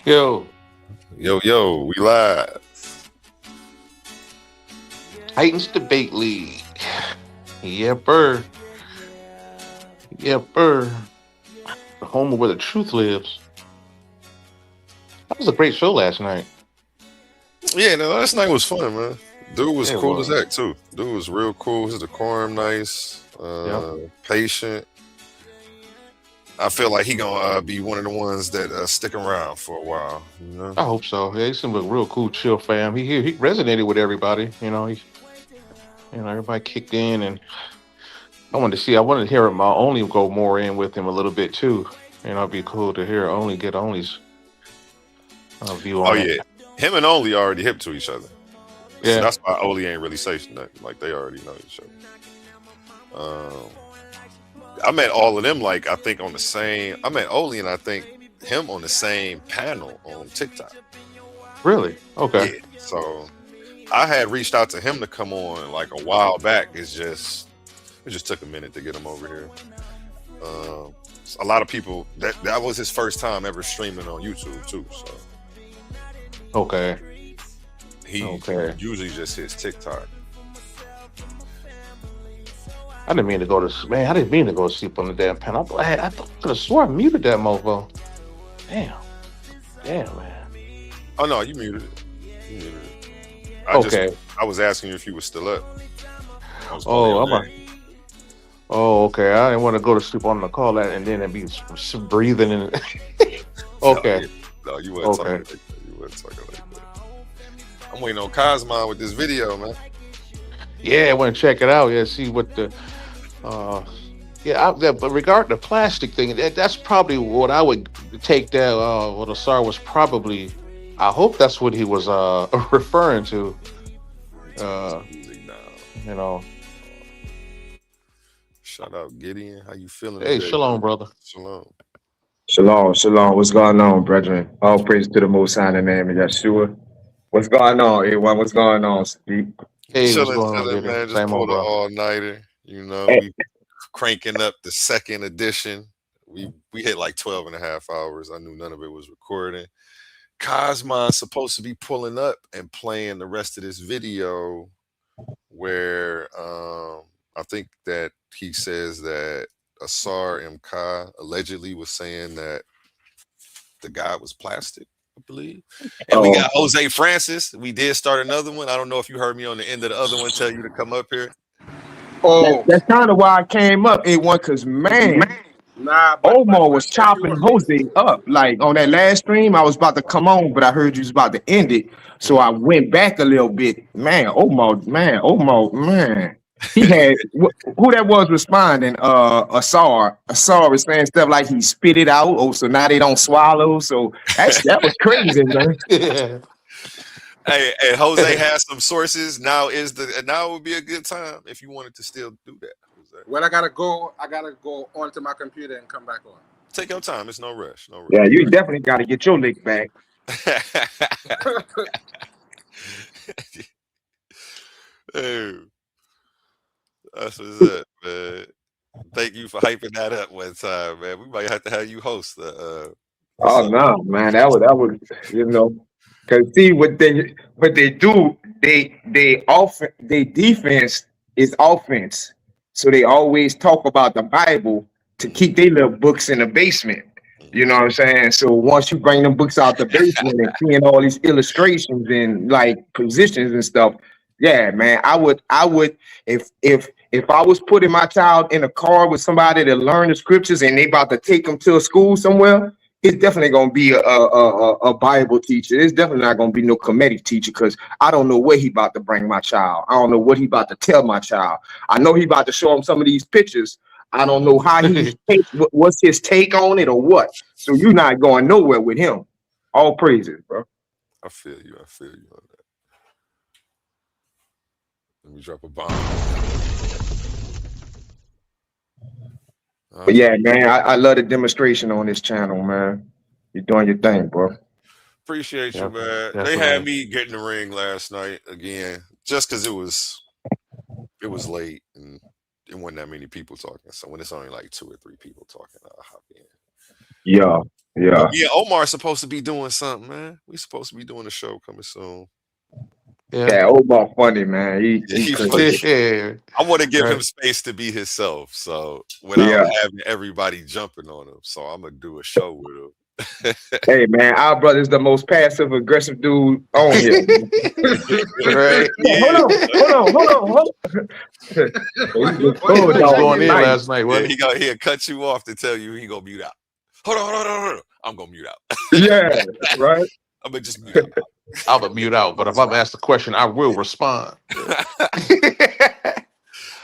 Yo, Yo, we live. Titans Debate League. Yepper. Yepper. The home of where the truth lives. That was a great show last night. Yeah, no, last night was fun, man. Dude was It cool as was. heck too. Dude was real cool. His decorum nice, Yep. patient. I feel like he gonna be one of the ones that stick around for a while. I hope so. Yeah, he seemed like a real cool, chill fam. He resonated with everybody. Everybody kicked in, and I wanted to hear my only go more in with him a little bit too. It'd be cool to hear Only's view Oh on it. yeah, him and Only already hip to each other, so Yeah. that's why Only ain't really saying nothing. Like they already know each other. I met all of them like I think on the same. I met Oli and I think him on the same panel on TikTok. Really? Okay. Yeah, so I had reached out to him to come on like a while back. It just took a minute to get him over here. Um, a lot of people that was his first time ever streaming on YouTube too. So Okay. he Okay. usually just hits TikTok. I didn't mean to go to man. I didn't mean to go to sleep on the damn panel. I could have swore I muted that mofo. Damn, damn, man. Oh no, you muted it. You muted it. Okay. I was asking you if you was still up. I was calling Oh, your I'm a. name. Oh, okay. I didn't want to go to sleep on the call that and then it be breathing in. No, Okay. yeah. No, you weren't talking Okay. like that. You weren't talking like that. I'm waiting on Cosmon with this video, man. Yeah, I want to check it out. Yeah, see what the. Uh, yeah, but regarding the plastic thing, that's probably what I would take that. What Asar was probably. I hope that's what he was referring to. Uh, Music now. you know. Shout out Gideon. How you feeling Hey, today, shalom, man? brother. Shalom. Shalom, shalom. What's going on, brethren? All praise to the Most High in the name of Yeshua. What's going on, everyone? What's going on, Steve? Hey, what's Chilling, going on, chilling, Gideon? man. Just Same old, pulled an bro. all nighter. Hey, We cranking up the second edition. We hit like 12 and a half hours. I knew none of it was recording. Cosmon's supposed to be pulling up and playing the rest of this video where I think that he says that Asar M. Ka allegedly was saying that the guy was plastic, I believe. And we oh, got Jose Francis. We did start another one. I don't know if you heard me on the end of the other one tell you to come up here. Oh, that's kind of why I came up, A1, because man, nah, Omar but was if you chopping Jose up. Like on that last stream, I was about to come on, but I heard you was about to end it. So I went back a little bit. Man. He had who that was responding. Asar was saying stuff like he spit it out. Oh, so now they don't swallow. So that was crazy, man. Yeah. Hey, Jose has some sources. Now would be a good time if you wanted to still do that, Jose. when I gotta go onto my computer and come back on. Take your time. It's no rush. No Yeah, rush. you definitely got to get your lick back. Hey, that's what's up, man. Thank you for hyping that up one time, man. We might have to have you host the what's Oh up? no, man, that was you know, because see what they do, they defense is offense. So they always talk about the Bible to keep their little books in the basement. You know what I'm saying? So once you bring them books out the basement and seeing all these illustrations and like positions and stuff, yeah, man, I would if I was putting my child in a car with somebody to learn the scriptures and they about to take them to a school somewhere, it's definitely gonna be a Bible teacher. It's definitely not gonna be no comedic teacher because I don't know what he about to bring my child. I don't know what he about to tell my child. I know he about to show him some of these pictures. I don't know how what's his take on it or what. So you're not going nowhere with him. All praises, bro. I feel you. I feel you on that. Let me drop a bomb. But yeah, man, I love the demonstration on this channel, man. You're doing your thing, bro. Appreciate you, Definitely. man. They had Definitely. me get in the ring last night again, just because it was late and it wasn't that many people talking. So when it's only like two or three people talking, I'll hop in. Yeah. Yeah. Me and Omar are supposed to be doing something, man. We supposed to be doing a show coming soon. Yeah. Yeah, Omar funny, man. Yeah, He he crazy. funny. Yeah. I want to give him Right. space to be himself, so without Yeah. having everybody jumping on him. So I'm gonna do a show with him. Hey man, our brother's the most passive aggressive dude on here. Right. Yeah, hold Yeah, on, hold on. Why He you was why He you full was dog going in tonight. last night, yeah, wasn't he'll cut you off to tell you he gonna mute out. Hold on. I'm gonna mute out. Yeah, right. I'm gonna just mute out. he? I'm gonna mute out, but if I'm asked a question, I will respond.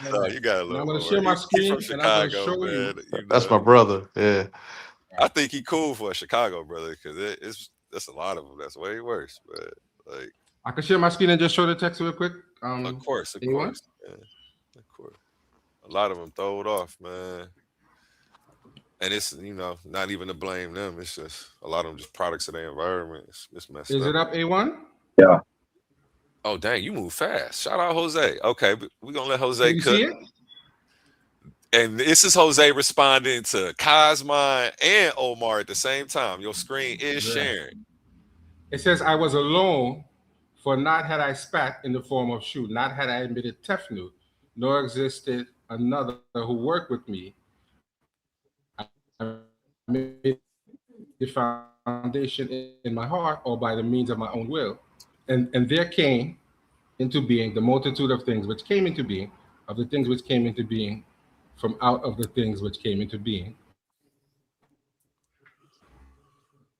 No, you got a Now I'm little gonna more. share my He screen from and I'm gonna Chicago, show you. man. You That's know, my brother. Yeah. I think he cool for a Chicago brother because that's a lot of them. That's way worse. But like, I can share my screen and just show the text real quick. of course, A1? man. Of course. A lot of them throw it off, man. And it's not even to blame them. It's just a lot of them just products of their environment. It's messed Is up. it up, A1? Yeah. Oh dang, you move fast. Shout out Jose. Okay, but we're gonna let Jose Can you cook. see it? And this is Jose responding to Cosmine and Omar at the same time. Your screen is Yeah. sharing. It says, I was alone, for not had I spat in the form of shoe, not had I admitted tefnu, nor existed another who worked with me. I made the foundation in my heart, or by the means of my own will. And there came into being the multitude of things which came into being, of the things which came into being, from out of the things which came into being.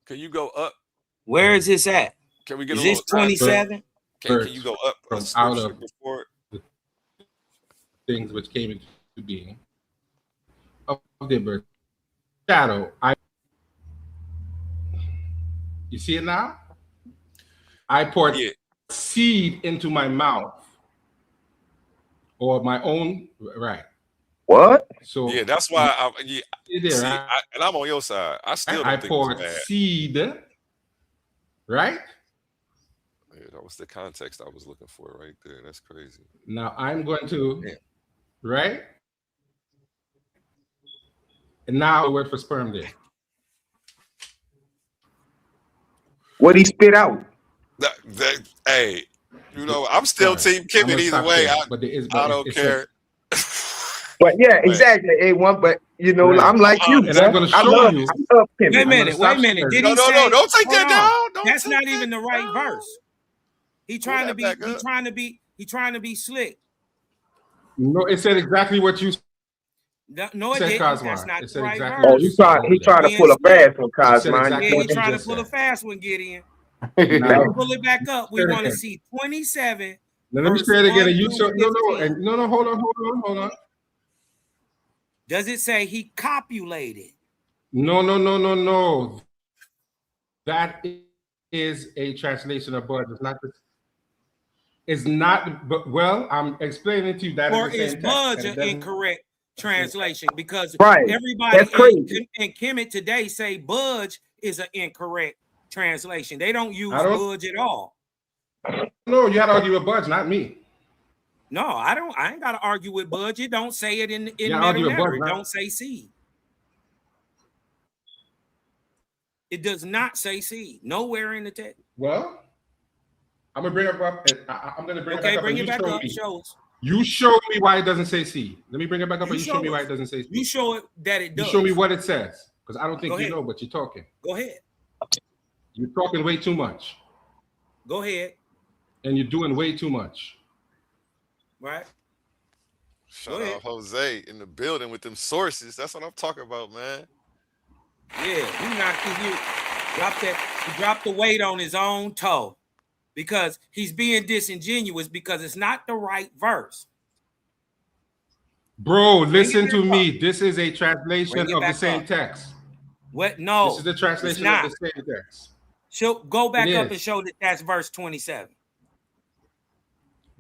Can you go up? Where is this at? Can we get Is a little this 27? Can you go up a From out scripture of before? the things which came into being, of their birth. Shadow. You see it now? I poured seed into my mouth, or my own, right? What? So Yeah, that's why right? and I'm on your side. I still I don't think poured it's bad. seed, right? Yeah, that was the context I was looking for right there. That's crazy. Now I'm going to, right? And now the word for sperm there. What he spit out? Hey, I'm still Team Kimmit either way. I don't care. But yeah, exactly, A1. But I'm like you. And I'm going to show you. I love Kimmit. Wait a minute. Did he say? No, don't take that down. That's not even the right verse. He trying to be slick. No, it said exactly what you No, it said, didn't. Cosmo. That's not It the said right exactly verse. He trying to pull a fast one, Cosmine. Yeah, he's trying to pull a fast one, Gideon. Now, pull it back up. We want to see 27. Let me say it again. And you show no, hold on. Does it say he copulated? No. That is a translation of Bud. It's not. But well, I'm explaining to you that. Or is is Budge an incorrect translation? Because Right. everybody and Kemet today say Budge is an incorrect translation. They don't use Budge at all. No, you had to argue with Budge, not me. No, I don't. I ain't got to argue with Budge. It don't say it in argue with Budge, It don't say seed. It does not say seed. Nowhere in the text. Well, I'm gonna bring it up. I'm gonna bring it back up. Bring it back up. Show us. You show me why it doesn't say seed. Let me bring it back up, and you show me why it doesn't say seed. You show it that it does. You show me what it says, because I don't think you know, but you're talking. Go ahead. You're talking way too much. Go ahead. And you're doing way too much. Right. Shout out Jose in the building with them sources. That's what I'm talking about, man. Yeah, he knocking you. He dropped the weight on his own toe because he's being disingenuous because it's not the right verse. Bro, listen to me. This is a translation of the same text. What? No. This is the translation of the same text. Go back up and show that that's verse 27.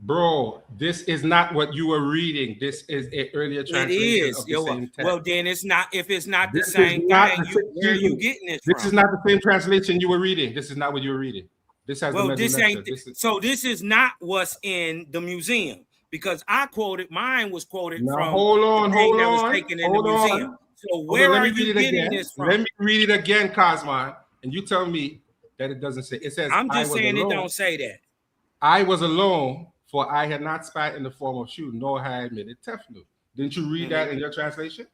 Bro, this is not what you were reading. This is an earlier translation of the same text. Well, then it's not. If it's not the same thing, where are you getting this from? This is not the same translation you were reading. This is not what you were reading. This has this ain't. So this is not what's in the museum because mine was quoted from hold on. was taken in the museum. So where let are me read you it getting again. this from? Let me read it again, Cosmon, and you tell me that it doesn't say. It says, I'm I just was saying alone. it don't say that. I was alone, for I had not spat in the form of shoe, nor had I admitted tefnu. Didn't you read that in your translation?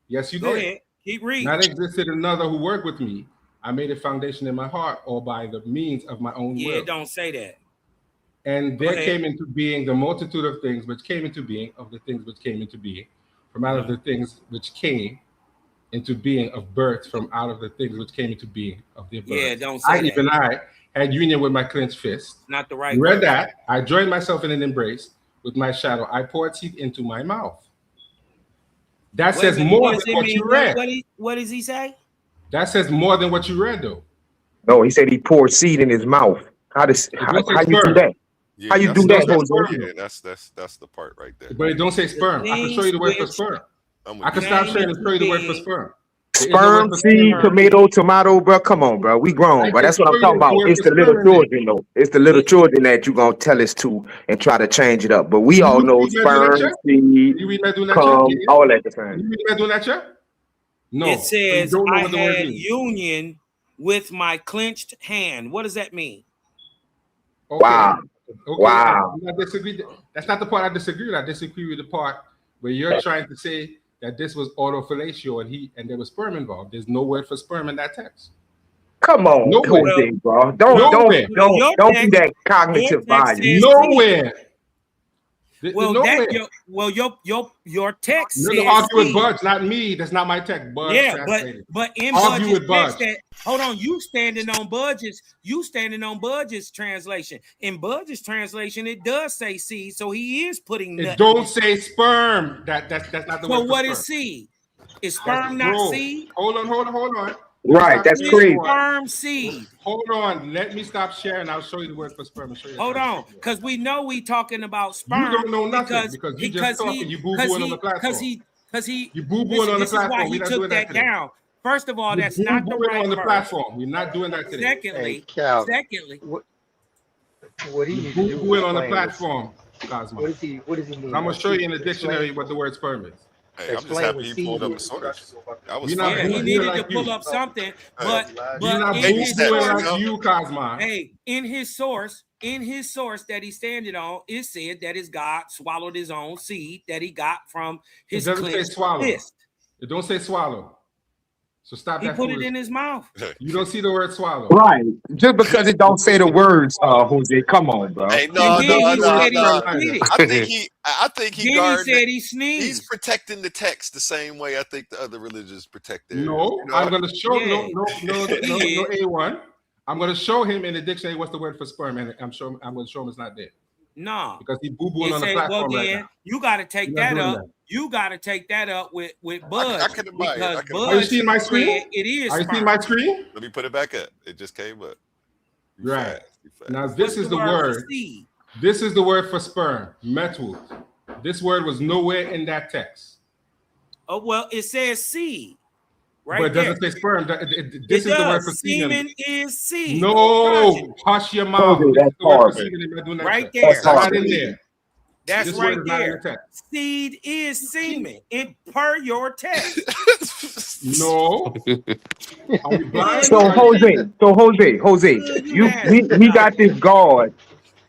Yes, you Go did. ahead. Keep reading. Not existed another who worked with me. I made a foundation in my heart, or by the means of my own will. It don't say that. And Go there ahead. came into being the multitude of things which came into being, of the things which came into being, from out of the things which came into being of birth, from out of the things which came into being of their birth. Yeah, don't say that. Even I had union with my clenched fist. Not the right You read verse. that. I joined myself in an embrace with my shadow. I poured seed into my mouth. That Wait a says minute, more what than does it what mean? you read. What does he say? That says more than what you read, though. No, he said he poured seed in his mouth. How It don't say you do sperm. that? Yeah, How you that's- do that, that's- Jose? Yeah, that's the part right there. But it don't say sperm. I can show you the word for sperm. I'm I with can you. stop sharing and Came show you the word for into sperm. There is no word Sperm, for seed, sperm. tomato, bro. Come on, bro. We grown, I bro. can That's what show I'm you talking the about. word It's for the little sperm in there. children, though. It's the little children that you gonna tell us to and try to change it up. But we all know You read sperm, Medunacha? seed, You read Medunacha? come, all that the You same. read Medunacha? No. It So you says, don't know I what the word had means. union with my clenched hand. What does that mean? Okay. Wow. Okay. Wow. I disagree. That's not the part I disagree with. I disagree with the part where you're trying to say that this was autofellatio and there was sperm involved. There's no word for sperm in that text. Come on, Nowhere. Jose, bro. Nowhere. Your Don't text, be that your cognitive text bias. says Nowhere. well, nowhere. your text You're says gonna argue with seed. Budge, not me. That's not my text. Budge Yeah, translated. but in Argue Budge's with text Budge. that hold on, you standing on Budge's translation. In Budge's translation, it does say seed, so he is putting It nut. don't say sperm. That's not the word So for what sperm. is seed? Is That's sperm not bro. seed? Hold on. Right, that's Is crazy. sperm seed? Hold on. Let me stop sharing. I'll show you the word for sperm. And show you Hold on, because we know we talking about You sperm. don't know nothing because you just talking. You boo-booing on the platform. Because he You boo-booing listen, on the this is why platform. he We're not took doing that that today. down. First of all, You that's not the boo-booing right on the verse. platform. We're not doing that today. Secondly, What he You need to do boo-booing is on the explain this. platform, Cosmo. What does he mean? I'm gonna by show you seed? in the dictionary what the word sperm is. Hey, I'm just Explain happy what he seed pulled up a is. source. That was We're not yeah, fine. he boo-booing needed to like pull you. up something, You're but not in Baby his steps, boo-booing source, you know? like you, Cosmo. hey, in his source that he's standing on, it said that his God swallowed his own seed that he got from It his doesn't say clenched swallow. fist. It don't say swallow. So stop He that put it foolishness. in his mouth. You don't see the word swallow. Right. Just because it don't say the words, Jose. Come on, bro. Hey, And no. then he said he I sneezed. think he Then he guarded. said he He's sneezed. protecting the text the same way I think the other religions protect theirs. No, you know? I'm gonna show Yeah. no He is. A1. I'm gonna show him in the dictionary what's the word for sperm, and I'm gonna show him it's not there No. because he boo-booing It on the said, well, platform right then now. you got to take You're not that doing up. that. You got to take that up with I Budge can admire it. because I can Budge admire Are you seeing my said screen? it is Are you seeing sperm. my screen? Let me put it back up. It just came up. You Right. fast, you fast. Now this What's is the for word. seed? This is the word for sperm. Metwut. This word was nowhere in that text. Oh well, it says seed right But it there. doesn't say sperm. This It is the word does. for semen. Semen is seed. No, hush your mouth. Jose, This is that's the word for horrible. semen in Medunacha. Right That's there. It's not horrible. in there. That's This right word is not in the there. text. Seed is semen in per your text. No. Are we blind? So Jose, we got this God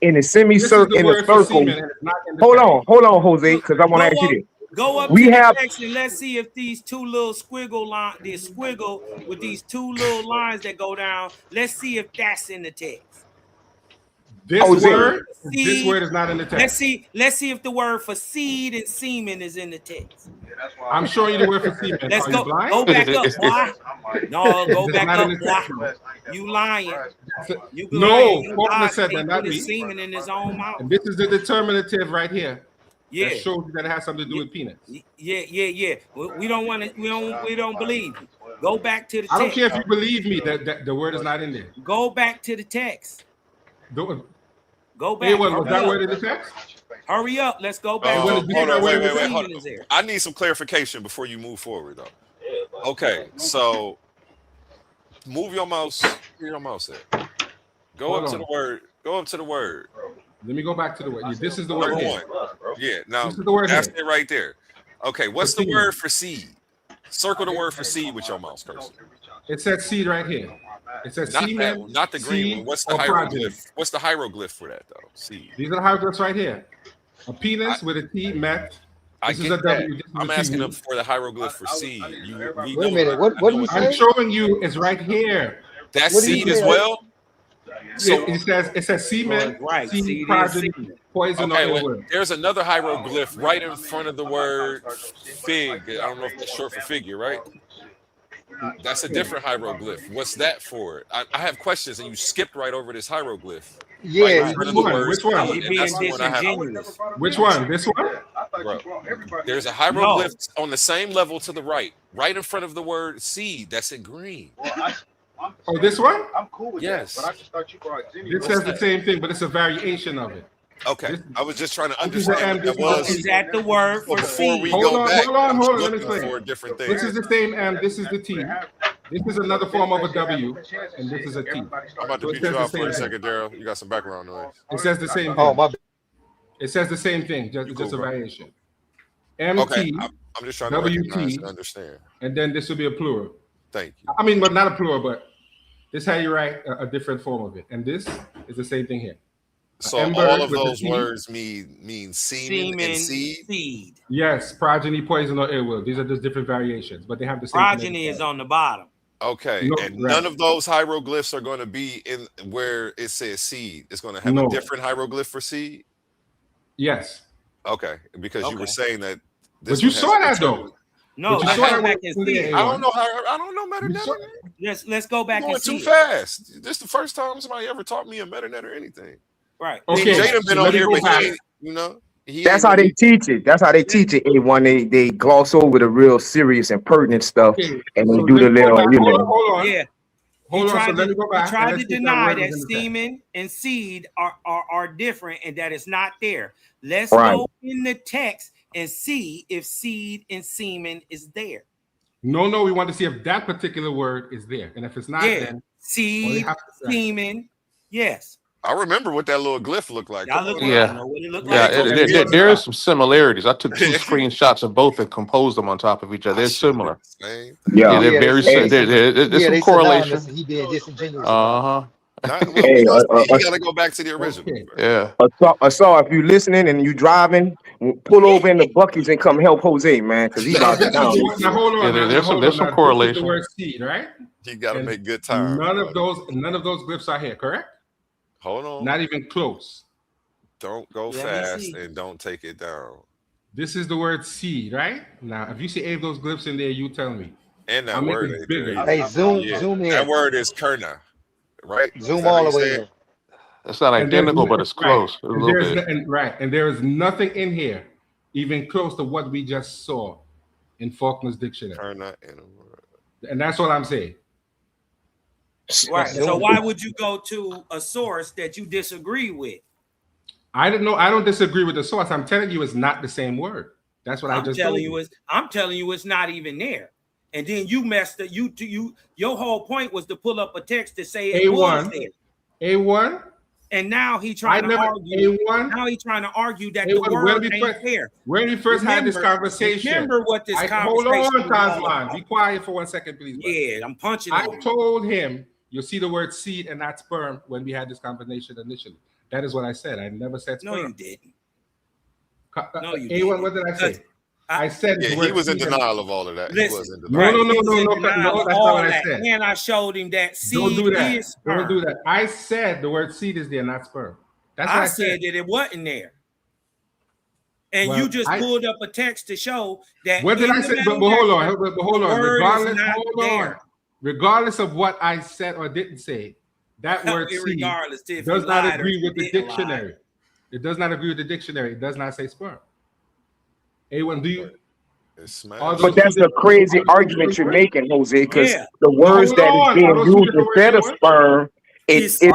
in a This is the in a word for circle. semen, and it's not in the Hold text. on, Jose, because I want to ask you this. Go up We to have- the text and let's see if these two little squiggle line, this squiggle with these two little lines that go down. Let's see if that's in the text. Jose. This word Seed. is not in the text. Let's see if the word for seed and semen is in the text. I'm showing you the word for semen. Let's Are go. you blind? Go back up, boy. No, go It's back not up, in the boy. text, bro. You lying. You No, lying. Faulkner God said that, ain't not put his me. semen in his own mouth. And this is the determinative right here. Yeah. That shows you that it has something to do with penis. Yeah. We don't want to. We don't believe you. Go back to the text. I don't care if you believe me that the word is not in there. Go back to the text. Go back. was that word in the text? Hurry up. Let's go back. Hold on, wait. Hold Semen is there. on. I need some clarification before you move forward, though. Okay, so move your mouse. Where your mouse at? Go up to the word. Go up to the word. Let me go back to the word. Yeah, this is the word. Number one. Yeah. Now This is the word that's here. it right there. Okay. What's the word for seed? Circle the word for seed with your mouse cursor. It says seed right here. It says Not semen, that, not the green one. What's the hieroglyph? What's the hieroglyph for that though? Seed. These are the hieroglyphs right here. A penis with a T, met. I get that. I'm asking them for the hieroglyph for seed. Wait a minute. What did you say? I'm showing you is right here. That's seed as well. So it says semen, right? seed, progeny, poison, okay, or well, there's another hieroglyph right in front of the word fig. I don't know if that's short for figure, right? That's a different hieroglyph. What's that for? I have questions, and you skipped right over this hieroglyph. Yeah. Right Which one? Which one? This one? Bro, there's a hieroglyph on the same level to the right in front of the word seed. That's in green. Oh, this one? I'm cool with that, but I just thought you brought Jimmy. It says the same thing, but it's a variation of it. Okay, I was just trying to understand what that was. Is that the word for seed? Hold on. Let me explain. For different things. This is the same M. This is the T. This is another form of a W, and this is a T. I'm about to beat you out for a second, Daryl. You got some background noise. It says the same thing. Oh, my. It says the same thing, just a variation. MT, okay, I'm just trying to recognize and understand. And then this will be a plural. Thank you. I mean, but not a plural, but this is how you write a different form of it. And this is the same thing here. So all of those words mean semen and seed? Yes, progeny, poison, or ill will. These are just different variations, but they have the same. Progeny is on the bottom. Okay, none of those hieroglyphs are going to be in where it says seed. It's going to have a different hieroglyph for seed? Yes. Okay, because you were saying that. But you saw that though. No, I don't know how. I don't know meta-net. Let's go back and see. Too fast. This is the first time somebody ever taught me a meta-net or anything. Right. Okay. Jaden been on here, but that's how they teach it. That's how they teach it. A1, they gloss over the real serious and pertinent stuff, and they do the little. Hold on. Yeah. Hold on. So let me go back. He tried to deny that semen and seed are different and that it's not there. Let's go in the text and see if seed and semen is there. No, we want to see if that particular word is there, and if it's not, then seed, semen, yes. I remember what that little glyph looked like. There is some similarities. I took 2 screenshots of both and composed them on top of each other. They're similar. Yeah, they're very similar. There's some correlation. He being disingenuous. You gotta go back to the original. Yeah. Asar, if you listening and you driving, pull over in the buckets and come help Jose, man, because he's about to down. Now hold on. There's some correlation. The word seed, right? You gotta make good time. None of those glyphs are here, correct? Hold on. Not even close. Don't go fast and don't take it down. This is the word seed, right? Now, if you see any of those glyphs in there, you tell me. And that word is bigger. Hey, zoom in. That word is Kerna, right? Zoom all the way in. It's not identical, but it's close. And there is nothing in here even close to what we just saw in Faulkner's dictionary. Kerna and that's what I'm saying. Right. So why would you go to a source that you disagree with? I don't know. I don't disagree with the source. I'm telling you, it's not the same word. That's what I just told you. I'm telling you, it's not even there. And then you messed up. Your whole point was to pull up a text to say it was there. A1. And now he's trying to argue. A1. Now he's trying to argue that the word ain't there. When we first had this conversation, remember what this conversation. Hold on, Tazman. Be quiet for 1 second, please. Bro. Yeah, I'm punching. I told him you'll see the word seed and not sperm when we had this conversation initially. That is what I said. I never said sperm. No, you didn't. No, you didn't. What did I say? I said he was in denial of all of that. Listen, he was in denial. No, that's not what I said. And I showed him that seed is sperm. Don't do that. I said the word seed is there, not sperm. That's what I said that it wasn't there. And you just pulled up a text to show that. What did I say? But hold on. Regardless of what I said or didn't say, that word seed does not agree with the dictionary. It does not agree with the dictionary. It does not say sperm. A1, do you? But that's a crazy argument you're making, Jose, because the words that is being used instead of sperm, it's a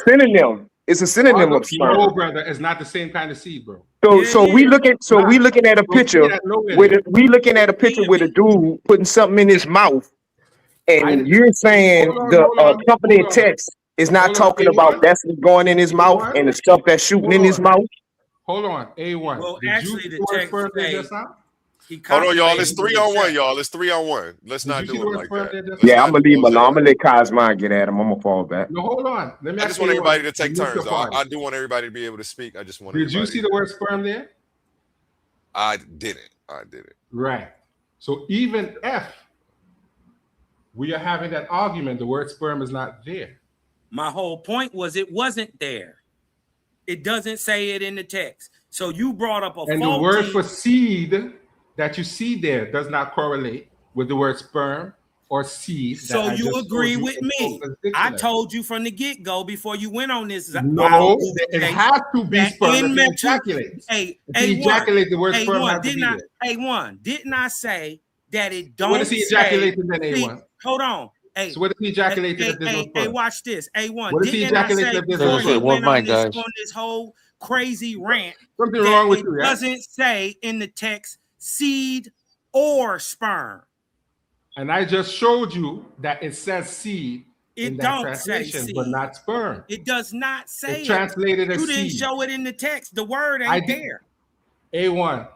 synonym. It's a synonym of sperm. No, brother, it's not the same kind of seed, bro. So we looking at a picture with a dude putting something in his mouth, and you're saying the accompanying text is not talking about that's going in his mouth and the stuff that's shooting in his mouth. Hold on, A1. Well, actually, the text Hold on, y'all. It's contemplating 3-on-1, y'all. It's 3-on-1. Let's Did not you see do the it word like sperm that. there? Let's Yeah, not I'm gonna do leave it him like alone. I'm that. gonna let Cosman get at him. I'm gonna fall back. No, hold on. Let me I ask just want you everybody one. to take You missed turns. your part. I do want everybody to be able to speak. I just want Did you everybody. see the word sperm there? I didn't. Right. So even if we are having that argument, the word sperm is not there. My whole point was it wasn't there. It doesn't say it in the text. So you brought up a And the word for seed that you see there does not correlate with the word sperm or seed. So that I you just agree told you with in me? Oakland's I dictionary. told you from the get-go before you went on this No, it has to be sperm if he ejaculates. If he ejaculates, the word sperm has to be there. A1, didn't I say that it don't What is he ejaculating then, A1? Hold on. Hey, so what is he ejaculating if there's no sperm? Hey, watch this. A1, what is he didn't I ejaculating say if there's before no he sperm? went on this whole crazy rant Something that wrong with it you, yeah? doesn't say in the text seed or sperm. And I just showed you that it says seed in that translation, but not sperm. It does not say it. Translated as you didn't seed. show it in the text. The word ain't there. A1,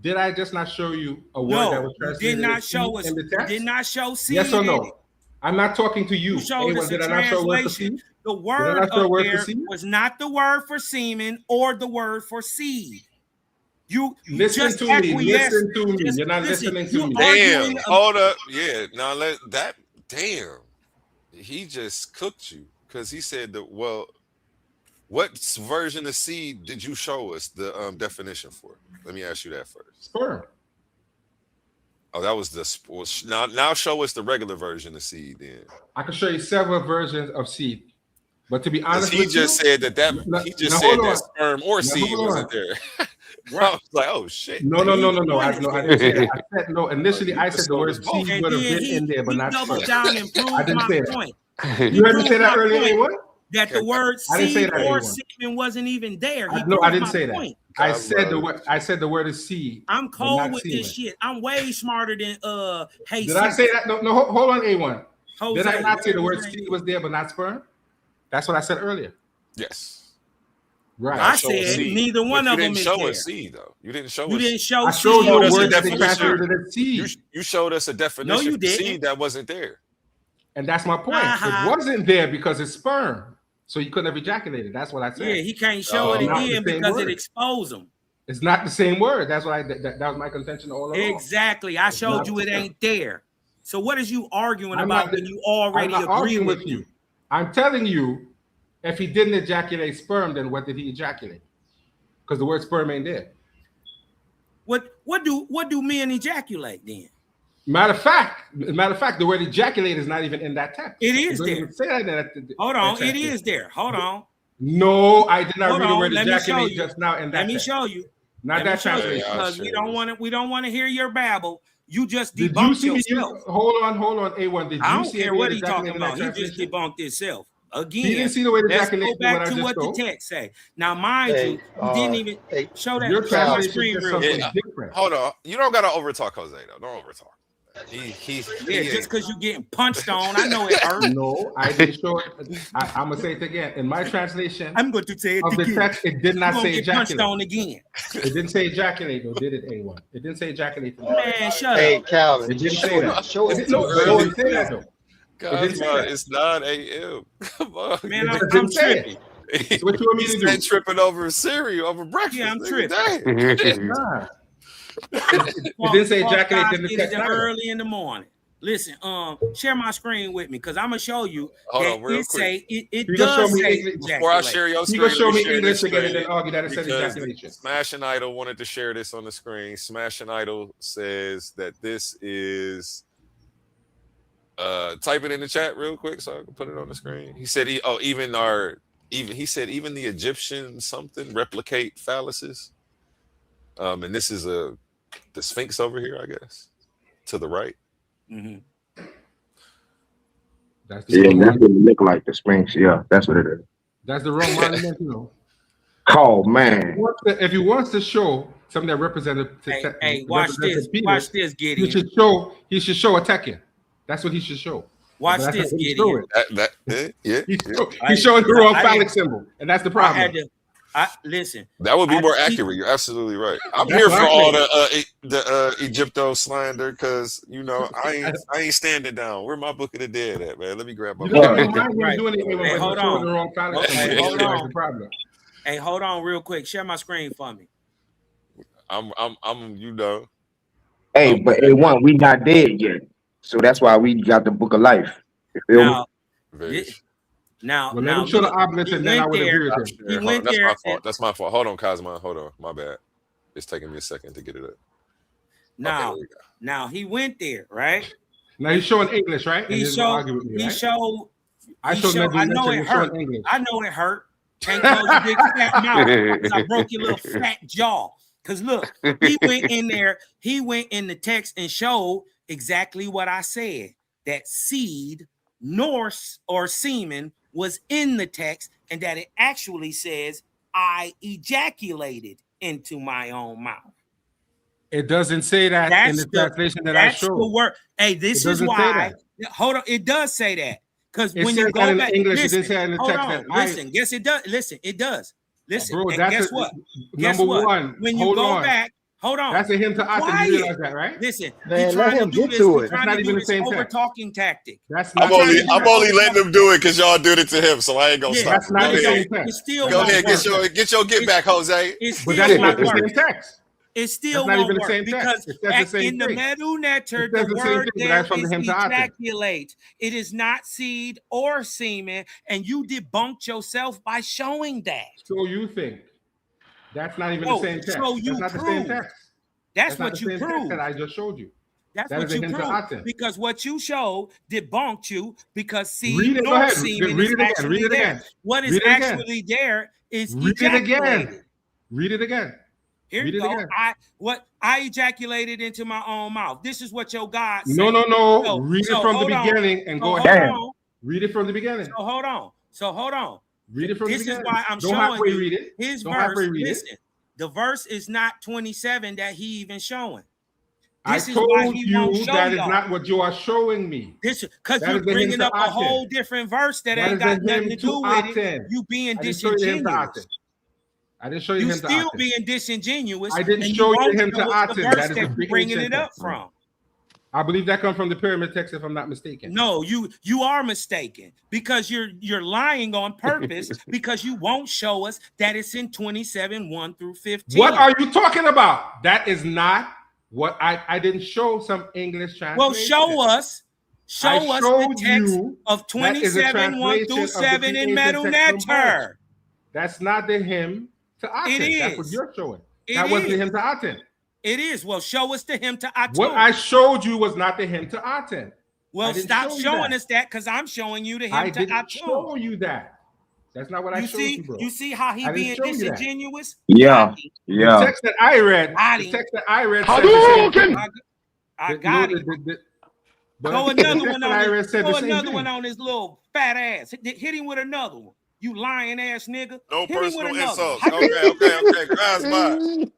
did I just not show you a word that was translated did not as show seed us, in the text? Did not show seed. Yes or no? I'm not talking to you. You showed us did a I not show a word for translation. seed? The word Did I not show a up word there for seed? was not the word for semen or the word for seed. You listen just to me. acquiesce. Listen to me. You're not listening to me. Damn. Hold up. Yeah. Now let that. Damn. He just cooked you because he said that. Well, what version of seed did you show us the definition for? Let me ask you that first. Sperm. Oh, that was the now show us the regular version of seed. Then I can show you several versions of seed. But to be honest, he just said that he just said that sperm or seed wasn't there. I was like, oh shit. No. I didn't say that. I said no. Initially, I said the word seed And would have then been in there, but not doubled sperm. down and proved I didn't my say that. point. You heard me say that earlier, A1? That the word I didn't say seed that, or A1. semen wasn't even there. I didn't say that. I said the word is seed. I'm cold with semen. this shit. I'm way smarter than hey. Did I say that? No, hold on, A1. Jose, did I not say the word seed was there but not sperm? That's what I said earlier. Yes. Right. I said neither one of them is there. You didn't show us seed though. You didn't show us. You didn't show I showed seed. you a word that they translated as seed. You showed us a definition for seed that wasn't there. And that's my point. It wasn't there because it's sperm. So you couldn't have ejaculated. That's what I said. Yeah, he can't show it again because it exposed him. It's not the same word. That's what that was my contention all along. Exactly. I showed you it ain't there. So what is you arguing about when you already agree with you? I'm telling you, if he didn't ejaculate sperm, then what did he ejaculate? Because the word sperm ain't there. What do men ejaculate then? Matter of fact, the word ejaculate is not even in that text. It is there. Say that Hold on, it is there. Hold on. No, I did not read the word ejaculate just now in that. Let me show you. Not that translation. Because we don't want to hear your babble. You just debunked yourself. Hold on, A1. Did you I don't see care what he's talking about. He just debunked himself. Again, he didn't see the word let's ejaculate. go back to what the text say. Now, mind you didn't even show that your on my screen real quick. Hold on. You don't gotta overtalk Jose though. Don't overtalk. Just because you're getting punched on, I know it hurt. No, I didn't show it. I'm gonna say it again. In my translation, I'm going to say it of again. The text, it did not say ejaculate. Punched on again. It didn't say ejaculate, though, did it, A1? It didn't say ejaculate. Man, shut up. Hey, Calvin, it didn't say that. Show it No, it didn't say that though. It's 9 a.m. Come on, man. I'm tripping. So what you want me to do? Tripping over cereal over breakfast. Yeah, I'm tripping. It didn't say ejaculate in the text. Early in the morning. Listen, share my screen with me because I'm gonna show you it does say before I share your screen. You gonna show me English again and then argue that it says ejaculation. Smash and Idol wanted to share this on the screen. Smash and Idol says that this is. Type it in the chat real quick so I can put it on the screen. He said even the Egyptian something replicate phalluses. And this is the Sphinx over here, I guess, to the right. Mm-hmm. That's what it look like, the Sphinx. Yeah, that's what it is. That's the wrong monument, you know. Oh man! If he wants to show something that represented, watch this. Watch this, Gideon. He should show a Tekken. That's what he should show. Watch this, Gideon. He's showing the wrong phallic symbol, and that's the problem. Listen. That would be more see, accurate. You're absolutely right. I'm That's here for right. all the Egypto slander because I ain't standing down. Where my Book of the Dead at, man? Let me grab my You book. don't mind him Right. doing it even Hey, when hold he's showing on. the wrong content. Hey, hold That's on. the problem. Hey, hold on real quick. Share my screen for me. I'm Hey, but A1, we not dead yet. So that's why we got the book of life. You feel me? Now, very. now, Well, let him show the obelisk, and then I would agree with him. He Hold went on, that's there. my fault. That's my fault. Hold on, Cosmo. Hold on. My bad. It's taking me a second to get it up. Now, now he went there, right? Now he's showing English, right? And He he's gonna showed. argue with me, He right? showed. I He showed showed. I know it hurt. English. I know it hurt. Can't close your big fat mouth because I broke your little fat jaw. Because look, he went in there. He went in the text and showed exactly what I said. That seed, Norse or semen, was in the text, and that it actually says, "I ejaculated into my own mouth." It doesn't say that in the translation that I showed. That's the word. Hey, this is why. Hold on. It does say that. Because when you go back, English, listen, it didn't say in the text. Listen, yes, it does. Listen, it does. Listen, bro, and that's guess what? Number one. When you go back, hold on. That's a him to us, and you realize that, right? Listen, man, let him get to it. That's not even the same over talking tactic. That's not. I'm only letting him do it because y'all did it to him, so I ain't gonna stop. That's not the same text. Go ahead, get your get back, Jose. But that's not the same text. It still not won't even the work same because in the Medu Netter, the word there is ejaculate. It is not seed or semen, and you debunked yourself by showing that. So you think that's not even the same text? So you that's not prove. the same text. That's what you prove. That I just showed you. That's what you prove. Because what you showed debunked you because seed nor semen is actually there. What is actually there is ejaculated. Read it again. Here you go. I ejaculated into my own mouth. This is what your God said. No. Read it from the beginning and go ahead. Read it from the beginning. So hold on. Read it from the beginning. This is why I'm showing you his verse. Listen, the verse is not 27 that he even showing. This is why he won't show that is not what you are showing me. This because you're bringing up a whole different verse that ain't got nothing to do with it. You being disingenuous. I didn't show you him to still being disingenuous. I didn't show you him to Aten. That is that you're bringing it up from. I believe that comes from the pyramid text, if I'm not mistaken. No, you are mistaken because you're lying on purpose because you won't show us that it's in 27:1-15. What are you talking about? That is not what I didn't show some English translation. Well, show us the text of 27:1-7 in Medu Netter. That's not the hymn to Aten. It is. That's what you're showing. That wasn't the hymn to Aten. It is. Well, show us the hymn to Aten. What I showed you was not the hymn to Aten. Well, stop showing us that because I'm showing you the hymn to Aten. I didn't show you that. That's not what I showed you, bro. You see how he being disingenuous? Yeah. The text that I read. Said the same thing. I got it. Throw another one on his little fat ass. Hit him with another one. You lying ass nigga. No personal insults. Okay. Guys, mine.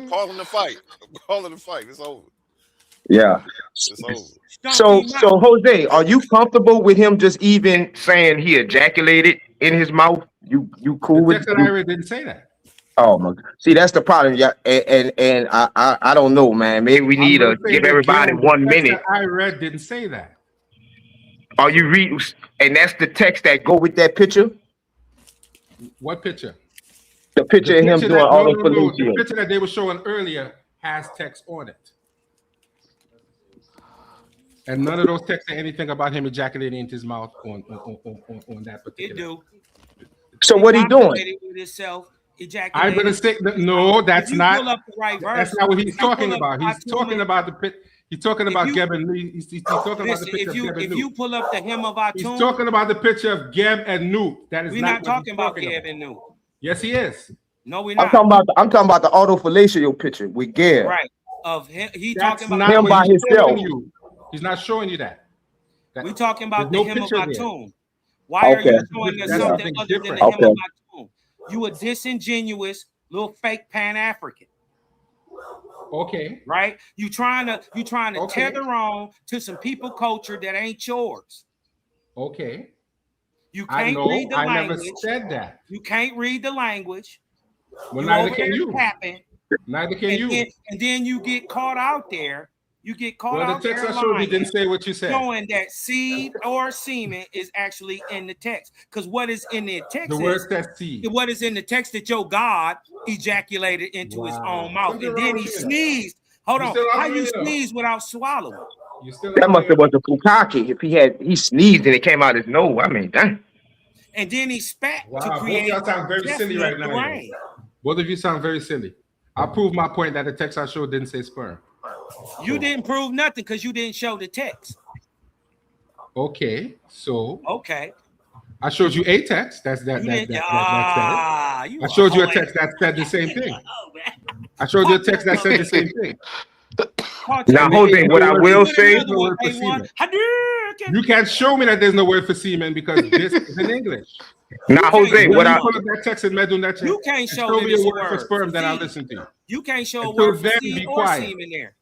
Calling the fight. It's over. Yeah. It's over. So Jose, are you comfortable with him just even saying he ejaculated in his mouth? You cool with that? I didn't say that. Oh my! See, that's the problem. Yeah, and I don't know, man. Maybe we need to give everybody 1 minute. I read didn't say that. Are you read? And that's the text that go with that picture. What picture? The picture of him doing all the The picture that they were showing earlier has text on it. And none of those texts say anything about him ejaculating into his mouth on that particular. It do. So what he doing? I'm gonna say no. That's not. Pull up the right verse, that's not what he's talking about. He's talking about the pit. He's talking about Geb and Nut. He's talking about the picture of Geb and Nut. If you pull up the hymn of Aten, he's talking about the picture of Geb and Nut. That is we're not talking about Geb and Nut. Yes, he is. No, we're not. I'm talking about the autofellatio picture with Geb. Right. Of him, talking about him by himself. He's not showing you that. We're talking about the hymn of Aten. Why are you showing us something other than the hymn of Aten? You a disingenuous little fake Pan-African. Okay. Right? You trying to tether on to some people culture that ain't yours. Okay. You I can't know. read the I never language. said that. You can't read the language. Well, You neither over can there you. tapping, Neither can and you. then you get caught out there. You get caught Well, the out text there I showed you lying, didn't say what you said. showing that seed or semen is actually in the text. Because what is in the text The word says seed. what is in the text that your God ejaculated into his own mouth, Something and wrong then with he you. sneezed. Hold You on, still how on you me, though. sneeze without swallowing? You still That on must me. have was a Pukaki. If he sneezed and it came out his nose. I mean, dang. And then he spat Wow, to both of create y'all sound very silly right now. rain. Both of you sound very silly. I'll prove my point that the text I showed didn't say sperm. You didn't prove nothing because you didn't show the text. Okay, so Okay. I showed you a text that said. I showed you a text that said the same thing. I showed you a text that said the same thing. Now, Jose, what I will say, You can't show me that there's no word for semen because this is in English. now, Jose, When what you I pull up that text in Medunach, You can't show show that me a it's a word for word sperm, for then I'll seed. listen to you. You can't show a Until word for then, seed be or quiet. semen there.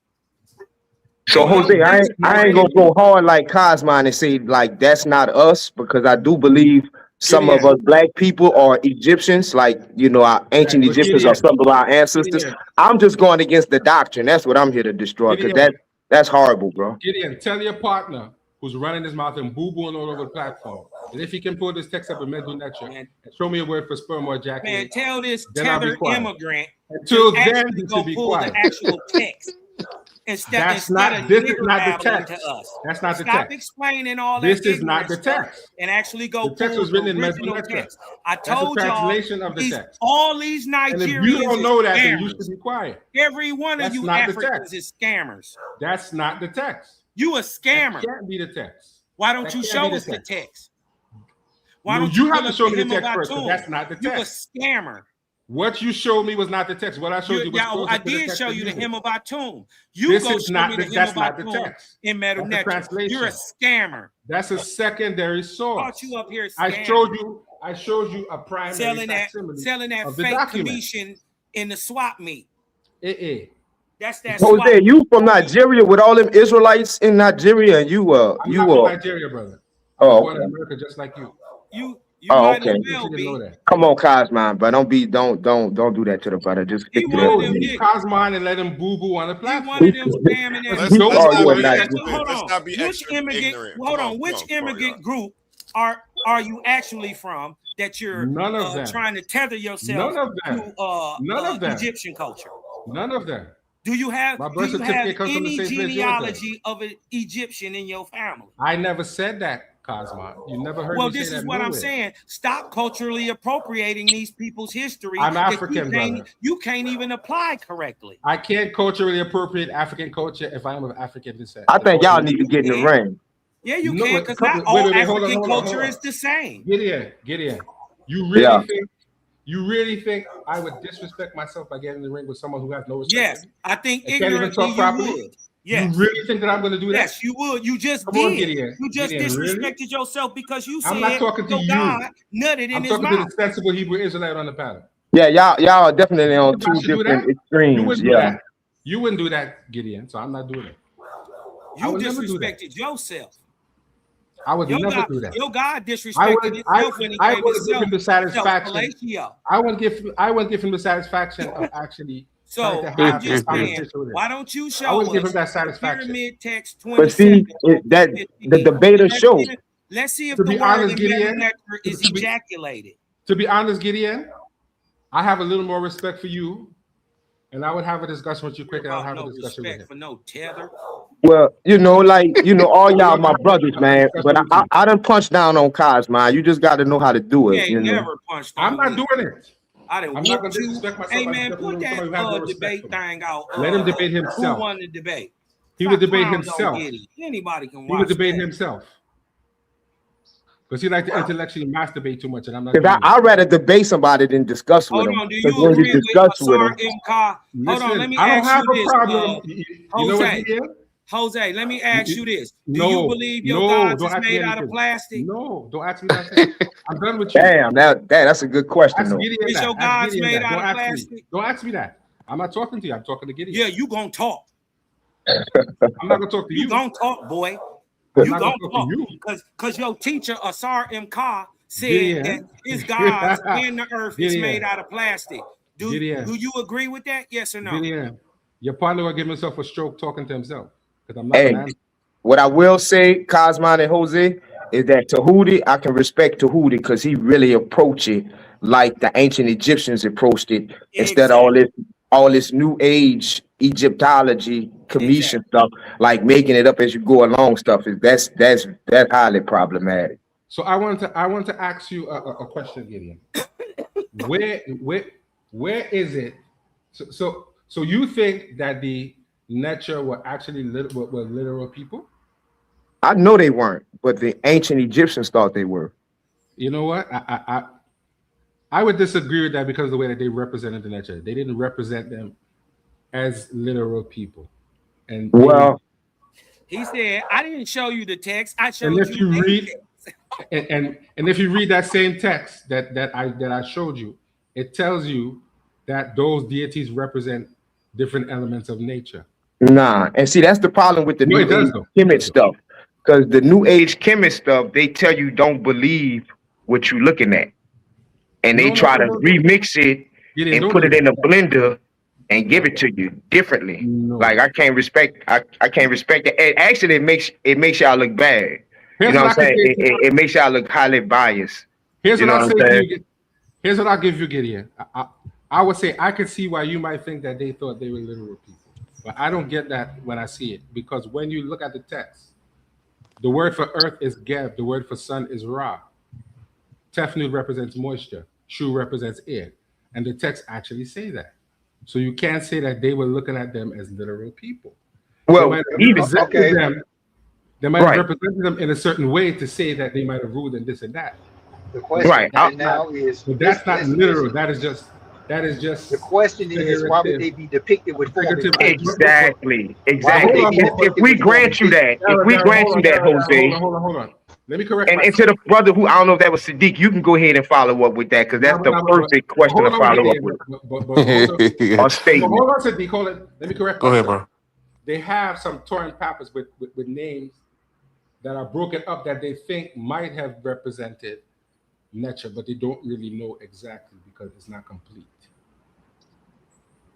So Jose, I ain't gonna go hard like Cosmine and say like that's not us, because I do believe some of us black people are Egyptians, like our ancient Egyptians or some of our ancestors. I'm just going against the doctrine. That's what I'm here to destroy, because that's horrible, bro. Gideon, tell your partner who's running his mouth and boo-booing all over the platform, and if he can pull this text up in Medunach and show me a word for sperm or ejaculate, Man, tell this then I'll be tethered quiet. immigrant Until to then, actually you go should be pull quiet. the actual text. Instead This is not the babbling text. to us. That's not the Stop text. explaining all This that is not ignorant the stuff text. and actually go The text pull was written in the original Medunach. text. I That's a told y'all translation of the text. all these And if you Nigerians don't is know that, then you scammers. should be quiet. Every one of That's you not the Africans text. is scammers. That's not the text. You a scammer. That can't be the text. Why don't That you can't show be us the text? Why No, don't you you have pull to up show me the hymn text of first, but Atum? that's not the You a text. scammer. What you showed me was not the text. What I showed you was closer I to the did text show than you the did. hymn of Atum. You This go is show not me the- the hymn that's of not the Atum text. in That's the Medunach. translation. You're a scammer. That's a secondary source. Brought you up here I scamming. showed you a primary selling facsimile that of the fake document. commission in the swap meet. That's that Jose, swap. you from Nigeria with all them Israelites in Nigeria, and you I'm not from Nigeria, brother. I was born in America just like you. You Oh, might okay. as well be. Come on, Cosmine, but don't do that to the brother. Just stick to No, that. you Cosmine and let him boo-boo on the platform. One of them scamming Let's us. not be Which extra immigrant? ignorant. Hold Come on. Which come on, immigrant group are you actually from that you're None of them. trying to tether yourself None of them. to None of them. Egyptian culture? None of them. Do you have My birth certificate comes from the any same place yours does. genealogy of an Egyptian in your family? I never said that, Cosmine. You never heard Well, me this say is that what I'm nowhere. saying. Stop culturally appropriating these people's history. I'm that African, brother. You can't even apply correctly. I can't culturally appropriate African culture if I am of African descent. I think y'all need to get in the ring. Yeah, you No, can, because wait, not all hold on, African hold on. culture is the same. Get in. You really think I would disrespect myself by getting in the ring with someone who has no respect? Yes, I think can't even ignorantly talk properly? you would. Yes. You really think that I'm going to do that? Yes, you would. You just Come on, did. Gideon. You just Gideon, disrespected really? yourself because you said I'm not talking to your you. God nutted in I'm his talking to mouth. the sensible Hebrew Israelite on the panel. Yeah, y'all are definitely on two should do different that? extremes. You wouldn't do Yeah. that. You wouldn't do that, Gideon. So I'm not doing it. I You would never do that. disrespected yourself. I would Your never God, do that. your God disrespected himself when he I gave would himself give him the satisfaction. self-fellatio. I wouldn't give him the satisfaction of actually. So trying to I'm have just a saying, conversation with him. why don't you I show wouldn't give us him that the satisfaction. pyramid text But see, 27? the debater show. Let's see if To the be word honest, in Gideon, Metanecker is to be- ejaculated. To be honest, Gideon, I have a little more respect for you, and I would have a discussion with you quick, and I'll have No a discussion with respect him. for no tether. Well, all y'all my brothers, man. But I done punched down on Cosmine. You just got to know how to do He it. ain't never punched on I'm not me. doing it. I done I'm not going whooped to you. disrespect myself. Hey by man, disrespecting put that somebody who has no respect debate for me. thing out. Let him debate Who himself. won the debate? He would Stop debate clowning on himself. Giddy. Anybody can He watch would debate that. himself. Because he like to intellectually masturbate too much, and I'm not. Because I'd rather debate somebody than discuss with Hold them. on, do Because you when agree you with discuss with Asar them, Hold on, let me I don't ask have you a this. problem. You know what, Jose, Gideon? Jose, let me ask you this. Do No, you believe your no, gods don't is ask me made out of anything. plastic? No, don't ask me nothing. I'm done with you. damn, that's a good question Ask though. Gideon Is that. your Ask gods Gideon made that. out Don't of ask me. plastic? Don't ask me that. I'm not talking to you. I'm talking to Gideon. Yeah, you gonna talk. I'm not gonna talk to you. You gonna talk, boy. I'm You not gonna gonna talk to talk. you. Cause your teacher, Asar M. Ka, said Gideon. that his gods and the earth is Gideon. made out of plastic. Do Gideon. you agree with that? Yes or no? Gideon, your partner will give himself a stroke talking to himself because I'm not Hey, gonna answer. what I will say, Cosmon and Jose, is that Tahuti, I can respect Tahuti because he really approached it like the ancient Egyptians approached it, instead of all this new age Egyptology, Commission stuff, like making it up as you go along stuff. That's highly problematic. So I want to ask you a question, Gideon. Where is it? So you think that the nature were actually were literal people? I know they weren't, but the ancient Egyptians thought they were. You know what? I would disagree with that because of the way that they represented the nature. They didn't represent them as literal people. And Well, he said, I didn't show you the text. I showed and if you you read and if you read that same text that I showed you, it tells you that those deities represent different elements of nature. nah, and see that's the problem with the No, new it does age though. chemist stuff, because the new age chemist stuff they tell you don't believe what you're looking at, and they try to remix it and put it in a blender and give it to you differently. Like I can't respect it. And actually, it makes y'all look bad. You know what I'm saying? It makes y'all look highly biased. Here's You what know I'll what say I'm to saying? you. Here's what I'll give you, Gideon. I would say I could see why you might think that they thought they were literal people, but I don't get that when I see it, because when you look at the text, the word for earth is Geb, the word for sun is Ra. Tefnut represents moisture, Shu represents air, and the text actually say that. So you can't say that they were looking at them as literal people. Well, they might have represented them. They might have represented them in a certain way to say that they might have ruled and this and that. The question now is, but that's not literal. That is just the question is, why would they be depicted with form? Exactly. Hold on, If we grant you that, Jose. Hold on. Let me correct and myself. to the brother who I don't know if that was Sadiq, you can go ahead and follow up with that because that's the perfect question to follow up with. Or statement. Hold on, Sadiq. Hold it. Let me correct myself. Go ahead, bro. They have some torn papers with names that are broken up that they think might have represented nature, but they don't really know exactly because it's not complete.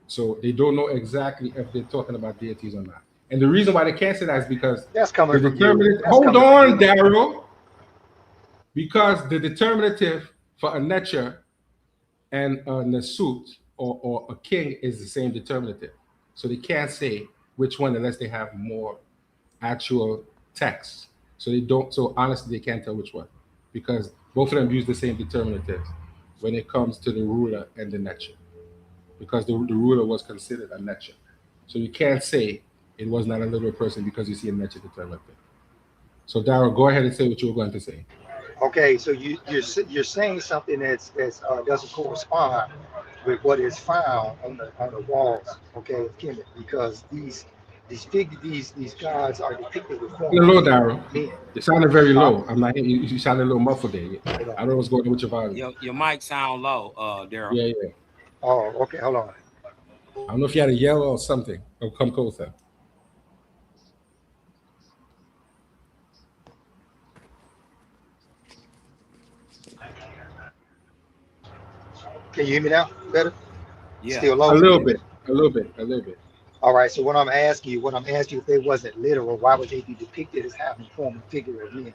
So they don't know exactly if they're talking about deities or not. And the reason why they can't say that is because that's coming from you. Hold on, Daryl. Because the determinative for a nature and a nasut or a king is the same determinative. So they can't say which one unless they have more actual text. So they don't. So honestly, they can't tell which one because both of them use the same determinative when it comes to the ruler and the nature, because the ruler was considered a nature. So you can't say it was not a literal person because you see a nature determinative. So Daryl, go ahead and say what you were going to say. Okay, so you're saying something that doesn't correspond with what is found on the walls, okay, of Kemet, because these gods are depicted with form. Low, Daryl. You sounded very low. I'm not. You sounded a little muffled there. I don't know what's going on with your volume. Your mic sound low, Daryl. Yeah. Oh, okay. Hold on. I don't know if you had to yell or something. Or come closer. Can you hear me now? Better? Yeah. Still low? A little bit. All right. So what I'm asking you, if they wasn't literal, why would they be depicted as having form and figure of men?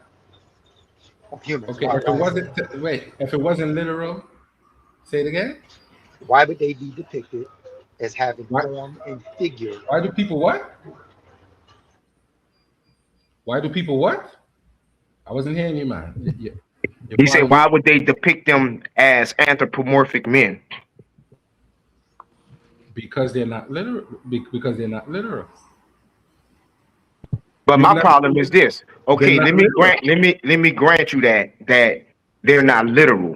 Of humans? Okay. If it wasn't literal, say it again. Why would they be depicted as having form and figure? Why do people what? Why do people what? I wasn't hearing you, man. He said, why would they depict them as anthropomorphic men? Because they're not literal. Because they're not literal. But my problem is this. Okay, let me grant you that they're not literal.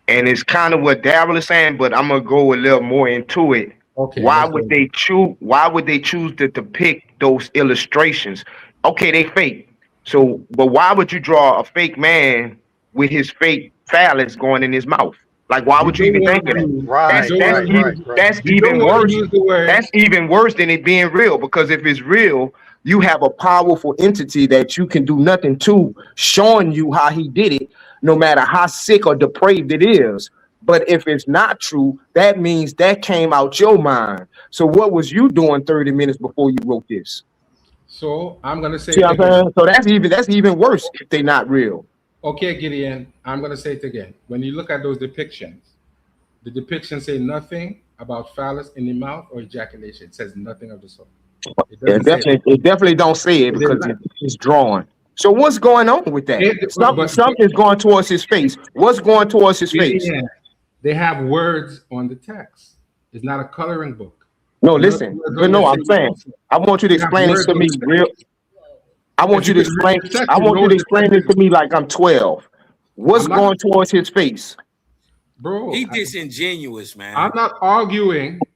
And it's kind of what Daryl is saying, but I'm gonna go a little more into it. Okay. Why would they choose to depict those illustrations? Okay, they fake. So, but why would you draw a fake man with his fake phallus going in his mouth? Like, why would you even think of that? Right. That's even worse. That's even worse than it being real. Because if it's real, you have a powerful entity that you can do nothing to, showing you how he did it, no matter how sick or depraved it is. But if it's not true, that means that came out your mind. So what was you doing 30 minutes before you wrote this? So I'm gonna say See it what I'm again. saying? So that's even worse if they're not real. Okay, Gideon, I'm gonna say it again. When you look at those depictions, the depictions say nothing about phallus in the mouth or ejaculation. It says nothing of the sort. It doesn't say that. It definitely don't say it It is because not. it's drawn. So what's going on with that? Something's going towards his face. What's going towards his face? Gideon, they have words on the text. It's not a coloring book. No, None of listen. the words But on no, there I'm say saying nothing. I want you to They have explain this words to on me the real. text. I want If you you to can read explain. the text, I you want know you to the explain text this to is. me like I'm 12. What's I'm not, going towards his face? bro. He disingenuous, man. I'm not arguing.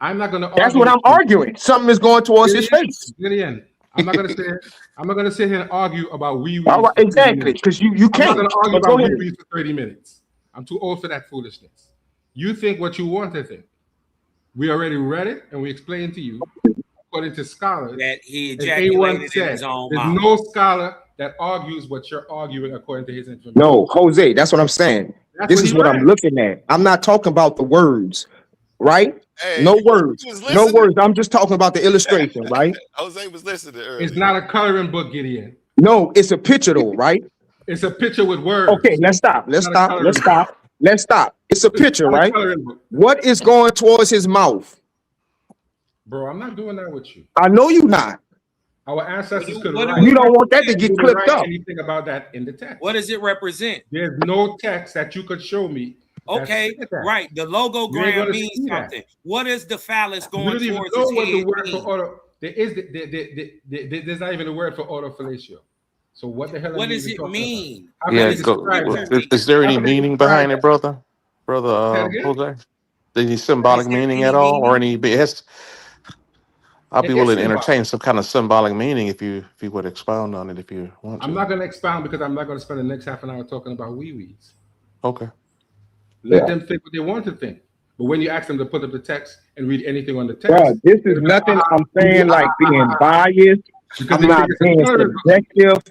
I'm not going to That's argue what with I'm you. arguing. Something is going towards his face. Gideon, I'm not going to sit. I'm not going to sit here and argue about wee All wees right, for 30 exactly. minutes. Because you I'm not can't. going to argue But go about ahead. wee wees for 30 minutes. I'm too old for that foolishness. You think what you want to think. We already read it and we explained to you, according to scholars, That he as A1 ejaculated in said, his own there's mouth. no scholar that argues what you're arguing according to his information. No, Jose, that's what I'm saying. That's This what is he what I'm read. looking at. I'm not talking about the words, right? Hey, No words. you was No listening. words. I'm just talking about the illustration, right? Jose was listening It's earlier. not a coloring book, Gideon. No, it's a picture though, right? It's a picture with words. Okay, let's stop. It's Let's not a stop. coloring Let's book. stop. Let's stop. It's a picture, It's not a right? coloring book. What is going towards his mouth? Bro, I'm not doing that with you. I know you not. Our ancestors could what do write. we You don't want that to They get didn't clipped write up. anything about that in the text. What does it represent? There's no text that you could show me. that Okay, said that. right. The You ain't logogram gonna means see that. something. What is the phallus You going don't even towards know his what the head word for mean? auto. There is there's not even a word for autofellatio. So what the hell? What are you does even it talking mean? About? How can What Yeah, they does go. describe scripture that? mean? Is there How any can they meaning describe behind it, that? brother? Say it again? Jose? Any Is symbolic there meaning any at all, or meaning? any? It has, I'll be It is willing to symbolic. entertain some kind of symbolic meaning if you would expound on it if you want I'm to. not going to expound because I'm not going to spend the next half an hour talking about wee wees. Okay. Let Yeah. them think what they want to think. But when you ask them to put up the text and read anything on the Bro, text, this is nothing I'm saying like being biased. because I'm they not think it's a being coloring book. subjective.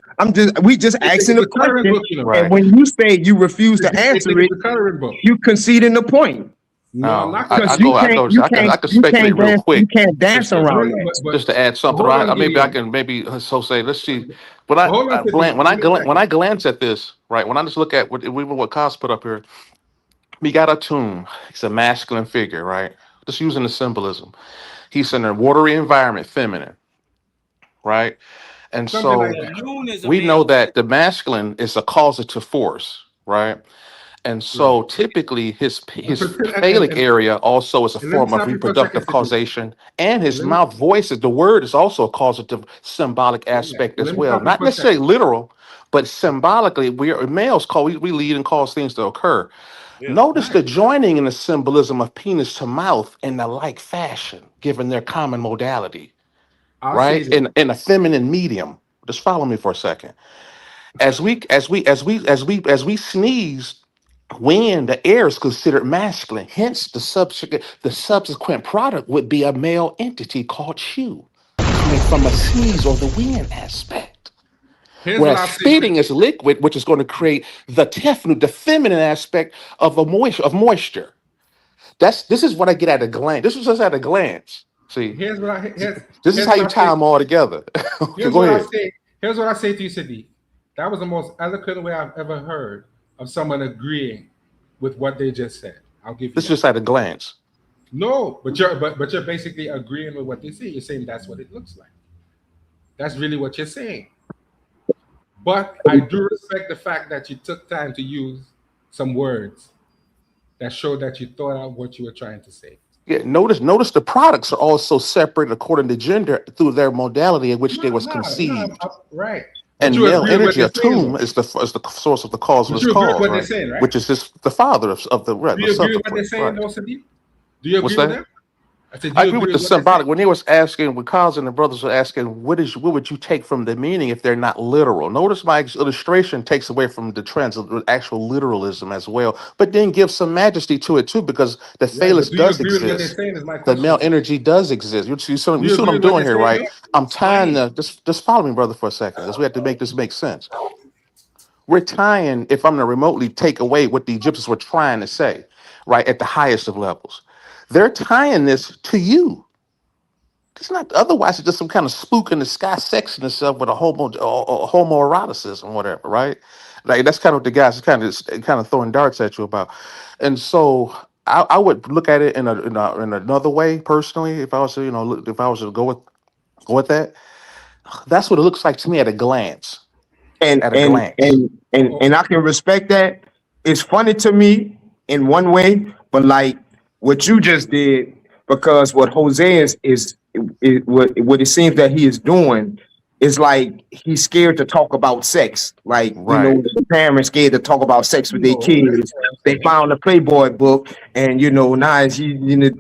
We just They think asking it's a a coloring question. book, you know. Right. And when you say you refuse to They answer think it, it's a coloring book. you conceding the point. No, I'm not. Because I could speculate real you quick can't dance just to around that. just to add something. Hold on, Maybe I Gideon. can so say. Let's see. Hold on, Sadiq. Give me a When I second. glance at this, right? When I just look at what Cos put up here, we got a tomb. It's a masculine figure, right? Just using the symbolism. He's in a watery environment, feminine, right? And Something like so The that. moon is a we know male. that the masculine is a causative force, right? And Right. so typically his And, phallic area also is a and let me form of stop you for a second, reproductive Sadiq. causation, and his Let me, mouth voice is the word is also a causative symbolic aspect as let me well. stop you Not for a necessarily second. literal, but symbolically, we are males we lead and cause things to occur. Yeah. Notice Right. the joining in the symbolism of penis to mouth in the like fashion, given their common modality, I'll say right? this. In a feminine medium. Just follow me for a second. As we sneeze, when the air is considered masculine, hence the subsequent product would be a male entity called chew, coming from a sneeze or the wind aspect. Here's what Whereas I'll say. spitting is liquid, which is going to create the tefnu, the feminine aspect of moisture. This is what I get at a glance. This was just at a glance. See, Here's what I this is here's how what you I tie say. them all together. Okay, Here's go what I ahead. say. Here's what I say to you, Sadiq. That was the most eloquent way I've ever heard of someone agreeing with what they just said. I'll give you This that. is just at a glance. No, but you're basically agreeing with what they say. You're saying that's what it looks like. That's really what you're saying. But I do respect the fact that you took time to use some words that show that you thought out what you were trying to say. Yeah, notice the products are also separate according to gender through their modality in which they was conceived. Right. But And you male agree with what energy, they're a saying, tomb, though. is the source of the cause of But this you agree with cause, what they're right? saying, right? Which is the father of the Do the you agree with what they're subsequent, saying, right? though, Sadiq? Do you What's agree with that? them? I said, I you agree agree with the with what I symbolic. said? When they was asking, when Cos and the brothers were asking, what would you take from the meaning if they're not literal? Notice my illustration takes away from the actual literalism as well, but then gives some majesty to it too, because the Right, but phallus do you does agree with what they're exist. saying? Is my The question male to you. energy does exist. Do You you see what agree I'm with what they're doing here, saying, right? though? I'm tying Explain. just follow me, brother, for a second, because we have to make this make sense. We're tying, if I'm to remotely take away what the Egyptians were trying to say, right, at the highest of levels, they're tying this to you. It's not otherwise. It's just some kind of spook in the sky, sexing itself with a homoeroticism, whatever, right? Like that's kind of what the guys kind of throwing darts at you about. And so I would look at it in another way personally. If I was to if I was to go with that, that's what it looks like to me at a glance. and At a and glance, and and Oh, and I can respect that. It's funny to me in one way, but like what you just did, because what Jose is what it seems that he is doing is like he's scared to talk about sex. Like, right? the parents scared to talk about sex with their no, that's kids. false. They found a Playboy book, and now it's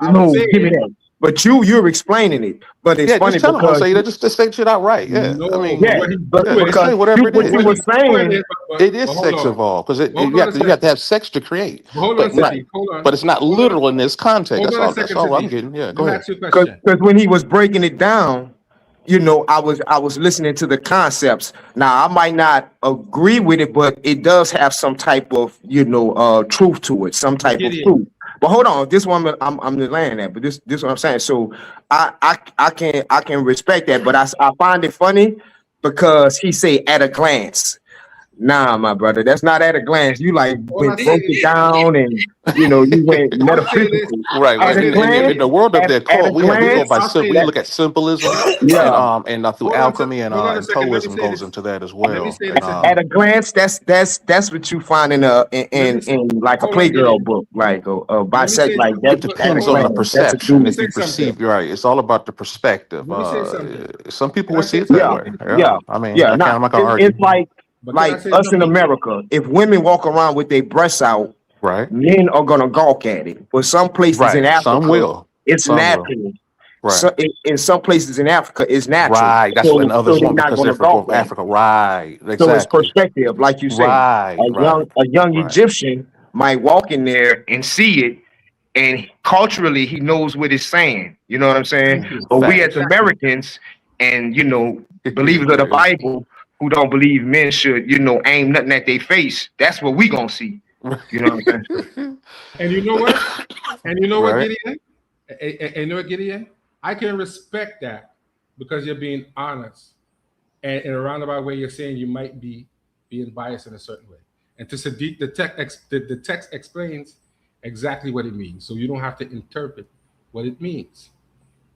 I would no, give me say that. But you're explaining it. But it's Yeah, funny just tell them, because Jose. Just say shit out right. Yeah, I no, mean, but yeah, what he's but yeah, doing, just because say whatever it what you is. what were he's doing saying. is, It is but hold sex on, involved because but hold you on have a to you have second, to have sex to create. but hold on a But right, second, hold on, but it's not hold on, literal in this context. hold That's on a all. That's second, all I'm Sadiq. getting. Yeah, Let go me ahead. ask you a Because question. when he was breaking it down, I was listening to the concepts. Now I might not agree with it, but it does have some type of truth to it, some type of Gideon, truth. But hold on, this one I'm the land at, but this what I'm saying. So I can respect that, but I find it funny because he say at a glance. Nah, my brother, that's not at a glance. You like all I went say broke it is, down and you went I'll say this, metaphysical. Right. I'll At Well, a say this, glance, in the Gideon, world of the at a occult, we go glance, by I'll say we this, look at symbolism yeah. and through hold on, alchemy hold on a and second, let me Taoism say goes this, into that as let me well. say And this, Sadiq, At a glance, that's what you find in a let me, in like a hold on, playgirl Gideon, book, like a let me bisect, say, like that's it just at a depends hold on on, the glance. That's a perception. let me dude. If say you something, perceive, you're right. It's all about the perspective. let me say something, Some people can will I see say it that Yeah, something, way. Gideon? Yeah. yeah, I mean, yeah. I'm Now not gonna it's argue. But can I like say us in something? America. If women walk around with their breasts out, Right. men are gonna gawk at it. But some places in Right. Some Africa, will. it's Some will. natural. Right. So in some places in Africa, it's natural. Right. That's what, and So others they're won't not because they're gonna from gawk at it. Africa. Right. So it's Exactly. perspective, like you say. Right. Right. A young Right. Egyptian might walk in there and see it, and culturally he knows what it's saying. You know what I'm saying? Thank you. But we as Facts. Exactly. Americans and believers of the Yeah. Bible who don't believe men should, aim nothing at their face, that's what we gonna see. You know what I'm saying? And you know what? And you know what, Right. Gideon? And you know what, Gideon? I can respect that because you're being honest. And in a roundabout way, you're saying you might be being biased in a certain way. And to Sadiq, the text explains exactly what it means. So you don't have to interpret what it means.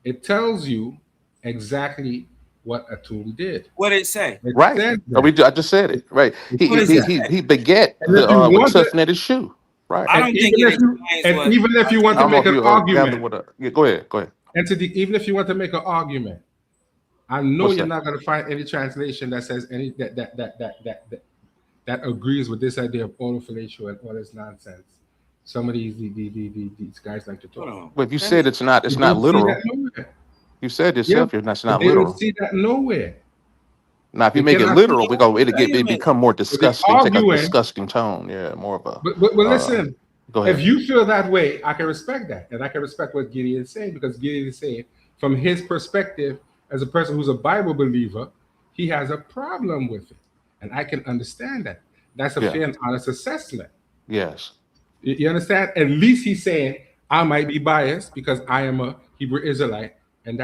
It tells you exactly what Atum did. What did it say? It Right. says Oh, that. I just said it. Right. It What He does he it says he that. say? he beget And if you with want to, tough knitted shoe. Right. I and don't think even it if you, explains and what even if you want I to don't know make if an you gathered argument, what. Yeah, go ahead. Go ahead. and Sadiq, even if you want to make an argument, I know What's you're that? not going to find any translation that says any that agrees with this idea of autofellatio and all this nonsense. Some of these guys like to hold talk. on. Well, if you Let me said it's You not don't see that literal. nowhere. You said Yeah, yourself it's but not they don't literal. see that nowhere. Now, if They you make it cannot see literal, that. wait a it minute. become more But they're disgusting. Take a arguing. disgusting tone. Yeah, more of a. But Uh, listen, go if ahead. you feel that way, I can respect that, and I can respect what Gideon is saying because Gideon is saying, from his perspective, as a person who's a Bible believer, he has a problem with it, and I can understand that. That's a Yeah. fair and honest assessment. Yes. You understand? At least he's saying I might be biased because I am a Hebrew Israelite, and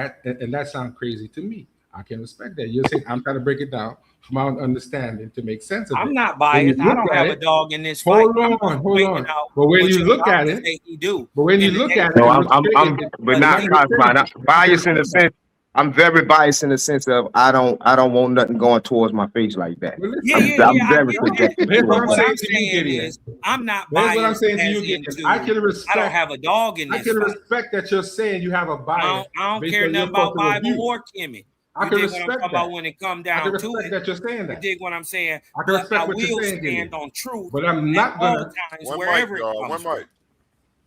that sounds crazy to me. I can respect that. You're saying I'm trying to break it down from my own understanding to make sense of I'm it. not When you biased. I look don't at have a it, dog in this fight. hold I'm on, just hold pointing on. out But when what you your look at doctor it, say he do. but when you And look and at it No, and I'm, restrain it, but but not let me Cosmo. you Not can biased in the say that. sense. I'm very biased in the sense of I don't want nothing going towards my face like that. Well, yeah, listen. yeah, I'm yeah, I very get that. protective Here's what But towards I'm what that. saying I'm to you, saying Gideon. is I'm not Here's what I'm biased saying to as you, Gideon. into I don't have a dog in I this can fight. respect that you're saying you have a bias I don't based care on your nothing about cultural Bible view. or Kimmy. I You can dig what I'm respect talking about that. when it come I can down to respect it? that you're saying You that. dig what I'm saying? I can But I respect what you're will saying, Gideon. stand on truth But I'm at not all gonna. times, One mic, wherever it y'all. comes One from. mic.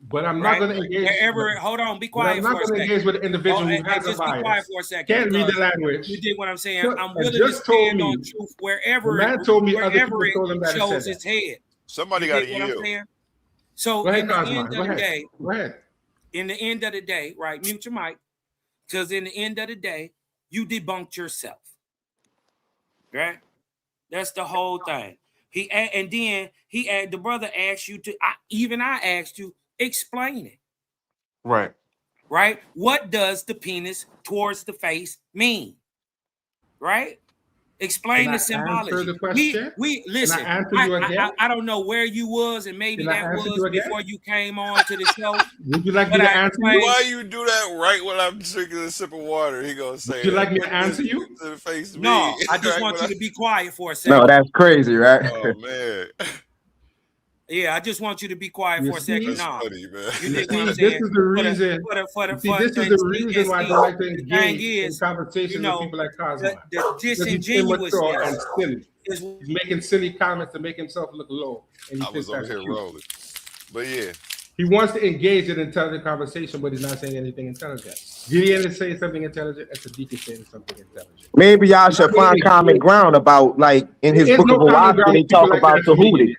But I'm not going to engage. Wherever, hold on, be quiet for a second. I'm not going to engage with an individual who has just a bias. Be quiet for a second. Can't read the language. You did what I'm saying. I'm willing to stand on truth wherever. The man told me other people it told him that shows its head. Somebody got to yield. So in the end of the day, go ahead. In the end of the day, right? Mute your mic, because in the end of the day, you debunked yourself. Right? That's the whole thing. The brother asked you to. I asked you explain it. Right. Right? What does the penis towards the face mean? Right? Explain the symbology. The question? We listen. Can I answer you again? I don't know where you was, and maybe that was before you came on to the show. Would you like me to answer you? Why you do that right when I'm drinking a sip of water? He gonna say, would you like me to answer you? To the face no, I just want you to be quiet for a second. No, that's crazy, right? Oh man. Yeah, I just want you to be quiet for a second. No, funny, man. This is the reason. This is the reason why I don't like to engage in conversation with people like Cosmo. The disingenuousness and silly. He's making silly comments to make himself look low. And I was over here rolling, but yeah, he wants to engage in intelligent conversation, but he's not saying anything intelligent. Gideon is saying something intelligent, and Sadiq is saying something intelligent. Maybe y'all should find common ground about, like, in his book of Oasis, they talk about Tahuti.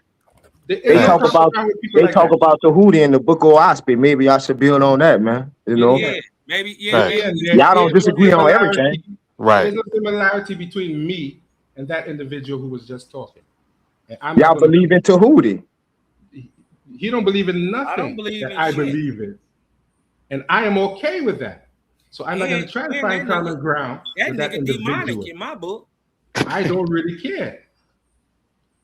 They talk about Tahuti in the book of Oasis. Maybe y'all should build on that, man. You know? Yeah, maybe. Y'all don't disagree on everything. Right. There's a similarity between me and that individual who was just talking. Y'all believe in Tahuti. He don't believe in nothing I don't believe that I believe in. And I am okay with that. So I'm not going to try to find common ground with that individual. Demonic in my book. I don't really care.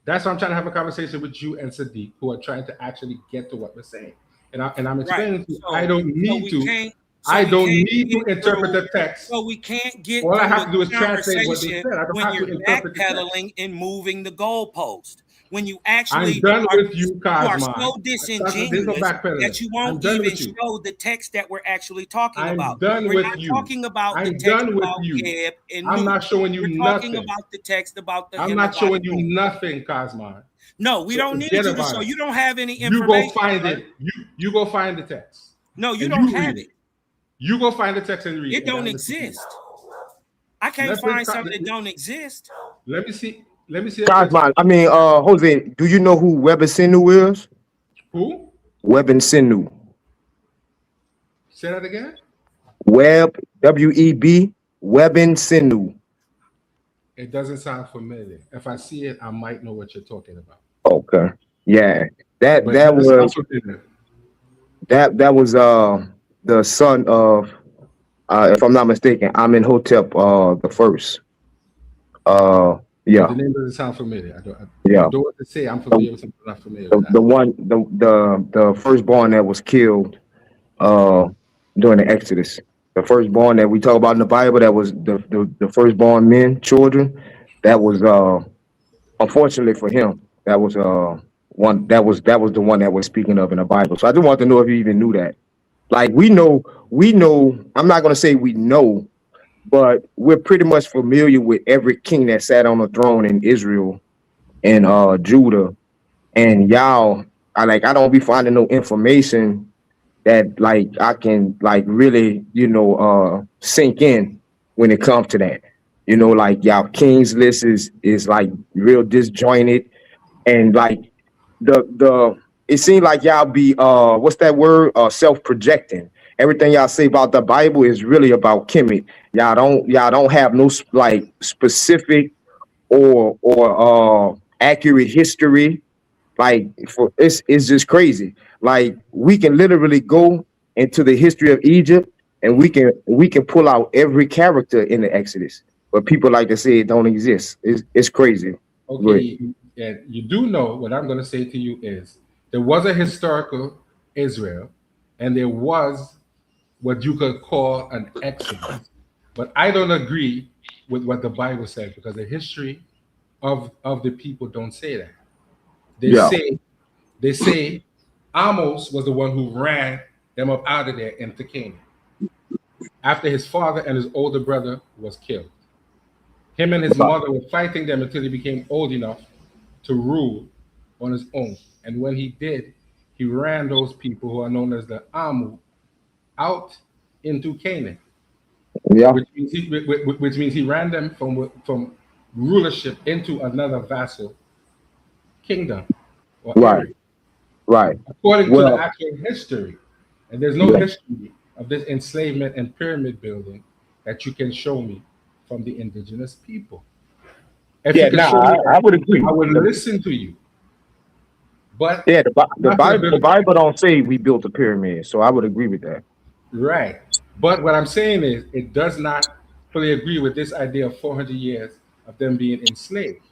That's why I'm trying to have a conversation with you and Sadiq, who are trying to actually get to what we're saying. And I'm explaining to you, I don't need to. I don't need to interpret the text. So we can't get. All I have to do is translate what they said. I don't have to interpret the text. Backpedaling and moving the goalpost. When you actually I'm done with you, Cosmo. You are so disingenuous that you won't even show the text that we're actually talking about. We're not talking about the text about Geb and I'm not showing you nothing. We're talking about the text about the. I'm not showing you nothing, Cosmo. No, we don't need you to show. You don't have any information. You go find it. You go find the text. No, you don't have it. You go find the text and read it. It don't exist. I can't find something that don't exist. Let me see. Cosmo, I mean, Jose, do you know who Web Sinu is? Who? Web Sinu. Say that again? Web, W-E-B, Web Sinu. It doesn't sound familiar. If I see it, I might know what you're talking about. Okay. Yeah. That was the son of, if I'm not mistaken, Amenhotep the first. Yeah. The name doesn't sound familiar. I don't want to say I'm familiar with something I'm not familiar with. The firstborn that was killed during the Exodus. The firstborn that we talk about in the Bible, that was the firstborn men, children. That was unfortunately for him, that was the one that was speaking of in the Bible. So I just want to know if you even knew that. Like we know, I'm not gonna say we know, but we're pretty much familiar with every king that sat on the throne in Israel and Judah. And y'all, I don't be finding no information that like I can like really, sink in when it comes to that. Like y'all kings list is like real disjointed, and like it seems like y'all be what's that word? Self-projecting. Everything y'all say about the Bible is really about Kemet. Y'all don't have no like specific or accurate history. Like it's just crazy. Like we can literally go into the history of Egypt and we can pull out every character in the Exodus, but people like to say it don't exist. It's crazy. Okay, and you do know what I'm going to say to you is there was a historical Israel, and there was what you could call an Exodus. But I don't agree with what the Bible says, because the history of the people don't say that. They say Amos was the one who ran them up out of there into Canaan after his father and his older brother was killed. Him and his mother were fighting them until he became old enough to rule on his own. And when he did, he ran those people who are known as the Amu out into Canaan, Yeah. which means he ran them from rulership into another vassal kingdom or Right. area, Right. according to the Well, actual history. And there's no yeah. history of this enslavement and pyramid building that you can show me from the indigenous people. If you Yeah, can nah, show me I that, would agree. I would listen to you. But Yeah, the not for the Bible, the biblical. Bible don't say we built a pyramid, so I would agree with that. Right. But what I'm saying is, it does not fully agree with this idea of 400 years of them being enslaved.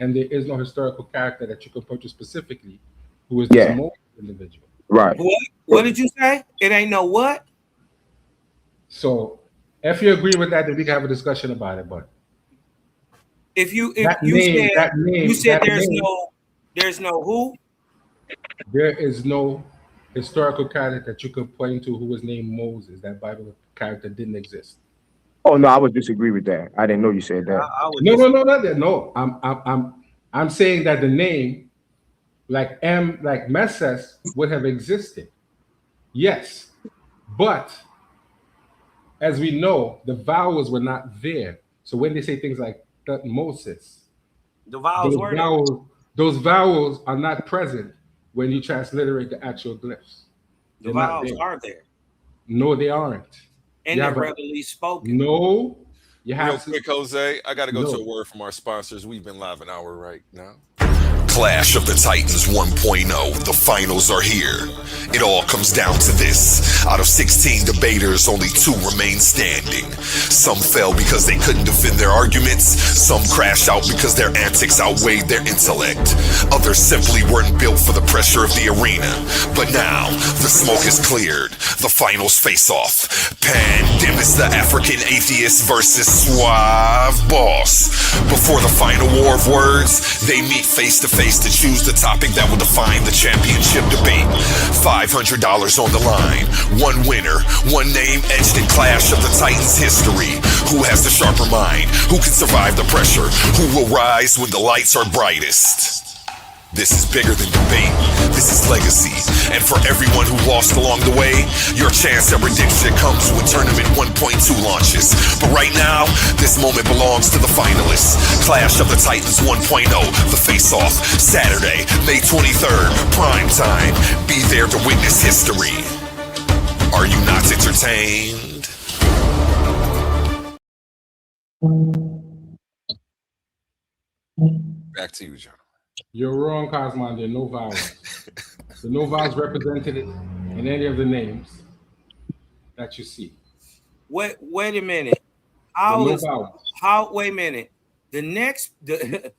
And there is no historical character that you can point to specifically who is this Yeah, Moses individual. right. What did you say? It ain't no what? So if you agree with that, then we can have a discussion about it. But If you that name, that you name, said that name, there's no who? there is no historical character that you could point to who was named Moses. That Bible character didn't exist. Oh no, I would disagree with that. I didn't know you said that. I would No, no, no, not that. No, I'm saying that the name, like like Messes, would have existed. Yes, but as we know, the vowels were not there. So when they say things like Moses, the vowels were there. those vowels are not present when you transliterate the actual glyphs. The They're not vowels there. are there. No, they aren't. And You they're have a- readily spoken. No, you Real have to. quick, Jose, I got to go No. to a word from our sponsors. We've been live an hour right now. Clash of the Titans 1.0. The finals are here. It all comes down to this. Out of 16 debaters, only 2 remain standing. Some fell because they couldn't defend their arguments. Some crashed out because their antics outweighed their intellect. Others simply weren't built for the pressure of the arena. But now, the smoke is cleared. The finals face off. Pandemis the African atheist versus Suave Boss. Before the final war of words, they meet face to face to choose the topic that will define the championship debate. $500 on the line. One winner, one name etched in Clash of the Titans history. Who has the sharper mind? Who can survive the pressure? Who will rise when the lights are brightest? This is bigger than debate. This is legacy. And for everyone who lost along the way, your chance at redemption comes when Tournament 1.2 launches. But right now, this moment belongs to the finalists. Clash of the Titans 1.0, the face-off, Saturday, May 23rd, prime time. Be there to witness history. Are you not entertained? Back to you, John. You're wrong, Cosmon. There are no vowels. There are no vowels represented in any of the names that you see. Wait a minute. Wait a minute. The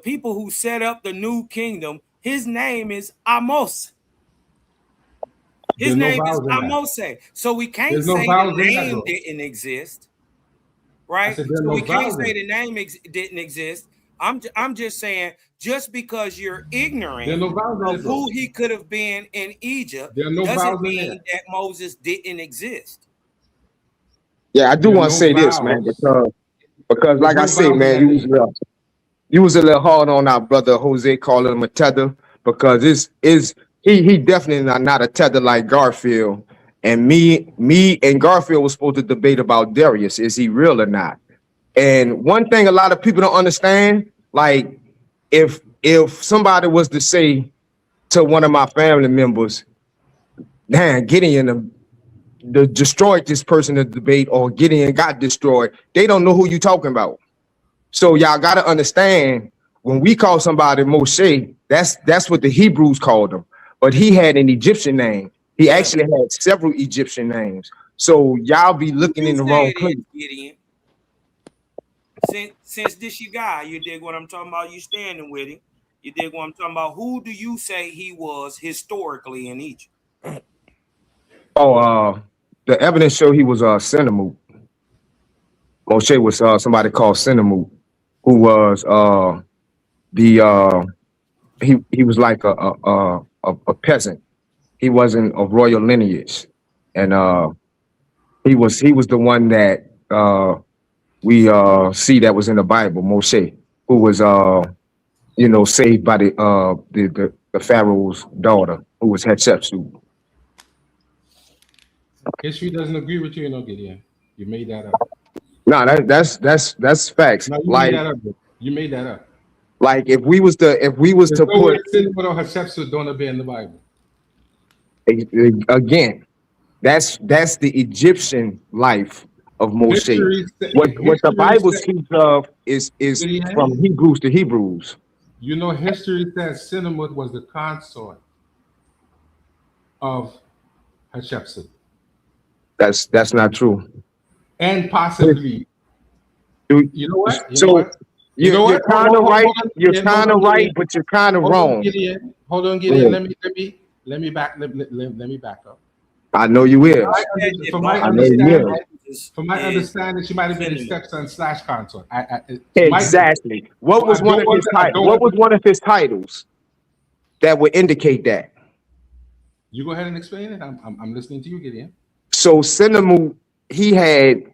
people who set up the new kingdom, his name is Amos. His name is Amos. So we can't say the name didn't exist. Right? So we can't say the name didn't exist. I'm just saying, just because you're ignorant of who he could have been in Egypt doesn't mean that Moses didn't exist. Yeah, I do want to say this, man, because like I say, man, you was a little hard on our brother Jose calling him a tether, because he definitely not a tether like Garfield. And me and Garfield was supposed to debate about Darius. Is he real or not? And one thing a lot of people don't understand, like if somebody was to say to one of my family members, man, Gideon destroyed this person in the debate, or Gideon got destroyed, they don't know who you talking about. So y'all got to understand, when we call somebody Moshe, that's what the Hebrews called him. But he had an Egyptian name. He actually had several Egyptian names. So y'all be looking in the wrong place. Since this your guy, you dig what I'm talking about? You standing with him. You dig what I'm talking about? Who do you say he was historically in Egypt? Oh, the evidence show he was Senemu. Moshe was somebody called Senemu, who was he was like a peasant. He wasn't of royal lineage, and he was the one that we see that was in the Bible, Moshe, who was saved by the the Pharaoh's daughter, who was Hatshepsut. History doesn't agree with you, Gideon. You made that up. No, that's facts. No, you made that up. Bro. You made that up. Like if we was There's to no way put Cinnamon or Hatshepsut don't appear in the Bible. again, that's the Egyptian life of Moshe. What the Bible speaks of is from Hebrews to Hebrews. You know, history says Cinnamon was the consort of Hatshepsut. That's not true. And possibly, you know what? You're kind of right. You're kind of right, but you're kind of wrong. Hold on, Gideon. Let me back up. I know you will. From my understanding, she might have been his stepson / consort. Exactly. What was one of his titles that would indicate that? You go ahead and explain it. I'm listening to you, Gideon. So Senemu, he had,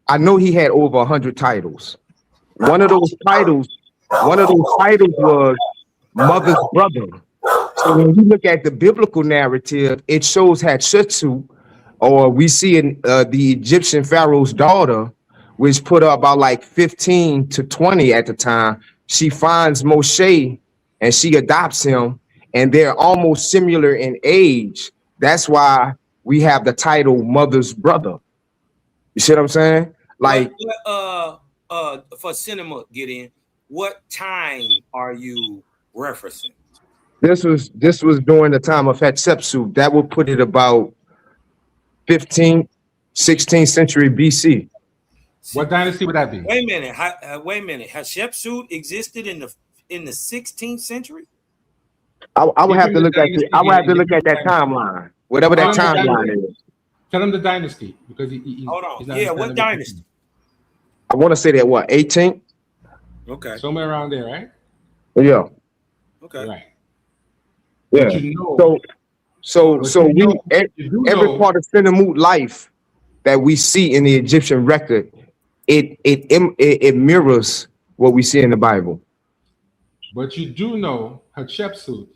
I know he had over 100 titles. One of those titles was mother's brother. So when you look at the biblical narrative, it shows Hatshepsut, or we see in the Egyptian pharaoh's daughter, which put up about like 15 to 20 at the time. She finds Moshe and she adopts him, and they're almost similar in age. That's why we have the title mother's brother. You see what I'm saying? Like, for cinema, Gideon, what time are you referencing? This was during the time of Hatshepsut. That would put it about 15th, 16th century BC. What dynasty would that be? Wait a minute. Hatshepsut existed in the 16th century? I would have to look at that timeline. Whatever that timeline is. Tell him the dynasty because hold on. Yeah, what dynasty? I want to say that 18th? Okay. Somewhere around there, right? Yeah. Okay. Right. Yeah. So every part of Senemu life that we see in the Egyptian record, it mirrors what we see in the Bible. But you do know Hatshepsut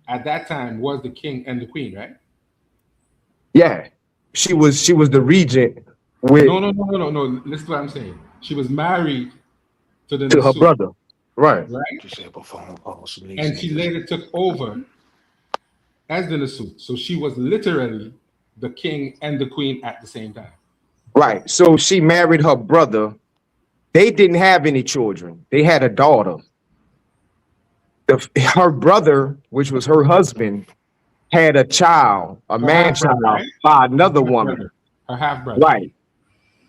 at that time was the king and the queen, right? Yeah, she was the regent with. No. Listen to what I'm saying. She was married to her brother, right? And she later took over as the Nasut. So she was literally the king and the queen at the same time. Right. So she married her brother. They didn't have any children. They had a daughter. Her brother, which was her husband, had a child, a man child, by another woman. Her half brother.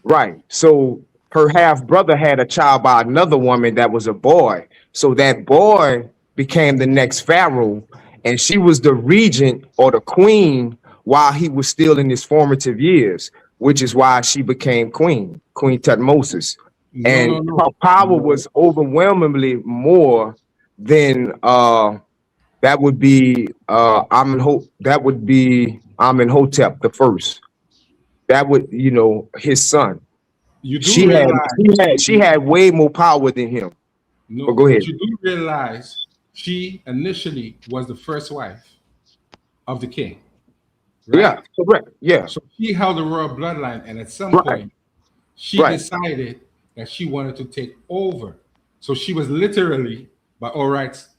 Right. So her half brother had a child by another woman that was a boy. So that boy became the next pharaoh, and she was the regent or the queen while he was still in his formative years, which is why she became Queen Tutmosis. Her power was overwhelmingly more than that would be Amenhotep the first. That would, his son. She had way more power than him. No, but go ahead. You do realize she initially was the first wife of the king. Right? Yeah, correct. Yeah. So she held the royal bloodline, and at some point, she decided that she wanted to take over. So she was literally, by all rights,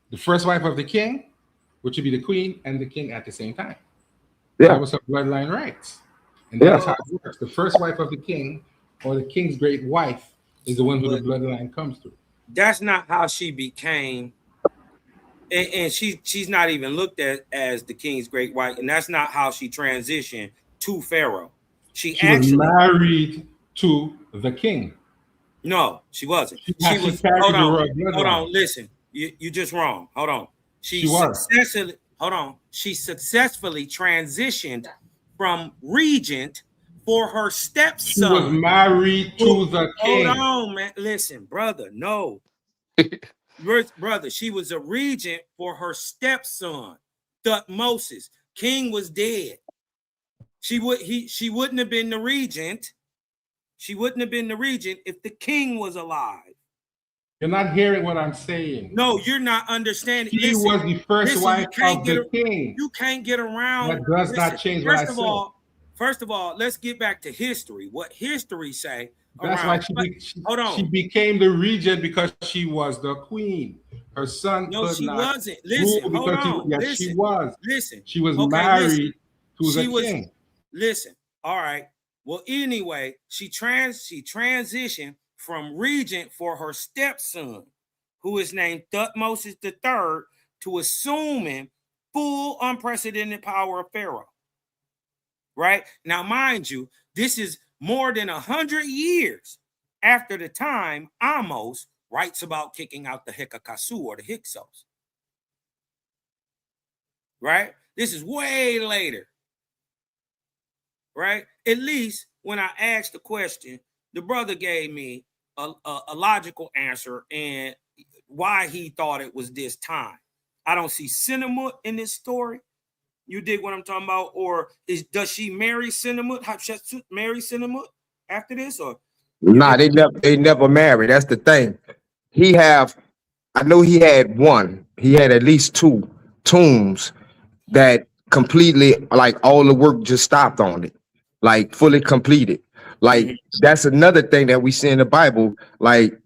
the first wife of the king, which would be the queen and the king at the same time. Yeah. That was her bloodline rights. And that's how it works. The first wife of the king or the king's great wife is the one who the bloodline comes through. That's not how she became, and she's not even looked at as the king's great wife, and that's not how she transitioned to Pharaoh. She actually was married to the king. No, she wasn't. She was. Hold on. Listen, you just wrong. Hold on. She successfully transitioned from regent for her stepson. She was married to the king. Hold on, man. Listen, brother. No. Brother, she was a regent for her stepson, Thutmose. King was dead. She wouldn't have been the regent. She wouldn't have been the regent if the king was alive. You're not hearing what I'm saying. No, you're not understanding. She Listen, was the first listen, wife of the king. you can't get around. That does Listen, not change what I said. First of all, let's get back to history. What history say That's around? why Hold on. she became the regent because she was the queen. Her son No, could she not wasn't. Listen, rule hold because on. yes, Listen, she was. Listen. She was Okay, married to she the was, king. Listen. All right. Well, anyway, she transitioned from regent for her stepson, who is named Thutmose III, to assuming full unprecedented power of Pharaoh. Right? Now, mind you, this is more than 100 years after the time Amos writes about kicking out the Hekakasu or the Hyksos. Right? This is way later. Right? At least when I asked the question, the brother gave me a logical answer and why he thought it was this time. I don't see Cinnamon in this story. You dig what I'm talking about? Or does she marry Cinnamon? Hatshepsut marry Cinnamon after this? Or nah, they never married. That's the thing. I know he had one. He had at least two tombs that completely, like, all the work just stopped on it, like fully completed. Like, that's another thing that we see in the Bible. Like,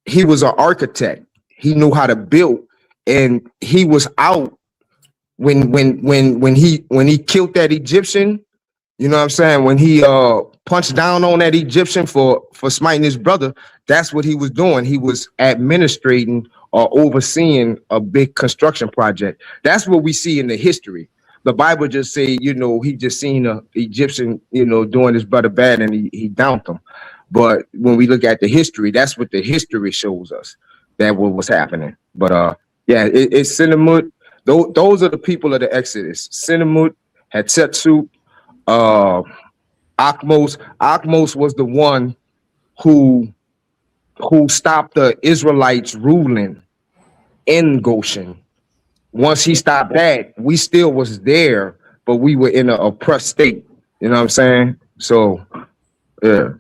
he was an architect. He knew how to build, and he was out when he killed that Egyptian. You know what I'm saying? When he punched down on that Egyptian for smiting his brother, that's what he was doing. He was administrating or overseeing a big construction project. That's what we see in the history. The Bible just say, he just seen a Egyptian, doing his brother bad, and he downed him. But when we look at the history, that's what the history shows us, that what was happening. But yeah, it's Cinnamut. Those are the people of the Exodus. Cinnamut, Hatshepsut, uh Akmos was the one who stopped the Israelites ruling in Goshen. Once he stopped that, we still was there, but we were in an oppressed state. You know what I'm saying? So yeah.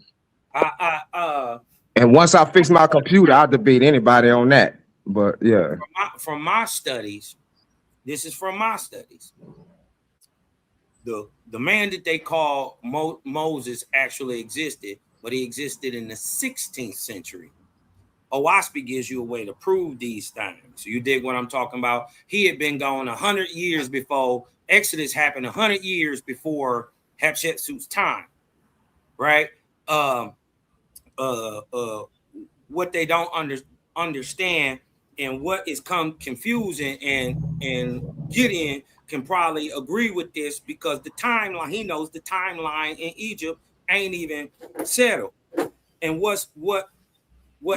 And once I fix my computer, I'll debate anybody on that. But yeah. From my studies, this is from my studies. The man that they call Moses actually existed, but he existed in the 16th century. Owaspy gives you a way to prove these things. So you dig what I'm talking about? He had been gone 100 years before Exodus happened, 100 years before Hatshepsut's time, right? What they don't understand and what is confusing, and Gideon can probably agree with this, because the timeline, he knows the timeline in Egypt ain't even settled. And what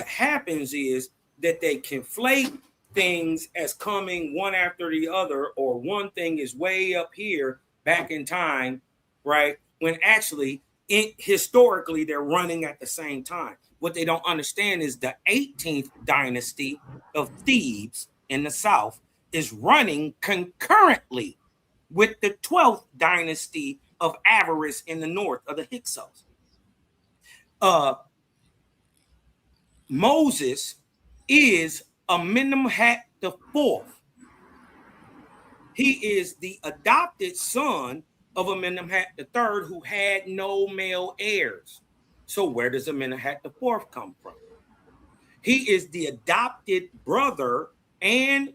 happens is that they conflate things as coming one after the other, or one thing is way up here back in time, right? When actually, historically, they're running at the same time. What they don't understand is the 18th dynasty of Thebes in the south is running concurrently with the 12th dynasty of Avaris in the north, of the Hyksos. Moses is Amenemhat the fourth. He is the adopted son of Amenemhat the third, who had no male heirs. So where does Amenemhat the fourth come from? He is the adopted brother and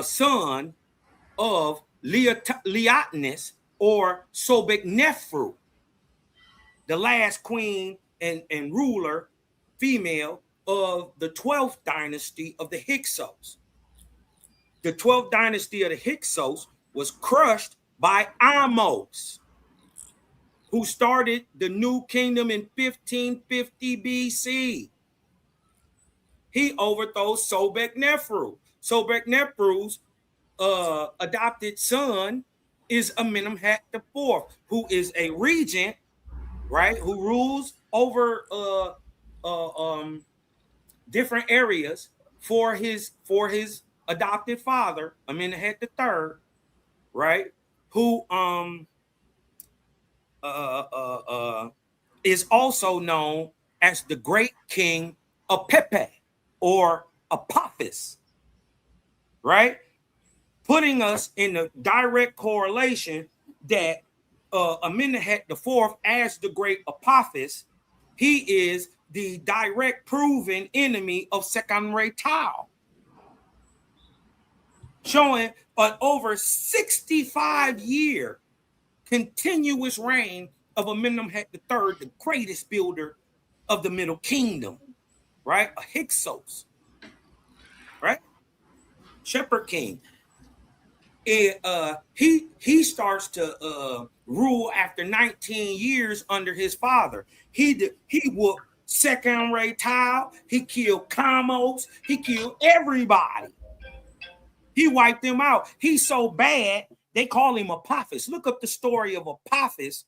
son of Leotnes, or Sobeknephrut, the last queen and ruler, female, of the 12th dynasty of the Hyksos. The 12th dynasty of the Hyksos was crushed by Amos, who started the new kingdom in 1550 BC. He overthrows Sobeknephrut. Sobeknephrut's adopted son is Amenemhat IV, who is a regent, right, who rules over different areas for his adopted father, Amenemhat III, right, who is also known as the great king Apepe or Apophis, right? Putting us in a direct correlation that Amenemhat IV as the great Apophis, he is the direct proven enemy of Sekan Tao, showing an over 65-year continuous reign of Amenemhat III, the greatest builder of the Middle Kingdom, right? A Hyksos, right? Shepherd King. He starts to rule after 19 years under his father. He whooped Sekan Tao. He killed Kamos. He killed everybody. He wiped them out. He's so bad they call him Apophis. Look up the story of Apophis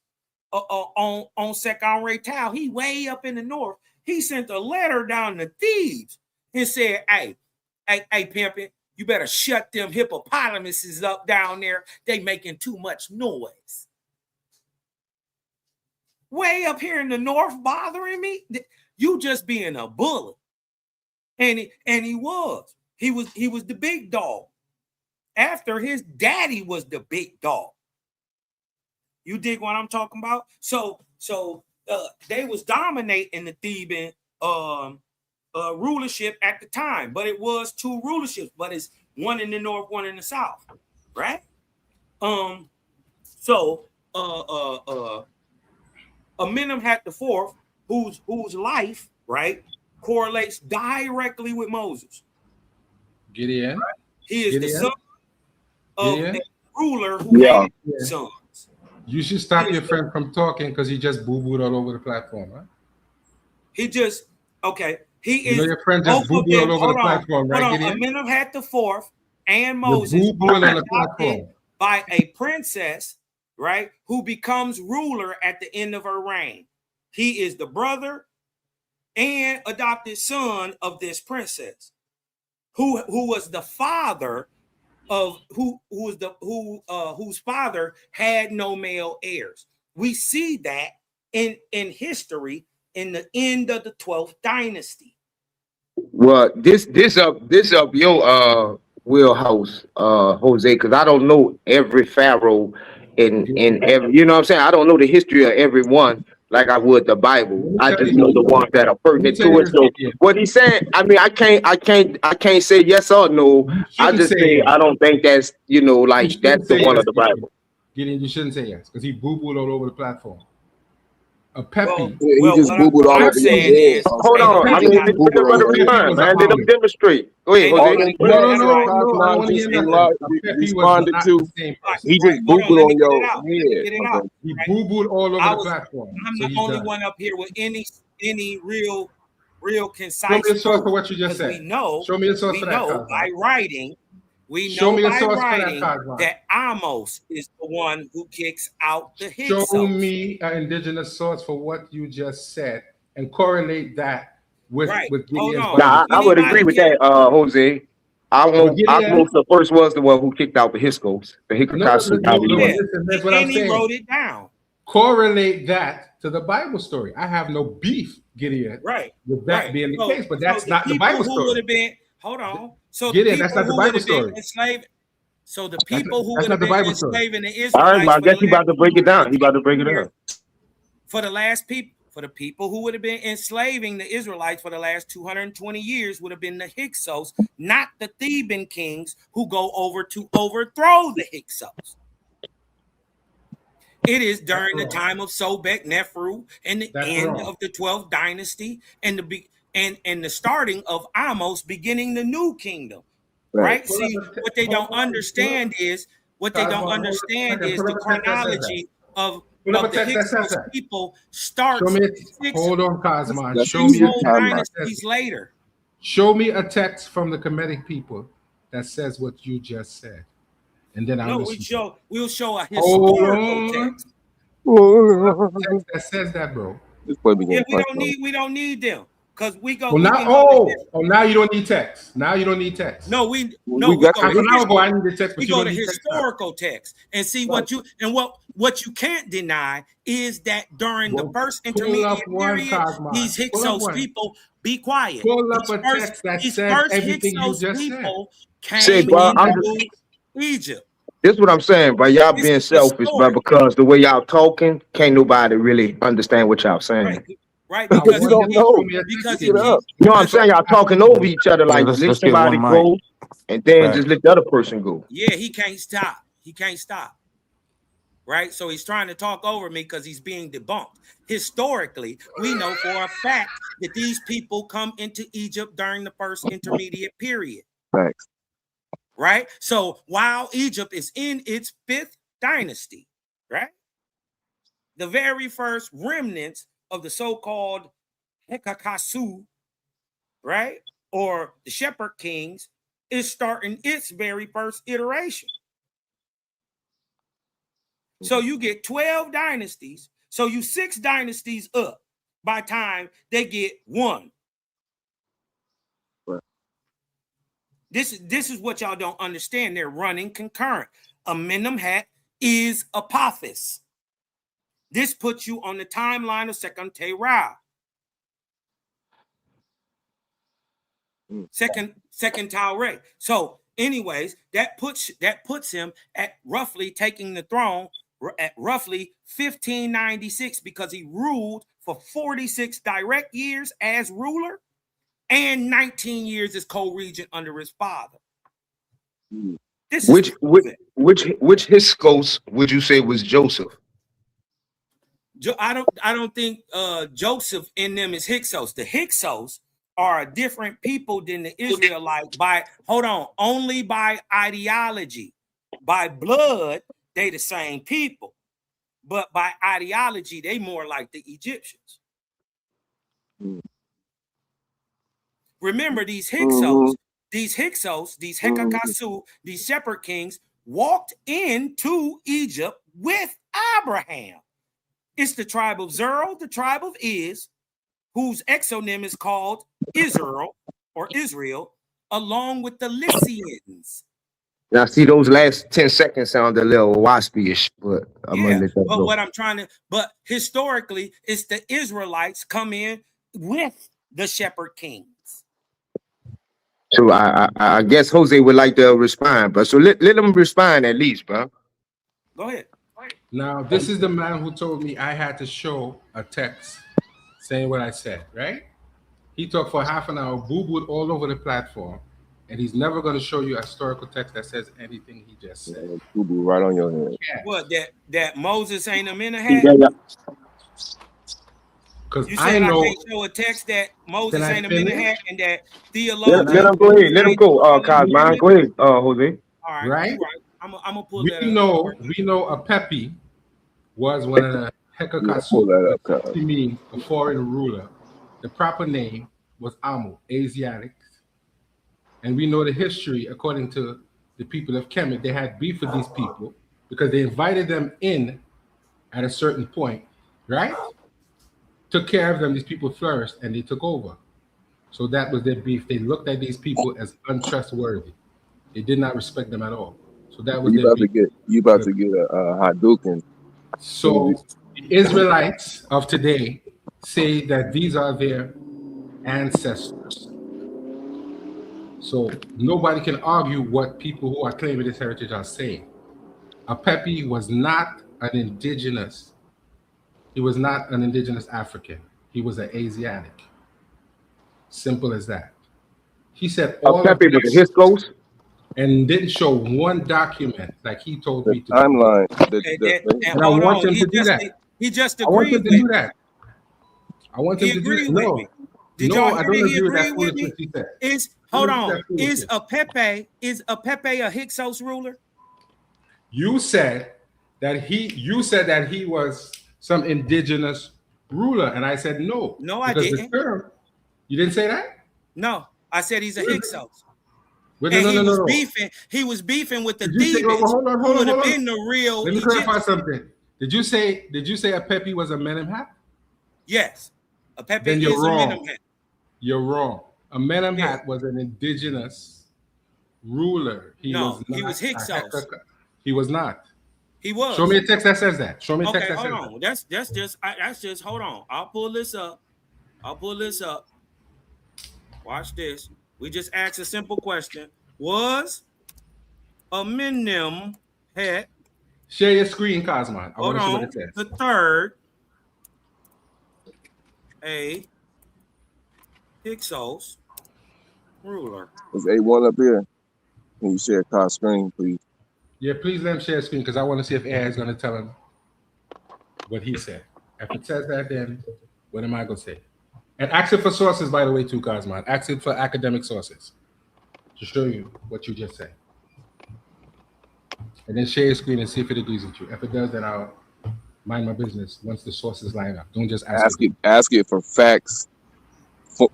on Sekan Tao. He way up in the north. He sent a letter down to Thebes and said, "Hey, pimpin', you better shut them hippopotamuses up down there. They making too much noise. Way up here in the north bothering me. You just being a bully." And he was the big dog. After his daddy was the big dog. You dig what I'm talking about? So they was dominating the Theban rulership at the time, but it was two rulerships, but it's one in the north, one in the south, right? Amenemhat IV, whose life, right, correlates directly with Moses. Gideon. Right? He is Gideon. the son of Gideon. a ruler who had sons. You should stop your friend from talking because he just boo-booed all over the platform, right? He just, okay. He is. Your friend just boo-booed all over the platform, right? Amenemhat IV and Moses adopted by a princess, right, who becomes ruler at the end of her reign. He is the brother and adopted son of this princess, who was the father of whose father had no male heirs. We see that in history in the end of the 12th dynasty. Well, this up your wheelhouse, Jose, because I don't know every pharaoh in every, you know what I'm saying? I don't know the history of every one like I would the Bible. I just know the ones that are pertinent to it. So what he's saying, I mean, I can't say yes or no. I just say I don't think that's, you know, like that's the one of the Bible. Gideon, you shouldn't say yes because he boo-booed all over the platform. Pepe. He just boo-booed all over your head. Hold on. I mean, let them respond, man. Let them demonstrate. Go ahead, Jose. No. Responded to. He just boo-booed on your head. He boo-booed all over the platform. I'm the only one up here with any real concise. Show me a source for what you just said. We know. Show me a source for that. We know by writing. We Show know me a by source writing for that Amos is the one who kicks out the Hyksos. Show me an indigenous source for what you just said and correlate that with Gideon's Bible. Nah, I would agree with that, Jose. Amos the first was the one who kicked out the Hyksos. The Hyksos. That's what I'm saying. He wrote it down. Correlate that to the Bible story. I have no beef, Gideon, with that being the case, but that's not the Bible story. Would have been, hold on. So Gideon, that's not the Bible story. So the people who would have been enslaving the Israelites. All right, I guess he about to break it down. For the people who would have been enslaving the Israelites for the last 220 years would have been the Hyksos, not the Theban kings who go over to overthrow the Hyksos. It is during the time of Sobek Neferu and the end of the 12th dynasty and the starting of Amos beginning the new kingdom. Right? See, what they don't understand is the chronology of the Hyksos people starts. Hold on, Cosmon. Show me dynasties later. Show me a text from the Kemetic people that says what you just said. And then we'll show a historical text. Text that says that, bro. Yeah, we don't need them. Because we go. Well, we now, can go to now you don't need text. Now you don't need text. No, we got go half to an hour ago. I history. needed text, but We you go don't to need text now. historical text and see what you can't deny is that during the first intermediate period, these Hyksos people be quiet. Pull up a text that says everything you just people Say, came bro, into Egypt. this is what I'm saying, but y'all This being is selfish, but historic. because the way y'all talking, can't nobody really understand what y'all saying. Right, Because because you don't know. because Look it up. You know what I'm saying? Y'all talking over each other, like let's let get somebody one mic. go, and then Right. just let the other person go. Yeah, he can't stop. He can't stop. Right? So he's trying to talk over me because he's being debunked. Historically, we know for a fact that these people come into Egypt during the first intermediate period. Thanks. Right? So while Egypt is in its 5th dynasty, right? The very first remnants of the so-called Hekakasu, right? Or the Shepherd Kings is starting its very first iteration. So you get 12 dynasties. So you 6 dynasties up by time they get 1. Right. This is what y'all don't understand. They're running concurrent. Amenemhat is Apophis. This puts you on the timeline of Second Terah. Second Taureh. So, anyways, that puts him at roughly taking the throne at roughly 1596 because he ruled for 46 direct years as ruler and 19 years as co-regent under his father. This which Hyksos would you say was Joseph? I don't think Joseph in them is Hyksos. The Hyksos are a different people than the Israelites only by ideology. By blood, they the same people. But by ideology, they more like the Egyptians. Remember, these Hyksos, these Hekakasu, these Shepherd Kings walked into Egypt with Abraham. It's the tribe of Zerah, the tribe of Iz, whose exonym is called Israel, along with the Lycians. Now, see, those last 10 seconds sound a little waspy-ish, but I'm gonna let that go. But historically, it's the Israelites come in with the Shepherd Kings. So I guess Jose would like to respond, but so let him respond at least, bro. Go ahead. Now, this is the man who told me I had to show a text saying what I said, right? He talked for half an hour, boo-booed all over the platform, and he's never going to show you a historical text that says anything he just said. Boo-boo right on your head. What, that Moses ain't a Amenemhat? Because you said I can't show a text that Moses ain't a Amenemhat and that theologian. Let him go ahead. Let him go, Cosman. Go ahead, Jose. All right. Right? I'm gonna pull that up. We know a Pepi was one of the Hekakasu, which means a foreign ruler. The proper name was Amu, Asiatics. And we know the history, according to the people of Kemet, they had beef with these people because they invited them in at a certain point, right? Took care of them, these people flourished, and they took over. So that was their beef. They looked at these people as untrustworthy. They did not respect them at all. So that was their beef. You about to get a Hadouken. So the Israelites of today say that these are their ancestors. So nobody can argue what people who are claiming this heritage are saying. Apepi was not an indigenous. He was not an indigenous African. He was an Asiatic. Simple as that. He said all Apepi was a Hyksos and didn't show one document like he told me to. Timeline. And I want him to do that. He just agreed. I want him to do that. I want him to do it. No, I don't agree with that foolishness he said. Is Apepi a Hyksos ruler? You said that he was some indigenous ruler, and I said no. No, I didn't. You didn't say that? No, I said he's a Hyksos. No. He was beefing with the Thebans. Hold on. Who would have been the real. Let me clarify something. Did you say Apepi was a Amenemhat? Yes. Apepi then you're is wrong. a Amenemhat. You're wrong. Amenemhat was an indigenous ruler. He No, was not he was Hyksos. He was not. He was. Show me a text that says that. Show me a text Okay, that says hold on. That's just hold on. I'll pull this up. Watch this. We just asked a simple question. Was Amenemhat Share your screen, Cosmon. I hold want to see what on it says. the third a Hyksos ruler? Is A1 up here? Can you share Car's screen, please? Yeah, please let him share screen because I want to see if AI is going to tell him what he said. If it says that, then what am I going to say? And ask it for sources, by the way, too, Cosmon. Ask it for academic sources to show you what you just said. And then share your screen and see if it agrees with you. If it does, then I'll mind my business once the sources line up. Don't just ask it. Ask it for facts,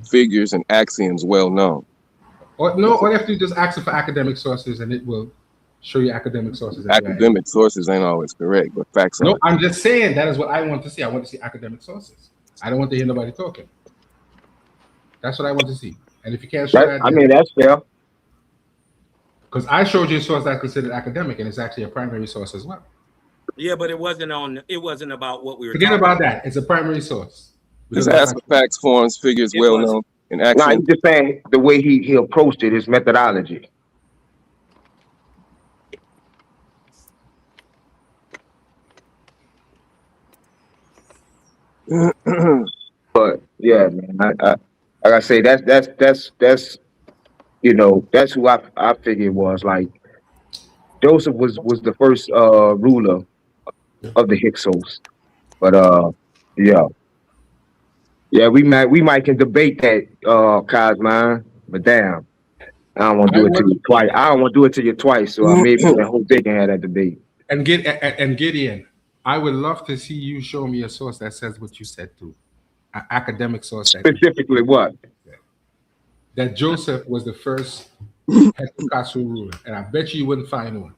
figures, and axioms well known. Or no, all you have to do is just ask it for academic sources, and it will show you academic sources. Academic sources ain't always correct, but facts are. No, I'm just saying that is what I want to see. I want to see academic sources. I don't want to hear nobody talking. That's what I want to see. And if you can't show that, I mean, that's fair. Because I showed you a source that's considered academic, and it's actually a primary source as well. Yeah, but it wasn't about what we were. Forget about that. It's a primary source. Just ask for facts, forms, figures, well known, and No, action. he's just saying the way he approached it, his methodology. But yeah, man, I like I say, that's you know, that's who I figured was like Joseph was the first ruler of the Hyksos. But yeah, we might can debate that, Cosmine, but damn, I don't want to do it to you twice. I don't want to do it to you twice, so maybe I hope they can have that debate. And Gideon, I would love to see you show me a source that says what you said too. An academic source that Specifically what? That Joseph was the first Hekakasu ruler, and I bet you wouldn't find one.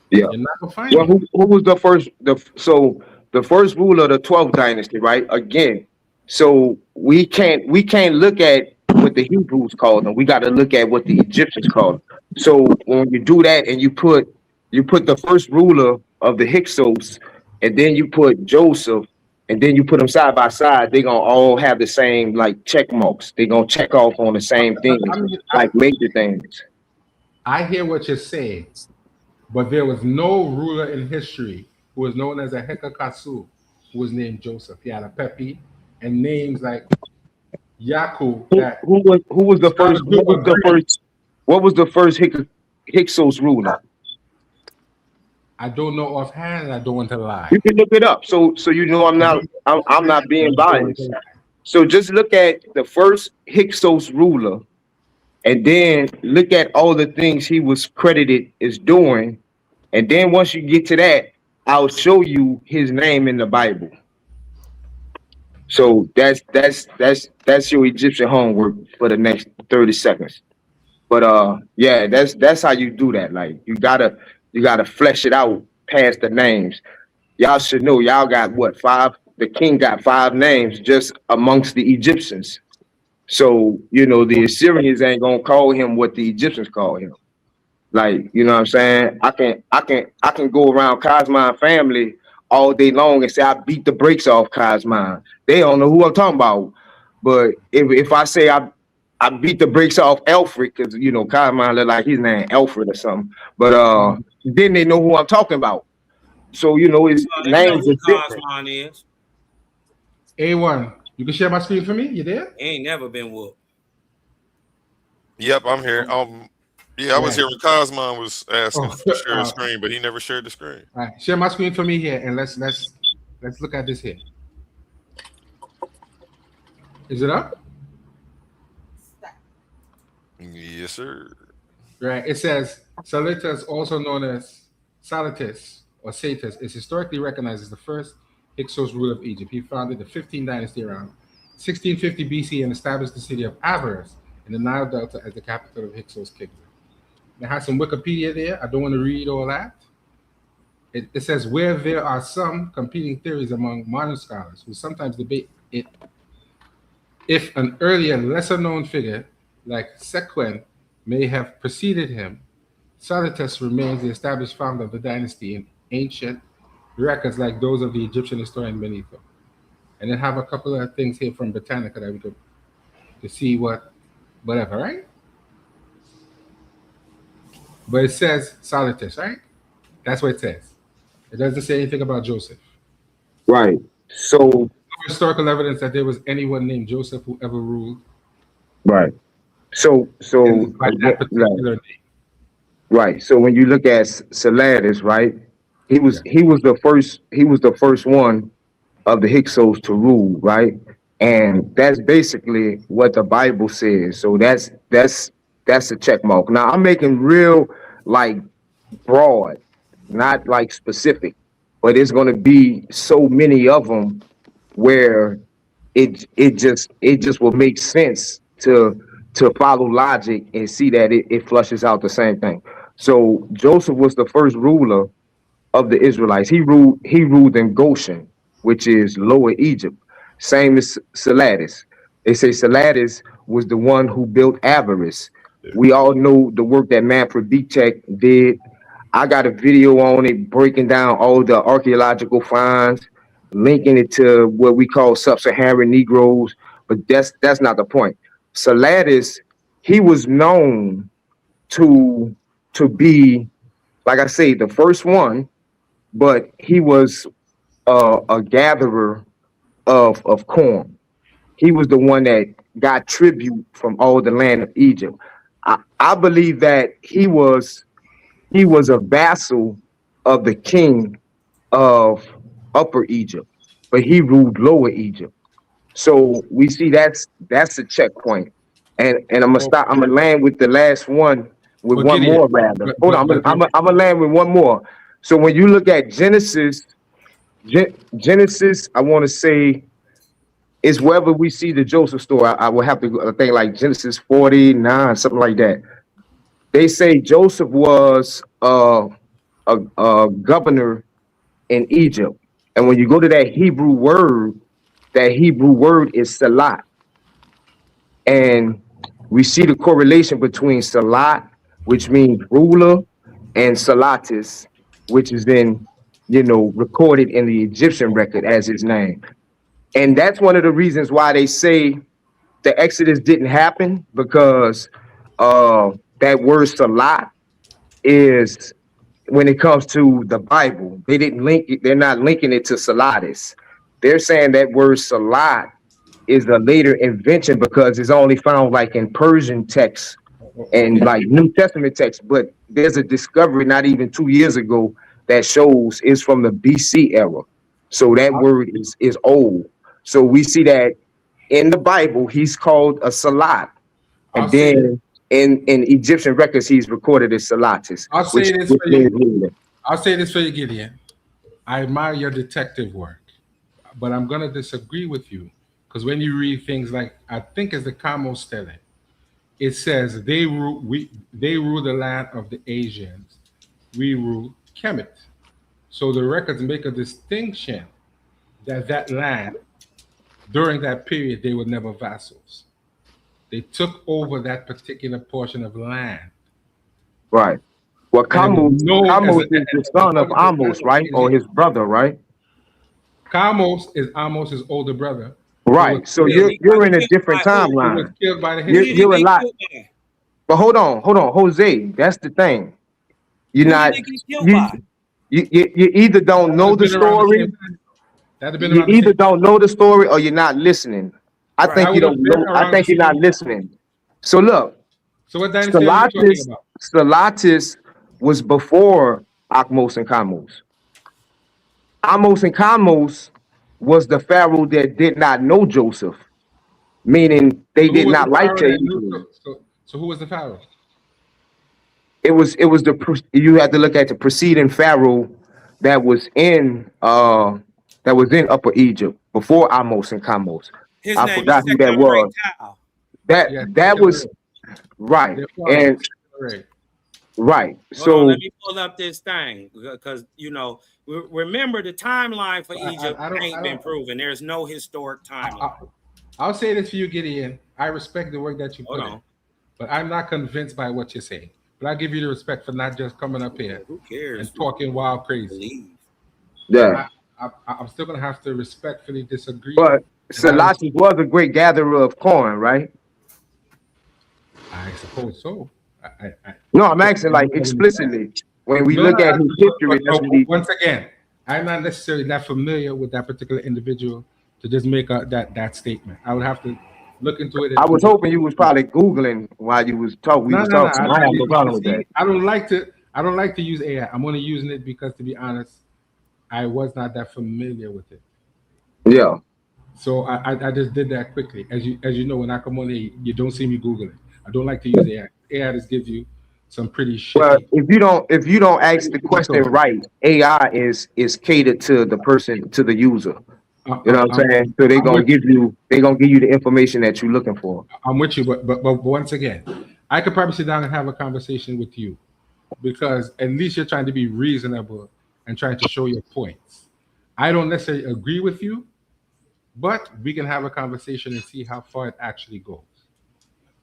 Yeah. You're not gonna find Well, one. who was the first? The first ruler of the 12th dynasty, right? Again, so we can't look at what the Hebrews called them. We got to look at what the Egyptians called them. So when you do that and you put the first ruler of the Hyksos, and then you put Joseph, and then you put them side by side, they're gonna all have the same like check marks. They're gonna check off on the same things, like major things. I hear what you're saying, but there was no ruler in history who was known as a Hekakasu who was named Joseph. He had a Pepi and names like Yaku. Who was the first? What was the first Hyksos ruler? I don't know offhand, and I don't want to lie. You can look it up. So you know I'm not being biased. So just look at the first Hyksos ruler, and then look at all the things he was credited as doing, and then once you get to that, I'll show you his name in the Bible. So that's your Egyptian homework for the next 30 seconds. But yeah, that's how you do that. Like you gotta flesh it out past the names. Y'all should know y'all got what, 5? The king got 5 names just amongst the Egyptians. So you know the Assyrians ain't gonna call him what the Egyptians call him. Like, you know what I'm saying? I can go around Cosmine family all day long and say I beat the brakes off Cosmine. They don't know who I'm talking about. But if I say I beat the brakes off Alfred, because you know Cosmine look like his name Alfred or something. But then they know who I'm talking about. So you know his names are different. Cosmine is. A1, you can share my screen for me? You there? He ain't never been whooped. Yep, I'm here. Yeah, I was here when Cosmon was asking to share the screen, but he never shared the screen. All right, share my screen for me here, and let's look at this here. Is it up? Yes, sir. Right. It says Salatus, also known as Salatus or Satus, is historically recognized as the first Hyksos ruler of Egypt. He founded the 15th dynasty around 1650 BC and established the city of Avaris in the Nile Delta as the capital of Hyksos kingdom. It has some Wikipedia there. I don't want to read all that. It says where there are some competing theories among modern scholars who sometimes debate it If an earlier, lesser known figure like Sequen may have preceded him, Salatus remains the established founder of the dynasty in ancient records like those of the Egyptian historian Manetho. And then have a couple of things here from Britannica that we could to see whatever, right? But it says Salatus, right? That's what it says. It doesn't say anything about Joseph. Right. So No historical evidence that there was anyone named Joseph who ever ruled right. So by again, that particular name. right. So when you look at Salatus, right, Yeah. he was the first one of the Hyksos to rule, right? And that's basically what the Bible says. So that's a check mark. Now I'm making real like broad, not like specific, but it's going to be so many of them where it just will make sense to follow logic and see that it flushes out the same thing. So Joseph was the first ruler of the Israelites. He ruled in Goshen, which is Lower Egypt. Same as Salatus. They say Salatus was the one who built Avaris. We all know the work that Manfred Bichek did. I got a video on it breaking down all the archaeological finds, linking it to what we call sub-Saharan Negroes. But that's not the point. Salatus, he was known to be, like I say, the first one, but he was a gatherer of corn. He was the one that got tribute from all the land of Egypt. I believe that he was a vassal of the king of Upper Egypt, but he ruled Lower Egypt. So we see that's a checkpoint. And I'm gonna Well, stop. I'm gonna land with the last one with but one Gideon, more rather. Hold on, but I'm gonna land with one more. So when you look at Genesis, I want to say is wherever we see the Joseph story. I will have to think like Genesis 49, something like that. They say Joseph was a governor in Egypt, and when you go to that Hebrew word is salat, and we see the correlation between salat, which means ruler, and salatis, which is then recorded in the Egyptian record as his name. And that's one of the reasons why they say the Exodus didn't happen, because that word salat is, when it comes to the Bible, they didn't link it, they're not linking it to salatis. They're saying that word salat is a later invention because it's only found like in Persian texts and okay. like New Testament texts. But there's a discovery not even 2 years ago that shows it's from the BC era. So that word is old. So we see that in the Bible, he's called a salat. I'll And say then in Egyptian records, he's recorded as salatis, I'll which, say this which for means you. ruler. I'll say this for you, Gideon. I admire your detective work, but I'm gonna disagree with you because when you read things like I think it's the Kamo Stele, it says they rule the land of the Asians, we rule Kemet. So the records make a distinction that that land during that period they were never vassals. They took over that particular portion of land, Right. Well, and it was Camus, known as Camus is the son of according to Amos, right? Or his brother, right? Kamos is Amos's older brother, who was Right. So Yeah, you're he got you're in a killed different by who? who was timeline. killed by the Who did he You're a Hittites. get lot. killed by? But hold on, Jose. That's the thing. You're Who did not they get killed you by? you either don't That would know have the been around the story, same time. That'd have been you around the either same don't know the story or you're not listening. I time. That think you would have don't been know. I around the think you're not same time. listening. So look, So what dynasty are you talking Salatis about? Salatis was before Akmos and Kamos. Amos and Kamos was the pharaoh that did not know Joseph, meaning they So who did was the not like pharaoh the that knew? Hebrews. So who was the pharaoh? It was you had to look at the preceding pharaoh that was in Upper Egypt before Amos and Kamos. His I name is forgot who that Sekhon was. Tao. That Yeah, that second was array. right. Their father. And Second array. right. Hold on, let So me pull up this thing because remember the timeline for So Egypt I don't ain't been proven. There's no historic I, timeline. I'll say this for you, Gideon. I respect the work that you Hold put in, on. but I'm not convinced by what you're saying. But I give you the respect for not just coming up Yeah, here who and cares what talking you wild crazy. believe? But Yeah. I'm still gonna have to respectfully disagree. But And I Selassie was a great gatherer of corn, right? suppose so. I No, I'm so asking you like look at it as that. explicitly. When we No, no, look at his history, that's what he. once again, I'm not necessarily that familiar with that particular individual to just make that statement. I would have to look into it I and was hoping you was probably Googling while you was talking. We no, was no, no. talking. I have no problem with that. See, I don't like to. I don't like to use AI. I'm only using it because, to be honest, I was not that familiar with it. Yeah. So I just did that quickly. As you know, when I come on here, you don't see me Googling. I don't like to use AI. AI just gives you some pretty Well, shitty if you don't ask the question sources. right, AI is catered to the person, to the user. I- You know I'm, what I'm, I'm saying? So I'm with you. they gonna give you the information that you're looking for. I'm with you, but once again, I could probably sit down and have a conversation with you because at least you're trying to be reasonable and trying to show your points. I don't necessarily agree with you, but we can have a conversation and see how far it actually goes.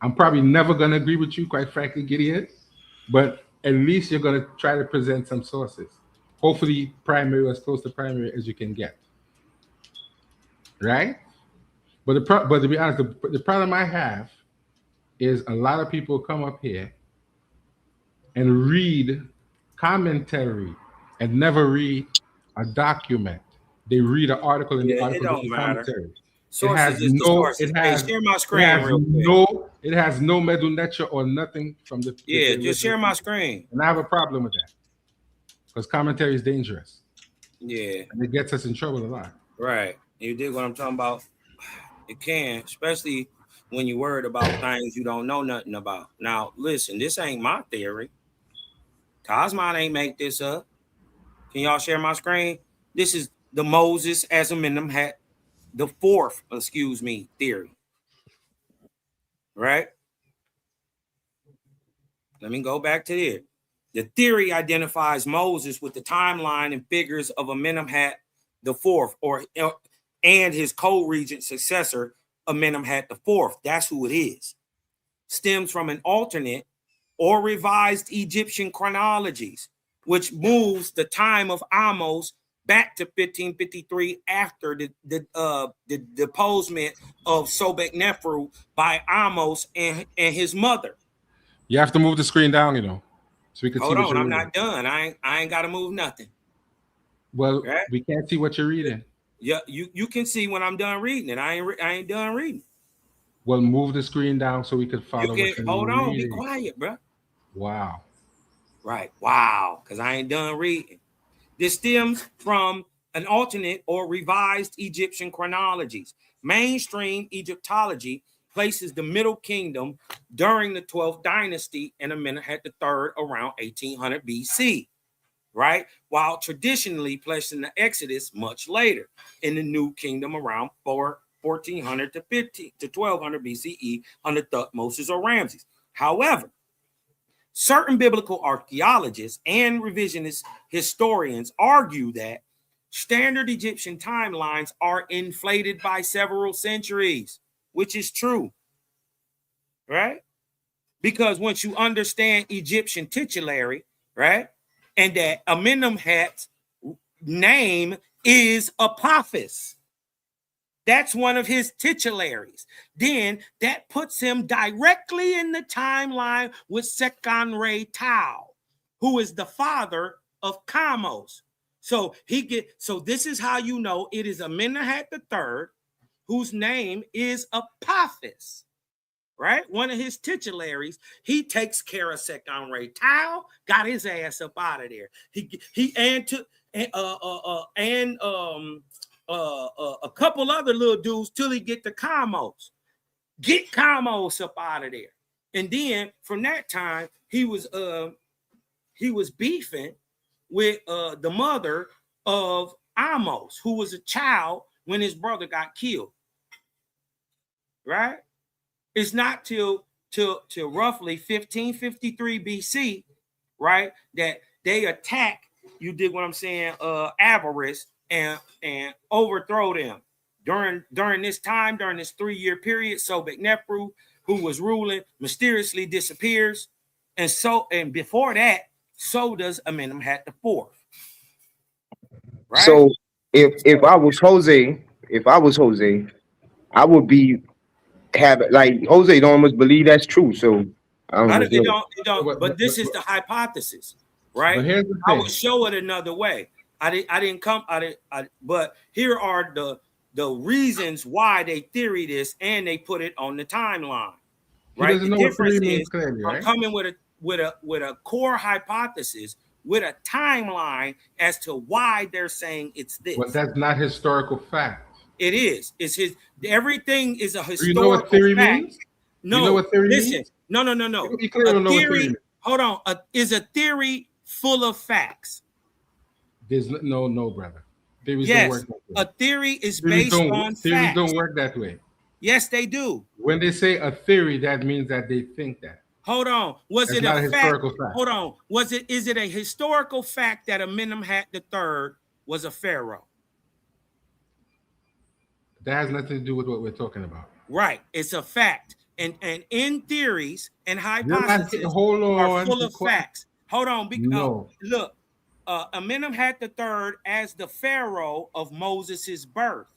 I'm probably never going to agree with you, quite frankly, Gideon, but at least you're going to try to present some sources. Hopefully, primary or as close to primary as you can get, right? But to be honest, the problem I have is a lot of people come up here and read commentary and never read a document. They read an article and the Yeah, it article don't doesn't matter. commentary. It has Sources is the no, sources. Hey, share my it screen has real quick. no, it has no medunetia or nothing from Yeah, the just original share my people. screen. And I have a problem with that because commentary is dangerous Yeah, and it gets us in trouble a lot. right. You dig what I'm talking about? It can, especially when you're worried about things you don't know nothing about. Now, listen, this ain't my theory. Cosmon ain't make this up. Can y'all share my screen? This is the Moses as Amenem had the fourth, theory. Right? Let me go back to it. The theory identifies Moses with the timeline and figures of Amenemhat the fourth, and his co-regent successor, Amenemhat the fourth. That's who it is. Stems from an alternate or revised Egyptian chronologies, which moves the time of Amos back to 1553 after the deposement of Sobek Neferu by Amos and his mother. You have to move the screen down, so we can see Hold what on, you're I'm reading. not done. I ain't got to move nothing. Well, Right? we can't see what you're reading. Yeah, you can see when I'm done reading it. I ain't done reading. Well, move the screen down so we could You follow can what you're hold on, be reading. quiet, bro. Wow. Right. Wow, because I ain't done reading. This stems from an alternate or revised Egyptian chronologies. Mainstream Egyptology places the Middle Kingdom during the 12th dynasty and Amenemhat III around 1800 BC, right? While traditionally placing the Exodus much later in the New Kingdom around 1400 to 1200 BCE under Thutmose or Ramses. However, certain biblical archaeologists and revisionist historians argue that standard Egyptian timelines are inflated by several centuries, which is true, right? Because once you understand Egyptian titulary, right, and that Amenemhat's name is Apophis, that's one of his titularies. Then that puts him directly in the timeline with Sekan Tao, who is the father of Kamos. So this is how you know it is Amenemhat III, whose name is Apophis, right? One of his titularies. He takes care of Sekan Tao, got his ass up out of there. A couple other little dudes till he get to Kamos. Get Kamos up out of there. And then from that time, he was beefing with the mother of Amos, who was a child when his brother got killed. Right? It's not till roughly 1553 BC, right, that they attack, you dig what I'm saying, avarice and overthrow them. During this time, during this 3-year period, Sobek Nefru, who was ruling, mysteriously disappears. And before that, so does Amenemhat IV. Right? So if I was Jose, I would be having like Jose don't almost believe that's true. So I don't know. It don't. But this is the hypothesis, right? But here's the I thing. would show it another way. But here are the reasons why they theory this and they put it on the timeline. Right. He doesn't know what theory means clearly, right? I'm coming with a core hypothesis with a timeline as to why they're saying it's this. But that's not historical fact. It is. It's his. Everything is a historical. Do you know what theory fact. means? No. You know what theory listen. means? No. You clearly don't know what theory means. Hold on. Is a theory full of facts? There's no, brother. Theories yes. don't work that way. A theory is based on facts. Theories don't work that way. Yes, they do. When they say a theory, that means that they think that. Hold on. Was it a historical fact? Hold on. Is it a historical fact that Amenemhat III was a pharaoh? That has nothing to do with what we're talking about. Right. It's a fact. And in theories and hypotheses are full of facts. Hold on. Look, Amenemhat III as the pharaoh of Moses' birth.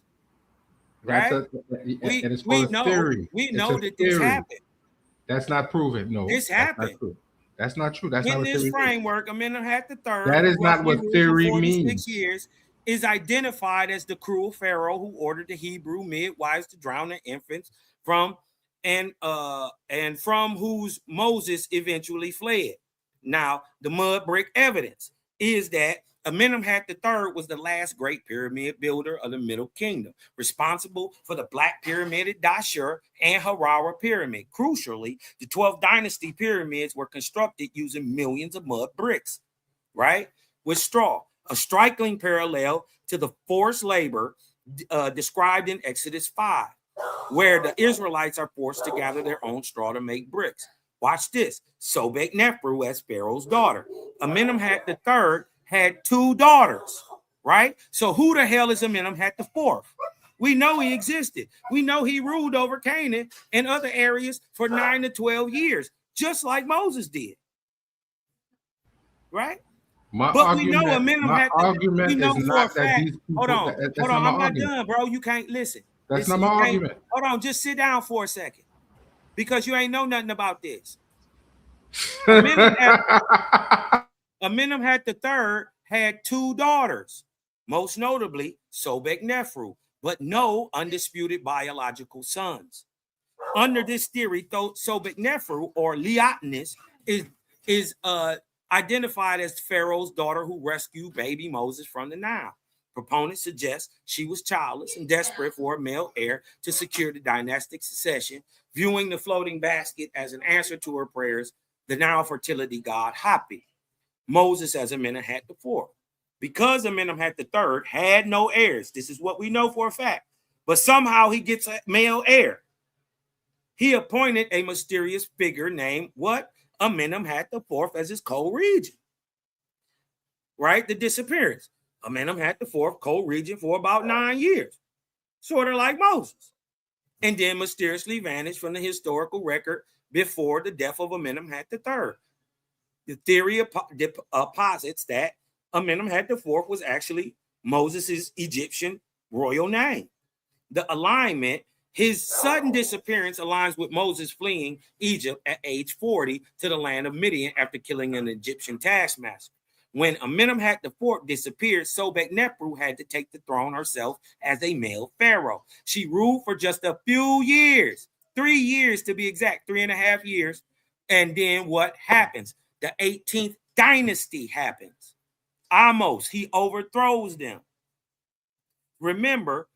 Right? We know that this happened. That's not proven. No. This happened. That's not true. That's in not what this framework, Amenemhat III. That is not what theory means. Years is identified as the cruel pharaoh who ordered the Hebrew midwives to drown their infants from whose Moses eventually fled. Now, the mud brick evidence is that Amenemhat III was the last great pyramid builder of the Middle Kingdom, responsible for the Black Pyramid at Dashur and Harara Pyramid. Crucially, the 12th dynasty pyramids were constructed using millions of mud bricks, right, with straw, a striking parallel to the forced labor described in Exodus 5, where the Israelites are forced to gather their own straw to make bricks. Watch this. Sobek Nefru as Pharaoh's daughter. Amenemhat III had 2 daughters, right? So who the hell is Amenemhat IV? We know he existed. We know he ruled over Canaan and other areas for 9 to 12 years, just like Moses did, right? We know Amenemhat. We know for a fact. Hold on. I'm not done, bro. You can't listen. That's not my argument. Hold on. Just sit down for a second, because you ain't know nothing about this. Amenemhat III had 2 daughters, most notably Sobek Nefru, but no undisputed biological sons. Under this theory, Sobek Nefru, or Leotnis, is identified as Pharaoh's daughter who rescued baby Moses from the Nile. Proponents suggest she was childless and desperate for a male heir to secure the dynastic succession, viewing the floating basket as an answer to her prayers, the Nile fertility god Hapi. Moses as Amenemhat IV. Because Amenemhat III had no heirs, this is what we know for a fact, but somehow he gets a male heir. He appointed a mysterious figure named what? Amenemhat IV as his co-regent. Right? The disappearance. Amenemhat IV co-regent for about 9 years, sort of like Moses, and then mysteriously vanished from the historical record before the death of Amenemhat III. The theory posits that Amenemhat IV was actually Moses' Egyptian royal name. The alignment, his sudden disappearance, aligns with Moses fleeing Egypt at age 40 to the land of Midian after killing an Egyptian taskmaster. When Amenemhat IV disappeared, Sobek Nefru had to take the throne herself as a male pharaoh. She ruled for just a few years, 3 years to be exact, 3.5 years. And then what happens? The 18th dynasty happens. Amos, he overthrows them. Remember,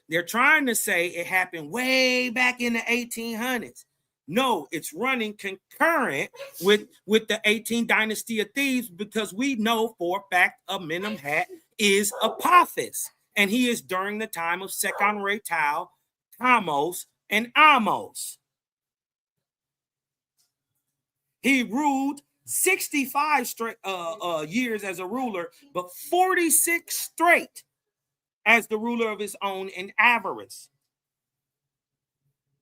they're trying to say it happened way back in the 1800s. No, it's running concurrent with the 18th dynasty of Thebes, because we know for a fact Amenemhat is Apophis, and he is during the time of Seconretal, Thamos, and Amos. He ruled 65 straight years as a ruler, but 46 straight as the ruler of his own in avarice.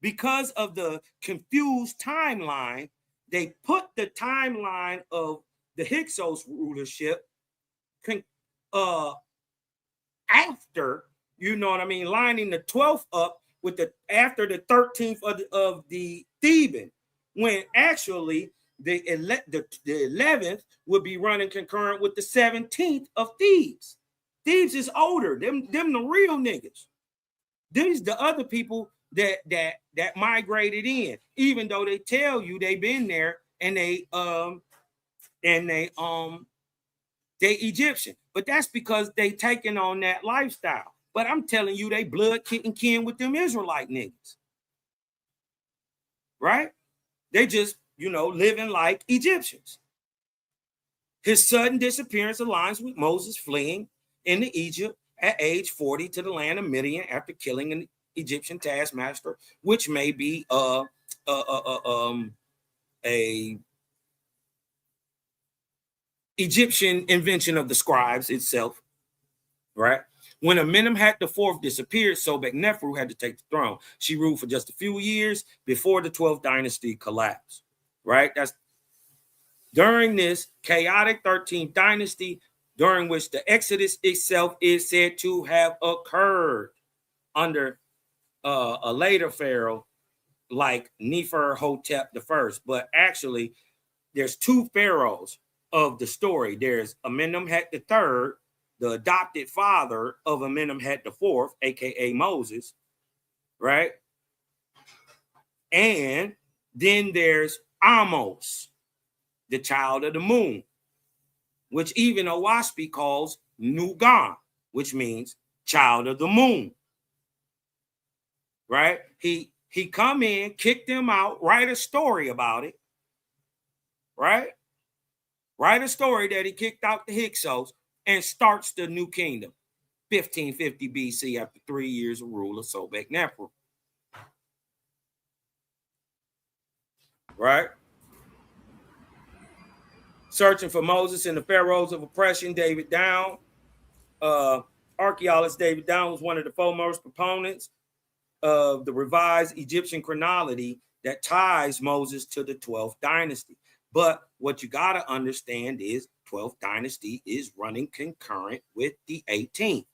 Because of the confused timeline, they put the timeline of the Hyksos rulership after, you know what I mean, lining the 12th up with the after the 13th of the Theban, when actually the 11th would be running concurrent with the 17th of Thebes. Thebes is older. Them the real niggas. These the other people that migrated in, even though they tell you they've been there and they Egyptian, but that's because they taking on that lifestyle. But I'm telling you, they blood kicking kin with them Israelite niggas, right? They just, you know, living like Egyptians. His sudden disappearance aligns with Moses fleeing into Egypt at age 40 to the land of Midian after killing an Egyptian taskmaster, which may be a Egyptian invention of the scribes itself, right? When Amenemhat IV disappeared, Sobek-Neferu had to take the throne. She ruled for just a few years before the 12th dynasty collapsed, right? That's during this chaotic 13th dynasty, during which the Exodus itself is said to have occurred under a later pharaoh like Nefer-Hotep I. But actually, there's two pharaohs of the story. There's Amenemhat III, the adopted father of Amenemhat IV, aka Moses, right? And then there's Amos, the child of the moon, which even Owaspi calls Nugan, which means child of the moon, right? He come in, kick them out, write a story about it, right? Write a story that he kicked out the Hyksos and starts the new kingdom, 1550 BC, after 3 years of rule of Sobek-Neferu. Right? Searching for Moses and the pharaohs of oppression, David Down. Archaeologist David Down was one of the foremost proponents of the revised Egyptian chronology that ties Moses to the 12th dynasty. But what you got to understand is 12th dynasty is running concurrent with the 18th.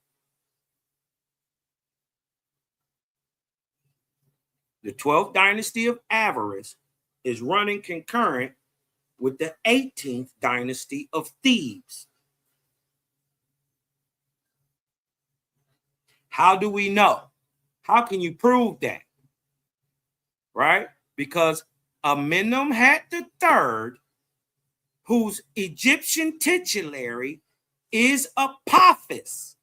The 12th dynasty of Avaris is running concurrent with the 18th dynasty of Thebes. How do we know? How can you prove that? Right? Because Amenemhat III, whose Egyptian titulary is Apophis,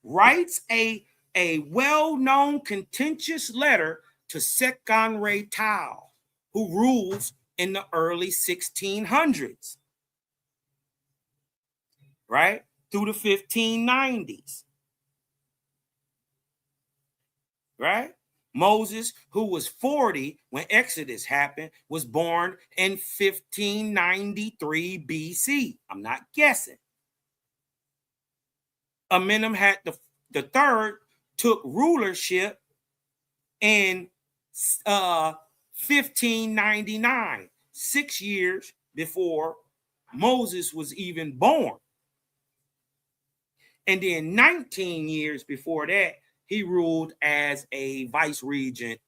writes a well-known contentious letter to Sekan-Re Tao, who rules in the early 1600s, right? Through the 1590s, right? Moses, who was 40 when Exodus happened, was born in 1593 BC. I'm not guessing. Amenemhat III took rulership in 1599, 6 years before Moses was even born. And then 19 years before that, he ruled as a vice regent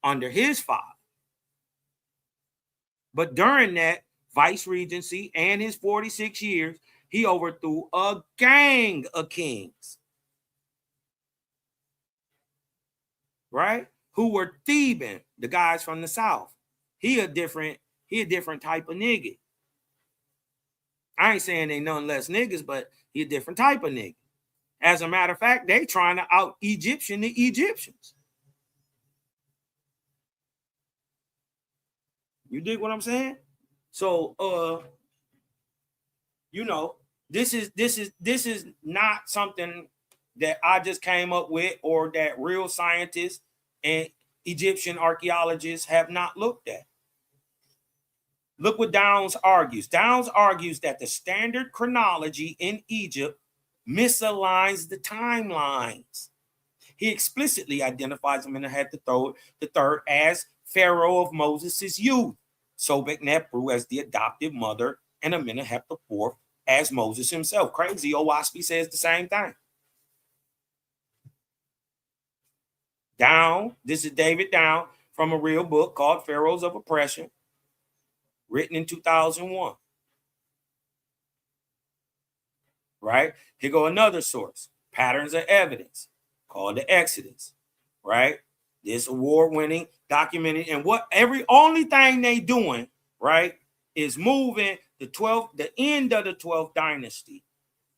under his father. But during that vice regency and his 46 years, he overthrew a gang of kings, right? Who were Theban, the guys from the south. He a different type of nigga. I ain't saying they none less niggas, but he a different type of nigga. As a matter of fact, they trying to out Egyptian the Egyptians. You dig what I'm saying? So you know, this is not something that I just came up with or that real scientists and Egyptian archaeologists have not looked at. Look what Downs argues. Downs argues that the standard chronology in Egypt misaligns the timelines. He explicitly identifies Amenemhat III as Pharaoh of Moses' youth, Sobek-Nepru as the adoptive mother, and Amenemhat IV as Moses himself. Crazy, Owaspi says the same thing. Down, this is David Down from a real book called Pharaohs of Oppression, written in 2001. Right? Here go another source, Patterns of Evidence, called the Exodus. Right? This award-winning, documented, and only thing they doing, right, is moving the end of the 12th dynasty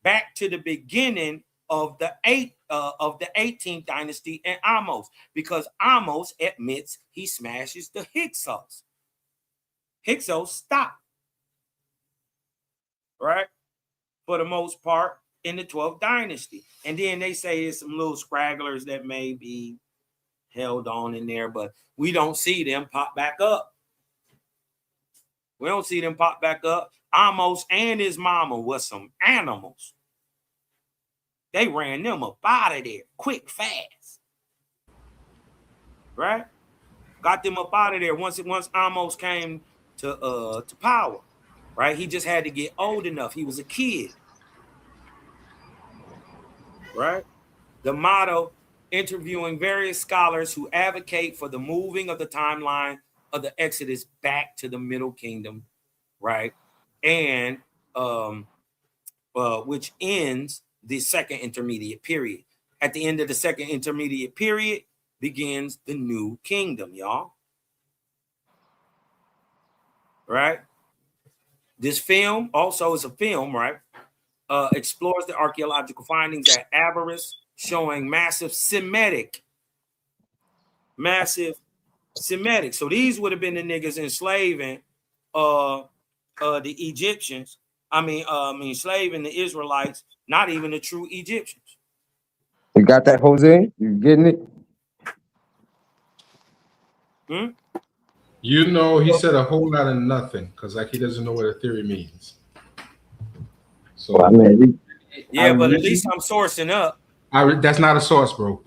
back to the beginning of the 18th dynasty and Amos, because Amos admits he smashes the Hyksos. Hyksos stop, right, for the most part in the 12th dynasty. And then they say there's some little scragglers that may be held on in there, but we don't see them pop back up. We don't see them pop back up. Amos and his mama was some animals. They ran them up out of there quick, fast. Right? Got them up out of there once Amos came to power. Right? He just had to get old enough. He was a kid. Right? The motto, interviewing various scholars who advocate for the moving of the timeline of the Exodus back to the Middle Kingdom, right? And which ends the second intermediate period. At the end of the second intermediate period begins the new kingdom, y'all. Right? This film also is a film, right? Explores the archaeological findings at Avaris, showing massive Semitic. So these would have been the niggas enslaving the Egyptians. Enslaving the Israelites, not even the true Egyptians. You got that, Jose? You getting it? You know, he said a whole lot of nothing because he doesn't know what a theory means. So well, I mean, but at least I'm sourcing up. That's not a source, bro.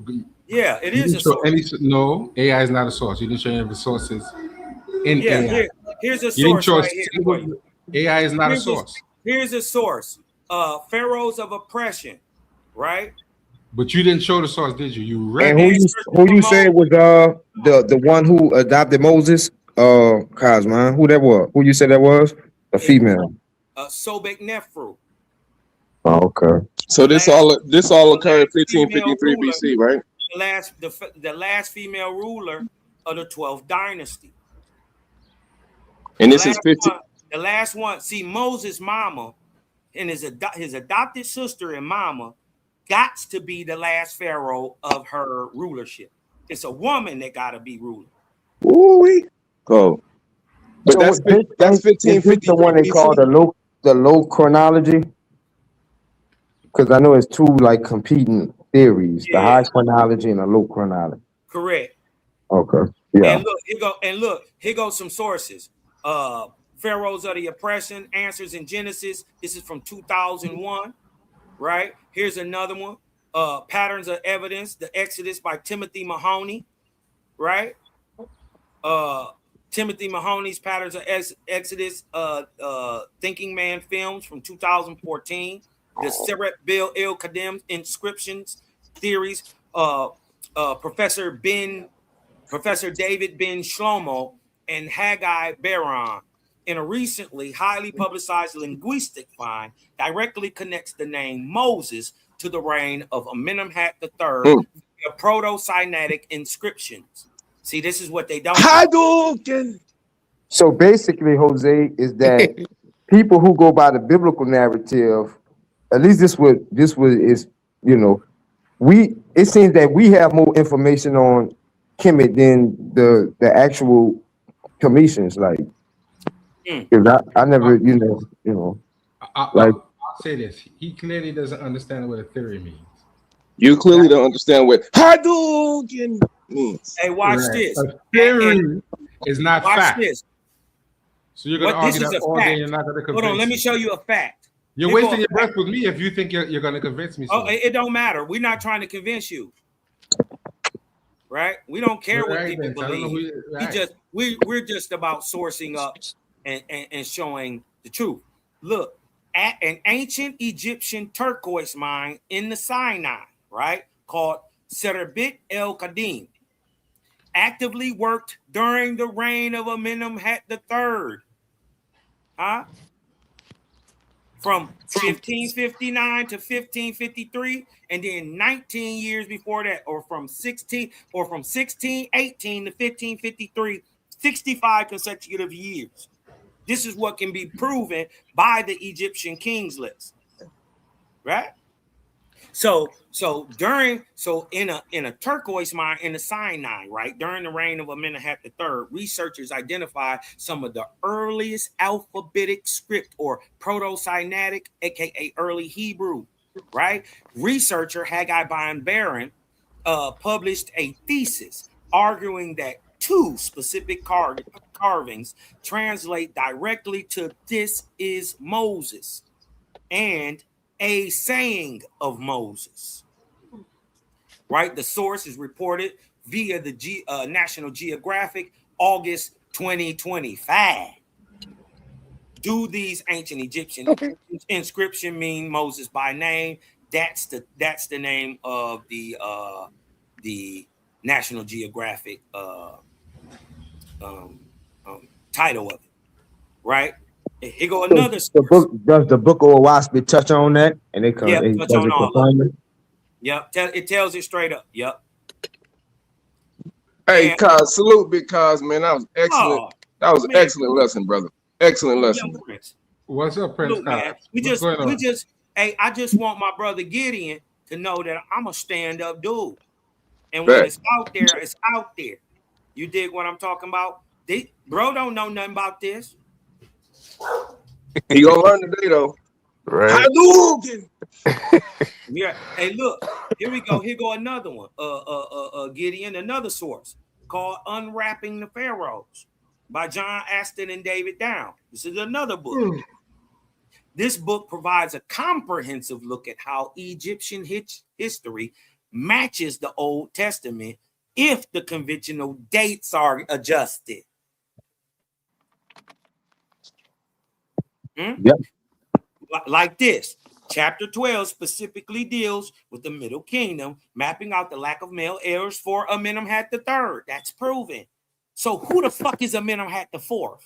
Yeah, it is a source. No, AI is not a source. You didn't show any of the sources in AI. Here's a source right here. AI is not a source. Here's a source. Pharaohs of Oppression, right? But you didn't show the source, did you? You read. And who you said was the one who adopted Moses? Cosman. Who that was? Who you said that was? A female. Sobek-Nepru. Oh, okay. So this all occurred 1553 BC, right? The last female ruler of the 12th dynasty. And this is 15. The last one. See, Moses' mama and his adopted sister and mama got to be the last pharaoh of her rulership. It's a woman that got to be ruler. Ooh-wee. Oh, but so that's 1553. The one they call the low chronology. Because I know it's two competing theories: the high chronology and the low chronology. Correct. Okay. Yeah. And look, here goes some sources. Pharaohs of the Oppression, Answers in Genesis. This is from 2001. Right? Here's another one. Patterns of Evidence, The Exodus by Timothy Mahoney. Right? Timothy Mahoney's Patterns of Exodus, Thinking Man Films from 2014. The Seret Bill Il Kadem Inscriptions Theories. Professor David Ben Shlomo and Haggai Baron, in a recently highly publicized linguistic find, directly connects the name Moses to the reign of Amenemhat III via proto-Sinaitic inscriptions. See, this is what they don't do. So basically, Jose, is that people who go by the biblical narrative, at least this is, it seems that we have more information on Kemet than the actual commissions, because I never, I'll say this: he clearly doesn't understand what a theory means. You clearly don't understand what Hadouken means. Hey, watch this. A theory is not fact. Watch this. So you're going to argue that all day. You're not going to convince. Hold on, let me show you a fact. You're wasting your breath with me if you think you're going to convince me. Oh, it don't matter. We're not trying to convince you, right? We don't care what people believe. We're just about sourcing up and showing the truth. Look, at an ancient Egyptian turquoise mine in the Sinai, right, called Serbit El Qadim, actively worked during the reign of Amenemhat III. Huh? From 1559 to 1553, and then 19 years before that, or from 1618 to 1553, 65 consecutive years. This is what can be proven by the Egyptian kings list, right? So in a turquoise mine in the Sinai, right, during the reign of Amenemhat III, researchers identified some of the earliest alphabetic script or Proto-Sinaitic, aka early Hebrew, right? Researcher Haggai Ben Baron published a thesis arguing that two specific carvings translate directly to "this is Moses" and "a saying of Moses." Right? The source is reported via the National Geographic, August 2025. Do these ancient Egyptian inscription mean Moses by name? That's the name of the National Geographic title of it, right? Here go another the book. Does the book of Owaspi touch on that? And it comes. Yep, touch on all of it. It? Yep, it tells it straight up. Yep. Hey, Cos, salute, big Cos, man. That was excellent. That was an excellent lesson, brother. Excellent lesson. What's up, Prince? Look, man, hey, I just want my brother Gideon to know that I'm a stand-up dude. And when it's out there, it's out there. You dig what I'm talking about? Bro don't know nothing about this. He gonna learn today, though. Right. Yeah. Hey, look, here we go. Here go another one. Gideon, another source called "Unwrapping the Pharaohs" by John Aston and David Down. This is another book. This book provides a comprehensive look at how Egyptian history matches the Old Testament if the conventional dates are adjusted. Yep. Like this. Chapter 12 specifically deals with the Middle Kingdom, mapping out the lack of male heirs for Amenemhat III. That's proven. So who the fuck is Amenemhat IV?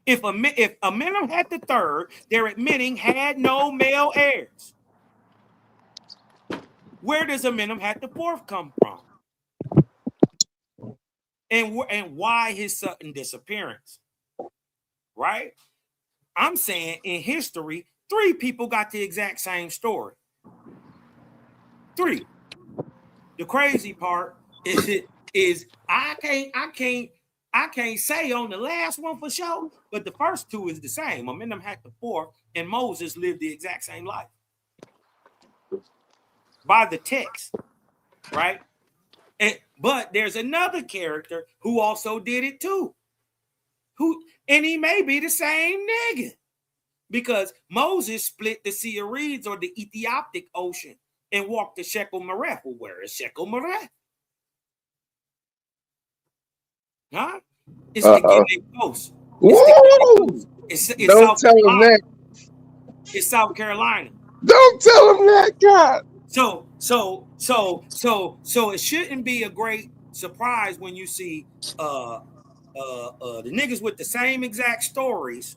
If Amenemhat III, they're admitting, had no male heirs, where does Amenemhat IV come from? And why his sudden disappearance? Right? I'm saying in history, 3 people got the exact same story. 3. The crazy part is I can't say on the last one for sure, but the first 2 is the same. Amenemhat IV and Moses lived the exact same life by the text, right? But there's another character who also did it too. And he may be the same nigga, because Moses split the Sea of Reeds or the Ethiopic Ocean and walked to Shekel Mereth. Well, where is Shekel Mereth? Huh? It's the Guinea Coast. It's Don't tell him that. It's South Carolina. Don't tell him that, God. So it shouldn't be a great surprise when you see the niggas with the same exact stories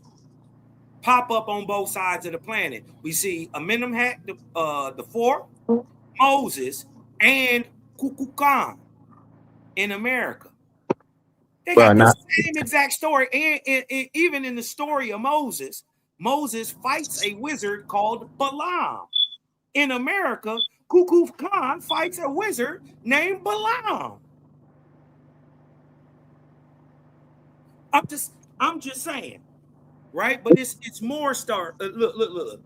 pop up on both sides of the planet. We see Amenemhat the fourth, Moses, and Kukulkan in America. They got the same exact story, and even in the story of Moses fights a wizard called Balaam. In America, Kukulkan fights a wizard named Balaam. I'm just saying, right? But it's more look.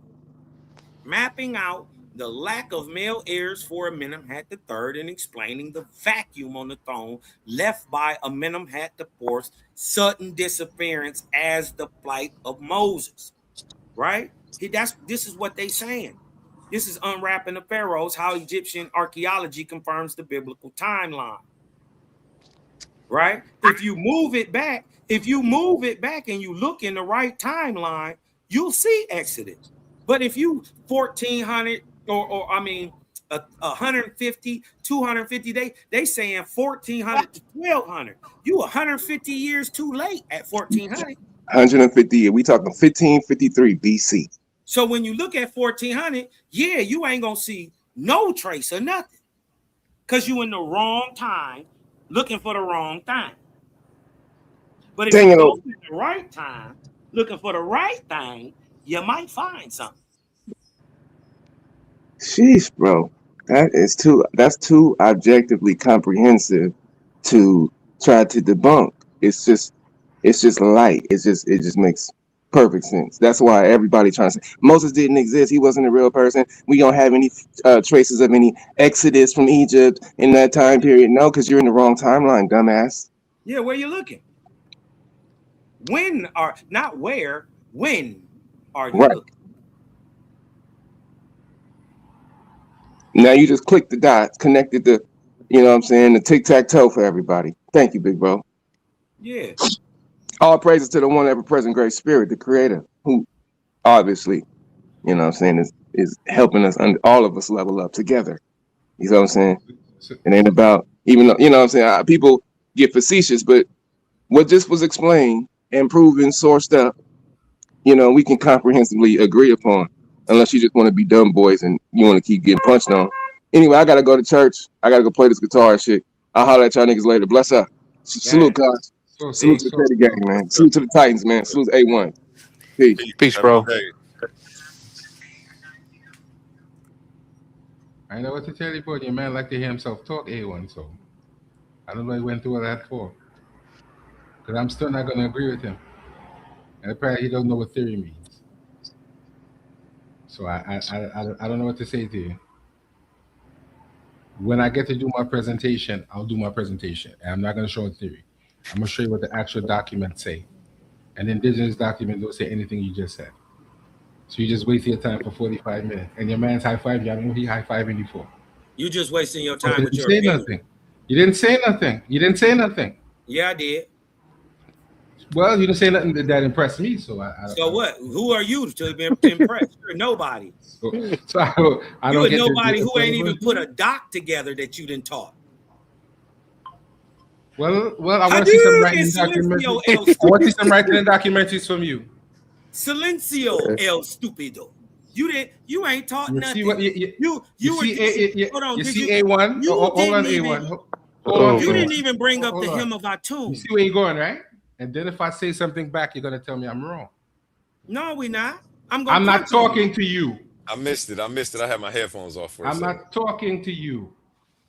Mapping out The lack of male heirs for Amenemhat III and explaining the vacuum on the throne left by Amenemhat IV's sudden disappearance as the flight of Moses. Right? This is what they saying. This is unwrapping the pharaohs, how Egyptian archaeology confirms the biblical timeline. Right? If you move it back and you look in the right timeline, you'll see Exodus. But if you 1400 or 150, 250, they saying 1400 to 1200. You 150 years too late at 1400. 150 years. We talking 1553 BC. So when you look at 1400, yeah, you ain't gonna see no trace of nothing, because you in the wrong time, looking for the wrong thing. But if you go in the right time, looking for the right thing, you might find something. Sheesh, bro. That's too objectively comprehensive to try to debunk. It's just light. It just makes perfect sense. That's why everybody trying to say Moses didn't exist. He wasn't a real person. We don't have any traces of any exodus from Egypt in that time period. No, because you're in the wrong timeline, dumbass. Yeah, where you looking? When are you looking? Now you just click the dots, connected the, you know what I'm saying, the tic-tac-toe for everybody. Thank you, big bro. Yeah. All praises to the one ever present great spirit, the creator, who obviously, you know what I'm saying, is helping us, all of us level up together. You know what I'm saying? It ain't about, even though, you know what I'm saying, people get facetious, but what just was explained and proven, sourced up, you know, we can comprehensively agree upon, unless you just want to be dumb boys and you want to keep getting punched on. Anyway, I got to go to church. I got to go play this guitar and shit. I'll holler at y'all niggas later. Bless up. Salute, guys. Salute to the Teddy gang, man. Salute to the Titans, man. Salute to A1. Peace, bro. I know what to tell you, but your man like to hear himself talk, A1, so I don't know what he went through all that for. Because I'm still not going to agree with him. And apparently he doesn't know what theory means. So I don't know what to say to you. When I get to do my presentation, I'll do my presentation. And I'm not going to show a theory. I'm going to show you what the actual documents say. And the indigenous documents don't say anything you just said. So you just waste your time for 45 minutes. And your man's high-five you. I don't know who he high-fiving you for. You just wasting your time with your opinion. Nothing. You didn't say nothing. You didn't say nothing. Yeah, I did. Well, you didn't say nothing that impressed me, so what? Who are you to impress? You're nobody. So I don't get nobody who ain't even put a doc together that you didn't talk. Well, I want to see some writing documentaries. I want to see some writing documentaries from you. Silencio el stupido. You ain't taught nothing. See what you see A1. Hold on, A1. You didn't even bring up the hymn of Atum. You see where you're going, right? And then if I say something back, you're gonna tell me I'm wrong. No, we're not. I'm not talking to you. I missed it. I had my headphones off for a second. I'm not talking to you.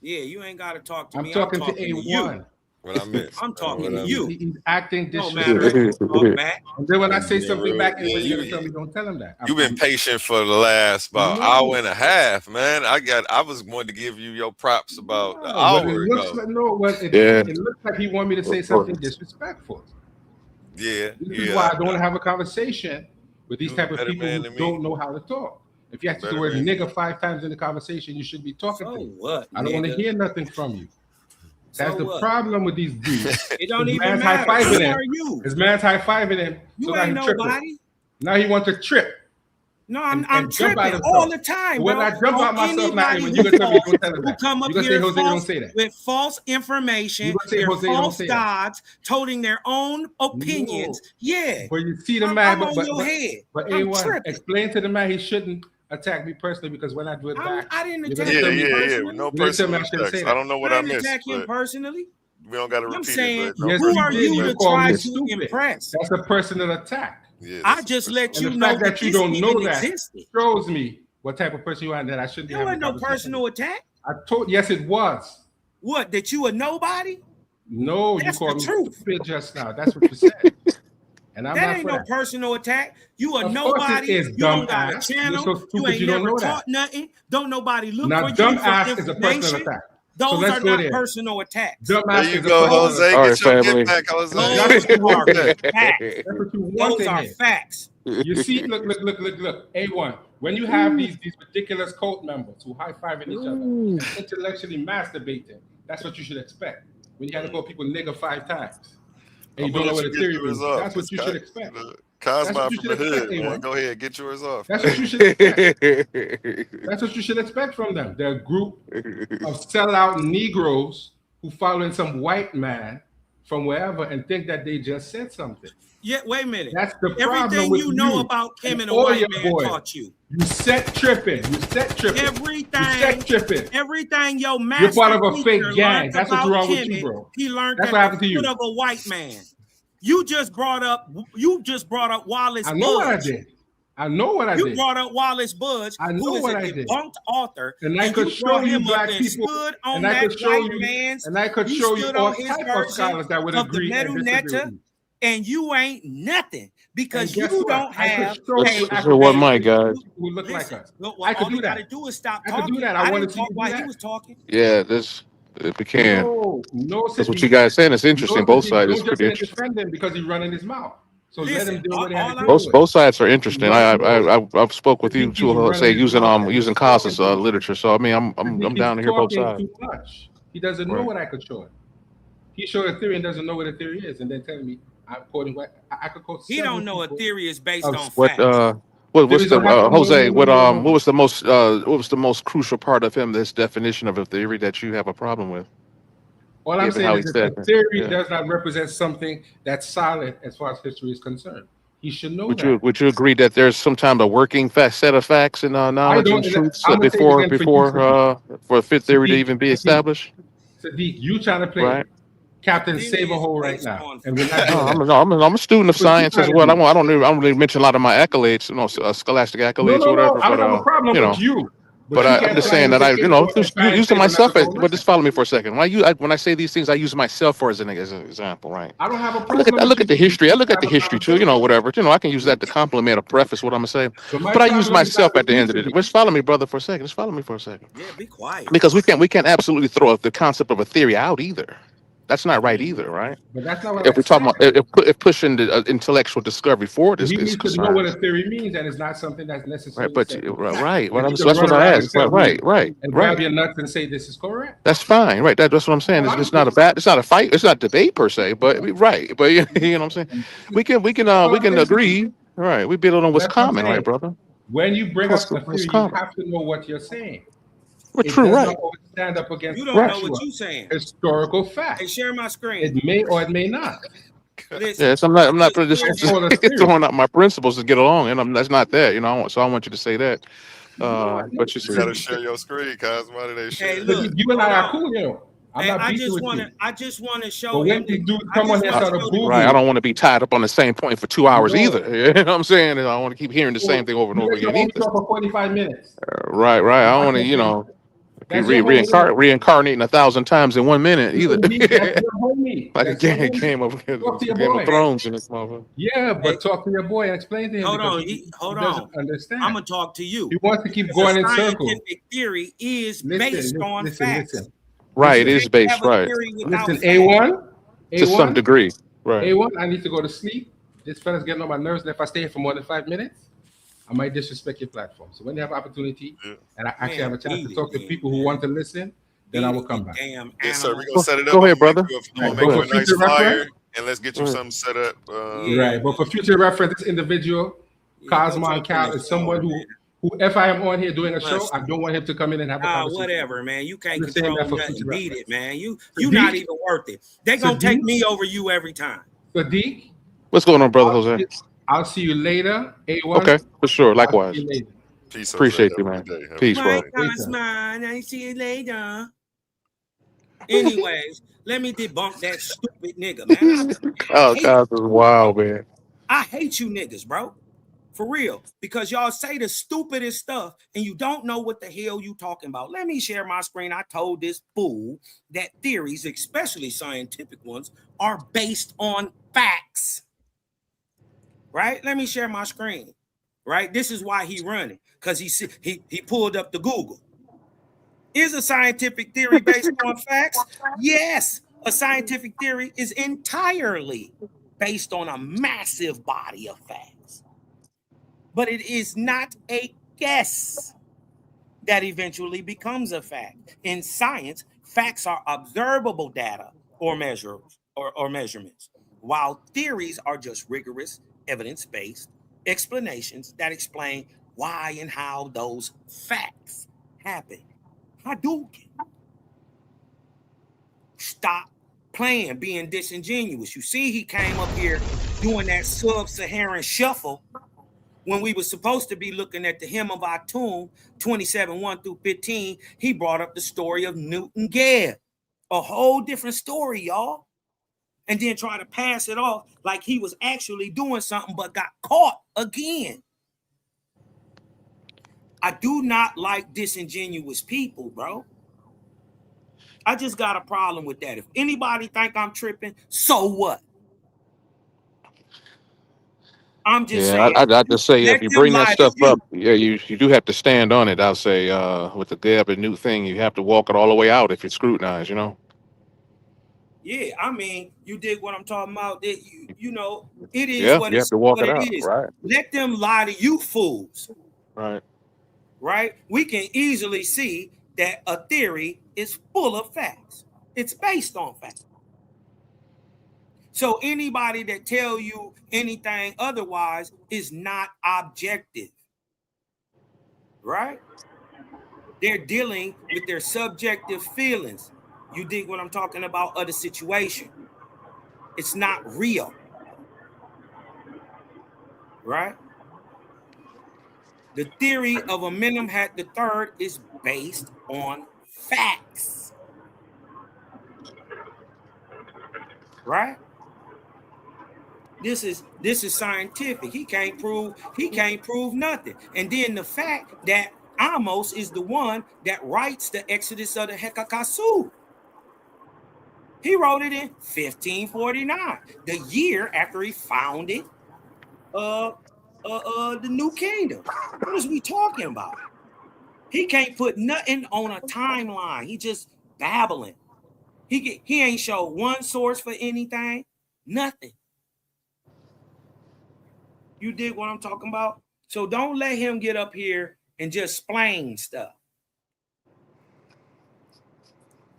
Yeah, you ain't gotta talk to me. I'm talking to A1. What I missed. I'm talking to you. He's acting disrespectful. And then when I say something back, you're gonna tell me don't tell him that. You've been patient for the last about hour and a half, man. I was going to give you your props about an hour ago. It looks like he wanted me to say something disrespectful. Yeah. This is why I don't want to have a conversation with these type of people who don't know how to talk. If you have to use the word nigga 5 times in the conversation, you should be talking to me. What? I don't want to hear nothing from you. That's the problem with these dudes. It don't even matter. Who are you? His man's high-fiving him. You ain't nobody. Now he wants to trip. No, I'm tripping all the time. When I jump out myself, now when you tell me, don't tell him that. Come up here with false information, they're false gods, toting their own opinions. Yeah. But you see the man, but A1, explain to the man he shouldn't attack me personally, because when I do it back, I didn't attack him personally. No personal attacks. I don't know what I missed. Attack him personally. We don't got to repeat I'm saying, it. who are you to try to impress? That's a personal attack. Yeah, I just let you know that you don't know that shows me what type of person you are, and that I shouldn't be. There was no personal attack. Yes, it was. What? That you a nobody? No, you called me stupid just now. That's what you said. And I'm That not ain't for no that. personal attack. You are Of course it nobody. is, You dumb don't got a ass. You're channel. so You stupid ain't you don't never know that. taught nothing. Don't nobody look Now, for you dumb for ass is a personal information. attack. So Those let's are go not there. personal attacks. Dumb There ass you is a go, personal Jose. attack. All Get right, your family. get back, Jose. Those That's what you want are to hear. facts. That's what you want Those to are hear. facts. You see, look. A1. When you have these ridiculous cult members who high-fiving each other and intellectually masturbating, that's what you should expect. When you have to call people nigger 5 times. And I'm you gonna don't know let what you a get theory yours means. off. That's what you should expect. That's what Cosmo you from should the expect, hood, man. A1. Go ahead, get yours off. That's what you should expect. That's what you should expect from them. They're a group of sellout Negroes who following some white man from wherever and think that they just said something. Yeah, wait a minute. That's the problem Everything with you know about Kim and a all white your man boys. taught you. You set tripping. Everything your master You're part of a teacher fake gang. learned That's what's about wrong with you, Kemet, bro. he learned That's at what happened the to foot you. of a white man. You just brought up Wallace I know what I Budge. did. I know what I You did. brought up Wallace Budge, I know who is what a I did. debunked author, And I and could you show brought you him black up and people, stood on and I that could show white you, man's. and I could You show you stood all on his type of version scholars that would of the agree and disagree with Medu-Netta, me. and you ain't nothing because And guess you what? don't I have could show a. you So what, my African guys? who look like Listen, us. well, I could all do you got that. to do is stop I could talking. do that. I I wanted didn't to see you talk do while he that. was talking. Yeah, this if we can. No, That's what Sadiq. you guys saying. It's No, interesting. Both Sadiq. sides is Don't just pretty say interesting. defend him because he's running his mouth. So let him Listen, do what he had all to I'm deal Both with. both sides are interesting. I've spoke with you Sadiq, he's too. Say running his using mouth and using he's talking Costas too much. literature. So I mean, I'm Sadiq, down to he's hear both talking sides. too much. He doesn't know Right. what I could show him. He showed a theory and doesn't know what a theory is, and then telling me I'm quoting what I could quote. He several don't know a people theory is based of on What facts. what's theories the don't have Jose? What no. was the most crucial part of him? This definition of a theory that you have a problem with, All I'm given saying how is he that said the that. theory Yeah. does not represent something that's solid as far as history is concerned. He should know that. Would you agree that there's sometimes a working set of facts and I knowledge and don't. truths I'm gonna say it before again for you, Sadiq. for a fifth theory to Sadiq, even be Sadiq, established? Sadiq, you trying to play Right. Captain Theory is Saberhole right based now, on and we're not facts. doing that. I'm a student of What you science as trying to well. do? I don't really mention a lot of my accolades, scholastic No, accolades or no, no. whatever. I But don't have a problem you with know. you. But But you I'm can't just fly saying and that take intro and just try and using say we're not myself as. supposed to But listen. just follow me for a second. When I say these things, I use myself for as an example, right? I don't have a I look at problem with you. the history. I We look can at the have a history too. conversation. Whatever. I can use that to complement or preface what I'm gonna say. But my But I use problem is not myself with at the you, end of the day. Sadiq. Just follow me, brother, for a second. Just follow me for a second. Yeah, be quiet. Because we can't absolutely throw the concept of a theory out either. That's not right either, right? But that's not what If I we're talking said. about if pushing the intellectual discovery forward He is needs to know what concerned, a theory means, and it's not something that's right? necessarily But set in fact. right, And you can that's run what I around and asked. tell me Right. and grab your nuts and say this is correct. That's fine, right? That's what I'm saying. All I'm It's not saying. it's not a fight. It's not debate per se, but right. But you know what I'm saying. We can That's what we I'm can saying, Sadiq. agree, right? We build on what's That's what I'm common, right, saying. brother? When you bring up a What's theory, you common? have to know what you're saying. We're It true, does not right? always stand up against You don't Right. know what actual you saying. historical Hey, fact. share my screen. It may or it may not. Listen, Yes, I'm not just That's just all a theory. throwing out my principles to get along, and that's not that. I want you to say that. No, But you You gotta see, share your screen, Cosmo. They hey, share. look, You and hold I are on. cool, I'm Hey, not I beefing just with want you. to show But when him these that dudes I come on just here and want to start to show boo right? I boo, don't want to be tied up on the same point for 2 hours no, either. You know what I'm saying? I want to keep hearing the same thing over and you over let your again homie either. talk for 45 minutes. Right. I don't want to, That's your homie. reincarnating 1,000 times in 1 minute either. That's your homie. Like a That's your homie. game of Talk to your Game of boy. Thrones in this motherfucker. Yeah, Hey, but talk to your boy and explain to him hold because on, he hold doesn't on. understand. I'm gonna talk to you. He wants to keep Because going a in circles. scientific theory is based on facts. Listen. Right, it You is can't based, have a right. theory without Listen, facts. To some A1, degree. Right. A1, I need to go to sleep. This fella's getting on my nerves, and if I stay here for more than 5 minutes, I might disrespect your platform. So when you have opportunity and I actually have a chance to talk to people who want to listen, then I will come back. Damn Yes, sir. We're animal. gonna set it up. Go ahead, brother. I'm gonna Right, make but you for a nice future flyer, reference, and let's get you something set up. right? But for future reference, this individual, Cosmo and Cal, is someone who, if I am on here doing a show, I don't want him to come in and have a conversation. Whatever, man. You can't I'm just saying control that for nothing. future Beat reference. it, man. You not even worth it. They're gonna take me over you every time. Sadiq, What's going on, brother Jose? I'll see you later. A1. Okay, for sure. I'll Likewise. see you later. Peace, Jose. Appreciate Have you, a man. good day. Have a Peace, good bro. day. Cosmine, I see you later. Anyways, let me debunk that stupid nigga, man. Oh, God, this is wild, man. I hate you niggas, bro. For real. Because y'all say the stupidest stuff and you don't know what the hell you talking about. Let me share my screen. I told this fool that theories, especially scientific ones, are based on facts. right? Let me share my screen, right? This is why he running, because he pulled up the Google. Is a scientific theory based on facts? Yes, a scientific theory is entirely based on a massive body of facts. But it is not a guess that eventually becomes a fact. In science, facts are observable data or measures or measurements, while theories are just rigorous, evidence-based explanations that explain why and how those facts happen. Hadouken. Stop playing, being disingenuous. You see, he came up here doing that sub-Saharan shuffle when we were supposed to be looking at the Hymn of Atum 27:1-15. He brought up the story of Newton Geb, a whole different story, y'all, and then try to pass it off like he was actually doing something, but got caught again. I do not like disingenuous people, bro. I just got a problem with that. If anybody think I'm tripping, so what? I'm just saying. I just say if Let you them bring that lie to stuff you. up, yeah, you do have to stand on it. I'll say with the Geb and Newt thing, you have to walk it all the way out if it's scrutinized. You know. Yeah, I mean, you dig what I'm talking about? It, you know, it is Yeah, what you have to walk what it it out. is. Right. Let them lie to you fools. Right. Right? We can easily see that a theory is full of facts. It's based on facts. So anybody that tell you anything otherwise is not objective. Right? They're dealing with their subjective feelings. You dig what I'm talking about of the situation. It's not real. Right? The theory of Amenemhat III is based on facts. Right? This is scientific. He can't prove nothing. And then the fact that Amos is the one that writes the Exodus of the Hekakasu. He wrote it in 1549, the year after he founded the New Kingdom. What is we talking about? He can't put nothing on a timeline. He just babbling. He ain't show one source for anything. Nothing. You dig what I'm talking about? So don't let him get up here and just explain stuff.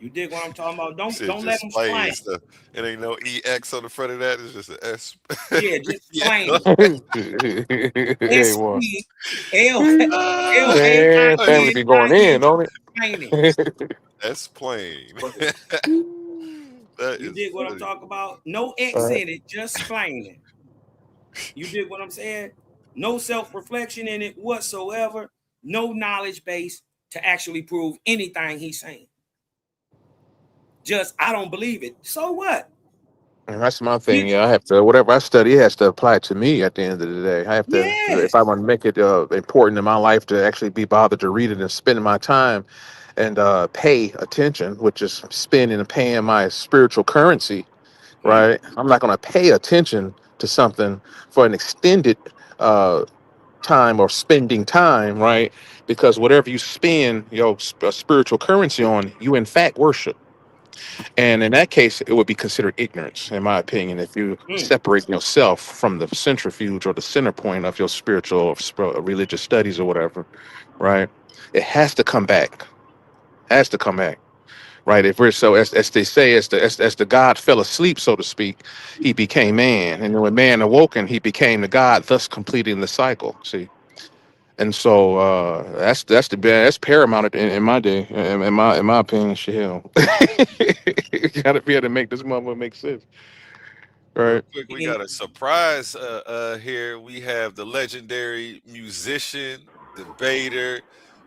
You dig what I'm talking about? Don't let him explain stuff. It ain't no EX on the front of that. It's just an S. Yeah, just explain it. Hey, boy. Man, family be going in, don't it? That's plain. You dig what I'm talking about? No X in it, just explain it. You dig what I'm saying? No self-reflection in it whatsoever. No knowledge base to actually prove anything he's saying. Just, I don't believe it. So what? And that's my thing. Yeah, I have to, whatever I study, it has to apply to me at the end of the day. I have to, if I want to make it important in my life to actually be bothered to read it and spend my time and pay attention, which is spending and paying my spiritual currency, right? I'm not going to pay attention to something for an extended time or spending time, right? Because whatever you spend your spiritual currency on, you in fact worship. And in that case, it would be considered ignorance, in my opinion, if you separate yourself from the centrifuge or the center point of your spiritual or religious studies or whatever, right? It has to come back. Has to come back, right? If we're so, as they say, as the God fell asleep, so to speak, he became man, and then when man awoken, he became the God, thus completing the cycle. See. And so that's paramount in my day, in my opinion. Shit, hell. You gotta be able to make this motherfucker make sense, Real right? quick, we got a surprise here. We have the legendary musician, debater,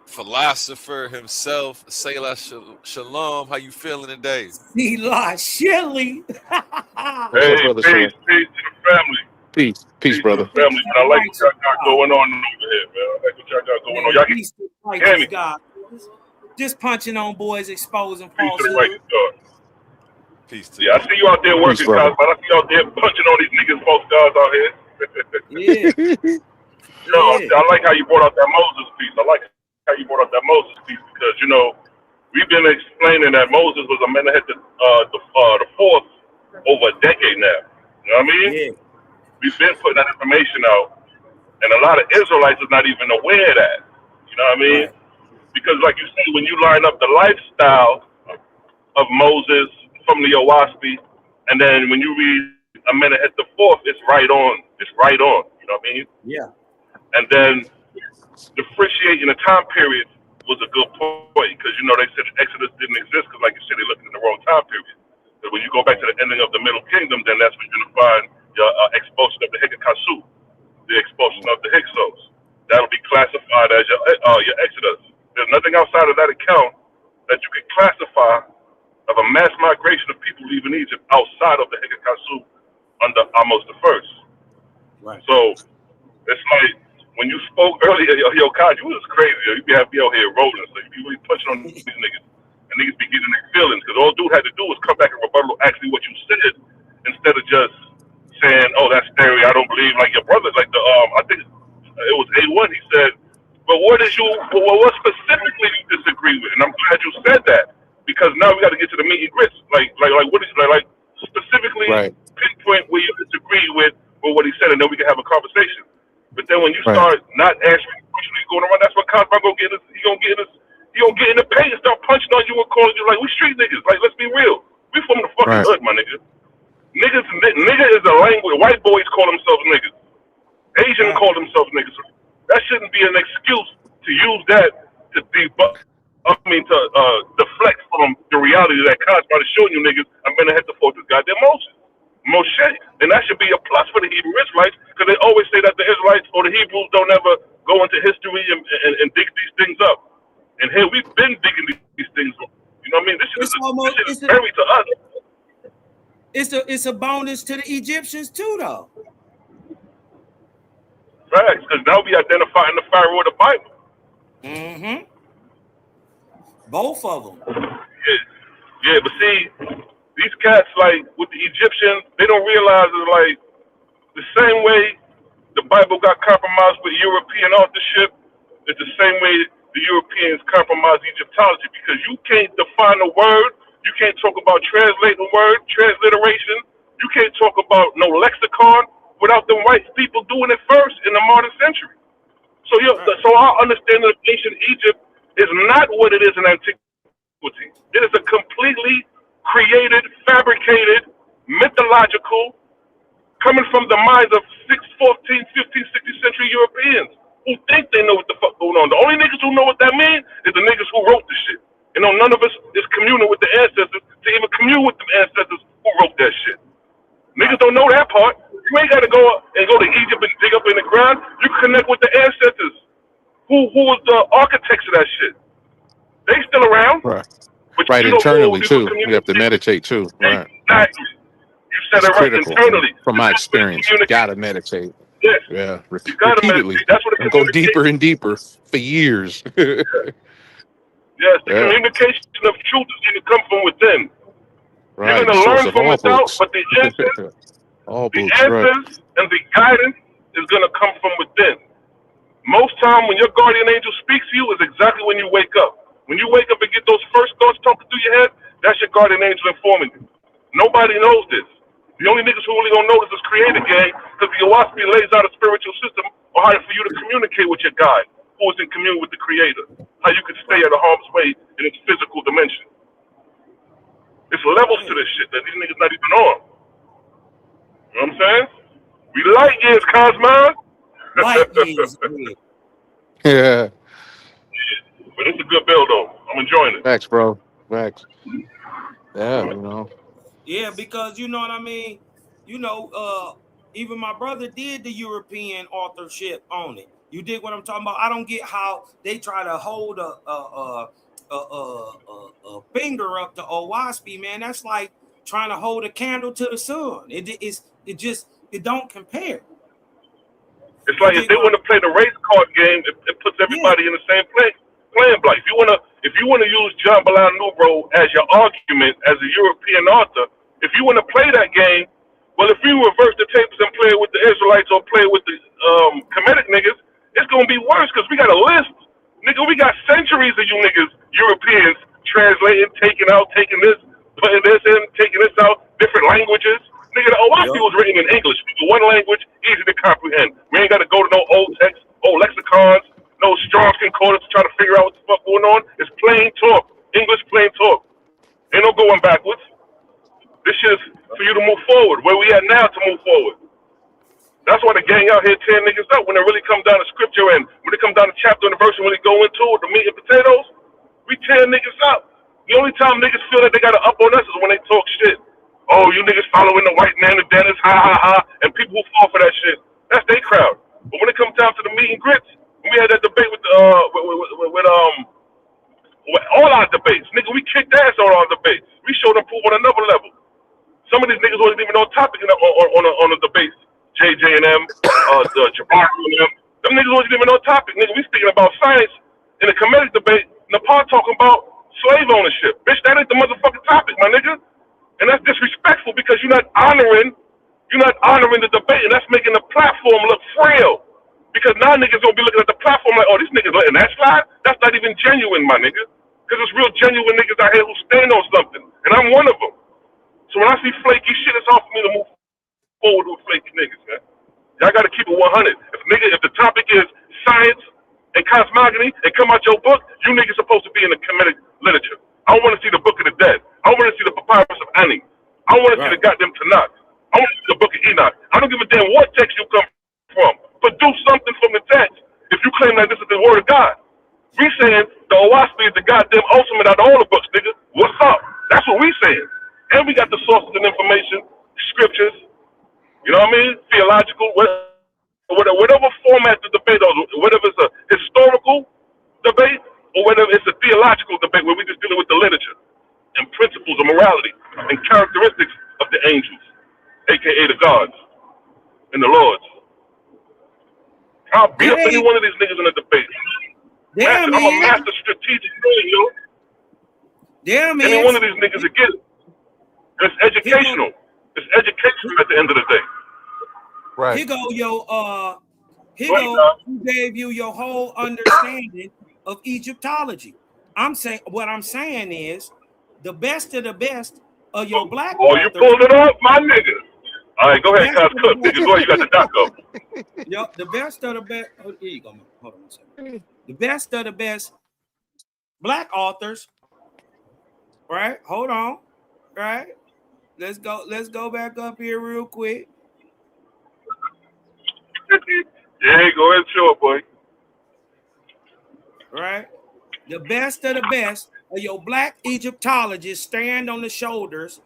philosopher himself, Selah Shalom. How you feeling today? Selah Shelley. What's up, brother? Peace to the family. Peace, Peace to brother. the family, man. I like what y'all got going on over here, man. I like what y'all got going on. Y'all Peace to the can hear me? God. Just punching on boys, exposing Peace to the falsehood. righteous God. Peace to Yeah, I see you out there working, brother. guys, but I see you out there punching on these niggas, false gods out here. Yeah. No, I like how you brought out that Moses piece. I like how you brought out that Moses piece because we've been explaining that Moses was a man that had the fourth over a decade now. You know what I mean? Yeah. We've been putting that information out, and a lot of Israelites are not even aware of that. You know what I mean? Right. Because, like you said, when you line up the lifestyle of Moses from the Owaspi, and then when you read Amenemhet the fourth, it's right on. It's right on. You know what I mean? Yeah. And then differentiating the time period was a good point because they said Exodus didn't exist because, like you said, they looked in the wrong time period. But when you go back to the ending of the Middle Kingdom, then that's when you're gonna find your expulsion of the Hikakasu, the expulsion of the Hyksos. That'll be classified as your Exodus. There's nothing outside of that account that you can classify of a mass migration of people leaving Egypt outside of the Hikakasu under Amos the First. Right. So it's like when you spoke earlier, yo, Kaj, you was crazy. You be out here rolling, so you be really punching on these niggas, and niggas be getting their feelings because all dude had to do was come back and rebuttal actually what you said instead of just saying, "Oh, that's theory. I don't believe." Like your brother, like I think it was A1. He said, "But what specifically you disagree with?" And I'm glad you said that because now we got to get to the meat and grits. Like what is like specifically Right. pinpoint where you disagree with what he said, and then we can have a conversation. But then when you Right. start not answering the question he's going around, that's what Cosmo gonna get us. He gonna get in the paint and start punching on you and calling you like we street niggas. Like let's be real, we from the fucking Right. hood, my nigga. Nigga is a language. White boys call themselves niggas. Asian call themselves niggas. That shouldn't be an excuse to use that to deflect from the reality that Cosmo is showing you niggas. I'm gonna have to force this goddamn Moshe, and that should be a plus for the Hebrew Israelites because they always say that the Israelites or the Hebrews don't ever go into history and dig these things up. And here we've been digging these things up. You know what I mean? This is buried to us. It's a bonus to the Egyptians too, though. Facts, because now we identifying the Pharaoh of the Bible. Mm-hmm. Both of them. Yeah, but see, these cats, like with the Egyptians, they don't realize it's like the same way the Bible got compromised with European authorship. It's the same way the Europeans compromised Egyptology because you can't define a word. You can't talk about translating a word, transliteration. You can't talk about no lexicon without the white people doing it first in the modern century. So our understanding of ancient Egypt is not what it is in antiquity. It is a completely created, fabricated, mythological, coming from the minds of 14th, 15th, 16th century Europeans who think they know what the fuck going on. The only niggas who know what that means is the niggas who wrote the shit. You know, none of us is communing with the ancestors to even commune with the ancestors who wrote that shit. Niggas don't know that part. You ain't got to go to Egypt and dig up in the ground. You connect with the ancestors who was the architects of that shit. They still around. Right. But Right, you know internally who too. You have to meditate too. Right. Exactly. You said It's it right. critical Internally. from my experience. You gotta meditate. Yes. Yeah. You gotta Repeatedly. meditate. That's what the And go deeper and deeper for years. Yes, the Yeah. communication of truth is going to come from within. Right. You're going to Source learn of from all without, books. but the answers, All books, right. and the guidance is going to come from within. Most time when your guardian angel speaks to you is exactly when you wake up. When you wake up and get those first thoughts talking through your head, that's your guardian angel informing you. Nobody knows this. The only niggas who really gonna know this is Creator Gang, because the Owaspi lays out a spiritual system on how for you to communicate with your guide, who is in commune with the Creator. How you can stay at a harm's way in its physical dimension. It's levels to this shit that these niggas not even on. You know what I'm saying? We light years, Cosmos. Light years. Yeah. But it's a good build, though. I'm enjoying it. Facts, bro. Facts. Yeah, you know. Yeah, because you know what I mean. You know, even my brother did the European authorship on it. You dig what I'm talking about? I don't get how they try to hold a finger up to Owaspi, man. That's like trying to hold a candle to the sun. It don't compare. It's like if they want to play the race card game, it puts everybody in the same playing block. If you want to use John Balan Nubro as your argument as a European author, if you want to play that game, Well, if we reverse the tapes and play with the Israelites or play with the Kemetic niggas, it's gonna be worse because we got a list, nigga. We got centuries of you niggas, Europeans, translating, taking out, taking this, putting this in, taking this out, different languages. Nigga, the OIC was written in English. One language, easy to comprehend. We ain't got to go to no old text, old lexicons, no Strong's Concordance to try to figure out what the fuck going on. It's plain talk, English plain talk. Ain't no going backwards. This shit is for you to move forward. Where we at now to move forward. That's why the gang out here tearing niggas up when it really comes down to scripture and when it comes down to chapter and the verse and really go into it, the meat and potatoes, we tear niggas up. The only time niggas feel that they got to up on us is when they talk shit. Oh, you niggas following the white man, the dentist, ha ha ha, and people who fall for that shit. That's their crowd. But when it comes down to the meat and grits, when we had that debate with all our debates, nigga, we kicked ass on our debates. We showed them proof on another level. Some of these niggas wasn't even on topic on the debates. JJ and them, the Jabbar and them niggas wasn't even on topic. Nigga, we speaking about science in a Kemetic debate. Nepal talking about slave ownership. Bitch, that ain't the motherfucking topic, my nigga. And that's disrespectful because you're not honoring the debate, and that's making the platform look frail. Because now niggas gonna be looking at the platform like, oh, these niggas letting that slide? That's not even genuine, my nigga. Because it's real genuine niggas out here who stand on something, and I'm one of them. So when I see flaky shit, it's hard for me to move forward with flaky niggas, man. Y'all gotta keep it 100. If the topic is science and cosmogony and come out your book, you niggas supposed to be in the Kemetic literature. I don't want to see the Book of the Dead. I don't want to see the Papyrus of Ani. I don't want to see the goddamn Tanakh. I want to see the Book of Enoch. I don't give a damn what text you come from. Produce something from the text if you claim that this is the word of God. We saying the Owaspi is the goddamn ultimate out of all the books, nigga. What's up? That's what we saying. And we got the sources and information, scriptures, you know what I mean? Theological, whatever format the debate is, whether it's a historical debate or whether it's a theological debate where we're just dealing with the literature and principles of morality and characteristics of the angels, aka the gods and the lords. I'll beat up any one of these niggas in a debate. Damn, I'm a master strategic player, yo. Damn, man. Any one of these niggas will get it. It's educational. It's educational at the end of the day. Right. Here who gave you your whole understanding of Egyptology. What I'm saying is the best of the best of your black authors. You pulled it up, my nigga. All right, go ahead, Cos Cook. Nigga, go ahead, you got the doc go. Yo, the best of the best. Oh, here you go, man. Hold on a second. The best of the best black authors. Right? Hold on. Right? Let's go back up here real quick. Yeah, go ahead and show it, boy. Right? The best of the best of your black Egyptologists stand on the shoulders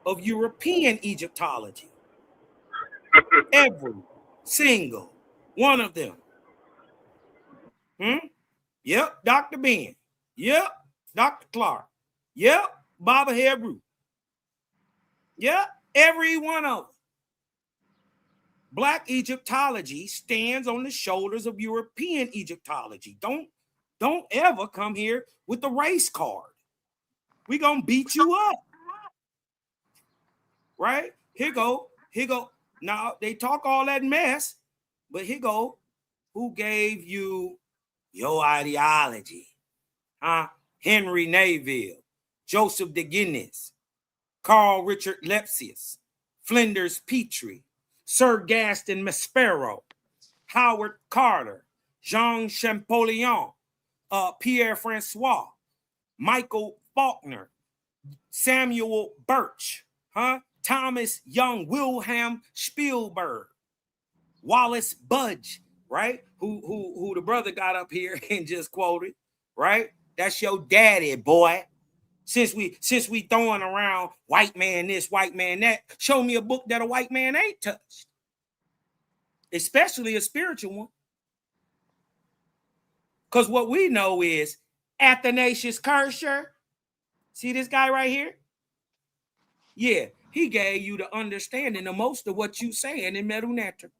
of European Egyptology. Every single one of them. Yep, Dr. Ben. Yep, Dr. Clark. Yep, Baba Hebrew. Yep, every one of them. Black Egyptology stands on the shoulders of European Egyptology. Don't ever come here with the race card. We're gonna beat you up. Right? Here go. Now they talk all that mess, but here go. Who gave you your ideology? Henry Neville, Joseph de Guinness, Carl Richard Lepsius, Flinders Petrie, Sir Gaston Maspero, Howard Carter, Jean Champollion, Pierre Francois, Michael Faulkner, Samuel Birch, Thomas Young, Wilhelm Spielberg, Wallace Budge, right? Who the brother got up here and just quoted, right? That's your daddy, boy. Since we throwing around white man this, white man that, show me a book that a white man ain't touched, especially a spiritual one. Because what we know is Athanasius Kircher. See this guy right here? Yeah, he gave you the understanding of most of what you saying in Medu Neter.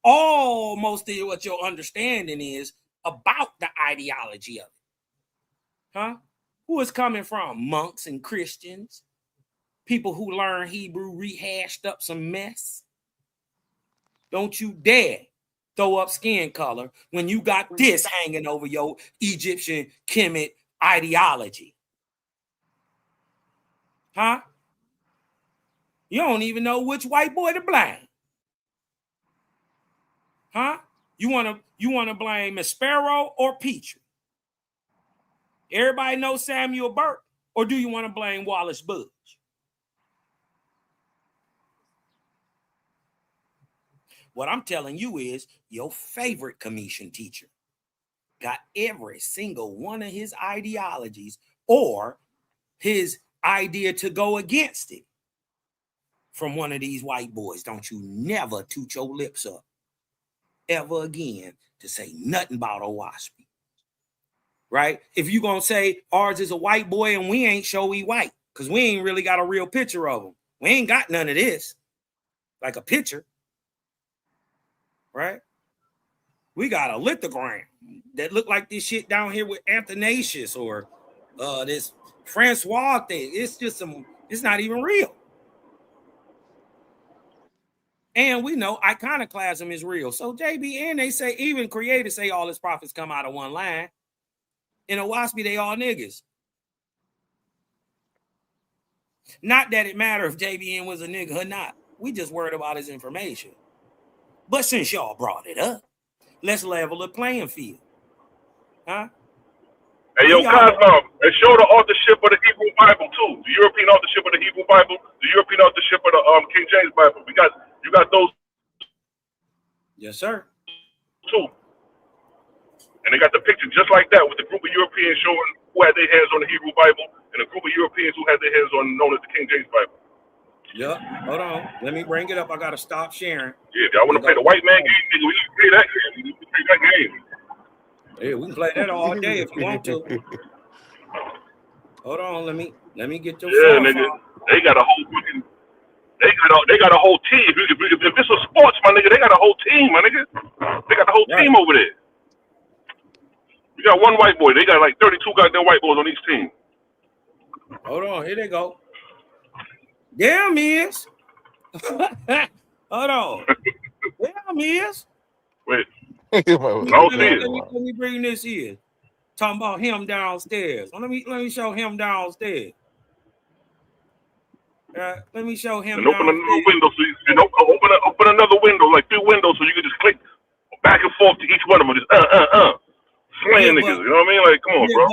Most of what your understanding is about the ideology of it. Who is coming from? Monks and Christians, people who learn Hebrew rehashed up some mess. Don't you dare throw up skin color when you got this hanging over your Egyptian Kemet ideology. Huh? You don't even know which white boy to blame. Huh? You want to blame Miss Sparrow or Petrie? Everybody knows Samuel Burke, or do you want to blame Wallace Budge? What I'm telling you is your favorite commission teacher got every single one of his ideologies or his idea to go against it from one of these white boys. Don't you never toot your lips up ever again to say nothing about Owaspy. Right? If you're going to say ours is a white boy and we ain't show we white, because we ain't really got a real picture of him. We ain't got none of this, like a picture. Right? We got a lithogram that look like this shit down here with Athanasius or this Francois thing. It's just it's not even real. And we know iconoclasm is real. So JBN, they say, even creators say all his prophets come out of one line. In Owaspy, they all niggas. Not that it matter if JBN was a nigga or not. We just worried about his information. But since y'all brought it up, let's level the playing field. Huh? Hey, yo, Cosmo, and show the authorship of the Hebrew Bible, too. The European authorship of the Hebrew Bible, the European authorship of the King James Bible. You got those. Yes, sir. Too. And they got the picture just like that with the group of Europeans showing who had their hands on the Hebrew Bible and a group of Europeans who had their hands on known as the King James Bible. Yep. Hold on. Let me bring it up. I got to stop sharing. Yeah, if y'all want to play the white man game, nigga, we can play that game. We can play that game. Yeah, we can play that all day if you want to. Hold on. Let me get your phone. Nigga. They got a whole fucking. They got a whole team. If this was sports, my nigga, they got a whole team, my nigga. They got the whole team over there. You got one white boy. They got like 32 goddamn white boys on each team. Hold on. Here they go. Damn, is. Hold on. Damn, is. Wait. I don't see it. Let me bring this here. Talking about him downstairs. Let me show him downstairs. Let me show him. And open another window so you know. Open another window, like 3 windows, so you can just click back and forth to each one of them. Just slaying niggas. You know what I mean? Like, come on, bro.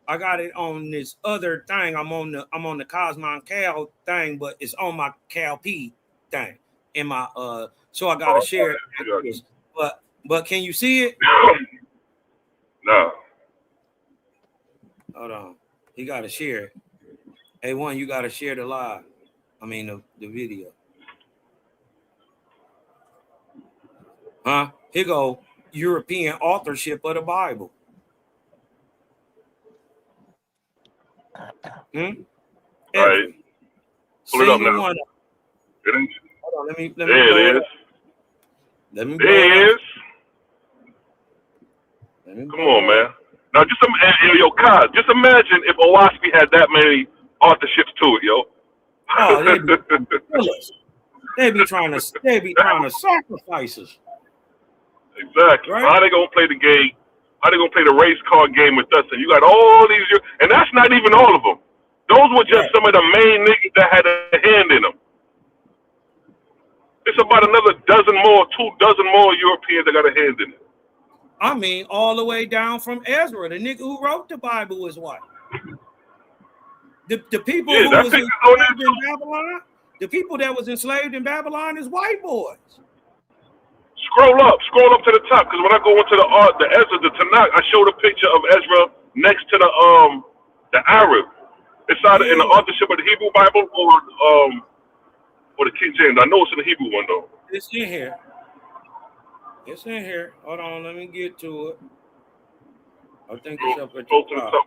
I got it on this other thing. I'm on the Cosmon Cal thing, but it's on my Cal P thing in my so I gotta share it. But can you see it? No. Hold on. You gotta share it. A1, you gotta share the live. I mean the video. Huh? Here go European authorship of the Bible. All right. Pull it up now. Hold on, let me there it is. There it is. Come on, man. Now, just imagine if Owaspy had that many authorships to it, yo. Oh, they be trying to sacrifice us. Exactly. Right? How they gonna play the game? How they gonna play the race car game with us? And you got all these, and that's not even all of them. Those were just some of the main niggas that had a hand in them. It's about another 2 dozen more Europeans that got a hand in it. I mean, all the way down from Ezra, the nigga who wrote the Bible was white. The people who was enslaved in Babylon, the people that was enslaved in Babylon is white boys. Scroll up to the top, because when I go into the Ezra, the Tanakh, I showed a picture of Ezra next to the Arab. It's either in the authorship of the Hebrew Bible or the King James. I know it's in the Hebrew one though. It's in here. Hold on, let me get to it. I think it's up at the top.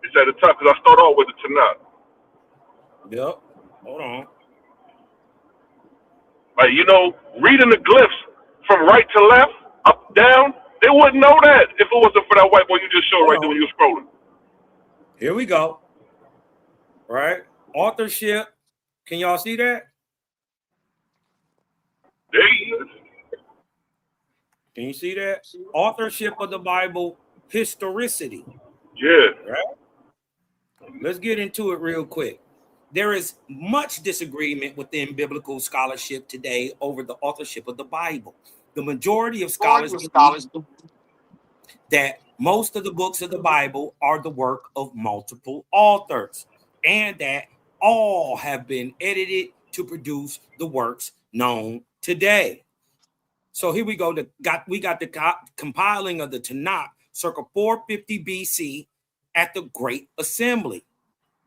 It's at the top because I start off with the Tanakh. Yep. Hold on. Like, reading the glyphs from right to left, up, down, they wouldn't know that if it wasn't for that white boy you just showed right there when you were scrolling. Here we go. Right? Authorship. Can y'all see that? There he is. Can you see that? Authorship of the Bible, historicity. Yeah. Right? Let's get into it real quick. There is much disagreement within biblical scholarship today over the authorship of the Bible. The majority of scholars believe that most of the books of the Bible are the work of multiple authors, and that all have been edited to produce the works known today. So here we go. We got the compiling of the Tanakh circa 450 BC at the Great Assembly.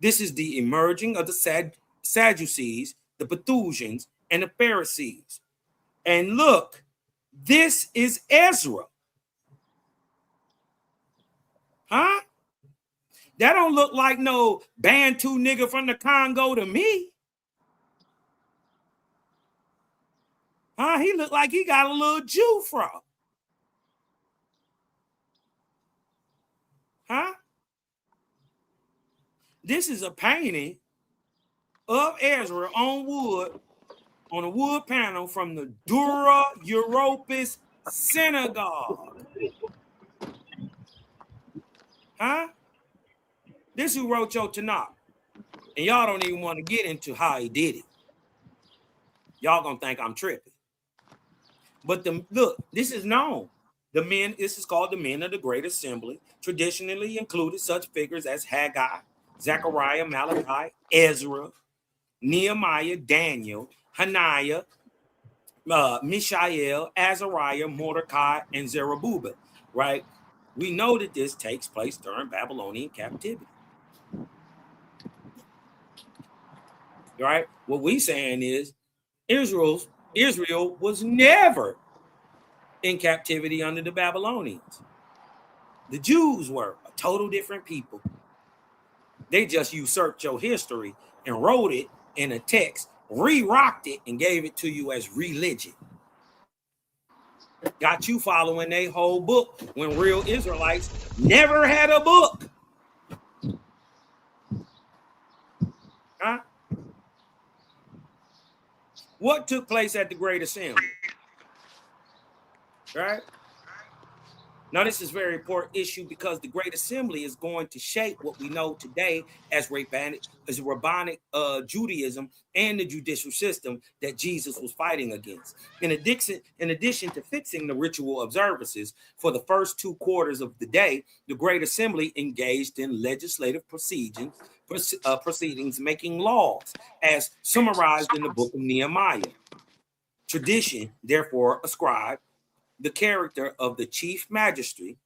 This is the emerging of the Sadducees, the Pethusians, and the Pharisees. And look, this is Ezra. Huh? That don't look like no Bantu nigga from the Congo to me. Huh? He looked like he got a little Jew from. Huh? This is a painting of Ezra on wood, on a wood panel from the Dura Europus Synagogue. Huh? This who wrote your Tanakh. And y'all don't even want to get into how he did it. Y'all gonna think I'm tripping. But look, this is known. This is called the men of the Great Assembly, traditionally included such figures as Haggai, Zechariah, Malachi, Ezra, Nehemiah, Daniel, Hananiah, Mishael, Azariah, Mordecai, and Zerubbabel, right? We know that this takes place during Babylonian captivity. Right? What we saying is Israel was never in captivity under the Babylonians. The Jews were a total different people. They just usurped your history and wrote it in a text, re-rocked it, and gave it to you as religion. Got you following a whole book when real Israelites never had a book. Huh? What took place at the Great Assembly? Right? Now, this is a very important issue because the Great Assembly is going to shape what we know today as rabbinic Judaism and the judicial system that Jesus was fighting against. In addition to fixing the ritual observances for the first 2 quarters of the day, the Great Assembly engaged in legislative proceedings, making laws, as summarized in the book of Nehemiah. Tradition, therefore, ascribed the character of the chief magistrate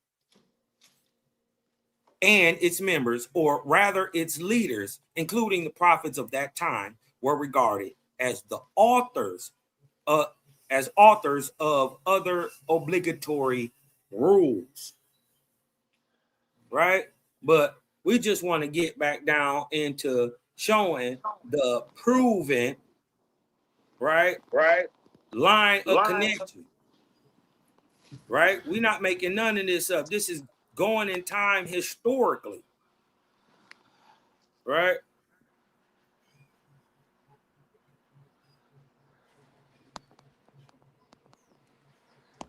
and its members, or rather its leaders, including the prophets of that time, were regarded as the authors of other obligatory rules. Right? But we just want to get back down into showing the proven, right, line of connection. Right? We're not making none of this up. This is going in time historically. Right?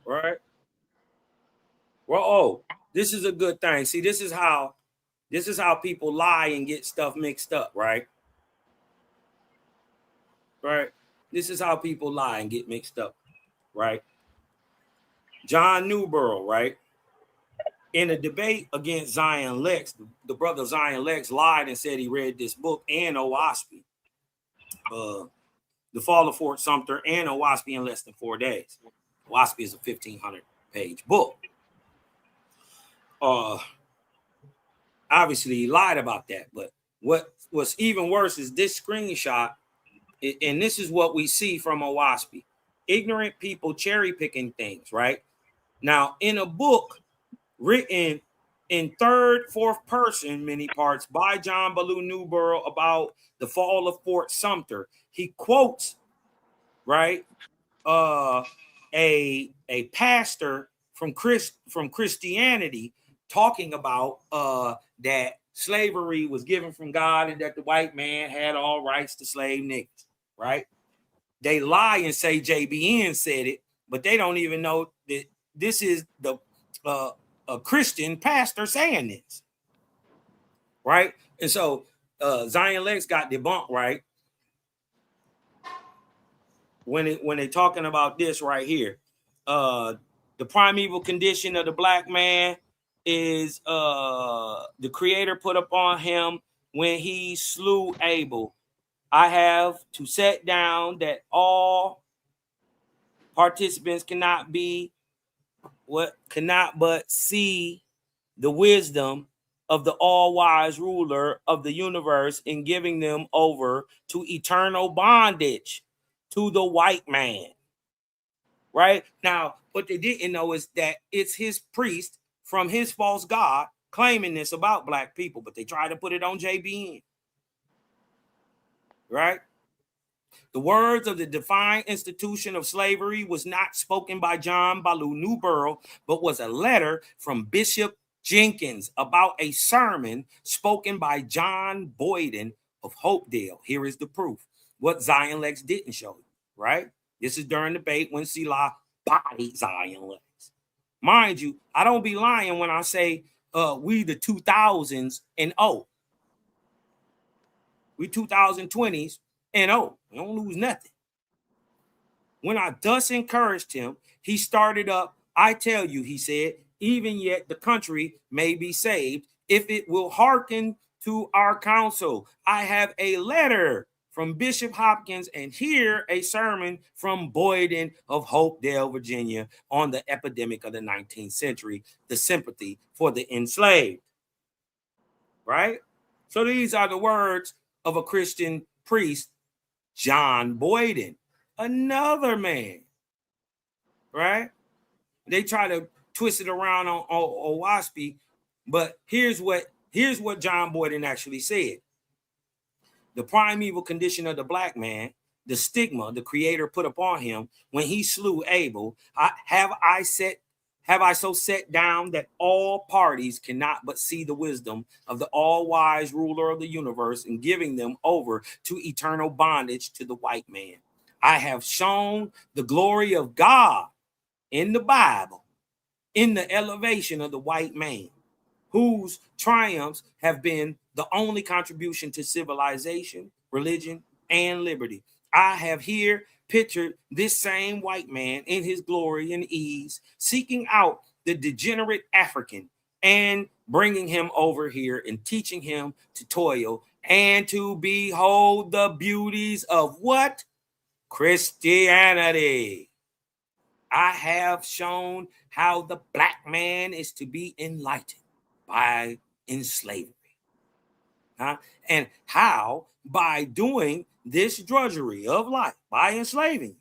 Right? Well, this is a good thing. See, this is how people lie and get stuff mixed up, right? Right? This is how people lie and get mixed up, right? John Newborough, right? In a debate against Zion Lex, the brother Zion Lex lied and said he read this book and Owaspy, The Fall of Fort Sumter and Owaspy in less than 4 days. Owaspy is a 1,500-page book. Obviously, he lied about that. But what's even worse is this screenshot, and this is what we see from Owaspy. Ignorant people cherry-picking things, right? Now, in a book written in third, fourth person, many parts, by John Ballou Newborough about the fall of Fort Sumter, he quotes, right, a pastor from Christianity talking about that slavery was given from God and that the white man had all rights to slave niggas, right? They lie and say JBN said it, but they don't even know that this is the a Christian pastor saying this, right? And so Zion Lex got debunked, right? When they talking about this right here, the primeval condition of the black man is the Creator put upon him when he slew Abel. I have to set down that all participants cannot but see the wisdom of the all-wise ruler of the universe in giving them over to eternal bondage to the white man. Right? Now, what they didn't know is that it's his priest from his false God claiming this about black people, but they try to put it on JBN. Right? The words of the divine institution of slavery was not spoken by John Baloo Newborough, but was a letter from Bishop Jenkins about a sermon spoken by John Boyden of Hopedale. Here is the proof. What Zion Lex didn't show you, right? This is during the debate when Selah bodied Zion Lex. Mind you, I don't be lying when I say we the 2000s and we 2020s and we don't lose nothing. When I thus encouraged him, he started up. I tell you, he said, even yet the country may be saved if it will hearken to our counsel. I have a letter from Bishop Hopkins and here a sermon from Boyden of Hopedale, Virginia, on the epidemic of the 19th century, the sympathy for the enslaved. Right? So these are the words of a Christian priest, John Boyden. Another man, right? They try to twist it around on Owaspy, but here's what John Boyden actually said. The primeval condition of the black man, the stigma the Creator put upon him when he slew Abel, have I so set down that all parties cannot but see the wisdom of the all-wise ruler of the universe in giving them over to eternal bondage to the white man. I have shown the glory of God in the Bible, in the elevation of the white man, whose triumphs have been the only contribution to civilization, religion, and liberty. I have here pictured this same white man in his glory and ease, seeking out the degenerate African and bringing him over here and teaching him to toil and to behold the beauties of what? Christianity. I have shown how the black man is to be enlightened by enslavement. And how, by doing this drudgery of life, by enslaving,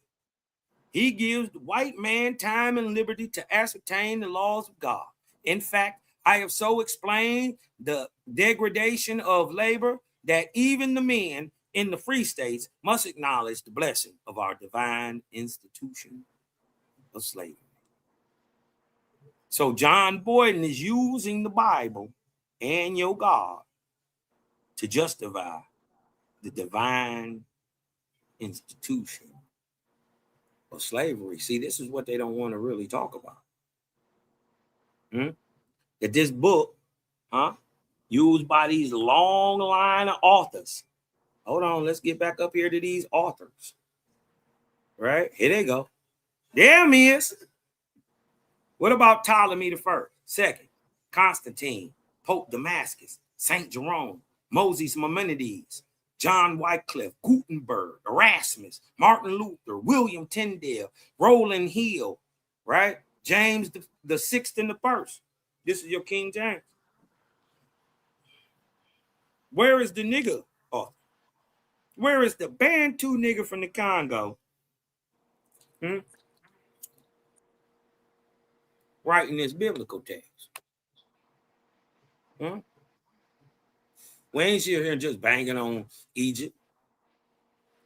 he gives the white man time and liberty to ascertain the laws of God. In fact, I have so explained the degradation of labor that even the men in the free states must acknowledge the blessing of our divine institution of slavery. So John Boyden is using the Bible and your God to justify the divine institution of slavery. See, this is what they don't want to really talk about. That this book, used by these long line of authors. Hold on, let's get back up here to these authors. Right? Here they go. There he is. What about Ptolemy the First, Second, Constantine, Pope Damascus, Saint Jerome, Moses Maimonides, John Wycliffe, Gutenberg, Erasmus, Martin Luther, William Tyndale, Roland Hill, right? James the Sixth and the First. This is your King James. Where is the nigger author? Where is the Bantu nigger from the Congo? Writing this biblical text. We ain't sitting here just banging on Egypt.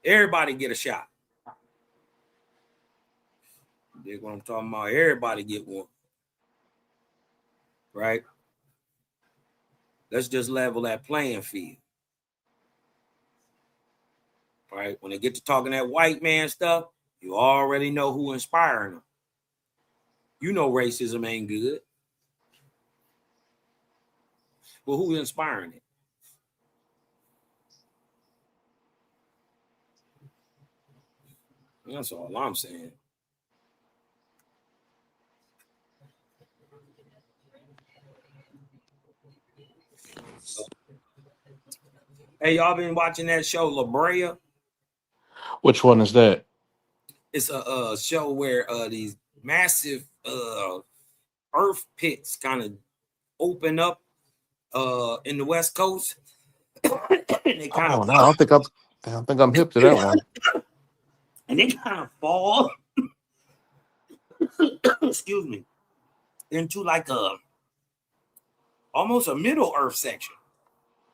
Everybody get a shot. That's what I'm talking about. Everybody get one. Right? Let's just level that playing field. Right? When they get to talking that white man stuff, you already know who inspiring them. You know racism ain't good. Well, who's inspiring it? That's all I'm saying. Hey, y'all been watching that show La Brea? Which one is that? It's a show where these massive earth pits kind of open up in the West Coast. And they kind of I don't think I'm hip to that one. And they kind of fall. Excuse me. Into like almost a middle earth section.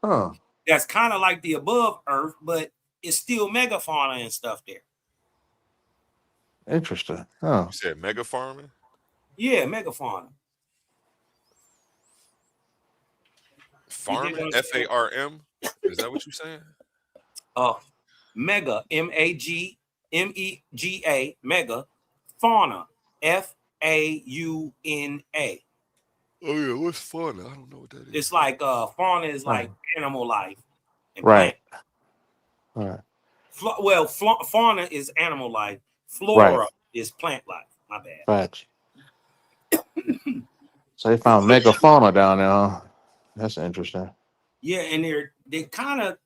Huh. That's kind of like the above earth, but it's still megafauna and stuff there. Interesting. Oh. You said mega farming? Yeah, megafauna. Farming? F-A-R-M? Is that what you're saying? Mega, M-A-G-M-E-G-A, mega, fauna, F-A-U-N-A. Oh, yeah, what's fauna? I don't know what that is. It's like fauna is like animal life. And right. Plant. Right. Fauna is animal life. Flora is plant life. My bad. Right. So they found megafauna down there. Huh? That's interesting. Yeah, and they kind of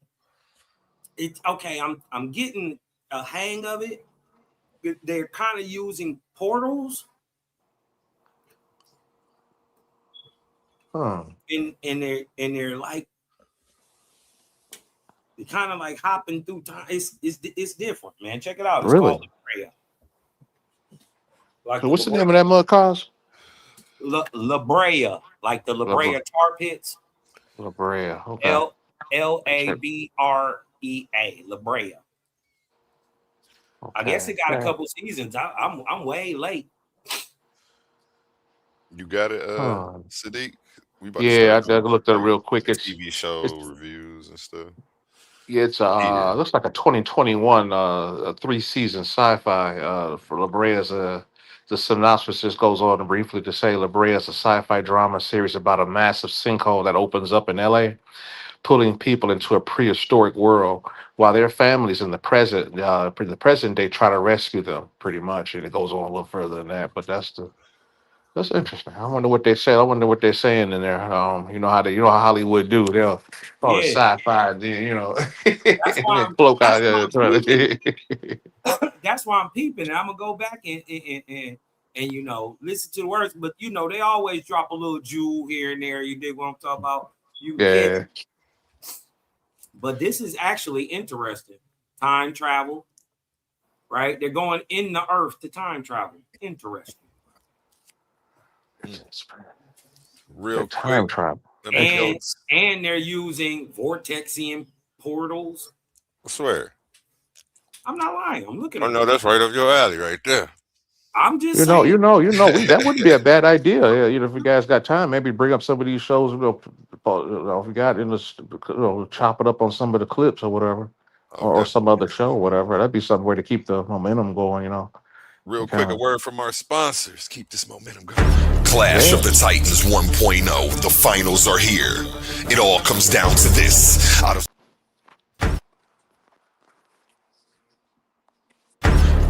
it's okay. I'm getting a hang of it. They're kind of using portals. Huh. And they're like they kind of like hopping through time. It's different, man. Check it out. It's really? Called La Brea. Like so what's the name of that mud cause? La Brea, like the La Brea tar pits. La Brea. Okay. L-A-B-R-E-A. La Brea. Okay. I guess it got a couple seasons. I'm way late. You got it, Sadiq? Yeah, I looked at it real quick. It's TV show reviews and stuff. Yeah, it's looks like a 2021 a 3-season sci-fi for La Brea's the synopsis just goes on briefly to say La Brea is a sci-fi drama series about a massive sinkhole that opens up in LA, pulling people into a prehistoric world while their families in the present day try to rescue them, pretty much. And it goes on a little further than that, but that's interesting. I wonder what they say. I wonder what they're saying in there. You know how Hollywood do. They'll call it sci-fi, then that's why I'm peeping. I'm gonna go back and listen to the words. But they always drop a little jewel here and there. You dig what I'm talking about? Yeah. But this is actually interesting. Time travel, right? They're going in the earth to time travel. Interesting. Real time travel. And they're using vortexian portals. I swear. I'm not lying. I'm looking at no, that's right up your alley right there. I'm just saying. That wouldn't be a bad idea. Yeah, if you guys got time, maybe bring up some of these shows. If you got chop it up on some of the clips or whatever, or some other show or whatever. That'd be some way to keep the momentum going. Real quick, a word from our sponsors. Keep this momentum going. Clash of the Titans 1.0. The finals are here. It all comes down to this.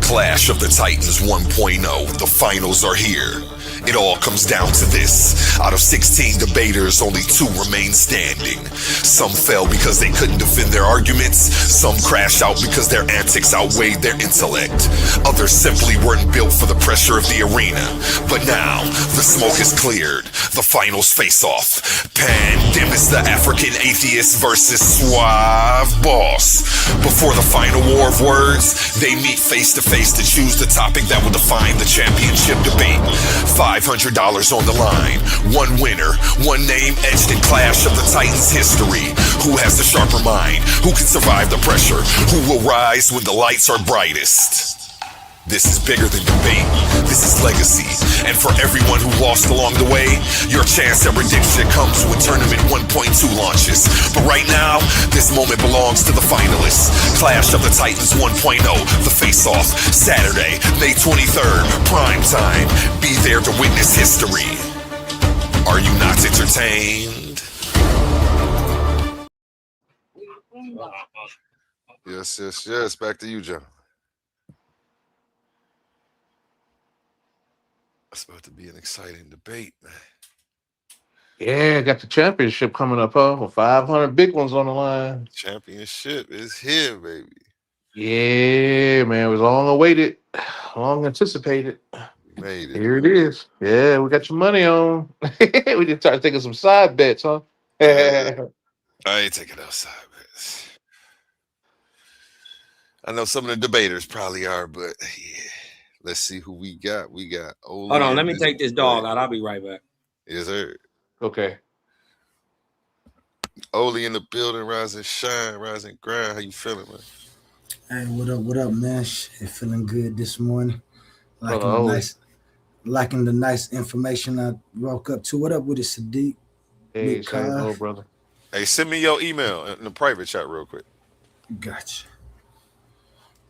Clash of the Titans 1.0. The finals are here. It all comes down to this. Out of 16 debaters, only 2 remain standing. Some fell because they couldn't defend their arguments. Some crashed out because their antics outweighed their intellect. Others simply weren't built for the pressure of the arena. But now, the smoke is cleared. The finals face off. Pandemis the African atheist versus Suave Boss. Before the final war of words, they meet face to face to choose the topic that will define the championship debate. $500 on the line. One winner, one name etched in Clash of the Titans history. Who has the sharper mind? Who can survive the pressure? Who will rise when the lights are brightest? This is bigger than debate. This is legacy. And for everyone who lost along the way, your chance at redemption comes when Tournament 1.2 But right now, this moment belongs to the finalists. Clash of the Titans 1.0, the face-off, Saturday, May 23rd, prime time. Be there to witness history. Are you not entertained? Yes. Back to you, John. It's about to be an exciting debate, man. Yeah, got the championship coming up, huh? With 500 big ones on the line. Championship is here, baby. Yeah, man, it was long awaited, long anticipated. We made it, Here it man. is. Yeah, we got your money on. We just started taking some side bets, huh? I ain't taking outside bets. I know some of the debaters probably are, but yeah. Let's see who we got. We got Oli. Hold on, let me take this dog out. I'll be right back. Yes, sir. Okay. Oli in the building, rise and shine, rise and grind. How you feeling, man? Hey, what up, man? Shit, feeling good this morning. Brother Liking the nice information I woke up to. What up with it, Sadiq? Hey, Big same Kai. old brother. Hey, send me your email in the private chat real quick. Gotcha.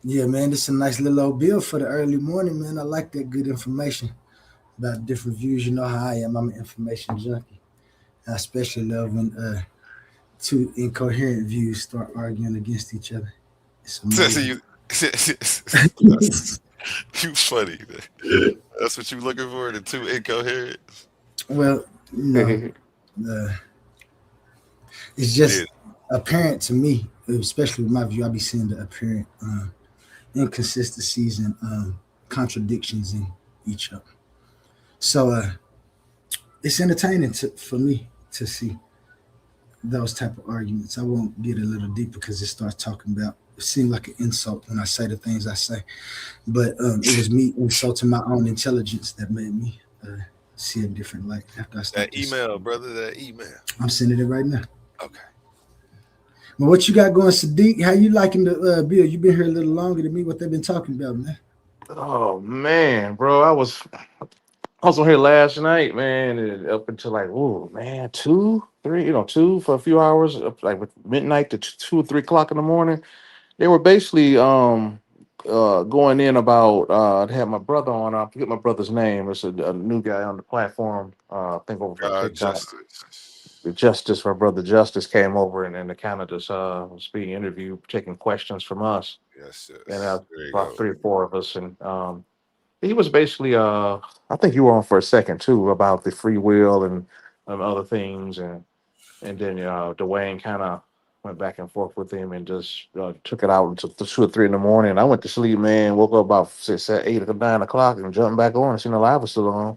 Yeah, man, this is a nice little old bill for the early morning, man. I like that good information about different views. You know how I am. I'm an information junkie. I especially love when two incoherent views start arguing against each other. It's amazing. You funny, man. That's what you looking for, the two incoherent? Well, it's just apparent to me, especially with my view, I be seeing the apparent inconsistencies and contradictions in each other. So it's entertaining for me to see those type of arguments. I won't get a little deeper because it starts talking about. It seemed like an insult when I say the things I say, but it was me insulting my own intelligence that made me see a different light. After I that email, brother, that email. I'm sending it right now. Okay. Well, what you got going, Sadiq? How you liking the bill? You been here a little longer than me. What they've been talking about, man? Oh man, bro, I was on here last night, man, and up until like, oh man, 2, 3, 2 for a few hours, up like with midnight to 2 or 3 o'clock in the morning. They were basically going in about I had my brother on. I forget my brother's name. It's a new guy on the platform. I think over from TikTok. Justice, my brother Justice came over and the Canada's was being interviewed, taking questions from us. Yes. And about 3 or 4 of us, and he was basically I think you were on for a second too about the free will and other things, and then Dwayne kind of went back and forth with him and just took it out until 2 or 3 in the morning. I went to sleep, man. Woke up about 8 or 9 o'clock and jumped back on and seen the live was still on.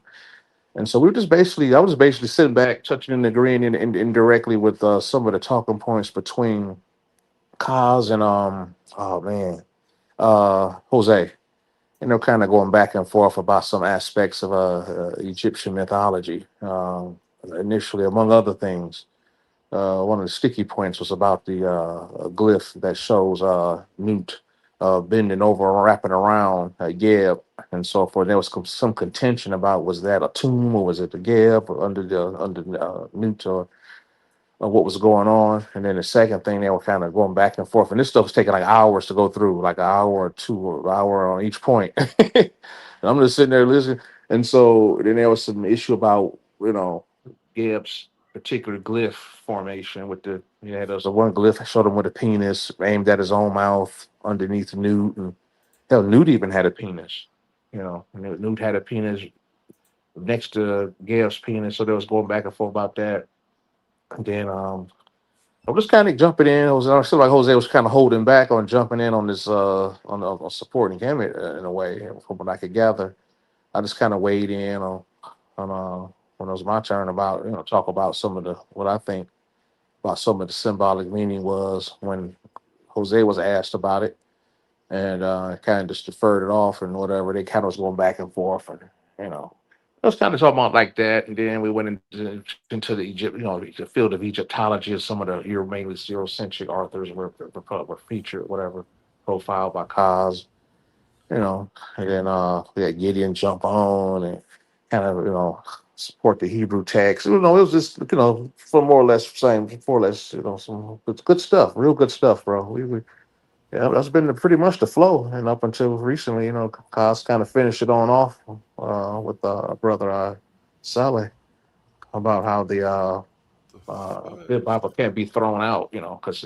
And so I was basically sitting back, touching and agreeing indirectly with some of the talking points between Kaz and oh man, Jose. And they're kind of going back and forth about some aspects of Egyptian mythology. Initially, among other things, one of the sticky points was about the glyph that shows Newt bending over and wrapping around Geb and so forth. There was some contention about was that a tomb or was it the Geb or under Newt or what was going on. And then the second thing, they were kind of going back and forth. And this stuff was taking like hours to go through, like an hour or two, or an hour on each point. And I'm just sitting there listening. And so then there was some issue about, Gibbs' particular glyph formation with there was a one glyph I showed him with a penis aimed at his own mouth underneath Newt. And hell, Newt even had a penis. Newt had a penis next to Gibbs' penis. So they was going back and forth about that. And then I'm just kind of jumping in. I feel like Jose was kind of holding back on jumping in on this on supporting him in a way. From what I could gather, I just kind of weighed in on when it was my turn about talk about some of the what I think about some of the symbolic meaning was when Jose was asked about it, and kind of just deferred it off and whatever. They kind of was going back and forth, and I was kind of talking about like that, and then we went into the Egypt, the field of Egyptology, and some of the mainly Eurocentric authors were featured, whatever, profiled by Kaz, and then we had Gideon jump on and kind of support the Hebrew text. You know, it was just for more or less some good stuff, real good stuff, bro. Yeah, that's been pretty much the flow, and up until recently, Kaz kind of finished it on off with brother Saleh about how the Bible can't be thrown out, because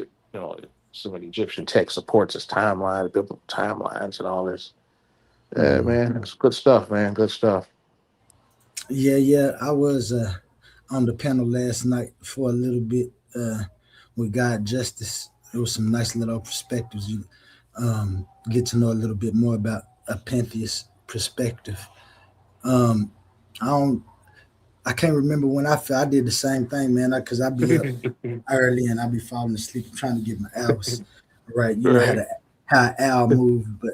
some of the Egyptian text supports its timeline, biblical timelines, and all this. Yeah, man, it's good stuff, man. Good stuff. Yeah. I was on the panel last night for a little bit with God Justice. It was some nice little perspectives. You get to know a little bit more about a pantheist perspective. Um, I don't. I can't remember when I fell. I did the same thing, man. Because I be up early and I be falling asleep. I'm trying to get my hours right. You know Right. how an owl move, but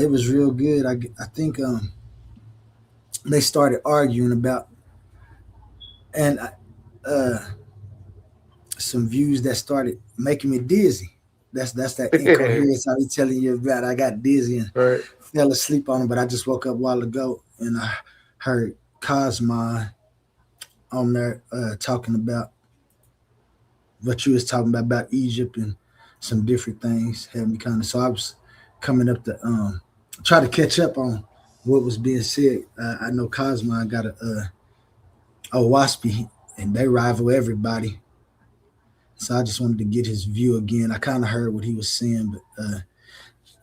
it was real good. I think they started arguing about and some views that started making me dizzy. That's that incoherence I be telling you about. I got dizzy and Right. fell asleep on it, but I just woke up a while ago and I heard Cosma on there talking about what you was talking about Egypt and some different things. Had me kind of so I was coming up to try to catch up on what was being said. I know Cosma got a Waspy and they rival everybody. So I just wanted to get his view again. I kind of heard what he was saying, but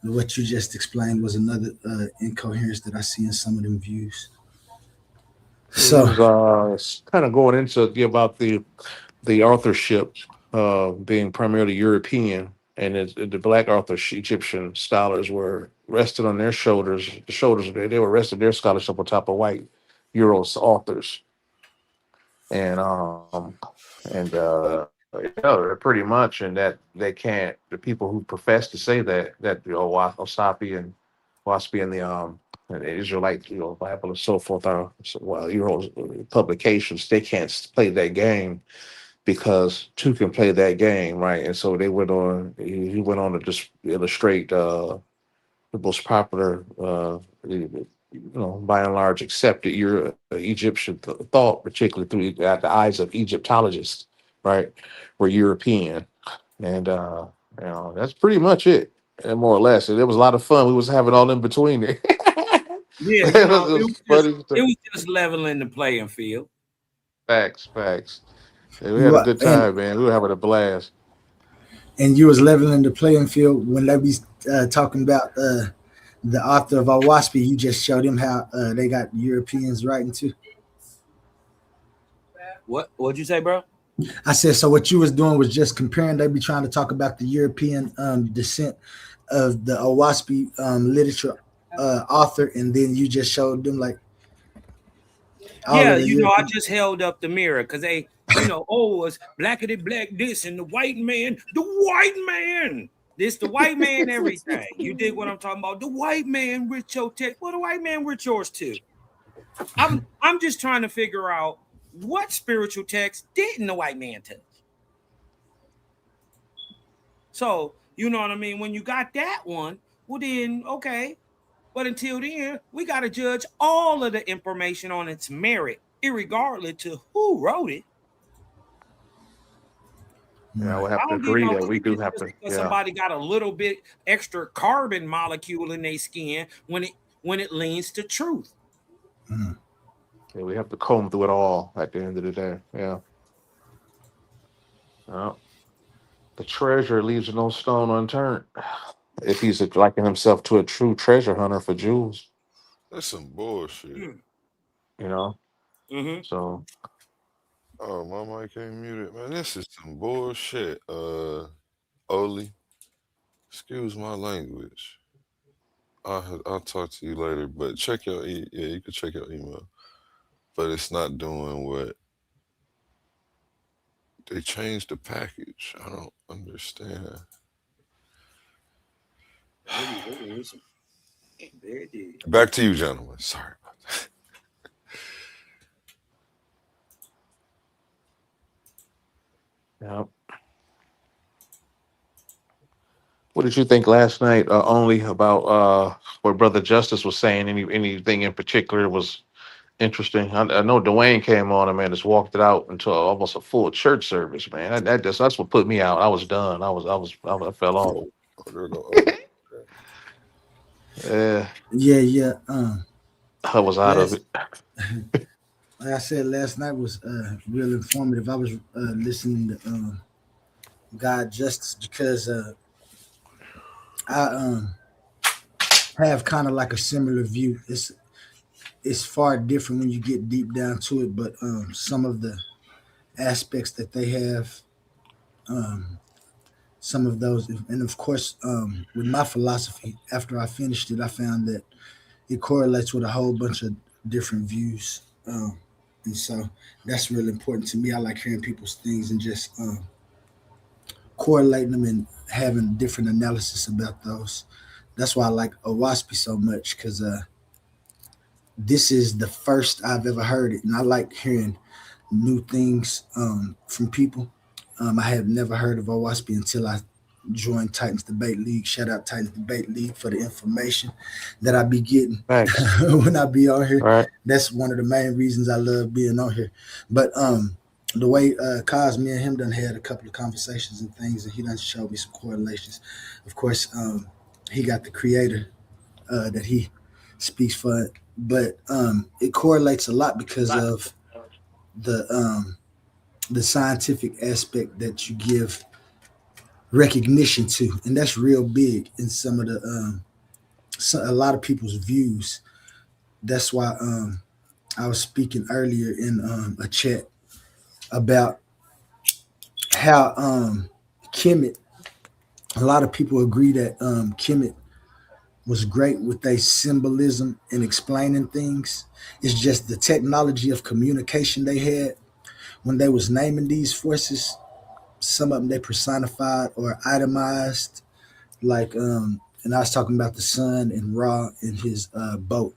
what you just explained was another incoherence that I see in some of them views. He So was kind of going into about the authorship being primarily European, and the black Egyptian scholars were rested on their shoulders. The shoulders they were resting their scholarship on top of white Euros authors, and pretty much, and that they can't. The people who profess to say that Osapi and Waspi and the Israelite Bible and so forth are publications. They can't play that game because two can play that game, right? And so they went on. He went on to just illustrate the most popular, by and large, accepted Egyptian thought, particularly through the eyes of Egyptologists, right? Were European, and that's pretty much it, and more or less. And it was a lot of fun. We was having all in between there. Yeah, It was just funny. it was just leveling the playing field. Facts. Yeah, we had you a are, good time, man. We were having a blast. and you was leveling the playing field when they be talking about the author of Owaspy. You just showed him how they got Europeans writing too. What'd you say, bro? I said so. What you was doing was just comparing. They be trying to talk about the European descent of the Owaspy literature author, and then you just showed them like all Yeah, of the I European. just held up the mirror because they, it's blackity black this and the white man, the white man, everything. You dig what I'm talking about? The white man with your text. Well, the white man with yours too. I'm just trying to figure out what spiritual text didn't the white man touch. So you know what I mean? When you got that one, well then okay. But until then, we got to judge all of the information on its merit, irregardless to who wrote it. Yeah, I would I have to don't give agree no that we do credence have just to. because Yeah. somebody got a little bit extra carbon molecule in their skin when it leans to truth. Yeah, we have to comb through it all at the end of the day. Yeah. Well, the treasure leaves no stone unturned. If he's liking himself to a true treasure hunter for jewels, That's some bullshit. you know. Mm-hmm. So Oh, my mic ain't muted, man. This is some bullshit. Oli, excuse my language. I'll talk to you later, but check your yeah, you can check your email. But it's not doing what they changed the package. I don't understand. Back to you, gentlemen. Sorry about that. yeah. What did you think last night? Only about what Brother Justice was saying. Anything in particular was Interesting. I know Dwayne came on and man just walked it out into almost a full church service, man. That's what put me out. I was done. I fell off. Oh, there we go. Oh, Yeah, Yeah. I was out of Last, it. like I said, last night was real informative. I was listening to God Justice because I have kind of like a similar view. It's far different when you get deep down to it, but some of the aspects that they have, um, some of those, and of course, with my philosophy, after I finished it, I found that it correlates with a whole bunch of different views, and so that's really important to me. I like hearing people's things and just correlating them and having different analysis about those. That's why I like Owaspy so much because this is the first I've ever heard it, and I like hearing new things from people. I have never heard of Owaspy until I joined Titans Debate League. Shout out Titans Debate League for the information that I be getting Thanks. when I be on here. All right. That's one of the main reasons I love being on here. But the way Kaz, me and him done had a couple of conversations and things, and he done showed me some correlations. Of course, he got the creator that he speaks for, but it correlates a lot because of the scientific aspect that you give recognition to, and that's real big in some of the a lot of people's views. That's why I was speaking earlier in a chat about how Kemet. A lot of people agree that Kemet was great with a symbolism and explaining things. It's just the technology of communication they had when they was naming these forces. Some of them they personified or itemized, like and I was talking about the sun and Ra in his boat.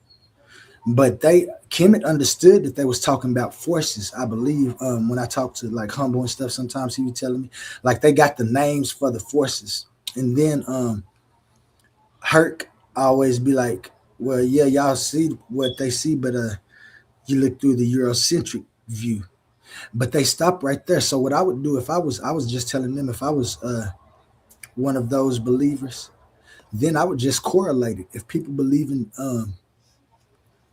But Kemet understood that they was talking about forces. I believe when I talked to like Humble and stuff, sometimes he was telling me like they got the names for the forces. And then Herc always be like, well, yeah, y'all see what they see, but you look through the Eurocentric view. But they stop right there. So what I would do if I was just telling them if I was one of those believers, then I would just correlate it. If people believe in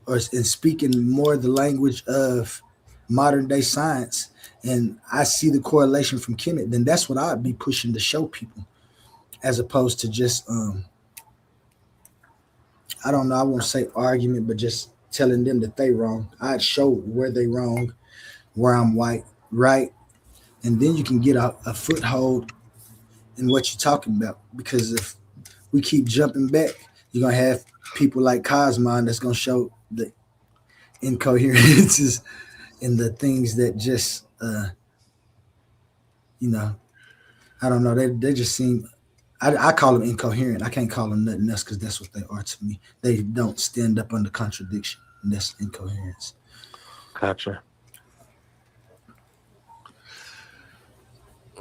or in speaking more the language of modern day science, and I see the correlation from Kemet, then that's what I'd be pushing to show people, as opposed to just I don't know, I won't say argument, but just telling them that they wrong. I'd show where they wrong, where I'm right, and then you can get a foothold in what you're talking about. Because if we keep jumping back, you're gonna have people like Cosmon that's gonna show the incoherences and the things that just you know, I don't know, they just seem I call them incoherent. I can't call them nothing else because that's what they are to me. They don't stand up under contradiction, and that's incoherence. Gotcha.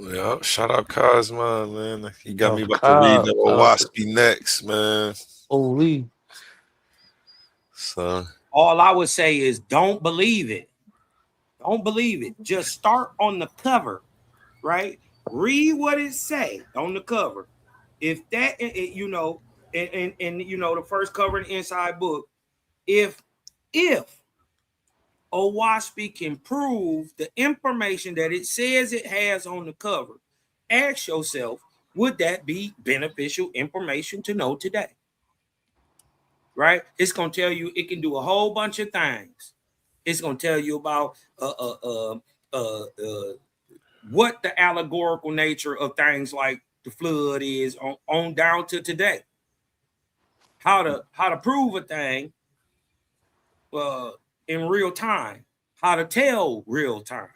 yeah, shout out Cosmo, man. He got me Oh, about to read the God. Owaspy next, man. Holy. So All I would say is don't believe it. Don't believe it. Just start on the cover, right? Read what it say on the cover. If that, you know, and you know, the first cover in the inside book, if Owaspy can prove the information that it says it has on the cover, ask yourself, would that be beneficial information to know today? Right? It's going to tell you it can do a whole bunch of things. It's going to tell you about what the allegorical nature of things like the flood is on down to today. How to prove a thing in real time. How to tell real time.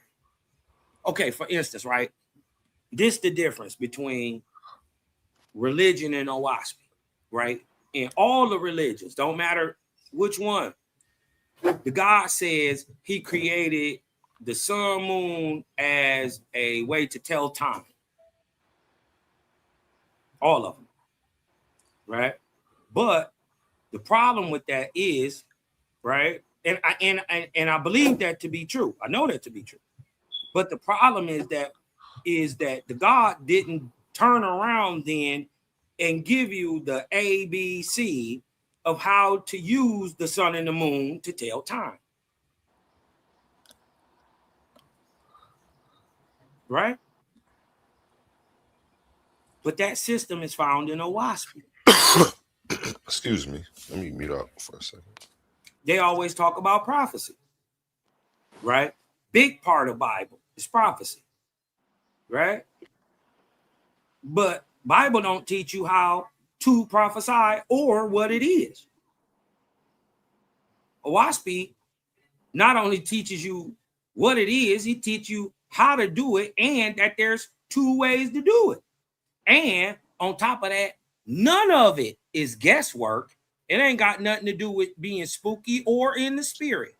Okay, for instance, right? This the difference between religion and Owaspy, right? In all the religions, don't matter which one. The God says he created the sun, moon as a way to tell time. All of them, right? But the problem with that is, right, And I believe that to be true. I know that to be true. But the problem is that the God didn't turn around then and give you the ABC of how to use the sun and the moon to tell time. Right? But that system is found in Owaspy. Excuse me. Let me mute out for a second. They always talk about prophecy. Right? Big part of Bible is prophecy. Right? But Bible don't teach you how to prophesy or what it is. Owaspy not only teaches you what it is, he teaches you how to do it and that there's 2 ways to do it. And on top of that, none of it is guesswork. It ain't got nothing to do with being spooky or in the spirit.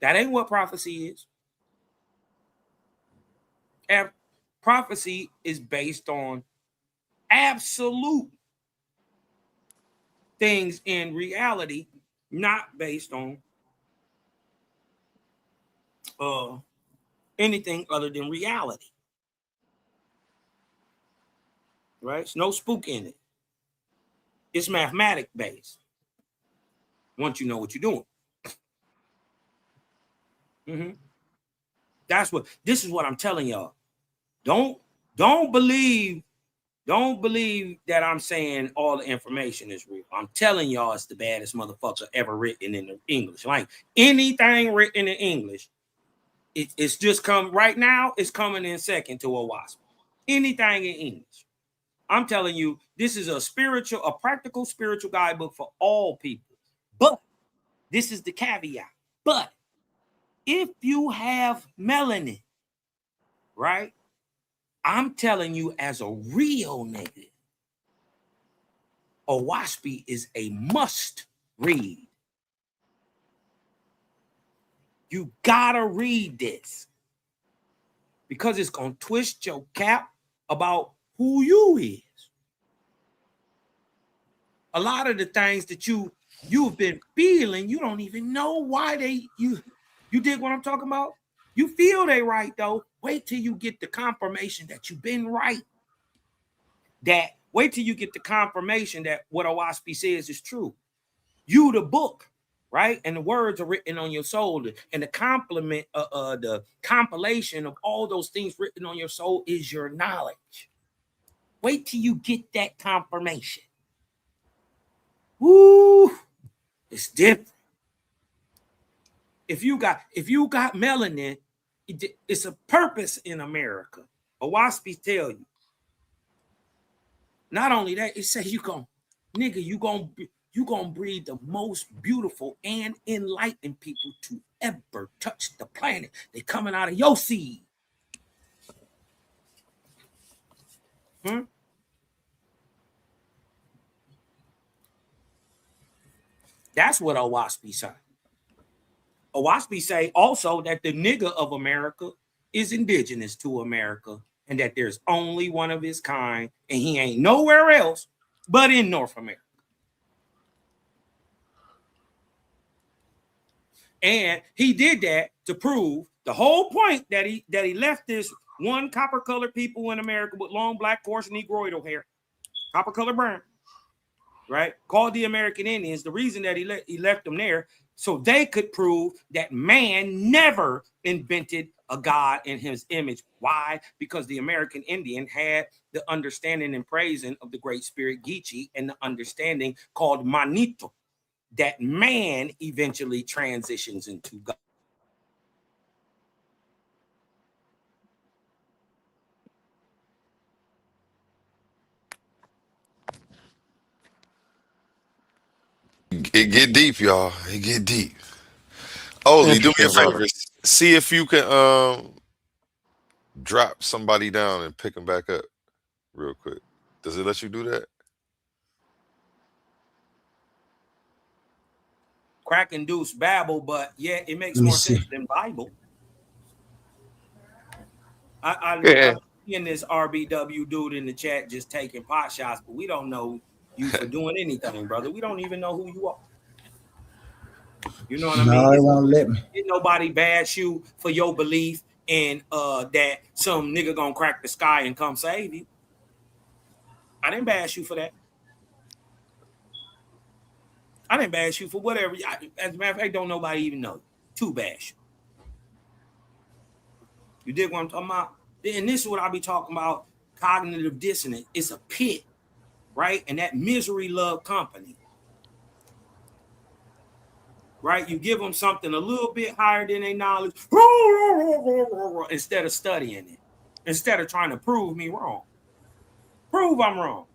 That ain't what prophecy is. And prophecy is based on absolute things in reality, not based on anything other than reality. Right? It's no spook in it. It's mathematic based. Once you know what you're doing. This is what I'm telling y'all. Don't believe that I'm saying all the information is real. I'm telling y'all it's the baddest motherfucker ever written in the English. Like anything written in English, it's just come right now, it's coming in second to Owaspy. Anything in English. I'm telling you, this is a practical spiritual guidebook for all people. But this is the caveat. But if you have melanin, right? I'm telling you, as a real nigga, Owaspy is a must read. You gotta read this because it's gonna twist your cap about who you is. A lot of the things that you've been feeling, you don't even know why you dig what I'm talking about? You feel they right though. Wait till you get the confirmation that you've been right. Wait till you get the confirmation that what Owaspy says is true. You the book, right? And the words are written on your soul. And the compilation of all those things written on your soul is your knowledge. Wait till you get that confirmation. Woo! It's different. If you got melanin, it's a purpose in America. Owaspy tell you. Not only that, it says you gonna breed the most beautiful and enlightened people to ever touch the planet. They coming out of your seed. That's what Owaspy say. Owaspy say also that the nigga of America is indigenous to America and that there's only one of his kind and he ain't nowhere else but in North America. And he did that to prove the whole point that he left this one copper-colored people in America with long black coarse negroidal hair, copper-colored brown, right? Called the American Indians. The reason that he left them there so they could prove that man never invented a God in his image. Why? Because the American Indian had the understanding and praising of the great spirit Geechee and the understanding called Manito, that man eventually transitions into God. It get deep, y'all. It get deep. Oli, do me a Interesting, brother. favor. See if you can drop somebody down and pick them back up real quick. Does it let you do that? Crack induced babble, but yeah, it makes more sense than Bible. I'm seeing this RBW dude in the chat just taking pot shots, but we don't know you for doing anything, brother. We don't even know who you are. You know what I mean? No, it won't let me. Ain't nobody bash you for your belief and that some nigga gonna crack the sky and come save you. I didn't bash you for that. I didn't bash you for whatever. As a matter of fact, don't nobody even know to bash you. You dig what I'm talking about? And this is what I be talking about. Cognitive dissonance. It's a pit, right? And that misery love company. Right? You give them something a little bit higher than their knowledge instead of studying it, instead of trying to prove me wrong. Prove I'm wrong.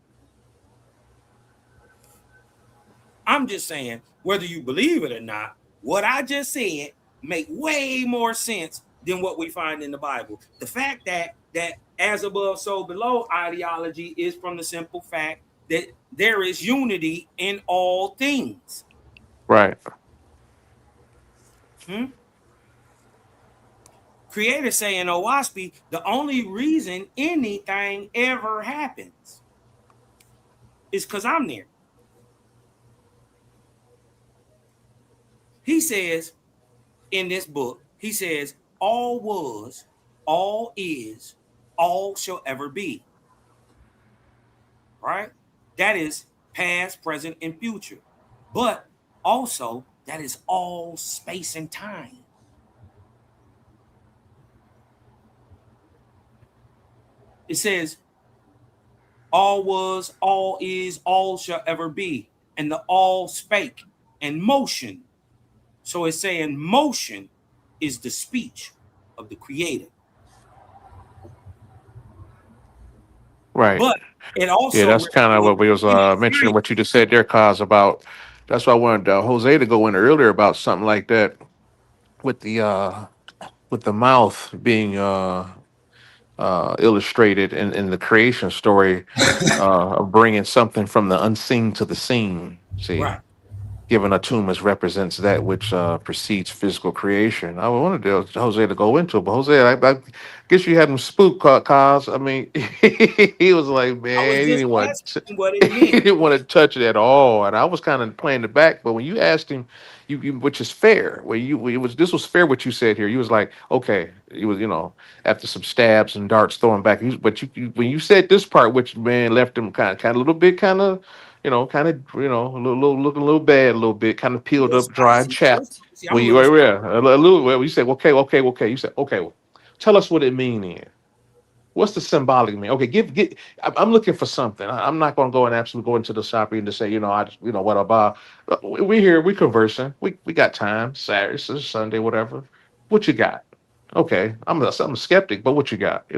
I'm just saying, whether you believe it or not, what I just said make way more sense than what we find in the Bible. The fact that as above, so below ideology is from the simple fact that there is unity in all things. Right. Creator saying, Owaspy, the only reason anything ever happens is because I'm there. He says in this book, he says, all was, all is, all shall ever be. Right? That is past, present, and future. But also, that is all space and time. It says, all was, all is, all shall ever be. And the all spake and motion. So it's saying motion is the speech of the Creator. Right. But it also... Yeah, that's kind of what we was mentioning, what you just said there, Cause, about. That's why I wanted Jose to go in earlier about something like that with the mouth being illustrated in the creation story of bringing something from the unseen to the seen. See, Right. given a tomb as represents that which precedes physical creation. I wanted Jose to go into it, but Jose, I guess you had him spooked, cause I mean, he was like, I was man, just asking what it he meant. didn't want to touch it at all, and I was kind of playing it back. But when you asked him, you which is fair, this was fair what you said here. You was like, okay, you was after some stabs and darts throwing back, but when you said this part, which man left him kind of a little bit kind of. A little looking a little bad, a little bit, kind of A peeled little up, dry and spicy. chapped. I'm When a you, little well, spicy. yeah, a little, well, you said, okay. You said, okay, well, tell us what it mean then. What's the symbolic mean? Okay, I'm looking for something. I'm not going to go and absolutely go into the shopping and just say, I just, what about? We here, we conversing. We got time. Saturday, Sunday, whatever. What you got? Okay, I'm a skeptic, but what you got?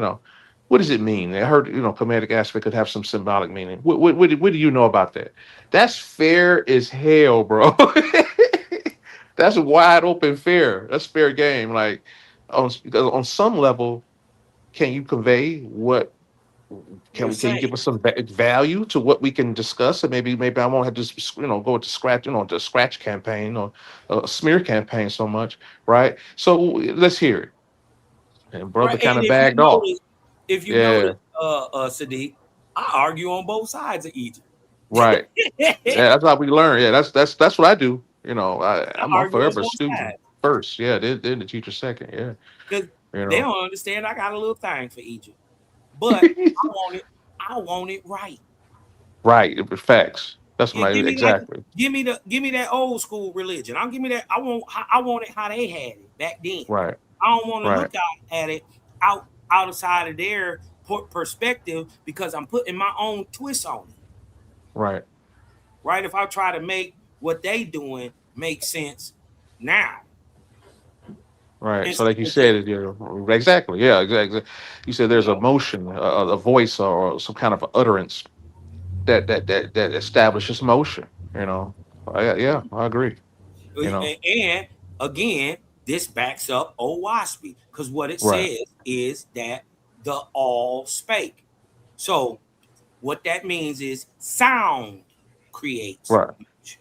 What does it mean? I heard, comedic aspect could have some symbolic meaning. What do you know about that? That's fair as hell, bro. That's wide open fair. That's fair game. Like on some level, can you convey what You're can you saying. give us some value to what we can discuss? And maybe I won't have to go to scratch the scratch campaign or a smear campaign so much, right? So let's hear it. And Right. brother kind And of bagged off. if you Yeah, notice, Sadiq, I argue on both sides of Egypt. right. Yeah, I that's how we learn. Yeah, that's what I do. I'm argue on forever a both student sides. first. Yeah, then the teacher second. Yeah, Because you they know. don't understand I got a little thing for Egypt. But I want it right. Right, it was facts. That's Yeah, my exactly. give me that old school religion. I'll give me that. I want it how they had it back then. Right, I don't want to right, look at it outside of their perspective because I'm putting my own twist on it. right, Right? If I try to make what they doing make sense now right. So, instead like you of just said, exactly. Yeah, exactly. You said you there's a know. motion, a voice, or some kind of utterance that establishes motion. Yeah, I agree. You know, And again, this backs up Owaspy because what it right, says is that the all spake. So what that means is sound creates right, motion.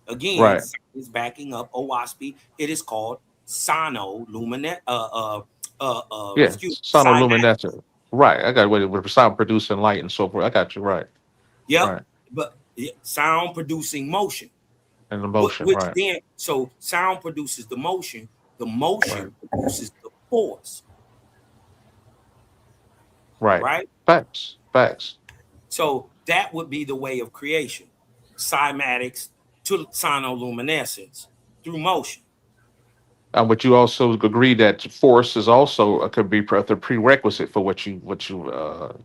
Again, right. sound is backing up Owaspy. It is called sonoluminescence. Yeah, Excuse me, sonoluminescent. Right. I got with sound producing light and so forth. I got you right. Yep, Right, but sound producing motion. And the motion, which right, then so sound produces the right, motion produces the force, right. right? Facts, facts. So that would be the way of creation, cymatics to sonoluminescence through motion. But you also agree that force is also could be the prerequisite for what you.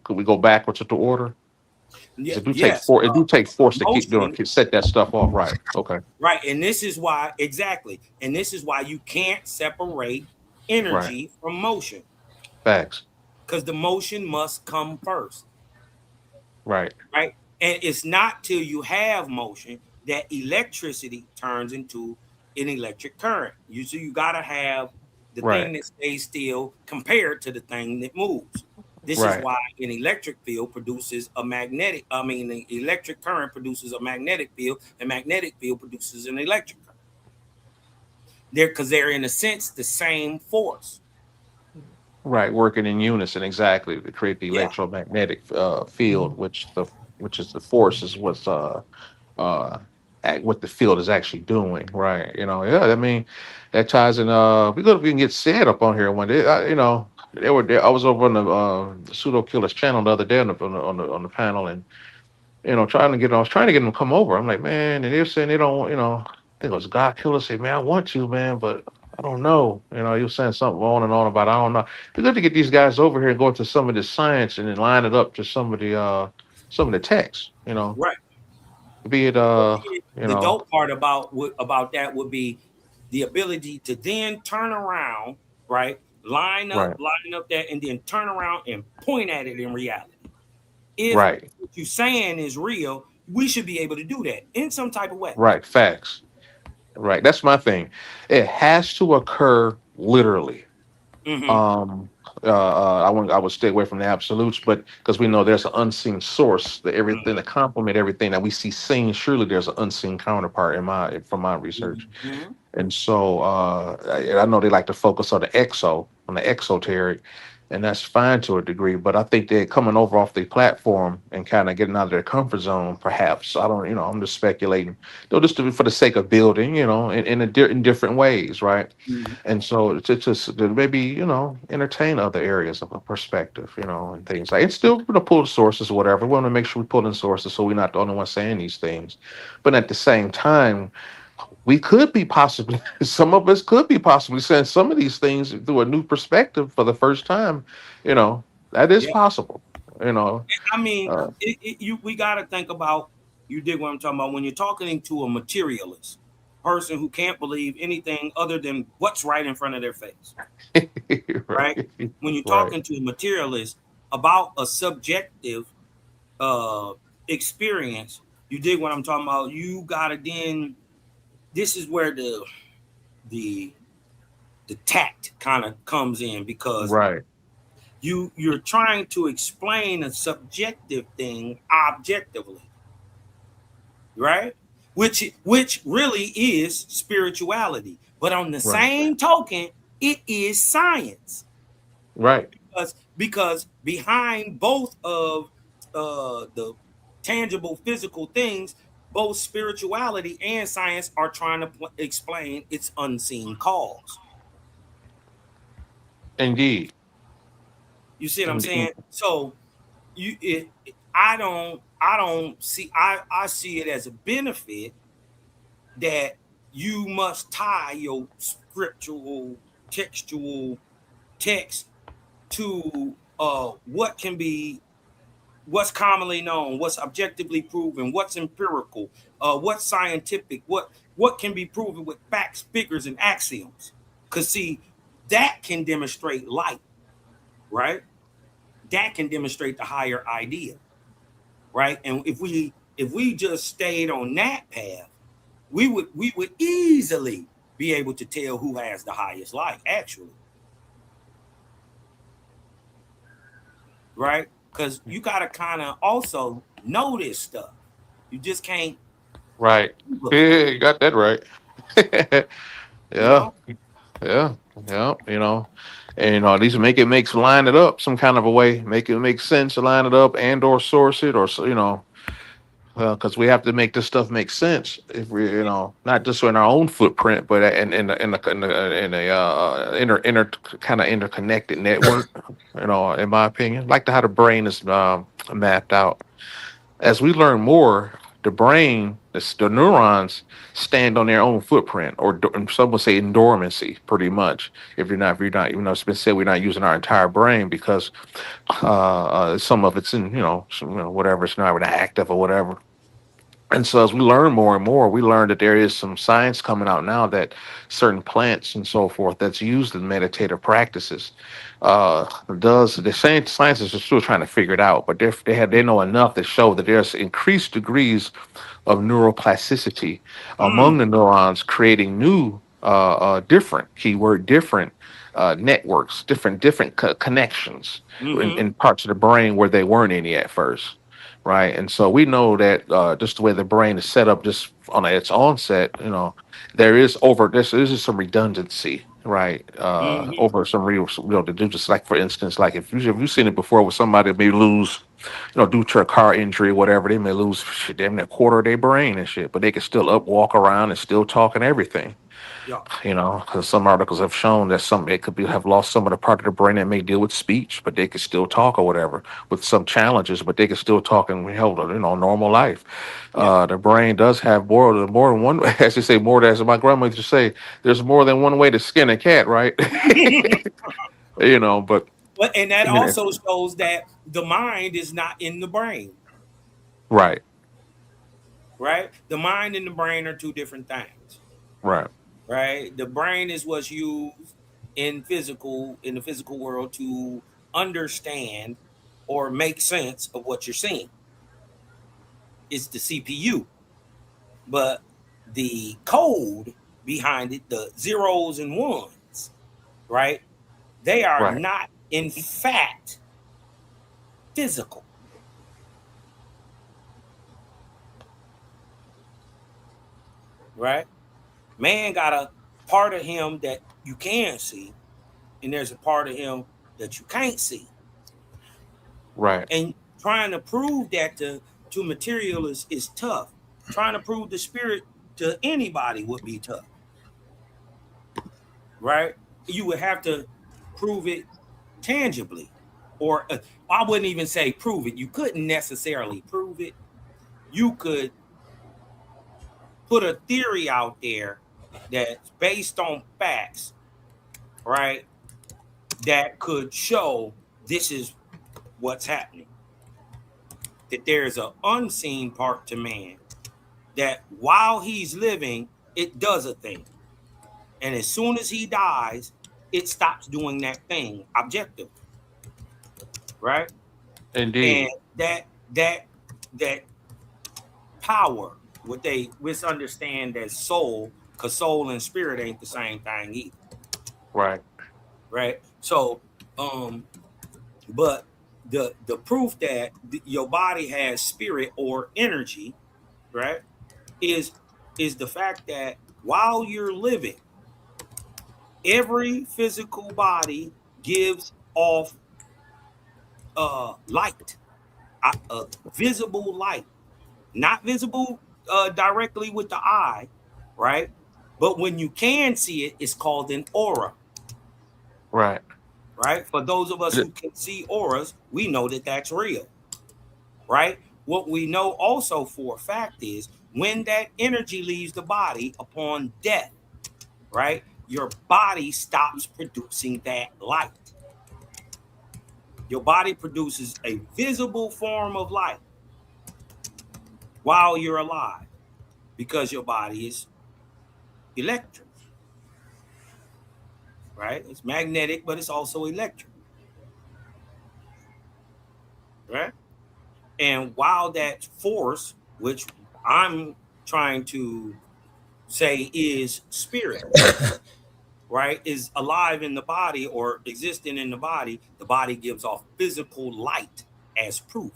Could we go backwards with the order? Because Yes, it do take force to keep doing motion, set that stuff off, right? Okay, right? And this is why exactly, and this is why you can't separate right. energy from motion Facts, because the motion must come first, right, right? And it's not till you have motion that electricity turns into an electric current. You gotta have the right, thing that stays still compared to the thing that moves. This is right, why an electric field produces a magnetic. I mean, the electric current produces a magnetic field, and magnetic field produces an electric current. They're in a sense the same force. right. Working in unison exactly to create the Yeah. electromagnetic field, which is the force is what's uh what the field is actually doing, right? Yeah, I mean that ties in. We can get Sid up on here one day. They were there. I was over on the Pseudo Killers channel the other day on the panel, and I was trying to get them to come over. I'm like, man, and they're saying they don't, I think it was God Killer say, man, I want to, man, but I don't know. He was saying something on and on about I don't know. It's good to get these guys over here and go into some of this science and then line it up to some of the text, Right. be it The dope part about that would be the ability to then turn around, right? right, Line up that, and then turn around and point at it in reality. If right, what you're saying is real, we should be able to do that in some type of way. right, facts. Right. That's my thing. It has to occur literally. Mm-hmm. I would stay away from the absolutes, but because we know there's an unseen source, that everything that complement everything that we see seen, surely there's an unseen counterpart from my research. Mm-hmm. And so I know they like to focus on the exoteric, and that's fine to a degree. But I think they're coming over off the platform and kind of getting out of their comfort zone, perhaps. I don't, I'm just speculating. Though just for the sake of building, in different ways, right? Mm-hmm. And so to maybe entertain other areas of a perspective, and things like, and still pull the sources or whatever. We want to make sure we pull in sources so we're not the only one saying these things, but at the same time we could be possibly some of us could be possibly saying some of these things through a new perspective for the first time. That is Yeah. possible. you know I mean, uh, we got to think about. You dig what I'm talking about when you're talking to a materialist person who can't believe anything other than what's right in front of their face, right? right, When you're right, talking to a materialist about a subjective uh experience, you dig what I'm talking about. You gotta then. This is where the the tact kind of comes in because right, you're trying to explain a subjective thing objectively, right? Which really is spirituality, but on the right, same token, it is science right. because behind both of the tangible physical things, both spirituality and science are trying to explain its unseen cause. Indeed. You see what I'm Indeed. saying? So I don't see I see it as a benefit that you must tie your scriptural textual text to what's commonly known, what's objectively proven, what's empirical, what's scientific, what can be proven with facts, figures, and axioms. Because see, that can demonstrate light, right? That can demonstrate the higher idea, right? And if we just stayed on that path, we would easily be able to tell who has the highest light, actually, right? Because you gotta kind of also know this stuff. You just can't, Right. Yeah, you got that right. you Yeah, know. yeah, yeah. And these makes line it up some kind of a way, make it make sense to line it up and or source it or so. because we have to make this stuff make sense. If we, not just in our own footprint, but in a kind of interconnected network. In my opinion, like how the brain is mapped out. As we learn more, the brain, the neurons stand on their own footprint, or some would say in dormancy, pretty much. It's been said we're not using our entire brain because some of it's in, whatever, it's not active or whatever. And so, as we learn more and more, we learn that there is some science coming out now that certain plants and so forth that's used in meditative practices does the same. Scientists are still trying to figure it out, but they know enough to show that there's increased degrees of neuroplasticity among the neurons, creating new, different keyword different networks, different connections in parts of the brain where they weren't any at first, right? And so we know that just the way the brain is set up, just on its onset, there is some redundancy, right? Over some real to do. Just like, for instance, like if you've seen it before, with somebody may lose, due to a car injury or whatever, they may lose shit, damn near a quarter of their brain and shit, but they can still walk around and still talk and everything. Yeah. Because some articles have shown that some it could be have lost some of the part of the brain that may deal with speech, but they could still talk or whatever with some challenges, but they can still talk and hold normal life. The brain does have more than one. As you say, as my grandmother used to say, there's more than one way to skin a cat, right? But And that you know, also shows that the mind is not in the brain, right, right? The mind and the brain are two different things, right, right? The brain is what's used in the physical world to understand or make sense of what you're seeing. It's the CPU, but the code behind it, the zeros and ones, right? They are right, not, in fact, physical. Right? Man got a part of him that you can see, and there's a part of him that you can't see. right. And trying to prove that to material is tough. Trying to prove the spirit to anybody would be tough. Right? You would have to prove it tangibly. Or I wouldn't even say prove it. You couldn't necessarily prove it. You could put a theory out there that's based on facts, right? That could show this is what's happening. That there's an unseen part to man that while he's living, it does a thing. And as soon as he dies, it stops doing that thing objective. Right? And Indeed, that power, what they misunderstand as soul, because soul and spirit ain't the same thing either. right, Right? So but the proof that your body has spirit or energy, right, is the fact that while you're living, every physical body gives off light, visible light, not visible directly with the eye, right? But when you can see it, it's called an aura. right. Right? For those of us who can see auras, we know that that's real. Right? What we know also for a fact is when that energy leaves the body upon death, right? Your body stops producing that light. Your body produces a visible form of light while you're alive because your body is electric, right? It's magnetic, but it's also electric, right? And while that force, which I'm trying to say is spirit, right, is alive in the body or existing in the body gives off physical light as proof,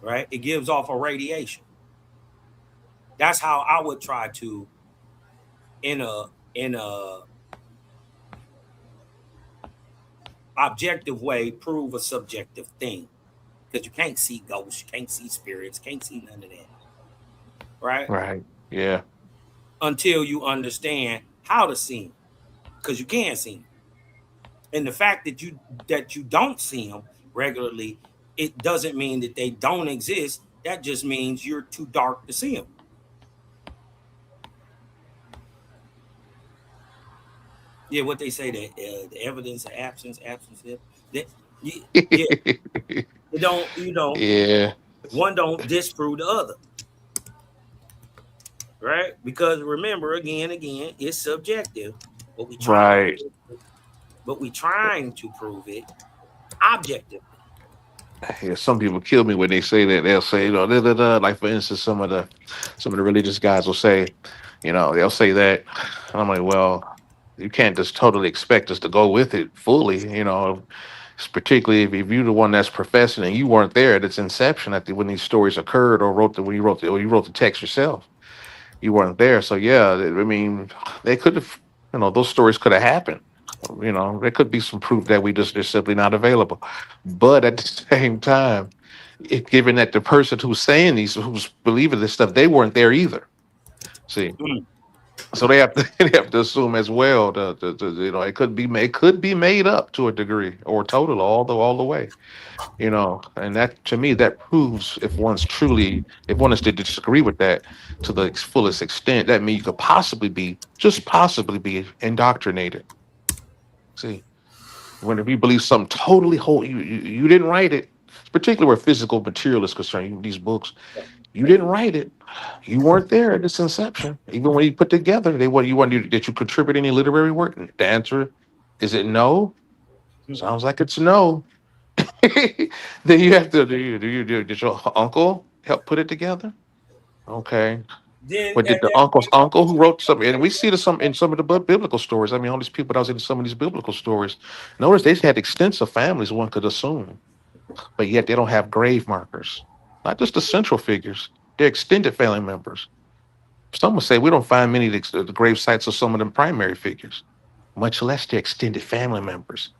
right? It gives off a radiation. That's how I would try to, in a objective way, prove a subjective thing. because you can't see ghosts, you can't see spirits, can't see none of that, right? Right. Yeah. Until you understand how to see them, because you can see them. And the fact that you don't see them regularly, it doesn't mean that they don't exist. That just means you're too dark to see them. Yeah, what they say that the evidence of absence, that, yeah, Yeah. one don't disprove the other, right? Because remember, again, it's subjective, but Right. we trying to prove it objectively. Yeah, some people kill me when they say that. They'll say, da, da, da. Like for instance, some of the religious guys will say, they'll say that. And I'm like, well, you can't just totally expect us to go with it fully. Particularly if you're the one that's professing and you weren't there at its inception when these stories occurred, or when you wrote the text yourself. You weren't there. So yeah, I mean, they could have, those stories could have happened. There could be some proof that they're simply not available. But at the same time, given that the person who's believing this stuff, they weren't there either. See, Mm. so they have to they have to assume as well it could be made up to a degree or total all the way. And that, to me, that proves, if one is to disagree with that to the fullest extent, that means you could just possibly be indoctrinated. See, if you believe something totally whole, you didn't write it, particularly where physical material is concerned. These books, you didn't write it. You weren't there at its inception. Even when you put together, did you contribute any literary work? The answer is it no? Sounds like it's no. Then you have to did your uncle help put it together? Okay. Then But did the uncle's uncle who wrote something? And we see this in some of the biblical stories. I mean, all these people that was in some of these biblical stories. Notice they had extensive families, one could assume, but yet they don't have grave markers. Not just the central figures; they're extended family members. Some would say we don't find many of the grave sites of some of them primary figures, much less their extended family members.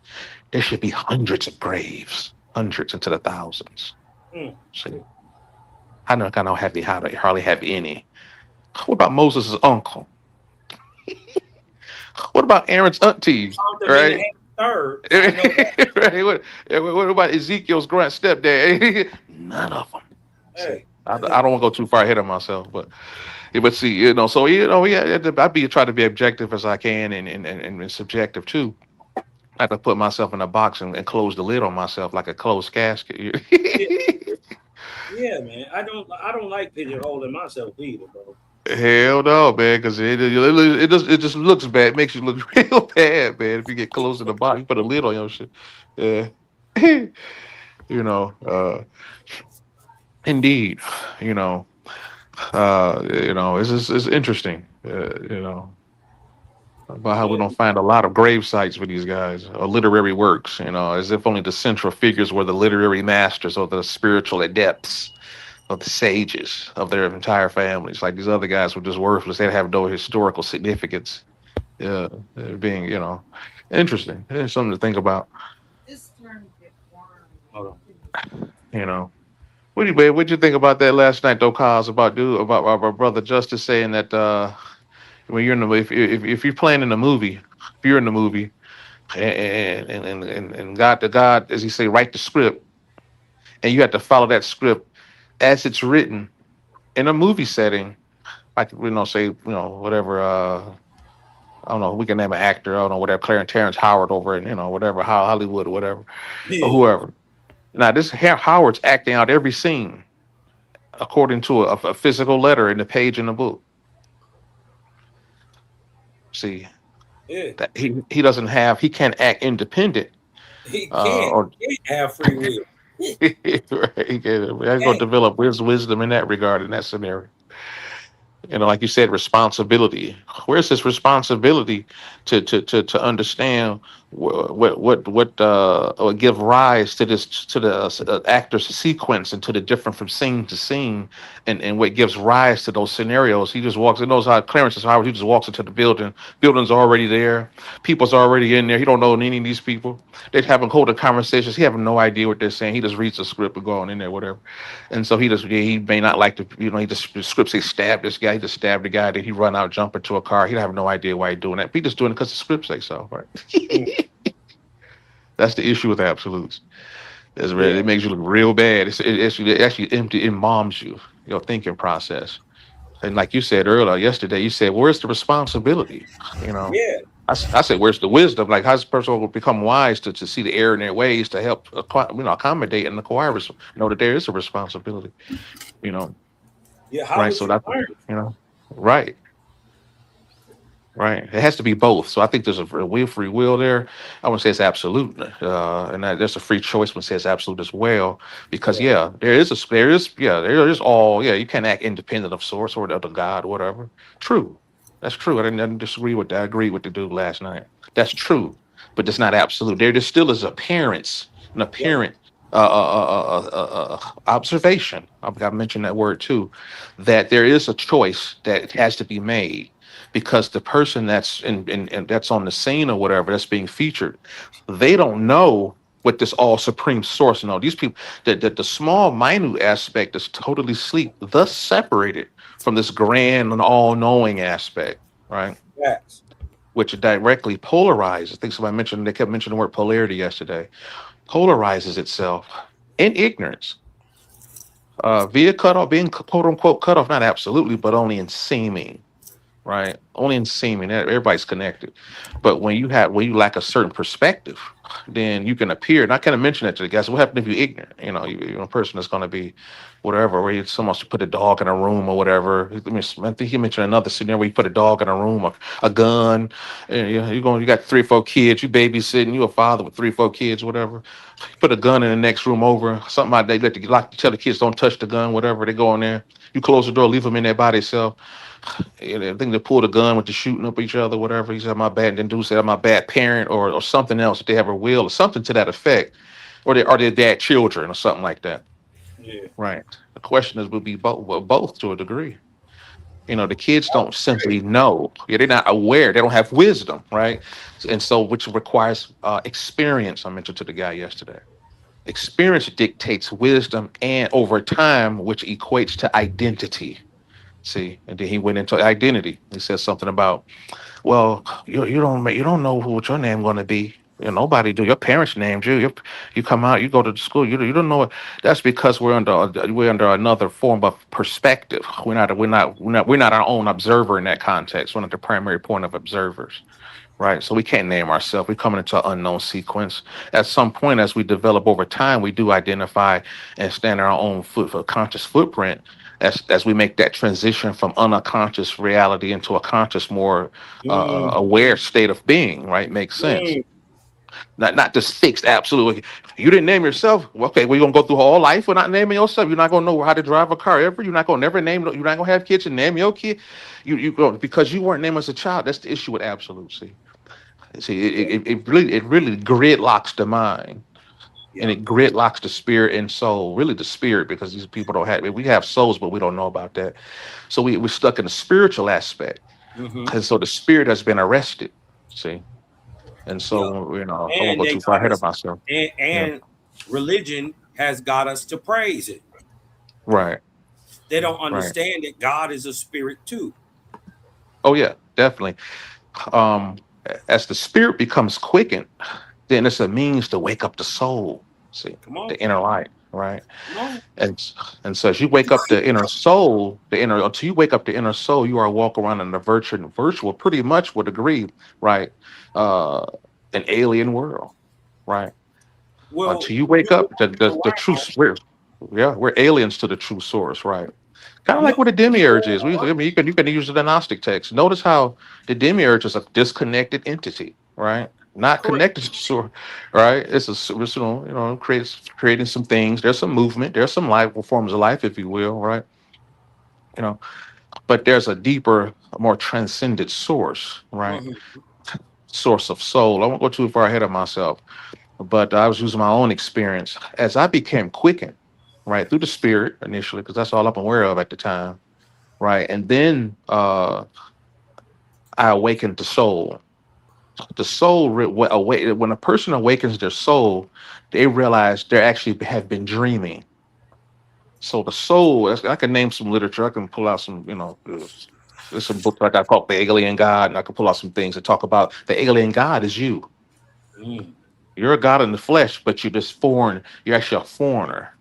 There should be hundreds of graves, hundreds into the thousands. mm, See, I don't hardly have any. What about Moses' uncle? What about Aaron's auntie? count them in the Right? head third. I know that. Right? What about Ezekiel's stepdad? None of them. See, Hey, I don't want to go too far ahead of myself, but see, so yeah, try to be objective as I can, and subjective too. I have to put myself in a box and close the lid on myself like a closed casket. yeah, yeah, man. I don't like pigeonholing myself either, bro. Hell no, man, because it just looks bad. It makes you look real bad, man. If you get close to the box, you put a lid on your shit. Yeah, you know. Indeed, you know. It's interesting. About how we Yeah, don't find a lot of grave sites for these guys or literary works. As if only the central figures were the literary masters or the spiritual adepts of the sages of their entire families. Like these other guys were just worthless. They have no historical significance. Yeah, they're being, interesting. It's something to think about. hold on. You know, what'd you think about that last night, though, Cos, about our brother Justice saying that when you're in the if you're playing in a movie, if you're in the movie, and God, as he say, write the script, and you have to follow that script as it's written in a movie setting, like say whatever. I don't know. We can name an actor. I don't know whatever. Clarence Terrence Howard over in whatever Hollywood or whatever or Yeah, whoever. Now this Howard's acting out every scene according to a physical letter in the page in the book. See yeah. that he can't act independent. He can't. Or He can't have free will. He right, he can't, I'm going to can't. develop wisdom in that regard in that scenario. Like you said, responsibility. Where's this responsibility to understand what give rise to this, to the actor's sequence and to the different from scene to scene, and what gives rise to those scenarios. He just walks. He knows how Clarence is Howard. He just walks into the building. Building's already there. People's already in there. He don't know any of these people. They're having holding conversations. He having no idea what they're saying. He just reads the script and go on in there, whatever. And so he may not like to, he just, the script say stab this guy. He just stabbed the guy. Then he run out, jump into a car. He have no idea why he doing that. He just doing it because the script say so, right? That's the issue with absolutes. Yeah. It makes you look real bad. It actually empty, it moms you, your thinking process. And like you said earlier, yesterday, you said, "Where's the responsibility?" You know, Yeah. I said, "Where's the wisdom?" Like, how's a person will become wise to see the error in their ways to help, accommodate and acquire, know that there is a responsibility. You know, Yeah. How right? would So you that, learn? right. Right. It has to be both. So I think there's a free will there. I wouldn't say it's absolute. And there's a free choice when it says absolute as well. Because Yeah. yeah, there is all, you can't act independent of source or the God, whatever. True. That's true. I didn't disagree with that. I agreed with the dude last night. That's true. But it's not absolute. There still is an Yeah. apparent observation. I mentioned that word too, that there is a choice that has to be made because the person that's in that's on the scene or whatever that's being featured, they don't know what this all supreme source know. These people, that the small minute aspect is totally sleep, thus separated from this grand and all-knowing aspect, right? Facts. Which directly polarizes. I think somebody mentioned, they kept mentioning the word polarity yesterday. Polarizes itself in ignorance, via cutoff, being quote unquote cut off, not absolutely, but only in seeming, right? Only in seeming. Everybody's connected. But when you lack a certain perspective, then you can appear. And I kind of mention that to the guys. What happens if you're ignorant? You're a person that's going to be whatever. Where someone to put a dog in a room or whatever. I think he mentioned another scenario where you put a dog in a room, or a gun. And you got 3 or 4 kids. You babysitting. You a father with 3 or 4 kids, whatever. Put a gun in the next room over. Something like they tell the kids don't touch the gun, whatever. They go in there. You close the door, leave them in there by themselves. I think they pulled a gun with the shooting up each other, whatever. He said, "My bad." And then dude said, "I'm my bad parent," or something else. If they have a will or something to that effect, or they are their dad children or something like that. Yeah. Right. The question is, would be both to a degree. The kids don't simply know. Yeah, they're not aware. They don't have wisdom, right? And so, which requires experience. I mentioned to the guy yesterday. Experience dictates wisdom, and over time, which equates to identity. See, and then he went into identity. He said something about, well, you don't know what your name going to be. Nobody do. Your parents named you. You come out. You go to the school. You don't know it. That's because we're under another form of perspective. We're not our own observer in that context. We're not the primary point of observers, right? So we can't name ourselves. We're coming into an unknown sequence. At some point, as we develop over time, we do identify and stand our own conscious footprint. As we make that transition from unconscious reality into a conscious, more Mm, aware state of being, right? Makes sense. mm. Not just fixed. Absolutely. You didn't name yourself. Well, okay, we're gonna go through all life without naming yourself. You're not gonna know how to drive a car ever. You're not gonna never name. You're not gonna have kids and name your kid. You go because you weren't named as a child. That's the issue with absolucy. See, it really gridlocks the mind, and Yeah. it gridlocks the spirit and soul. Really, the spirit, because these people don't have. We have souls, but we don't know about that. So we're stuck in the spiritual aspect, Hmm. and so the spirit has been arrested. See, and Yeah. so I won't And go they too far got ahead of us, myself. and, Yeah, and religion has got us to praise it. right, They don't right. understand that God is a spirit too. Oh yeah, definitely. Um, as the spirit becomes quickened, then it's a means to wake up the soul. See, Come on, the inner light, right? come on. And and so as you wake up the inner soul, until you wake up the inner soul, you are walk around in the virtual, pretty much would agree, right? Uh, an alien world, right? Well, Until you wake you up, walking the true around, spirit, yeah, we're aliens to the true source, right? Kind of no, like what a demiurge is. I mean, you can use the Gnostic text. Notice how the demiurge is a disconnected entity, right? Not correct. connected to source, right? It's creating some things. There's some movement. There's some life forms of life, if you will, right? You know, but there's a deeper, more transcendent source, right? Mhm. source of soul. I won't go too far ahead of myself, but I was using my own experience as I became quickened, right, through the spirit initially, because that's all I'm aware of at the time, right, and then I awakened the soul. The soul, when a person awakens their soul, they realize they actually have been dreaming. So the soul, I can name some literature. I can pull out some, there's some books like I call The Alien God, and I can pull out some things that talk about the alien God is you. Mm. You're a God in the flesh, but you're just foreign. You're actually a foreigner.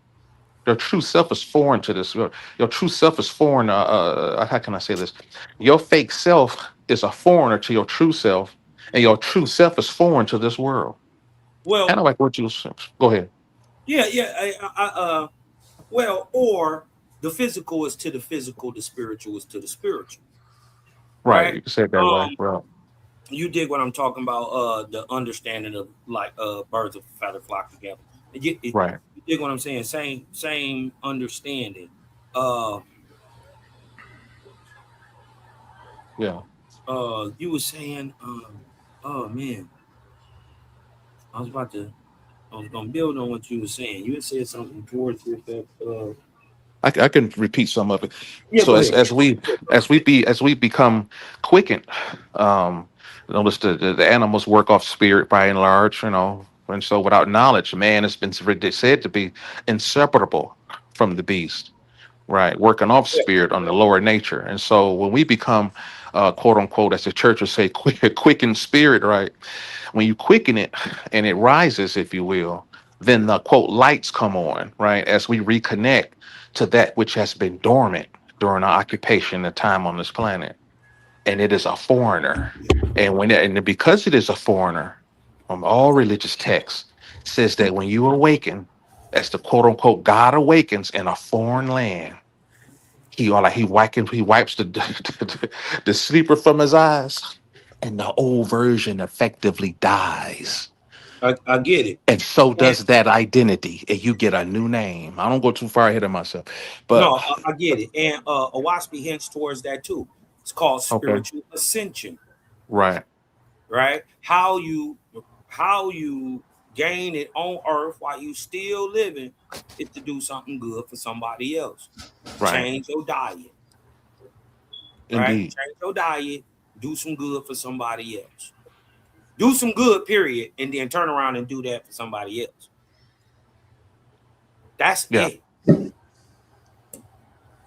Your true self is foreign to this. Your true self is foreign. How can I say this? Your fake self is a foreigner to your true self, and your true self is foreign to this world. Kind Well, of like what you go ahead. yeah, yeah. Well, or the physical is to the physical, the spiritual is to the spiritual, Right. right? You can say it that way. Um, Well, you dig what I'm talking about? The understanding of like birds of a feather flock together. right. You dig what I'm saying? Same understanding. Uh, Yeah. you were saying, oh man, I was about to. I was gonna build on what you were saying. You had said something towards yourself. I can repeat some of it. Yeah, So go ahead. as we become quickened, um, notice the animals work off spirit by and large, and so without knowledge, man has been said to be inseparable from the beast, right? Working off spirit on the lower nature, and so when we become, quote unquote, as the church would say, quickened spirit, right? When you quicken it and it rises, if you will, then the quote lights come on, right? As we reconnect to that which has been dormant during our occupation and time on this planet. And it is a foreigner. And because it is a foreigner, from all religious texts, says that when you awaken, as the quote unquote God awakens in a foreign land, he wipes the sleeper from his eyes, and the old version effectively dies. I get it. And so And does that identity, and you get a new name. I don't go too far ahead of myself, but no, I get it. And Owaspy hints towards that too. It's called okay, spiritual ascension, right, right? How you gain it on earth while you still living is to do something good for somebody else. right, Change your diet, right? indeed, Change your diet, do some good for somebody else. Do some good, period, and then turn around and do that for somebody else. That's yeah, it.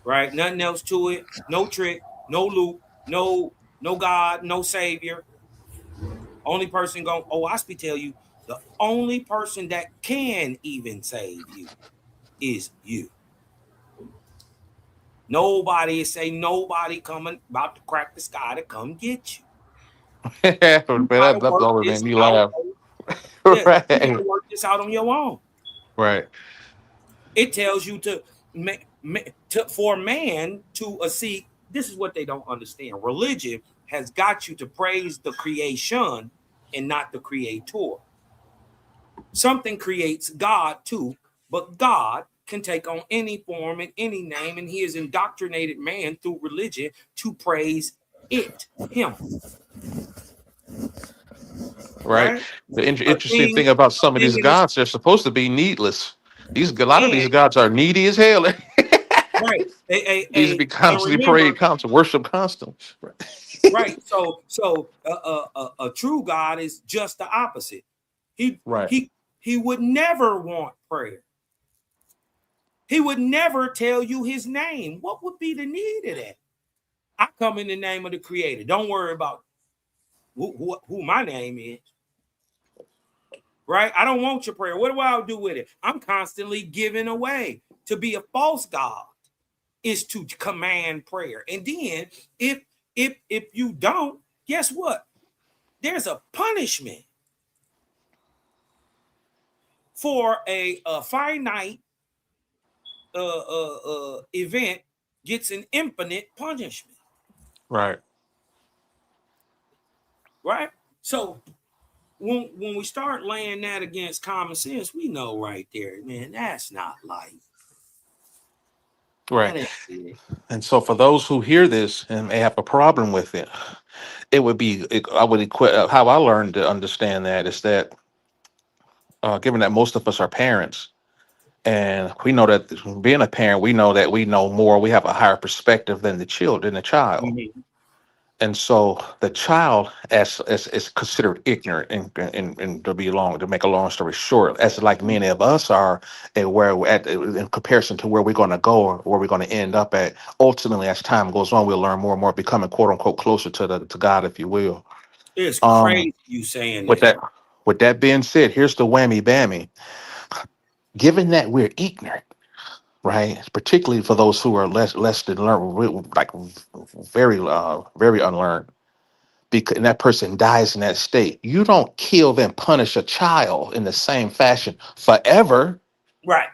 Right? Nothing else to it. No trick, no loop, no God, no savior. Only person going, oh, I speak tell you, the only person that can even save you is you. Nobody is saying nobody coming about to crack the sky to come get you. You man, gotta that work always made this me out. laugh. Yeah, you gotta Right, work this out on your own. right, It tells you to for man to seek. This is what they don't understand. Religion has got you to praise the creation and not the creator. Something creates God too, but God can take on any form and any name, and he has indoctrinated man through religion to praise him, right. right? The A interesting thing, thing about a some of thing these in the gods, they're supposed to be needless. A lot of and these gods are needy as hell. right, These be and constantly remember, prayed, constantly worship, constantly. Right. right? So a true God is just the opposite. He Right. he he would never want prayer. He would never tell you his name. What would be the need of that? I come in the name of the Creator. Don't worry about who my name is. Right? I don't want your prayer. What do I do with it? I'm constantly giving away. To be a false God is to command prayer. And then if you don't, guess what? There's a punishment for a finite event gets an infinite punishment, Right. right? So when we start laying that against common sense, we know right there, man, that's not life. I Right. didn't see it. And so for those who hear this and may have a problem with it, it would be I would equate how I learned to understand that is that given that most of us are parents, and we know that being a parent, we know that we know more, we have a higher perspective than the child. Mhm. And so the child as is considered ignorant and to make a long story short, as like many of us are, and where we're at in comparison to where we're going to go or where we're going to end up at. Ultimately, as time goes on, we'll learn more and more, becoming quote unquote closer to God, if you will. It's Um, crazy you saying with that. that being said, here's the whammy bammy. Given that we're ignorant, right? Particularly for those who are less than learned, like very unlearned, because and that person dies in that state. You don't kill then punish a child in the same fashion forever. Right.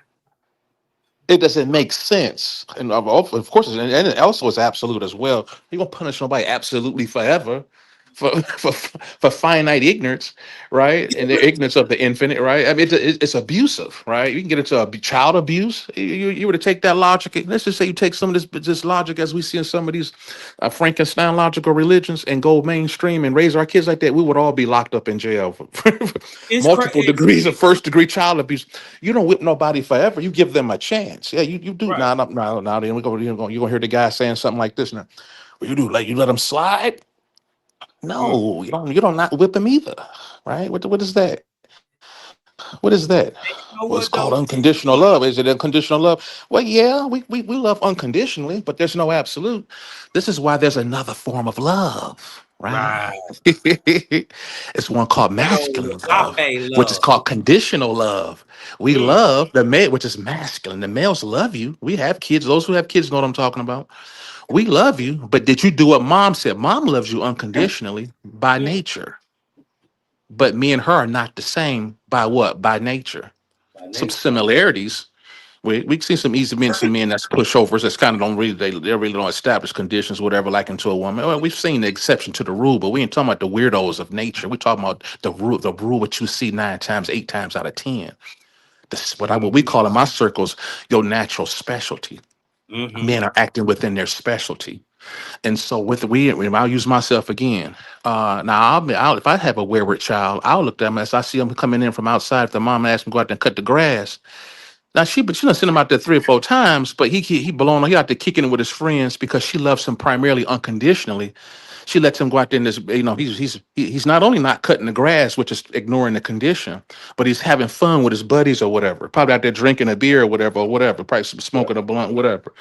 It doesn't make sense. And of course, and it also is absolute as well. You gonna punish nobody absolutely forever for finite ignorance, right? And the ignorance of the infinite, right? I mean, it's abusive, right? You can get into child abuse. You were to take that logic. Let's just say you take some of this logic as we see in some of these Frankenstein logical religions and go mainstream and raise our kids like that. We would all be locked up in jail for It's multiple crazy. degrees of first degree child abuse. You don't whip nobody forever. You give them a chance. Yeah, you do. Right. Now. Then you're gonna hear the guy saying something like this now. What you do? Like you let them slide? Mm. No, you don't not whip them either, right? What is that? What is that? You know Well, it's what called though? unconditional love. Is it unconditional love? Well, yeah, we love unconditionally, but there's no absolute. This is why there's another form of love, right? Right. It's one called That old masculine love, agape which is love. called conditional love. We Mm. love the male, which is masculine. The males love you. We have kids. Those who have kids know what I'm talking about. We love you, but did you do what mom said? Mom loves you unconditionally by Mm. nature. But me and her are not the same by what? By nature. By Some nature. similarities. We see some easy men, some men that's pushovers that's kind of don't really they really don't establish conditions, whatever, like into a woman. Well, we've seen the exception to the rule, but we ain't talking about the weirdos of nature. We're talking about the rule what you see 9 times, 8 times out of 10. This is what we call in my circles your natural specialty. Mm-hmm. Men are acting within their specialty. And so with I'll use myself again. Now if I have a wayward child, I'll look at them as I see them coming in from outside. If the mom asks me to go out there and cut the grass, now but she done send him out there 3 or 4 times, but he belong. He out there kicking it with his friends because she loves him primarily unconditionally. She lets him go out there and this, he's not only not cutting the grass, which is ignoring the condition, but he's having fun with his buddies or whatever. Probably out there drinking a beer or whatever, probably smoking a blunt, whatever,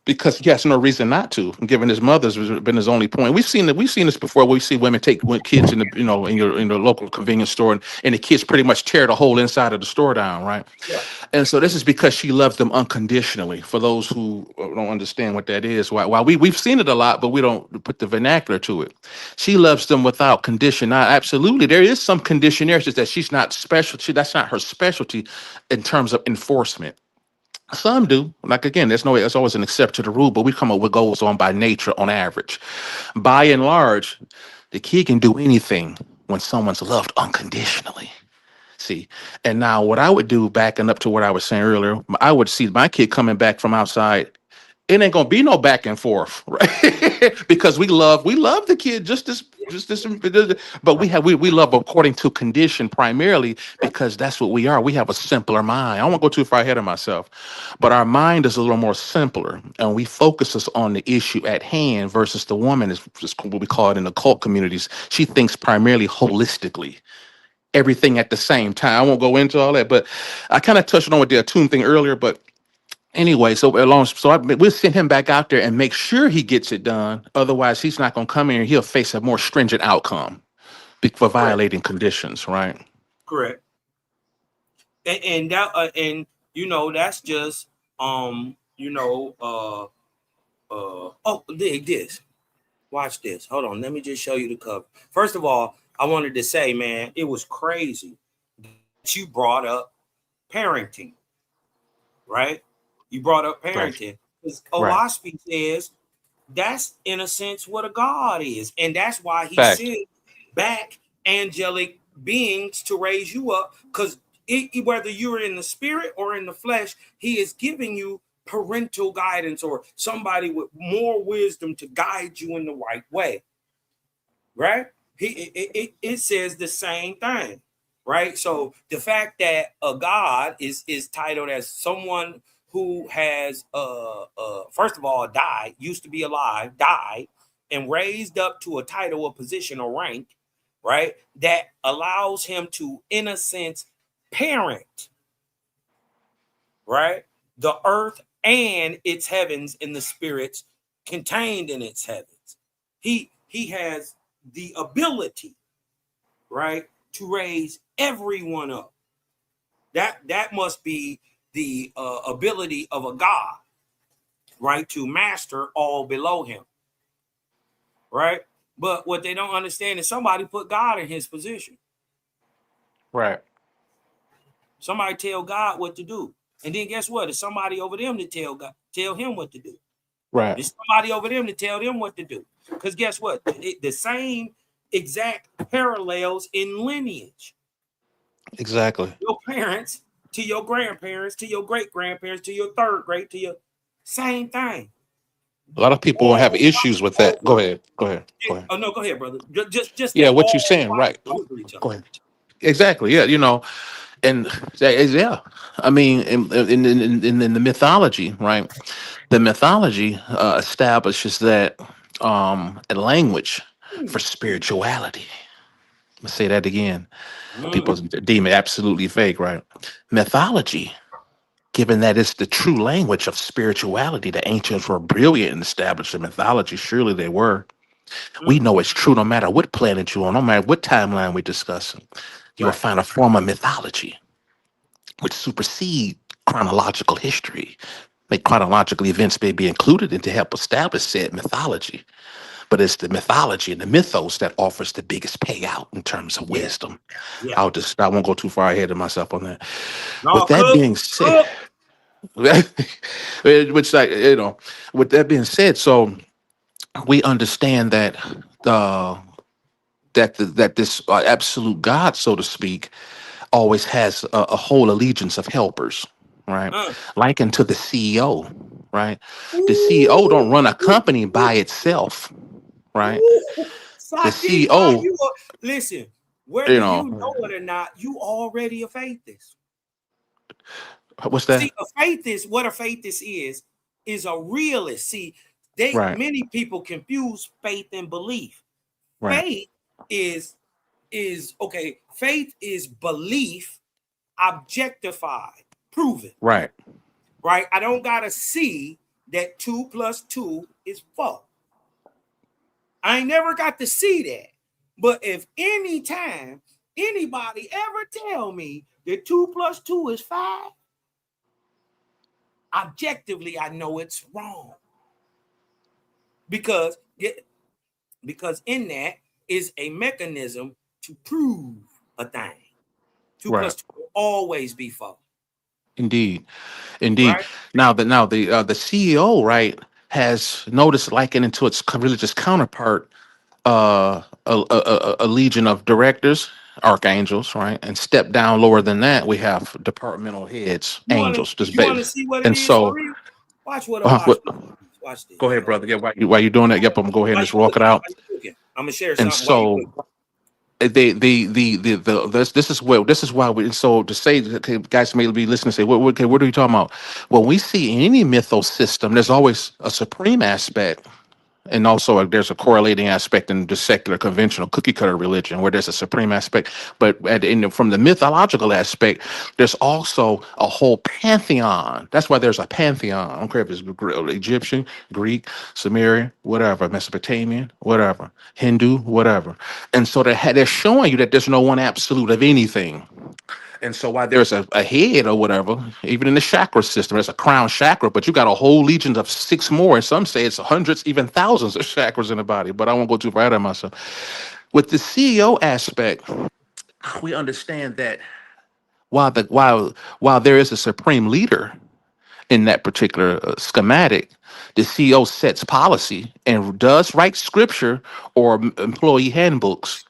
because he has no reason not to, given his mother's been his only point. We've seen this before. We see women take kids in the in your local convenience store, and the kids pretty much tear the whole inside of the store down, right? Yeah. And so this is because she loves them unconditionally. For those who don't understand what that is, why we've seen it a lot, but we don't put the vernacular to it. She loves them without condition. Now, absolutely, there is some condition there. It's just that she's not special. That's not her specialty in terms of enforcement. Some do. Like again, there's always an exception to the rule, but we come up with goals on by nature on average. By and large, the kid can do anything when someone's loved unconditionally. See, and now what I would do, backing up to what I was saying earlier, I would see my kid coming back from outside. It ain't gonna be no back and forth, right? Because we love the kid just this, but we love according to condition primarily because that's what we are. We have a simpler mind. I won't go too far ahead of myself, but our mind is a little more simpler, and we focus us on the issue at hand versus the woman is just what we call it in the cult communities. She thinks primarily holistically, everything at the same time. I won't go into all that, but I kind of touched on with the attune thing earlier. But anyway, we'll send him back out there and make sure he gets it done. Otherwise, he's not going to come in and he'll face a more stringent outcome for Correct. violating conditions, right? Correct. And that that's just dig this. Watch this. Hold on. Let me just show you the cover. First of all, I wanted to say, man, it was crazy that you brought up parenting, right? You brought up Right. parenting because Right. Olaspi says that's in a sense what a God is, and that's why he Fact. sent back angelic beings to raise you up. Because whether you're in the spirit or in the flesh, he is giving you parental guidance or somebody with more wisdom to guide you in the right way, right? It says the same thing, right? So the fact that a God is titled as someone who has first of all died, used to be alive, died, and raised up to a title, a position, or rank, right? That allows him to, in a sense, parent, right? The earth and its heavens and the spirits contained in its heavens. He has the ability, right, to raise everyone up. That must be the ability of a God, right, to master all below him, right? But what they don't understand is somebody put God in his position. Right. Somebody tell God what to do. And then guess what? There's somebody over them to tell him what to do. Right. There's somebody over them to tell them what to do. Because guess what? The same exact parallels in lineage. Exactly. Your parents to your grandparents, to your great-grandparents, to your third great, to your same thing. A lot of people will have issues with that. Go ahead. Go ahead. Go ahead. Oh no, go ahead, brother. Just Yeah, they what you're all saying, right? over each other. Go ahead. Exactly. Yeah, and yeah, I mean, in the mythology, right? The mythology establishes that a language for spirituality. Let's say that again. People deem it absolutely fake, right? Mythology, given that it's the true language of spirituality, the ancients were brilliant in establishing mythology. Surely they were. We know it's true no matter what planet you're on, no matter what timeline we're discussing. You will Right. find a form of mythology which supersede chronological history. Make chronological events may be included in to help establish said mythology. But it's the mythology and the mythos that offers the biggest payout in terms of Yeah. wisdom. Yeah. I won't go too far ahead of myself on that. No, With that being said, which with that being said, so we understand that that this absolute God, so to speak, always has a whole allegiance of helpers, right? Likened to the CEO, right? The CEO don't run a company by itself, right? The Sati, CEO, listen, whether you you know, know it or not, you already a faithist. what's See, that? what a faithist is a realist. See, Right, many people confuse faith and belief. right, Faith is okay. Faith is belief objectified, proven. right, Right? I don't gotta see that 2 + 2 is 4. I ain't never got to see that. But if anytime anybody ever tell me that 2 + 2 is 5, objectively I know it's wrong. Because in that is a mechanism to prove a thing. 2 right. + 2 will always be 4. Indeed, indeed. Right? The CEO, right, has noticed likened into its religious counterpart a legion of directors, archangels, right? And step down lower than that, we have departmental heads, angels. You wanna see what it And is for so, real? Watch what what, watch this. go ahead, brother. Yeah, while you doing that, yep, I'm gonna go ahead and While just you walk it cooking, out. I'm gonna share And something while you so, cooking. this is why we so to say, okay, guys may be listening and say, what are you talking about? Well, we see in any mythos system, there's always a supreme aspect. And also, there's a correlating aspect in the secular, conventional, cookie cutter religion where there's a supreme aspect. But from the mythological aspect, there's also a whole pantheon. That's why there's a pantheon. I don't care if it's Egyptian, Greek, Sumerian, whatever, Mesopotamian, whatever, Hindu, whatever. And so they're showing you that there's no one absolute of anything. And so while there's a head or whatever, even in the chakra system, there's a crown chakra, but you got a whole legion of 6 more. And some say it's hundreds, even thousands of chakras in the body. But I won't go too far ahead of myself. With the CEO aspect, we understand that while there is a supreme leader in that particular schematic, the CEO sets policy and does write scripture or employee handbooks,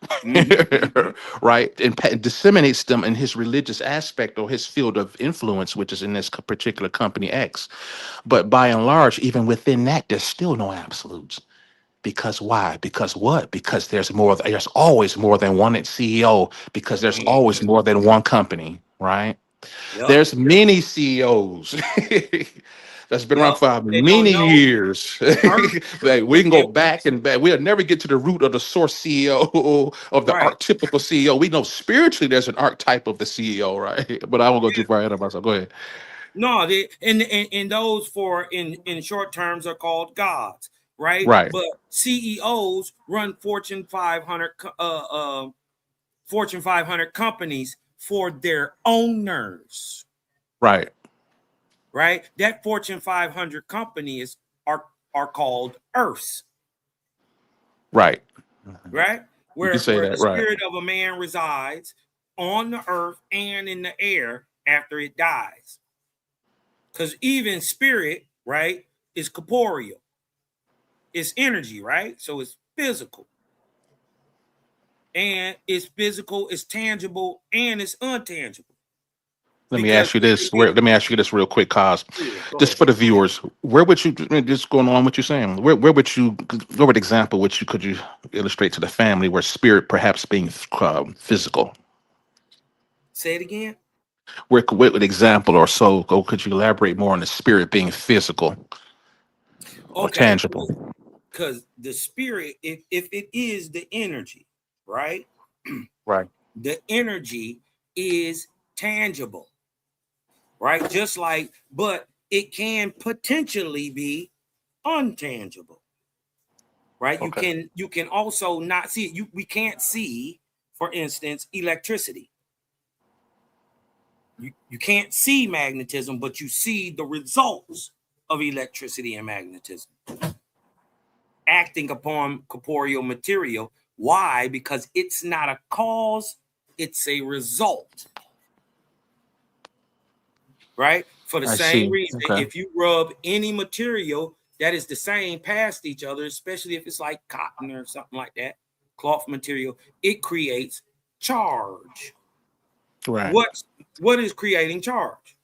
right, and disseminates them in his religious aspect or his field of influence, which is in this particular company X. But by and large, even within that, there's still no absolutes. Because why? Because what? Because there's more. There's always more than one CEO. Because there's always more than one company, right? Yep. There's many CEOs that's been around Yep. for They don't many know. years. Like, we can go back and back. We'll never get to the root of the source CEO of the Right. archetypical CEO. We know spiritually there's an archetype of the CEO, right? But I won't go too far ahead of myself. Go ahead. No, and those for in short terms are called gods, right? Right, But CEOs run Fortune 500 Fortune 500 companies for their owners, right, right? That Fortune 500 companies are called Earths, right. right? You can say Where the that, right, spirit of a man resides on the earth and in the air after it dies. Because even spirit, right, is corporeal. It's energy, right? So it's physical. And it's physical, it's tangible, and it's untangible. Let me Because ask you this. Let me ask you this real quick, cause go just ahead. for the viewers, where would you just going on what you're saying? Where would you? What would example which you could you illustrate to the family where spirit perhaps being physical? Say it again. What would example or so? Or could you elaborate more on the spirit being physical or Okay, tangible? because the spirit, if it is the energy, right? Right. The energy is tangible, right? Just like, but it can potentially be untangible, right? Okay. You can also not see it. We can't see, for instance, electricity. You can't see magnetism, but you see the results of electricity and magnetism acting upon corporeal material. Why? Because it's not a cause, it's a result. Right? For the I same see. reason, Okay. if you rub any material that is the same past each other, especially if it's like cotton or something like that, cloth material, it creates charge. Right. What is creating charge?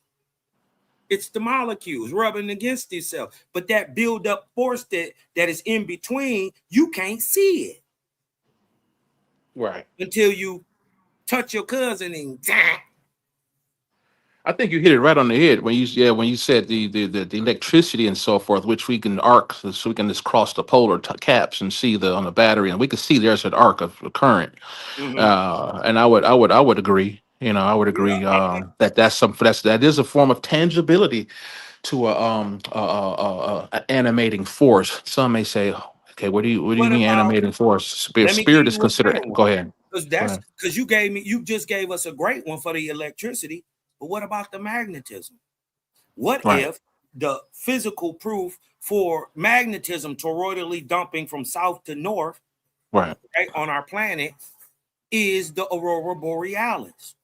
It's the molecules rubbing against itself. But that build-up force that is in between, you can't see it Right. until you touch your cousin and I think you hit it right on the head when you said the electricity and so forth, which we can arc, so we can just cross the polar caps and see the on the battery, and we can see there's an arc of current. And I would agree. I would agree that is a form of tangibility to a animating force. Some may say, okay, what do you what mean about, animating force? let me give Spirit is you a considered. better one. Go ahead. Go ahead. Because you just gave us a great one for the electricity. But what about the magnetism? What Right. if the physical proof for magnetism toroidally dumping from south to north, Right. right, on our planet is the aurora borealis?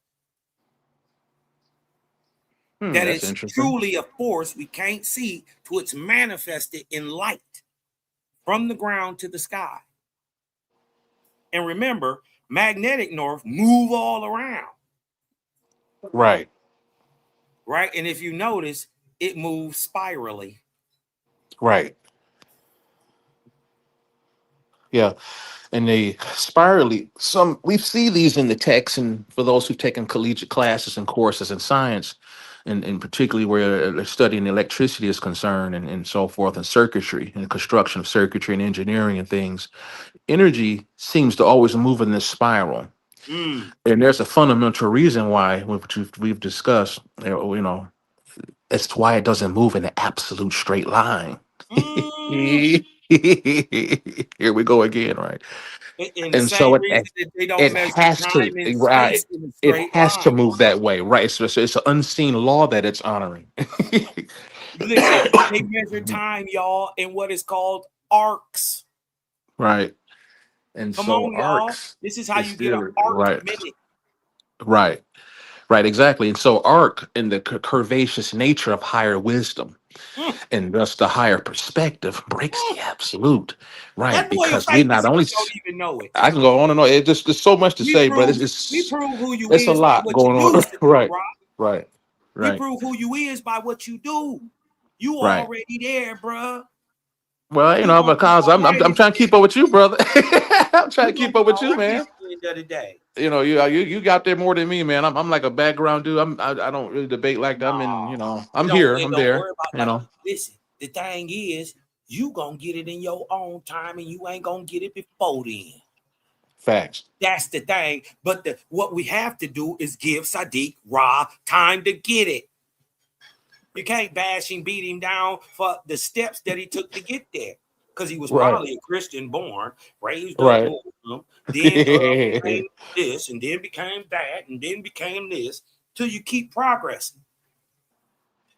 That That's is interesting. truly a force we can't see till it's manifested in light from the ground to the sky. And remember, magnetic north move all around, Right. right? And if you notice, it moves spirally. Right. Yeah. And they spirally, some we see these in the text, and for those who've taken collegiate classes and courses in science, and particularly where they're studying electricity is concerned, and so forth, and circuitry and construction of circuitry and engineering and things, energy seems to always move in this spiral. And there's a fundamental reason why, which we've discussed, as to why it doesn't move in an absolute straight line. Here we go again, right? In the And so same it reason that they don't it measure has to, time and right, space in a it straight has to line. move that way, right? It's an unseen law that it's honoring. Listen, they measure time, y'all, in what is called arcs. Right. And Come so on, y'all. arcs This is how is you get an still arc right, minute. right. Right, exactly. And so arc in the curvaceous nature of higher wisdom Mm. and thus the higher perspective breaks the absolute. Right. That boy will Because we fight not this if only you don't even know it. I can go on and on. It just there's so much to We say, but prove we prove who you it's a is by lot what you going do, on. Sister Right. Rob. Right. We Right. prove who you is by what you do. You Right. already there, bruh. Well, You gonna be because all right I'm at trying to the keep up with you, brother. I'm trying you to gonna keep be up with all you, right at man. the end of the day. You got there more than me, man. I'm like a background dude. I don't really debate like that. No, I'm here. I'm don't there. worry about You like know, listen, the thing is you gonna get it in your own time and you ain't gonna get it before then. facts. That's the thing. But what we have to do is give Sadiq Ra time to get it. You can't bash him, beat him down for the steps that he took to get there. Because he was Right. probably a Christian born, raised up Right. Muslim, then became this, and then became that, and then became this, till you keep progressing.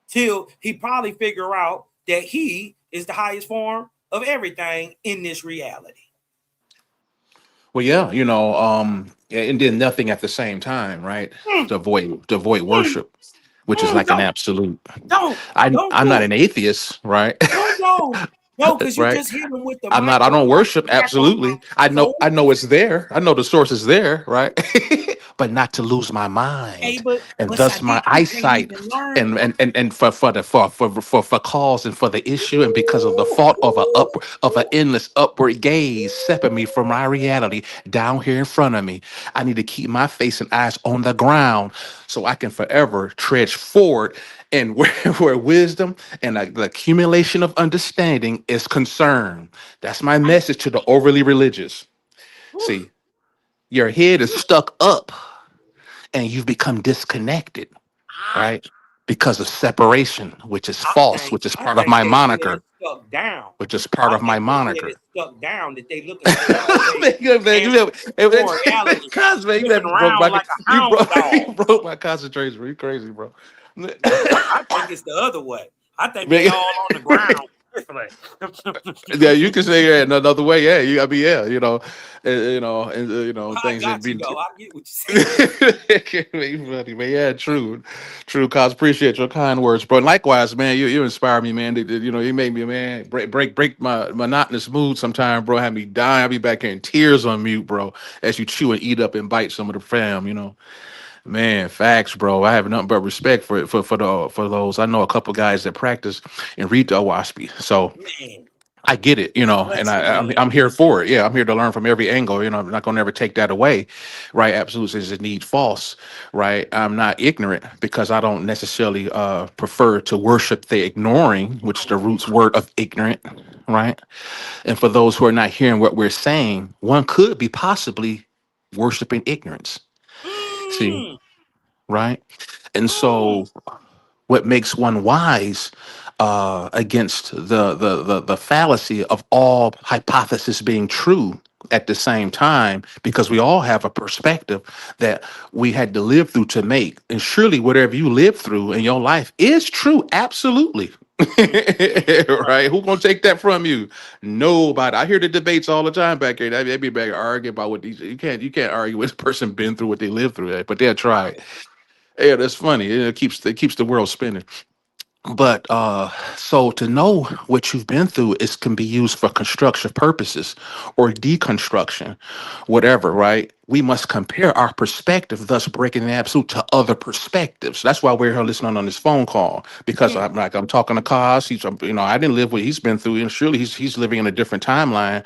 Till he probably figure out that he is the highest form of everything in this reality. Well, yeah, and then nothing at the same time, right? Mm, To avoid mm, worship, which is like an don't, absolute. don't, don't I'm not do an it. atheist, right? No, because you Right. just hit him with the I don't microphone worship back on my absolutely. soul. I know it's there. I know the source is there, right? But not to lose my Hey, mind and but thus my Sadiq, you can't eyesight even learn. and for cause and for the issue and because of the fault of an endless upward gaze separate me from my reality down here in front of me. I need to keep my face and eyes on the ground so I can forever trudge forward and where wisdom and the accumulation of understanding is concerned. That's my message to the overly religious. See, your head is stuck up and you've become disconnected, right? Because of separation, which is false, which is I part of think my their head is moniker, stuck down. which is part I of my think their head is moniker. stuck down that they looking for always Man, you, man, answers you, for reality, Cos, man, looking around like a hound dog. you broke my concentration, bro. You crazy, bro. I think it's the other way. I think they Man, all on the ground. yeah, you can say it in another way. Yeah, yeah, I things that got you be. though. I get what you're saying. Funny, man. Yeah, true. Cause appreciate your kind words, bro. And likewise, man, you inspire me, man. You make me, man, break my monotonous mood sometime, bro. Have me dying. I'll be back here in tears on mute, bro, as you chew and eat up and bite some of the fam. Man, facts, bro. I have nothing but respect for those. I know a couple guys that practice and read the Owaspy, so. Man, I get it, and much love. I'm here for it. Yeah, I'm here to learn from every angle. I'm not gonna ever take that away, right? Absolutely, is indeed false, right? I'm not ignorant because I don't necessarily prefer to worship the ignoring, which is the roots word of ignorant, right? And for those who are not hearing what we're saying, one could be possibly worshiping ignorance. See, Mm, right? And mm. so what makes one wise against the fallacy of all hypothesis being true at the same time, because we all have a perspective that we had to live through to make, and surely whatever you live through in your life is true, absolutely. Right? Who gonna take that from you? Nobody. I hear the debates all the time back here. They be back arguing about what these. You can't argue with a person been through what they lived through, but they'll try it. Yeah, that's funny. It keeps the world spinning. But so to know what you've been through is can be used for constructive purposes or deconstruction, whatever, right? We must compare our perspective, thus breaking the absolute to other perspectives. That's why we're here listening on this phone call, because I'm talking to Kaz. I didn't live what he's been through, and surely he's living in a different timeline,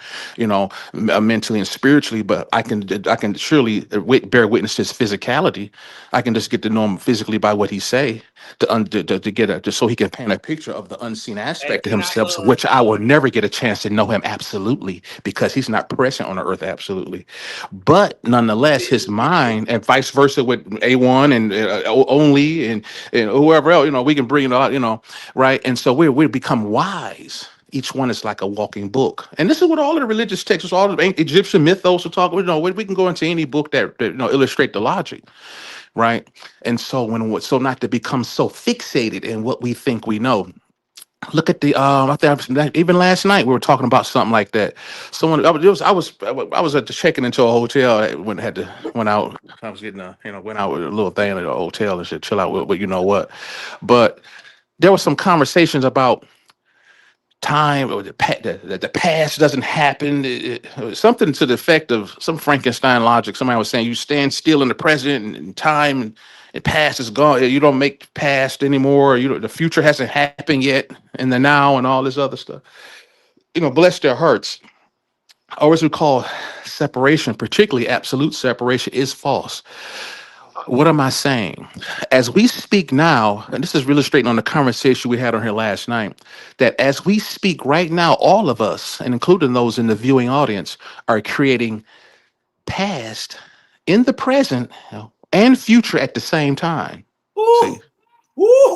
mentally and spiritually. But I can surely bear witness to his physicality. I can just get to know him physically by what he say to get just so he can paint a picture of the unseen Hey, aspect of can I himself, which I will never get a chance to know him absolutely because he's not present on the earth absolutely. But nonetheless, his mind and vice versa with A1 and only and whoever else, we can bring it out, right? And so we become wise. Each one is like a walking book, and this is what all of the religious texts, all the ancient Egyptian mythos will talk. We can go into any book that illustrate the logic, right? And so so not to become so fixated in what we think we know, Look at the I think even last night we were talking about something like that. Someone I was at the checking into a hotel. Went out. I was getting went out with a little thing at a hotel and shit, chill out with. But you know what? But there was some conversations about time or the past doesn't happen. Something to the effect of some Frankenstein logic. Somebody was saying you stand still in the present and time and past is gone. You don't make past anymore. The future hasn't happened yet in the now and all this other stuff. Bless their hearts. I always recall separation, particularly absolute separation, is false. What am I saying? As we speak now, and this is illustrating on the conversation we had on here last night, that as we speak right now, all of us, and including those in the viewing audience, are creating past in the present and future at the same time. See,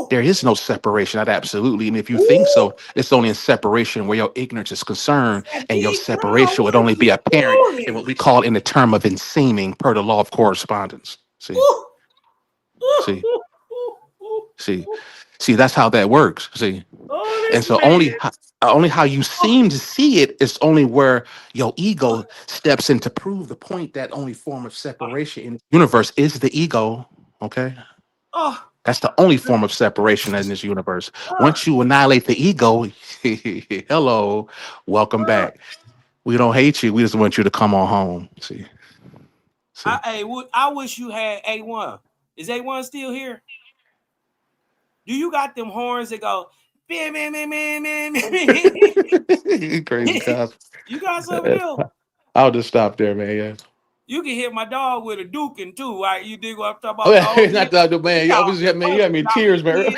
there is no separation. Not absolutely. And if you think so, it's only in separation where your ignorance is concerned, and your separation would only be apparent in what we call in the term of enseeming per the law of correspondence. See, see, see, that's how that works. See, and so only how you seem to see it is only where your ego steps in to prove the point that only form of separation in the universe is the ego. Okay, that's the only form of separation in this universe. Once you annihilate the ego, hello, welcome back. We don't hate you. We just want you to come on home. See. I wish you had A1. Is A1 still here? Do you got them horns that go, man, man, man, man, man, man? Crazy cuz. You got something else? I'll just stop there, man. Yeah. You can hit my dog with a duking too, right? You dig what I'm talking about? Oh, not the man. You had me in tears, man.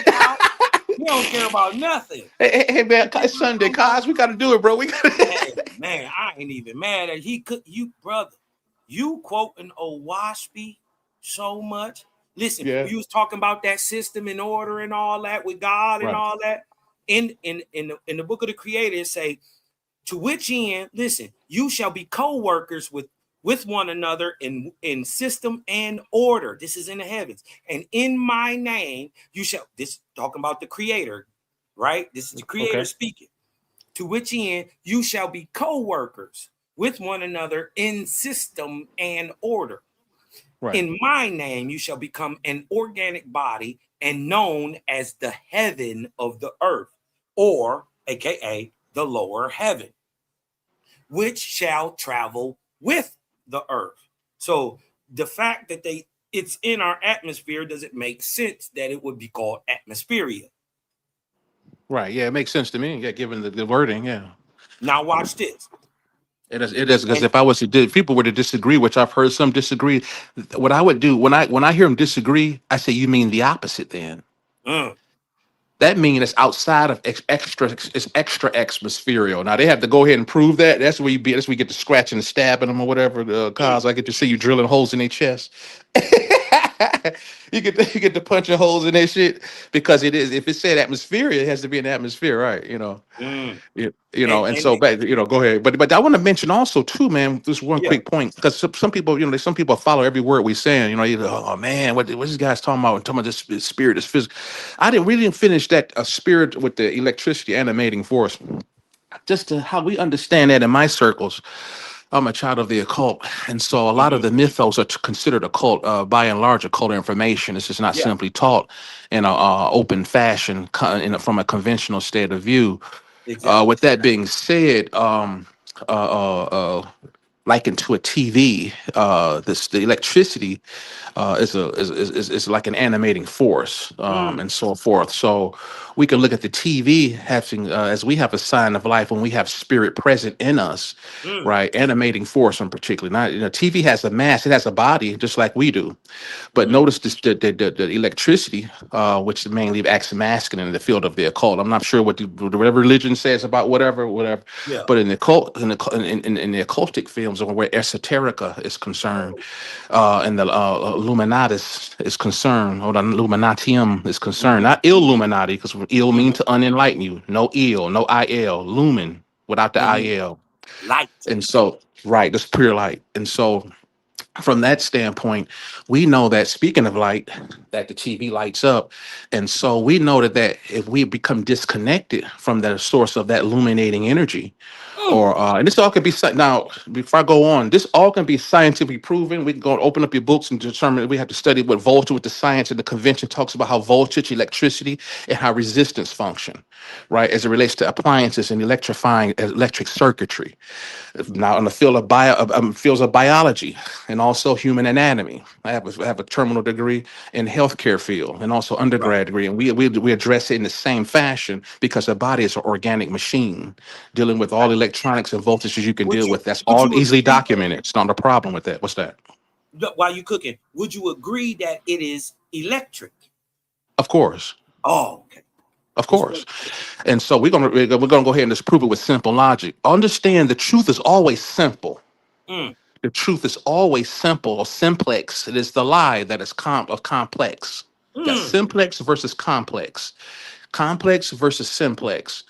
You don't care about nothing. Hey, man, it's Sunday, cuz we gotta do it, bro. We gotta man, I ain't even mad at you, brother. You quoting Owaspy so much. Listen, you was talking about that system and order and all that with God and all that. In the book of the Creator, it say, to which end, listen, you shall be co-workers with one another in system and order. This is in the heavens. And in my name, you shall, this talking about the Creator, right? This is the Creator speaking. To which end, you shall be co-workers with one another in system and order. Right. In my name, you shall become an organic body and known as the heaven of the earth, or AKA the lower heaven, which shall travel with the earth. So the fact that it's in our atmosphere, does it make sense that it would be called atmospheria? Right. Yeah, it makes sense to me. Yeah, given the wording. Yeah. Now watch this. It is because if people were to disagree, which I've heard some disagree, what I would do when I hear them disagree, I say, you mean the opposite then? That means it's outside of extra atmospherial. Now they have to go ahead and prove that. That's where that's where you get to scratching and stabbing them or whatever. Cause I get to see you drilling holes in their chest. you get to punching holes in their shit because it is. If it said atmosphere, it has to be an atmosphere, right? And so back. Go ahead. But I want to mention also too, man. Just one quick point because some people, some people follow every word we're saying. Oh man, what this guy's talking about? Talking about this spirit, this physical. We didn't finish that spirit with the electricity animating force. Just to how we understand that in my circles. I'm a child of the occult, and so a lot of the mythos are considered occult. By and large, occult information. It's just not simply taught in an open fashion from a conventional state of view. Exactly. With that being said, likened to a TV, the electricity is like an animating force, and so forth. So we can look at the TV having as we have a sign of life when we have spirit present in us, right? Animating force, in particular. Not TV has a mass, it has a body, just like we do. But notice this, the electricity, which mainly acts masculine in the field of the occult. I'm not sure what whatever religion says about whatever. Yeah. But in the occult, in the occultic films, or where esoterica is concerned, and the Illuminatus is concerned, or the Illuminatium is concerned, not Illuminati, because ill means to unenlighten you. No ill, no il, lumen without the il. Light. And so, right, that's pure light. And so, from that standpoint, we know that, speaking of light, that the TV lights up. And so we know that if we become disconnected from the source of that illuminating energy, or and this all can be now, before I go on, this all can be scientifically proven. We can go and open up your books and determine. We have to study what voltage, with the science, and the convention talks about how voltage, electricity, and how resistance function, right, as it relates to appliances and electrifying electric circuitry. Now, in the field of fields of biology and also human anatomy, I have a terminal degree in healthcare field and also undergrad degree, and we address it in the same fashion because the body is an organic machine dealing with all electronics and voltages you can deal with. That's would all you easily agree documented. It's not a problem with that. What's that? while you cooking? Would you agree that it is electric? Of course. Oh, okay. Of course. And so we're gonna go ahead and just prove it with simple logic. Understand the truth is always simple. Mm. The truth is always simple or simplex. It is the lie that is complex. Got simplex versus complex. Complex versus simplex.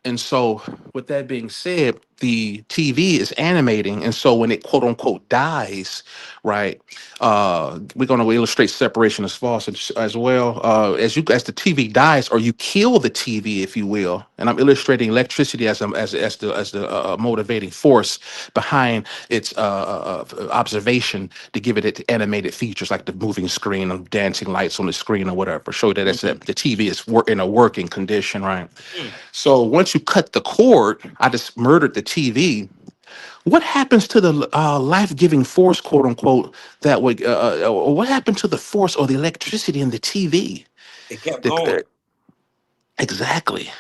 And so, with that being said, the TV is animating, and so when it quote unquote dies, right? We're going to illustrate separation as false as well. As the TV dies, or you kill the TV, if you will. And I'm illustrating electricity as the motivating force behind its observation to give it its animated features, like the moving screen and dancing lights on the screen or whatever. Show that the TV is in a working condition, right? So once you cut the cord, I just murdered the TV. What happens to the life-giving force, quote unquote, that would? What happened to the force or the electricity in the TV? It kept going. Exactly.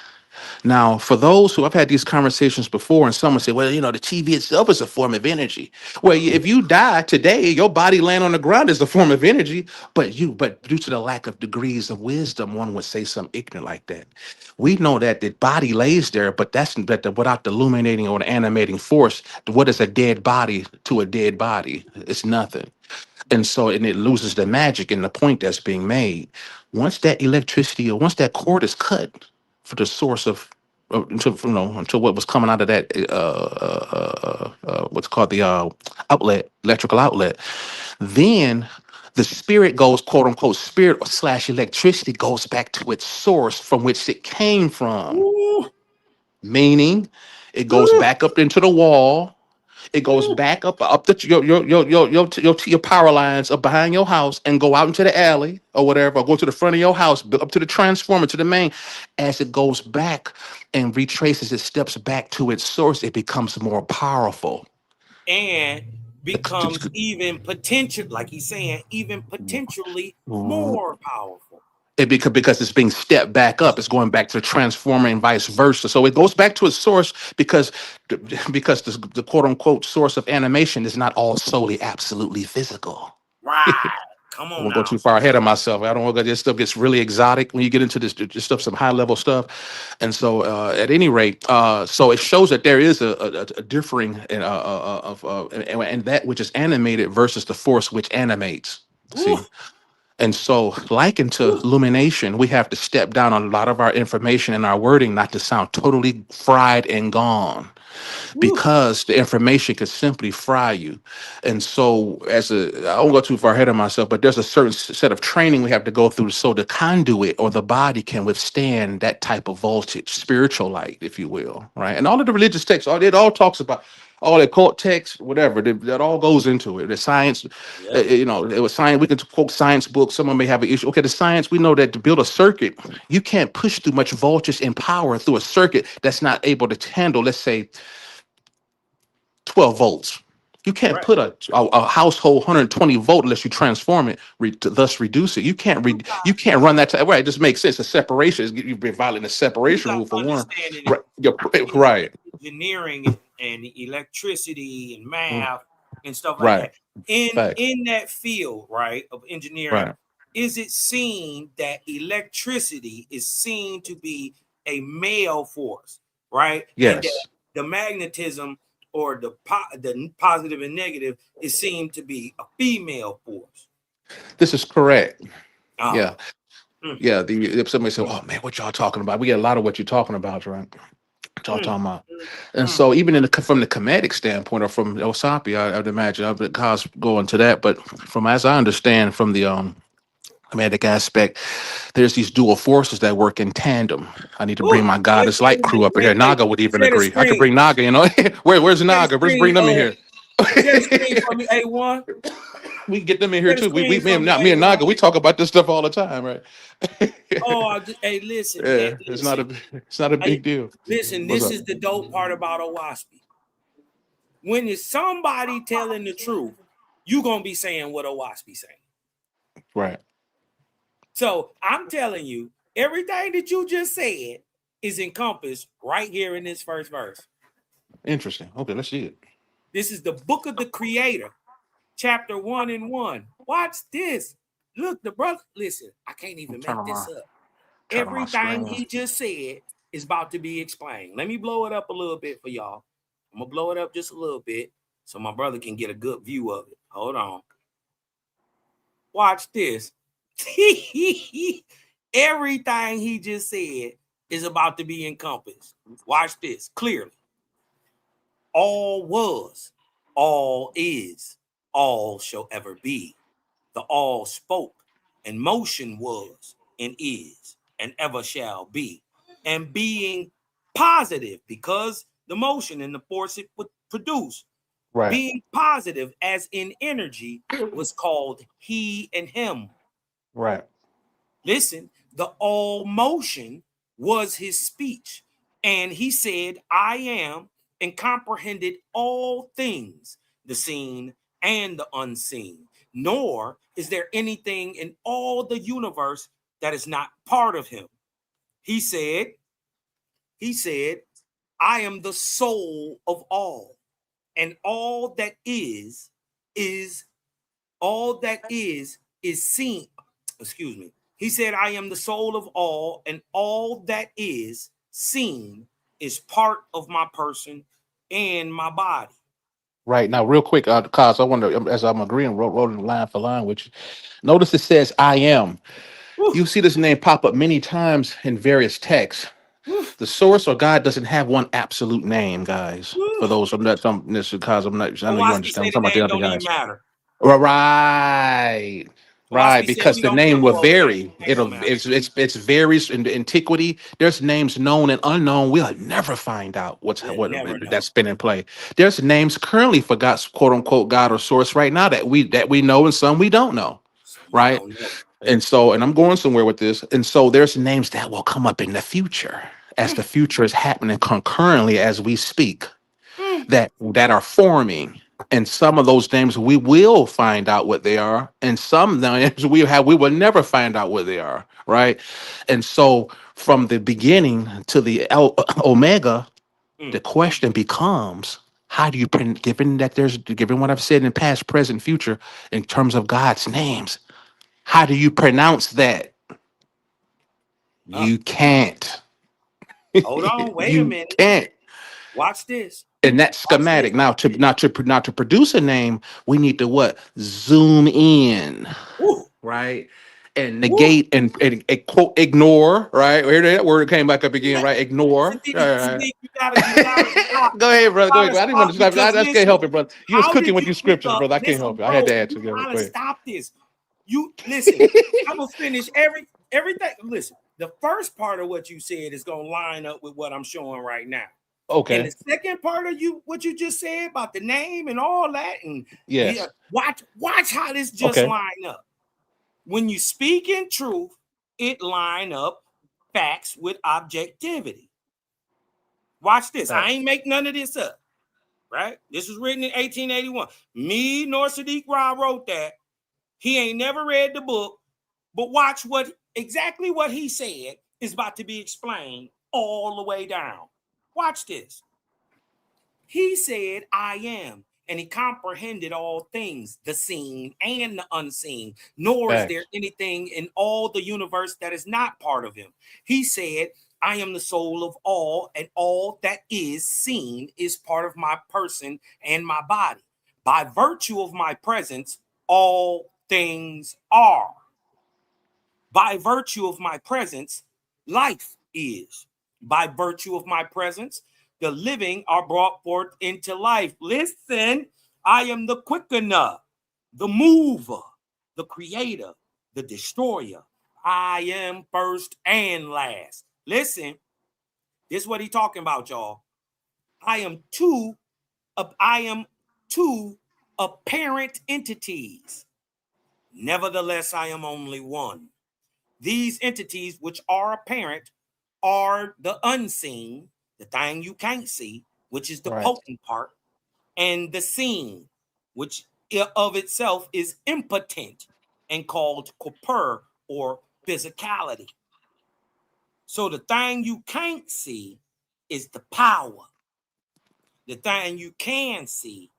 Now, for those who I've had these conversations before, and someone say, "Well, the TV itself is a form of energy." Well, if you die today, your body laying on the ground is a form of energy. But due to the lack of degrees of wisdom, one would say something ignorant like that. We know that the body lays there, but without the illuminating or the animating force, what is a dead body to a dead body? It's nothing. And so, and it loses the magic and the point that's being made. Once that electricity or once that cord is cut for the source of until what was coming out of that what's called the electrical outlet, then the spirit goes, quote unquote, spirit slash electricity goes back to its source from which it came from. Meaning, it goes back up into the wall. It goes back up your power lines up behind your house and go out into the alley or whatever, or go to the front of your house, up to the transformer, to the main. As it goes back and retraces its steps back to its source, it becomes more powerful. And becomes even potential, like he's saying, even potentially more powerful. Because it's being stepped back up, it's going back to the transformer and vice versa. So it goes back to its source because the quote unquote source of animation is not all solely absolutely physical. Right. Come on. I won't go too far ahead of myself. I don't want to go. This stuff gets really exotic when you get into this stuff, some high level stuff. And so, at any rate, so it shows that there is a differing and that which is animated versus the force which animates. See. And so, likened to illumination, we have to step down on a lot of our information and our wording not to sound totally fried and gone, because the information could simply fry you. And so, I won't go too far ahead of myself, but there's a certain set of training we have to go through so the conduit or the body can withstand that type of voltage, spiritual light, if you will, right? And all of the religious texts, it all talks about. All the occult text, whatever, that all goes into it. The science, it was science. We can quote science books. Someone may have an issue. Okay, the science, we know that to build a circuit, you can't push too much voltage and power through a circuit that's not able to handle, let's say, 12 volts. You can't put a household 120 volt unless you transform it, thus reduce it. You can't run that. Right, it just makes sense. A separation, you're violating the separation rule for one. Right. Engineering and electricity and math and stuff like that. In that field, right, of engineering, is it seen that electricity is seen to be a male force, right? Yes. And that the magnetism or the positive and negative is seen to be a female force. This is correct. Yeah. Somebody said, "Oh man, what y'all talking about?" We get a lot of what you're talking about, right? That's all I'm talking about. And so, even from the comedic standpoint, or from Osapi, I'd imagine I'd cause going to that. But from as I understand, from the comedic aspect, there's these dual forces that work in tandem. I need to bring Ooh, my goddess light crew up in here. hey, Naga would even share the agree. I could screen. bring Naga. Where's Share the Naga? Let's bring screen. them in here. Share the screen for me, A1. We can get them in here Share the too. screen for me, Me and A1. Naga, we talk about this stuff all the time, right? Oh, hey, listen, man. Yeah, it's not a big deal. Listen, What's this up? is the dope part about Owaspy. When it's somebody telling the truth, you're gonna be saying what Owaspy saying. Right. So I'm telling you, everything that you just said is encompassed right here in this first verse. Interesting. Okay, let's see it. This is the book of the Creator, chapter 1 and 1. Watch this. Look, the brother, listen, I can't even make this up. Everything he just said is about to be explained. Let me blow it up a little bit for y'all. I'm gonna blow it up just a little bit so my brother can get a good view of it. Hold on. Watch this. Everything he just said is about to be encompassed. Watch this clearly. All was, all is, all shall ever be. The all spoke, and motion was, and is, and ever shall be. And being positive, because the motion and the force it would produce, Right. being positive as in energy was called he and him. Right. Listen, the all motion was his speech. And he said, I am, and comprehended all things, the seen and the unseen. Nor is there anything in all the universe that is not part of him. He said, I am the soul of all, and all that is seen. Excuse me. He said, I am the soul of all, and all that is seen is part of my person and my body. Right. Now, real quick, cause I wonder, as I'm agreeing, wrote it line for line, which notice it says I am. Woo. You see this name pop up many times in various texts. Woo. The source or God doesn't have one absolute name, guys. Woo. For those, this is cause I'm not, I know you Owaspy understand. say I'm the talking about the name other don't even guys. matter. Right. Right, Owaspy said because we the don't name care will what name. vary. Name don't matter. It's varies in the antiquity. There's names known and unknown. We'll never find out We'll never know. that's been in play. There's names currently for God's quote unquote God or source right now that we know and some we don't know. Some we Right. don't know. And I'm going somewhere with this. And so there's names that will come up in the future as the future is happening concurrently as we speak that are forming. And some of those names we will find out what they are, and some names we will never find out what they are, right? And so from the beginning to the Omega, the question becomes, how do you given that given what I've said in past, present, future in terms of God's names, how do you pronounce that? You can't. Hold on, wait a You minute. can't. Watch this. And that schematic. Now, to produce a name, we need to what? Zoom in, Woo. right? And negate and quote ignore, right? Where that word came back up again, right? Ignore. Sadiq, you gotta stop. Go ahead, brother. Go Gotta ahead. I didn't want to stop stop. I because just can't listen, help it, brother. You was how cooking did with you these pick scriptures, up? brother. I can't Listen, help it. I had bro, to ask you you. Go gotta ahead. stop this. You listen, I'm gonna finish everything. Listen, the first part of what you said is gonna line up with what I'm showing right now. And Okay. the second part of what you just said about the name and all that, and Yes. watch how this just Okay. line up. When you speak in truth, it line up facts with objectivity. Watch this. I ain't make none of this up, right? This was written in 1881. Me nor Sadiq Ra wrote that. He ain't never read the book, but watch exactly what he said is about to be explained all the way down. Watch this. He said, I am, and he comprehended all things, the seen and the unseen, nor is there Facts. anything in all the universe that is not part of him. He said, I am the soul of all, and all that is seen is part of my person and my body. By virtue of my presence, all things are. By virtue of my presence, life is. By virtue of my presence, the living are brought forth into life. Listen, I am the quickener, the mover, the creator, the destroyer. I am first and last. Listen, this is what he's talking about, y'all. I am two apparent entities. Nevertheless, I am only one. These entities which are apparent are the unseen, the thing you can't see, which is the potent part, and the seen, which of itself is impotent and called corpor or physicality. So the thing you can't see is the power. The thing you can see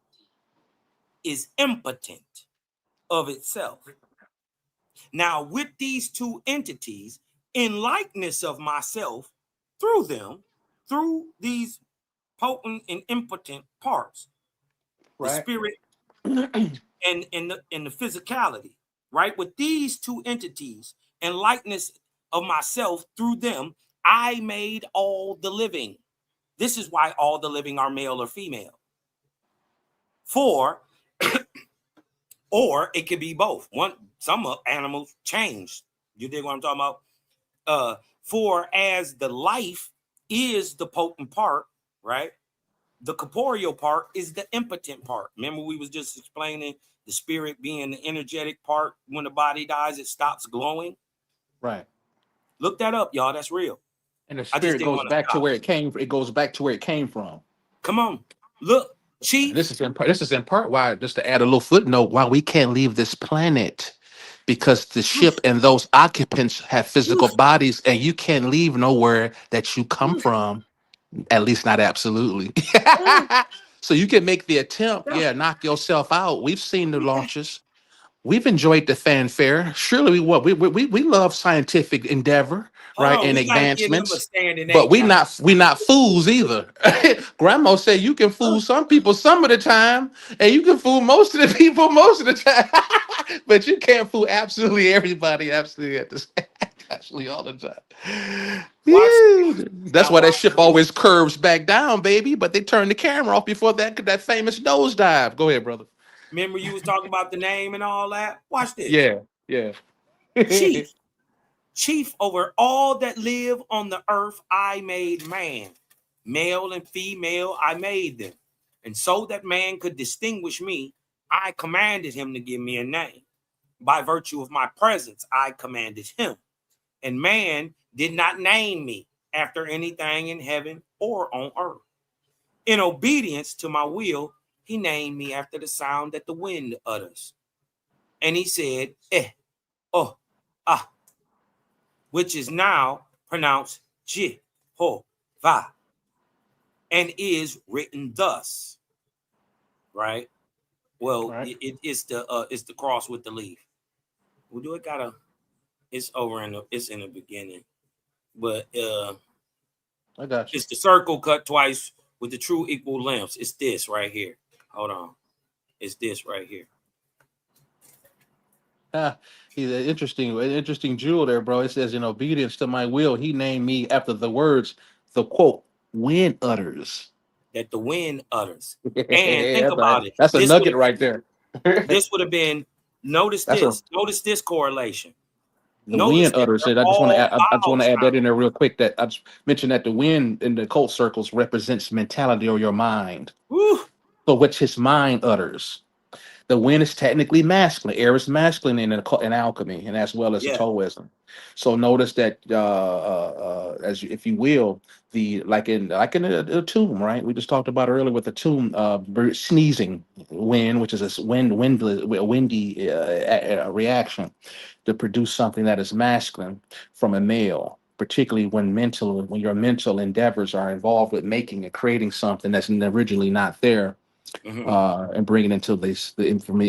is impotent of itself. Now, with these two entities, in likeness of myself, through these potent and impotent parts, the spirit and the physicality, right? With these two entities and likeness of myself through them, I made all the living. This is why all the living are male or female. Or it could be both. Some animals change. You dig what I'm talking about? For as the life is the potent part, right? The corporeal part is the impotent part. Remember, we was just explaining the spirit being the energetic part. When the body dies, it stops glowing. Right. Look that up, y'all. That's real. And the spirit goes back to where it came. It goes back to where it came from. Come on, look, Chief. This is in part why, just to add a little footnote, why we can't leave this planet, because the ship and those occupants have physical bodies, and you can't leave nowhere that you come from. At least not absolutely. So you can make the attempt, knock yourself out. We've seen the launches. We've enjoyed the fanfare. Surely we love scientific endeavor, right, and advancements. But we not fools either. Grandma said you can fool some people some of the time, and you can fool most of the people most of the time. But you can't fool absolutely everybody absolutely at the actually all the time. Yeah. That's why that ship always curves back down, baby. But they turn the camera off before that famous nosedive. Go ahead, brother. Remember you was talking about the name and all that? Watch this. Yeah. Chief over all that live on the earth, I made man. Male and female, I made them. And so that man could distinguish me, I commanded him to give me a name. By virtue of my presence, I commanded him. And man did not name me after anything in heaven or on earth. In obedience to my will, he named me after the sound that the wind utters. And he said, oh, ah, which is now pronounced Jehovah, and is written thus, right? Well, right. It's the cross with the leaf. We do it gotta. It's over it's in the beginning, but I got you. It's the circle cut twice with the true equal lengths. It's this right here. Hold on. It's this right here. He's an interesting jewel there, bro. It says, in obedience to my will, he named me after the words, the quote, wind utters. That the wind utters. And think about it. That's a nugget right there. This would have been, notice this correlation. The wind utters it. I just want to add that in there real quick. That I just mentioned that the wind in the occult circles represents mentality or your mind. Woo. So which his mind utters. The wind is technically masculine. Air is masculine in alchemy, and as well as Taoism. So notice that, if you will, like in a tomb, right? We just talked about earlier with the tomb, sneezing wind, which is a windy reaction to produce something that is masculine from a male. Particularly when your mental endeavors are involved with making and creating something that's originally not there. Mm-hmm. And bringing into the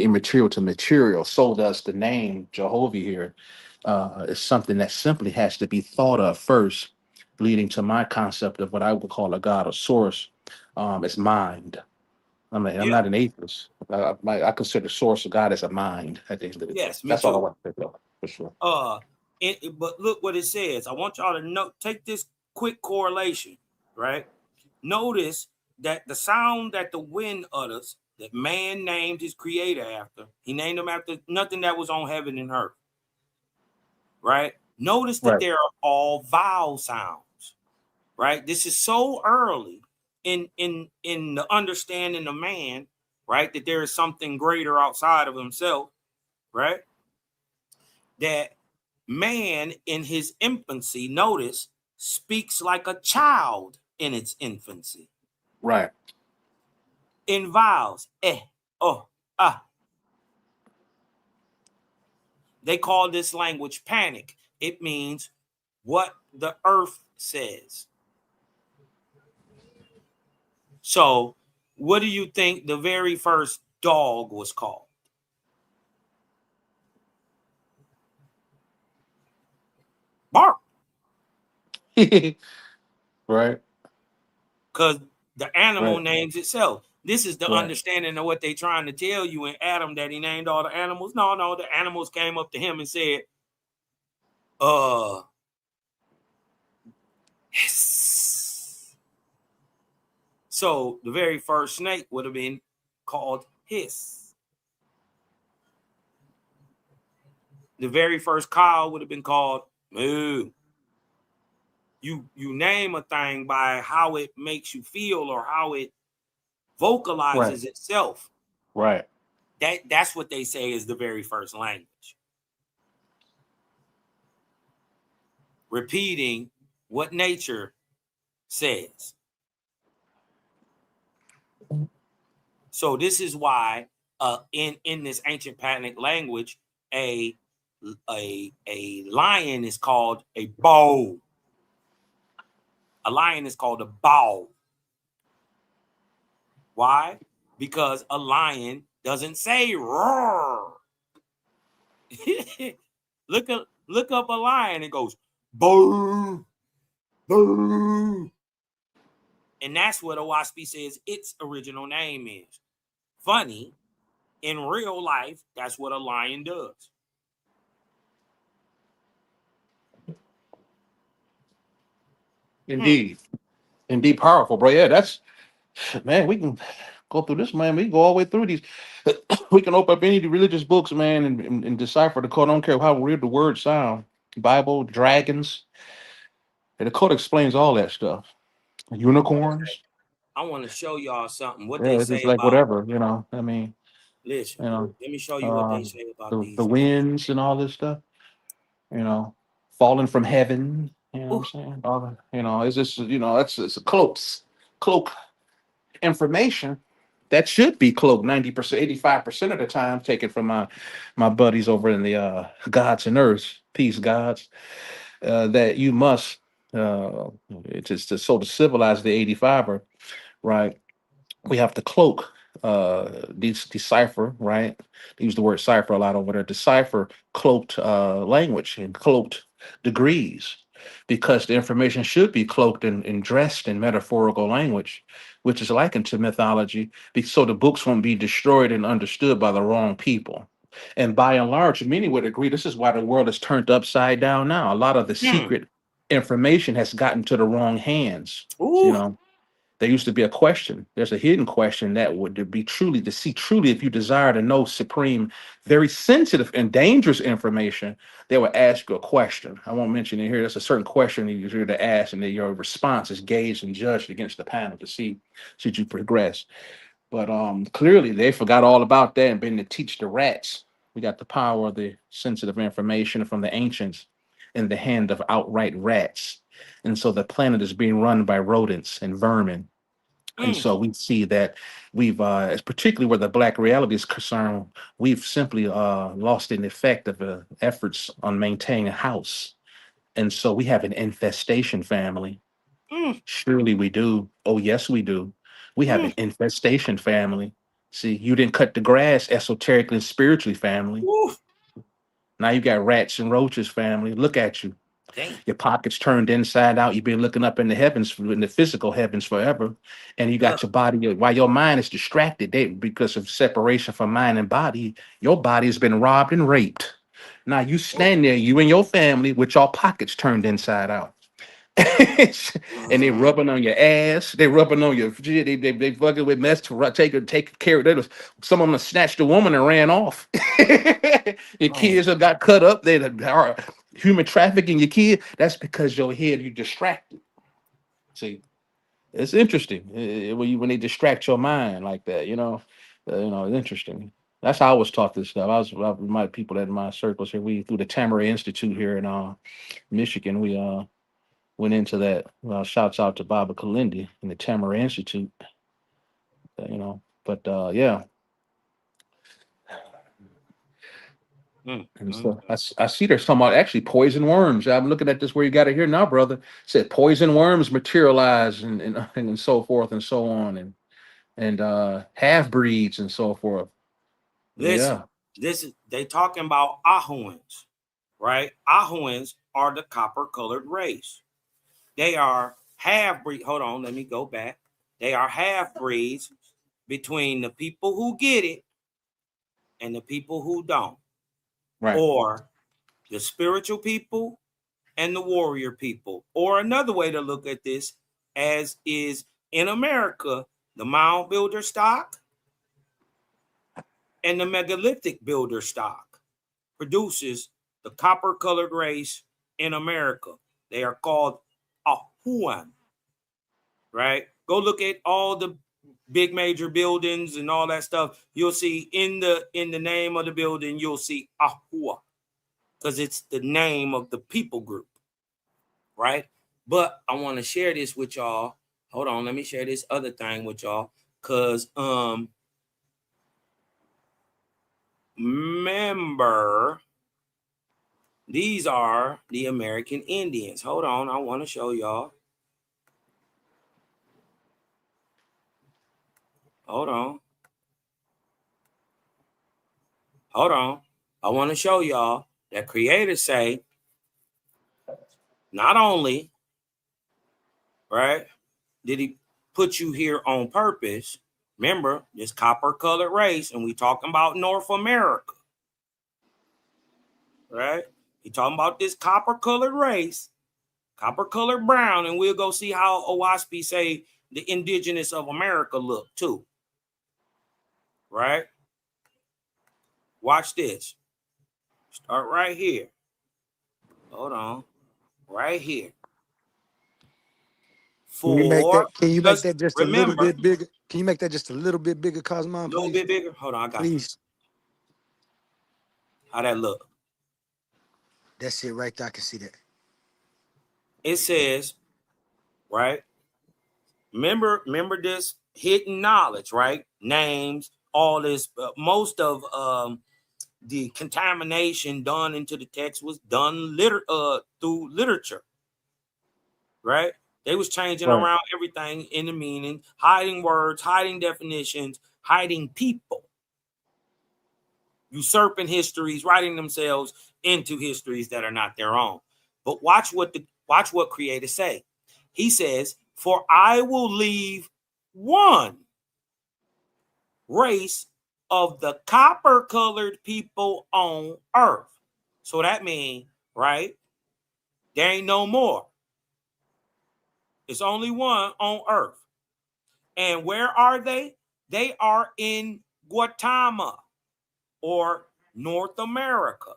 immaterial to material. So does the name Jehovah here. Is something that simply has to be thought of first, leading to my concept of what I would call a God or source. It's mind. I'm not an atheist. I consider source of God as a mind at the end of the day. Yes, that's all I want to say, for sure. But look what it says. I want y'all to take this quick correlation, right? Notice that the sound that the wind utters, that man named his creator after, he named him after nothing that was on heaven and earth, right? Notice that they are all vowel sounds, right? This is so early in the understanding of man, right? That there is something greater outside of himself, right? That man in his infancy, notice, speaks like a child in its infancy. Right. In vowels, oh, ah. They call this language panic. It means what the earth says. So, what do you think the very first dog was called? Bark. Right. Because the animal Right. names itself. This is the Right. understanding of what they're trying to tell you in Adam, that he named all the animals. No, the animals came up to him and said, hiss. So the very first snake would have been called hiss. The very first cow would have been called moo. You name a thing by how it makes you feel or how it vocalizes itself. Right. That's what they say is the very first language. Repeating what nature says. So this is why in this ancient Panic language, a lion is called a bow. A lion is called a bow. Why? Because a lion doesn't say roar. Look up a lion, it goes boo, boo. And that's what Owaspi says its original name is. Funny, in real life, that's what a lion does. Indeed. Indeed, powerful, bro. Yeah, that's, man, we can go through this, man. We can go all the way through these. We can open up any religious books, man, and decipher the code. I don't care how weird the words sound. Bible, dragons. And the code explains all that stuff. Unicorns. I want to show y'all something. What Yeah, they it's just say like about, whatever, I mean, listen, you know, let me show you what they uh, say about the these. winds and all this stuff, you know, falling from heaven. You know what I'm Ooh. saying? All the, it's just, it's a cloak information that should be cloaked 90%, 85% of the time, taken from my buddies over in the gods and earths, peace gods, that you must it's just so to civilize the 85er, right? We have to cloak decipher, right? They use the word cipher a lot over there. Decipher cloaked language and cloaked degrees, because the information should be cloaked and dressed in metaphorical language, which is likened to mythology, so the books won't be destroyed and understood by the wrong people. And by and large, many would agree this is why the world is turned upside down now. A lot of the secret information has gotten to the wrong hands. Ooh. There used to be a question. There's a hidden question that would be truly to see truly if you desire to know supreme, very sensitive and dangerous information. They will ask you a question. I won't mention it here. There's a certain question you're here to ask, and then your response is gauged and judged against the panel to see should you progress. But clearly they forgot all about that and been to teach the rats. We got the power of the sensitive information from the ancients in the hand of outright rats. And so the planet is being run by rodents and vermin. And so we see that we've, particularly where the black reality is concerned, we've simply lost an effect of efforts on maintaining a house. And so we have an infestation family. Surely we do. Oh, yes, we do. We have an infestation family. See, you didn't cut the grass esoterically and spiritually, family. Ooh. Now you got rats and roaches, family. Look at you. Dang. Your pockets turned inside out. You've been looking up in the heavens, in the physical heavens forever. And you got your body, while your mind is distracted because of separation from mind and body, your body has been robbed and raped. Now you stand there, you and your family, with your pockets turned inside out. And they rubbing on your ass. They rubbing on your. They fucking with mess to take care of. Some of them snatched a woman and ran off. Your Man, kids have got cut up. They are human trafficking your kid. That's because your head you distracted. See, it's interesting when they distract your mind like that. It's interesting. That's how I was taught this stuff. My people that in my circles here. We through the Tamara Institute here in Michigan. We went into that. Shouts out to Baba Kalindi and the Tamara Institute. But yeah. And so I see there's some actually poison worms. I'm looking at this where you got it here now, brother. It said poison worms materialize and so forth and so on and half breeds and so forth. listen, Yeah. they talking about Ahuans, right? Ahuans are the copper-colored race. They are half breed. Hold on, let me go back. They are half breeds between the people who get it and the people who don't, Right. or the spiritual people and the warrior people. Or another way to look at this, as is in America, the mound builder stock and the megalithic builder stock produces the copper-colored race in America. They are called Ahuan, right? Go look at all the big major buildings and all that stuff. You'll see in the name of the building, you'll see Ahua, because it's the name of the people group, right? But I want to share this with y'all. Hold on, let me share this other thing with y'all, because remember, these are the American Indians. Hold on, I want to show y'all. Hold on. I want to show y'all that creators say not only, right, did he put you here on purpose. Remember, this copper-colored race, and we talking about North America, right? He talking about this copper-colored race, copper-colored brown, and we'll go see how Owaspi say the indigenous of America look too, right? Watch this. Start right here. Hold on. Right here. Can you make that? Can you make Because that just a little remember, bit bigger? Can you make that just a little bit bigger, Cosmon, a little please? bit bigger. Hold on, I got you. Please. How that look? That's it right there. I can see that. It says, right? Remember this hidden knowledge, right? Names, all this. Most of the contamination done into the text was done through literature, right? They was changing Right. around everything in the meaning, hiding words, hiding definitions, hiding people, usurping histories, writing themselves into histories that are not their own. But watch what creators say. He says, "For I will leave one race of the copper-colored people on earth." So that means, right, there ain't no more. It's only one on earth. And where are they? They are in Guatemala or North America,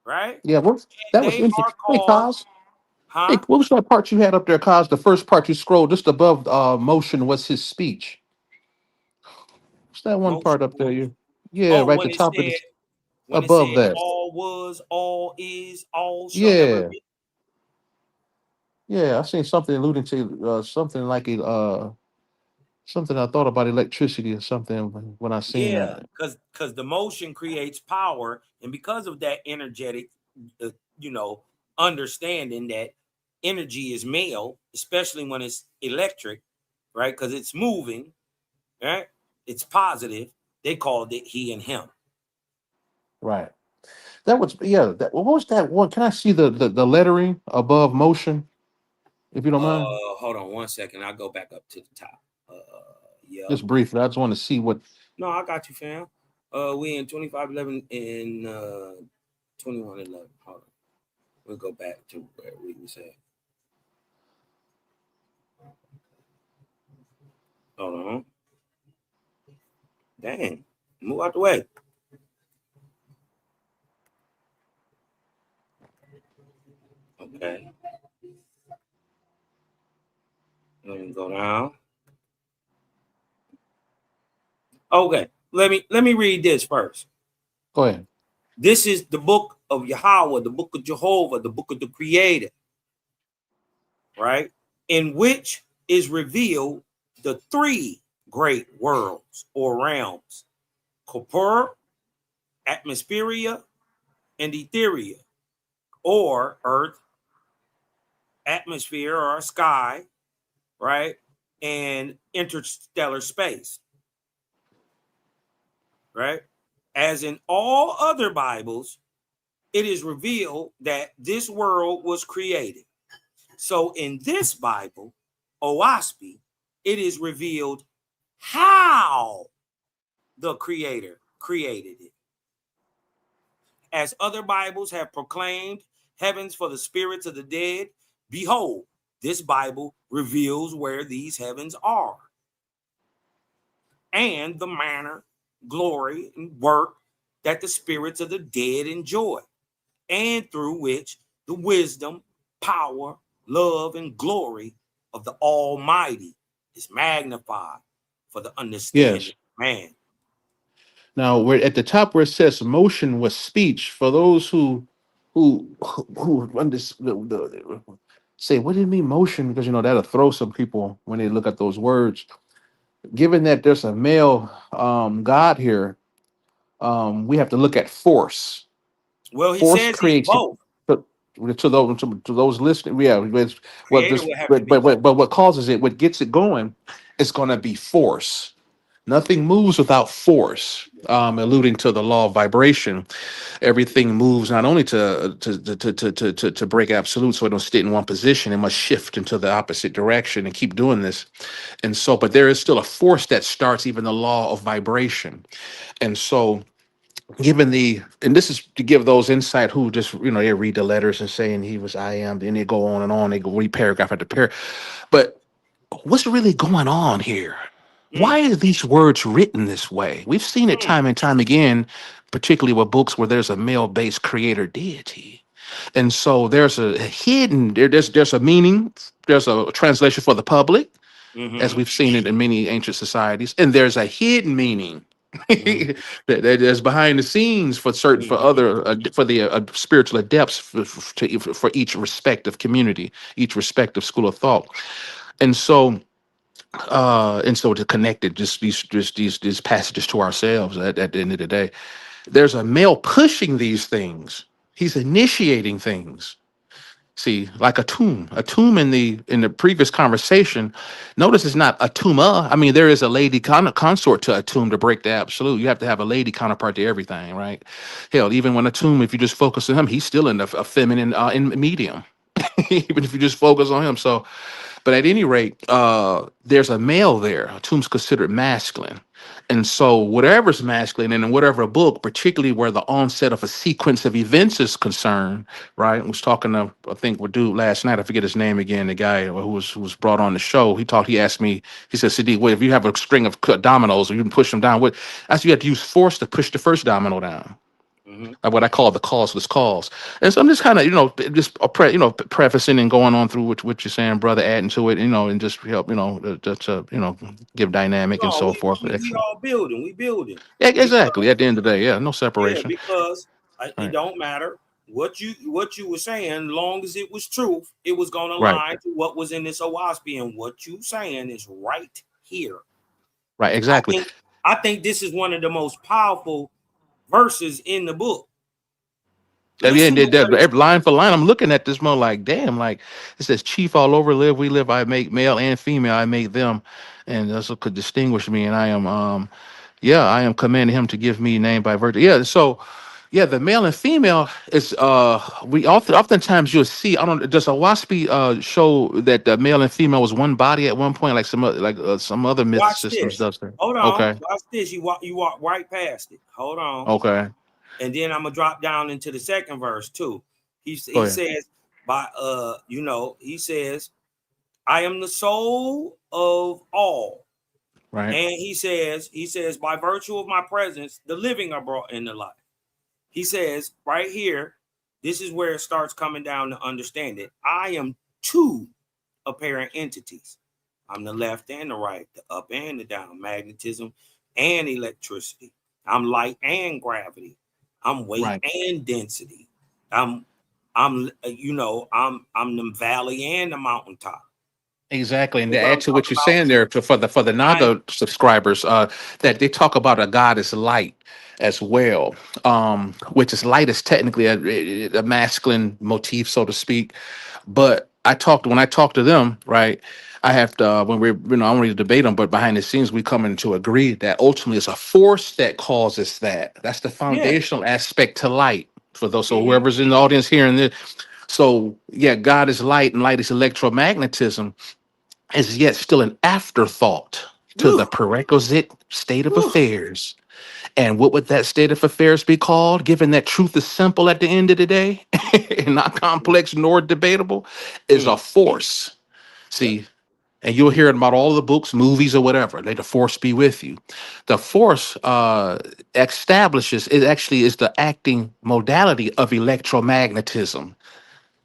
right? Yeah. That was They are interesting. Hey, called, Cos. Hey, huh? what was that part you had up there, Cos? The first part you scrolled just above motion was his speech. What's that one part Motion. up there? Yeah, Oh, right at the top of this, when it above said that. all was, all is, all shall ever Yeah. be. Yeah, I seen something alluding to something like something I thought about electricity or something when I seen Yeah, that. because the motion creates power, and because of that energetic, uh, understanding that energy is male, especially when it's electric, right? Because it's moving, right? It's positive. They called it he and him. Right. That was what was that one? Can I see the lettering above motion, if you don't mind? Hold on one second. I'll go back up to the top. Yep. Just briefly. I just want to see what. No, I got you, fam. We in 2511 and 2111. Hold on. We'll go back to where we was at. Hold on. Dang. Move out the way. Okay. Let me go down. Okay. Let me read this first. Go ahead. This is the book of Yahweh, the book of Jehovah, the book of the Creator, right? In which is revealed the three great worlds or realms: corpora, atmospheria, and etheria, or earth, atmosphere, or sky, right? And interstellar space, right? As in all other Bibles, it is revealed that this world was created. So in this Bible, OASP, it is revealed how the Creator created it. As other Bibles have proclaimed heavens for the spirits of the dead, behold, this Bible reveals where these heavens are, and the manner, glory, and work that the spirits of the dead enjoy, and through which the wisdom, power, love, and glory of the Almighty is magnified for the understanding Yes. of man. Now we're at the top where it says motion was speech. For those who say, what do you mean motion? Because that'll throw some people when they look at those words. Given that there's a male God here, we have to look at force. Well, he Force says he's creates both. to, to those listening. Yeah, what Creator this will have to but, be but both. but what causes it, what gets it going, is going to be force. Nothing moves without force. Alluding to the law of vibration, everything moves not only to break absolute, so it don't stay in one position. It must shift into the opposite direction and keep doing this. And so, but there is still a force that starts even the law of vibration. And so, and this is to give those insight who just they read the letters and saying he was I am, then they go on and on. They go read paragraph after paragraph. But what's really going on here? Why are these words written this way? We've seen it time and time again, particularly with books where there's a male-based creator deity. And so there's a hidden there's a meaning, there's a translation for the public, as we've seen it in many ancient societies, and there's a hidden meaning that is behind the scenes for certain for other for the spiritual adepts for each respective community, each respective school of thought. And so to connect it, just these passages to ourselves at the end of the day, there's a male pushing these things. He's initiating things. See, like a tomb in the previous conversation. Notice it's not a tuma. I mean, there is a lady consort to a tomb to break the absolute. You have to have a lady counterpart to everything, right? Hell, even when a tomb, if you just focus on him, he's still in a feminine in medium. Even if you just focus on him. So, but at any rate, there's a male there. A tomb's considered masculine. And so whatever's masculine and in whatever book, particularly where the onset of a sequence of events is concerned, right? I was talking to, I think, with dude last night, I forget his name again, the guy who was brought on the show. He asked me, he said, CD, what if you have a string of dominoes or you can push them down? I said, you have to use force to push the first domino down. What I call the causeless cause. And so I'm just kind of, prefacing and going on through what you're saying, brother, adding to it, and just help, give dynamic and No, so we, forth. we, we Excellent. all building. We building. Yeah, Because, exactly. At the end of the day, yeah, no yeah, separation. because it Right. don't matter what you were saying, long as it was truth, it was gonna Right. line to what was in this OWASP, and what you saying is right here. Right. I Exactly. think I think this is one of the most powerful verses in the book. Yeah, Listen to what it every line for line. I'm looking at this more like, damn, like it says, chief all over, live, we live, I make male and female, I make them. And that's what could distinguish me. And I am commanding him to give me name by virtue. Yeah. So, yeah, the male and female is we oftentimes you'll see. I don't does a waspy show that the male and female was one body at one point, like some other myth Watch systems this. does that. Hold on. Okay. Watch this. You walk right past it. Hold on. Okay. And then I'm gonna drop down into the second verse too. He Go ahead. says he says, I am the soul of all. Right. And he says, by virtue of my presence, the living are brought into life. He says right here, this is where it starts coming down to understand it. I am two apparent entities. I'm the left and the right, the up and the down, magnetism and electricity. I'm light and gravity. I'm weight Right. and density. I'm the valley and the mountaintop. Exactly, and to What I'm add to what talking you're about, saying there, for the Naga subscribers, that they talk about a God is light as well, which is light is technically a masculine motif, so to speak. But when I talk to them, right, I have to when we're I don't really debate them, but behind the scenes we come into agree that ultimately it's a force that causes that. That's the yeah. foundational aspect to light. For those, so Mhm. whoever's in the audience hearing this, so yeah, God is light and light is electromagnetism is yet still an afterthought to the Whew, prerequisite state of whew, affairs. And what would that state of affairs be called, given that truth is simple at the end of the day and not complex nor debatable, is a mm, force. yeah. See, and you'll hear it about all the books, movies, or whatever. Let the force be with you. The force establishes, it actually is the acting modality of electromagnetism,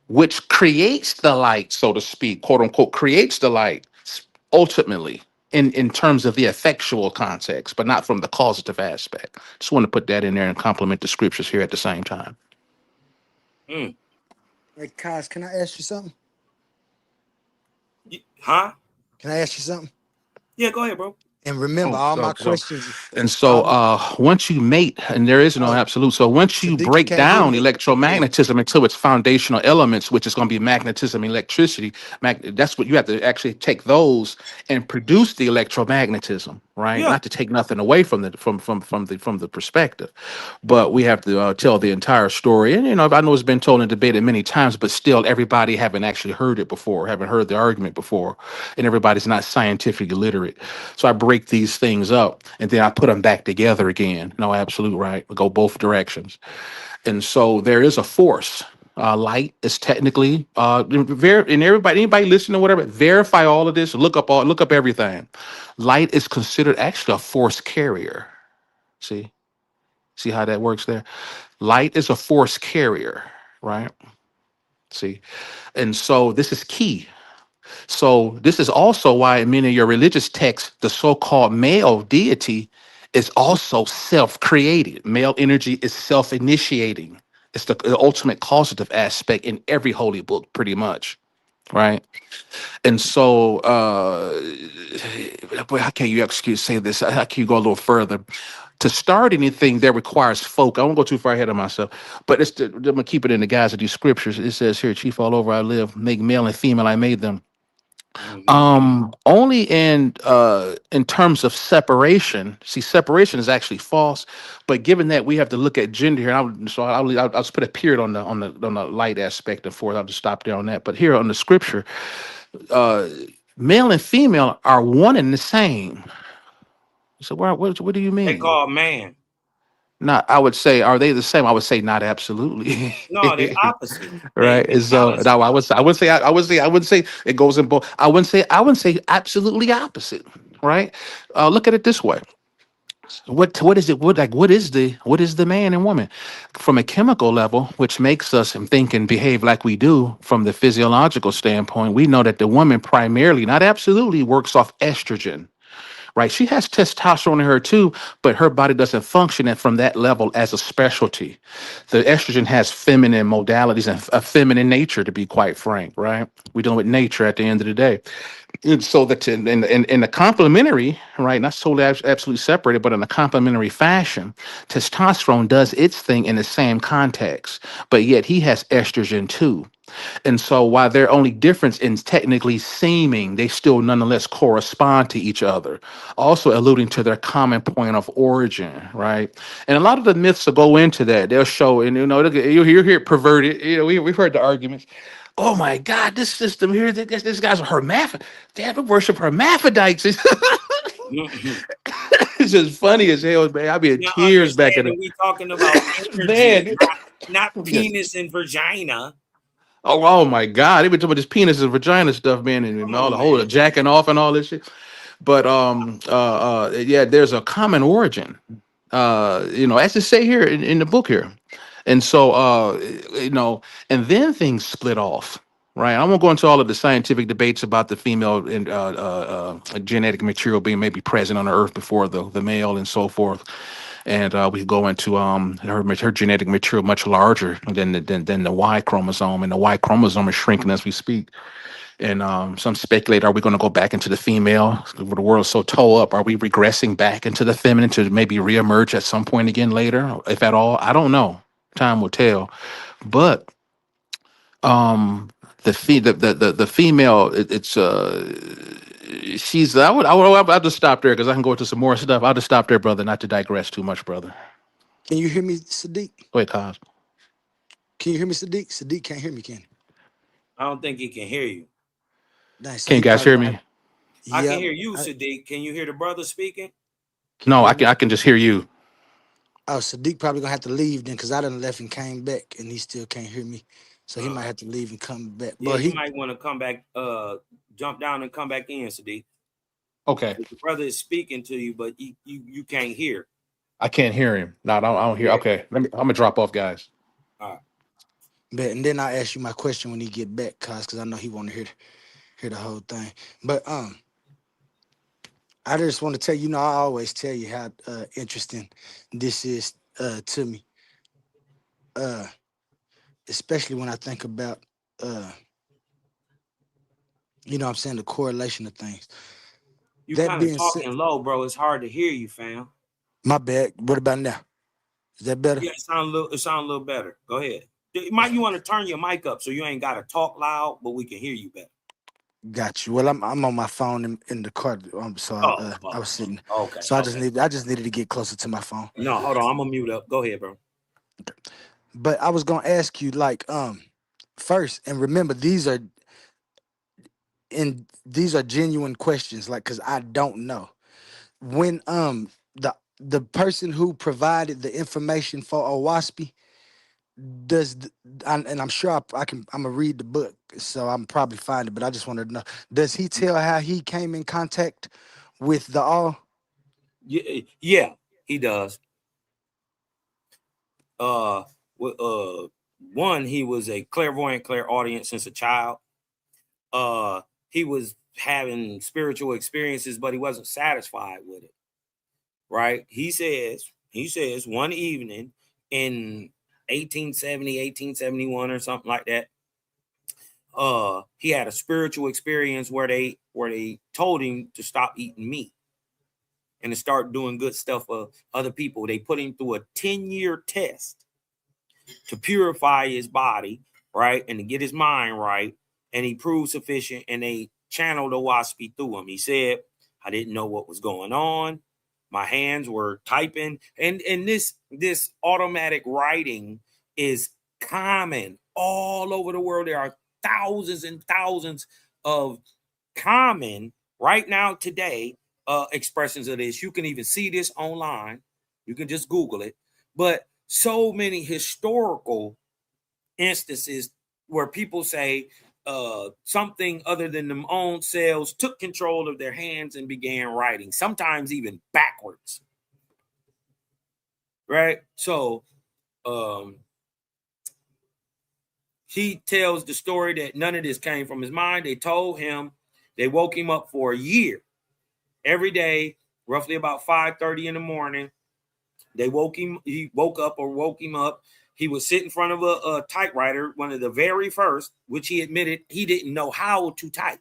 which creates the light, so to speak, quote unquote, creates the light ultimately in terms of the effectual context, but not from the causative aspect. Just want to put that in there and complement the scriptures here at the same time. Mm. Hey, Kaz, can I ask you something? Huh? Can I ask you something? Yeah, go ahead, bro. And remember, Oh, all my so questions, and so all my, once you mate, and there is no oh, absolute, so once you Sadiq, you break can't hear down me? Yeah. electromagnetism into its foundational elements, which is going to be magnetism, electricity, that's what you have to actually take those and produce the electromagnetism, right? Yeah. Not to take nothing away from the perspective, but we have to tell the entire story. And I know it's been told and debated many times, but still everybody haven't actually heard it before, haven't heard the argument before, and everybody's not scientifically literate. So I break these things up and then I put them back together again. No, absolute right. We go both directions. And so there is a force. Light is technically and anybody listening or whatever, verify all of this, look up everything. Light is considered actually a force carrier. See how that works there? Light is a force carrier, right? See, and so this is key. So this is also why in many of your religious texts, the so-called male deity is also self-created. Male energy is self-initiating. It's the ultimate causative aspect in every holy book, pretty much, right? And so, boy, how can you say this? How can you go a little further? To start anything that requires folk, I won't go too far ahead of myself, but I'm gonna keep it in the guise of these scriptures. It says here, chief all over I live, make male and female, I made them. Mm-hmm. Only in terms of separation. See, separation is actually false, but given that we have to look at gender here, I'll just put a period on the light aspect and forth. I'll just stop there on that. But here on the scripture, uh, male and female are one and the same. So what do you They mean? call man. Not, I would say, are they the same? I would say not absolutely. No, they opposite. Right. They And so balance. no, I wouldn't say it goes in both. I wouldn't say absolutely opposite. Right. Look at it this way. What is it? What is the man and woman? From a chemical level, which makes us think and behave like we do from the physiological standpoint, we know that the woman primarily, not absolutely, works off estrogen, right? She has testosterone in her too, but her body doesn't function from that level as a specialty. The estrogen has feminine modalities and a feminine nature, to be quite frank, right? We're dealing with nature at the end of the day. And so that in the complementary, right, not totally absolutely separated, but in a complementary fashion, testosterone does its thing in the same context, but yet he has estrogen too. And so while they're only difference in technically seeming, they still nonetheless correspond to each other, also alluding to their common point of origin, right? And a lot of the myths will go into that. They'll show, and you'll hear it perverted. We've heard the arguments. Oh my God, this system here, this guy's a hermaphrodite. They have to worship hermaphrodites. Mhm. It's just funny as hell, man. I'll be in Now tears back in understanding we talking about energy, man. not penis and vagina. Oh my God! They've been talking about this penis and vagina stuff, man, and Come all on, the whole man. jacking off and all this shit. But yeah, there's a common origin. As it say here in the book here. And so and then things split off. Right. I won't go into all of the scientific debates about the female and genetic material being maybe present on the earth before the male and so forth. And we could go into her genetic material much larger than the Y chromosome, and the Y chromosome is shrinking as we speak. And some speculate, are we going to go back into the female? The world's so toe up. Are we regressing back into the feminine to maybe reemerge at some point again later, if at all? I don't know. Time will tell. But the female, it's she's. I'll just stop there because I can go into some more stuff. I'll just stop there, brother, not to digress too much, brother. Can you hear me, Sadiq? Go ahead, Cos. Can you hear me, Sadiq? Sadiq can't hear me, can he? I don't think he can hear you. Nice. So Can you he guys probably hear gonna me? have- I can Yep. hear you, Sadiq. Can you hear the brother speaking? Can you No, hear I me? can just hear you. Oh, Sadiq probably gonna have to leave then, because I done left and came back, and he still can't hear me. So he might have to leave and come back. Yeah, But you he, might want to come back, jump down and come back in, Sadiq. Okay. The brother is speaking to you, but you can't hear. I can't hear him. No, I don't hear. Yeah. Okay. I'm gonna drop off, guys. All right. and then I'll ask you my question when he get back, because I know he want to hear the whole thing. But I just want to tell you, I always tell you how interesting this is to me. Especially when I think about what I'm saying, the correlation of things. You That kind of being said, talking low, bro. It's hard to hear you, fam. my bad. What about now? Is that better? Yeah, it sound a little better. Go ahead. You want to turn your mic up so you ain't gotta talk loud, but we can hear you better. Got you. Well, I'm on my phone in the car, so I was sitting. Okay. So I just needed to get closer to my phone. No, hold on. I'm gonna mute up. Go ahead, bro. But I was gonna ask you, like, first, and remember, these are genuine questions, like, because I don't know. When the person who provided the information for Owaspy and I'm sure I'm gonna read the book, so I'm probably find it, but I just wanted to know, does he tell how he came in contact with the all? Yeah, he does. One, he was a clairvoyant, clairaudient since a child. He was having spiritual experiences, but he wasn't satisfied with it. Right? He says one evening in 1870, 1871 or something like that, he had a spiritual experience where they told him to stop eating meat and to start doing good stuff for other people. They put him through a 10-year test to purify his body, right, and to get his mind right, and he proved sufficient, and they channeled the Owaspy through him. He said, I didn't know what was going on. My hands were typing, and this automatic writing is common all over the world. There are thousands and thousands of common right now today expressions of this. You can even see this online. You can just Google it. But so many historical instances where people say something other than their own selves took control of their hands and began writing, sometimes even backwards. Right? So he tells the story that none of this came from his mind. They told him, they woke him up for a year. Every day, roughly about 5:30 in the morning, he woke him up. He would sit in front of a typewriter, one of the very first, which he admitted he didn't know how to type.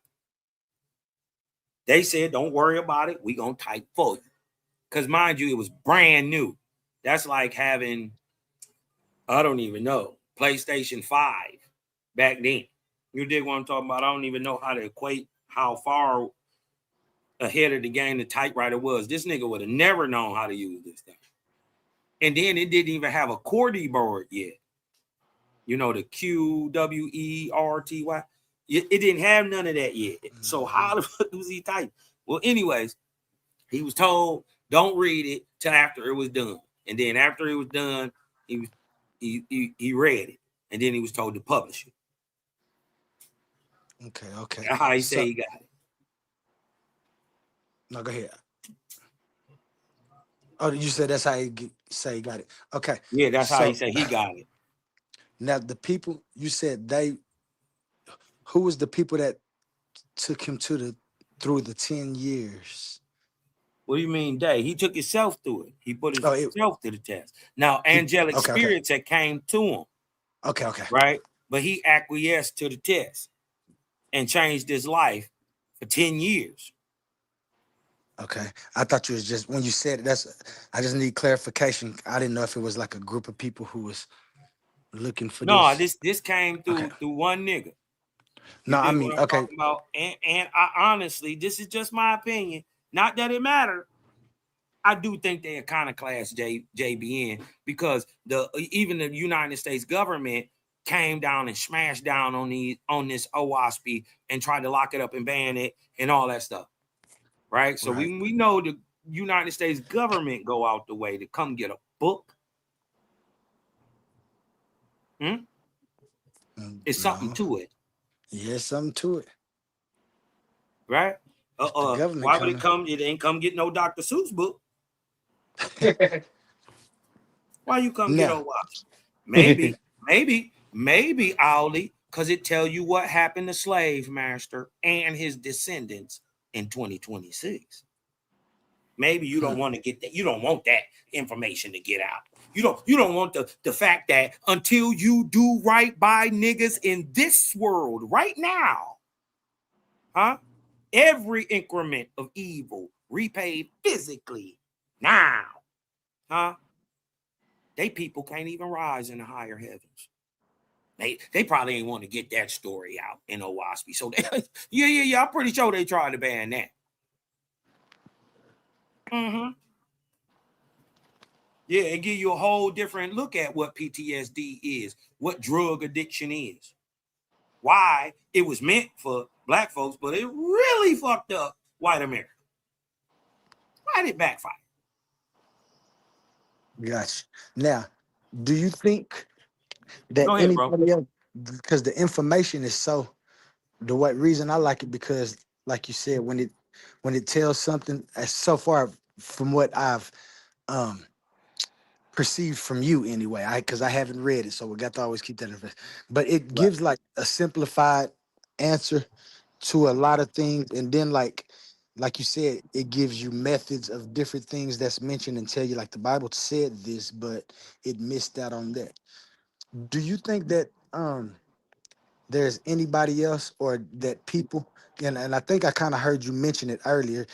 They said, don't worry about it. We're going to type for you. Because mind you, it was brand new. That's like having, I don't even know, PlayStation 5 back then. You dig what I'm talking about? I don't even know how to equate how far ahead of the game the typewriter was. This nigga would have never known how to use this thing. And then it didn't even have a QWERTY board yet. You know, the QWERTY. It didn't have none of that yet. So how the fuck was he type? Well, anyways, he was told, don't read it till after it was done. And then after it was done, he read it. And then he was told to publish it. Okay. That's how he said he got it. No, go ahead. Oh, you said that's how say he got it. Okay. Yeah, that's how he So said he got it. now the people you said who was the people that took him through the 10 years? What do you mean, they? He took himself through it. He put Oh, himself to the test. Now, angelic okay. spirits that came to him, Okay. right? But he acquiesced to the test and changed his life for 10 years. Okay. I thought you was just when you said it, I just need clarification. I didn't know if it was like a group of people who was looking for No, this. this came through one nigga. You No, I dig mean, what I'm okay. talking about? And I honestly, this is just my opinion. Not that it matters. I do think they iconoclast JBN because even the United States government came down and smashed down on this OWASP and tried to lock it up and ban it and all that stuff. Right? So Right. we know the United States government go out the way to come get a book. It's something to it. Yeah, something to it. Right? The government Why would it come? It ain't come get no Dr. Seuss book. Why you come get OWASP? Maybe, Owly, because it tell you what happened to Slave Master and his descendants in 2026. Maybe you don't want to get that. You don't want that information to get out. You don't want the fact that until you do right by niggas in this world right now, every increment of evil repaid physically now, they people can't even rise in the higher heavens. They probably ain't want to get that story out in OWASP. So yeah, I'm pretty sure they tried to ban that. Yeah, it give you a whole different look at what PTSD is, what drug addiction is, why it was meant for black folks, but it really fucked up white America. Why did it backfire? Gotcha. Now, do you think that Go ahead, anybody else, because the information is so, reason I like it, because like you said, when it tells something, so far from what I've perceived from you anyway, because I haven't read it, so we got to always keep that in mind. But it gives like a simplified answer to a lot of things, and then like you said, it gives you methods of different things that's mentioned and tell you like the Bible said this, but it missed out on that. Do you think that there's anybody else or that people, and I think I kind of heard you mention it earlier,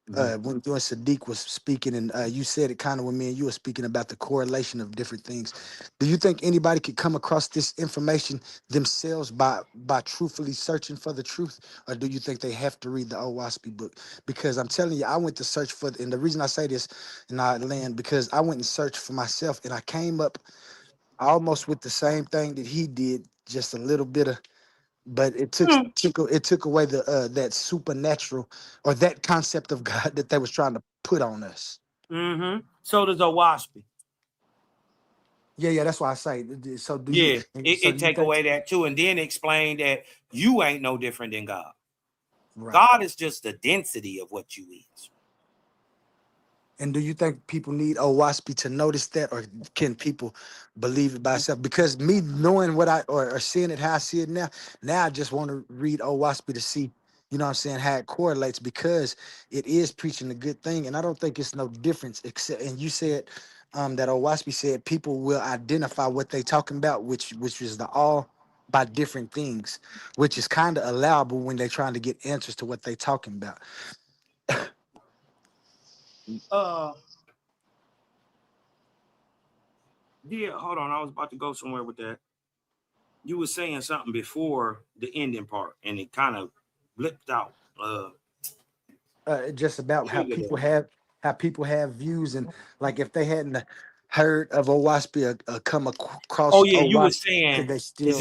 when you and Sadiq was speaking, and you said it kind of when me and you were speaking about the correlation of different things. Do you think anybody could come across this information themselves by truthfully searching for the truth, or do you think they have to read the OWASP book? Because I'm telling you, I went to search for, and the reason I say this, and I land, because I went and searched for myself, and I came up almost with the same thing that he did, just a little bit of, but it took away the that supernatural or that concept of God that they was trying to put on us. So does OWASP. Yeah, that's why I say. So do Yeah, you? it take away that too, and then explain that you ain't no different than God. Right. God is just the density of what you is. And do you think people need OWASP to notice that, or can people believe it by itself? Because me knowing what or seeing it how I see it now I just want to read OWASP to see, you know what I'm saying, how it correlates, because it is preaching a good thing. And I don't think it's no difference, except, and you said that OWASP said people will identify what they talking about, which is the all by different things, which is kind of allowable when they're trying to get answers to what they talking about. Yeah, hold on. I was about to go somewhere with that. You were saying something before the ending part, and it kind of blipped out. Just about how people have views, and like if they hadn't heard of OWASP or come across Oh yeah, you were OWASP, saying, could they still?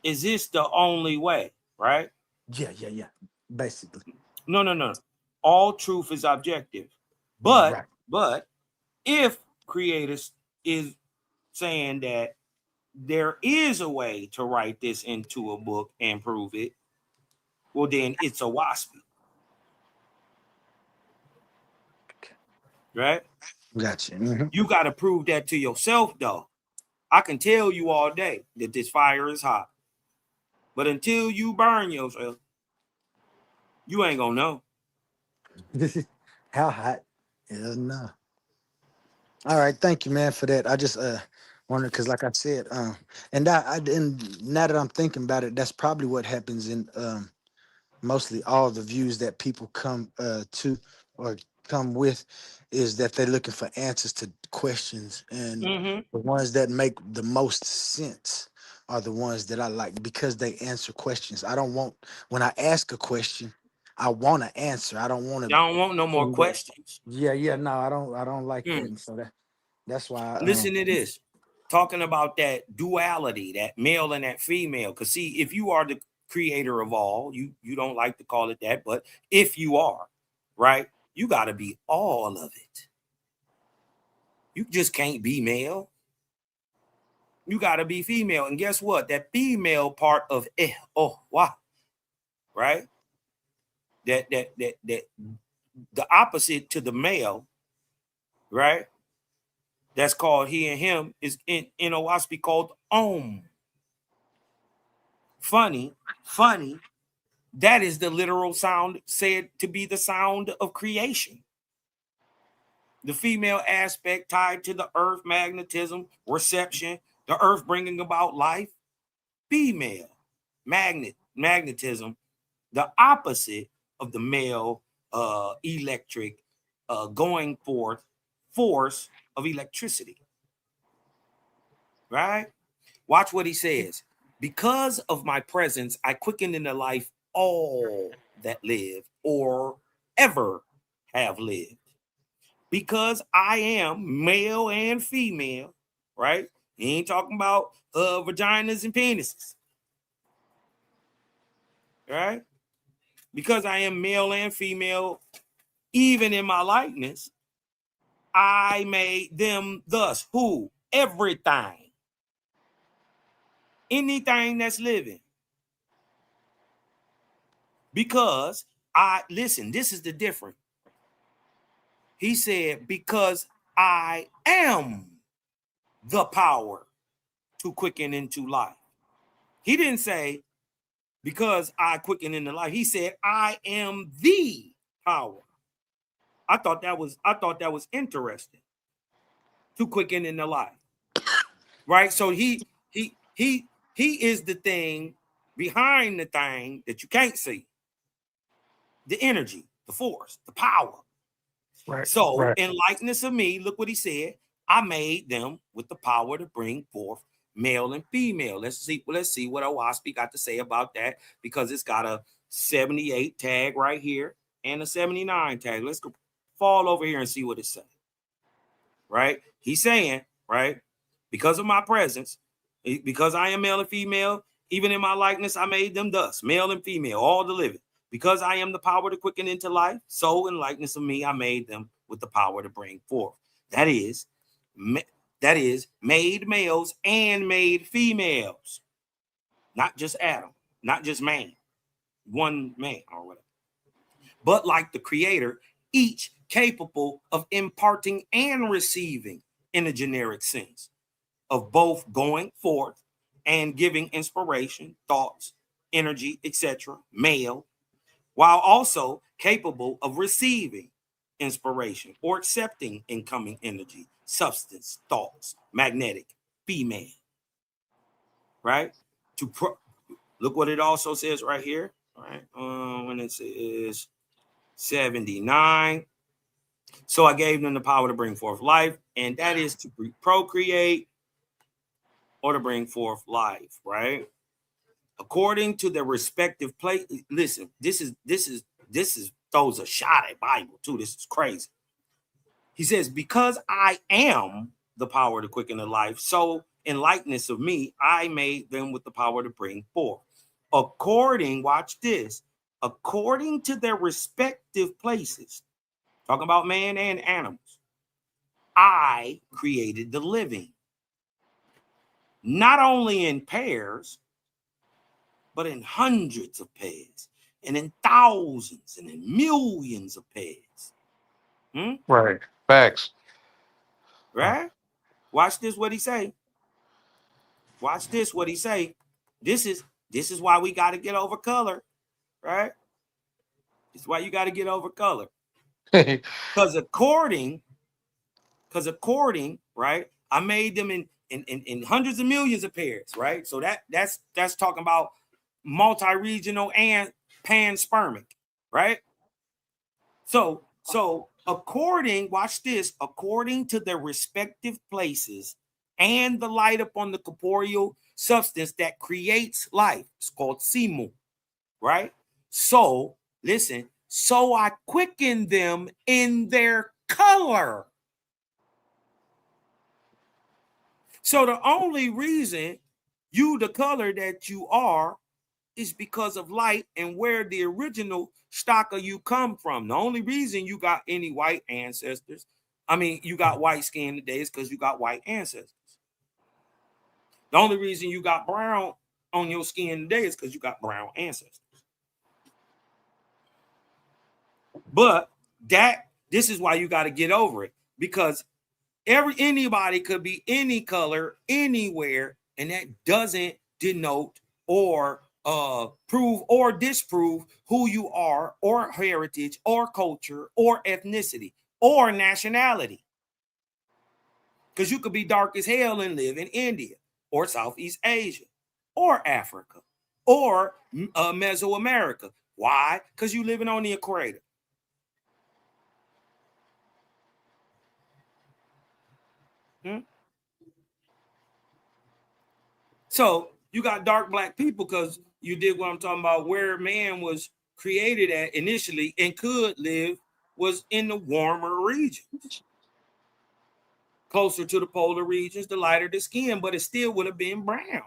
is this the only way? Right? Yeah. Basically, No. All truth is objective, but if creators is saying that there is a way to write this into a book and prove it, well then it's OWASP. right? Gotcha. Mm-hmm. You got to prove that to yourself, though. I can tell you all day that this fire is hot, but until you burn yourself, you ain't gonna know. How hot? Yeah, no. All right, thank you, man, for that. I just wondered because, like I said, and now that I'm thinking about it, that's probably what happens in mostly all the views that people come to or come with is that they're looking for answers to questions, and Mm-hmm. the ones that make the most sense are the ones that I like because they answer questions. I don't want when I ask a question, I want to answer. I don't want to. Y'all don't want no more questions. Yeah, no, I don't like that, Mm. and so that's why. Listen to this. Talking about that duality, that male and that female. Because see, if you are the creator of all, you don't like to call it that, but if you are, right, you got to be all of it. You just can't be male. You got to be female. And guess what? That female part of wow, right? That the opposite to the male, right? That's called he and him is in Owaspy called om. Funny. That is the literal sound said to be the sound of creation. The female aspect tied to the earth, magnetism, reception, the earth bringing about life. Female magnetism, the opposite of the male electric going forth force of electricity. Right? Watch what he says. Because of my presence, I quicken into life all that live or ever have lived. Because I am male and female, right? He ain't talking about vaginas and penises, right? Because I am male and female, even in my likeness, I made them thus. Who? Everything. Anything that's living. Because listen, this is the difference. He said, because I am the power to quicken into life. He didn't say, because I quicken into life. He said, I am the power. I thought that was interesting. To quicken into life. Right? So he is the thing behind the thing that you can't see. The energy, the force, the power. Right. So, in likeness of me, look what he said. I made them with the power to bring forth male and female. Let's see what Owaspy got to say about that, because it's got a 78 tag right here and a 79 tag. Let's go fall over here and see what it says. Right? He's saying, right, because of my presence, because I am male and female, even in my likeness, I made them thus, male and female, all the living. Because I am the power to quicken into life, so in likeness of me, I made them with the power to bring forth. That is made males and made females. Not just Adam, not just man, one man or whatever. But like the creator, each capable of imparting and receiving in a generic sense of both going forth and giving inspiration, thoughts, energy, etc., male, while also capable of receiving inspiration or accepting incoming energy, substance, thoughts, magnetic, female, right? Look what it also says right here, right? When it says 79. So I gave them the power to bring forth life, and that is to procreate or to bring forth life, right? According to their respective place. Listen, this is throws a shot at Bible too. This is crazy. He says, because I am the power to quicken the life, so in likeness of me, I made them with the power to bring forth. Watch this, according to their respective places, talking about man and animals, I created the living, not only in pairs, but in hundreds of pairs, and in thousands, and in millions of pairs. Right. Facts. Right? Watch this. What he say. Watch this. What he say. This is why we got to get over color. Right? This is why you got to get over color. Because according, right, I made them in hundreds of millions of pairs, right? So that's talking about multi-regional and panspermic, right? So watch this, according to their respective places and the light upon the corporeal substance that creates life, it's called simu, right? So listen, so I quicken them in their color. So the only reason you the color that you are is because of light and where the original stock of you come from. The only reason you got any white ancestors, you got white skin today is because you got white ancestors. The only reason you got brown on your skin today is because you got brown ancestors. But this is why you got to get over it, because anybody could be any color anywhere, and that doesn't denote or prove or disprove who you are, or heritage, or culture, or ethnicity, or nationality. Because you could be dark as hell and live in India, or Southeast Asia, or Africa, or Mesoamerica. Why? Because you're living on the equator. So you got dark black people because you did what I'm talking about, where man was created at initially and could live was in the warmer regions, closer to the polar regions, the lighter the skin, but it still would have been brown.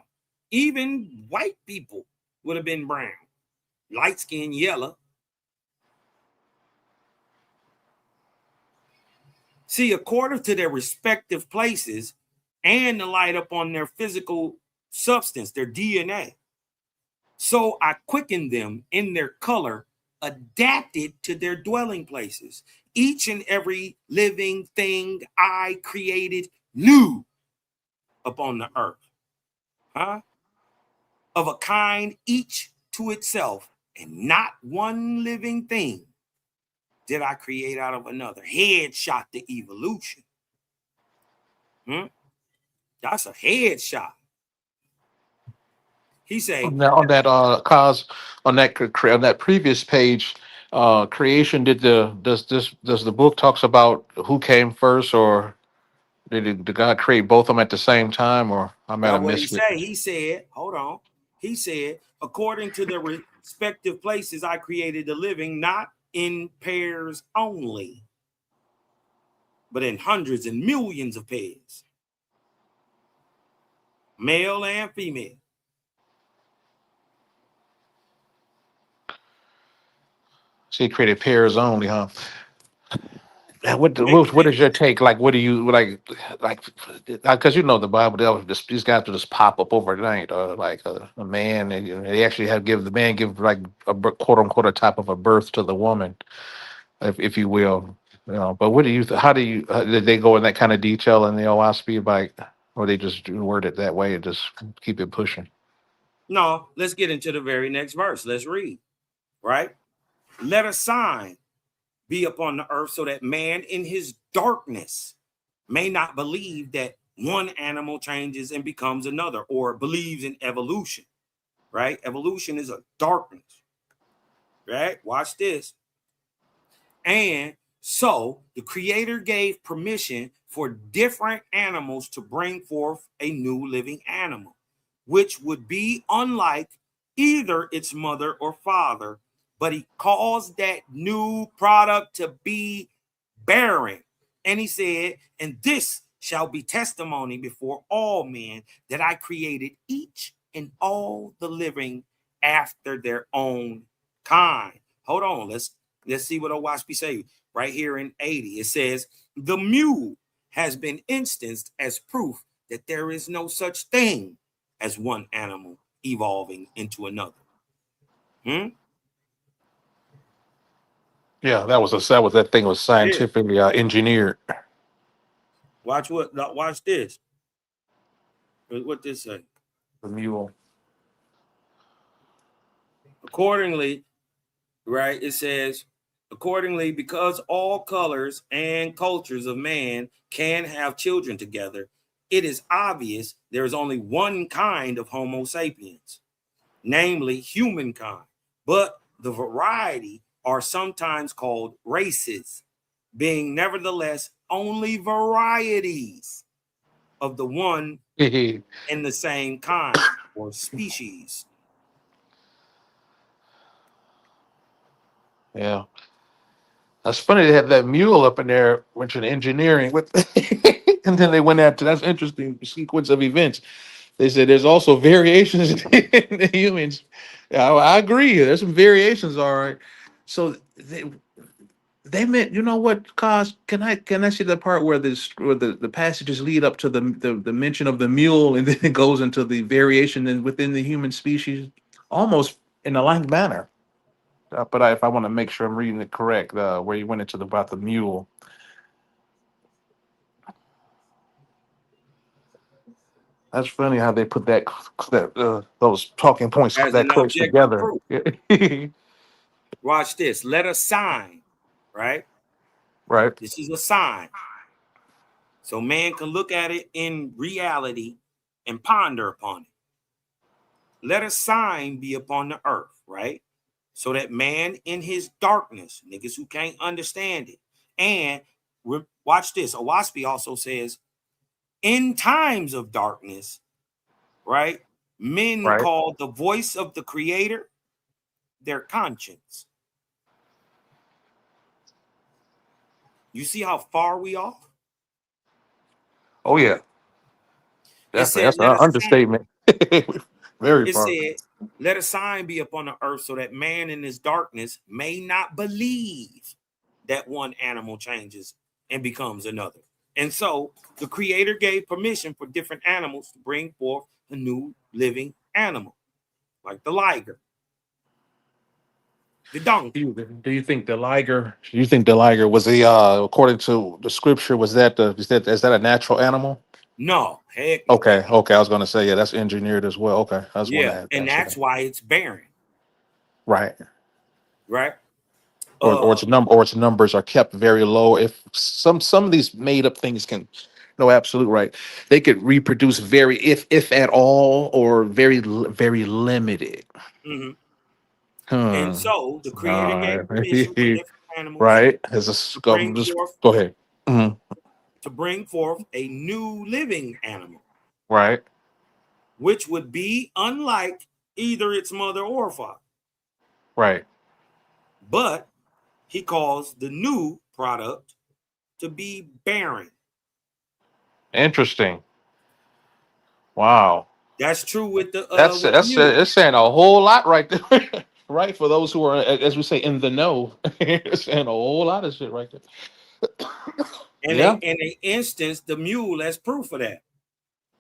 Even white people would have been brown, light skin, yellow. See, according to their respective places and the light up on their physical substance, their DNA. So I quickened them in their color, adapted to their dwelling places. Each and every living thing I created new upon the earth. Of a kind, each to itself, and not one living thing did I create out of another. Headshot to evolution. That's a headshot. He say on that previous page, creation. Does the book talks about who came first, or did God create both of them at the same time, or I might Now, have what he missed it? say? He said, hold on. He said, according to the respective places, I created the living, not in pairs only, but in hundreds and millions of pairs, male and female. So he created pairs only, huh? What is your take? Like, what do you like? Because the Bible, these guys will just pop up overnight, or like a man, and they actually have give like quote unquote a type of a birth to the woman, if you will. But what do you? How do you? Did they go in that kind of detail in the OSP, like, or they just word it that way and just keep it pushing? No, let's get into the very next verse. Let's read. Right? Let a sign be upon the earth so that man in his darkness may not believe that one animal changes and becomes another, or believes in evolution, right? Evolution is a darkness, right? Watch this. And so the creator gave permission for different animals to bring forth a new living animal, which would be unlike either its mother or father, but he caused that new product to be barren. And he said, and this shall be testimony before all men that I created each and all the living after their own kind. Hold on, let's see what Owaspy say right here in 80. It says, the mule has been instanced as proof that there is no such thing as one animal evolving into another. Yeah, that thing was Yeah. scientifically engineered. Watch this. What this say? The mule. Accordingly, right? It says, accordingly, because all colors and cultures of man can have children together, it is obvious there is only one kind of Homo sapiens, namely humankind. But the variety are sometimes called races, being nevertheless only varieties of the one and the same kind or species. Yeah. That's funny they have that mule up in there, went to engineering with, and then they went after that's interesting sequence of events. They said there's also variations in the humans. Yeah, I agree. There's some variations, all right. So they meant, you know what, cause can I see the part where the passages lead up to the mention of the mule and then it goes into the variation within the human species, almost in a like manner. But if I want to make sure I'm reading it correct, where you went into about the mule, that's funny how they put those talking points As that an close objective together. proof. Watch this. Let a sign, right? Right. This is a sign. So man can look at it in reality and ponder upon it. Let a sign be upon the earth, right? So that man in his darkness, niggas who can't understand it. And watch this. Owaspi also says, in times of darkness, right? Men Right. call the voice of the creator their conscience. You see how far we are? Oh yeah, It definitely. said, That's an let a sign. understatement. Very It far. said, let a sign be upon the earth so that man in his darkness may not believe that one animal changes and becomes another. And so the creator gave permission for different animals to bring forth a new living animal, like the liger, the donkey. Do you think the liger? Do you think the liger was according to the scripture, is that a natural animal? No, heck no. Okay, okay. I was gonna say yeah, that's engineered as well. Okay, I was Yeah, gonna and answer that's that. why it's barren, Right. right? Or its numbers are kept very low. If some of these made up things can, no, absolute right. They could reproduce very if at all or very limited. Mhm. And Hmm. so the creator Uh, gave permission for different animals right. to bring Just forth go ahead. Mhm. a new living animal, Right. which would be unlike either its mother or father. Right. But he calls the new product to be barren. Interesting. Wow. That's true with the with the That's mule. it's saying a whole lot right there. Right, for those who are, as we say, in the know. It's saying a whole lot of shit right there. And Yeah. they instance the mule as proof of that.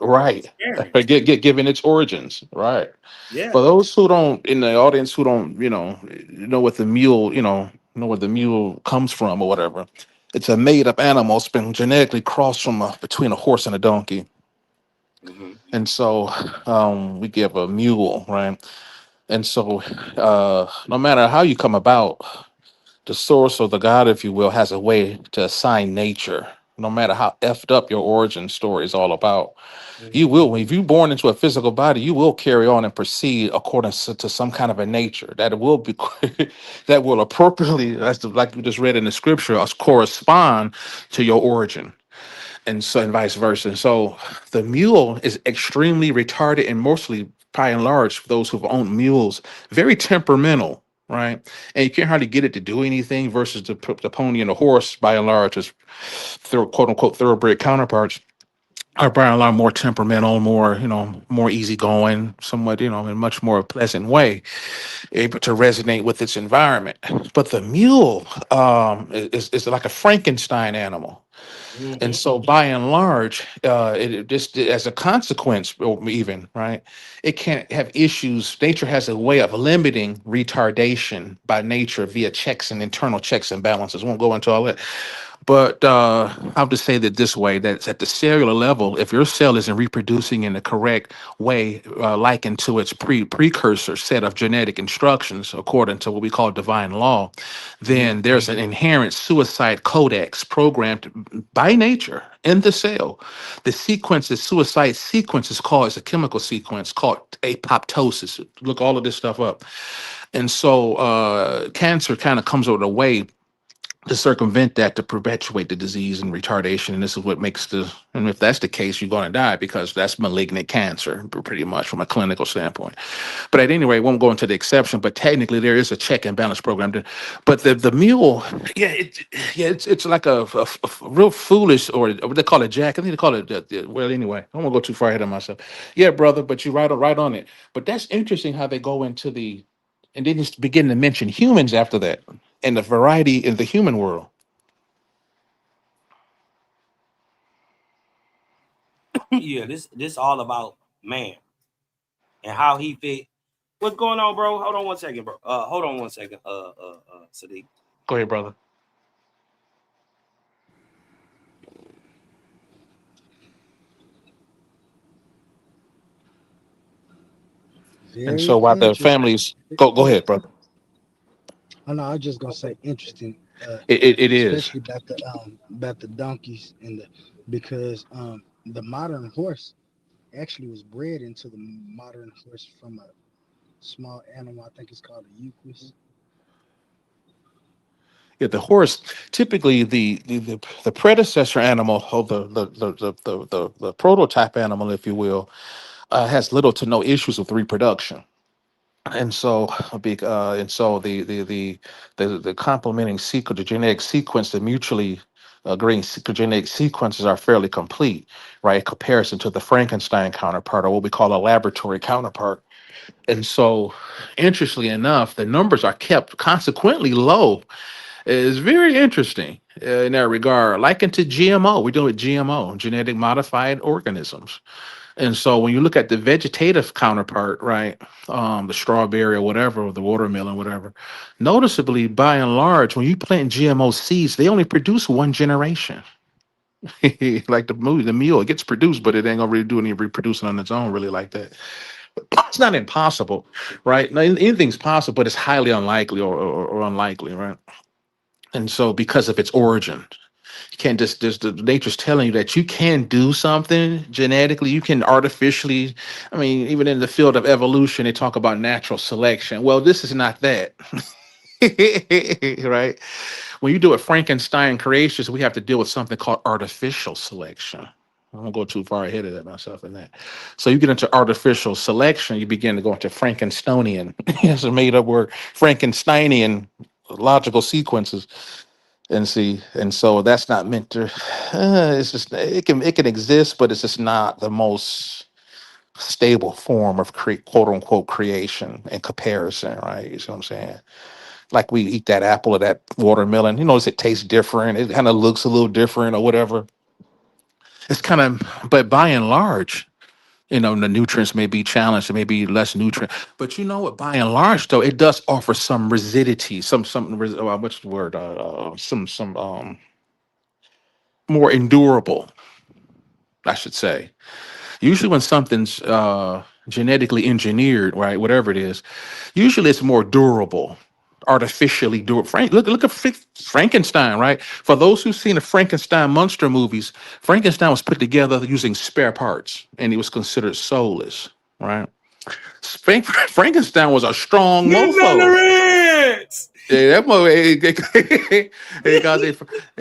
Right. It's barren. Given its origins. Right. Yeah. For those who don't in the audience who don't, know what the mule, know where the mule comes from or whatever. It's a made up animal. It's been genetically crossed from between a horse and a donkey. Mhm. And so we give a mule, right? And so no matter how you come about, the source or the God, if you will, has a way to assign nature. No matter how effed up your origin story is all about, you will, if you're born into a physical body, you will carry on and proceed according to some kind of a nature that will be that will appropriately, like we just read in the scripture, correspond to your origin, and so and vice versa. And so the mule is extremely retarded and mostly, by and large, for those who've owned mules, very temperamental, right? And you can't hardly get it to do anything versus the pony and the horse, by and large, is quote unquote thoroughbred counterparts are by and large more temperamental, more, more easygoing, somewhat, in a much more pleasant way, able to resonate with its environment. But the mule is like a Frankenstein animal. And so, by and large, it just as a consequence, or even right, it can't have issues. Nature has a way of limiting retardation by nature via checks and internal checks and balances. Won't go into all that. But I'll just say that this way: that at the cellular level, if your cell isn't reproducing in the correct way, likened to its precursor set of genetic instructions, according to what we call divine law, then there's an inherent suicide codex programmed by nature in the cell. The sequence, the suicide sequence, is called, it's a chemical sequence called apoptosis. Look all of this stuff up. And so cancer kind of comes over the way to circumvent that, to perpetuate the disease and retardation. And this is what makes and if that's the case, you're going to die, because that's malignant cancer, pretty much from a clinical standpoint. But at any rate, won't go into the exception, but technically there is a check and balance program. But the mule, it's like a real foolish, or what they call it, Jack. I think they call it, well, anyway, I don't want to go too far ahead of myself. Yeah, brother, but you're right on it. But that's interesting how they go into and then just begin to mention humans after that, and the variety in the human world. Yeah, this all about man and how he fit. What's going on, bro? Hold on one second, bro. Hold on one second. Sadiq. Go ahead, brother. And Very so while the interesting. families go ahead, brother. Oh no, I was just gonna say interesting. It is. Especially about the donkeys because the modern horse actually was bred into the modern horse from a small animal. I think it's called a equus. Yeah, the horse, typically the predecessor animal, or the prototype animal, if you will, has little to no issues with reproduction. And so the complementing sequence, the genetic sequence, the mutually agreeing genetic sequences are fairly complete, right? In comparison to the Frankenstein counterpart, or what we call a laboratory counterpart. And so, interestingly enough, the numbers are kept consequently low. It's very interesting in that regard, likened to GMO. We're doing GMO, genetic modified organisms. And so when you look at the vegetative counterpart, right, the strawberry or whatever, or the watermelon, whatever, noticeably, by and large, when you plant GMO seeds, they only produce one generation. Like the mule, it gets produced, but it ain't gonna really do any reproducing on its own, really, like that. It's not impossible, right? No, anything's possible, but it's highly unlikely, or unlikely, right? And so, because of its origin, you can't just the nature's telling you that you can do something genetically, you can artificially. I mean, even in the field of evolution, they talk about natural selection. Well, this is not that. Right? When you do a Frankenstein creations, we have to deal with something called artificial selection. I won't go too far ahead of that myself in that. So you get into artificial selection, you begin to go into Frankensteinian. It's a made up word, Frankensteinian logical sequences. And so that's not meant to. It's just it can exist, but it's just not the most stable form of quote unquote creation in comparison, right? You see what I'm saying? Like we eat that apple or that watermelon, it tastes different. It kind of looks a little different or whatever. It's kind of, but by and large, the nutrients may be challenged, there may be less nutrient, but you know what? By and large, though, it does offer some rigidity, what's the word? Some more endurable, I should say. Usually, when something's genetically engineered, right, whatever it is, usually it's more durable, artificially durable. Look at Frankenstein, right? For those who've seen the Frankenstein monster movies, Frankenstein was put together using spare parts, and he was considered soulless, right? Frankenstein was a strong mofo. Yeah, that mo, hey,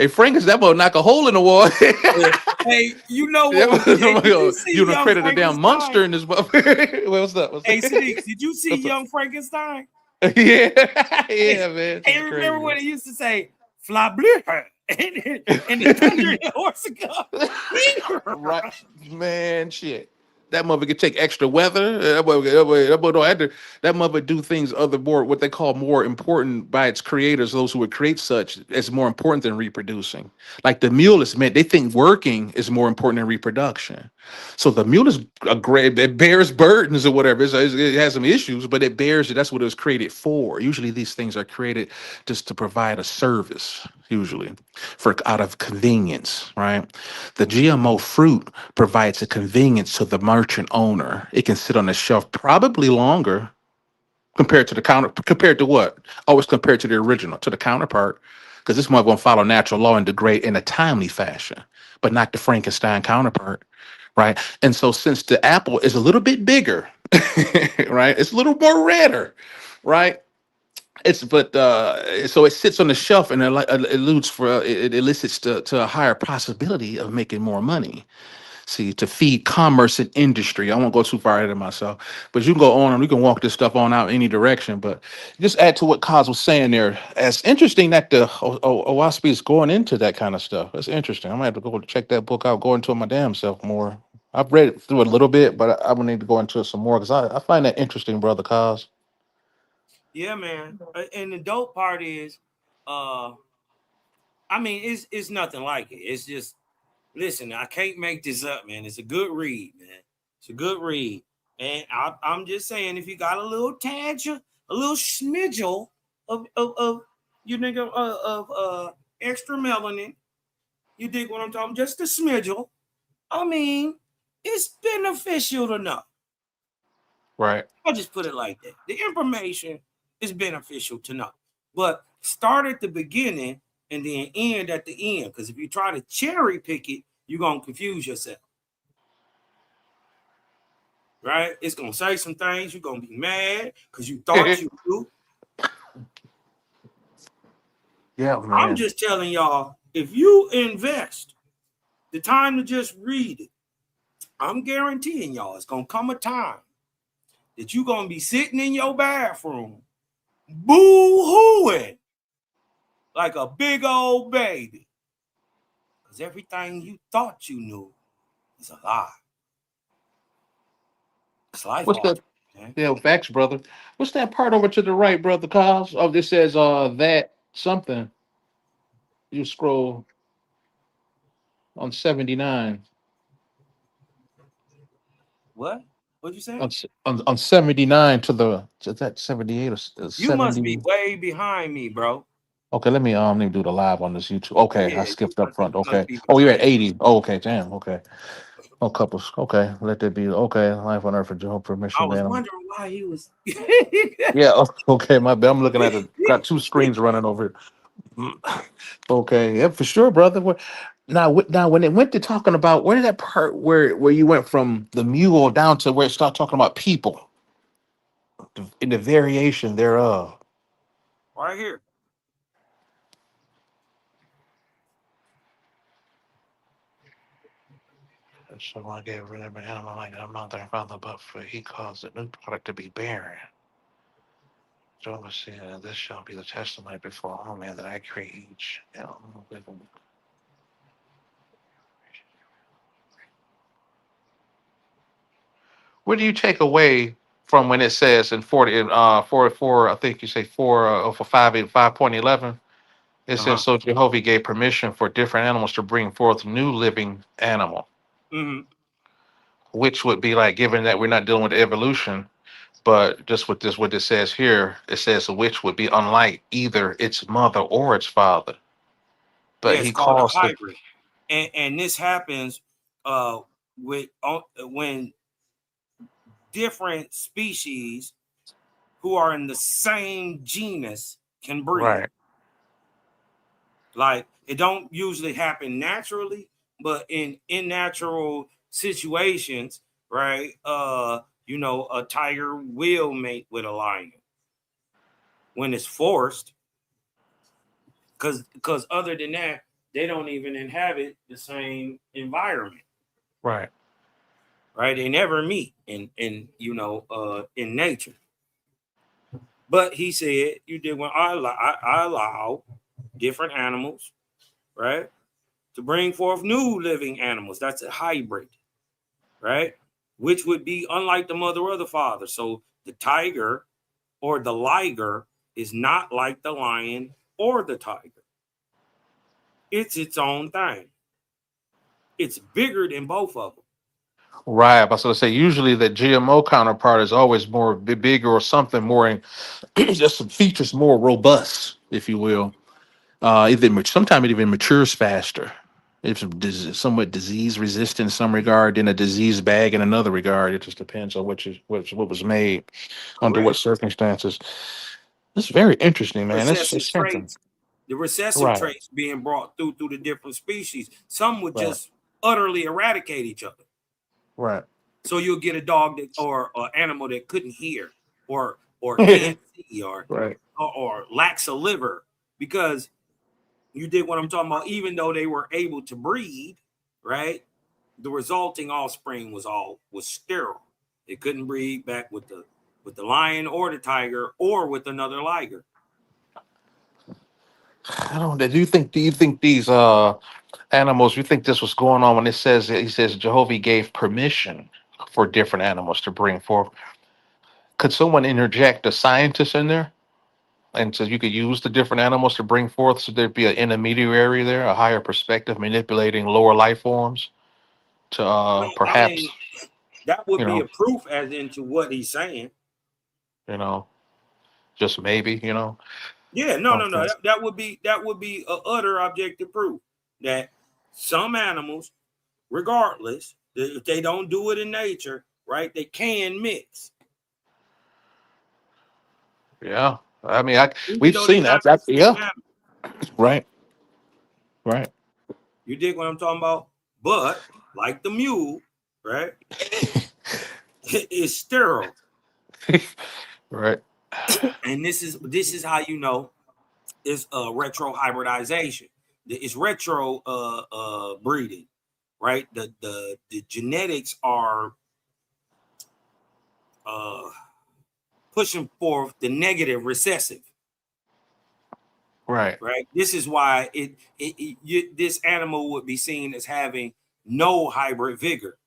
Frankenstein, that mo knock a hole in the wall. Hey, you know what? You done created a damn monster in this. What's up? Hey, Sadiq, did you see Young Frankenstein? Yeah, yeah, man. Hey, remember when he used to say "fly blue" and the thunder and the horse go? Right, man, shit. That mother could take extra weather. That mother do things other more what they call more important by its creators, those who would create such, as more important than reproducing. Like the mule is meant, they think working is more important than reproduction. So the mule is a great, it bears burdens or whatever. It has some issues, but it bears it. That's what it was created for. Usually these things are created just to provide a service, usually for out of convenience, right? The GMO fruit provides a convenience to the merchant owner. It can sit on the shelf probably longer compared to the compared to what? Always compared to the original, to the counterpart, because this one gonna follow natural law and degrade in a timely fashion, but not the Frankenstein counterpart, right? And so since the apple is a little bit bigger, right? It's a little more redder, right? It's but so it sits on the shelf and eludes for it elicits to a higher possibility of making more money. See, to feed commerce and industry. I won't go too far ahead of myself, but you can go on and we can walk this stuff on out any direction. But just add to what Kaz was saying there. It's interesting that the OWASP is going into that kind of stuff. That's interesting. I might have to go check that book out, go into it my damn self more. I've read it through a little bit, but I'm gonna need to go into it some more because I find that interesting, brother Kaz. Yeah, man. And the dope part is, I mean, it's nothing like it. It's just, listen, I can't make this up, man. It's a good read, man. It's a good read. And I'm just saying, if you got a little tangent, a little smidgel of you nigga of extra melanin, you dig what I'm talking? Just a smidgel. I mean, it's beneficial to know. Right. I'll just put it like that. The information is beneficial to know. But start at the beginning and then end at the end. Because if you try to cherry pick it, you're going to confuse yourself. Right? It's going to say some things. You're going to be mad because you thought you knew. Yeah, man. I'm just telling y'all, if you invest the time to just read it, I'm guaranteeing y'all it's going to come a time that you're going to be sitting in your bathroom boo-hooing like a big old baby. Because everything you thought you knew is a lie. It's life What's that? man. Yeah, facts, brother. What's that part over to the right, brother Kaz? Oh, this says that something. You scroll on 79. What? What'd you say? On 79 to that 78 or You must be 70. way behind me, bro. Okay, let me do the live on this YouTube. Okay, I Yeah, skipped up front. you must Okay. be Oh, you're at behind. 80. Oh, okay, damn. Okay. Oh, couples. Okay, let that be. Okay, life on earth for Jehovah I permission, was man. wondering why he was. Yeah. Okay, my bad. I'm looking at it. Got two screens running over it. Okay, yeah, for sure, brother. Now, when it went to talking about where did that part where you went from the mule down to where it started talking about people in the variation thereof. Right here. So I gave rid of an animal like a mother and father, but for he caused the new product to be barren. Jehovah said, "This shall be the testimony before all men that I create each animal living." What do you take away from when it says in 40 in 44, I think you say 4 for 5.11, it says so Jehovah gave permission for different animals to bring forth new living animal, which would be like, given that we're not dealing with evolution, but just with this what it says here, it says which would be unlike either its mother or its father. Yeah, But it's he called a calls it hybrid, and this happens with when different species who are in the same genus can breed. right. Like it don't usually happen naturally, but in natural situations, right? You know, a tiger will mate with a lion when it's forced, because other than that, they don't even inhabit the same environment, Right. right? They never meet in in nature. But he said, you did when I allow different animals, right, to bring forth new living animals. That's a hybrid, right? which would be unlike the mother or the father. So the tiger or the liger is not like the lion or the tiger. It's its own thing. It's bigger than both of them. Right. I was going to say usually the GMO counterpart is always more bigger or something more, just some features more robust, if you will. Sometimes it even matures faster. It's somewhat disease resistant in some regard, in a disease bag in another regard. It just depends on what was made under what Correct. circumstances. It's very interesting, man. It's Recessive something. traits, the recessive Right. traits being brought through the different species. Some would Right. just utterly eradicate each other. Right. So you'll get a dog that or an animal that couldn't hear or can't see Right. or lacks a liver because you did what I'm talking about. Even though they were able to breed, right, the resulting offspring was sterile. They couldn't breed back with the lion or the tiger or with another liger. I don't know. Do you think these animals, you think this was going on when it says he says Jehovah gave permission for different animals to bring forth? Could someone interject a scientist in there? And so you could use the different animals to bring forth, so there'd be an intermediary there, a higher perspective, manipulating lower life forms to I perhaps, mean, that would you be a know, proof as into what he's saying. you know, just maybe, Yeah, no. something. That would be a utter objective proof that some animals, regardless, if they don't do it in nature, right, they can mix, Yeah, I mean, even we've though they're seen not that. the same Yeah, animal. right, right. You dig what I'm talking about? But like the mule, right, it's sterile, Right. and this is how you know it's retro hybridization. It's retro breeding, right? The genetics are uh, pushing forth the negative recessive, Right. right? This is why this animal would be seen as having no hybrid vigor.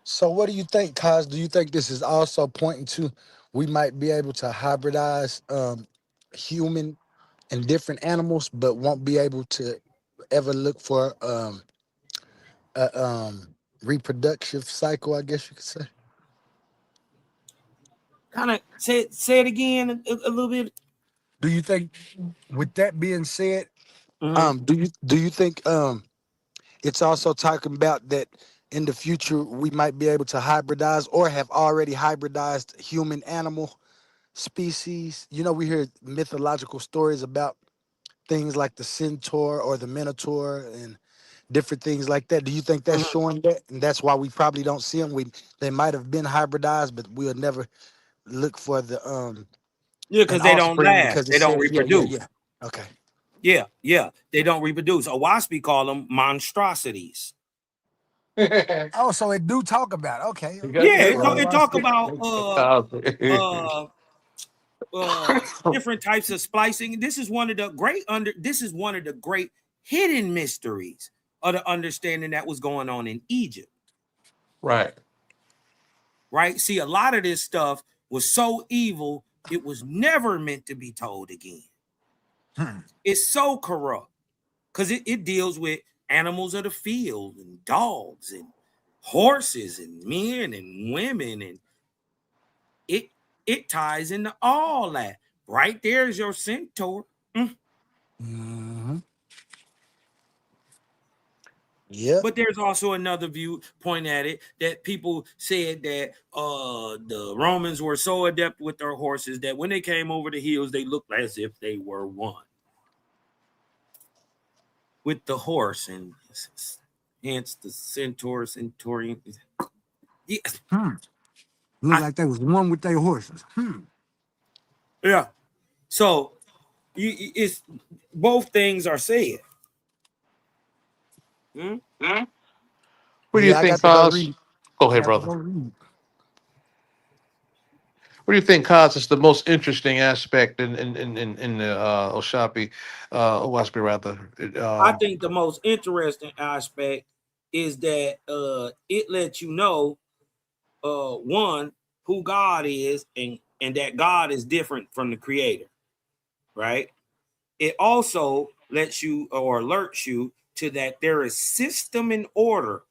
So what do you think, Kaz? Do you think this is also pointing to we might be able to hybridize human and different animals, but won't be able to ever look for a reproductive cycle, I guess you could say? Kind of say it again a little bit. Do you think, with that being said, Mhm. do you think it's also talking about that in the future we might be able to hybridize or have already hybridized human animal species? You know, we hear mythological stories about things like the centaur or the minotaur and different things like that. Do you think that's Mhm. showing that, and that's why we probably don't see them? They might have been hybridized, but we'll never look for the Yeah, an because they don't offspring last. because it They don't says reproduce. yeah. Okay. Yeah. They don't reproduce. A waspy call them monstrosities. Oh, so it do talk about Got Yeah, okay. that it talk right. about Cosby. uh different types of splicing. This is one of the great hidden mysteries of the understanding that was going on in Egypt. Right. Right? See, a lot of this stuff was so evil, it was never meant to be told again. Hmm. It's so corrupt because it deals with animals of the field and dogs and horses and men and women, and it ties into all that. Right there's your centaur. Mm-hmm. Yep. But there's also another viewpoint at it that people said that the Romans were so adept with their horses that when they came over the hills, they looked as if they were one with the horse, and hence the centurion. Yeah, Look like they was one with their horses. yeah. So it's both things are said. Hmm? What do you Yeah, I think, got to go Cos? read. Go I ahead, got to brother. go read. What do you think, Cos, is the most interesting aspect in the Oshapi, Owaspi rather? I think the most interesting aspect is that it lets you know one, who God is, and that God is different from the creator, right? It also lets you or alerts you to that there is system and order,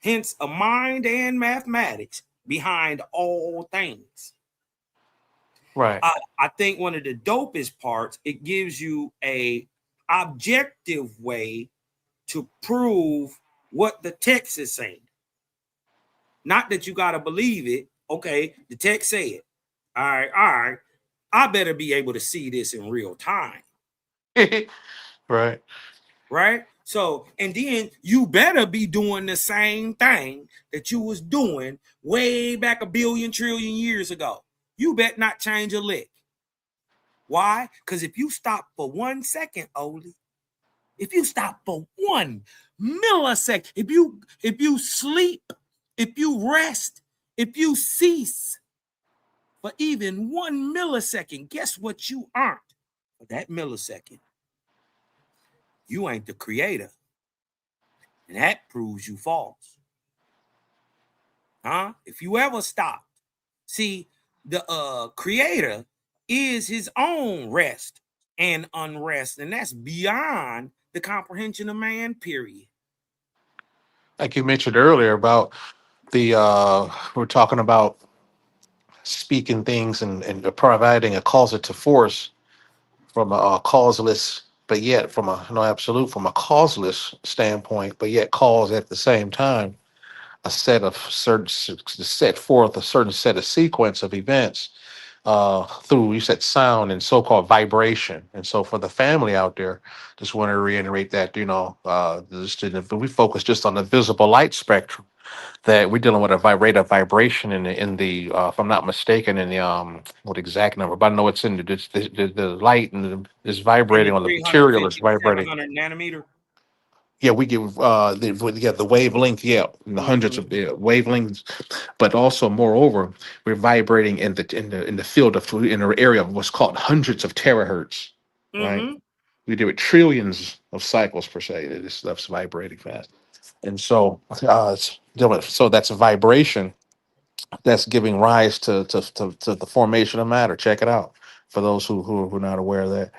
hence a mind and mathematics behind all things. Right. I think one of the dopest parts, it gives you a objective way to prove what the text is saying. Not that you got to believe it. Okay, the text say it. All right. I better be able to see this in real time. Right. Right? So, and then you better be doing the same thing that you was doing way back a billion trillion years ago. You bet not change a lick. Why? Because if you stop for 1 second, Oli, if you stop for 1 millisecond, if you sleep, if you rest, if you cease for even 1 millisecond, guess what you aren't? For that millisecond, you ain't the creator. And that proves you false. Huh? If you ever stopped, see, the creator is his own rest and unrest, and that's beyond the comprehension of man, period. Like you mentioned earlier about the we're talking about speaking things and providing a causative force from a causeless, but yet from a no absolute from a causeless standpoint, but yet cause at the same time a set of certain set forth a certain set of sequence of events through you said sound and so-called vibration. And so for the family out there, just want to reiterate that we focus just on the visible light spectrum, that we're dealing with a rate of vibration in the if I'm not mistaken in the what exact number, but I know it's in the light and is vibrating on the material is 2350 to vibrating. 700 nanometer. Yeah, we give the wavelength, yeah, in the hundreds of wavelengths, but also moreover, we're vibrating in the field of in an area of what's called hundreds of terahertz, right? Mm-hmm. We do it trillions of cycles per se. This stuff's vibrating fast, and so so that's a vibration that's giving rise to the formation of matter. Check it out for those who are not aware of that.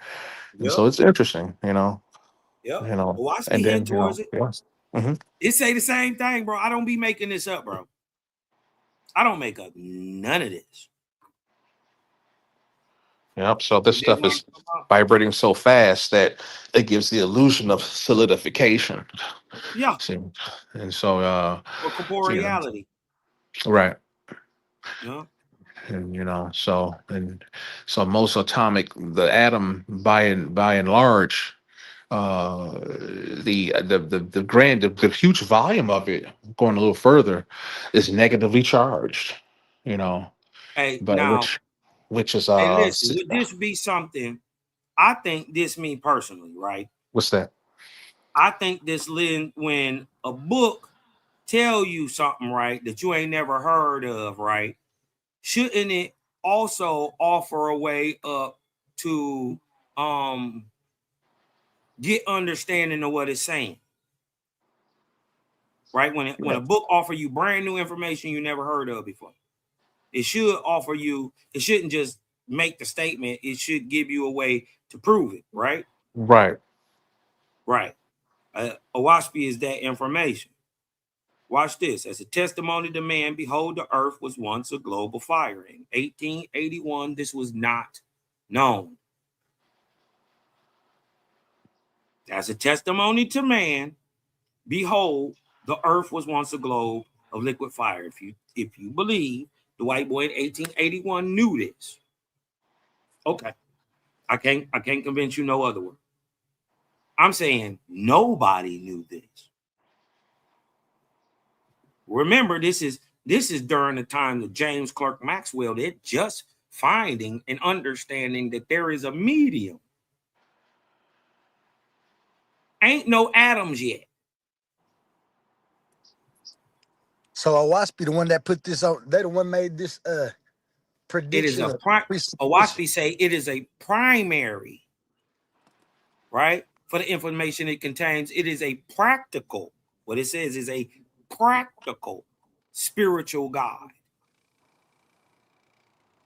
And Yep. so it's interesting, Yep. Watch me and head then towards it. yes. Hmm. It say the same thing, bro. I don't be making this up, bro. I don't make up none of this. Yep. So this That's stuff what I'm is talking about. vibrating so fast that it gives the illusion of solidification. Yeah. See, and so Or you know, corporeality. right, Yeah. and so most atomic, the atom by and large, the huge volume of it, going a little further, is negatively charged. You know, Hey, but now, which is hey, listen, would this be something? I think this, me personally, right? what's that? I think this when a book tell you something, right, that you ain't never heard of, right? Shouldn't it also offer a way up to get understanding of what it's saying? Right? When a book offer you brand new information you never heard of before, it should offer you, it shouldn't just make the statement, it should give you a way to prove it, right? Right. Right. Owaspy is that information. Watch this. As a testimony to man, behold, the earth was once a globe of fire. In 1881, this was not known. As a testimony to man, behold, the earth was once a globe of liquid fire. If you believe the white boy in 1881 knew this, okay. I can't convince you no other way. I'm saying nobody knew this. Remember, this is during the time of James Clerk Maxwell. They're just finding and understanding that there is a medium. Ain't no atoms yet. So Owaspy, the one that put this on, they the one made this It is prediction. a Owaspy say it is a primary, right? For the information it contains, it is a practical What it says is a practical spiritual guide.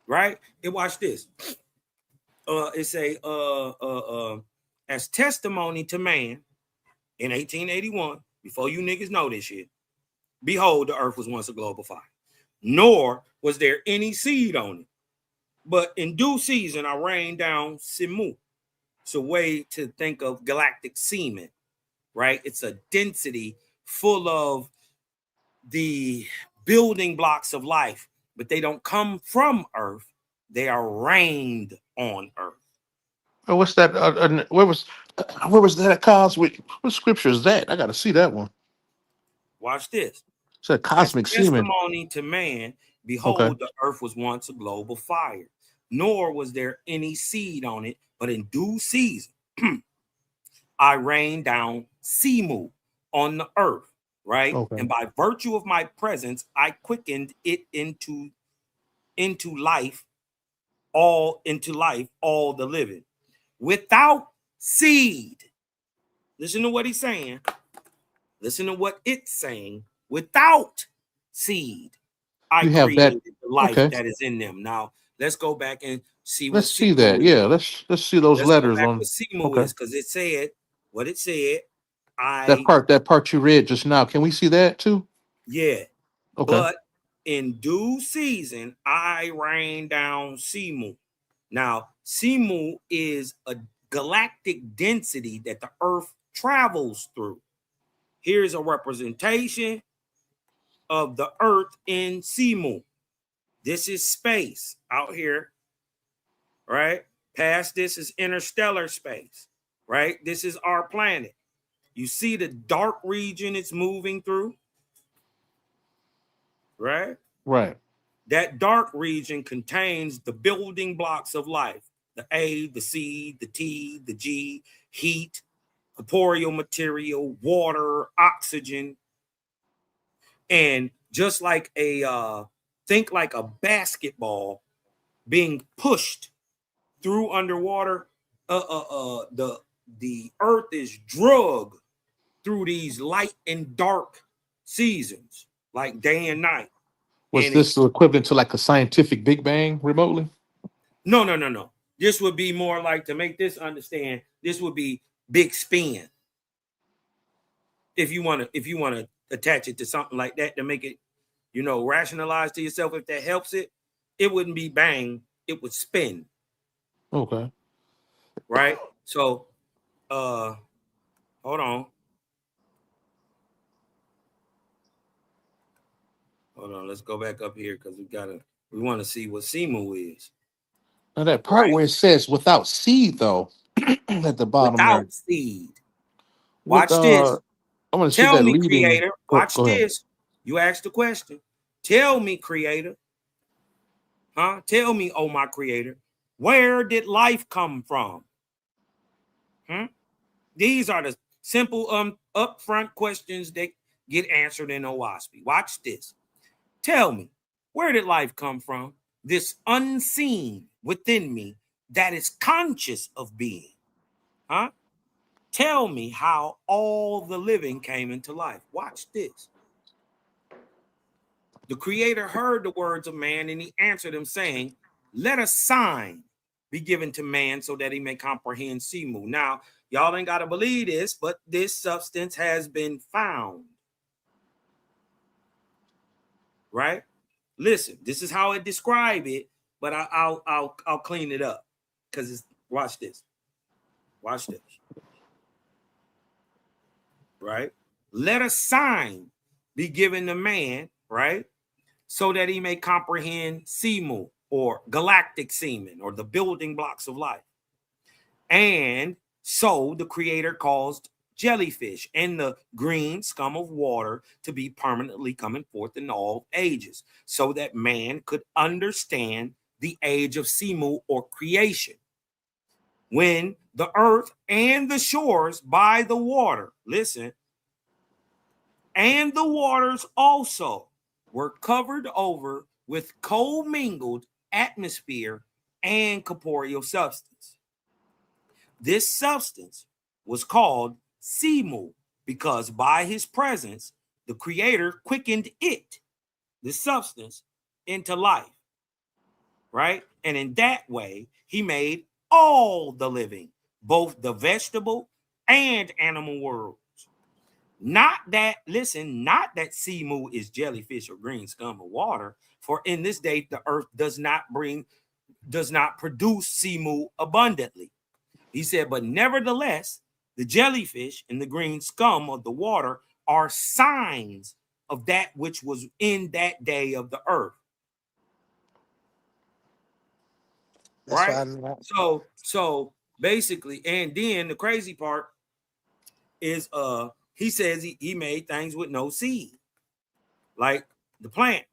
Right? And watch this. It's as testimony to man in 1881, before you niggas know this shit, behold, the earth was once a globe of fire, nor was there any seed on it. But in due season, I rained down Simu. It's a way to think of galactic semen, right? It's a density full of the building blocks of life, but they don't come from earth. They are rained on earth. Oh, what's that? Where was that? Cosmic. What scripture is that? I got to see that one. Watch this. It's a As cosmic semen. testimony to man, Okay. behold, the earth was once a globe of fire, nor was there any seed on it, but in due season I rained down Simu on the earth, right? Okay. And by virtue of my presence, I quickened it into life, all the living, without seed. Listen to what he's saying. Listen to what it's saying. Without seed, I You have that. created the life Okay. that is in them. Now, let's go back and see what Let's see Simu that. is. Yeah. Let's see those Let's go letters back on. what Simu Okay. is, because it said what it said. That part you read just now. Can we see that too? Yeah. Okay. But in due season, I rain down Simu. Now, Simu is a galactic density that the earth travels through. Here's a representation of the earth in Simu. This is space out here, right? Past this is interstellar space, right? This is our planet. You see the dark region it's moving through, right? Right. That dark region contains the building blocks of life: the A, the C, the T, the G, heat, corporeal material, water, oxygen. And just like think like a basketball being pushed through underwater, the earth is drugged through these light and dark seasons, like day and night. Was And this equivalent to like a scientific Big Bang remotely? No. This would be more like, to make this understand, this would be big spin. If you want to attach it to something like that to make it, rationalize to yourself, if that helps it wouldn't be bang, it would spin. Okay. Right? So hold on. Let's go back up here, because we want to see what Simu is. Now that part where it says without seed, though, at the bottom Without there. seed. Watch this. I want to see Tell that me, leading. Creator. Watch go ahead. this. You asked the question. Tell me, Creator. Huh? Tell me, oh my Creator, where did life come from? These are the simple upfront questions that get answered in OWASP. Watch this. Tell me, where did life come from? This unseen within me that is conscious of being. Huh? Tell me how all the living came into life. Watch this. The Creator heard the words of man, and he answered him, saying, let a sign be given to man so that he may comprehend Simu. Now, y'all ain't got to believe this, but this substance has been found. Right? Listen, this is how it describes it, but I'll clean it up, because watch this. Watch this. Right? Let a sign be given to man, right? So that he may comprehend Simu, or galactic semen, or the building blocks of life. And so the Creator caused jellyfish and the green scum of water to be permanently coming forth in all ages, so that man could understand the age of Simu, or creation, when the earth and the shores by the water, listen, and the waters also were covered over with co-mingled atmosphere and corporeal substance. This substance was called Simu, because by his presence, the creator quickened it, the substance, into life, right? And in that way, he made all the living, both the vegetable and animal worlds. Not that, listen, not that sea moo is jellyfish or green scum of water, for in this day the earth does not produce sea moo abundantly. He said, but nevertheless, the jellyfish and the green scum of the water are signs of that which was in that day of the earth. That's Right? why So basically, and then the crazy part is he says he made things with no seed, like the plant.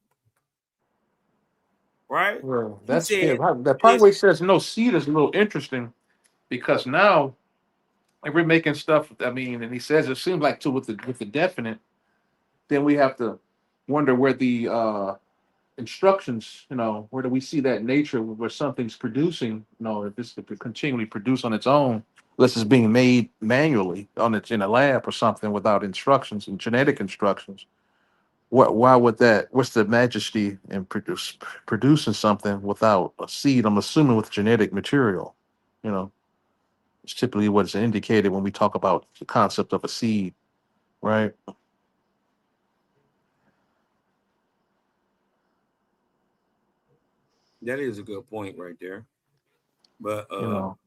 Right? Well, He that's said the part where he says no seed is a little interesting because now if we're making stuff, I mean, and he says it seems like too with the definite, then we have to wonder where the instructions, where do we see that nature where something's producing, if it's to continually produce on its own, unless it's being made manually on its in a lab or something without instructions and genetic instructions. Why would that? What's the majesty in producing something without a seed? I'm assuming with genetic material. You know, it's typically what's indicated when we talk about the concept of a seed, right? that is a good point right there. But You know,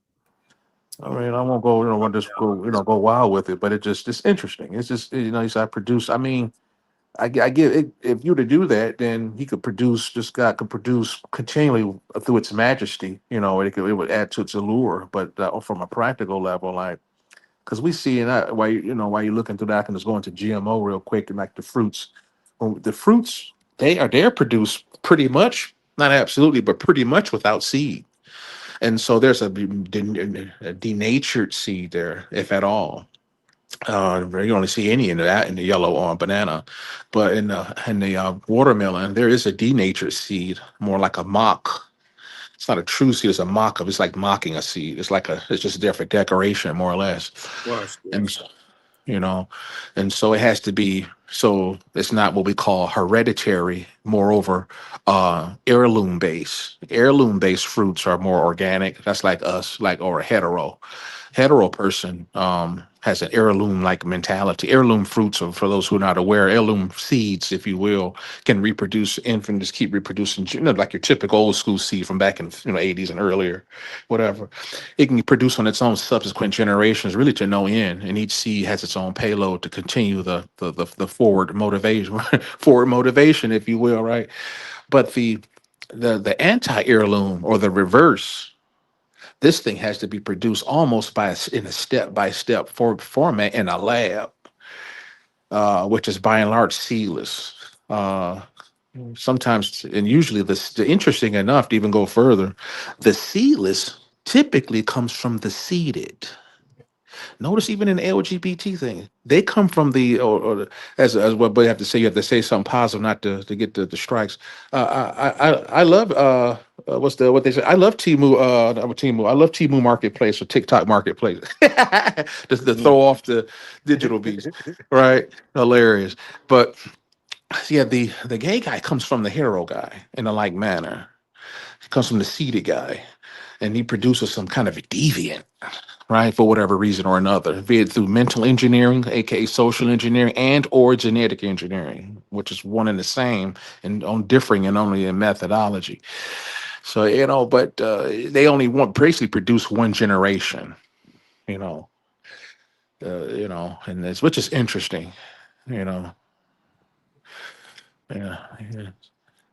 I mean, I won't go, want to just go, go wild with it, but it's interesting. It's just, he said, I produce. I mean, I give it, if you were to do that, then he could produce. This God could produce continually through its majesty. It would add to its allure. But from a practical level, like because we see and why why you're looking through that, I can just go into GMO real quick and like the fruits. Well, the fruits they're produced pretty much, not absolutely, but pretty much without seed. And so there's a denatured seed there, if at all. You only see any in that in the yellow on banana, but in the watermelon there is a denatured seed, more like a mock. It's not a true seed; it's a mock of. It's like mocking a seed. It's just there for decoration, more or less. watch And this. you know, and so it has to be. So it's not what we call hereditary. Moreover, heirloom based fruits are more organic. That's like us, like or a hetero person has an heirloom like mentality. Heirloom fruits, or for those who are not aware, heirloom seeds, if you will, can reproduce and just keep reproducing, like your typical old school seed from back in 80s and earlier, whatever. It can produce on its own subsequent generations, really to no end. And each seed has its own payload to continue the forward motivation, forward motivation, if you will, right? But the anti-heirloom or the reverse, this thing has to be produced almost in a step-by-step format in a lab, which is by and large seedless. Sometimes, and usually, the interesting enough to even go further, the seedless typically comes from the seeded. Notice even in the LGBT thing, they come from as what they have to say. You have to say something positive, not to get the strikes. I love what they say. I love Timu. Not Timu. I love Timu Marketplace or TikTok Marketplace. Just to throw off the digital beast, right? Hilarious. But yeah, the gay guy comes from the hero guy in a like manner. He comes from the seeded guy, and he produces some kind of a deviant, right, for whatever reason or another, be it through mental engineering, aka social engineering, and or genetic engineering, which is one and the same and on differing and only in methodology. So but they only want basically produce one generation, you know, and this which is interesting, you know, yeah, yeah.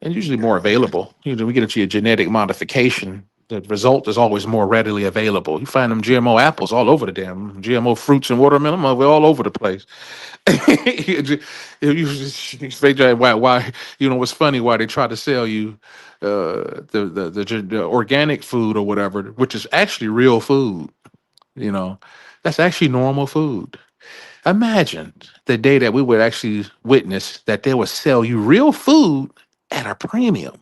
And usually more available. We get into your genetic modification. The result is always more readily available. You find them GMO apples all over the damn GMO fruits and watermelon. We're all over the place. Why? What's funny? Why they try to sell you the organic food or whatever, which is actually real food. You know, that's actually normal food. Imagine the day that we would actually witness that they would sell you real food at a premium.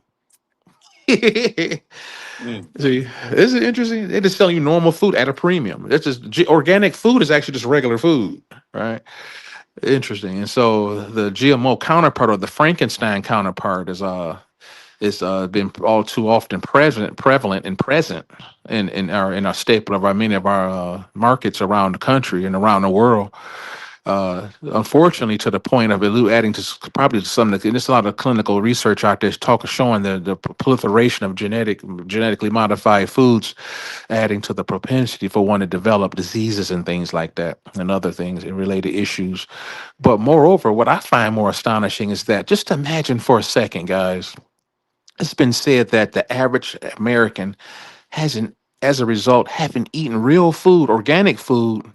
See, this is interesting. They're just selling you normal food at a premium. It's just organic food is actually just regular food, right? Interesting. And so the GMO counterpart or the Frankenstein counterpart is been all too often prevalent and present in our staple of our many of our markets around the country and around the world. Unfortunately, to the point of adding to probably to some of the, there's a lot of clinical research out there showing the proliferation of genetically modified foods, adding to the propensity for one to develop diseases and things like that, and other things and related issues. But moreover, what I find more astonishing is that just imagine for a second, guys. It's been said that the average American hasn't, as a result, haven't eaten real food, organic food,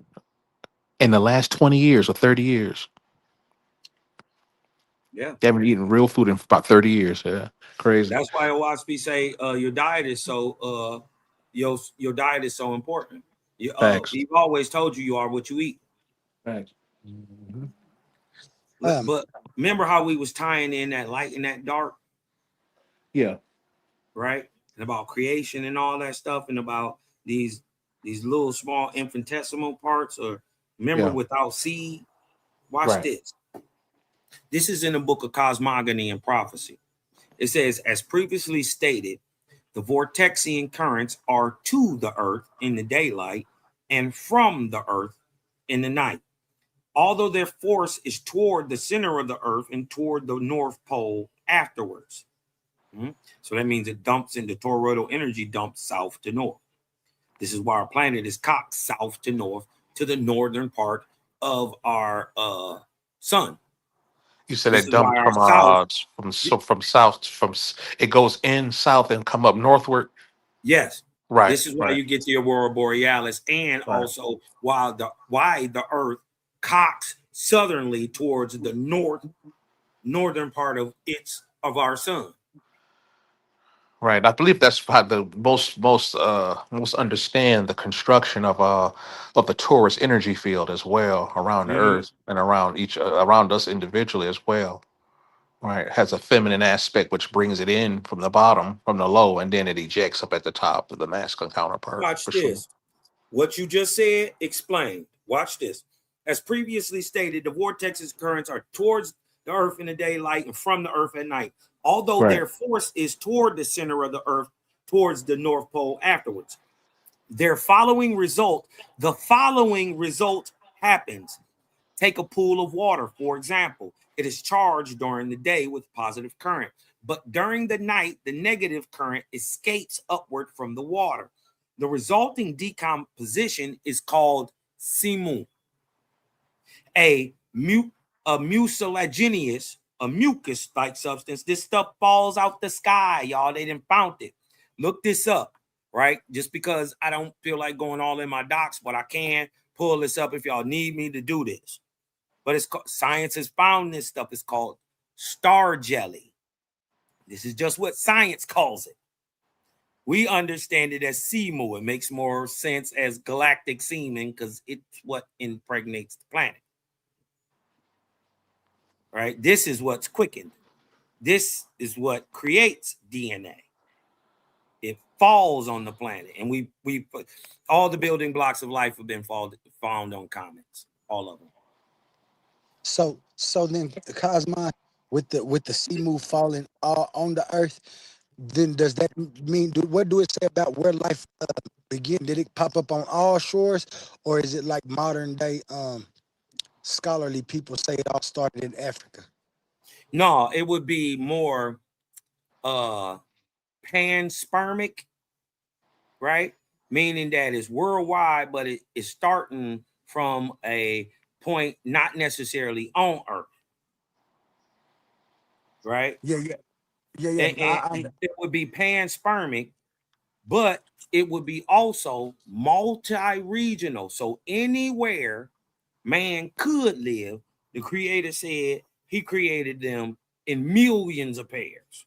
in the last 20 years or 30 years. Yeah. They haven't eaten real food in about 30 years. Yeah. Crazy. That's why OSP say your diet is so your diet is so important. Facts. We've always told you are what you eat. Facts. But remember how we was tying in that light and that dark? Yeah. Right? And about creation and all that stuff, and about these little small infinitesimal parts, or remember without seed. Watch this. This is in the book of Cosmogony and Prophecy. It says, as previously stated, the vortexian currents are to the earth in the daylight and from the earth in the night. Although their force is toward the center of the earth and toward the North Pole afterwards. So that means it dumps into toroidal energy, dumps south to north. This is why our planet is cocked south to north to the northern part of our sun. You said it dumped from it goes in south and come up northward. Yes. Right. This is why you get the aurora borealis, and also why the earth cocks southernly towards the northern part of our sun. Right. I believe that's how the most understand the construction of the torus energy field as well around the earth and around us individually as well. Right. It has a feminine aspect which brings it in from the bottom, from the low, and then it ejects up at the top of the masculine counterpart. Watch this. Sure. What you just said, explained. Watch this. As previously stated, the vortex's currents are towards the earth in the daylight and from the earth at night. Although their force is toward the center of the earth, towards the North Pole afterwards. The following result happens. Take a pool of water, for example. It is charged during the day with positive current, but during the night, the negative current escapes upward from the water. The resulting decomposition is called simu. A mucilaginous, a mucus-like substance. This stuff falls out the sky, y'all. They didn't found it. Look this up, right? Just because I don't feel like going all in my docs, but I can pull this up if y'all need me to do this. But it's called, science has found this stuff. It's called star jelly. This is just what science calls it. We understand it as simu. It makes more sense as galactic semen because it's what impregnates the planet. Right? This is what's quickened. This is what creates DNA. It falls on the planet, and we put all the building blocks of life have been found on comets, all of them. So then the cosmos with the sea move falling on the earth, then does that mean what do it say about where life began? Did it pop up on all shores, or is it like modern day scholarly people say it all started in Africa? No, it would be more panspermic, right? Meaning that it's worldwide, but it is starting from a point not necessarily on Earth. Right? Yeah. And it would be panspermic, but it would be also multi-regional. So anywhere man could live, the creator said he created them in millions of pairs.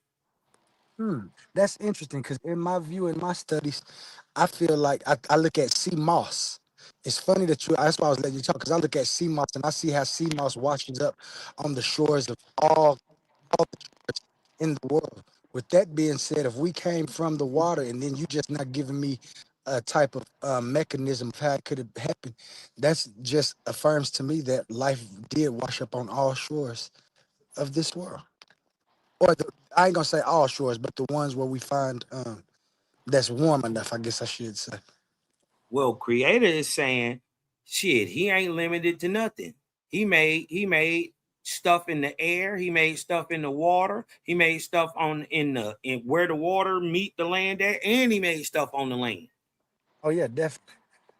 That's interesting because in my view, in my studies, I feel like I look at sea moss. It's funny that's why I was letting you talk, because I look at sea moss and I see how sea moss washes up on the shores of all the shores in the world, with that being said, if we came from the water and then you just not giving me a type of mechanism of how it could have happened, that's just affirms to me that life did wash up on all shores of this world. Or I ain't gonna say all shores, but the ones where we find that's warm enough, I guess I should say. Well, Creator is saying, shit, he ain't limited to nothing. He made stuff in the air, he made stuff in the water, he made stuff in where the water meet the land at, and he made stuff on the land. Oh yeah, definitely.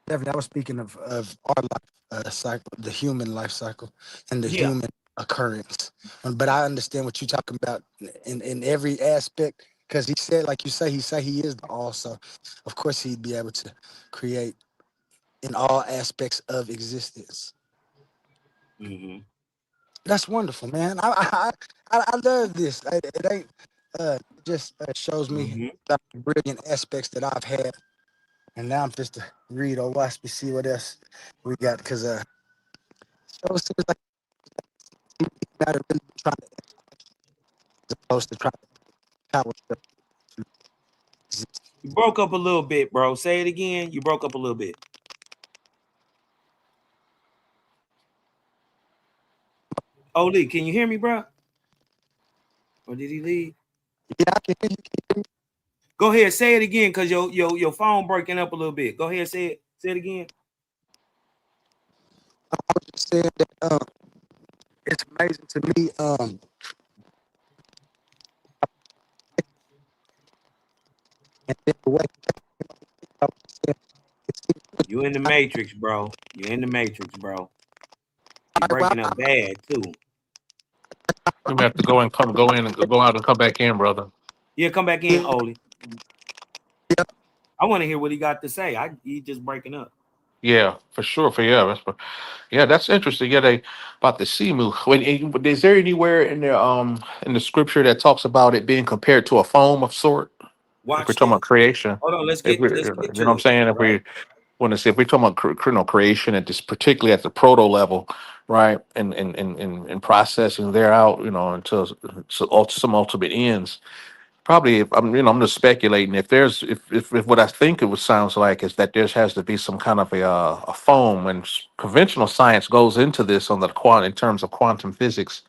Definitely. I was speaking of our life cycle, the human life cycle and the Yeah. human occurrence. But I understand what you're talking about in every aspect, because he said, like you say, he is the all. So of course he'd be able to create in all aspects of existence. Mm-hmm. That's wonderful, man. I love this. It ain't just shows me Mm-hmm. the brilliant aspects that I've had. And now I'm just to read or watch to see what else we got, because shows seems like you gotta really be trying to, as opposed to trying to power trip to exist. You broke up a little bit, bro. Say it again. You broke up a little bit. Oli, can you hear me, bro? Or did he leave? Yeah, I can hear you. Can you hear me? Go ahead, say it again, because your phone breaking up a little bit. Go ahead, say it. Say it again. I was just saying that it's amazing to me. And then the way I was saying, it seems You in the matrix, bro. You in the matrix, bro. You're like, well, breaking up bad too. You may have to go and go in and go out and come back in, brother. Yeah, come back in, Oli. yeah, I want to hear what he got to say. He just breaking up. Yeah, for sure. Yeah, that's interesting. Yeah, they about the Simu. Is there anywhere in the scripture that talks about it being compared to a foam of sort? If we're Watch talking about this. creation, Hold on, if we, let's you get know what I'm to it. saying, if Right. we want to see, if we're talking about creation at this, particularly at the proto level, right, and processing there out, until some ultimate ends. Probably, if I'm just speculating. If there's, if what I think it would sounds like is that there has to be some kind of a foam, and conventional science goes into this on the in terms of quantum physics.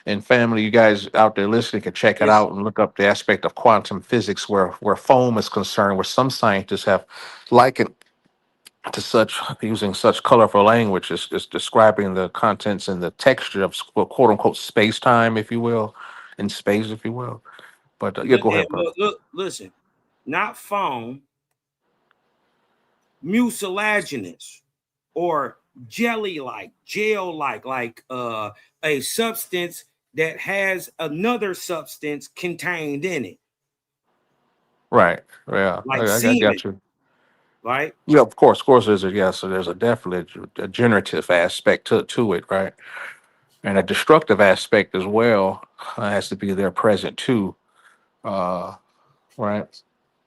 And family, you guys out there listening can check it Yeah. out and look up the aspect of quantum physics where foam is concerned, where some scientists have likened to such using such colorful language is describing the contents and the texture of quote unquote space time, if you will, in space, if you will. But yeah, go ahead, brother. Look, listen. Not foam, mucilaginous or jelly-like, gel-like a substance that has another substance contained in it, Right. Yeah, like I got semen, you. right? Yeah, of course, there's a yes. So there's a definitely a generative aspect to it, right? And a destructive aspect as well has to be there present too. Uh, right.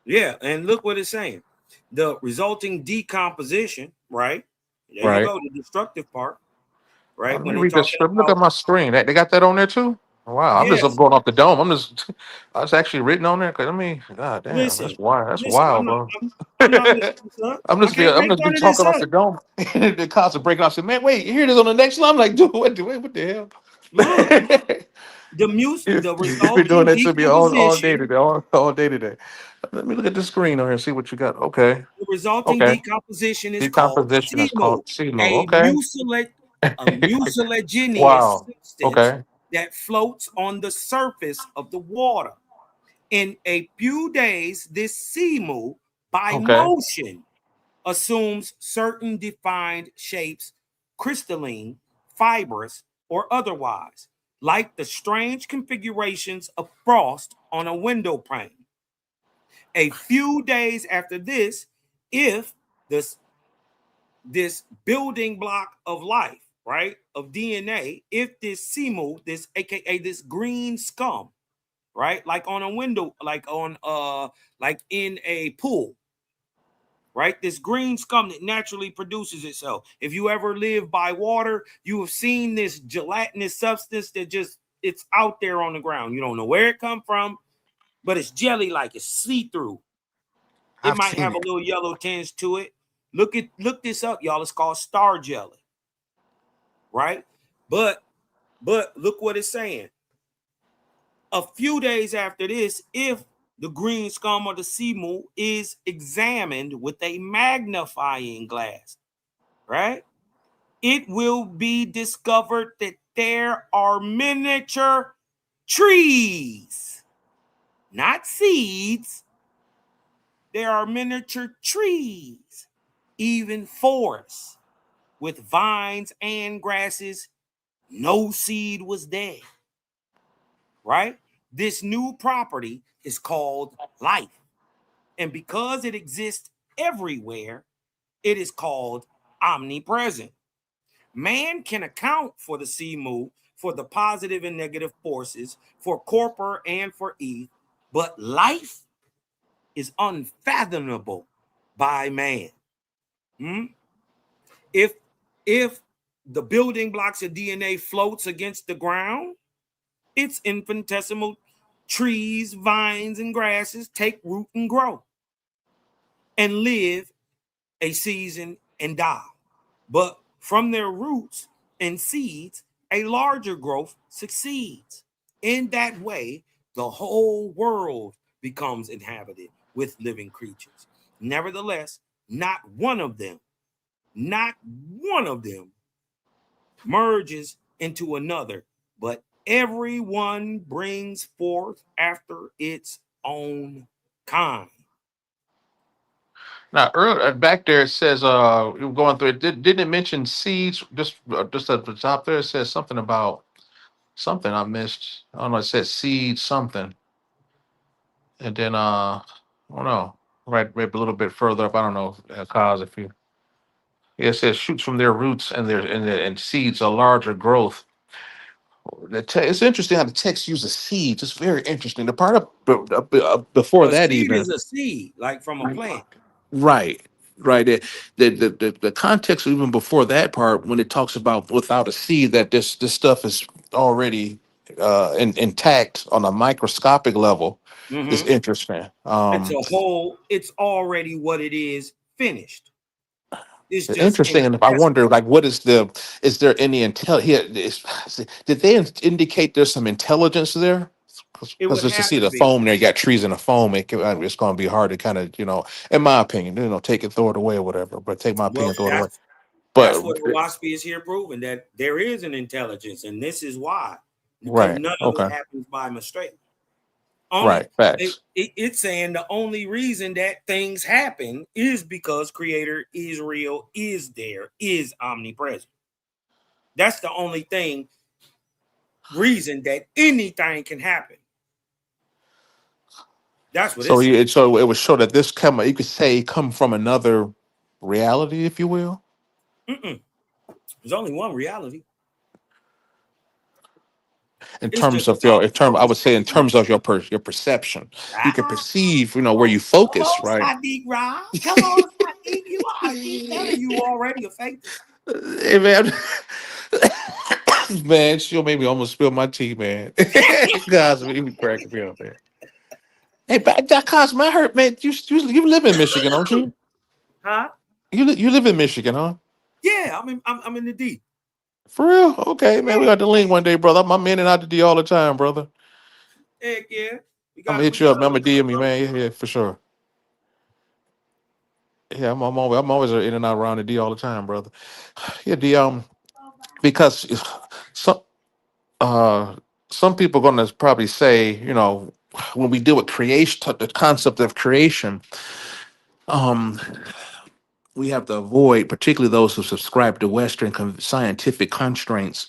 Yeah, and look what it's saying. The resulting decomposition, right? There you Right. go, the destructive part, right? Let me When they're read this talking script. Look at about, my screen. They got that on there too. Wow, I'm just yes, going off the dome. I'm just. I was actually written on there. Cause I mean, god damn, that's listen, wild. That's listen, wild, bro. I'm not making this up. I can't I'm make just be none of this talking off up. the dome. The cops are breaking off. Say, man, wait, here it is on the next line. I'm like, dude, what the hell? Look, the You've been doing resulting that to me all day decomposition, today, all day today. Let me look at the screen on here and see what you got. Okay, the resulting okay. decomposition is called Decomposition is SIMO, called CMO. a Okay. mucilaginous Wow. substance Okay. that floats on the surface of the water. In a few days, this SIMO, by Okay. motion, assumes certain defined shapes, crystalline, fibrous, or otherwise, like the strange configurations of frost on a window pane. A few days after this, if this this building block of life, right, of DNA, if this SIMO, this aka this green scum, right, like on a window, like in a pool, right, this green scum that naturally produces itself. If you ever live by water, you have seen this gelatinous substance that just it's out there on the ground. You don't know where it come from. but it's jelly-like. It's see-through. It I've might seen have a it. little yellow tinge to it. Look this up, y'all. It's called star jelly, right? But look what it's saying. A few days after this, if the green scum or the sea moon is examined with a magnifying glass, right? It will be discovered that there are miniature trees, not seeds. There are miniature trees, even forests with vines and grasses. No seed was there, right? This new property is called life. And because it exists everywhere, it is called omnipresent. Man can account for the Simu, for the positive and negative forces, for Corpor and for Eve, but life is unfathomable by man. If the building blocks of DNA floats against the ground, its infinitesimal trees, vines, and grasses take root and grow and live a season and die. But from their roots and seeds, a larger growth succeeds. In that way, the whole world becomes inhabited with living creatures. Nevertheless, not one of them merges into another, but everyone brings forth after its own kind. Now, earlier back there it says, you were going through it. Didn't it mention seeds? Just at the top there, it says something about something I missed. I don't know. It says seed something, and then I don't know. Right, maybe a little bit further up. I don't know. Cause if you, yeah, it says shoots from their roots and seeds a larger growth. It's interesting how the text uses seeds. It's very interesting. The part of before Well, that seed even. is a seed, like from a plant. Right, right. The context even before that part, when it talks about without a seed, that this stuff is already intact on a microscopic level, is Mm-hmm. interesting. It's a whole, it's already what it is finished. It's just Interesting. And if I wonder, like, what is is there any intel here? Did they indicate there's some intelligence there? it Because would just to have see to the be. foam there, you got trees in the foam, it's going to be hard to kind of, in my opinion, take it, throw it away or whatever. But take my Well, opinion, throw it away. that's But what Owaspy is here proving, that there is an intelligence, and this is why, because right, none of it okay, happens by mistake. right, facts. It's saying the only reason that things happen is because Creator is real, is there, is omnipresent. That's the only reason that anything can happen. That's what So it's saying. so it was show that this you could say come from another reality, if you will. Mm-mm. There's only one reality. In It's terms just of called I would say in terms of your perception, you can ah, perceive, where you come focus, on, right? Sadiq Ra. Come on, Sadiq. I keep telling you already a faithist. Hey man, man, she'll make me almost spill my tea, man. Guys, you be cracking me up, man. Hey, but that cause my hurt, man. You live in Michigan, don't you? Huh? You live in Michigan, huh? Yeah, I'm in the deep. For real? Okay, man. We Yeah, got to link one day, brother. I'm in and out the D all the time, brother. heck yeah. I'm gonna We hit you up, man. love I'm gonna each other, DM you, bro. man. Yeah, for sure. Yeah, I'm always in and out around the D all the time, brother. Yeah, D because some uh some people gonna probably say, when we deal with creation, the concept of creation, um, we have to avoid, particularly those who subscribe to Western scientific constraints,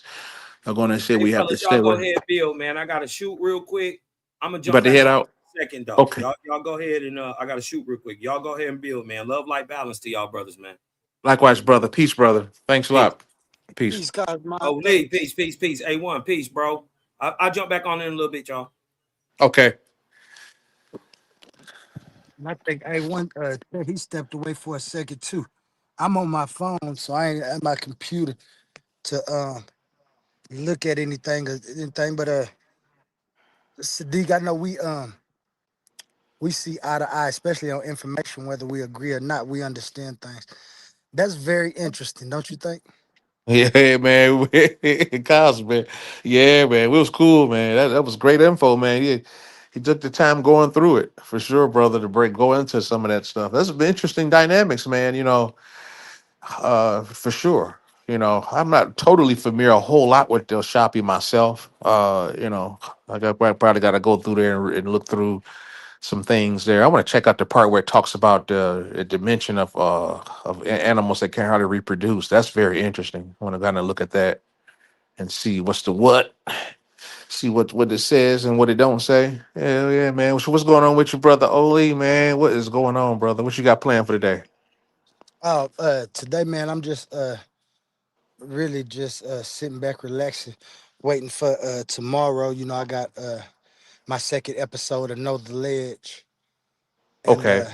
are gonna say Hey we have to fellas, stay y'all go with. ahead, Bill, man. I gotta shoot real quick. I'm gonna You jump about to back head on out? in a second though. Okay. Y'all go ahead and I gotta shoot real quick. Y'all go ahead and build, man. Love, light, balance to y'all brothers, man. Likewise, brother. Peace, brother. Thanks a Peace. lot. Peace. Peace, Cosmo. Oh, Lee, Thanks. peace. A1, peace, bro. I'll jump back on in a little bit, y'all. Okay. And I think he stepped away for a second too. I'm on my phone, so I ain't at my computer to look at anything but Sadiq. I know we see eye to eye, especially on information, whether we agree or not. We understand things. That's very interesting, don't you think? Yeah, man. Cosmo, man. Yeah, man. It was cool, man. That was great info, man. He took the time going through it for sure, brother, to go into some of that stuff. That's interesting dynamics, man. For sure. I'm not totally familiar a whole lot with the Shopee myself. Probably got to go through there and look through some things there. I want to check out the part where it talks about the dimension of animals that can't hardly reproduce. That's very interesting. I want to kind of look at that and see see what it says and what it don't say. Hell yeah, man. What's going on with you, brother Oli, man? What is going on, brother? What you got planned for today? Oh, today, man, I'm just really just sitting back, relaxing, waiting for tomorrow. I got my second episode of Know the Ledge, and Okay,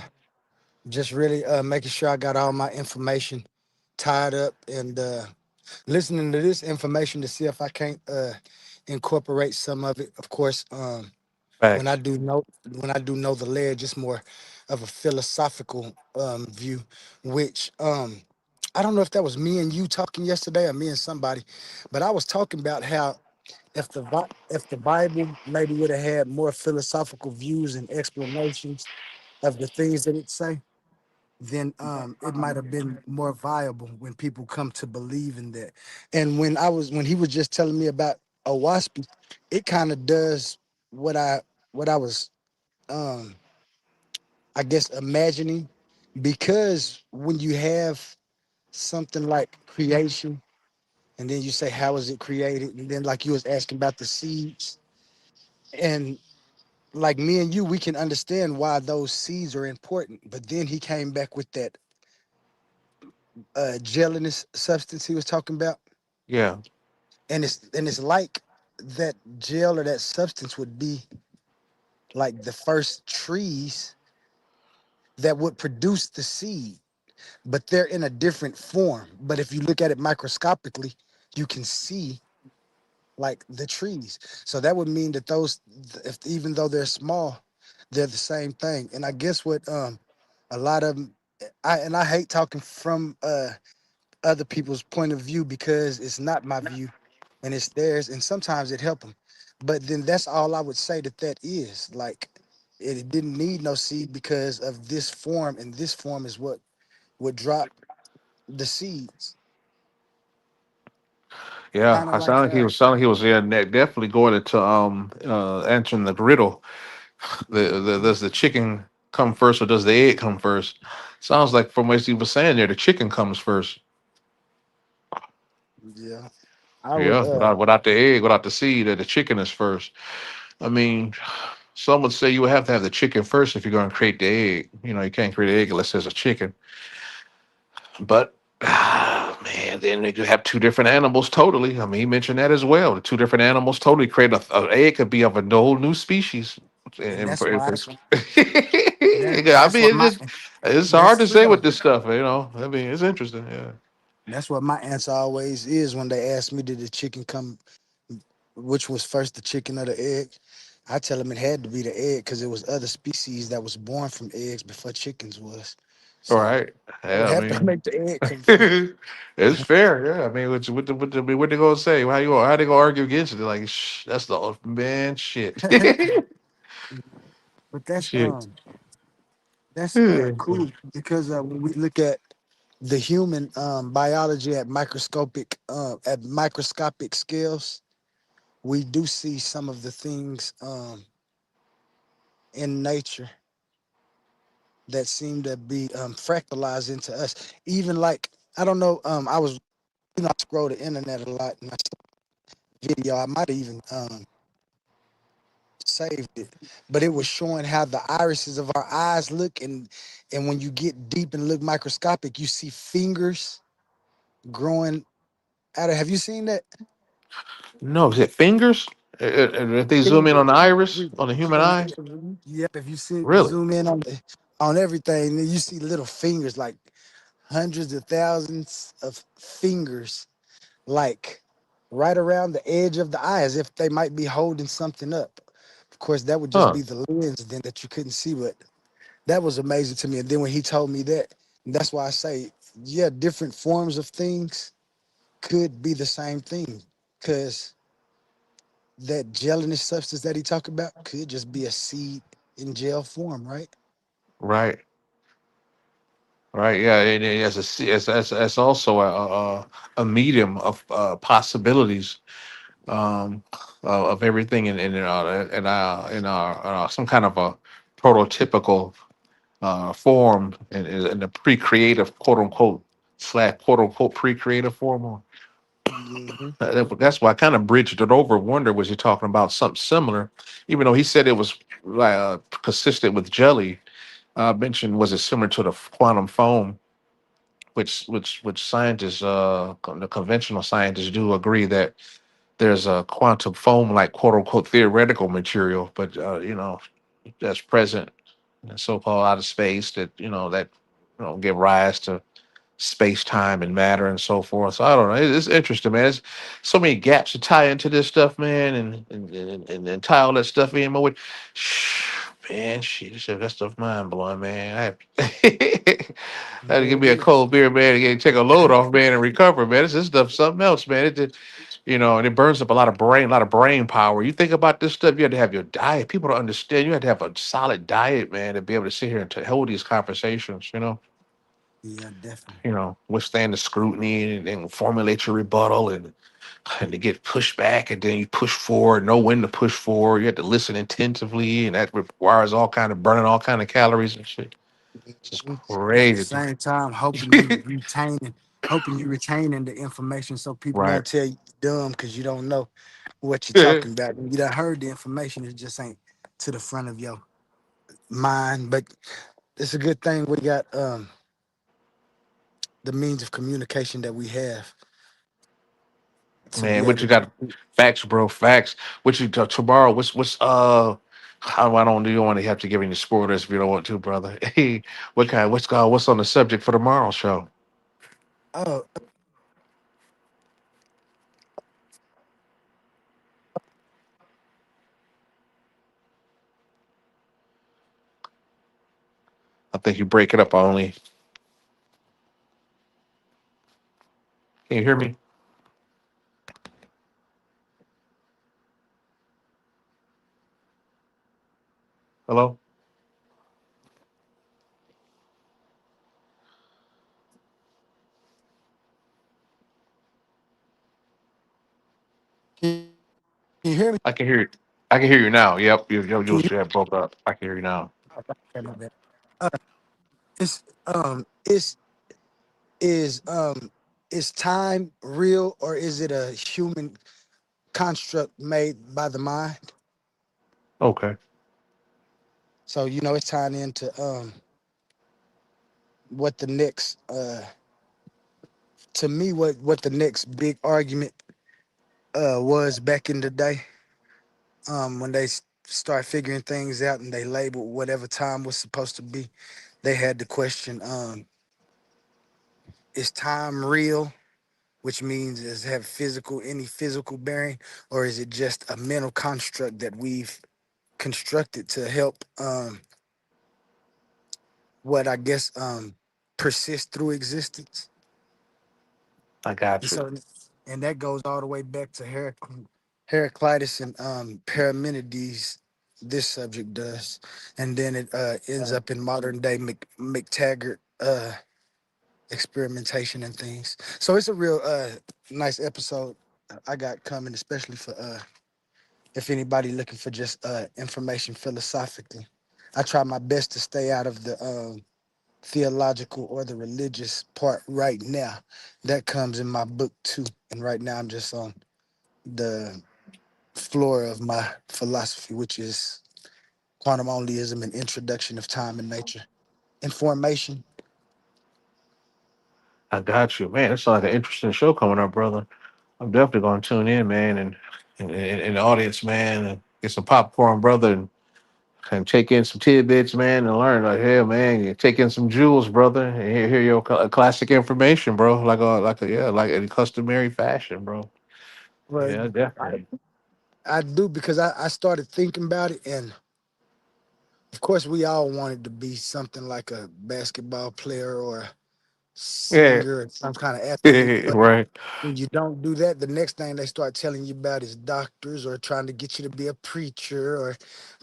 just really making sure I got all my information tied up and listening to this information to see if I can't incorporate some of it. Of course, when I facts. do know when I do know the ledge, it's more of a philosophical view, which I don't know if that was me and you talking yesterday or me and somebody, but I was talking about how if the Bible maybe would have had more philosophical views and explanations of the things that it say, then it might have been more viable when people come to believe in that. And when he was just telling me about Owaspy, it kind of does what I was um I guess imagining, because when you have something like creation and then you say how is it created, and then like you was asking about the seeds, and like me and you, we can understand why those seeds are important. But then he came back with that gelatinous substance he was talking about, Yeah, and it's like that gel or that substance would be like the first trees that would produce the seed, but they're in a different form. But if you look at it microscopically, you can see like the trees. So that would mean that those, if even though they're small, they're the same thing. And I guess what a lot of 'em- I hate talking from other people's point of view because it's not my view and it's theirs, and sometimes it help them. But then that's all I would say that is like it didn't need no seed because of this form, and this form is what would drop the seeds. yeah. Kind of I like sound like he was yeah, definitely going into answering the riddle. Does the chicken come first or does the egg come first? Sounds like from what he was saying there, the chicken comes first. yeah. I would Yeah, without the egg, without the seed, the chicken is first. I mean, some would say you would have to have the chicken first if you're going to create the egg. You can't create an egg unless there's a chicken. But man, then you have two different animals totally. I mean, he mentioned that as well. The two different animals totally create an egg could be of a whole new species. and And that's for, why I that's what mean, my it's hard that's to true say with though. this stuff. I mean, it's interesting. Yeah. That's what my answer always is when they ask me, did the chicken come, which was first, the chicken or the egg? I tell them it had to be the egg because it was other species that was born from eggs before chickens was. All So right. I would Yeah. I have to mean, make the egg come first. it's fair. Yeah. I mean, what they gonna say? How they gonna argue against it? Like, that's the man shit. But that's Shit. cool because when we look at the human biology at microscopic scales, we do see some of the things in nature that seem to be fractalized into us. Even like I don't know, I was I scroll the internet a lot and I saw a video. I might have even saved it, but it was showing how the irises of our eyes look, and when you get deep and look microscopic, you see fingers growing out of. Have you seen that? No, is it fingers? If they zoom in on Fingers. the iris on the human And eye, yep, if you see really? zoom in on everything, then you see little fingers, like hundreds of thousands of fingers, like right around the edge of the eye, as if they might be holding something up. Of course, that would just Huh. be the lens then that you couldn't see, but that was amazing to me. And then when he told me that, and that's why I say, yeah, different forms of things could be the same thing. Because that gelatinous substance that he talked about could just be a seed in gel form, right? Right. Right. Yeah. And as as also a medium of possibilities, um, of everything in some kind of a prototypical form in the pre-creative quote unquote slash quote unquote pre-creative form. Hmm. That's why I kind of bridged it over. Wonder was he talking about something similar, even though he said it was consistent with jelly. Mentioned was it similar to the quantum foam, which scientists, the conventional scientists, do agree that there's a quantum foam like quote unquote theoretical material, but that's present in so-called outer space that that give rise to space time and matter and so forth. So I don't know. It's interesting, man. There's so many gaps to tie into this stuff, man, and tie all that stuff in. But man, shit, that stuff mind blowing, man. I had to Yeah, give it me a is. cold beer, man, to take a load off, man, and recover, man. This stuff something else, man. It just, and it burns up a lot of brain power. You think about this stuff, you have to have your diet. People don't understand. You have to have a solid diet, man, to be able to sit here and to hold these conversations. Yeah, definitely. Withstand the scrutiny and formulate your rebuttal and to get pushed back and then you push forward, know when to push forward. You have to listen attentively, and that requires all kind of burning all kind of calories and shit. It's just Mhm. And at the crazy. same time, hoping you retaining the information so people Right. won't tell you dumb because you don't know what you're talking about. And you done heard the information, it just ain't to the front of your mind. But it's a good thing we got the means of communication that we have to Man, be what able you to. got? Facts, bro. Facts. What you tomorrow? What's how I don't do you want to have to give any spoilers if you don't want to, brother. Hey, what's on the subject for tomorrow's show? Oh, I think you break it up only. Can you hear me? Hello? can you hear me? I can hear you. I can hear you now. Yep, Can you you have broke up. I can hear you now. hear me? Okay, my bad. Uh, it's it's is is time real or is it a human construct made by the mind? Okay. So it's tying into what the next to me what the next big argument was back in the day, when they start figuring things out and they labeled whatever time was supposed to be. They had the question, is time real, which means is have any physical bearing, or is it just a mental construct that we've constructed to help what I guess persist through existence. I And got you. so, and that goes all the way back to Heraclitus and Parmenides. This subject does, and then it ends up in modern day McTaggart experimentation and things. So it's a real nice episode I got coming, especially for if anybody looking for just information philosophically. I try my best to stay out of the theological or the religious part right now. That comes in my book too. And right now I'm just on the floor of my philosophy, which is quantum onlyism and introduction of time and nature. Information. I got you, man. It's like an interesting show coming up, brother. I'm definitely going to tune in, man, and the audience, man, and get some popcorn, brother, and take in some tidbits, man, and learn. Like, hell, man, you take in some jewels, brother, and hear your classic information, bro. Like a yeah, like in customary fashion, bro. Well, Yeah, I, definitely. I do because I started thinking about it, and of course, we all wanted to be something like a basketball player or a Yeah. singer or some kind of athlete. But Right. when you don't do that, the next thing they start telling you about is doctors or trying to get you to be a preacher or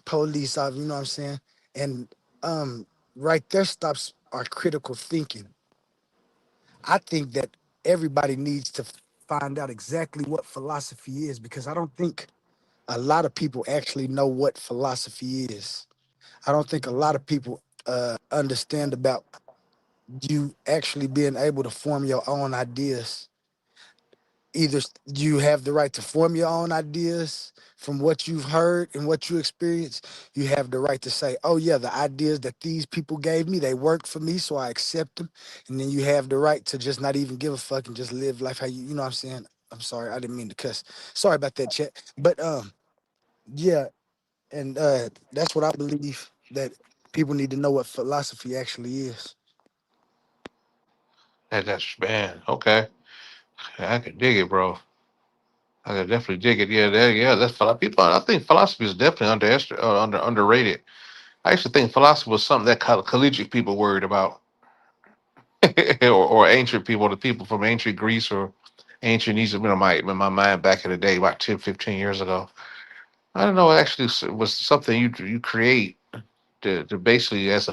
police officer. You know what I'm saying? And um, right there stops our critical thinking. I think that everybody needs to find out exactly what philosophy is because I don't think a lot of people actually know what philosophy is. I don't think a lot of people understand about you actually being able to form your own ideas. Either you have the right to form your own ideas from what you've heard and what you experience. You have the right to say, oh, yeah, the ideas that these people gave me, they work for me, so I accept them. And then you have the right to just not even give a fuck and just live life how you know what I'm saying? I'm sorry, I didn't mean to cuss. Sorry about that, chat. But yeah, and that's what I believe that people need to know what philosophy actually is. That's man. Okay. I can dig it, bro. I can definitely dig it. Yeah, yeah. That's people. I think philosophy is definitely underrated. I used to think philosophy was something that collegiate people worried about, or ancient people, the people from ancient Greece or ancient Egypt. In my mind back in the day, about 10, 15 years ago. I don't know. It actually was something you create to basically as a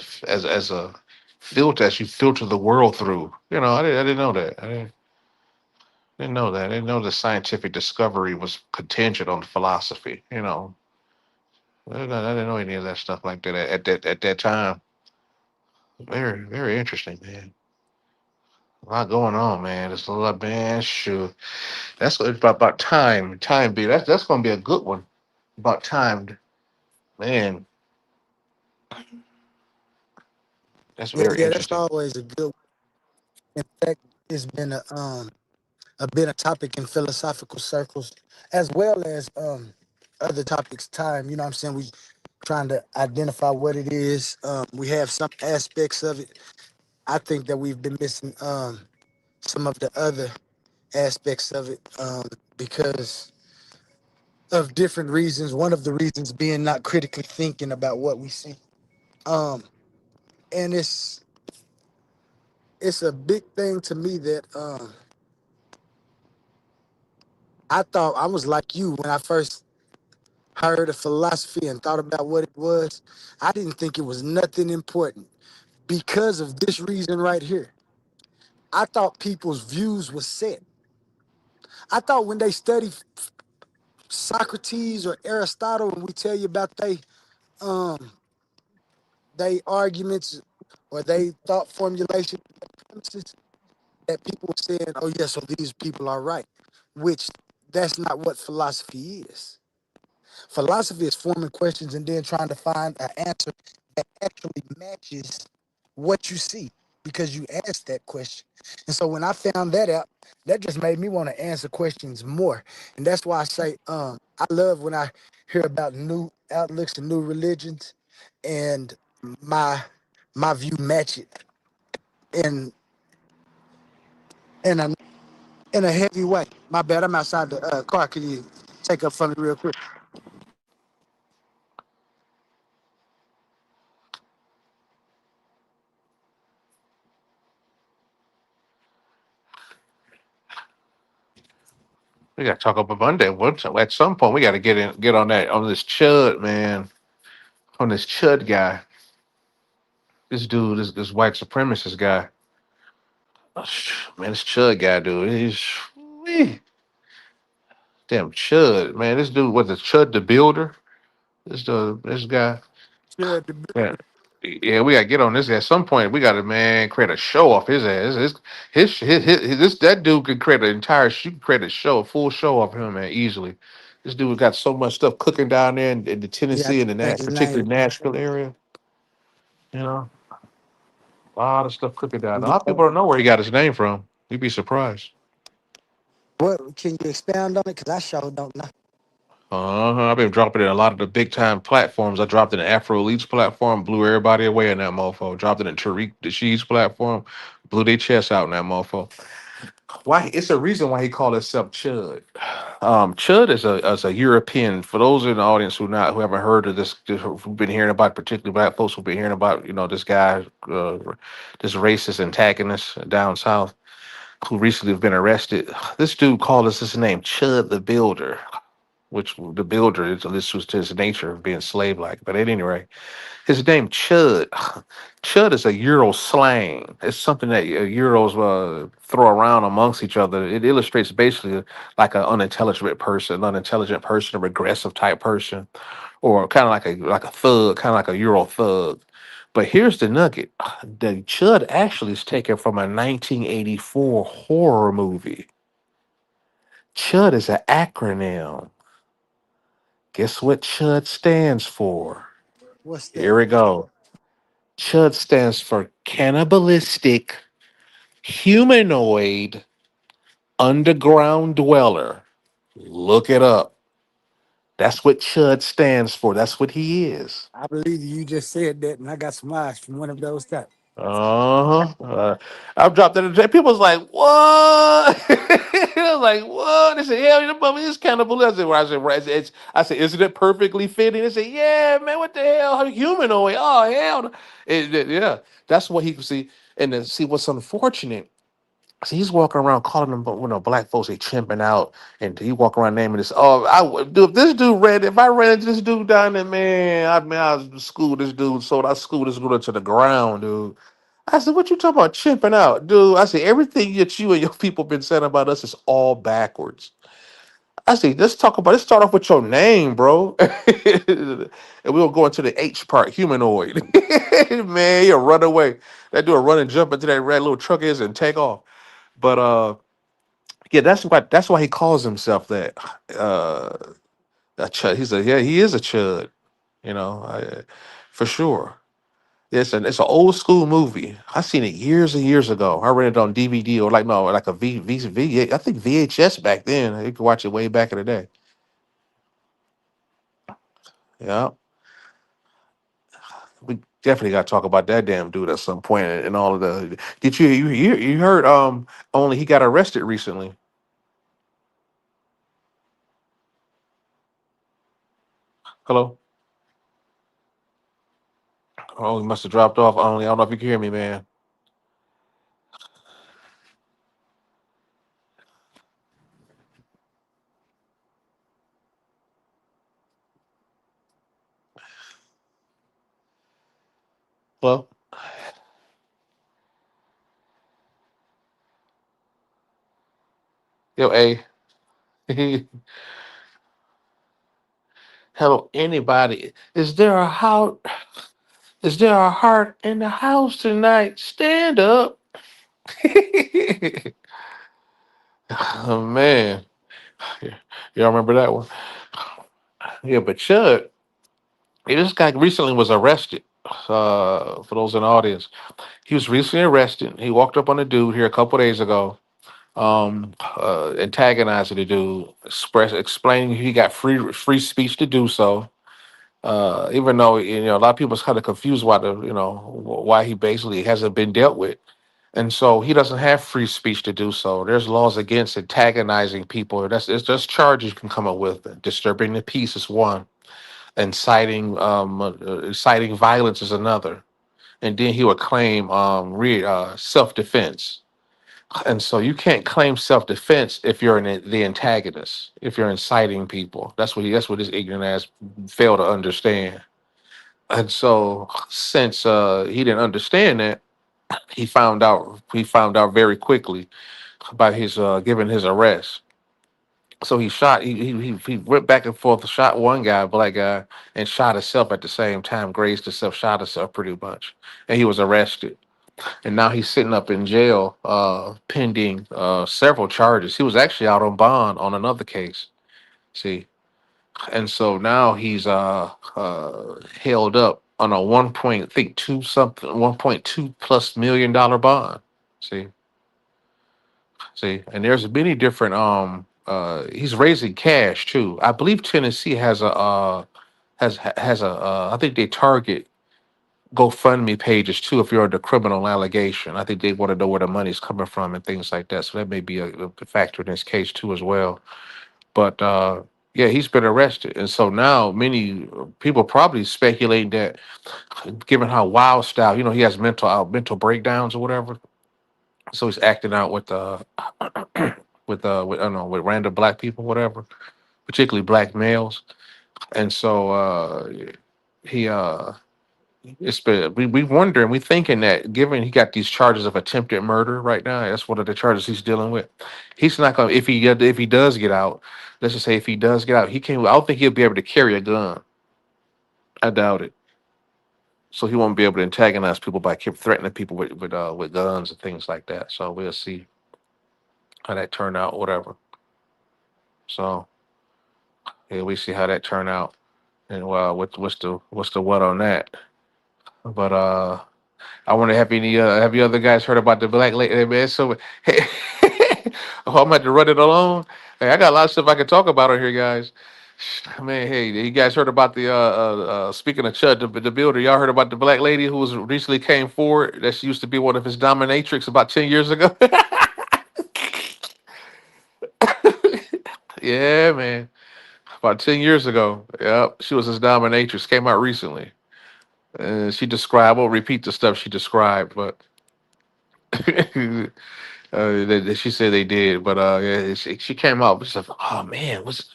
filter as you filter the world through. I didn't know that. I didn't know that. I didn't know the scientific discovery was contingent on philosophy. I didn't know any of that stuff like that at that time. Very, very interesting, man. A lot going on, man. There's a lot, man. Shoot, that's what it's about time. Time be that's gonna be a good one about time, man. That's Yeah, very yeah, that's interesting. always a good. In fact, it's been a topic in philosophical circles as well as other topics. Time, you know what I'm saying? We trying to identify what it is. We have some aspects of it. I think that we've been missing some of the other aspects of it because of different reasons. One of the reasons being not critically thinking about what we see. Um, and it's a big thing to me that I thought I was like you when I first heard of philosophy and thought about what it was. I didn't think it was nothing important because of this reason right here. I thought people's views were set. I thought when they study Socrates or Aristotle and we tell you about um they arguments or they thought formulation premises, that people were saying, oh yeah, so these people are right, which that's not what philosophy is. Philosophy is forming questions and then trying to find an answer that actually matches what you see because you asked that question. And so when I found that out, that just made me want to answer questions more. And that's why I say I love when I hear about new outlooks and new religions and my my view match it in in a in a heavy way. My bad, I'm outside the car. Can you take up from me real quick? We got to talk about Monday. At some point, we got to get on this chud, man. On this chud guy. This dude, this white supremacist guy. Oh, man, this chud guy, dude. Wee, damn chud, man. This dude was the chud the builder. This guy. Sure. Yeah. Yeah, we gotta get on this. At some point, we gotta, man, create a show off his ass. This that dude could create an entire. You could create a show, a full show off him, man, easily. This dude got so much stuff cooking down there in the Yeah, I Tennessee and the think his name. particularly Nashville area. You know, a lot of stuff cooking down. A lot of Yeah. people don't know where he got his name from. You'd be surprised. What can you expound on it? Because I sure don't know. I've been dropping it in a lot of the big time platforms. I dropped it in Afro Elites platform, blew everybody away in that mofo. Dropped it in Tariq Nasheed's platform, blew their chests out in that mofo. Why? It's a reason why he called himself Chud. Chud is a European. For those in the audience who haven't heard of this, who've been hearing about, particularly black folks who've been hearing about, this guy, this racist antagonist down south, who recently have been arrested. This dude called us his name, Chud the Builder, which the builder is, this was his nature of being slave like. But at any rate, his name Chud. Chud is a Euro slang. It's something that Euros throw around amongst each other. It illustrates basically like an unintelligent person, a regressive type person, or kind of like a thug, kind of like a Euro thug. But here's the nugget: the Chud actually is taken from a 1984 horror movie. Chud is an acronym. Guess what Chud stands for? What's that? Here we go. CHUD stands for cannibalistic humanoid underground dweller. Look it up. That's what CHUD stands for. That's what he is. I believe you just said that, and I got some eyes from one of those types. Uh-huh. I've dropped that in the chat. People was like, what? I was like, what? They said, yeah, the mother is cannibalistic. I said, right. I said, isn't it perfectly fitting? They said, yeah, man, what the hell? How humanoid? Oh, hell. No." Yeah, that's what he could see. And then see what's unfortunate. See, he's walking around calling them, black folks, they chimping out, and he walk around naming this. Oh, dude, if this dude if I ran into this dude down there, man, I was school this dude, so I schooled this dude to the ground, dude. I said, what you talking about chimping out, dude? I said, everything that you and your people been saying about us is all backwards. I said, let's start off with your name, bro. And we'll go into the H part, humanoid. Man, you'll run away. That dude will run and jump into that red little truck is and take off. But yeah, that's why he calls himself that. Uh a chud. He is a chud, for sure. It's an old school movie. I seen it years and years ago. I rented it on DVD or like no, like a I think VHS back then. You could watch it way back in the day. Yeah. We definitely gotta talk about that damn dude at some point and all of the did you heard only he got arrested recently. Hello? Oh, he must have dropped off. Only I don't know if you can hear me, man. Hello? Yo, A. Hello, anybody. Is there a heart in the house tonight? Stand up. Oh man. Y'all remember that one? Yeah, but Chud, this guy recently was arrested. For those in the audience. He was recently arrested. He walked up on a dude here a couple days ago, antagonizing the dude, explaining he got free speech to do so. Even though a lot of people is kind of confused why he basically hasn't been dealt with, and so he doesn't have free speech to do so. There's laws against antagonizing people. It's just charges you can come up with. Disturbing the peace is one. Inciting violence is another. And then he would claim self defense. And so you can't claim self defense if you're the antagonist. If you're inciting people, that's what this ignorant ass failed to understand. And so since he didn't understand that, he found out very quickly by his given his arrest. So he went back and forth, shot one guy, a black guy, and shot himself at the same time, grazed himself, shot himself pretty much. And he was arrested. And now he's sitting up in jail, pending several charges. He was actually out on bond on another case. See, and so now he's held up on a I think 1.2 plus million dollar bond. See, and there's many different he's raising cash too. I believe Tennessee has a I think they target GoFundMe pages too if you're under criminal allegation. I think they want to know where the money's coming from and things like that. So that may be a factor in this case too as well. But yeah, he's been arrested, and so now many people probably speculating that, given how wild style, he has mental breakdowns or whatever. So he's acting out with with I don't know, with random black people, whatever, particularly black males. And so he it's been we wondering, we thinking that given he got these charges of attempted murder right now, that's one of the charges he's dealing with. He's not gonna, if he does get out, let's just say if he does get out, he can't. I don't think he'll be able to carry a gun. I doubt it. So he won't be able to antagonize people by keep threatening people with guns and things like that. So we'll see how that turn out, whatever. So yeah, we see how that turn out, and what's the what on that? But I wonder, have you other guys heard about the black lady? Hey, man, so hey, oh, I'm about to run it alone. Hey, I got a lot of stuff I can talk about on here, guys. Man, hey, you guys heard about the speaking of Chud, the builder? Y'all heard about the black lady who was recently came forward that she used to be one of his dominatrix about 10 years ago? Yeah, man, about 10 years ago. Yep, she was his dominatrix. Came out recently. She described. I won't repeat the stuff she described, but she said they did. But yeah, she came out. She said, "Oh man, was it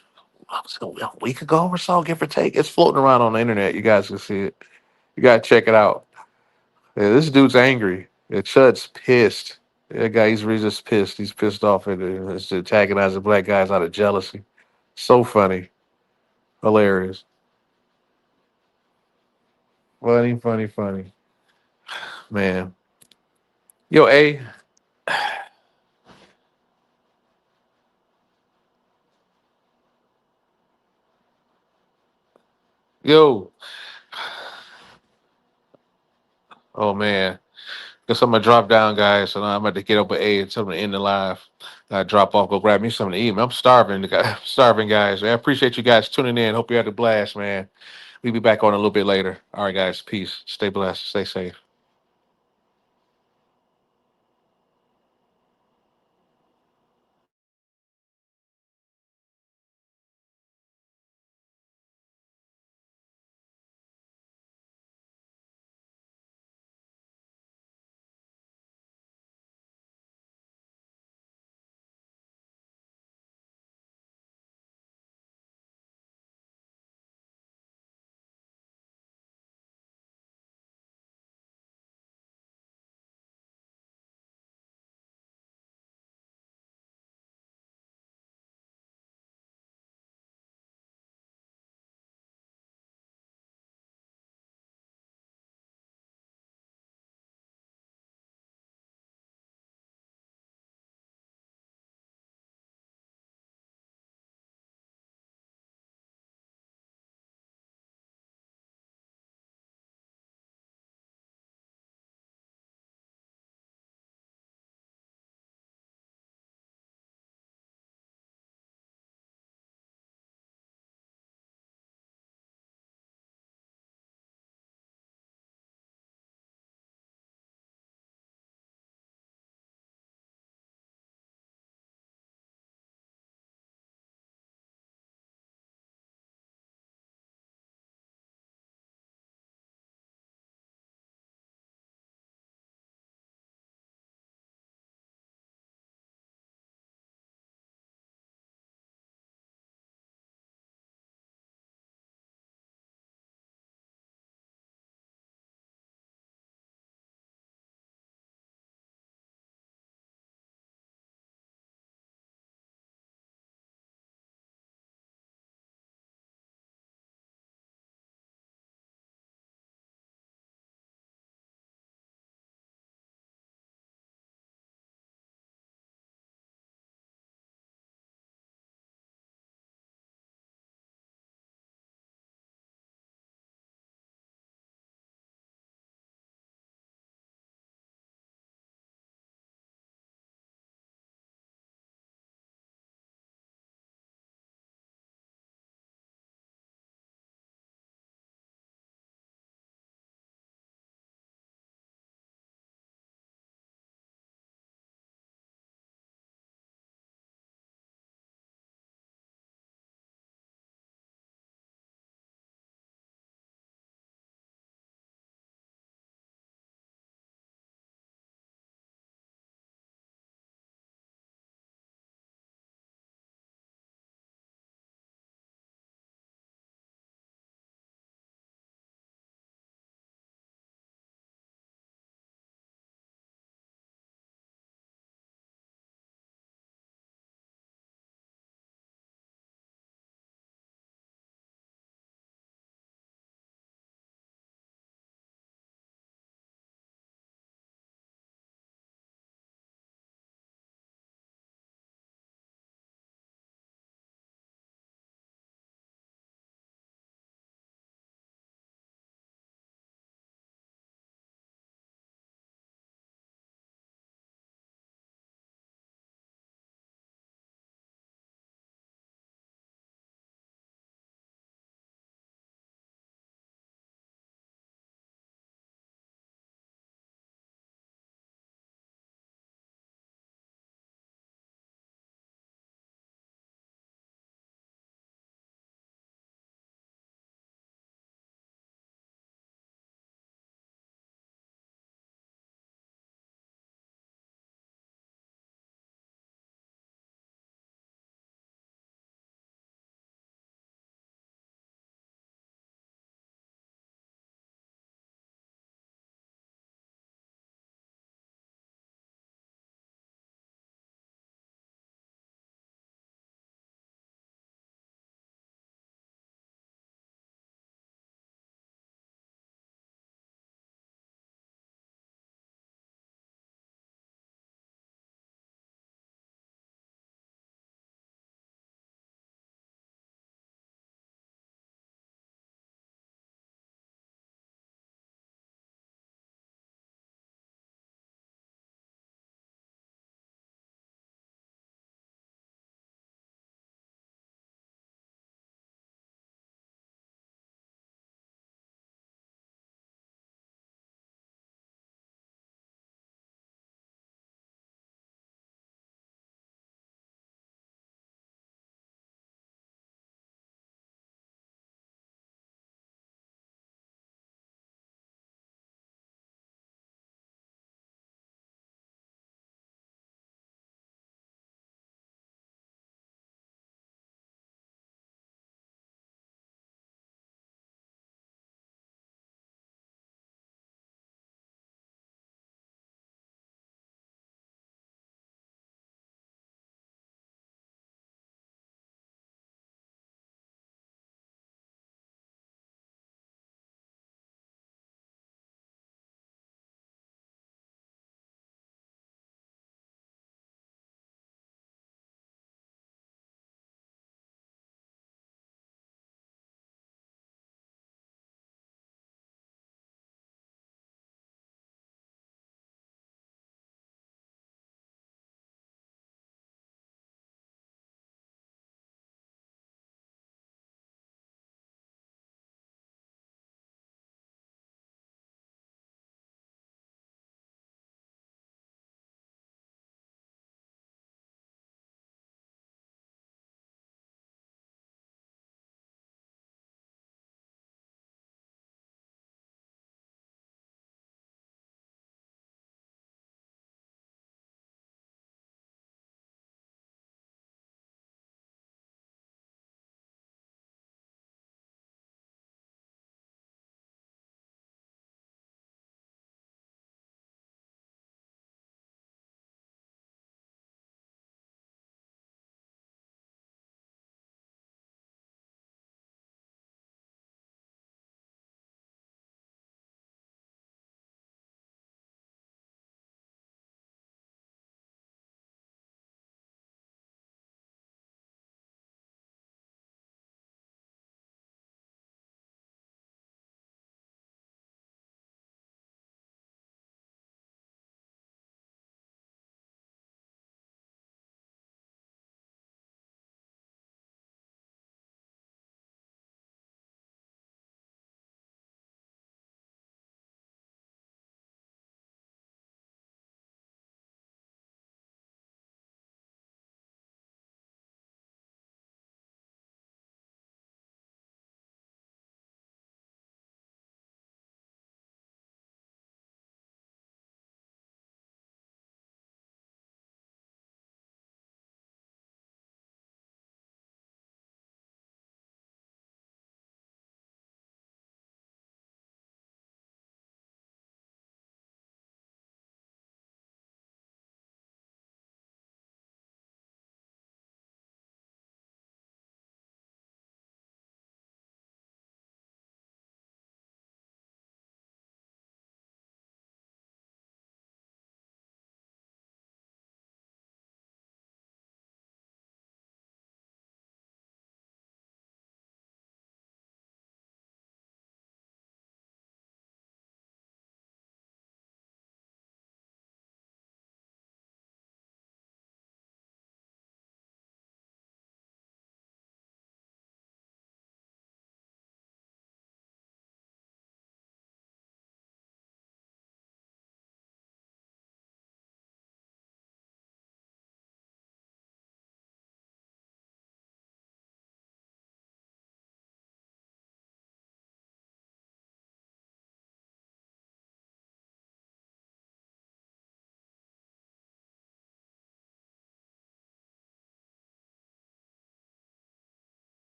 a week ago or so, give or take? It's floating around on the internet. You guys can see it. You gotta check it out. Yeah, this dude's angry. Yeah, Chud's pissed. That guy, he's really just pissed. He's pissed off and it's antagonizing black guys out of jealousy. So funny, hilarious, funny, funny, funny, man. Yo, A, yo. Oh man. Guess I'm gonna drop down, guys. So now I'm about to get up at 8 and tell them to end the live. Drop off, go grab me something to eat. Man, I'm starving. I'm starving, guys. Man, I appreciate you guys tuning in. Hope you had a blast, man. We'll be back on a little bit later. All right, guys. Peace. Stay blessed. Stay safe.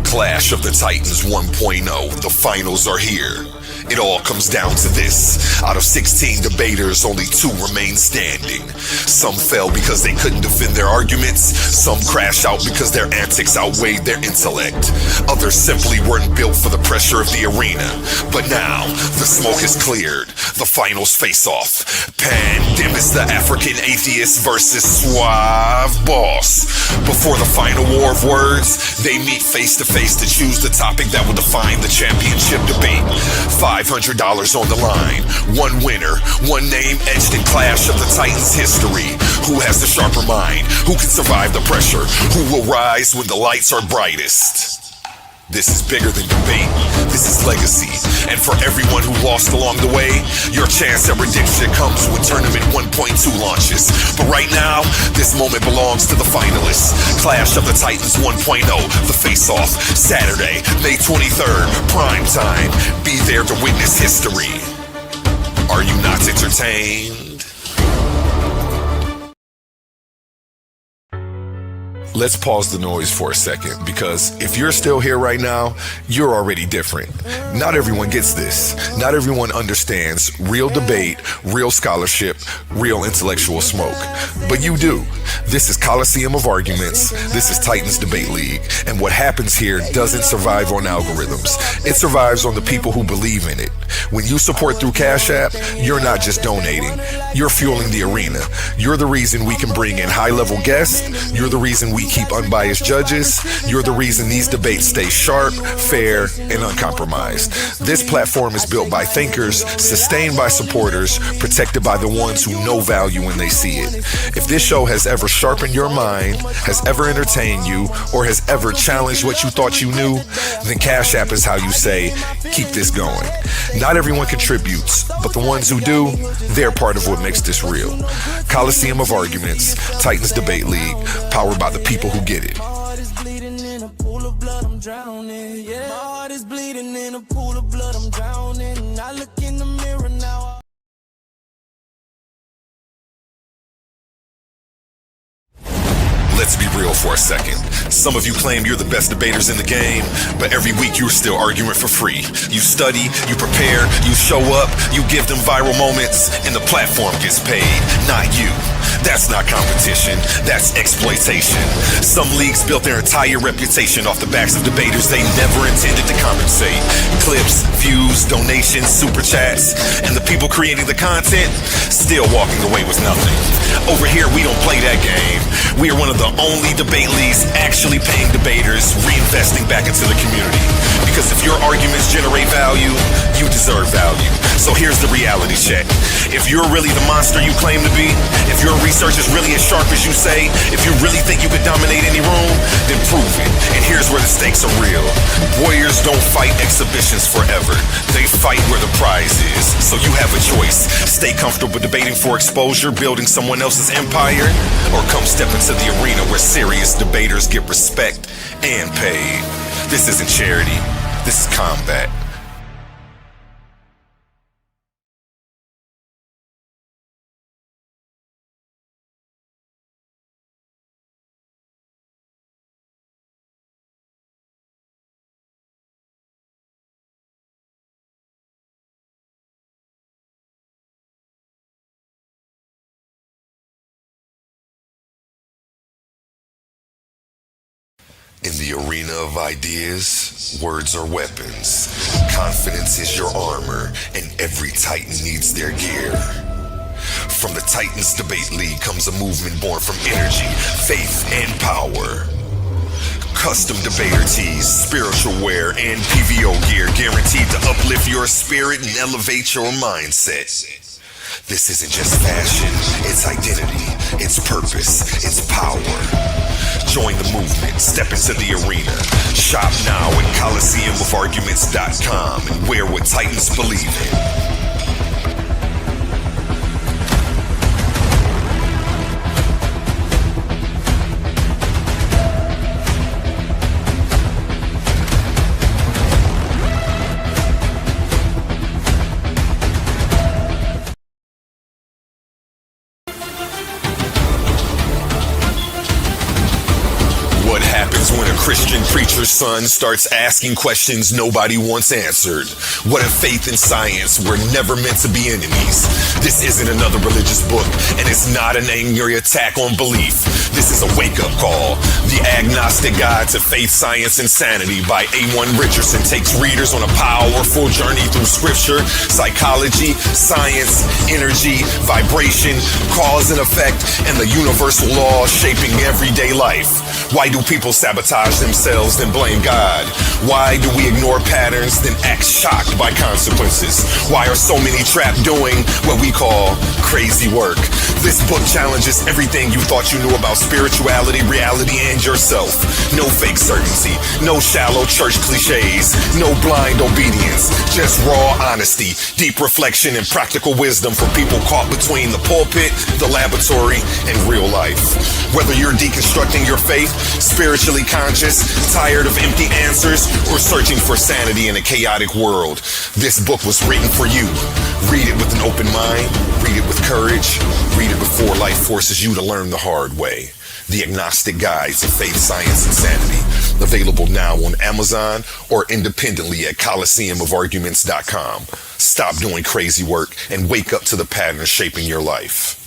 Clash of the Titans 1.0. The finals are here. It all comes down to this. Out of 16 debaters, only 2 remain standing. Some fell because they couldn't defend their arguments. Some crashed out because their antics outweighed their intellect. Others simply weren't built for the pressure of the arena. But now, the smoke is cleared. The finals face off. Pandemis, the African atheist versus Suave Boss. Before the final war of words, they meet face to face to choose the topic that will define the championship debate. $500 on the line. One winner, one name etched in Clash of the Titans history. Who has the sharper mind? Who can survive the pressure? Who will rise when the lights are brightest? This is bigger than debate. This is legacy. And for everyone who lost along the way, your chance at redemption comes when Tournament 1.2 launches. But right now, this moment belongs to the finalists. Clash of the Titans 1.0, the face-off. Saturday, May 23rd, prime time. Be there to witness history. Are you not entertained? Let's pause the noise for a second, because if you're still here right now, you're already different. Not everyone gets this. Not everyone understands real debate, real scholarship, real intellectual smoke. But you do. This is Coliseum of Arguments. This is Titans Debate League. And what happens here doesn't survive on algorithms. It survives on the people who believe in it. When you support through Cash App, you're not just donating. You're fueling the arena. You're the reason we can bring in high-level guests. You're the reason we keep unbiased judges. You're the reason these debates stay sharp, fair, and uncompromised. This platform is built by thinkers, sustained by supporters, protected by the ones who know value when they see it. If this show has ever sharpened your mind, has ever entertained you, or has ever challenged what you thought you knew, then Cash App is how you say, keep this going. Not everyone contributes, but the ones who do, they're part of what makes this real. Coliseum of Arguments, Titans Debate League, powered by the people who get it. My heart is bleeding in a pool of blood, I'm drowning. Yeah, my heart is bleeding in a pool of blood, I'm drowning. I look in the mirror now. Let's be real for a second. Some of you claim you're the best debaters in the game, but every week you're still arguing for free. You study, you prepare, you show up, you give them viral moments, and the platform gets paid, not you. That's not competition, that's exploitation. Some leagues built their entire reputation off the backs of debaters they never intended to compensate. Clips, views, donations, super chats, and the people creating the content still walking away with nothing. Over here, we don't play that game. We are one of the only debate leagues actually paying debaters, reinvesting back into the community. Because if your arguments generate value, you deserve value. So here's the reality check. If you're really the monster you claim to be, if your research is really as sharp as you say, if you really think you could dominate any room, then prove it. And here's where the stakes are real. Warriors don't fight exhibitions forever. They fight where the prize is. So you have a choice. Stay comfortable debating for exposure, building someone else's empire, or come step into the arena where serious debaters get respect and paid. This isn't charity. This is combat. In the arena of ideas, words are weapons. Confidence is your armor, and every Titan needs their gear. From the Titans Debate League comes a movement born from energy, faith, and power. Custom debater tees, spiritual wear, and PVO gear guaranteed to uplift your spirit and elevate your mindset. This isn't just fashion, it's identity, it's purpose, it's power. Join the movement, step into the arena. Shop now at ColiseumOfArguments.com and wear what Titans believe in. What happens happens when a Christian preacher's son starts asking questions nobody wants answered? What if faith and science were never meant to be enemies? This isn't another religious book, and it's not an angry attack on belief. This is a wake-up call. The Agnostic Guide to Faith, Science, and Sanity by A1 Richardson takes readers on a powerful journey through scripture, psychology, science, energy, vibration, cause and effect, and the universal laws shaping everyday life. Why do people sabotage themselves then blame God? Why do we ignore patterns then act shocked by consequences? Why are so many trapped doing what we call crazy work? This book challenges everything you thought you knew about spirituality, reality, and yourself. No fake certainty, no shallow church cliches, no blind obedience, just raw honesty, deep reflection, and practical wisdom for people caught between the pulpit, the laboratory, and real life. Whether you're deconstructing your faith, spiritually conscious, tired of empty answers, or searching for sanity in a chaotic world, this book was written for you. Read it with an open mind, read it with courage, read it before life forces you to learn the hard way. The Agnostic Guides of Faith, Science, and Sanity. Available now on Amazon or independently at ColiseumOfArguments.com. Stop doing crazy work and wake up to the patterns shaping your life.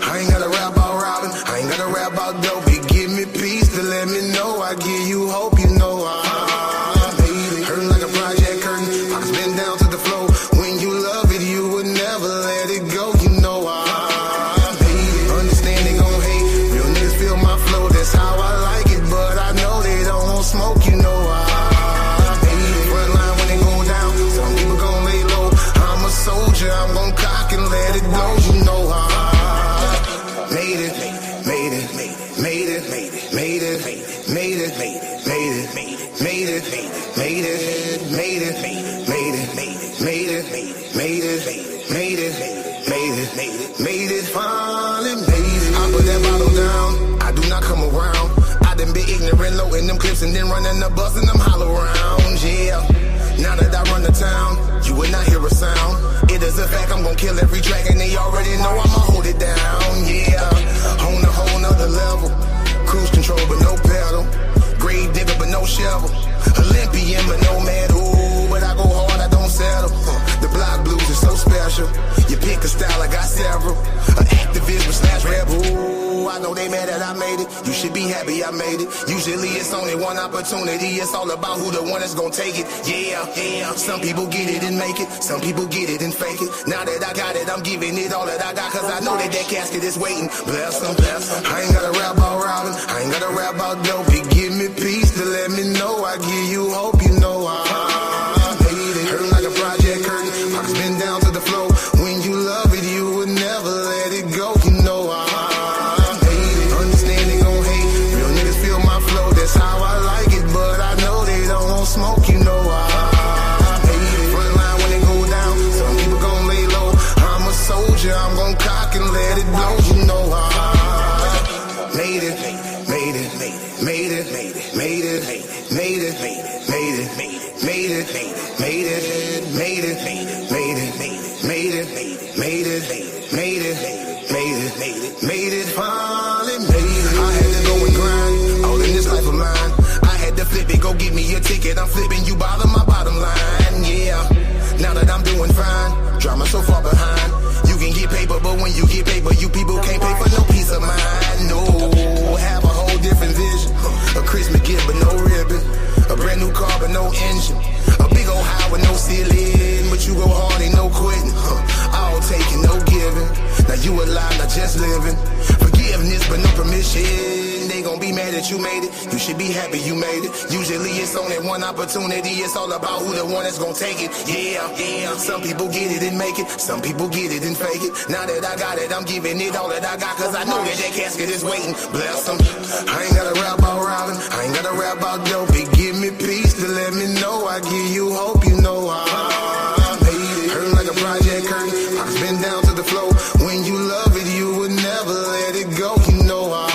I ain't gotta rap about robbing, I ain't gotta rap about dope. It give me peace to let me know I give you hope, you know I made it. Hurting like a project curtain, pockets bend down to the floor. When you love it, you would never let it go, you know I made it. Understand they gon' hate, real niggas feel my flow, that's how I like it. But I know they don't want smoke, you know I made it. Front line when they go down, some people gon' lay low. I'm a soldier, I'm gon' cock and let it go, you know I made it, made it, made it, made it, made it, made it, made it, made it, made it, made it, made it, made it, made it, made it, made it, made it, finally made it. I put that bottle down, I do not come around. I done been ignorant, low in them clips and then running the bus and them hollow rounds, yeah. Now that I run the town, you will not hear a sound. It is a fact, I'm gon' kill every track and they already know I'ma hold it down, yeah. On a whole nother level, cruise control but no pedal, grave digger but no shovel, Olympian but no medal. But I go hard, I don't settle. The block blues is so special. You pick a style, I got several. An activist with slash rebel. I know they mad that I made it. You should be happy I made it. Usually it's only one opportunity. It's all about who the one that's gonna take it. Yeah, yeah. Some people get it and make it. Some people get it and fake it. Now that I got it, I'm giving it all that I got. Cause I know that that casket is waiting. Bless them, bless them. I ain't gotta rap about robbing. I ain't gotta rap about dope. It give me peace to let me know I give you hope, you know I made it. Hurting like a project curtain. Pockets been down to the floor. When you love it, you would never let it go, you know I made it. Understand they gon' hate. Real niggas feel my flow, that's how I like it. But I know they don't want smoke, you know I made it. Front line when they go down, some people gon' lay low. I'm a soldier, I'm gon' cock and let it blow, you know I made it, made it, made it, made it, made it, made it, made it, made it, made it, made it, made it, made it, made it, made it, made it, finally made it. I had to go and grind, all in this life of mine. I had to flip it, go get me a ticket. I'm flipping you bottom, my bottom line, yeah. Now that I'm doing fine, drama so far behind. You can get paper, but when you get paper, you people can't pay for no peace of mind. No, have a whole different vision. A Christmas gift, but no ribbon. A brand new car, but no engine. A big old high with no ceiling. But you go hard, ain't no quitting. All taking, no giving. Now you alive, not just living. Forgiveness, but no permission. They gon' be mad that you made it. You should be happy you made it. Usually it's only one opportunity. It's all about who the one that's gon' take it. Yeah, yeah. Some people get it and make it. Some people get it and fake it. Now that I got it, I'm giving it all that I got. Cause I know that that casket is waiting. Bless them. I ain't gotta rap about robbing. I ain't gotta rap about dope. It give me peace to let me know I give you hope, you know I made it. Hurting like a project curtain. I've been down to the flow. When you love it, you would never let it go. You know I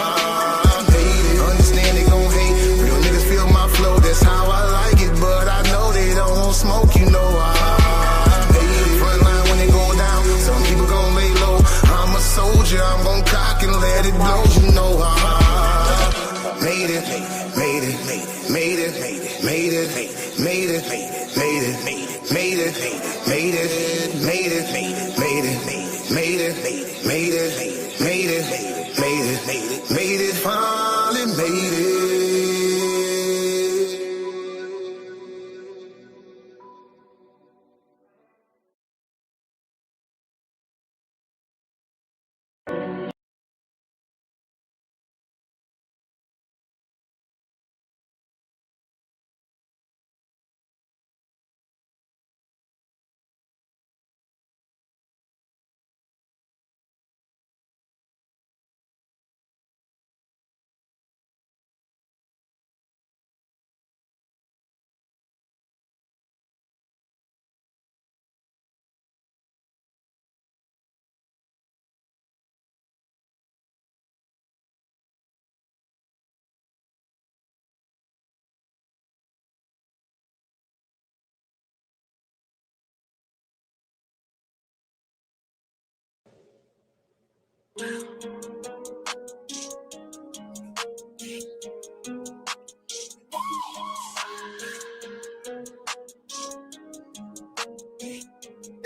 hate it. Understand they gon' hate. Real niggas feel my flow. That's how I like it. But I know they don't want smoke. You know I hate it. Front line when they go down. Some people gon' lay low. I'm a soldier. I'm gon' cock and let it blow. You know I made it. Made it. Made it. Made it. Made it. Made it. Made it. Made it. Made it. Made it. Made it. Made it. Made it. Made it. Made it. Finally made it.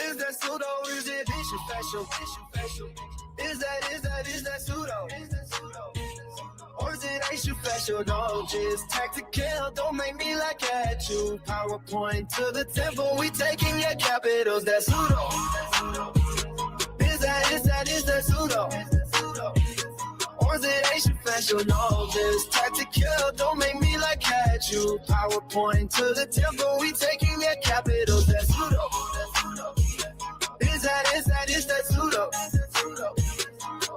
Is that pseudo? Is it vicious facial? Is that pseudo? Or is it issue facial? No, just tactical. Don't make me like at you. PowerPoint to the temple. We taking your capitals. That's pseudo. Is that pseudo? Or is it issue facial? No, just tactical. Don't make me like at you. PowerPoint to the temple. We taking your capitals. That's pseudo. Is that pseudo?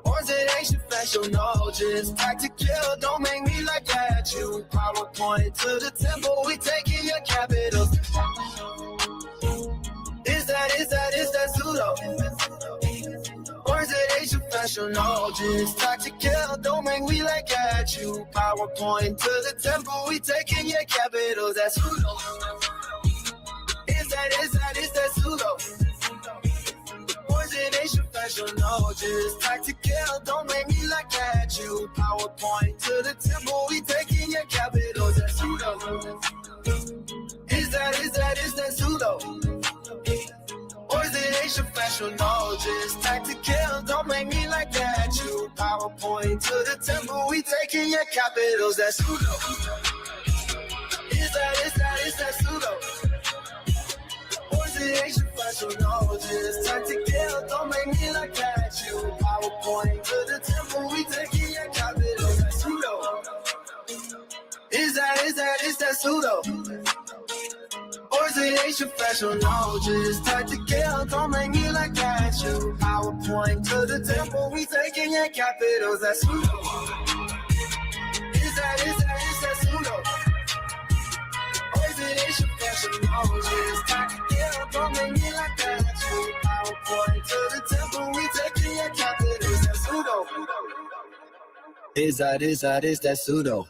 Or is it ancient fashion? No, just tactical. Don't make me like at you. PowerPoint to the temple. We taking your capitals. Is that pseudo? Or is it ancient fashion? No, just tactical. Don't make me like at you. PowerPoint to the temple. We taking your capitals. That's pseudo. Is that pseudo? No, just tactical. Don't make me like at you. PowerPoint to the temple. We taking your capitals. That's pseudo. Is that pseudo? Or is it Asian fashion? No, just tactical. Don't make me like at you. PowerPoint to the temple. We taking your capitals. That's pseudo. Is that pseudo? Asian fashion, no, just tactical. Don't make me like at you. PowerPoint to the temple. We taking your capitals. That's pseudo. Is that pseudo? Or is it Asian fashion? No, just tactical. Don't make me like at you. PowerPoint to the temple. We taking your capitals. That's pseudo. Is that pseudo? Or is it Asian fashion? No, just tactical. Don't make me like that. You PowerPoint to the temple. We taking your capitals. That's pseudo. Is that pseudo?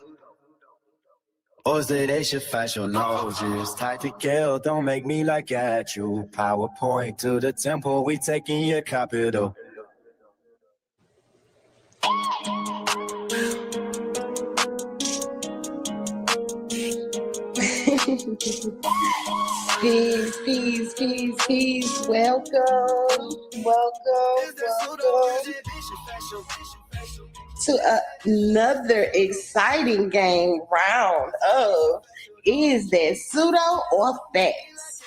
Or is it Asian fashion? No, just tactical. Don't make me like at you. PowerPoint to the temple. We taking your capital. Peace. Welcome to another exciting game round of Is That Pseudo or Facts?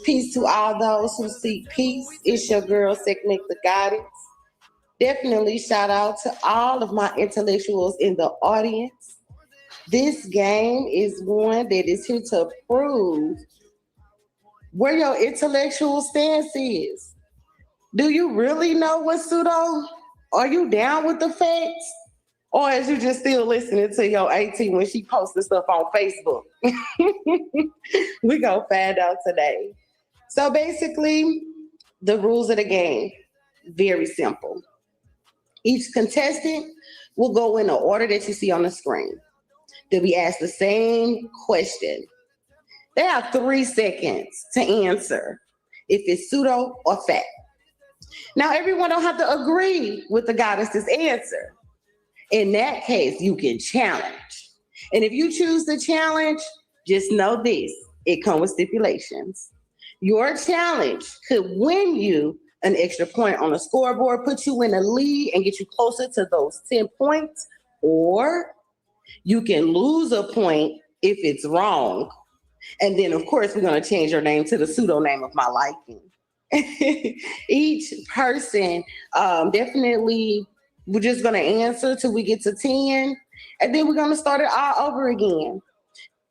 Peace to all those who seek peace. It's your girl, Shekmet the Goddess. Definitely shout out to all of my intellectuals in the audience. This game is one that is here to prove where your intellectual stance is. Do you really know what's pseudo? Are you down with the facts? Or is you just still listening to your AT when she posted stuff on Facebook? We gonna find out today. So basically, The rules of the game, very simple. Each contestant will go in the order that you see on the screen. They'll be asked the same question. They have 3 seconds to answer if it's pseudo or fact. Now, everyone don't have to agree with the goddess's answer. In that case, you can challenge. And if you choose to challenge, just know this, it comes with stipulations. Your challenge could win you an extra point on the scoreboard, put you in a lead and get you closer to those 10 points, or you can lose a point if it's wrong. And then, of course, we're going to change your name to the pseudo name of my liking. Each person definitely, we're just going to answer till we get to 10, and then we're going to start it all over again.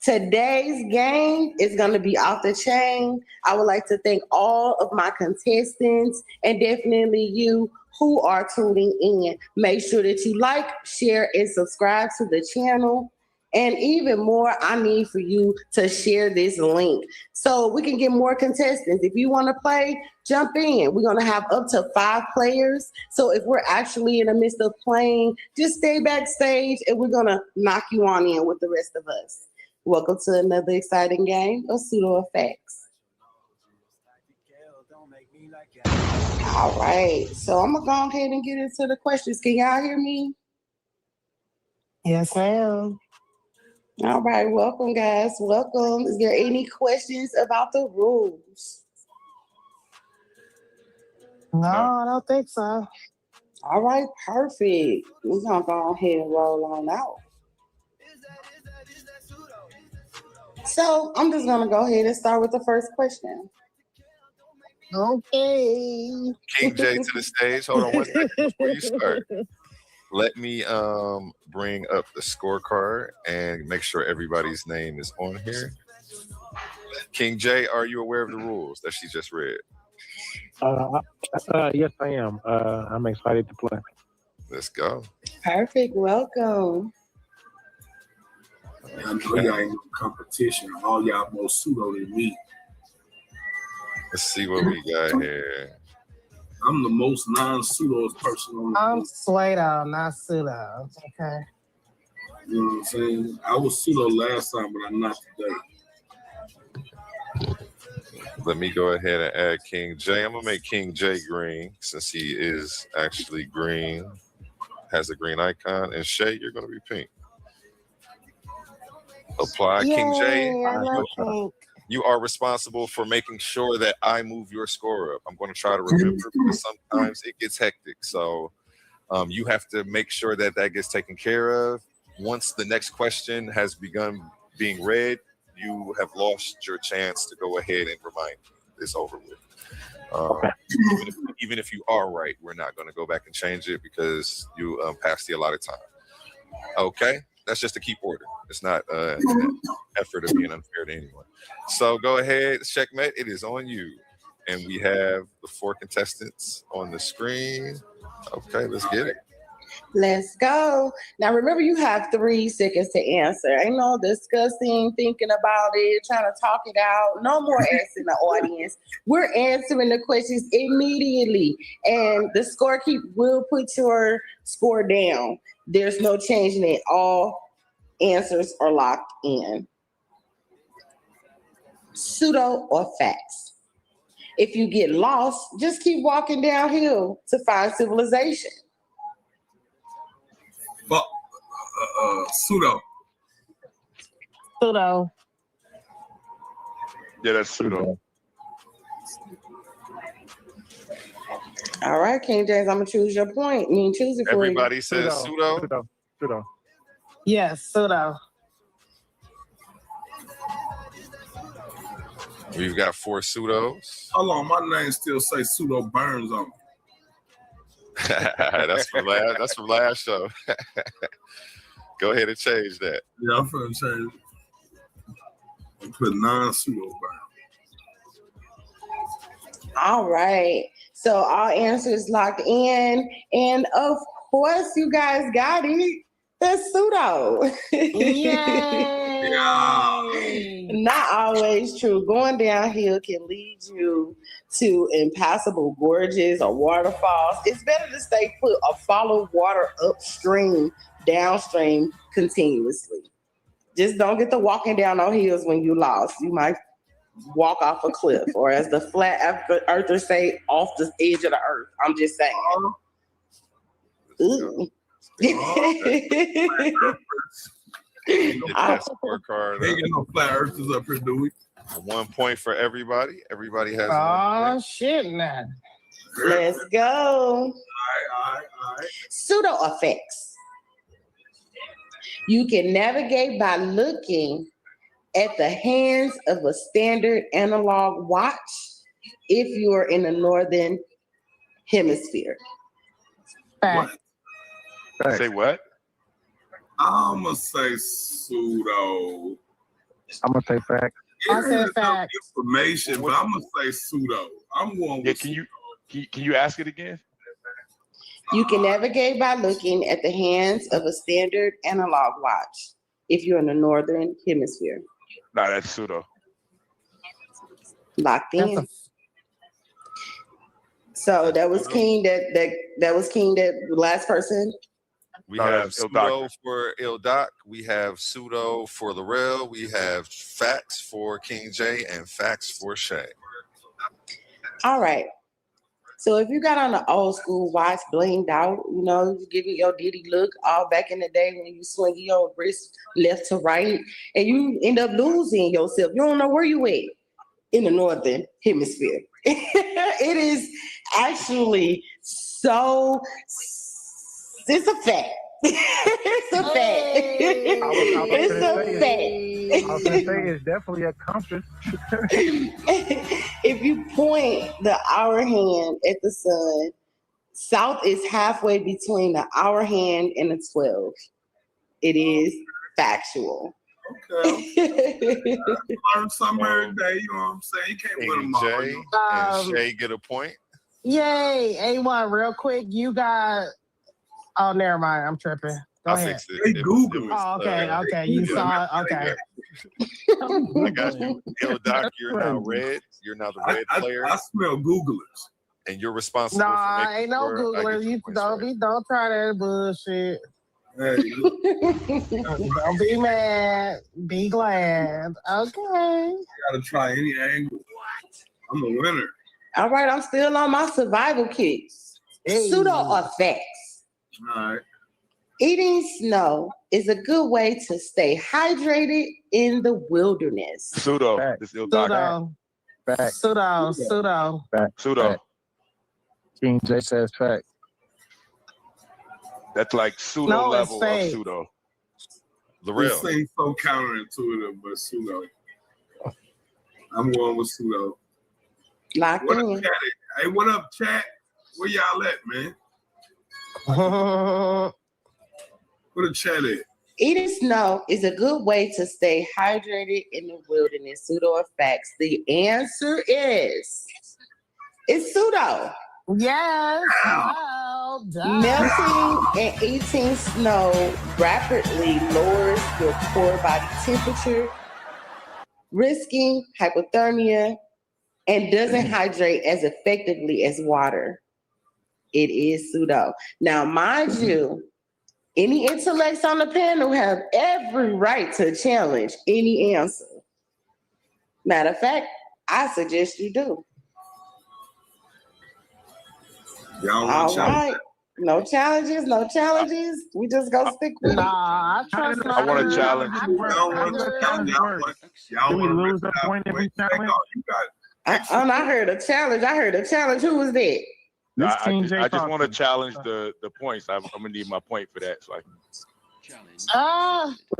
Today's game is going to be off the chain. I would like to thank all of my contestants and definitely you who are tuning in. Make sure that you like, share, and subscribe to the channel. And even more, I need for you to share this link so we can get more contestants. If you want to play, jump in. We're going to have up to 5 players. So if we're actually in the midst of playing, just stay backstage and we're going to knock you on in with the rest of us. Welcome to another exciting game of pseudo effects. All right, so I'm going to go ahead and get into the questions. Can y'all hear me? Yes, ma'am. All right, welcome, guys. Welcome. Is there any questions about the rules? No, I don't think so. All right, perfect. We're going to go ahead and roll on out. So I'm just going to go ahead and start with the first question. Okay. King J to the stage. Hold on one second before you start. Let me bring up the scorecard and make sure everybody's name is on here. King J, are you aware of the rules that she just read? Yes, I am. I'm excited to play. Let's go. Perfect. Welcome. I know y'all ain't no competition. All y'all more pseudo than me. Let's see what we got here. I'm the most non-pseudo person on the I'm pseudo, not pseudo. Okay. You know what I'm saying? I was pseudo last time, but I'm not today. Let me go ahead and add King J. I'm going to make King J green since he is actually green, has a green icon. And Shay, you're going to be pink. Apply. Yay, King J, I love pink. you are responsible for making sure that I move your score up. I'm going to try to remember because sometimes it gets hectic. So you have to make sure that that gets taken care of. Once the next question has begun being read, you have lost your chance to go ahead and remind me it's over with. Even if you are right, we're not going to go back and change it because you passed the allotted time. Okay? That's just to keep order. It's not an effort of being unfair to anyone. So go ahead, Shekmet. It is on you. And we have the 4 contestants on the screen. Okay, let's get it. Let's go. Now, remember, you have 3 seconds to answer. Ain't no discussing, thinking about it, trying to talk it out. No more asking the audience. We're answering the questions immediately. And the scorekeeper will put your score down. There's no changing it. All answers are locked in. Pseudo or facts. If you get lost, just keep walking downhill to find civilization. Pseudo. Pseudo. Yeah, that's pseudo. All right, King James, I'm gonna choose your point. Choose it for Everybody you. says pseudo. Pseudo. Yes, pseudo. We've got 4 pseudos. Hold on, my name still say pseudo burns on me. That's from last show. Go ahead and change that. Yeah, I'm finna change it. I'm put non-pseudo burn. All right. So all answers locked in. And of course, you guys got it. The pseudo. Yay! Not always true. Going downhill can lead you to impassable gorges or waterfalls. It's better to stay put or follow water upstream, downstream continuously. Just don't get to walking down on hills when you lost. You might walk off a cliff, or as the flat earthers say, off the edge of the earth. I'm just saying. Ooh. That scorecard. Ain't got no flat earthers up here, do we? 1 point for everybody. Everybody has. Oh shit, now. Let's go. All right. Pseudo effects. You can navigate by looking at the hands of a standard analog watch if you are in the northern hemisphere. What? Say what? I'm gonna say pseudo. I'm gonna say fact. I said fact. Information, but I'm gonna say pseudo. I'm going with Can you ask it again? You can navigate by looking at the hands of a standard analog watch if you're in the northern hemisphere. No, that's pseudo. Locked in. So that was King. That was King. That the last person. We have pseudo for Il Doc. We have pseudo for Larell. We have facts for King J and facts for Shay. All right. So if you got on an old school watch, blinged out, you know, you giving your Diddy look all back in the day when you swing your wrist left to right, and you end up losing yourself. You don't know where you at in the northern hemisphere. It is actually so. It's a fact. It's a fact. It's a fact. I was gonna say it's definitely a compass. If you point the hour hand at the sun, south is halfway between the hour hand and the 12. It is factual. Okay. Learn something every day, you know what I'm saying? You can't win them all. Jay and Shay get a point. Yay. A1, real quick. You got. Oh, never mind. I'm tripping. Go ahead. Fixed it. Google. Oh, okay. You saw it. Okay. I got you. Yo, Doc, you're now red. You're now the red player. I smell Googlers. And you're responsible Nah, for making ain't no sure I Googler. get your You points right. don't try that bullshit. Hey, Don't be mad. Be glad. Okay. Gotta try any angle. I'm a winner. All right, I'm still on my survival kicks. Hey. Pseudo effects. All right. Eating snow is a good way to stay hydrated in the wilderness. Pseudo. Pseudo. Fact. Pseudo. Fact. Pseudo. King J says fact. That's like pseudo level of pseudo. The This real. seems so counterintuitive, but pseudo. I'm going with pseudo. Locked What in. up, chat? Hey, what up, chat? Where y'all at, man? Where the chat at? Eating snow is a good way to stay hydrated in the wilderness. Pseudo effects. The answer is it's pseudo. Yes. Melting and eating snow rapidly lowers your core body temperature, risking hypothermia, and doesn't hydrate as effectively as water. It is pseudo. Now, mind you, any intellects on the panel have every right to challenge any answer. Matter of fact, I suggest you do. Y'all All right. No challenges, no challenges. We just go stick with it. Nah, I trust I want to challenge. Do we lose a point if we challenge? I heard a challenge. Who was that? No, I just want to challenge the points. I'm gonna need my point for that, so I can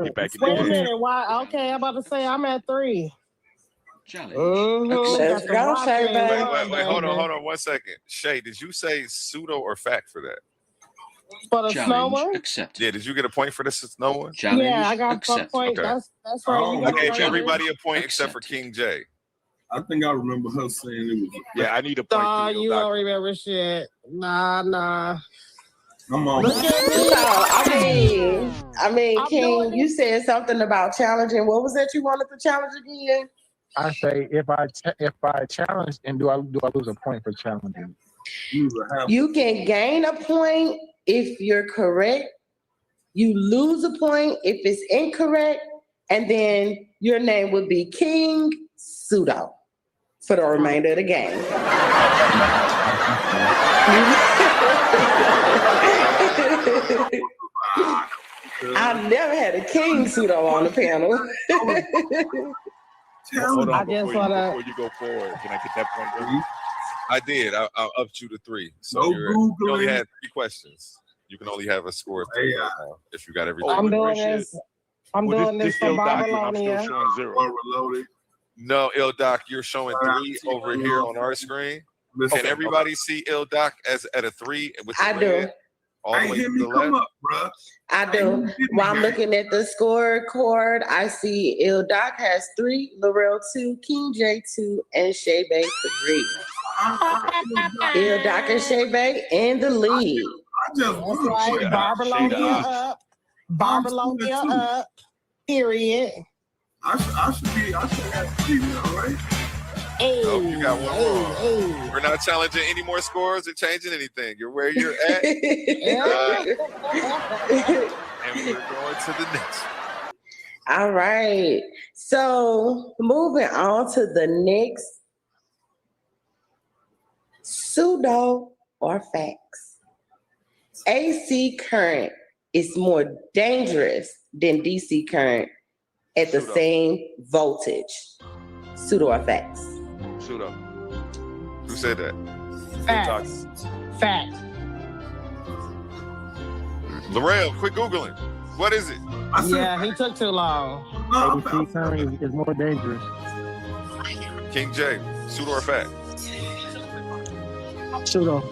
get back in the Wait a game. minute. Why? Okay, I'm about to say I'm at 3. Let's go, Shay, baby. Wait, hold on 1 second. Shay, did you say pseudo or fact for that? For the snow one? Yeah, did you get a point for the snow one? Yeah, I got a point. Okay. That's right. I gave everybody a point except for King J. I think I remember her saying it was. Yeah, I need a point. Nah, you don't remember shit. Nah. I'm on. Look at me. So I mean, I'm King, doing you this. said something about challenging. What was that you wanted to challenge again? I say if I challenge, and do I lose a point for challenging? You can gain a point if you're correct. You lose a point if it's incorrect, and then your name would be King Pseudo for the remainder of the game. I never had a King Pseudo on the panel. Hold on, I just before wanna. you go forward, can I get that point? Bro? I did. I upped you to 3. So No you only Googling. had 3 questions. You can only have a score of 3 right now if you got everything. I'm real doing shit. this. I'm Well, doing this for ill doc, and I'm still Babylonia. showing 0. Or reloaded. No, Il Doc, you're showing 3 over here on our screen. Listen, Can everybody see Il Doc as at a 3 with the I do. red all the Hey, way hear to me the come left? up, bruh. I do. While I'm looking at the scorecard, I see Il Doc has 3, Laurel 2, King J 2, and Shay Bay 3. Il Doc and Shay Bay in the lead. I just That's right. Babylonia up. Babylonia up. Period. I should have 3 now, right? Hey, Nope, you got one wrong. hey. We're not challenging any more scores or changing anything. You're where you're at. And we're going to the next. All right. So moving on to the next pseudo or facts. AC current is more dangerous than DC current at the same voltage. Pseudo or facts? Pseudo. Who said that? Facts. Facts. Laurel, quit Googling. What is it? Yeah, he took too long. AC current is more dangerous. King J, pseudo or fact? Pseudo.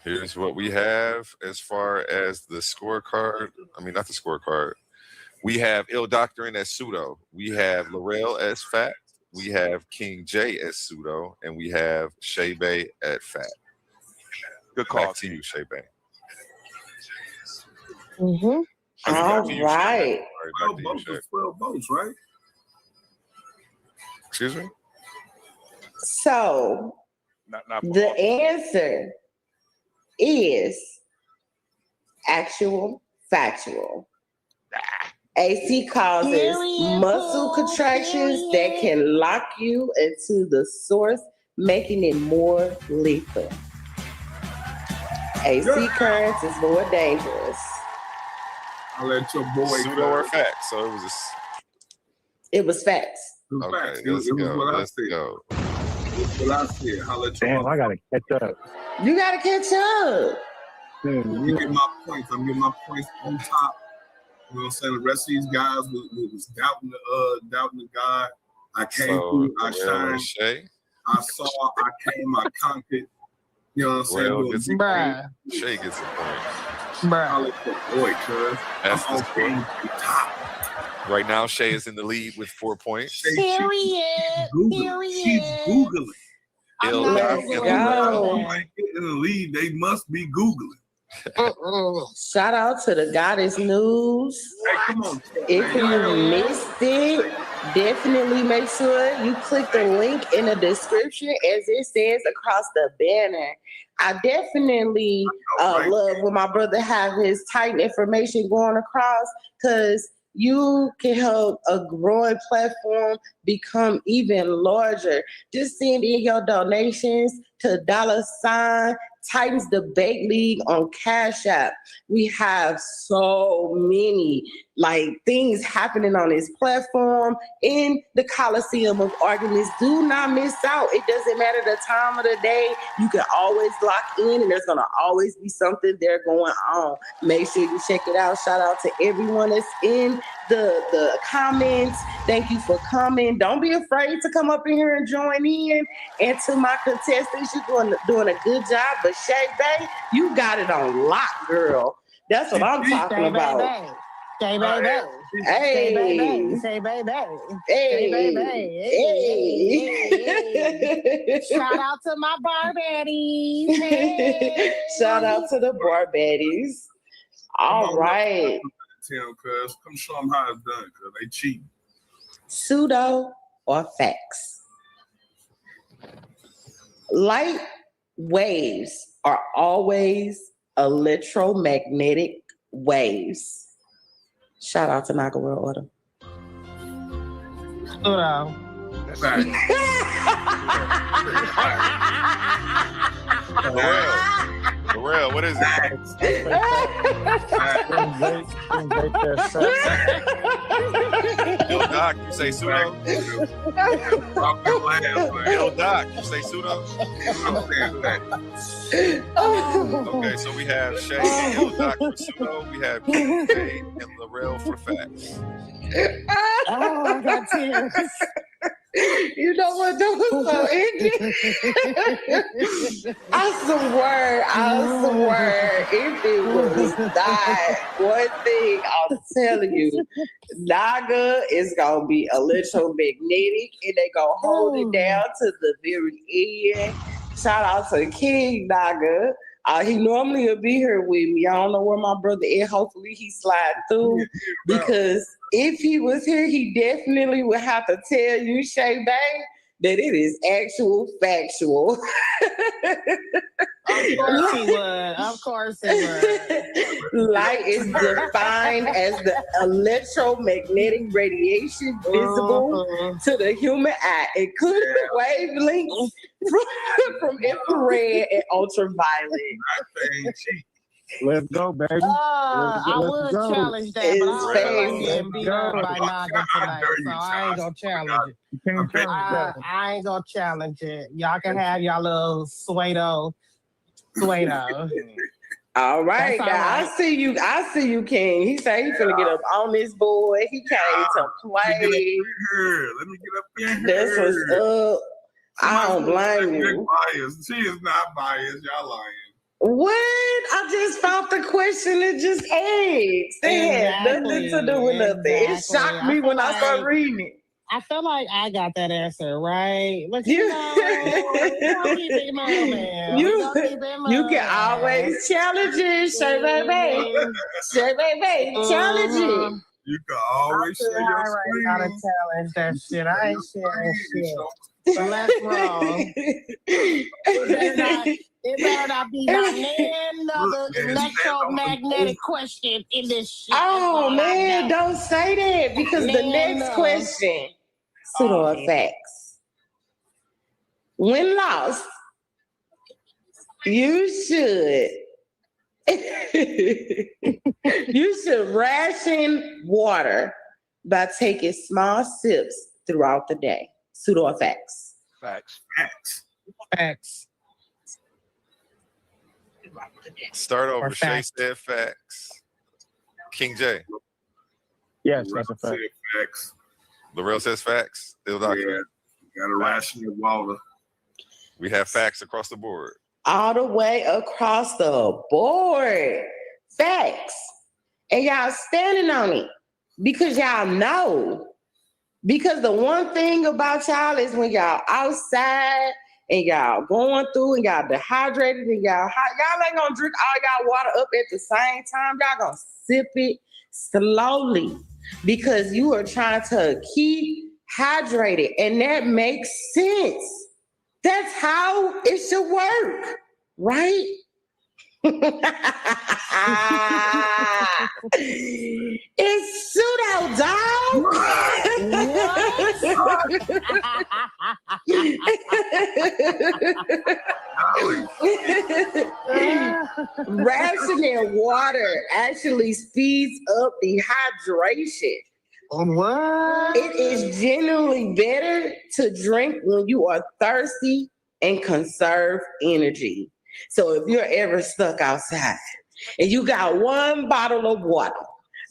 Here's what we have as far as the scorecard. I mean, not the scorecard. We have Il Doctoring as pseudo. We have Laurel as fact. We have King J as pseudo. And we have Shay Bay at fact. Good call. Back to you, Shay Bay. Mm-hmm. All right. 12 votes, right? Excuse me? So the answer is actual factual. AC causes muscle contractions that can lock you into the source, making it more lethal. AC currents is more dangerous. I'll let your boy pseudo or fact. So it was facts. Okay, let's go. Let's go. What I said. I'll let Damn, I gotta catch up. You gotta catch up. You get my points. I'm getting my points on top. You know what I'm saying? The rest of these guys was doubting the God. I came through. I shined. I saw. I came. I conquered. You know what I'm saying? Gets Bruh. Shay gets a point. Bruh. I'll let your boy, cuz. That's the score. Right now, Shay is in the lead with 4 points. Period. She's Googling. Let's go. In the lead, they must be Googling. Shout out to the Goddess News. Hey, come on. If you missed it, definitely make sure you click the link in the description as it says across the banner. I definitely love when my brother have his tight information going across, because you can help a growing platform become even larger. Just send in your donations to $ Titans Debate League on Cash App. We have so many things happening on this platform in the Coliseum of Arguments. Do not miss out. It doesn't matter the time of the day. You can always lock in, and there's gonna always be something there going on. Make sure you check it out. Shout out to everyone that's in the comments. Thank you for coming. Don't be afraid to come up in here and join in. And to my contestants, you're doing a good job. But Shay Bay, you got it on lock, girl. That's what I'm talking about. Shay Bay. Say baby, Hey. say baby, Hey. say baby. Hey. Shout out to my bar baddies. Hey. Shout out to the bar baddies. All right. Tim, cuz come show them how it's done, cuz they cheat. Pseudo or facts? Light waves are always electromagnetic waves. Shout out to Naga World Order. Pseudo. Laurel, what is it? Yo, Doc, you say pseudo? Yo, Doc, you say pseudo? Okay, so we have Shay and Yo, Doc for pseudo. We have Jay and Laurel for facts. Oh, I got tears. You know what? That was so ignorant. I swear, if it was not one thing, I'm telling you, Naga is gonna be electromagnetic, and they gonna hold it down to the very end. Shout out to King Naga. He normally will be here with me. I don't know where my brother is. Hopefully he slide through, because if he was here, he definitely would have to tell you, Shay Bay, that it is actual factual. Of course he would. Of course he would. Light is defined as the electromagnetic radiation visible to the human eye, including wavelengths from infrared and ultraviolet. Let's go, baby. I would challenge that, but I feel like getting beat up by Naga tonight, so I ain't gonna challenge it. I ain't gonna challenge it. Y'all can have y'all little Suedo. All right, That's all now right. I see you, King. He said he finna get up on this boy. He came to play. Let me get up in here. This was up. I don't blame you. Biased. She is not biased. Y'all lying. What? I just found the question and just asked. It had nothing to do with nothing. It shocked me when I started reading it. I feel like I got that answer right. But you know, don't keep it moving. You can always challenge it, Shay Baby. Shay Baby, challenge it. You can always say your screen. Gotta challenge that shit. I ain't sharing shit. So let's roll. It better not be another electromagnetic question in this shit. Oh man, don't say that, because the next question, pseudo or facts. When lost, you should ration water by taking small sips throughout the day. Pseudo or facts? Facts. Start over. Shay said facts. King J. Yes, that's a fact. Facts. Laurel says facts. Yeah, gotta ration your water. We have facts across the board. All the way across the board. Facts. And y'all standing on it because y'all know. Because the one thing about y'all is when y'all outside and y'all going through and y'all dehydrated and y'all ain't gonna drink all y'all water up at the same time. Y'all gonna sip it slowly because you are trying to keep hydrated, and that makes sense. That's how it should work, right? It's pseudo, dog. Rationing water actually speeds up dehydration. What? It is generally better to drink when you are thirsty and conserve energy. So if you're ever stuck outside and you got one bottle of water,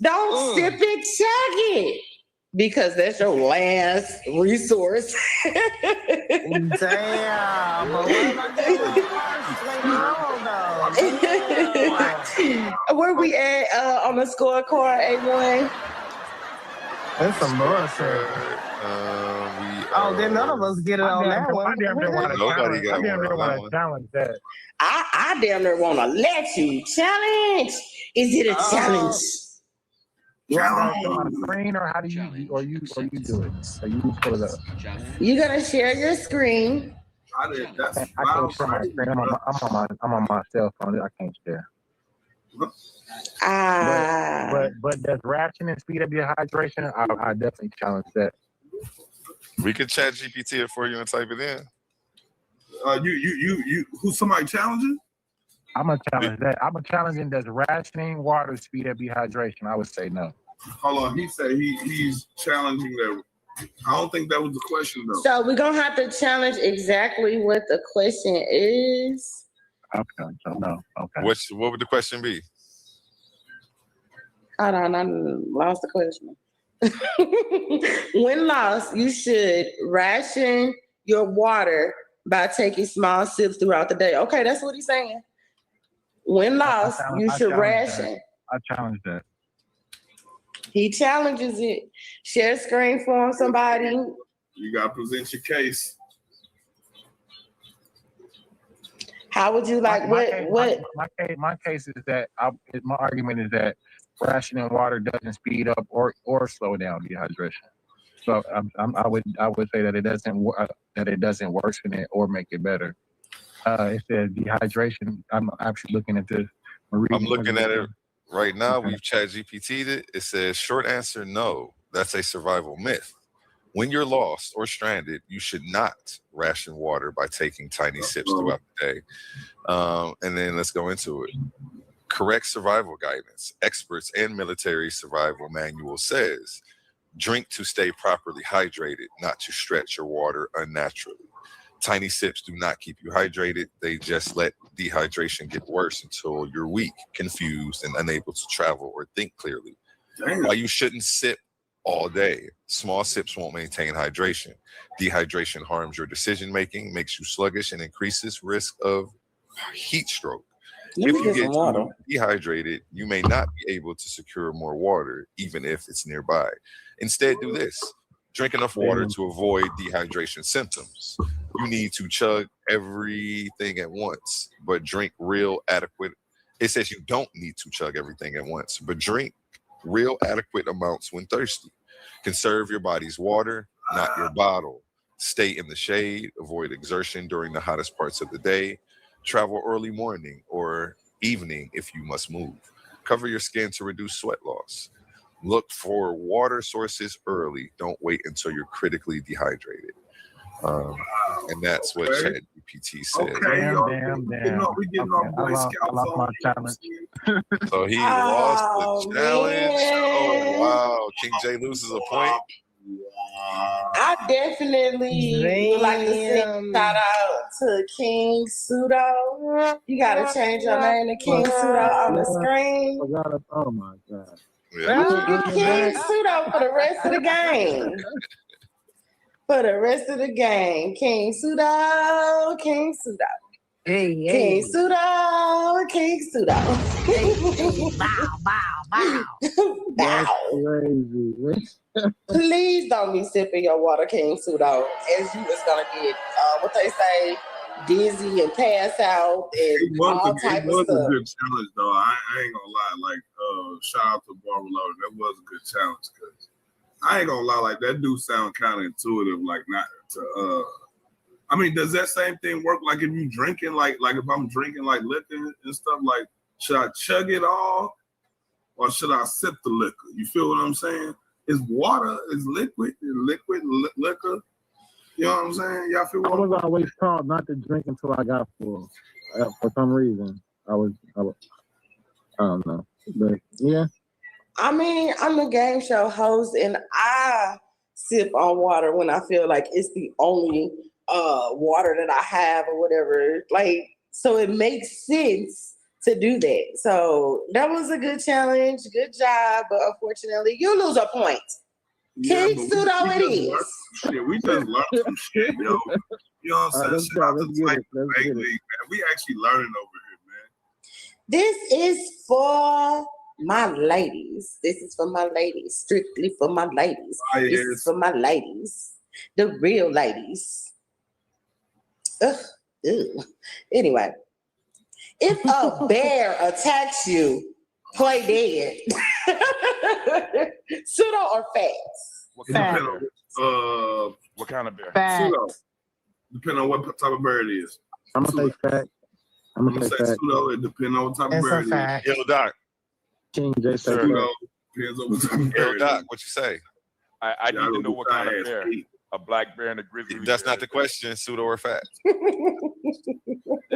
don't sip it, chug it, because that's your last resource. Damn. But what am I doing? Where we at on the scorecard, A1? That's some bullshit. Then none of us get it on that one. I damn near want Nobody got one on that one. challenge that. I damn near want to let you challenge. Is it a challenge? You want to on the screen, or how do you do it? Or you do it? Or you pull it up? You're gonna share your screen. I can't share my screen. I'm on my cell phone. I can't share. But does rationing speed up your hydration? I definitely challenge that. We could chat GPT it for you and type it in. Who's somebody challenging? I'm gonna challenge that. I'm challenging does rationing water speed up dehydration? I would say no. Hold on, he said he's challenging that. I don't think that was the question though. So we're gonna have to challenge exactly what the question is. Okay, so no. Okay. What would the question be? Hold on, I lost the question. When lost, you should ration your water by taking small sips throughout the day. Okay, that's what he's saying. When lost, you should ration. I challenge that. He challenges it. Share screen for him, somebody. You gotta present your case. How would you like my case is that my argument is that rationing water doesn't speed up or slow down dehydration. So I would say that it doesn't worsen it or make it better. It says dehydration. I'm actually looking at this. I'm looking at it right now. We've chat GPT'd it. It says short answer no. That's a survival myth. When you're lost or stranded, you should not ration water by taking tiny sips throughout the day. And then let's go into it. Correct survival guidance. Experts and military survival manual says, drink to stay properly hydrated, not to stretch your water unnaturally. Tiny sips do not keep you hydrated. They just let dehydration get worse until you're weak, confused, and unable to travel or think clearly. Why you shouldn't sip all day. Small sips won't maintain hydration. Dehydration harms your decision making, makes you sluggish, and increases risk of heat stroke. If you get too dehydrated, you may not be able to secure more water, even if it's nearby. Instead, do this. Drink enough water to avoid dehydration symptoms. You need to chug everything at once, but drink real adequate. It says you don't need to chug everything at once, but drink real adequate amounts when thirsty. Conserve your body's water, not your bottle. Stay in the shade. Avoid exertion during the hottest parts of the day. Travel early morning or evening if you must move. Cover your skin to reduce sweat loss. Look for water sources early. Don't wait until you're critically dehydrated. And that's what ChatGPT said. Damn. We getting our Boy Scouts on my challenge. So he lost the challenge. Oh, wow. King J loses a point. I definitely would like to send shout out to King Pseudo. You gotta change your name to King Pseudo on the screen. Oh my God. King Pseudo for the rest of the game. For the rest of the game. King Pseudo, King Pseudo. King Pseudo, King Pseudo. Bow. That's crazy. Please don't be sipping your water, King Pseudo, as you is gonna get what they say, dizzy and pass out and all type of stuff. It was a good challenge though. I ain't gonna lie. Like shout out to Barbara Loder. That was a good challenge because I ain't gonna lie. Like that do sound kind of intuitive. Like not to. I mean, does that same thing work? Like if you drinking, like if I'm drinking like liquor and stuff, like should I chug it all or should I sip the liquor? You feel what I'm saying? Is water is liquid liquor? You know what I'm saying? Y'all feel what I was always taught not to drink until I got full. For some reason, I don't know, but yeah. I mean, I'm a game show host, and I sip on water when I feel like it's the only water that I have or whatever. Like, so it makes sense to do that. So that was a good challenge. Good job. But unfortunately, you lose a point. King Pseudo it is. Shit, we just learned some shit, yo. You know what I'm saying? Let's get it. Man. We actually learning over here, man. This is for my ladies. This is for my ladies, strictly for my ladies. Oh, This is for my ladies, the real ladies. Ugh, ew. Anyway, if a bear attacks you, play dead. Pseudo or facts? What kind Depend of bear? on What kind of bear? pseudo. Depending on what type of bird it is. I'm gonna say fact. I'm gonna say fact. pseudo. It depends on what type of It's a bird it fact. Yo, Doc. King J say Pseudo fact. depends on what type of Yo, bird it Doc, is. what you say? I need Y'all to gonna know be what kind of tired bear. as shit. A black bear and a grizzly That's bear. not the question, pseudo or fact. Yeah,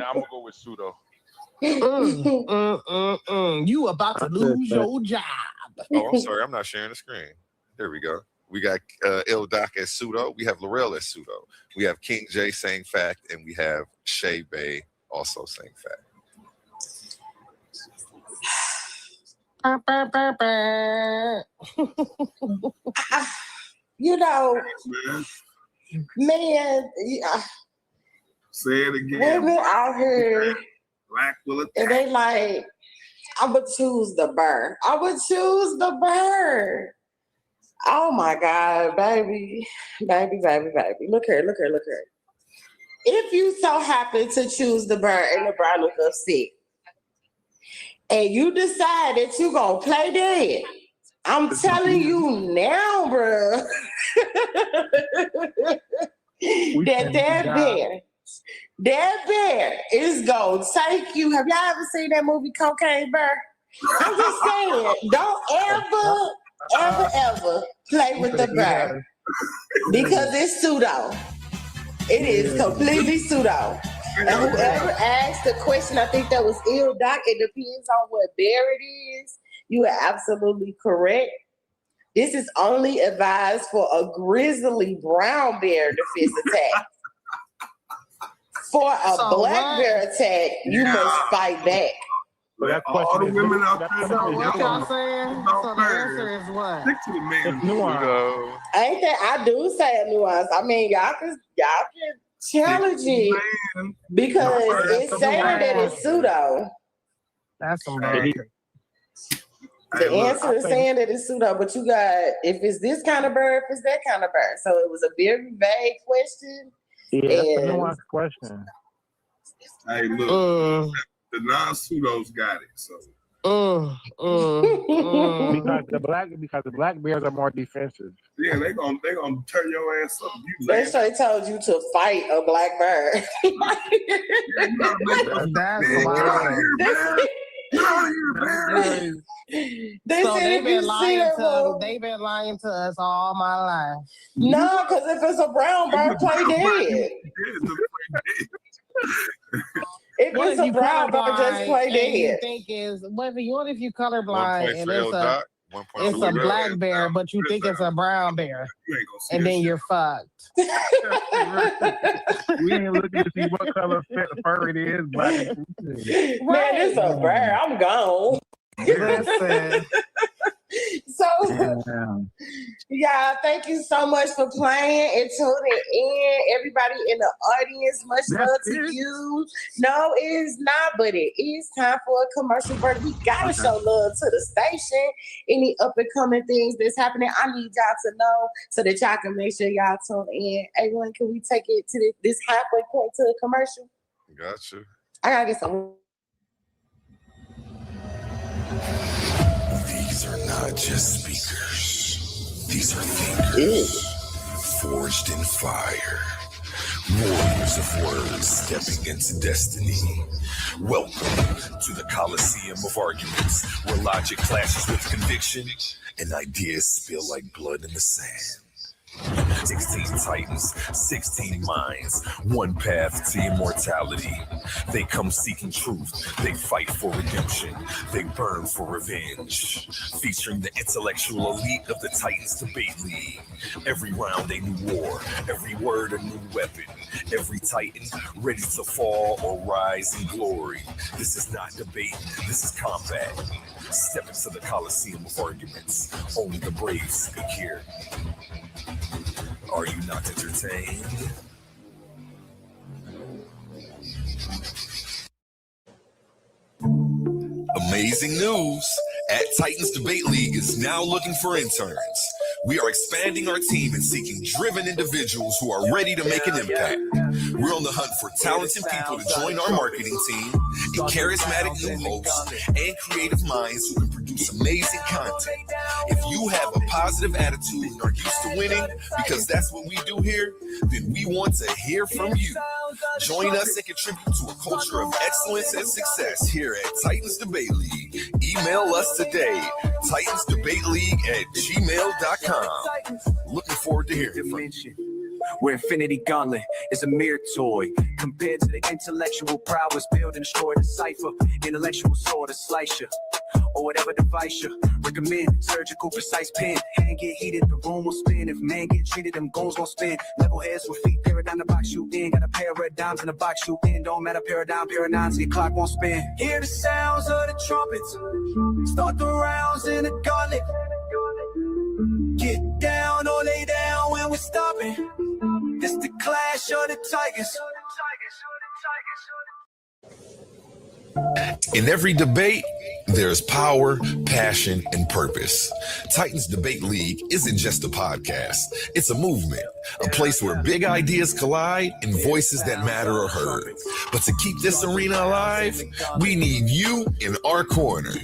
I'm gonna go with pseudo. You about to lose your job. Oh, I'm sorry. I'm not sharing the screen. There we go. We got Il Doc as pseudo. We have Laurel as pseudo. We have King J saying fact, and we have Shay Bay also saying fact. You know, man, Say it again. women out here, Black will attack. and they like, I would choose the bird. I would choose the bird. Oh my God, baby. Baby, baby, baby. Look here, look here, look here. If you so happen to choose the bird and the bird look upset, and you decide that you gonna play dead, I'm telling you now, bro, that bear is gonna take you. Have y'all ever seen that movie Cocaine Bear? I'm just saying, don't ever play with the bear because it's pseudo. It is completely pseudo. And whoever asked the question, I think that was Il Doc. It depends on what bear it is. You are absolutely correct. This is only advised for a grizzly brown bear defense attack. For a black bear attack, you must fight back. So that All the question women is out there. So what y'all saying? About So the birds. answer is what? Stick to the man. Pseudo. Ain't that I do say a nuance? I mean, y'all can challenge it because it's saying that it's pseudo. That's some Hey, bullshit. The answer is saying that it's pseudo, but you got if it's this kind of bird, if it's that kind of bird. So it was a very vague question. Yeah, that's a And nuanced question. Hey, look, the non-pseudos got it. So Because the black bears are more defensive. yeah, they gonna turn your ass up. You they land. straight told you to fight a black bird. That's wild. They So said they've if you been see lying that to little- they've been lying to us all my life. No, because if it's a brown bird, play dead. If What it's if a you brown bird, just play colorblind and you dead. think is what if you 1 colorblind point and for Il Doc. 1 point it's for a Laurel. black bear, but you think it's a brown bear, You ain't gonna see and that then shit. you're fucked. We ain't looking to see what color fur it is, black. Man, it's a bird. I'm gone. Listen. So, yeah, thank you so much for playing and tuning in. Everybody in the audience, much love to you. No, it is not, but it is time for a commercial break. We gotta show love to the station. Any up and coming things that's happening, I need y'all to know so that y'all can make sure y'all tune in. Everyone, can we take it to this halfway point to a commercial? Gotcha. I gotta get some. These are not just speakers. These are thinkers, forged in fire. Warriors of words stepping into destiny. Welcome to the Coliseum of Arguments, where logic clashes with conviction and ideas spill like blood in the sand. 16 titans, 16 minds, one path to immortality. They come seeking truth, they fight for redemption, they burn for revenge. Featuring the intellectual elite of the Titans Debate League. Every round a new war, every word a new weapon. Every titan ready to fall or rise in glory. This is not debate, this is combat. Step into the Coliseum of Arguments. Only the brave speak here. Are you not entertained? Amazing news. At Titans Debate League is now looking for interns. We are expanding our team and seeking driven individuals who are ready to make an impact. We're on the hunt for talented people to join our marketing team, and charismatic new hosts, and creative minds who can produce amazing content. If you have a positive attitude and are used to winning, because that's what we do here, then we want to hear from you. Join us and contribute to a culture of excellence and success here at Titans Debate League. Email us today, titansdebateleague@gmail.com. Looking forward to hearing from you. Where Infinity Gauntlet is a mere toy compared to the intellectual prowess build and destroy the cipher. Intellectual sword to slice you, or whatever device you recommend. Surgical precise pen, hand get heated, the room will spin. If man get treated, them goals gon' spin. Level heads with feet, paradigm the box you in. Got a pair of red dimes in the box you in. Don't matter, paradigms, your clock won't spin. Hear the sounds of the trumpets, start the rounds in the gauntlet. Get down or lay down when we're stopping. It's the clash of the Tigers. In every debate, there's power, passion, and purpose. Titans Debate League isn't just a podcast. It's a movement, a place where big ideas collide and voices that matter are heard. But to keep this arena alive, we need you in our corner.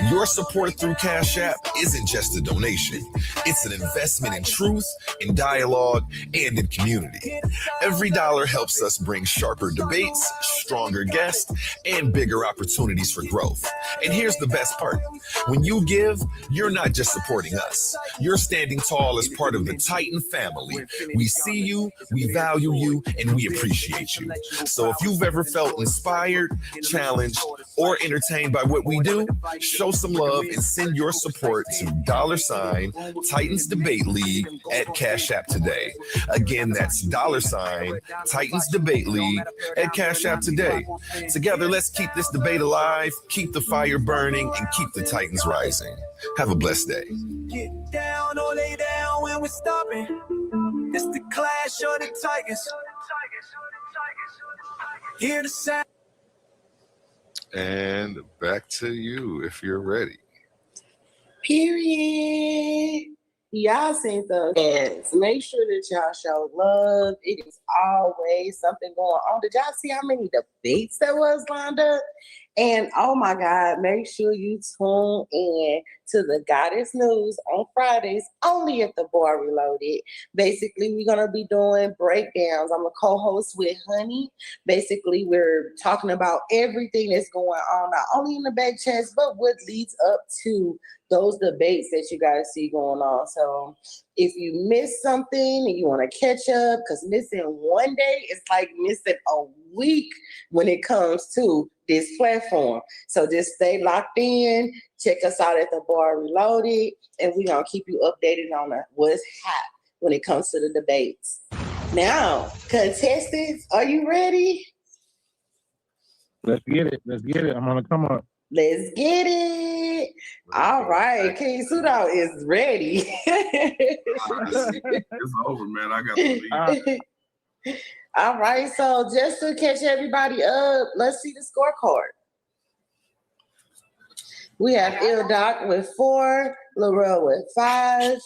Your support through Cash App isn't just a donation. It's an investment in truth, in dialogue, and in community. Every dollar helps us bring sharper debates, stronger guests, and bigger opportunities for growth. And here's the best part. When you give, you're not just supporting us. You're standing tall as part of the Titan family. We see you, we value you, and we appreciate you. So if you've ever felt inspired, challenged, or entertained by what we do, show some love and send your support to $ Titans Debate League at Cash App today. Again, that's $ Titans Debate League at Cash App today. Together, let's keep this debate alive, keep the fire burning, and keep the Titans rising. Have a blessed day. Get down or lay down when we're stopping. It's the clash of the Tigers. Hear the sound. And back to you if you're ready. Period. Y'all seen the fans. Make sure that y'all show love. It is always something going on. Did y'all see how many debates there was lined up? And oh my God, make sure you tune in to the Goddess News on Fridays, only at the Bar Reloaded. Basically, we're going to be doing breakdowns. I'm a co-host with Honey. Basically, we're talking about everything that's going on, not only in the back chats, but what leads up to those debates that you guys see going on. So if you miss something and you want to catch up, because missing one day is like missing a week when it comes to this platform. So just stay locked in, check us out at the Bar Reloaded, and we're going to keep you updated on what's hot when it comes to the debates. Now, contestants, are you ready? Let's get it. I'm going to come up. Let's get it. All right. King Sudo is ready. It's over, man. I got to leave. All right. So just to catch everybody up, let's see the scorecard. We have Il Doc with 4, Laurel with 5,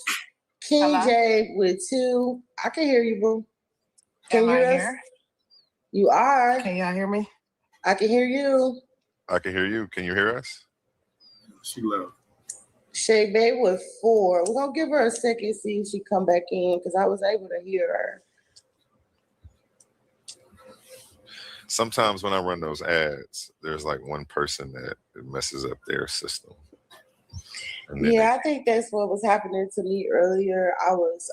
King Hello? J with 2. I can hear you, boo. Can Am you I hear us? here? You are. Can y'all hear me? I can hear you. I can hear you. Can you hear us? She left. Shay Bay with 4. We're gonna give her a second, see if she come back in, because I was able to hear her. Sometimes when I run those ads, there's like one person that messes up their system. Yeah, I think that's what was happening to me earlier. I was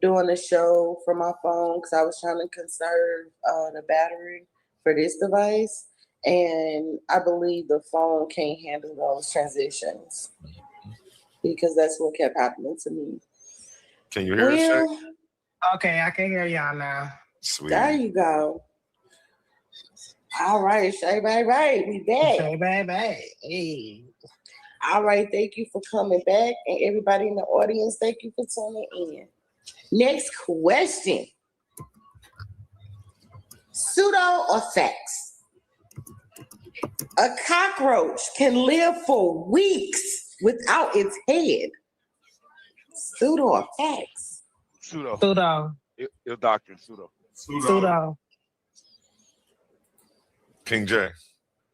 doing a show from my phone because I was trying to conserve the battery for this device. And I believe the phone can't handle those transitions because that's what kept happening to me. Can you hear us, Shay? Okay, I can hear y'all now. Sweet. There you go. All right, Shay, bye. We back. Shay, bye. Hey. All right, thank you for coming back. And everybody in the audience, thank you for tuning in. Next question. Pseudo or facts? A cockroach can live for weeks without its head. Pseudo or facts? Pseudo. Pseudo. Your doctrine, pseudo. Pseudo. King J.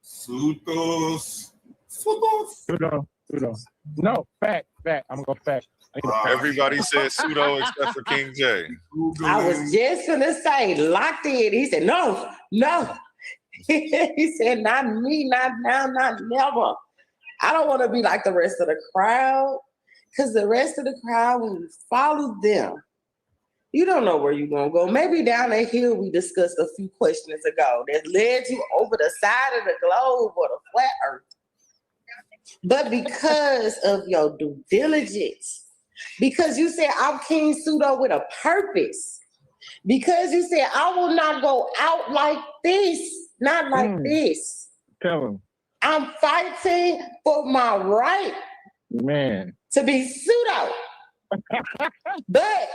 Pseudos. Pseudo. No, fact. I'm gonna go fact. Everybody said pseudo except for King J. I was just gonna say, locked in. He said, no. He said, not me, not now, not never. I don't want to be like the rest of the crowd, because the rest of the crowd, when you follow them, you don't know where you're going to go. Maybe down the hill we discussed a few questions ago that led you over the side of the globe or the flat earth. But because of your due diligence, because you said I'm King Pseudo with a purpose, because you said I will not go out like this, not like this. Tell him. I'm fighting for my right to be pseudo. But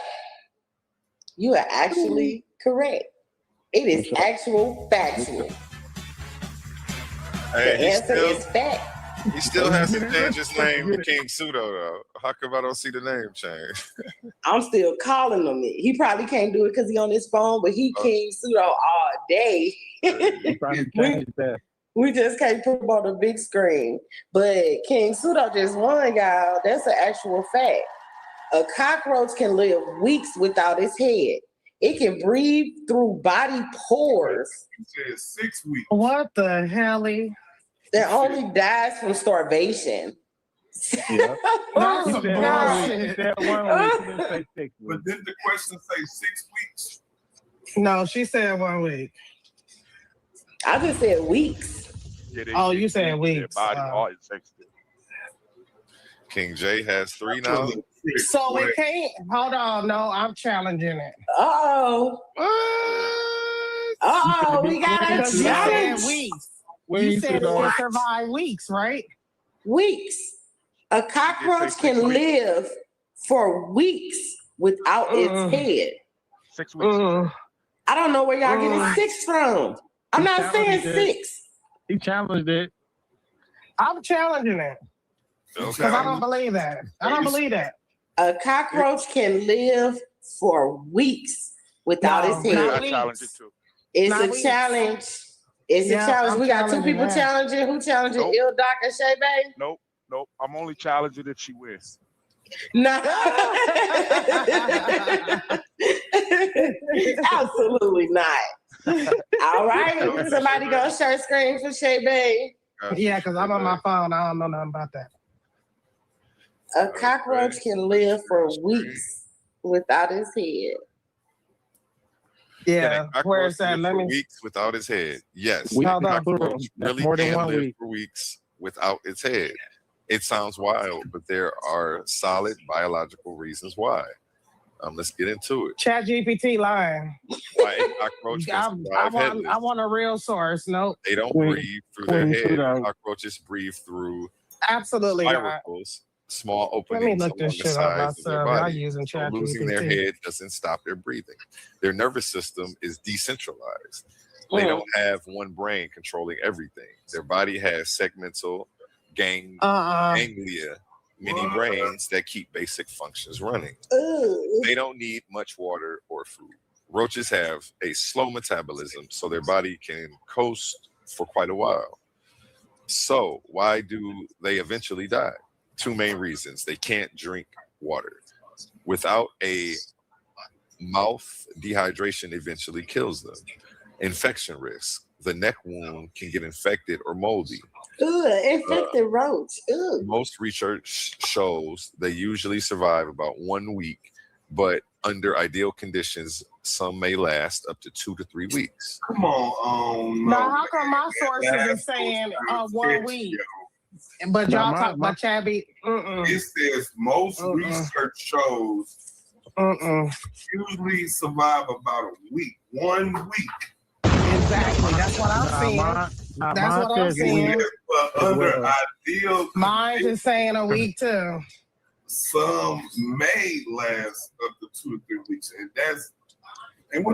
you are actually correct. It is actual factual. Hey, the answer is fact. He still hasn't changed his name to King Pseudo, though. How come I don't see the name change? I'm still calling him it. He probably can't do it because he on his phone, but he King Pseudo all day. We just can't put him on the big screen. But King Pseudo just won, y'all. That's an actual fact. A cockroach can live weeks without its head. It can breathe through body pores. You said 6 weeks. What the hell? That only dies from starvation. Yeah. That's some But bullshit. didn't the question say 6 weeks? No, she said 1 week. I just said weeks. Oh, you said weeks. King J has 3 now. So it can't. Hold on. No, I'm challenging it. Oh, we got a Because you said challenge. weeks. You said it can survive weeks, right? Weeks. A cockroach can live for weeks without its head. 6 weeks. I don't know where y'all getting 6 from. I'm not saying 6. He challenged it. I'm challenging it. Because I don't believe that. I don't believe that. A cockroach can live for weeks without its head. I challenge it too. It's Not a weeks. challenge. It's a challenge. I'm We got 2 challenging people that. challenging. Who challenging? Nope. Il Doc and Shay Bay? Nope. I'm only challenging if she wins. No. Absolutely not. All right. Somebody go share screen for Shay Bay. Yeah, because I'm on my phone. I don't know nothing about that. A cockroach can live for weeks without his head. Yeah, where is that? Live Let for me. weeks without its head. Yes, We- a Hold on, cockroach that's really more than can 1 live week. for weeks without its head. It sounds wild, but there are solid biological reasons why. Let's get into it. Chat GPT lying. Why a cockroach can survive headless. I want a real source. Nope. They don't Queen- breathe through their Queen head. Pseudo. Cockroaches breathe through Absolutely not. spiracles, small Let me openings look along this the shit up sides of their myself. Y'all body. using So Chat losing their GPT. head doesn't stop their breathing. Their nervous system is decentralized. They don't have one brain controlling everything. Their body has segmental ganglia, mini brains that keep basic functions running. They don't need much water or food. Roaches have a slow metabolism, so their body can coast for quite a while. So why do they eventually die? 2 main reasons. They can't drink water. Without a mouth, dehydration eventually kills them. Infection risk. The neck wound can get infected or moldy. Infected roach. Most research shows they usually survive about 1 week, but under ideal conditions, some may last up to 2 to 3 weeks. Come on. Now, how come my sources are saying 1 week? But y'all talk about Chabby. It says most research shows usually survive about a week. 1 week. Exactly. That's what I'm saying. That's what I'm saying. But under ideal Mine is saying a week too. some may last up to 2 to 3 weeks. And that's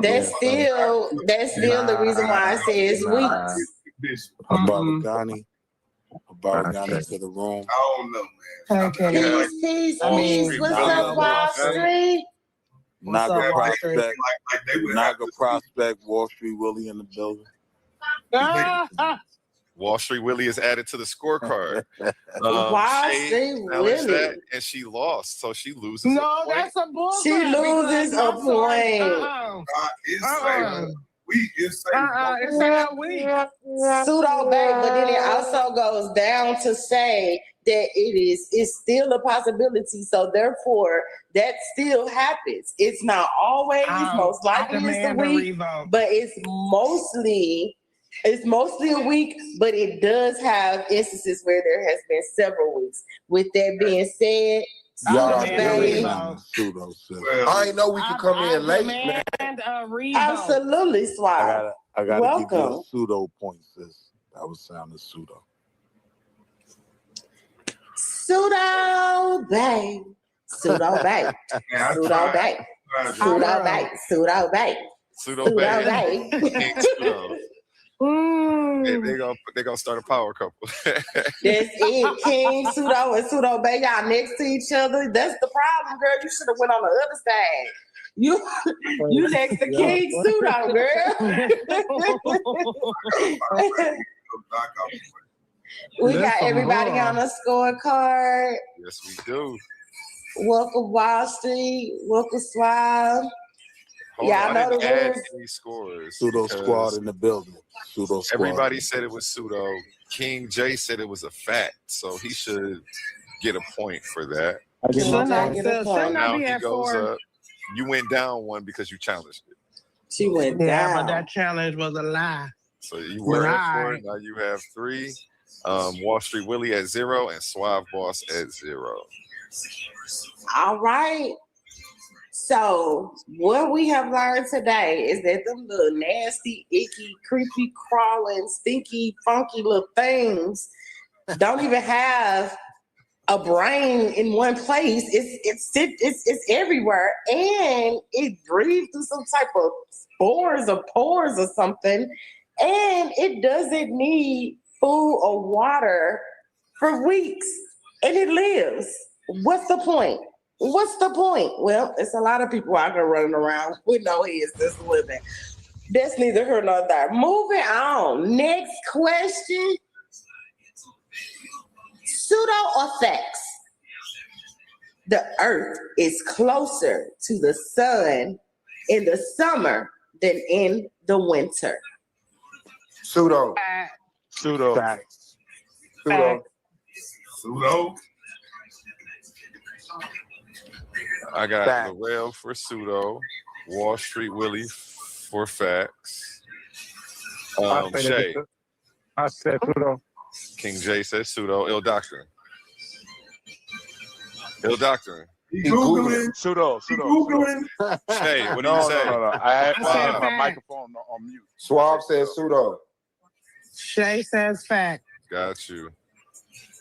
That's still the reason why I say it's weeks. Habaragani to the room. I don't know, man. Peace. What's up, Wall Street? Naga Prospect, Wall Street Willie in the building. Wall Street Willie is added to the scorecard. Wall Shay Street challenged Willie. that, and she lost, so she loses. No, that's a bullshit. She loses a point. It's not we. Pseudo bait, but then it also goes down to say that it's still a possibility. So therefore, that still happens. It's not always, most likely it's a week, but it's mostly a week, but it does have instances where there has been several weeks. With that being said, I ain't know we could come in late, man. Absolutely, Swab. I gotta Welcome. give you a pseudo point, sis. That was sounding pseudo. Pseudo bait. Pseudo bait. Pseudo bait. Pseudo bait. Pseudo bait. Pseudo bait. They're gonna start a power couple. That's it. King Pseudo and Pseudo Bay, y'all next to each other. That's the problem, girl. You should have went on the other side. You next to King Pseudo, girl. We got everybody on the scorecard. Yes, we do. Welcome Wall Street. Welcome Swab. Yeah, I know the add rules. 3 scores. Pseudo squad in the building. Pseudo squad. Everybody said it was pseudo. King J said it was a fact, so he should get a point for that. Now he goes up. You went down 1 because you challenged it. She went down. Yeah, but that challenge was a lie. So you were at 4. Now you have 3. Wall Street Willie at 0 and Suave Boss at 0. All right. So what we have learned today is that them little nasty, icky, creepy, crawling, stinky, funky little things don't even have a brain in one place. It's everywhere, and it breathes through some type of spores or pores or something, and it doesn't need food or water for weeks, and it lives. What's the point? What's the point? Well, it's a lot of people out there running around with no heads just living. That's neither here nor there. Moving on. Next question. Pseudo or facts? The earth is closer to the sun in the summer than in the winter. Pseudo. Pseudo. Facts. Pseudo. Pseudo. I got Lorel for pseudo, Wall Street Willie for facts. Shay. I said pseudo. King J says pseudo. Ill Doctrine. Ill Doctrine. Googling. Pseudo. Shay, what do you say? No. I had my microphone on mute. Suave says pseudo. Shay says fact. Got you.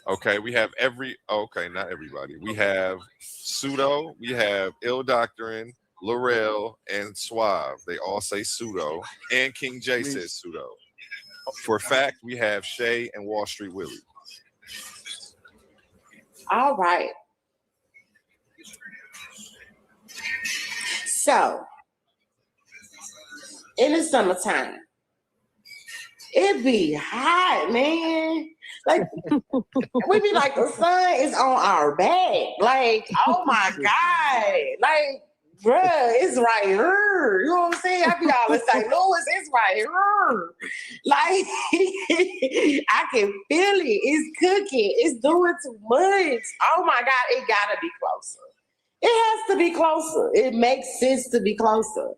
Okay, we have not everybody. We have pseudo, we have Ill Doctrine, Lorel, and Suave. They all say pseudo. And King J says pseudo. For fact, we have Shay and Wall Street Willie. All right. So, in the summertime, it be hot, man. Like, we be like, the sun is on our back. Like, oh my God. Like, bruh, it's right here. You know what I'm saying? I be all in St. Louis, it's right here. Like, I can feel it. It's cooking. It's doing too much. Oh my God, it gotta be closer. It has to be closer. It makes sense to be closer.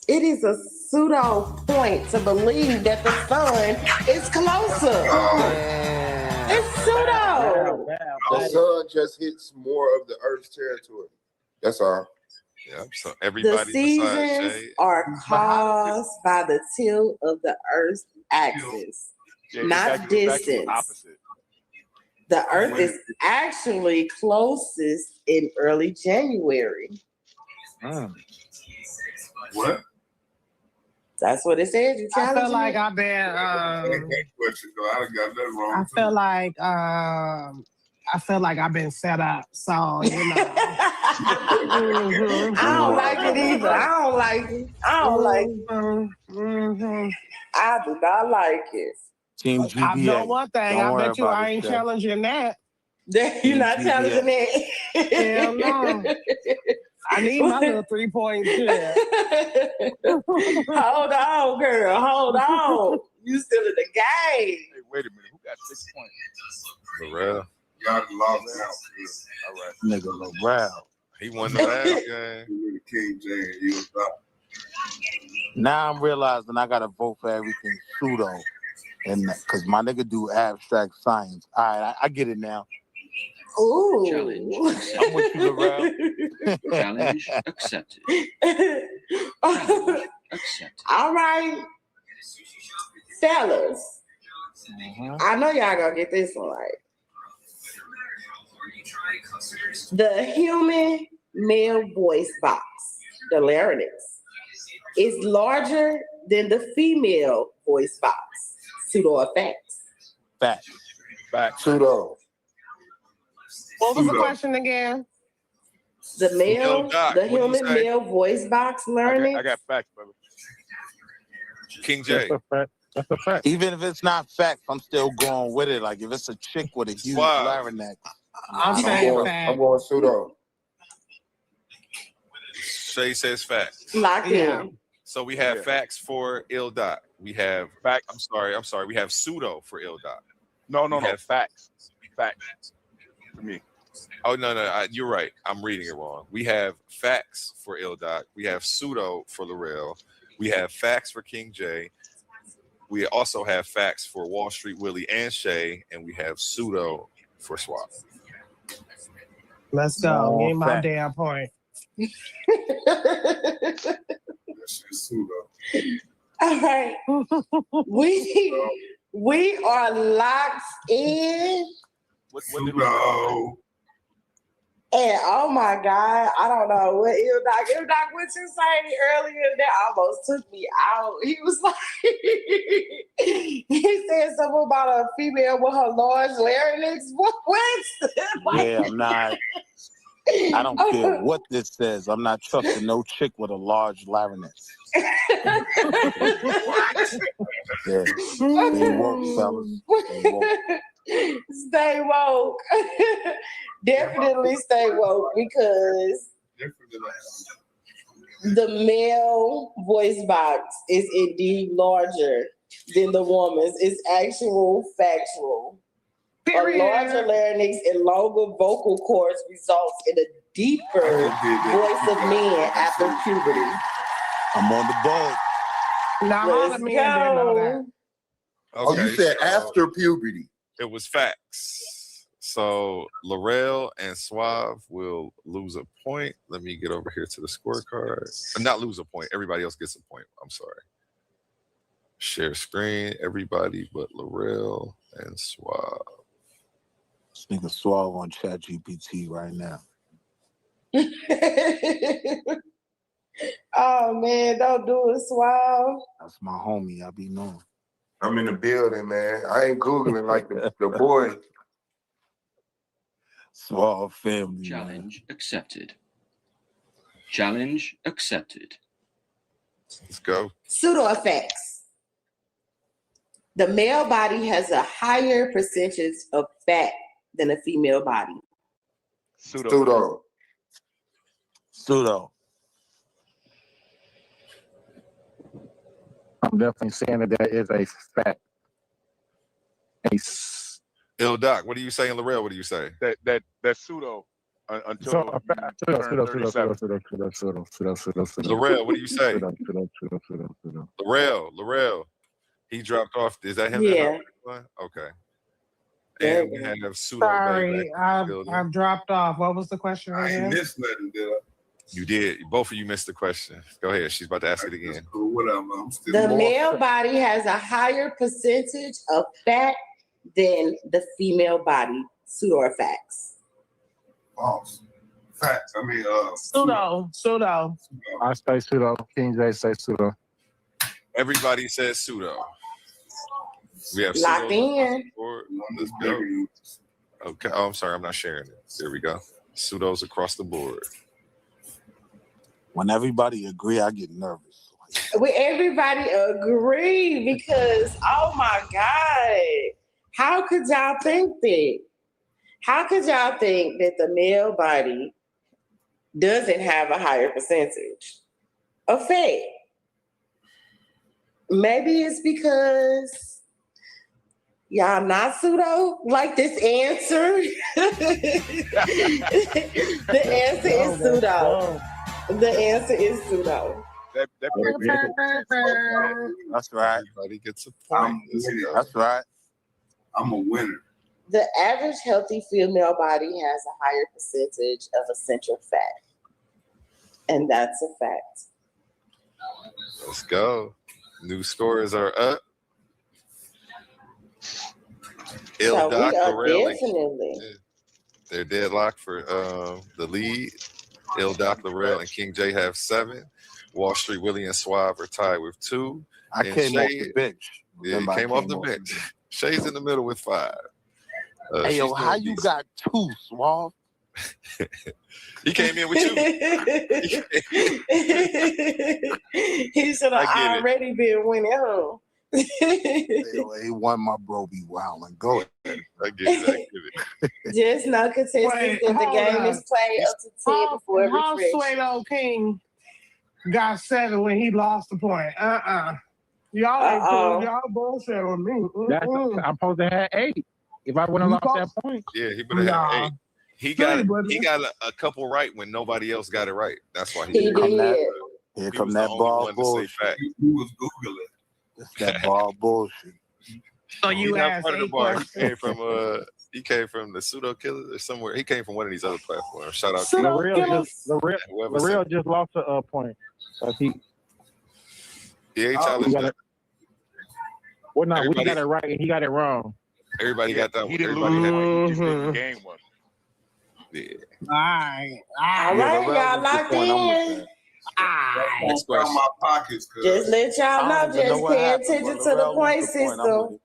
It is a pseudo point to believe that the sun is closer. It's pseudo. The sun just hits more of the Earth's territory. That's all. Yeah, so everybody The seasons are caused by the tilt of the Earth's axis, not distance. The Earth is actually closest in early January. What? That's what it said. You I feel challenging like it? I've been. Question, though. I done got nothing wrong. I feel like. I feel like I've been set up. So you know. I don't like it either. I don't like it. I don't like it. I do not like it. Team I GBA. know one thing. Don't I worry bet you about I it, ain't Shay. challenging that. You're not challenging that. Hell no. I need my little 3-point share. Hold on, girl. Hold on. You still in the game. Hey, wait a minute. Who got 6 points? Lorel. Y'all lost out. All right. Nigga Lorel. He won the last game. King James, you was up. Now I'm realizing I gotta vote for everything pseudo, and because my nigga do abstract science. All right, I get it now. Ooh. Challenge I'm with you, Lorel. Challenge accepted. Challenge accepted. All right. Fellas. I know y'all gonna get this one right. The human male voice box, the larynx, is larger than the female voice box. Pseudo or facts? Facts. Facts. Pseudo. What was the question again? The male, Doc, the what do you human say? male voice box larynx. I got facts, brother. King J. That's a fact. Even if it's not facts, I'm still going with it. Like if it's a chick with a huge Wow. larynx, I'm I'm saying going, fact. I'm going pseudo. Shay says facts. Locked Yeah. in. So we have facts for Il Doc. We have Facts. I'm sorry. We have pseudo for Il Doc. No. We have Facts. Facts. For me. Oh no, you're right. I'm reading it wrong. We have facts for Il Doc. We have pseudo for Lorel. We have facts for King J. We also have facts for Wall Street Willie and Shay, and we have pseudo for Swap. Let's go. Oh, Give my fact. damn point. That's just pseudo. All right. We are locked in. Pseudo. And oh my God, I don't know what Il-Doc, what you saying earlier that almost took me out. He was like, he said something about a female with her large larynx. What? yeah, I'm not. I don't care what this says. I'm not trusting no chick with a large larynx. Yeah. Stay woke, fellas. Stay woke. Stay woke. Definitely stay woke because the male voice box is indeed larger than the woman's. It's actual factual. Period. A larger larynx and longer vocal cords results in a deeper voice of men after puberty. I'm on the board. Now, how Let's the men didn't know that? Oh, you said after puberty. It was facts. So Lorel and Suave will lose a point. Let me get over here to the scorecard. Not lose a point. Everybody else gets a point. I'm sorry. Share screen. Everybody but Lorel and Suave. This nigga Suave on ChatGPT right now. Oh man, don't do it, Suave. That's my homie. I be knowing. I'm in the building, man. I ain't Googling like the boy. Suave family. Challenge accepted. Challenge accepted. Let's go. Pseudo effects. The male body has a higher percentage of fat than a female body. Pseudo. I'm definitely saying that there is a fact. Il Doc, what are you saying, Lorel? What do you say? That pseudo until Pseudo. Lorel, what do you say? Lorel. He dropped off. Is that him? Yeah. Okay. And we have pseudo. Sorry, I dropped off. What was the question I again? ain't missed nothing, did I? You did. Both of you missed the question. Go ahead. She's about to ask it again. Cool, whatever. I'm still The male body has a higher percentage of fat than the female body. Pseudo or facts? false. Facts. I mean, Pseudo. I say pseudo. King J say pseudo. Everybody says pseudo. We have Locked pseudos in. Let's go. Okay. Oh, I'm sorry. I'm not sharing it. There we go. Pseudos across the board. When everybody agree, I get nervous. When everybody agree, because oh my God, how could y'all think that? How could y'all think that the male body doesn't have a higher percentage of fat? Maybe it's because y'all not pseudo like this answer. The answer is pseudo. The answer is pseudo. That That's right. Everybody gets a point. That's right. I'm a winner. The average healthy female body has a higher percentage of essential fat. And that's a fact. Let's go. New scores are up. So we are definitely. They're deadlocked for the lead. Doc Laurel and King J have 7. Wall Street Willie and Suave are tied with 2. I came off the bench. Yeah, he came off the bench. Shay's in the middle with 5. Hey, yo, how you got 2, Suave? He came in with you. He should have already been winning home. He won my bro be wildin'. Go ahead. I get it. Just no contestants if the game is played up to 10 before it How refresh. Suedo King got 7 when he lost the point? Y'all ain't cool. Y'all bullshit with me. I'm supposed to have 8. If I wouldn't have lost that point. Yeah, he would have had 8. He got a couple right when nobody else got it right. That's why he did. Here come that ball bullshit. He was Googling. It's that ball bullshit. So you asked part of the 8 bar. questions. He came from the Pseudo Killers or somewhere. He came from one of these other platforms. Shout out Pseudo to Killers. L'Oreal just lost a point. He ain't challenged that. Well, no, we got it right and he got it wrong. Everybody got that one. He didn't lose the point. He just did the game one. Yeah. All right, y'all locked in. Next question. My pockets, Just let y'all know, just pay attention to the point system. Don't be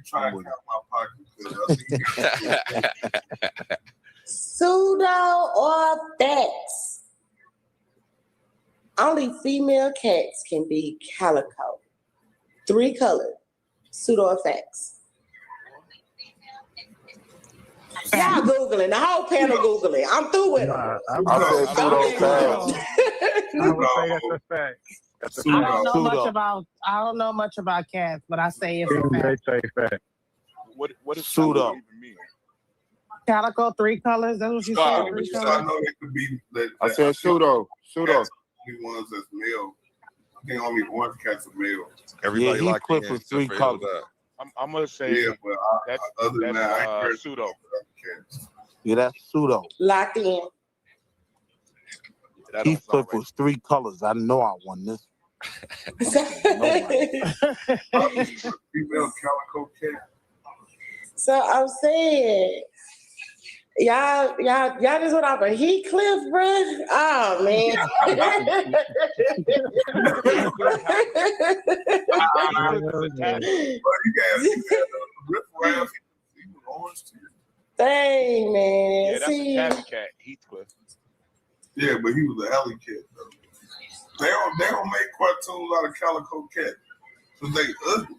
trying to count my pockets. Pseudo or facts? Only female cats can be calico. 3 colors. Pseudo or facts? Y'all Googling. The whole panel Googling. I'm through with them. I said pseudo facts. I would say that's a fact. I don't know much about cats, but I say it's a fact. They say fact. What does pseudo even mean? Calico, 3 colors. That's what you said. 3 I colors. know it could be. I said pseudo. Only ones that's male. I think only orange cats are male. Everybody he locked quit in with except 3 for colors. Eldad. I'm gonna say but that's pseudo. Yeah, that's pseudo. Locked in. He flipped with 3 colors. I know I won this. Female calico cat. So I'm saying, y'all just went off a Heathcliff, bruh. Oh man. Dang, man. Yeah, that's a tabby cat, Heathcliff. Yeah, but he was an alley cat though. They don't make cartoons out of calico cat. So they ugly.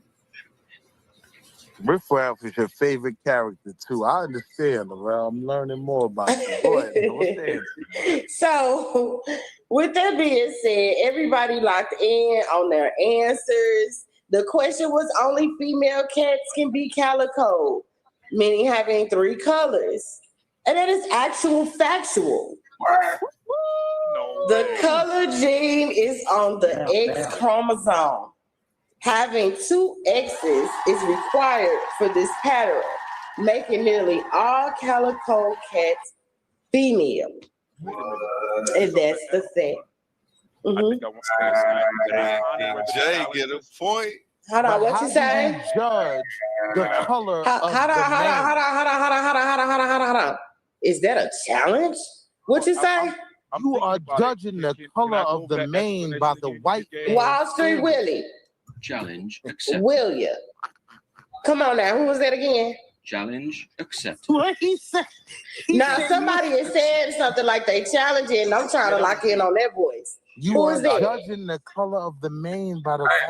Riff Raff is your favorite character too. I understand, Laurel. I'm learning more about you. Go ahead. So, with that being said, everybody locked in on their answers. The question was only female cats can be calico, meaning having 3 colors. And that is actual factual. The color gene is on the X chromosome. Having 2 X's is required for this pattern, making nearly all calico cats female. And that's the fact. Jay get a point. Hold on, what you say? Judge the color Hold on. Is that a challenge? What you say? You are judging the color of the mane by the white. Wall Street Willie. Challenge accepted. Will you? Come on now. Who was that again? Challenge accepted. What he said? Now, somebody is saying something like they challenging, and I'm trying to lock in on that voice. You Who are is that? judging the color of the mane by the I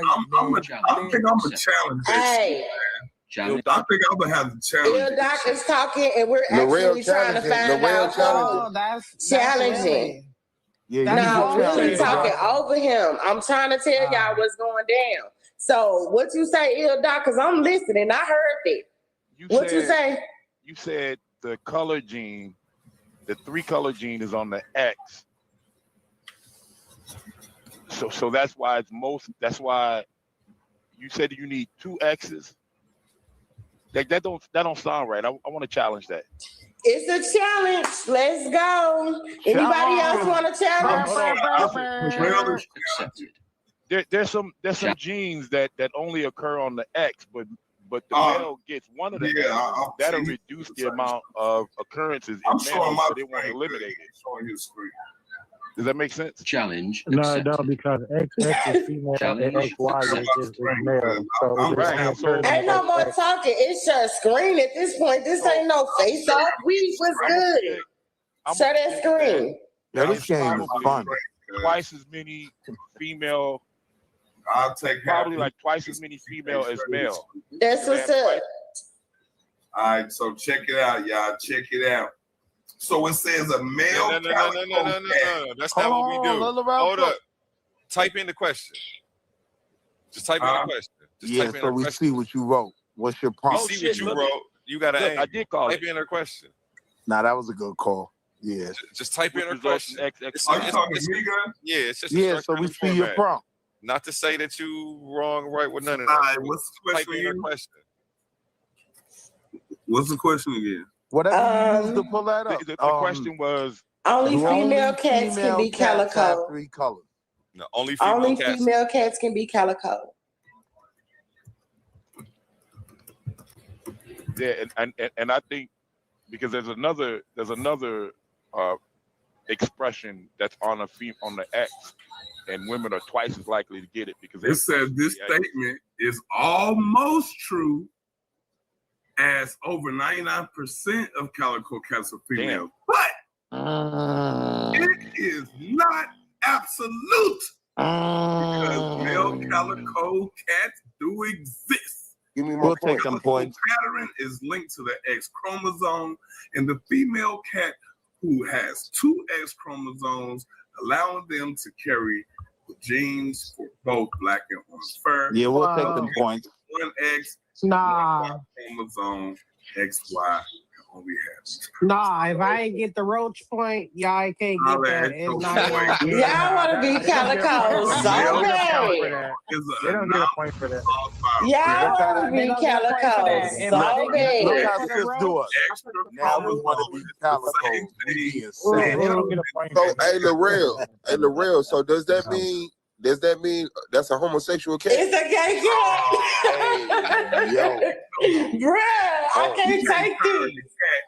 think I'm a challenge. Hey. Challenge. I think I'm gonna have to challenge. Il Doc is talking, and we're Lorel actually trying to challenging. find Lorel out challenging. who's That's challenging. Yeah, No, you really challenge. talking over him. I'm trying to tell y'all what's going down. So, what you say, Il Doc? Because I'm listening. I heard it. You say? You said the color gene, the 3 color gene is on the X. So that's why it's that's why you said you need 2 X's. That don't sound right. I want to challenge that. It's a challenge. Let's go. Anybody else want to challenge? There's some genes that only occur on the X, but the male gets one of the X. That'll reduce the amount of occurrences in males, so they want to eliminate it. Does that make sense? Challenge. No, it don't, because X is female and XY is male. So Ain't no more talking. It's your screen at this point. This ain't no face off. We was good. Shut that screen. Yeah, this game is fun. Twice as many female. I'll take probably like twice as many female as male. That's what's up. All right, so check it out, y'all. Check it out. So it says a male. No. That's not what we do. Hold up. Type in the question. Just type in the question. Just Yeah, type in so the we question. see what you wrote. What's your prompt? We see what you wrote. You got to I did call type in her question. Nah, that was a good call. Yeah. Just type in her question. Are you talking to me, guy? Yeah, it's just Yeah, so we see your prompt. Not to say that you wrong, right with none of All that. right, what's the Type question in her again? question. What's the question again? Whatever you used to pull that up. The question was Only do female cats can be cats have calico. 3 colors? No, only Only cats. female cats can be calico. yeah, and I think because there's another expression that's on the X, and women are twice as likely to get it because It says this statement is almost true, as over 99% of calico cats are female, but it is not absolute because male calico cats do exist. Give me more points. Take them points. Pattern is linked to the X chromosome, and the female cat who has 2 X chromosomes, allowing them to carry the genes for both black and orange fur. Yeah, we'll take them points. 1 X, Nah. 1 chromosome, XY, only has. Nah, if I ain't get the roach point, y'all can't get that. It's not gonna Y'all want to be calicos so bad. They don't get a point for that. Y'all want to be calicos so bad. Look how this do it. Now we want to be calicos. So, hey, Lorel. So does that mean that's a homosexual cat? It's a gay cat. Bruh, I can't take this.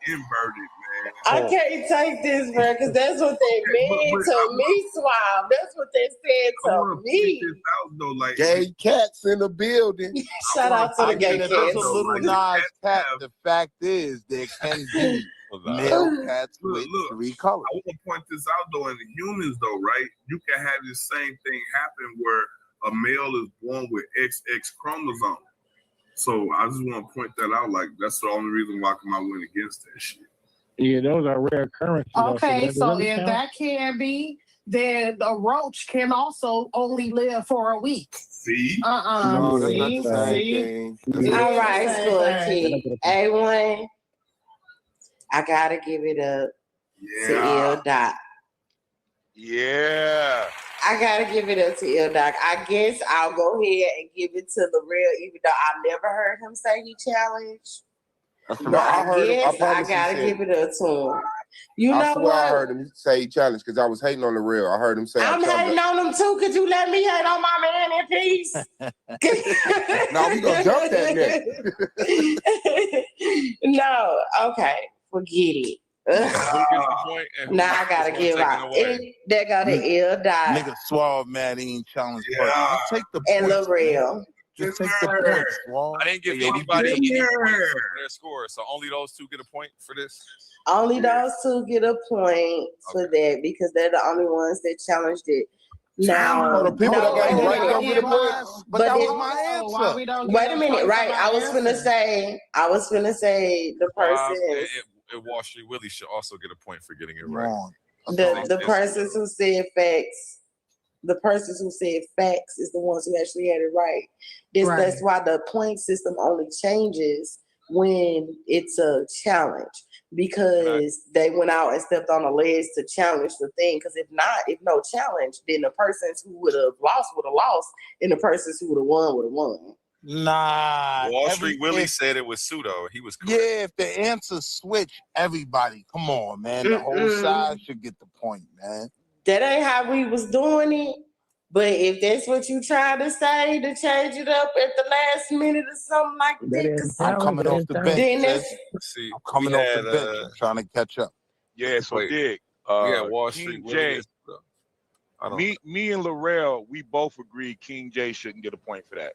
Inverted, man. I can't take this, bro, because that's what they mean to me, Swab. That's what they said to me. Gay cats in the building. Shout out to the gay There's cats. a little nice cat. The fact is, there can be male cats with 3 colors. I want to point this out, though, in the humans, though, right? You can have the same thing happen where a male is born with XX chromosome. So I just want to point that out. Like, that's the only reason why I went against that shit. Yeah, those are rare occurrences. Okay, so if that can be, then a roach can also only live for a week. See? No, that's not the same thing. All right, Score Kid. A1, I got to give it up to Il Doc. Yeah. I gotta give it up to Il Doc. I guess I'll go ahead and give it to Lorel, even though I never heard him say he challenged. But I gotta give it up to him. You know what? I heard him say he challenged because I was hating on the real. I heard him say I'm hating on him too. Could you let me hate on my man in peace? No, we gonna jump that next. No, okay, forget it. Now I gotta give out. They got the Il Doc Nigga suave man, he ain't challenged. Yeah. Take the and points, Lorel. Just take the points, Swall. I didn't give anybody any points for their score, so only those two get a point for this. Only those two get a point for that because they're the only ones that challenged it. Now, the people that got it right don't get a point. But that was then- my answer. Why we don't Wait get a a minute, point right? for I my was finna say the person And Wall Street Willie should also get a point for getting it Come right. on. the persons who said facts. The persons who said facts is the ones who actually had it right. That's why the point system only changes when it's a challenge. Because they went out and stepped on a ledge to challenge the thing. Because if no challenge, then the persons who would have lost, and the persons who would have won. Nah. Wall Street Willie said it was pseudo. He was correct. Yeah, if the answer switch, everybody, come on, man. The whole side should get the point, man. That ain't how we was doing it. But if that's what you trying to say to change it up at the last minute or something like that, I'm coming off the bench. See, I'm coming off the bench. I'm trying to catch up. Yeah, so Dig. Wall King Street J. Willie. I don't know. Me and Laurel, we both agreed King J shouldn't get a point for that.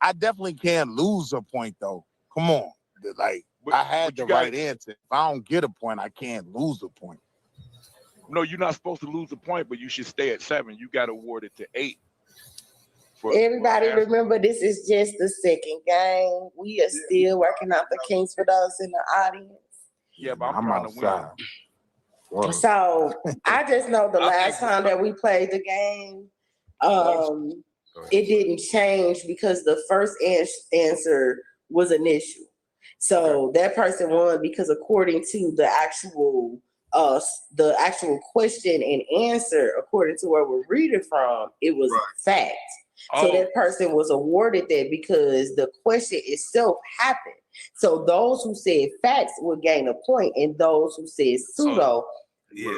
I definitely can't lose a point, though. Come on. Like, I had the right answer. If I don't get a point, I can't lose a point. No, you're not supposed to lose a point, but you should stay at 7. You got awarded to 8. Everybody remember, this is just the second game. We are still working out the kinks for those in the audience. Yeah, but I'm trying outside. to win. So I just know the last time that we played the game, it didn't change because the first answer was an issue. So that person won because according to the actual question and answer, according to where we're reading from, it was fact. So that person was awarded that because the question itself happened. So those who said facts would gain a point, and those who said pseudo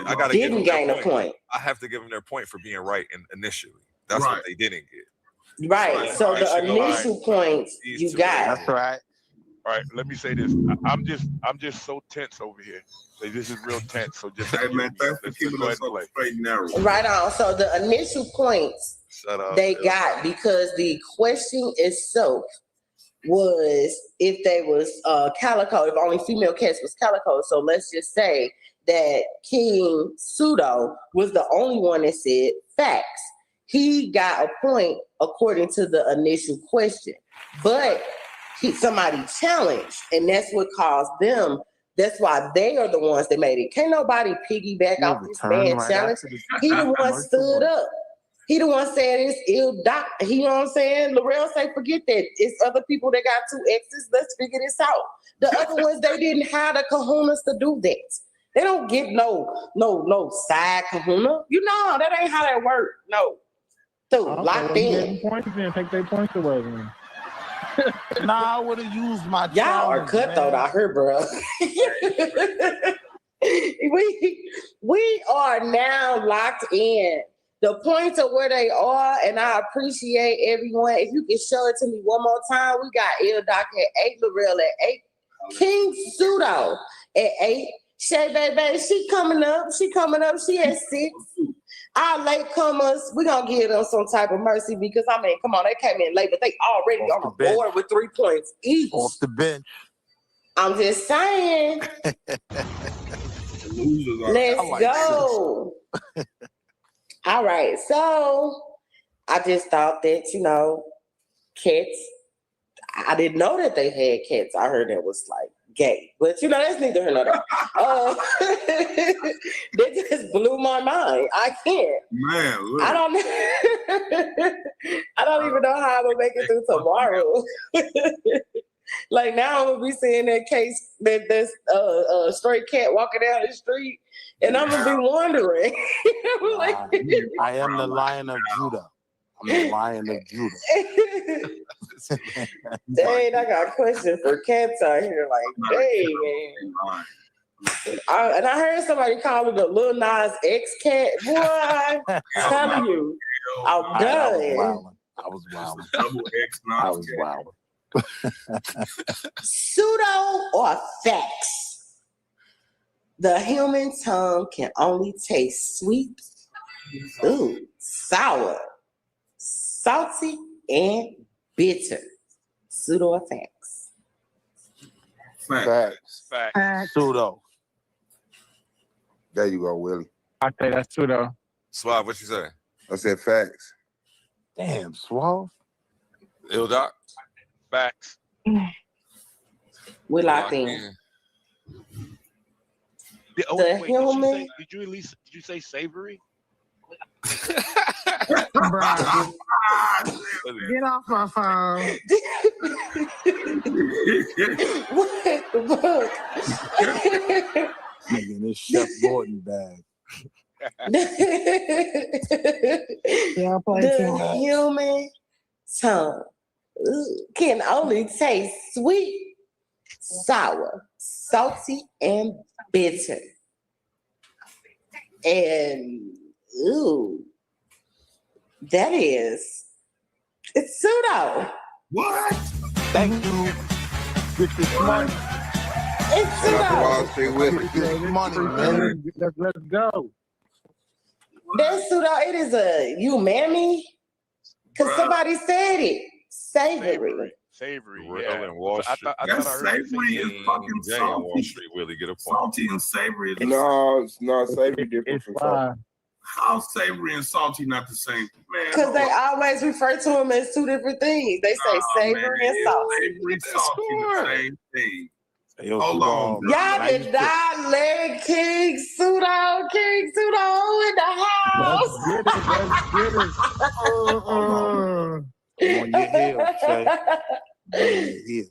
I gotta didn't gain a point. I have to give them their point for being right initially. That's what they didn't get. Right. So the initial points you got. That's right. All right, let me say this. I'm just so tense over here. This is real tense. So just hey man, thanks for keeping us up straight and narrow. Right on. So the initial points they got because the question itself was if they was calico, if only female cats was calico. So let's just say that King Pseudo was the only one that said facts. He got a point according to the initial question, but somebody challenged, and that's what caused them. That's why they are the ones that made it. Can't nobody piggyback off this man challenge. He the one stood up. He the one said it's ill doc. You know what I'm saying? Laurel say, forget that. It's other people that got 2 X's. Let's figure this out. The other ones, they didn't have the kahunas to do that. They don't get no side kahuna. You know, that ain't how that work. No. So locked in. Points then take their points away then. Nah, I would have used my y'all are cutthroat out here, bro. we are now locked in. The points are where they are, and I appreciate everyone. If you can show it to me one more time, we got Il Doc at 8, Laurel at 8, King Pseudo at 8, Shay Baby, she coming up. She at 6. Our latecomers, we're going to give them some type of mercy because, I mean, come on, they came in late, but they already on the board with 3 points each. Off the bench. I'm just saying. Let's go. All right, so I just thought that, cats, I didn't know that they had cats. I heard that was like gay, but that's neither here nor there. That just blew my mind. I can't. Man, look. I don't even know how I'm gonna make it through tomorrow. Like now I'm gonna be seeing that case that there's a stray cat walking down the street, and I'm gonna be wondering. Like, I am the Lion of Judah. I'm the Lion of Judah. Dang, I got a question for cats out here. Like, dang, man. And I heard somebody call it a Lil Nas X cat. Boy, I'm telling you, I'm done. I was wild. I was wild. Pseudo or facts? The human tongue can only taste sweet, sour, salty, and bitter. Pseudo or facts? Facts. Pseudo. There you go, Willie. I say that's pseudo. Suave, what you say? I said facts. Damn, Suave. Ill Doc? Facts. We locked in. Wait, human. did you say savory? Bruh. Get off my phone. What the fuck? Nigga, this Chef Gordon bag. The human tongue can only taste sweet, sour, salty, and bitter. And it's pseudo. What? Thank you. Get this money. It's pseudo. Wall Street Willie. Get this money, man. Let's go. That's pseudo. It is a umami. Because somebody said it. Savory. Savory. Real Yeah. and Wall Street. I thought I heard Savory is fucking Jay on Wall salty. Street Willie get a point. Salty and savory. No, savory different from salty. How savory and salty not the same? Man, Because they always refer to them as two different things. They say savory and salty. Savory and salty the same thing. Hey, yo, Hold on. Y'all did not let King Pseudo in the house. On your heel, Shay. On your heel.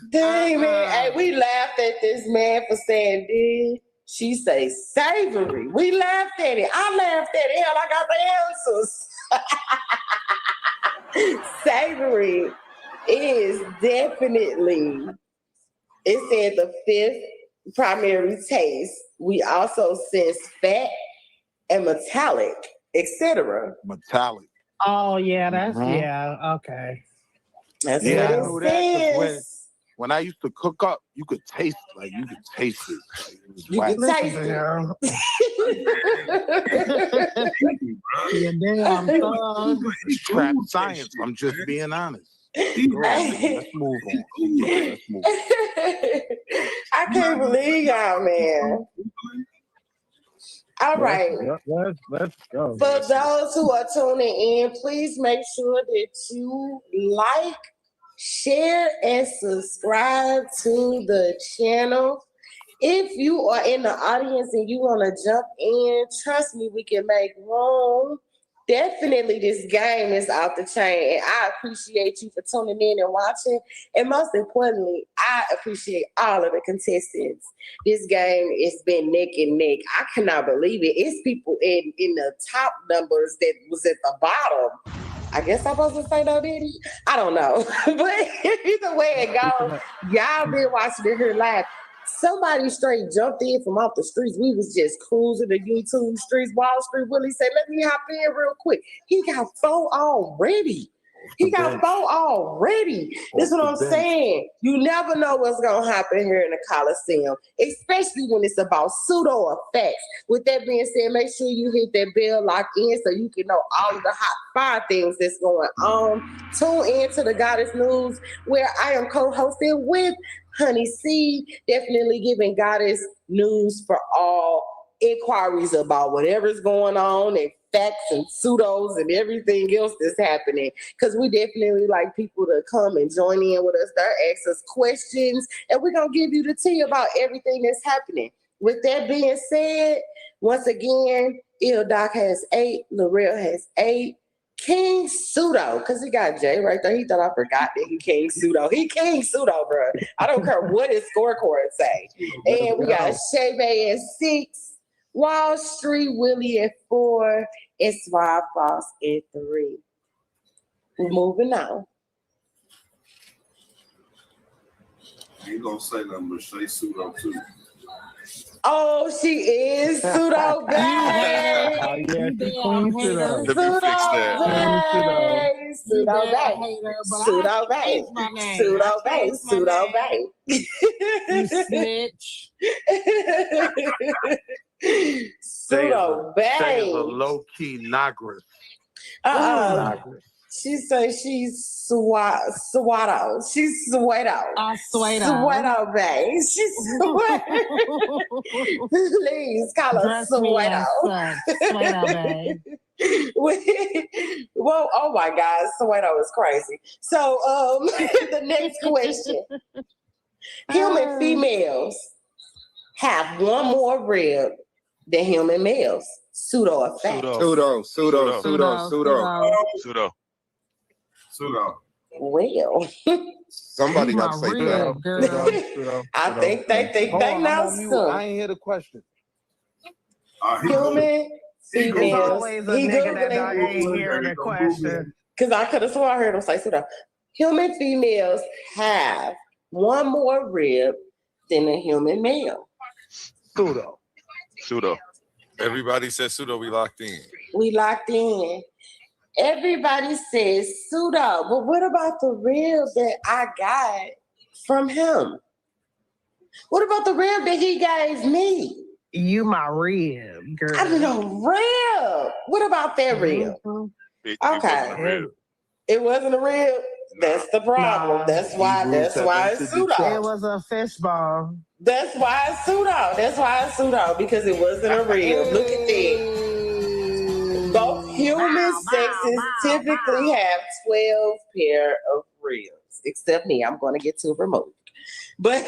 Dang, man. Hey, we laughed at this man for saying, did she say savory? We laughed at it. I laughed at it. Hell, I got the answers. Savory is definitely, it said the fifth primary taste. We also sense fat and metallic, etc. Metallic. Oh yeah, that's okay. That's Yeah, I what knew it that 'cause says. when I used to cook up, you could taste it. Like you could taste it. Like, it was You whack. can taste Yeah, damn thug. It's trap science. I'm just being honest. Go ahead, let's move on. Let's move on. I can't believe y'all, man. All right. Let's go. For those who are tuning in, please make sure that you like, share, and subscribe to the channel. If you are in the audience and you want to jump in, trust me, we can make room. Definitely, this game is off the chain, and I appreciate you for tuning in and watching. And most importantly, I appreciate all of the contestants. This game has been neck and neck. I cannot believe it. It's people in the top numbers that was at the bottom. I guess I'm supposed to say no, did he? I don't know. But either way it goes, y'all been watching it here live. Somebody straight jumped in from off the streets. We was just cruising the YouTube streets, Wall Street. Willie said, let me hop in real quick. He got 4 already. This is what I'm saying. You never know what's going to happen here in the Coliseum, especially when it's about pseudo or facts. With that being said, make sure you hit that bell, lock in, so you can know all of the hot 5 things that's going on. Tune in to the Goddess News, where I am co-hosting with Honey C, definitely giving Goddess news for all inquiries about whatever's going on and facts and pseudos and everything else that's happening. Because we definitely like people to come and join in with us there, ask us questions, and we're going to give you the tea about everything that's happening. With that being said, once again, Il Doc has 8, L'Oreal has 8, King Pseudo, because he got Jay right there. He thought I forgot that he King Pseudo. He King Pseudo, bro. I don't care what his scorecard say. And we got Shay Bay at 6, Wall Street Willie at 4, and Suave Boss at 3. We're moving on. You ain't gonna say nothing but Shay Pseudo too. Oh, she is Pseudo Bay. Oh, yeah, she's Queen Pseudo. Pseudo Bay. Pseudo Bay. Pseudo Bay. Pseudo Bay. Pseudo Bay. You snitch. Pseudo Shay is a Bay. low-key Nagris. She says she's Swato. She's Sweato. Sweato, babe. She's Sweato. Please call her Sweato. Sweato, babe. Well, oh my God, Sweato is crazy. So, the next question: human females have one more rib than human males. Pseudo or fact? Pseudo. Well, somebody got to say that. I think they know some. I ain't hear the question. Human It's females. always a nigga that dog ain't hearing the question. Because I could have sworn I heard him say pseudo. Human females have one more rib than a human male. Pseudo. Everybody says pseudo. We locked in. We locked in. Everybody says pseudo, but what about the rib that I got from him? What about the rib that he gave me? You my rib, girl. I mean, a rib. What about that rib? Okay. It wasn't a rib. That's the problem. No. That's why it's pseudo. It was a fishball. That's why it's pseudo. Because it wasn't a rib. Look at that. Both human sexes typically have 12 pair of ribs. Except me. I'm going to get too removed. But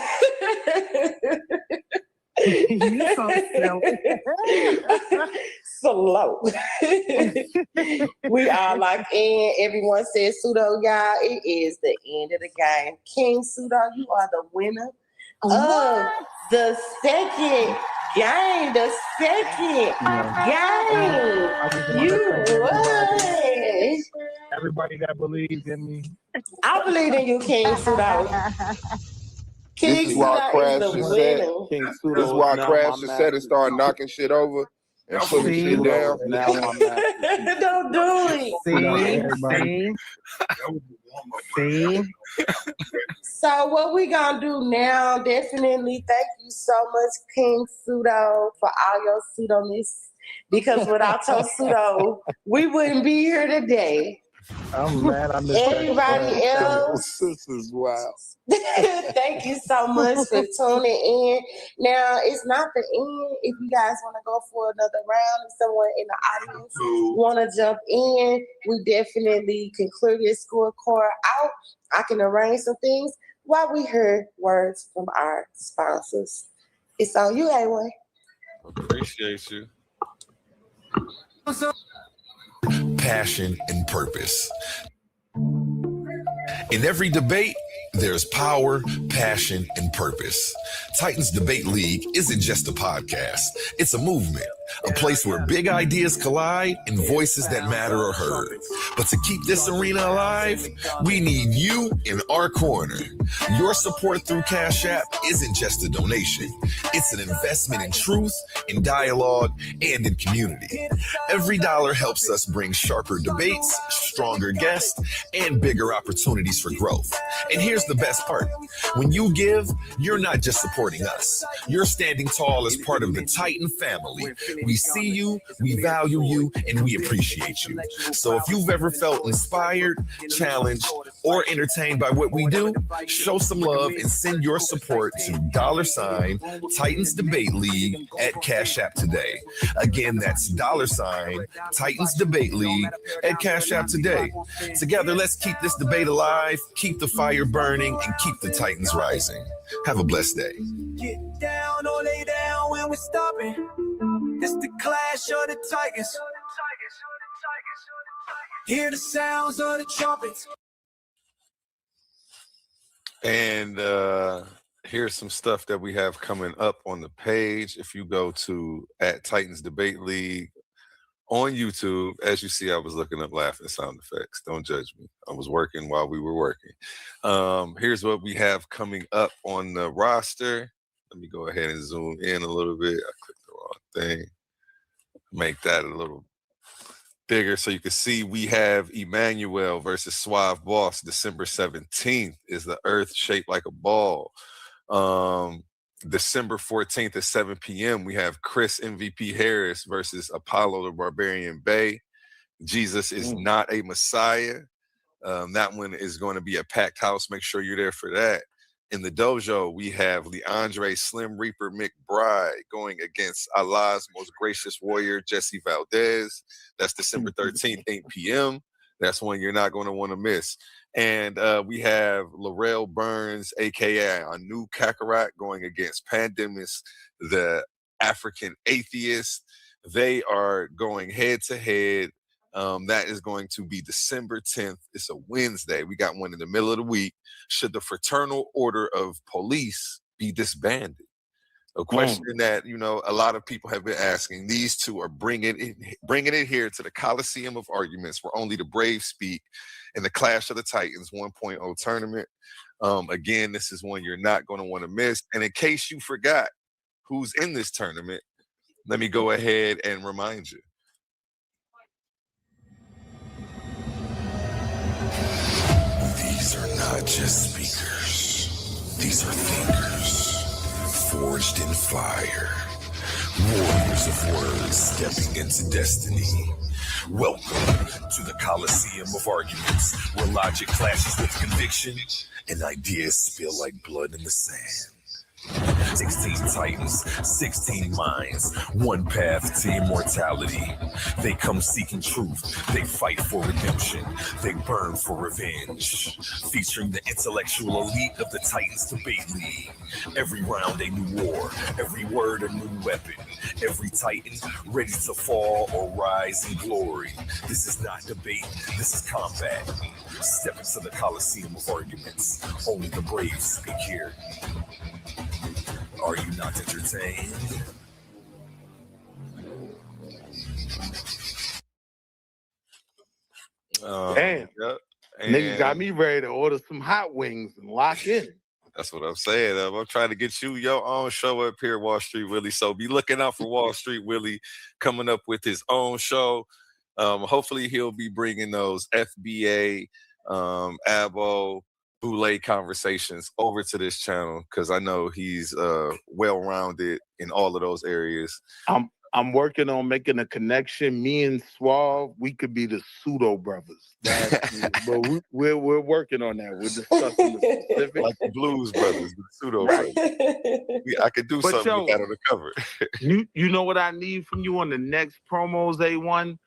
You so slow. We are locked in. Everyone says pseudo, y'all. It is the end of the game. King Pseudo, you are the winner of the second game. You won. Everybody that believes in me. I believe in you, King Pseudo. This is why Crash just said. This is why Crash just said and started knocking shit over and putting shit down. Now I'm not. Don't do it. See? So what we gonna do now? Definitely thank you so much, King Pseudo, for all your pseudoness. Because without your pseudo, we wouldn't be here today. I'm mad. I missed Everybody else, This is wild. thank you so much for tuning in. Now, it's not the end. If you guys want to go for another round, if someone in the audience want to jump in, we definitely can clear your scorecard out. I can arrange some things while we hear words from our sponsors. It's on you, A1. Appreciate you. Passion and purpose. In every debate, there's power, passion, and purpose. Titans Debate League isn't just a podcast. It's a movement, a place where big ideas collide and voices that matter are heard. But to keep this arena alive, we need you in our corner. Your support through Cash App isn't just a donation. It's an investment in truth, in dialogue, and in community. Every dollar helps us bring sharper debates, stronger guests, and bigger opportunities for growth. And here's the best part. When you give, you're not just supporting us. You're standing tall as part of the Titan family. We see you, we value you, and we appreciate you. So if you've ever felt inspired, challenged, or entertained by what we do, show some love and send your support to $sign Titans Debate League at Cash App today. Again, that's $sign Titans Debate League at Cash App today. Together, let's keep this debate alive, keep the fire burning, and keep the Titans rising. Have a blessed day. Get down or lay down when we're stopping. It's the clash of the Tigers. Hear the sounds of the trumpets. And here's some stuff that we have coming up on the page. If you go to @Titans Debate League on YouTube, as you see, I was looking up laughing sound effects. Don't judge me. I was working while we were working. Here's what we have coming up on the roster. Let me go ahead and zoom in a little bit. I clicked the wrong thing. Make that a little bigger so you can see. We have Emmanuel versus Suave Boss. December 17th is the Earth shaped like a ball. December 14th at 7 p.m. we have Chris MVP Harris versus Apollo the Barbarian Bay. Jesus is not a Messiah. That one is going to be a packed house. Make sure you're there for that. In the dojo, we have Leandre Slim Reaper McBride going against Allah's most gracious warrior, Jesse Valdez. That's December 13th, 8 p.m. That's one you're not going to want to miss. And we have Laurel Burns, a.k.a. Anu Kakarot, going against Pandemis, the African atheist. They are going head-to-head. That is going to be December 10th. It's a Wednesday. We got one in the middle of the week. Should the Fraternal Order of Police be disbanded? A question that, you know, a lot of people have been asking. These two are bringing it here to the Coliseum of Arguments, where only the brave speak, in the Clash of the Titans 1.0 tournament. Again, this is one you're not going to want to miss. And in case you forgot who's in this tournament, let me go ahead and remind you. These are not just speakers. These are thinkers, forged in fire. Warriors of words stepping into destiny. Welcome to the Coliseum of Arguments, where logic clashes with conviction and ideas spill like blood in the sand. 16 titans, 16 minds, one path to immortality. They come seeking truth, they fight for redemption, they burn for revenge. Featuring the intellectual elite of the Titans Debate League. Every round a new war, every word a new weapon. Every Titan ready to fall or rise in glory. This is not debate, this is combat. Step into the Coliseum of Arguments. Only the brave speak here. Are you not entertained? Damn. Yep. Niggas got me ready to order some hot wings and lock in. That's what I'm saying. I'm trying to get you your own show up here, Wall Street Willie. So be looking out for Wall Street Willie coming up with his own show. Hopefully he'll be bringing those FBA, ABO, Boule conversations over to this channel, because I know he's well-rounded in all of those areas. I'm working on making a connection. Me and Suave, we could be the pseudo brothers. But we're working on that. We're discussing the specifics. Like the Blues Brothers, the pseudo brothers. I could do something with that on the cover. you know what I need from you on the next promos, A1?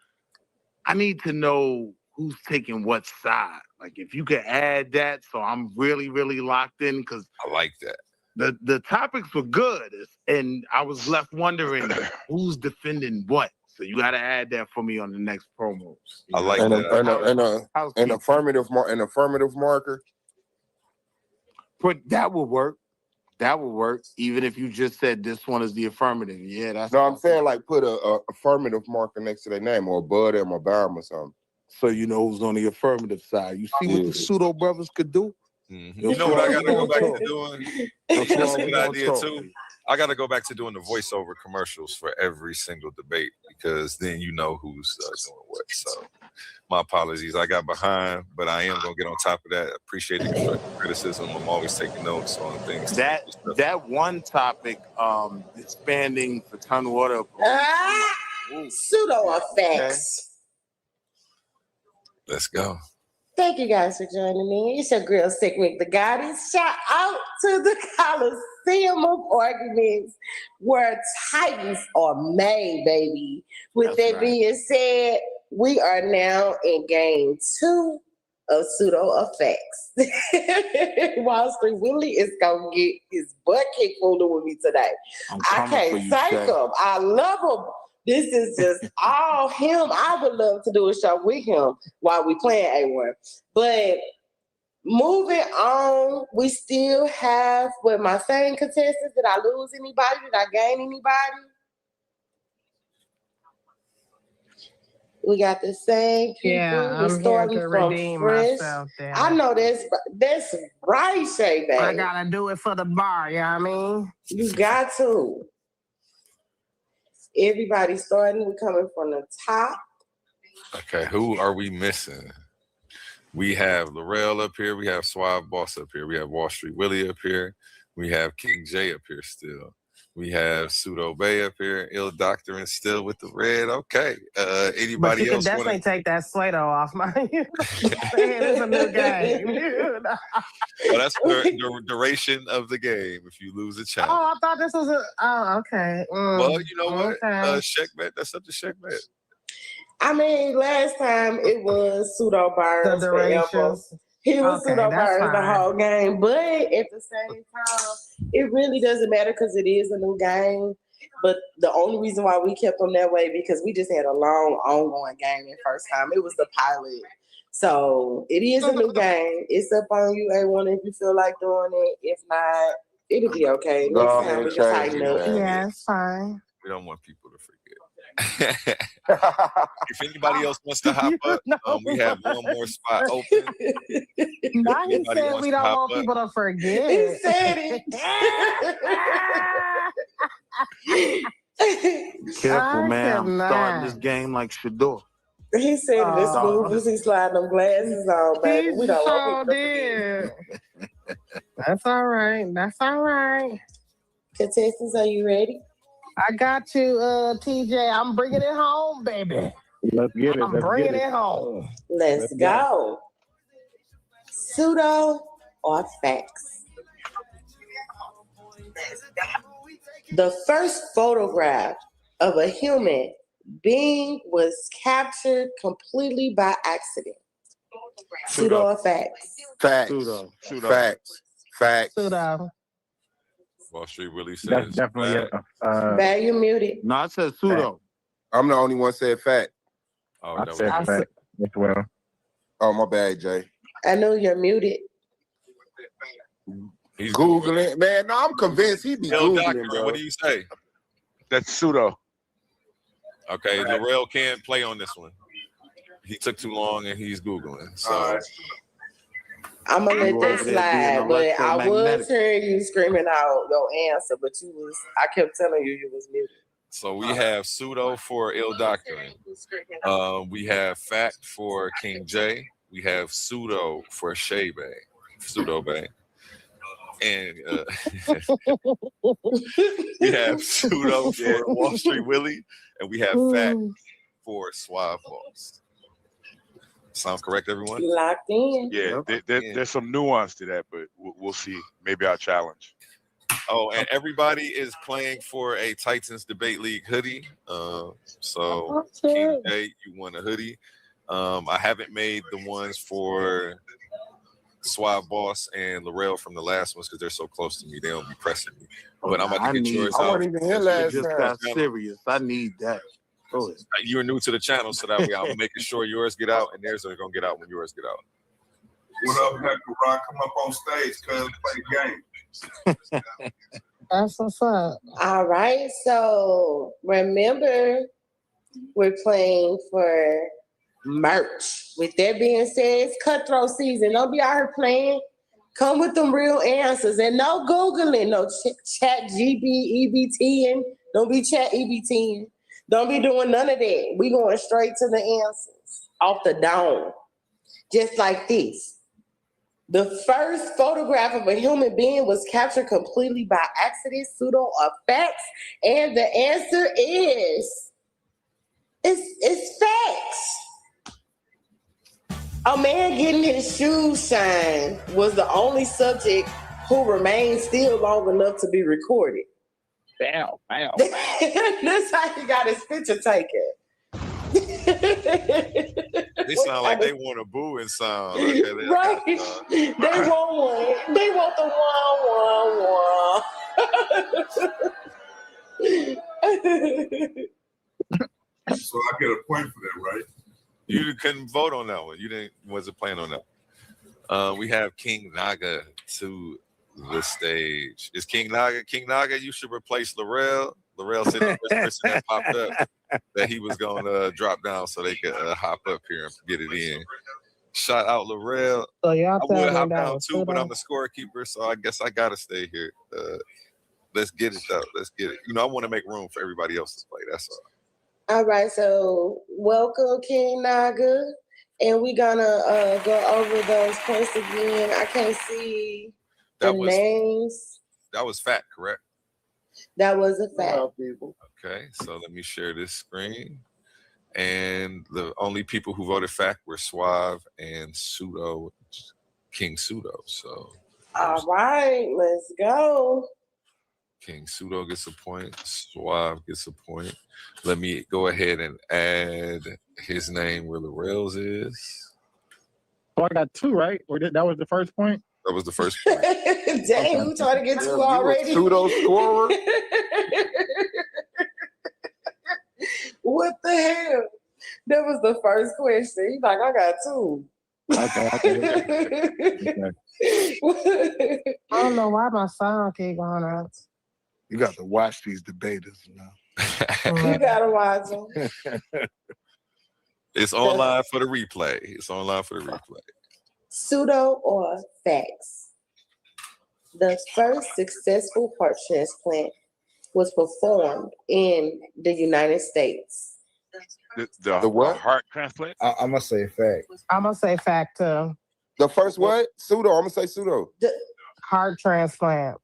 I need to know who's taking what side. Like, if you could add that, so I'm really, really locked in, because I like that. The topics were good, and I was left wondering who's defending what. So you got to add that for me on the next promos. I like that. An affirmative marker. But that will work. That will work. Even if you just said this one is the affirmative. Yeah, that's. No, I'm saying like put a affirmative marker next to their name, or above them, or behind them, or something. So you know who's on the affirmative side. You see what the pseudo brothers could do? Mm-hmm. You know what I got to go back to doing? That's a good idea too. I got to go back to doing the voiceover commercials for every single debate, because then you know who's doing what. So my apologies. I got behind, but I am going to get on top of that. Appreciate the constructive criticism. I'm always taking notes on things. That one topic, expanding fraternal order. Pseudo effects. Okay. Let's go. Thank you guys for joining me. It's your girl, Shekmet the Goddess. Shout out to the Coliseum of Arguments, where Titans are made, baby. With that being said, we are now in game 2 of pseudo effects. Wall Street Willie is gonna get his butt kicked fooling with me today. I can't thank him. I love him. This is just all him. I would love to do a show with him while we playing A1. But moving on, we still have with my same contestants. Did I lose anybody? Did I gain anybody? We got the same people. Yeah, I'm here to redeem myself. I know that's right, Shay, baby. I gotta do it for the bar, you know what I mean? You got to. Everybody starting, we're coming from the top. Okay, who are we missing? We have Laurel up here. We have Suave Boss up here. We have Wall Street Willie up here. We have King J up here still. We have Pseudo Bay up here. Ill Doctor and still with the red. Okay. But Anybody you can else definitely want to? take that Slato off my it's a new game. Well, that's the duration of the game. If you lose a challenge. Oh, I thought this was okay. Well, you know what? Okay. Shekmet. That's up to Shekmet. I mean, last time it was Pseudo Burns forever. He was Pseudo Burns the whole game, but at the same time, it really doesn't matter because it is a new game. But the only reason why we kept them that way because we just had a long, ongoing game the first time. It was the pilot. So it is a new game. It's up on you, A1, if you feel like doing it. If not, it'll be okay. Next time we can tighten up. Yeah, it's fine. We don't want people to forget. If anybody else wants to hop up, we have one more spot open. Now he said we don't want people to forget. He said it. Careful, man. I'm starting this game like Shador. He said it as smooth as he sliding them glasses on, baby. We don't want people to forget. That's all right. That's all right. Contestants, are you ready? I got you, TJ. I'm bringing it home, baby. Let's get it. I'm bringing it home. Let's go. Pseudo or facts? The first photograph of a human being was captured completely by accident. Pseudo or facts? Facts. Pseudo. Facts. Facts. Pseudo. Wall Street Willie says That's definitely Bad, you muted. No, I said pseudo. I'm the only one said fact. Oh, I said fact as well. Oh, my bad, Jay. I know you're muted. He's Googling. Man, no, I'm convinced he be Ill Googling, Doctor, bro. what do you say? That's pseudo. Okay, Larrell can't play on this one. He took too long and he's Googling. So I'm gonna let that slide, but I was electromagnetic. hearing you screaming out your answer, but I kept telling you was muted. So we have pseudo for Ill Doctrine. We have fact for King J. We have pseudo for Shay Bay. Pseudo Bay. And we have pseudo for Wall Street Willie. And we have fact for Suave Boss. Sounds correct, everyone? Locked in. Yeah, there's some nuance to that, but we'll see. Maybe I'll challenge. Oh, and everybody is playing for a Titans Debate League hoodie. So King J, you won a hoodie. I haven't made the ones for Suave Boss and Larrell from the last ones because they're so close to me. They don't be pressing me. But I'm about to get yours I out. wasn't even here last Just time. got serious. I need that. Go ahead. You're new to the channel, so that way I'm making sure yours get out and theirs are going to get out when yours get out. What up, Heck Rock? Come up on stage, cuz play the game. That's what's up. All right, so remember, we're playing for merch. With that being said, it's cutthroat season. Don't be out here playing. Come with them real answers and no Googling, no chat EBTing. Don't be chat EBTing. Don't be doing none of that. We going straight to the answers off the dome, just like this. The first photograph of a human being was captured completely by accident, pseudo, or facts, and the answer is it's facts. A man getting his shoes shined was the only subject who remained still long enough to be recorded. Bow. That's how he got his picture taken. They sound like they want a booing sound. Okay, Right. They want one. They want the one. So I get a point for that, right? You couldn't vote on that one. You wasn't playing on that. We have King Naga to the stage. Is King Naga? King Naga, you should replace Larrell. Larrell said the first person that popped up that he was going to drop down so they could hop up here and get it in. Shout out Larrell. So y'all I would hop that down was too, but pseudo? I'm the scorekeeper, so I guess I got to stay here. Let's get it, though. Let's get it. I want to make room for everybody else to play. That's all. All right, so welcome, King Naga. And we're going to go over those points again. I can't see the names. That was fact, correct? That was a fact. Okay, so let me share this screen. And the only people who voted fact were Suave and Pseudo, King Pseudo. So all right, let's go. King Pseudo gets a point. Suave gets a point. Let me go ahead and add his name where the rails is. Oh, I got 2, right? Or that was the first point? That was the first point. Dang, we trying to get Yeah, 2 you a already. pseudo scorer. What the hell? That was the first question. He's like, I got 2. Okay. I don't know why my sound keep going out. You got to watch these debaters now. You gotta watch them. It's online for the replay. Pseudo or facts? The first successful heart transplant was performed in the United States. The what? Heart transplant? I'm gonna say fact. I'm gonna say fact too. The first what? Pseudo. I'm gonna say pseudo. Heart transplant.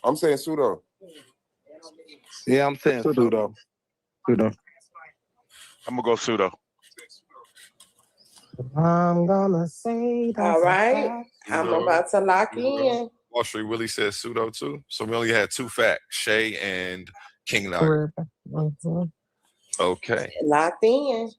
I'm saying pseudo. Yeah, I'm saying pseudo. Pseudo. I'm gonna go pseudo. I'm gonna say that's all right. fact. I'm about to lock in. Wall Street Willie said pseudo too. So we only had 2 facts, Shay and King Naga. Okay. Locked in.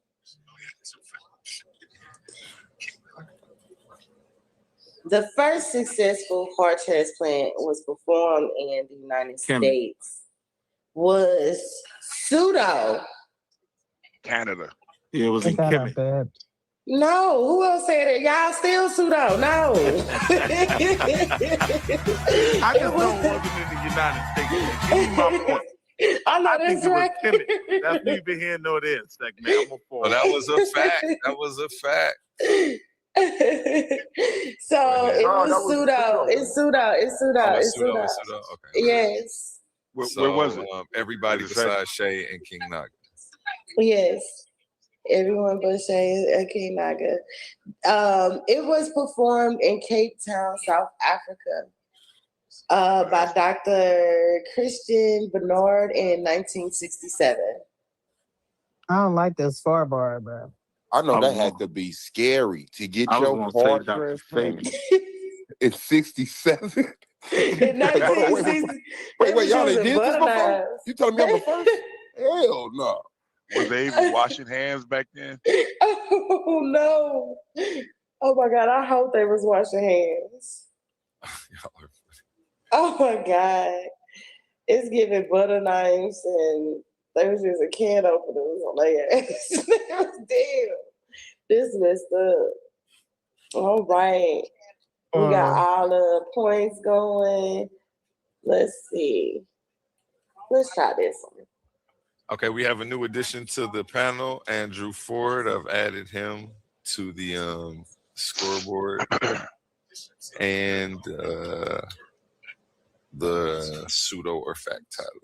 The first successful heart transplant was performed in the United States. Was pseudo. Canada. Yeah, it was in Kemet. No, who else said it? Y'all still pseudo. No. I just know it wasn't in the United States. Give me my point. I know think that's it right. was Kemet. That's neither here nor there, segment. I'm a Well, that was a fact. That was a fact. So it was pseudo. It's pseudo. It's pseudo. Oh, It's pseudo. Okay. Yes. Where was it? Everybody besides Shay and King Naga. Yes. Everyone but Shay and King Naga. It was performed in Cape Town, South Africa, by Dr. Christian Bernard in 1967. I don't like this scoreboard, bro. I know that had to be scary to get I was your gonna say heart Dr. transplanted. It's 67. In 1960, Wait, y'all was they in did this before? Butternut. You telling me I'm the first? Hell no. Was they even washing hands back then? Oh no. Oh my God, I hope they was washing hands. Oh my God. It's giving butter knives and there was just a can openers on their ass. Damn. This messed up. All right. We got all the points going. Let's see. Let's try this one. Okay, we have a new addition to the panel, Andrew Ford. I've added him to the scoreboard. And the pseudo or fact title.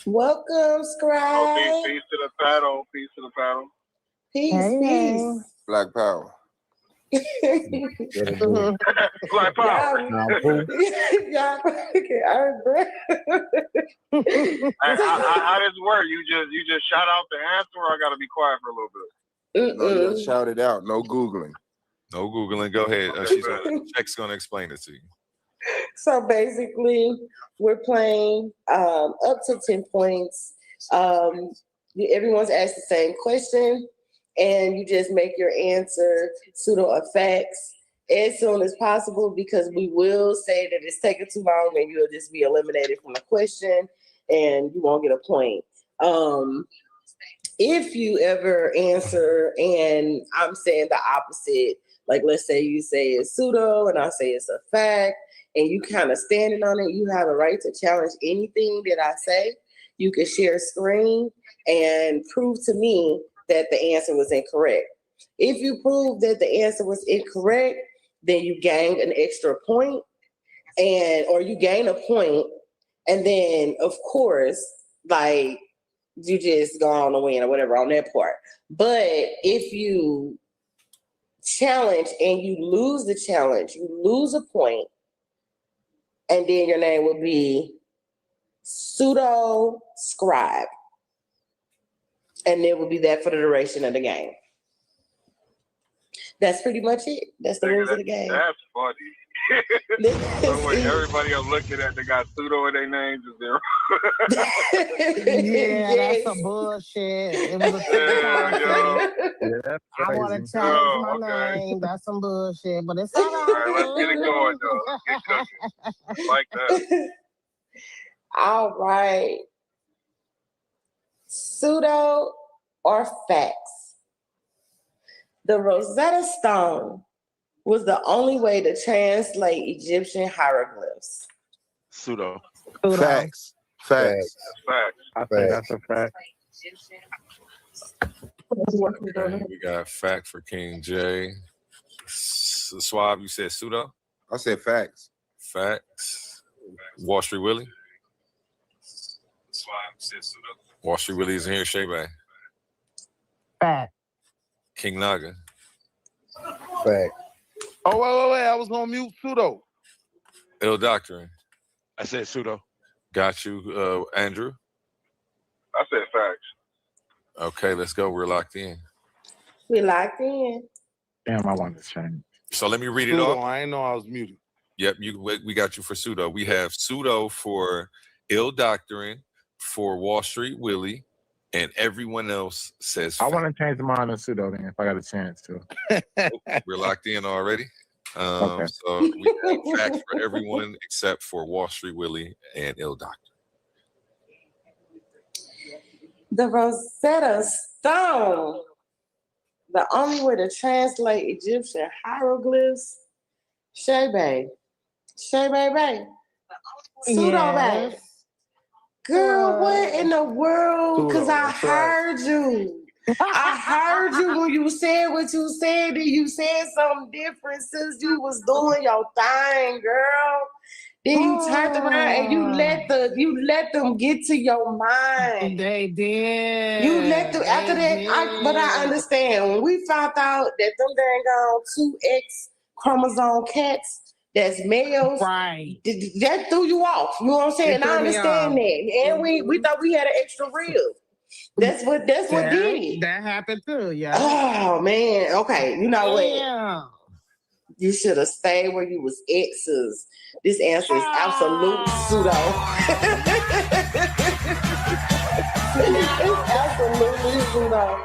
Welcome, Scribe. Peace to the panel. Peace to the panel. Peace, peace. Black Power. Black Power. Yeah, okay, I agree. How does it work? You just shout out the answer, or I gotta be quiet for a little bit? No, you gotta shout it out. No Googling. No Googling. Go ahead. Check's gonna explain it to you. So basically, we're playing up to 10 points. Everyone's asked the same question, and you just make your answer pseudo or facts as soon as possible, because we will say that it's taking too long and you'll just be eliminated from the question and you won't get a point. If you ever answer and I'm saying the opposite, like let's say you say it's pseudo and I say it's a fact, and you kind of standing on it, you have a right to challenge anything that I say. You can share screen and prove to me that the answer was incorrect. If you prove that the answer was incorrect, then you gain an extra point, or you gain a point, and then of course, like you just go on to win or whatever on that part. But if you challenge and you lose the challenge, you lose a point. and then your name would be pseudo scribe. And it would be that for the duration of the game. That's pretty much it. That's the rules of the game. That's funny. Everybody I'm looking at, they got pseudo in their names. Yeah, that's some bullshit. It was a I want to change my name. That's some bullshit, but it's all right. Let's get it going, though. Let's get cooking. Like that. All right. Pseudo or facts? The Rosetta Stone was the only way to translate Egyptian hieroglyphs. Pseudo. Facts. Facts. I think that's a fact. Okay, we got fact for King J. Swab, you said pseudo? I said facts. Facts. Wall Street Willie? Swab said pseudo. Wall Street Willie is in here. Shea Fact. King Naga? Fact. Oh, wait. I was on mute pseudo. Ill Doctrine? I said pseudo. Got you. Andrew? I said facts. Okay, let's go. We're locked in. We locked in. Damn, I want to change. So let me read it Pseudo, off. I ain't know I was muted. Yep, we got you for pseudo. We have pseudo for Ill Doctrine, for Wall Street Willie, and everyone else says I fact. want to change mine to pseudo then if I got a chance to. We're locked in already. Okay. So we have facts for everyone except for Wall Street Willie and Ill Doctrine. The Rosetta Stone, the only way to translate Egyptian hieroglyphs. Shay Bay. Pseudo Bay. Girl, what in the world? Because I heard you. I heard you when you said what you said, and you said something different since you was doing your thing, girl. Then you turned around and you let them get to your mind. They did. You let them after that. But I understand when we found out that them dang 2X chromosome cats that's males, right? That threw you off. You know what I'm saying? And I understand that. And we thought we had an extra rib. That's what did it. That happened too, yeah. Oh man. Okay. You know what? Yeah. You should have stayed where you was exes. This answer is absolute pseudo. It's absolutely pseudo.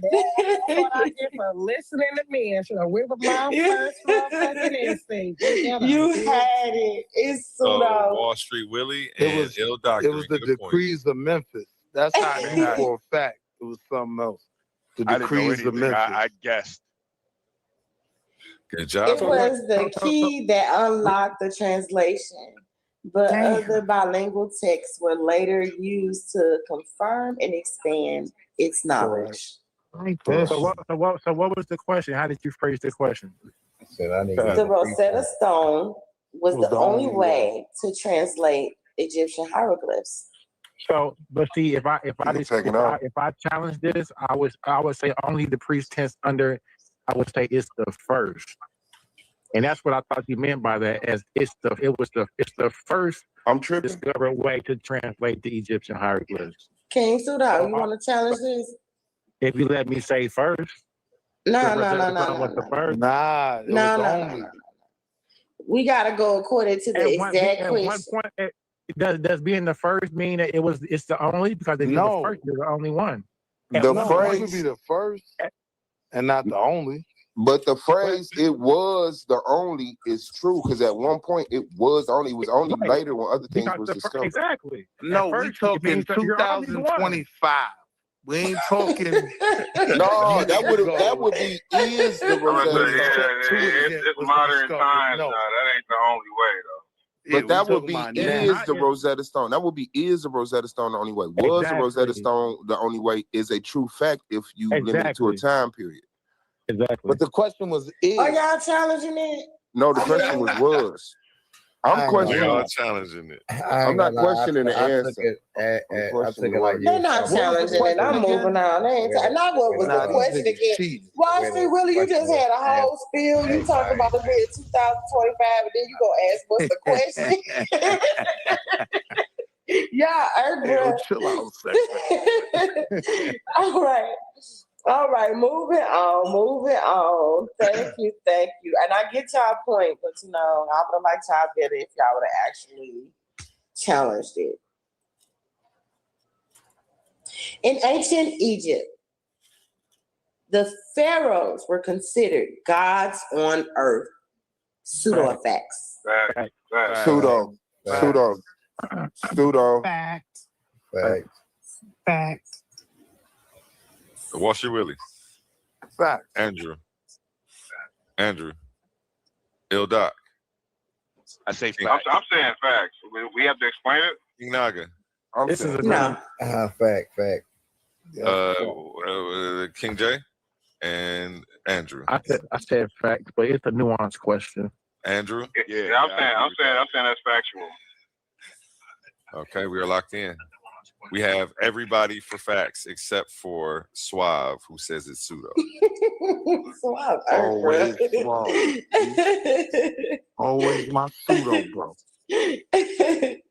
That's what I get for listening to me. I should have whipped my first motherfucking instinct. You had it. It's pseudo. Wall Street Willie and Ill Doctrine. It was the decrees of Memphis. That's how I knew for a fact it was something else. The I didn't know decrees of anything. Memphis. I guessed. Good job. It was the key that unlocked the translation, but other bilingual texts were later used to confirm and expand its knowledge. So what was the question? How did you phrase the question? The Rosetta Stone was the only way to translate Egyptian hieroglyphs. So, but see, if I challenge this, I would say only the priest tense under. I would say it's the first, and that's what I thought you meant by that. As it's the first. I'm tripping. Discovered way to translate the Egyptian hieroglyphs. King Suda, you want to challenge this? If you let me say first. No. We gotta go according to the exact question. At one point, does being the first mean that it's the only? Because if you're the first, you're the only one. The phrase would be the first and not the only. But the phrase "it was the only" is true because at one point it was only. It was only later when other things was discovered. Exactly. No, we talking 2025. We ain't talking. No, that would be is the Rosetta Stone. It's modern times now. That ain't the only way though. But that would be is the Rosetta Stone. That would be is the Rosetta Stone the only way. Was the Rosetta Stone the only way is a true fact if you limit it to a time period. Exactly. But the question was is. Are y'all challenging it? No, the question was. I'm We all questioning. challenging it. I'm not questioning the answer. They're not challenging it. I'm moving on. They ain't not what was the question again. Wall Street Willie, you just had a whole spiel. You talk about the year 2025, and then you gonna ask what's the question? Yeah, bro. Chill out a second. All right, moving on. Thank you. And I get y'all point, but I would have liked y'all better if y'all would have actually challenged it. In ancient Egypt, the pharaohs were considered gods on earth. Pseudo facts. Pseudo. Facts. Wall Street Willie. Fact. Andrew. Il Doc. I say facts. I'm saying facts. We have to explain it. Naga. This is fact. King J and Andrew. I said facts, but it's a nuanced question. Andrew. Yeah, I'm saying that's factual. Okay, we are locked in. We have everybody for facts except for Suave, who says it's pseudo. Suave. Always Suave. Always my pseudo, bro. It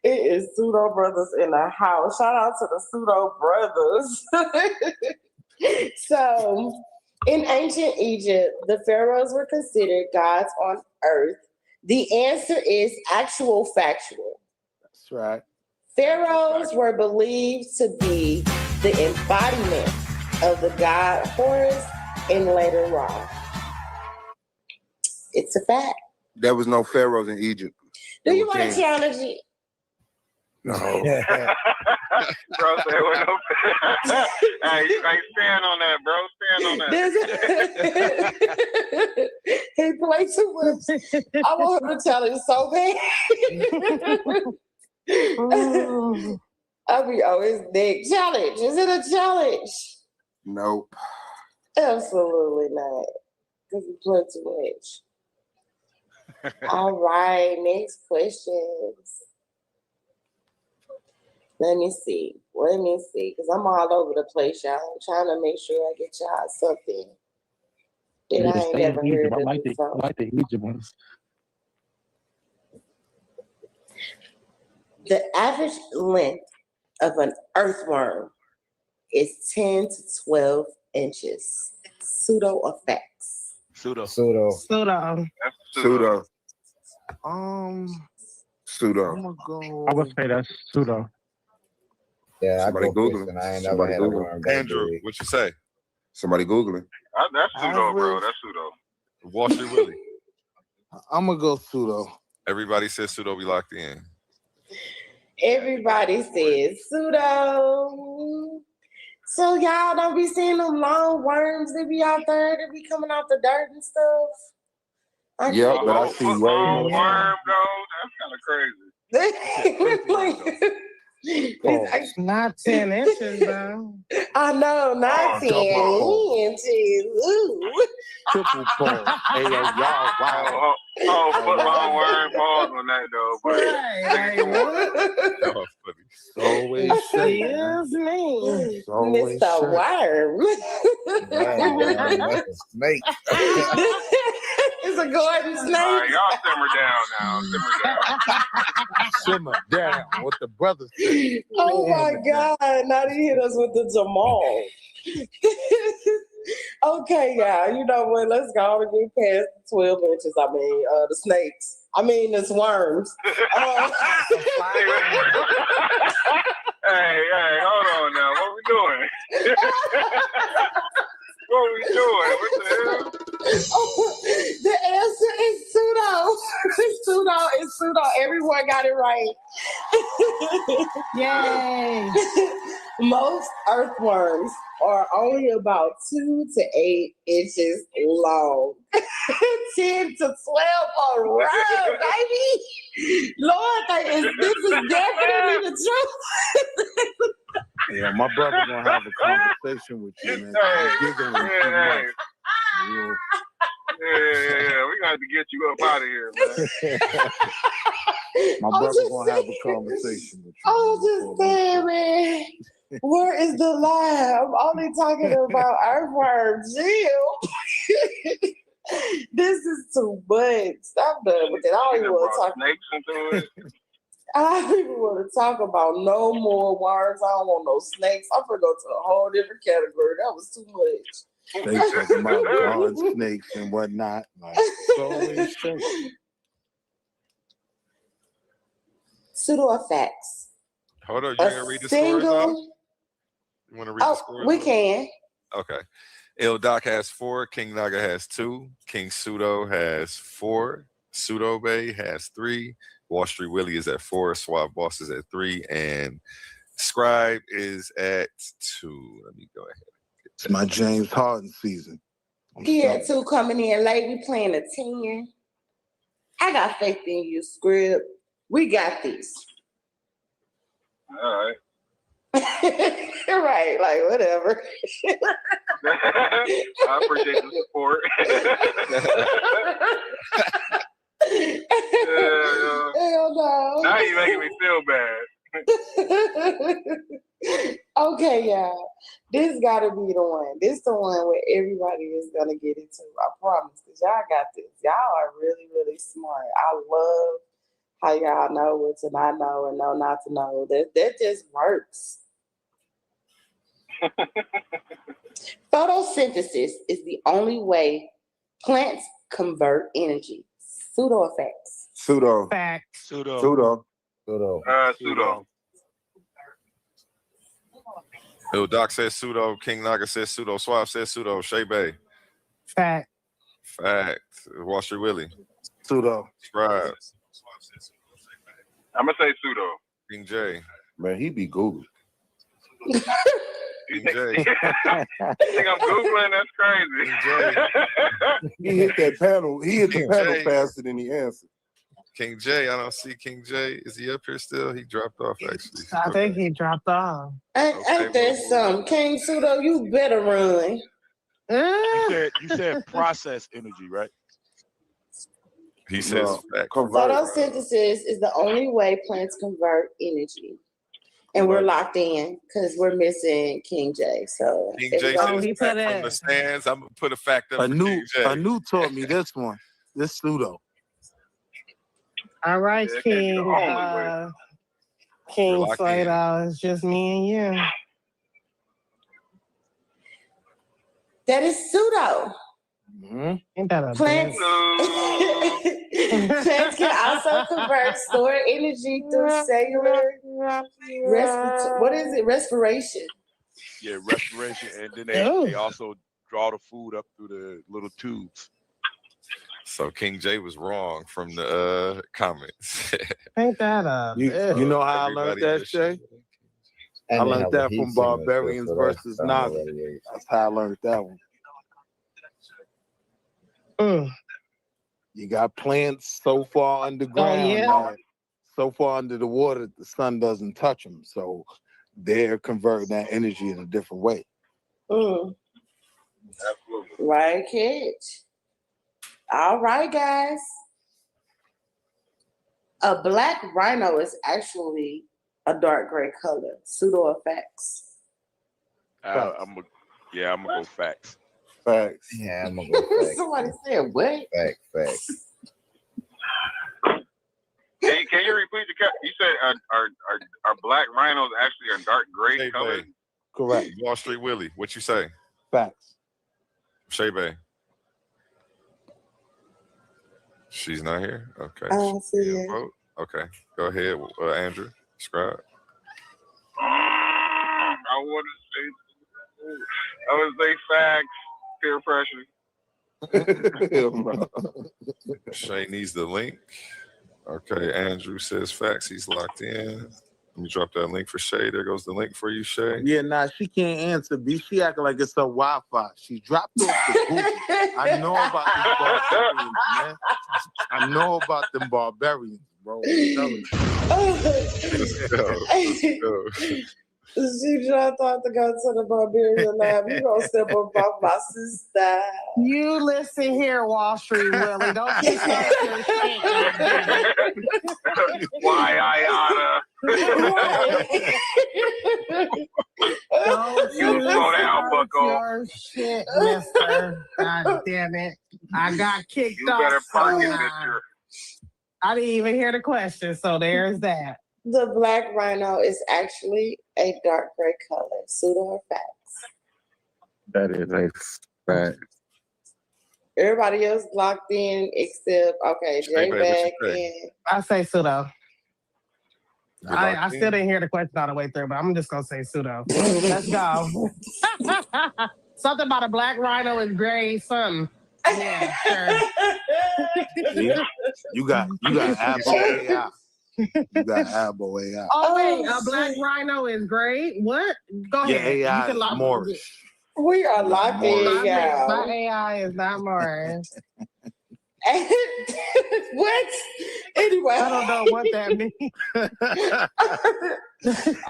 is pseudo brothers in the house. Shout out to the pseudo brothers. So, in ancient Egypt, the pharaohs were considered gods on earth. The answer is actual factual. That's right. Pharaohs were believed to be the embodiment of the god Horus and later Ra. It's a fact. There was no pharaohs in Egypt. Do you want to challenge it? No. Bro, say what no. Hey, stand on that, bro. Stand on that. He played too much. I want him to challenge so bad. I'll be always big challenge. Is it a challenge? Nope. Absolutely not. Because you play too much. All right, next questions. Let me see, because I'm all over the place, y'all. I'm trying to make sure I get y'all something that I ain't never heard of before. I like the Egypt ones. The average length of an earthworm is 10 to 12 inches. Pseudo or facts? Pseudo. Pseudo. Pseudo. I'm gonna go. I would say that's pseudo. Yeah, Somebody Google it. I ain't never had a worm that Andrew, big. what you say? Somebody Google it. That's pseudo, bro. That's pseudo. Wall Street Willie. I'm gonna go pseudo. Everybody says pseudo. We locked in. Everybody says pseudo. So y'all don't be seeing them long worms that be out there that be coming out the dirt and stuff. Yeah, but I see way more. Worm, though. That's kind of crazy. It's not 10 inches, bro. I know, not 10 inches. Ooh. Triple pole. Hey, yo, y'all, wow. Foot long worm balls on that, though. But Always Excuse me. Mr. Worm. That's a snake. It's a garden snake. All right, y'all simmer down now. Simmer down. What the brothers say. Oh my God. Now they hit us with the Jamal. Okay, yeah. You know what? Let's go and get past the 12 inches. I mean, the snakes. I mean, it's worms. Hey, hold on now. What we doing? What we doing? What the hell? The answer is pseudo. Pseudo. Everyone got it right. Yay. Most earthworms are only about 2 to 8 inches long. 10 to 12 around, baby. Lord, this is definitely the truth. Yeah, my brother gonna have a conversation with you, man. You're giggling too much. Yeah. We gonna had to get you up out of here, man. My brother's gonna have a conversation with you. I was just saying, man. Where is the lie? I'm only talking about earthworms. Jill. This is too much. I'm done with it. I don't even want to talk. Snakes into it. I don't even want to talk about no more worms. I don't want no snakes. I'm gonna go to a whole different category. That was too much. They talking about God, snakes and whatnot. Like, so many things. Pseudo effects. Hold on, you gonna read the scores off? You want to read the scores? We can. Okay. Il Doc has 4, King Naga has 2, King Pseudo has 4, Pseudo Bay has 3, Wall Street Willie is at 4, Swab Boss is at 3, and Scribe is at 2. Let me go ahead. It's my James Harden season. He had 2 coming in late. We playing a 10. I got faith in you, Scrib. We got this. All right. Right, like whatever. I appreciate the support. Hell no. Now you're making me feel bad. Okay, y'all. This gotta be the one. This the one where everybody is gonna get into. I promise. Because y'all got this. Y'all are really, really smart. I love how y'all know what to not know and know not to know. That just works. Photosynthesis is the only way plants convert energy. Pseudo effects. Pseudo. Facts. Pseudo. Pseudo. Il Doc says Pseudo, King Naga says Pseudo, Swab says Pseudo, Shay Bay. Fact. Wall Street Willie. Pseudo. Scribe. I'm gonna say Pseudo. King J. Man, he be Google. King J. You think I'm Googling? That's crazy. He hit that panel. He hit the panel faster than he answered. King J. I don't see King J. Is he up here still? He dropped off, actually. I think he dropped off. Ain't that something? King Pseudo, you better run. You said process energy, right? He says Photosynthesis is the only way plants convert energy. And we're locked in because we're missing King J. So King J says fact from the stands. I'm gonna put a fact up. Anu taught me this one. This Pseudo. All right, King. King Pseudo. It's just me and you. That is pseudo. Ain't that a Plants, plants can also convert stored energy through cellular respiration. Yeah, respiration, and then they also draw the food up through the little tubes. So King J was wrong from the comments. Ain't that a you know how I learned that, Shay? I learned that from Barbarians versus Naga. That's how I learned that one. You got plants so far underground, that so far under the water, the sun doesn't touch them. So they're converting that energy in a different way. Right, catch. All right, guys. A black rhino is actually a dark gray color. Pseudo effects. I'm gonna go facts. Facts. Yeah, I'm gonna go facts. Somebody said what? Facts. Can you repeat you said are black rhinos actually a dark gray color? Correct. Wall Street Willie, what you say? Facts. Shay Bay. She's not here? Okay. I don't see it. Vote? Okay. Go ahead, Andrew. Scribe. I would say facts. Peer pressure. Shay needs the link. Okay, Andrew says facts. He's locked in. Let me drop that link for Shay. There goes the link for you, Shay. Yeah, she can't answer. B. She acting like it's her Wi-Fi. She dropped off the Google. I know about these barbarians, man. I know about them barbarians, bro. I'm telling you. She just thought to go to the Barbarian Lab. You gonna step up off my sister. You listen here, Wall Street Willie. Don't you start your shit, goddammit. Why I Don't You you slow down, start bucko. your shit, mister. God damn it. I got kicked You off. better park it, somehow. mister. I didn't even hear the question, so there's that. The black rhino is actually a dark gray color. Pseudo or facts? That is a fact. Everybody else locked in except J-Bag and I say pseudo. I still didn't hear the question all the way through, but I'm just gonna say pseudo. Let's go. Something about a black rhino is gray. Something. Yeah, sure. You got Abo AI. You got Abo AI. Oh wait, a black rhino is gray. What? Go Your ahead. AI You can is lock Morris. we are locked in, My y'all. AI is not Morris. What? Anyway, I don't know what that means.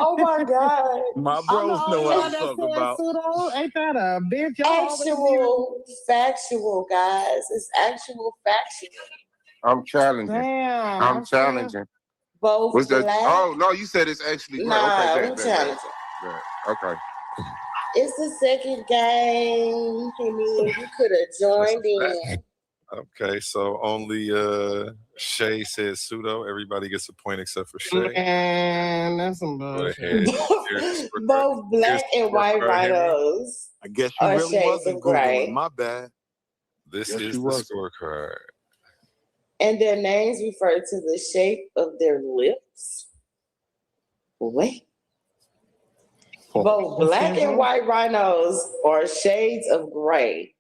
Oh my God. My bros know what I'm talking about. Pseudo? Ain't that a bitch? Factual, guys. It's actual factual. I'm challenging. Damn. I'm challenging. Both What's that? black. Oh no, you said it's actually great. Nah, Okay, we bet. challenging. Okay. It's the second game. I mean, you could have joined in. Okay, so only Shay says pseudo. Everybody gets a point except for Shay. Man, that's some Go bullshit. ahead. Both black and white rhinos I guess you are really shades wasn't of gray. Googling. My bad. This Yes, is you the was. scorecard. And their names refer to the shape of their lips. Wait. Both black and white rhinos are shades of gray.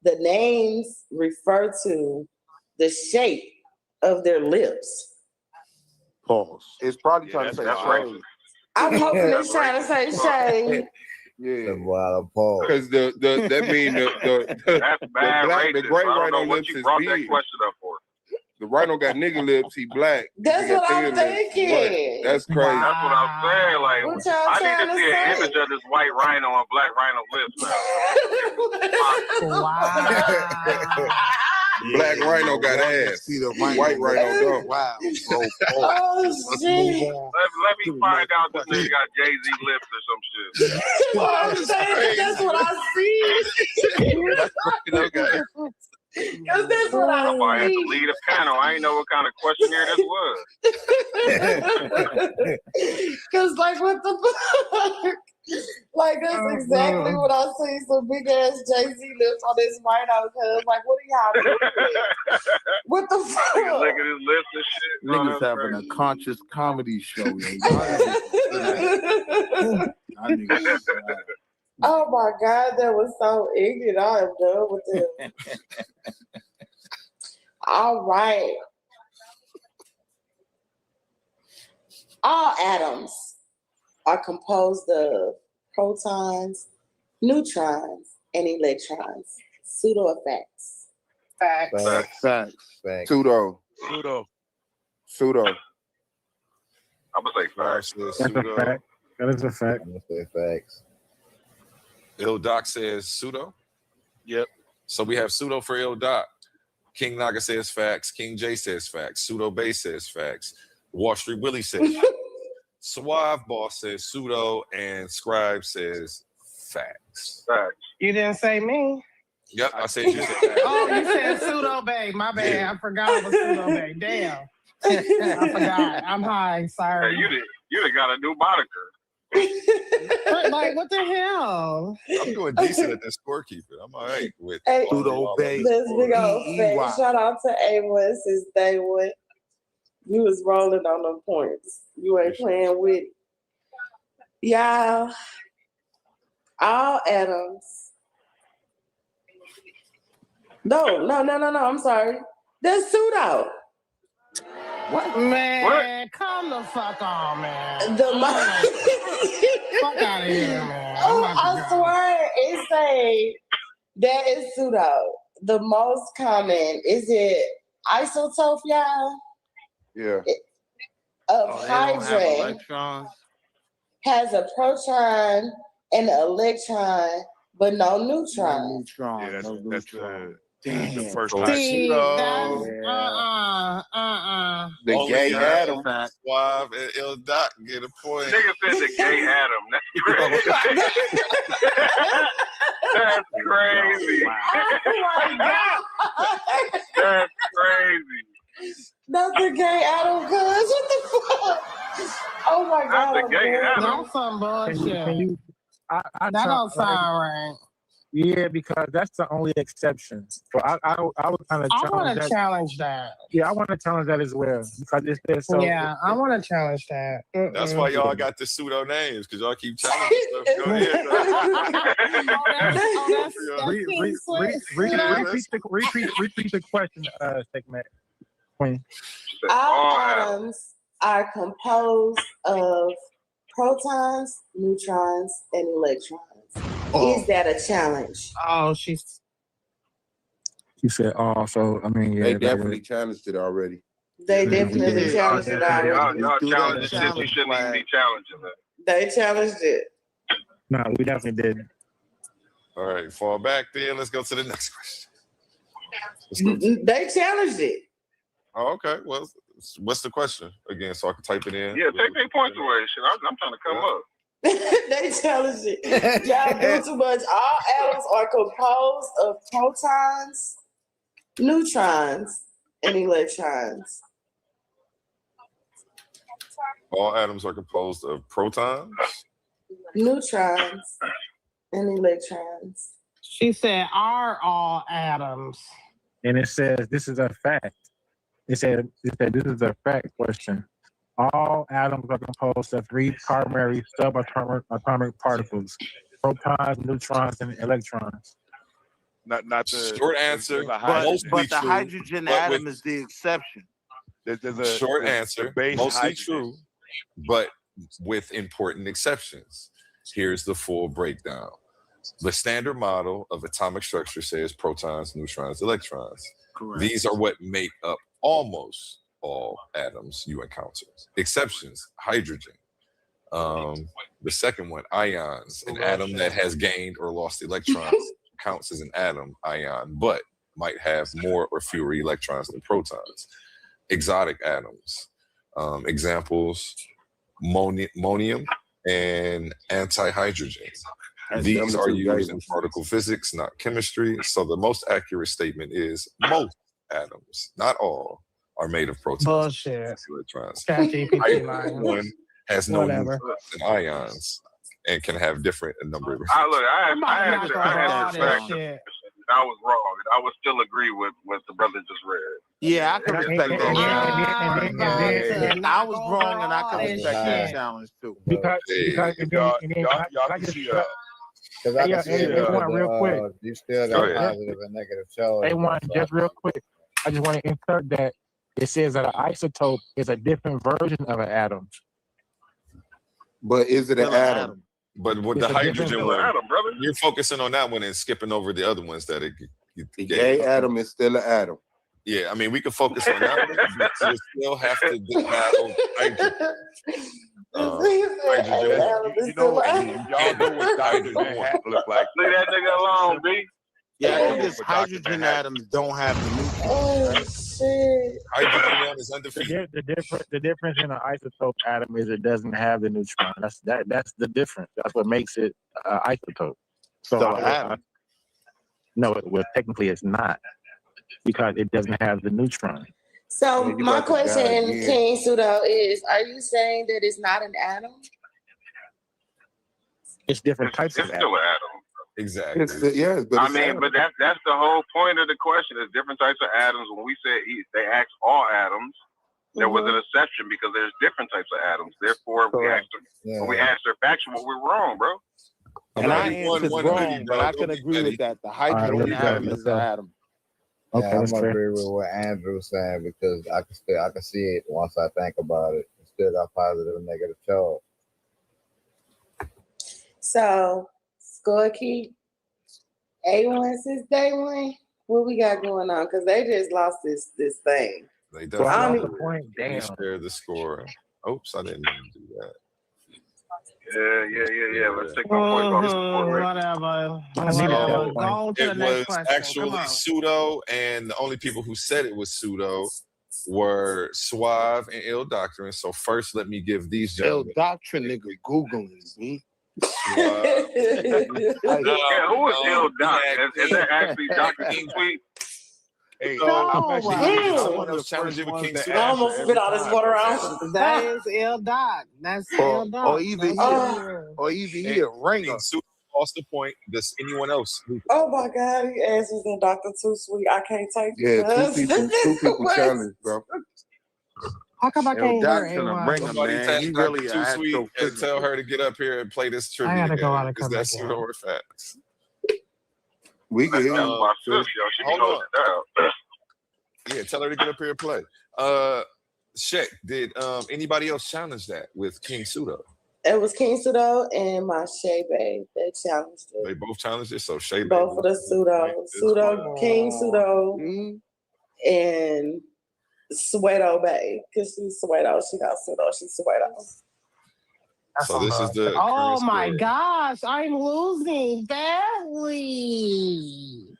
The names refer to the shape of their lips. Pause. It's probably trying to say shade. I'm hoping it's trying to say shade. Yeah. Pause. Because that mean That's bad the racist. gray I don't know rhino what lips you is brought big. that question up for. The rhino got nigga lips. He black. That's He got what I'm thin lips. thinking. Right. That's crazy. That's what I'm saying. Like, What y'all I trying need to to see an say? image of this white rhino and black rhino lips now. Wow. Black rhino got ass. See the white rhino don't. Wow, bro. Oh, shit. Let me find out this nigga got Jay-Z lips or some shit. Well, I'm saying that's what I see. Because that's what I Somebody had to see. lead a panel. I ain't know what kind of questionnaire this was. Because, like, what the fuck? Like, that's exactly what I see. Some big ass Jay-Z lips on this rhino. Cause, like, what are y'all doing? What the fuck? Look at his lips and shit. Niggas having a conscious comedy show. Oh my God, that was so ignorant. I am done with them. All right. All atoms are composed of protons, neutrons, and electrons. Pseudo or facts? Facts. Facts. Pseudo. I'm gonna say facts. That's a fact. That is a fact. I'm gonna say facts. Il Doc says pseudo. Yep. So we have pseudo for Il Doc. King Naga says facts. King J says facts. Pseudo Bay says facts. Wall Street Willie says facts. Suave Boss says pseudo, and Scribe says facts. Facts. You didn't say me. Yep, I said you said facts. Oh, you said pseudo bay. My bad. Yeah. I forgot it was pseudo bay. Damn. I forgot. I'm high. Sorry. Hey, you done got a new moniker. Like, what the hell? I'm doing decent at this scorekeeping. I'm all right with Hey, pseudo Bay. this big old fact. Shout out to A1 since day one. You was rolling on them points. You ain't playing with it. Y'all, all atoms. No, I'm sorry. That's pseudo. What? Man, come the fuck on, man. The fuck out of here, man. Oh, I swear it say that is pseudo. The most common, is it isotope, y'all? Yeah. Of They don't have hydrogen. electrons. has a proton and an electron, but no neutron. Yeah, that's the first See, that's The Only gay atom. Suave and Il Doc get a point. Nigga said the gay Adam. That's crazy. That's crazy. Oh my God. That's crazy. Not the gay Adam, cuz. What the fuck? Oh my God. Not the gay Adam. That's some bullshit. Can you, I That don't sound right. Yeah, because that's the only exception. So I would kind of I challenge want to that. challenge that. Yeah, I want to challenge that as well because it's there. So Yeah, I want to challenge that. That's why y'all got the pseudo names, because y'all keep challenging stuff. Go ahead. Repeat the question, Shekmet Queen. All atoms are composed of protons, neutrons, and electrons. Is that a challenge? Oh, she said, "Oh, so I mean, yeah." They definitely challenged it already. They definitely challenged it already. Y'all challenged it. You shouldn't even be challenging it. They challenged it. No, we definitely did. All right, fall back then. Let's go to the next question. They challenged it. Oh, okay. Well, what's the question again, so I can type it in? Yeah, take 8 points away. Shit, I'm trying to come up. They challenged it. Y'all do too much. All atoms are composed of protons, neutrons, and electrons. All atoms are composed of protons, neutrons, and electrons. She said, "Are all atoms?" And it says this is a fact. It said this is a fact question. All atoms are composed of 3 primary subatomic particles: protons, neutrons, and electrons. Not the short answer. But the hydrogen atom is the exception. There's a short answer. Mostly hydrogen. true, but with important exceptions. Here's the full breakdown. The standard model of atomic structure says protons, neutrons, electrons. Correct. These are what make up almost all atoms you encounter. Exceptions: hydrogen. The second one, ions. An atom that has gained or lost electrons counts as an atom, ion, but might have more or fewer electrons than protons. Exotic atoms. Examples: monium and antihydrogen. These are used in particle physics, not chemistry. So the most accurate statement is most atoms, not all, are made of protons. Bullshit. Electrons. Hydrogen has no neutrons and ions and can have different number of. I answered that. I was wrong. I would still agree with what the brother just read. Yeah, I can respect that. And I was wrong, and I can respect that challenge too. Because y'all can see Because I can see real quick. You still got positive and negative charge. They want just real quick. I just want to insert that it says that an isotope is a different version of an atom. But is it an atom? But with the hydrogen one, you're focusing on that one and skipping over the other ones that the gay atom is still an atom. Yeah, I mean, we can focus on that one, but you still have to battle hydrogen. You know, y'all know what hydrogen hat look like. Leave that nigga alone, B. Yeah, because hydrogen atoms don't have the neutrons. Oh shit! Hydrogen is undefeated. The difference in an isotope atom is it doesn't have the neutron. That's the difference. That's what makes it an isotope. So atom. No, well, technically it's not because it doesn't have the neutron. So my question, King Pseudo, is: are you saying that it's not an atom? It's different types of It's still an atom. Exactly. But I mean, but that's the whole point of the question. Is different types of atoms. When we said they asked all atoms, there was an exception because there's different types of atoms. Therefore, when we asked their factual, we're wrong, bro. And I answered wrong, but I can agree with that. The hydrogen atom is an atom. Yeah, I'm agree with what Andrew's saying because I can see it once I think about it. It still got positive and negative charge. So, scorekeep A1 since day one. What we got going on? Because they just lost this thing. They definitely share the score. Oops, I didn't mean to do that. Yeah. Let's take my points off this board, right? Whatever. So Go on to the it next was question. actually pseudo, and the only people who said it was pseudo were Suave and Ill Doctrine. So first, let me give these Ill gentlemen. Doctrine nigga Googling me. Yeah, who is Ill Doc? Is that actually Dr. Sweet? Hey, someone else challenge him with King Pseudo. I almost spit all this water out. That is Ill Doc. That's Ill Doc. Or even here, Ringer. King Pseudo lost the point. Does anyone else? Oh my God, he answers the Dr. Too Sweet. I can't take Yeah, this. two people challenged, bro. How come I can't hear Doctrine anyone? Ringer, Somebody man. tag He Dr. really Too Sweet and tell her to get up here and play this trivia. I gotta go out and Is come that back pseudo in. or facts? We can hear That's you. my sister, yo. She be holding it down. Yeah, tell her to get up here and play. Shek, did anybody else challenge that with King Pseudo? It was King Pseudo and my Shay Babe that challenged it. They both challenged it, so Shay Both of the Pseudo, King Pseudo, and Sweato Babe. Because she's Sweato. She not Pseudo. She's Sweato. So this is the Oh current my score. gosh, I'm losing badly.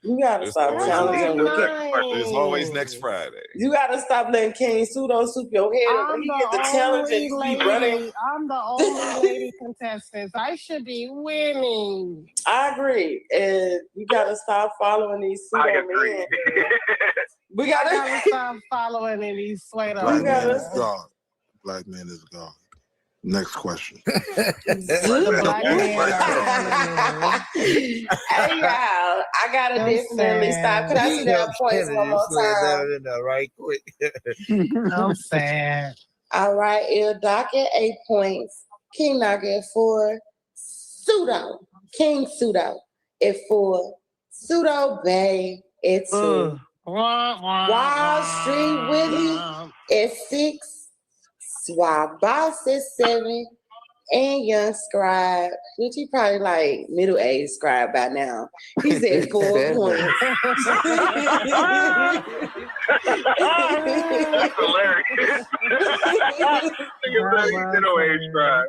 You gotta stop challenging with King. There's always next Friday. You gotta stop letting King Pseudo soup your head up. When he get the challenge and you be running. I'm the only lady contestant. I should be winning. I agree. And you gotta stop following these pseudo men. We gotta stop following these Sweato Black man men. is God. Black man is God. Next question. The black man. Hey y'all, I gotta definitely stop. Can I see that points one more time? Right quick. I'm sad. All right, Il Doc at 8 points. King Knock at 4. Pseudo. King Pseudo at 4. Pseudo Bay at 2. Wall Street Willie at 6. Swab Boss at 7, and Young Scribe, which he probably like middle-aged Scribe by now. He's at 4 points. That's hilarious. Middle-aged Scribe.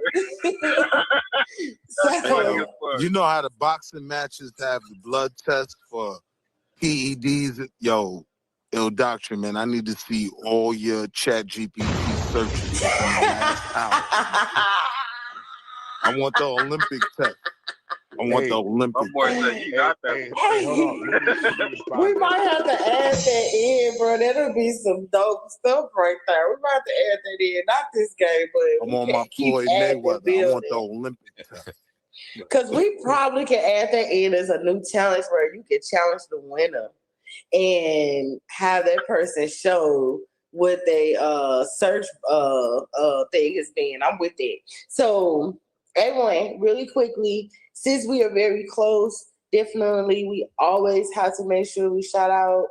You know how the boxing matches have the blood test for PEDs? Yo, Ill Doctrine, man, I need to see all your Chat GPT searches in the last hour. I want the Olympic test. I want the Olympic. My boy said you got that. We might have to add that in, bro. That'll be some dope stuff right there. We might have to add that in. Not this game, but I'm on my Floyd Mayweather. I want the Olympic test. Because we probably can add that in as a new challenge where you can challenge the winner and have that person show what they search thing has been. I'm with it. So everyone, really quickly, since we are very close, definitely we always have to make sure we shout out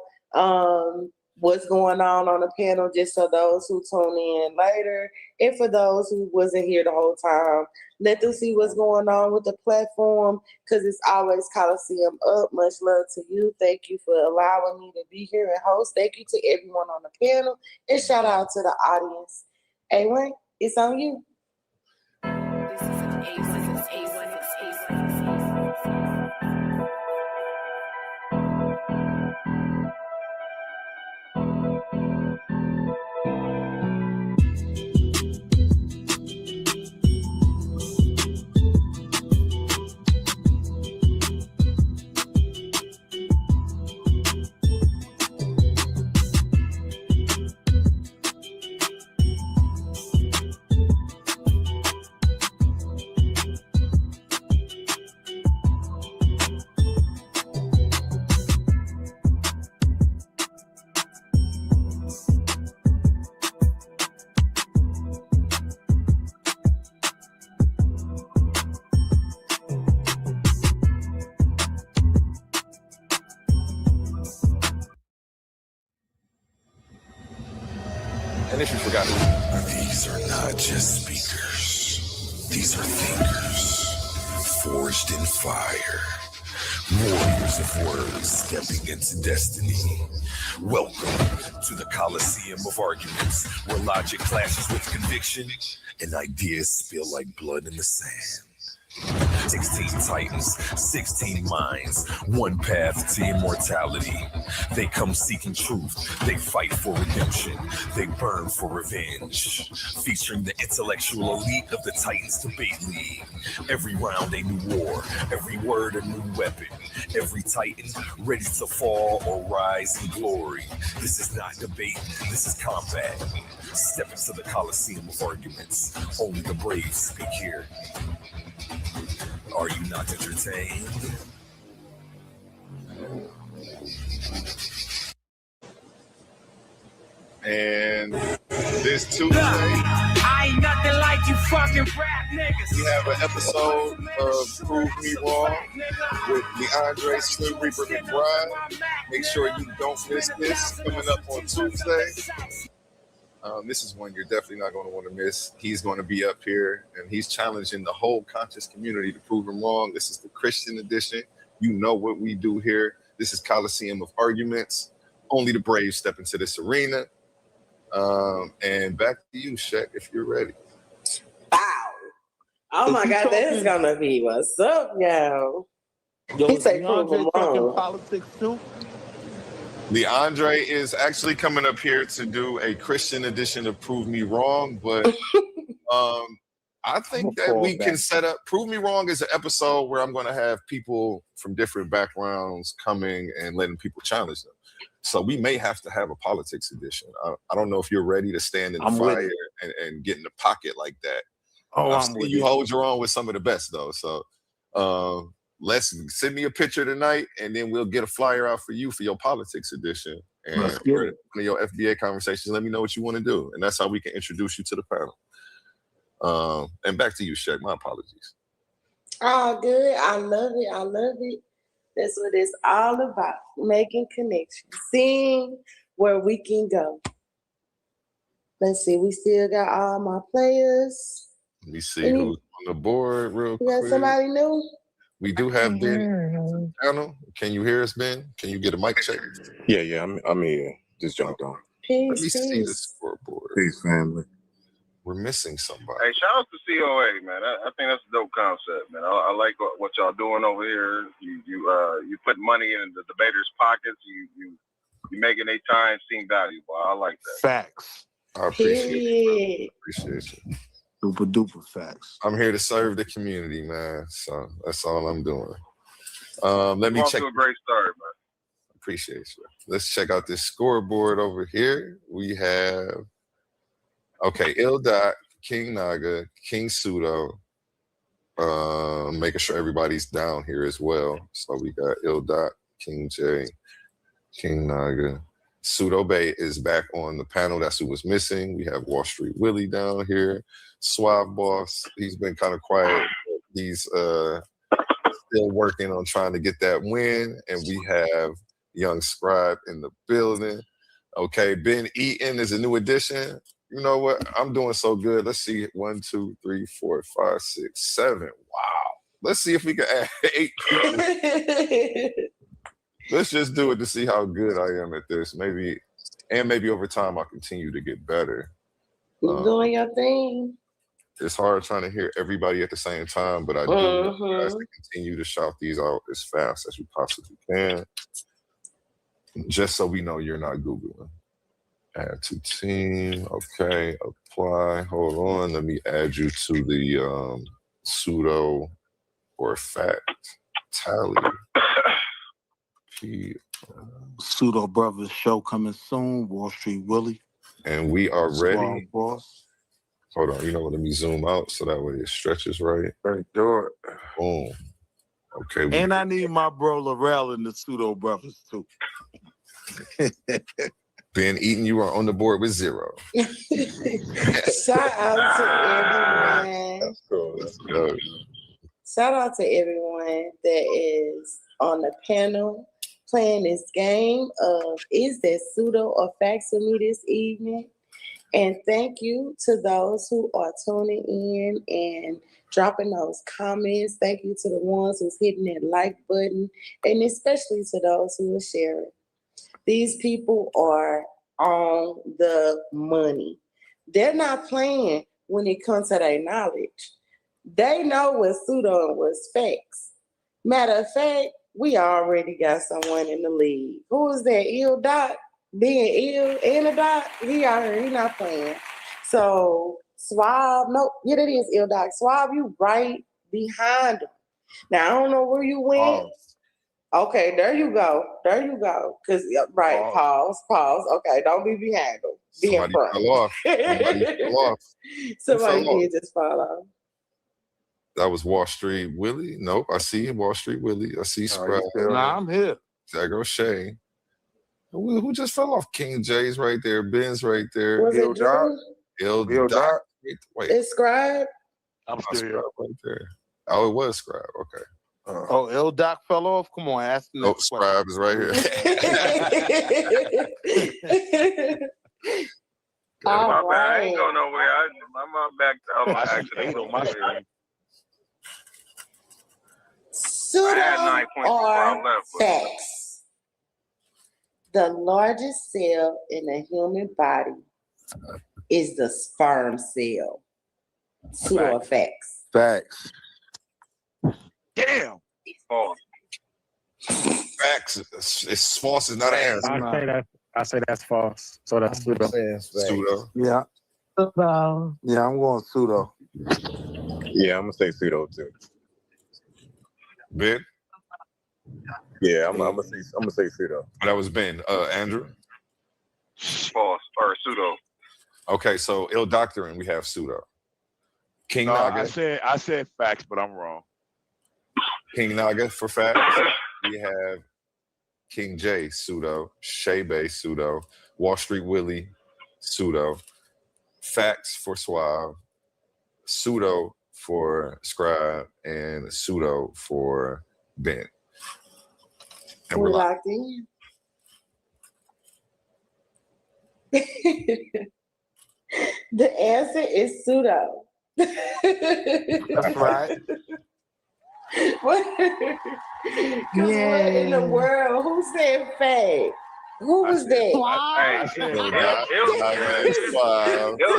what's going on the panel, just so those who tune in later, and for those who wasn't here the whole time, let them see what's going on with the platform, because it's always Coliseum Up. Much love to you. Thank you for allowing me to be here and host. Thank you to everyone on the panel, and shout out to the audience. A1, it's on you. And if you forgot, these are not just speakers. These are thinkers, forged in fire, Warriors of words stepping into destiny. Welcome to the Coliseum of arguments, where logic clashes with conviction and ideas spill like blood in the sand. 16 titans, 16 minds, one path to immortality. They come seeking truth, they fight for redemption, they burn for revenge. Featuring the intellectual elite of the Titans Debate League. Every round a new war, every word a new weapon. Every Titan ready to fall or rise in glory. This is not debate, this is combat. Step into the Coliseum of arguments. Only the brave speak here. Are you not entertained? And this Tuesday, I ain't nothing like you fucking rap niggas. we have an episode of Prove Me Wrong with DeAndre Slim Reaper McBride. Make sure you don't miss this coming up on Tuesday. This is one you're definitely not going to want to miss. He's going to be up here, and he's challenging the whole conscious community to prove him wrong. This is the Christian edition. You know what we do here. This is Coliseum of Arguments. Only the brave step into this arena. And back to you, Shek, if you're ready. Wow. Oh my God, this is gonna be what's up, yo. He say prove him wrong. Politics too. DeAndre is actually coming up here to do a Christian edition of Prove Me Wrong, but I think that we can set up Prove Me Wrong is an episode where I'm going to have people from different backgrounds coming and letting people challenge them. So we may have to have a politics edition. I don't know if you're ready to stand in the fire and get in the pocket like that. Oh, I've seen you hold your own with some of the best, though. So let's send me a picture tonight, and then we'll get a flyer out for you for your politics edition. And for one of your FBA conversations, let me know what you want to do. And that's how we can introduce you to the panel. And back to you, Shek. My apologies. Oh, good. I love it. I love it. That's what it's all about. Making connections. Seeing where we can go. Let's see. We still got all my players. Let me see who's on the board real quick. You got somebody new? We do have Ben panel. Can you hear us, Ben? Can you get a mic check? Yeah, I'm here. Just jumped on. Peace, Let me see the scoreboard. Peace, family. We're missing somebody. Hey, shout out to COA, man. I think that's a dope concept, man. I like what y'all doing over here. You put money in the debaters' pockets. You making their time seem valuable. I like that. Facts. I appreciate it. Appreciate it. Super duper facts. I'm here to serve the community, man. So that's all I'm doing. Let me check. Off to a great start, man. Appreciate you. Let's check out this scoreboard over here. We have Il Dot, King Naga, King Pseudo. Making sure everybody's down here as well. So we got Il Dot, King J, King Naga. Pseudo Bay is back on the panel. That's who was missing. We have Wall Street Willie down here. Suave Boss, he's been kind of quiet. He's still working on trying to get that win. And we have Young Scribe in the building. Okay, Ben Eaton is a new addition. You know what? I'm doing so good. Let's see. 1, 2, 3, 4, 5, 6, 7. Wow. Let's see if we can add 8 people. Let's just do it to see how good I am at this. Maybe over time I'll continue to get better. Doing your thing. It's hard trying to hear everybody at the same time, but I do want you guys to continue to shout these out as fast as you possibly can. Just so we know you're not Googling. Add to team. Okay, apply. Hold on. Let me add you to the pseudo or fact tally. Pseudo Brothers show coming soon. Wall Street Willie. And we are ready. Boss. Hold on. You know what? Let me zoom out so that way it stretches right. Right door. Boom. Okay. And I need my bro Laurel in the Pseudo Brothers too. Ben Eaton, you are on the board with 0. Shout out to everyone. That's cool. That's good. Shout out to everyone that is on the panel playing this game of is there pseudo or facts with me this evening. And thank you to those who are tuning in and dropping those comments. Thank you to the ones who's hitting that like button, and especially to those who are sharing. These people are on the money. They're not playing when it comes to their knowledge. They know what's pseudo and what's facts. Matter of fact, we already got someone in the league. Who is that? Ill Doc? Being ill and a doc, he out here, he not playing. So Swab, no, yeah, that is Ill Doc. Swab, you right behind him. Now I don't know where you went. Okay, there you go. There you go. Cause right, pause. Okay, don't be behind him. Be in Somebody front. fell off. Somebody fell off. Somebody Who fell did just fall off. That was Wall Street Willie. Nope, I see Wall Street Willie. I see Scrub. Nah, I'm here. There goes Shay. Who just fell off? King J's right there. Ben's right there. Was it Drew? Il Doc. Wait, It's Scribe. I'm still here. right there. Oh, it was Scribe. Okay. Oh, L Doc fell off. Come on, ask the next Scribe is right here. My bad. I ain't going nowhere. I'm back to accident on my screen. Pseudo or facts? The largest cell in the human body is the sperm cell. Pseudo or facts? Facts. Damn. False. Facts. It's false. It's not an answer. I say that's false. So that's pseudo. Pseudo. Yeah. Yeah, I'm going pseudo. Yeah, I'm gonna say pseudo too. Ben? Yeah, I'm gonna say pseudo. That was Ben. Andrew? False or pseudo. Okay, so ill doctoring, we have pseudo. King No, Naga. I said facts, but I'm wrong. King Naga for facts. We have King J, pseudo. Shay Bay, pseudo. Wall Street Willie, pseudo. Facts for Suave. Pseudo for Scribe. And pseudo for Ben. And We're locked in. The answer is pseudo. That's right. What in the world? Who said fake? Who was that? Hey, Ill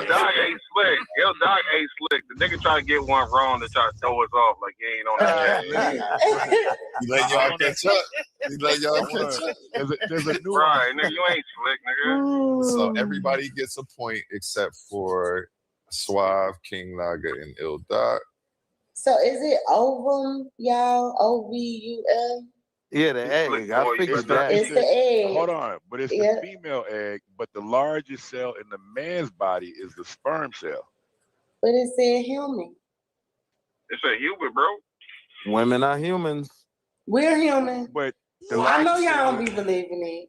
Doc ain't slick. Ill Doc ain't slick. The nigga try to get one wrong to try to throw us off like he ain't on that. You let y'all catch up. There's a new right, nigga, you ain't slick, nigga. So everybody gets a point except for Suave, King Naga, and Ill Doc. So is it ovum, y'all? OVUM? Yeah, the egg. I figured that. It's the egg. Hold on, but it's the female egg. But the largest cell in the man's body is the sperm cell. But it said human. It's a human, bro. Women are humans. We're human. But I know y'all don't be believing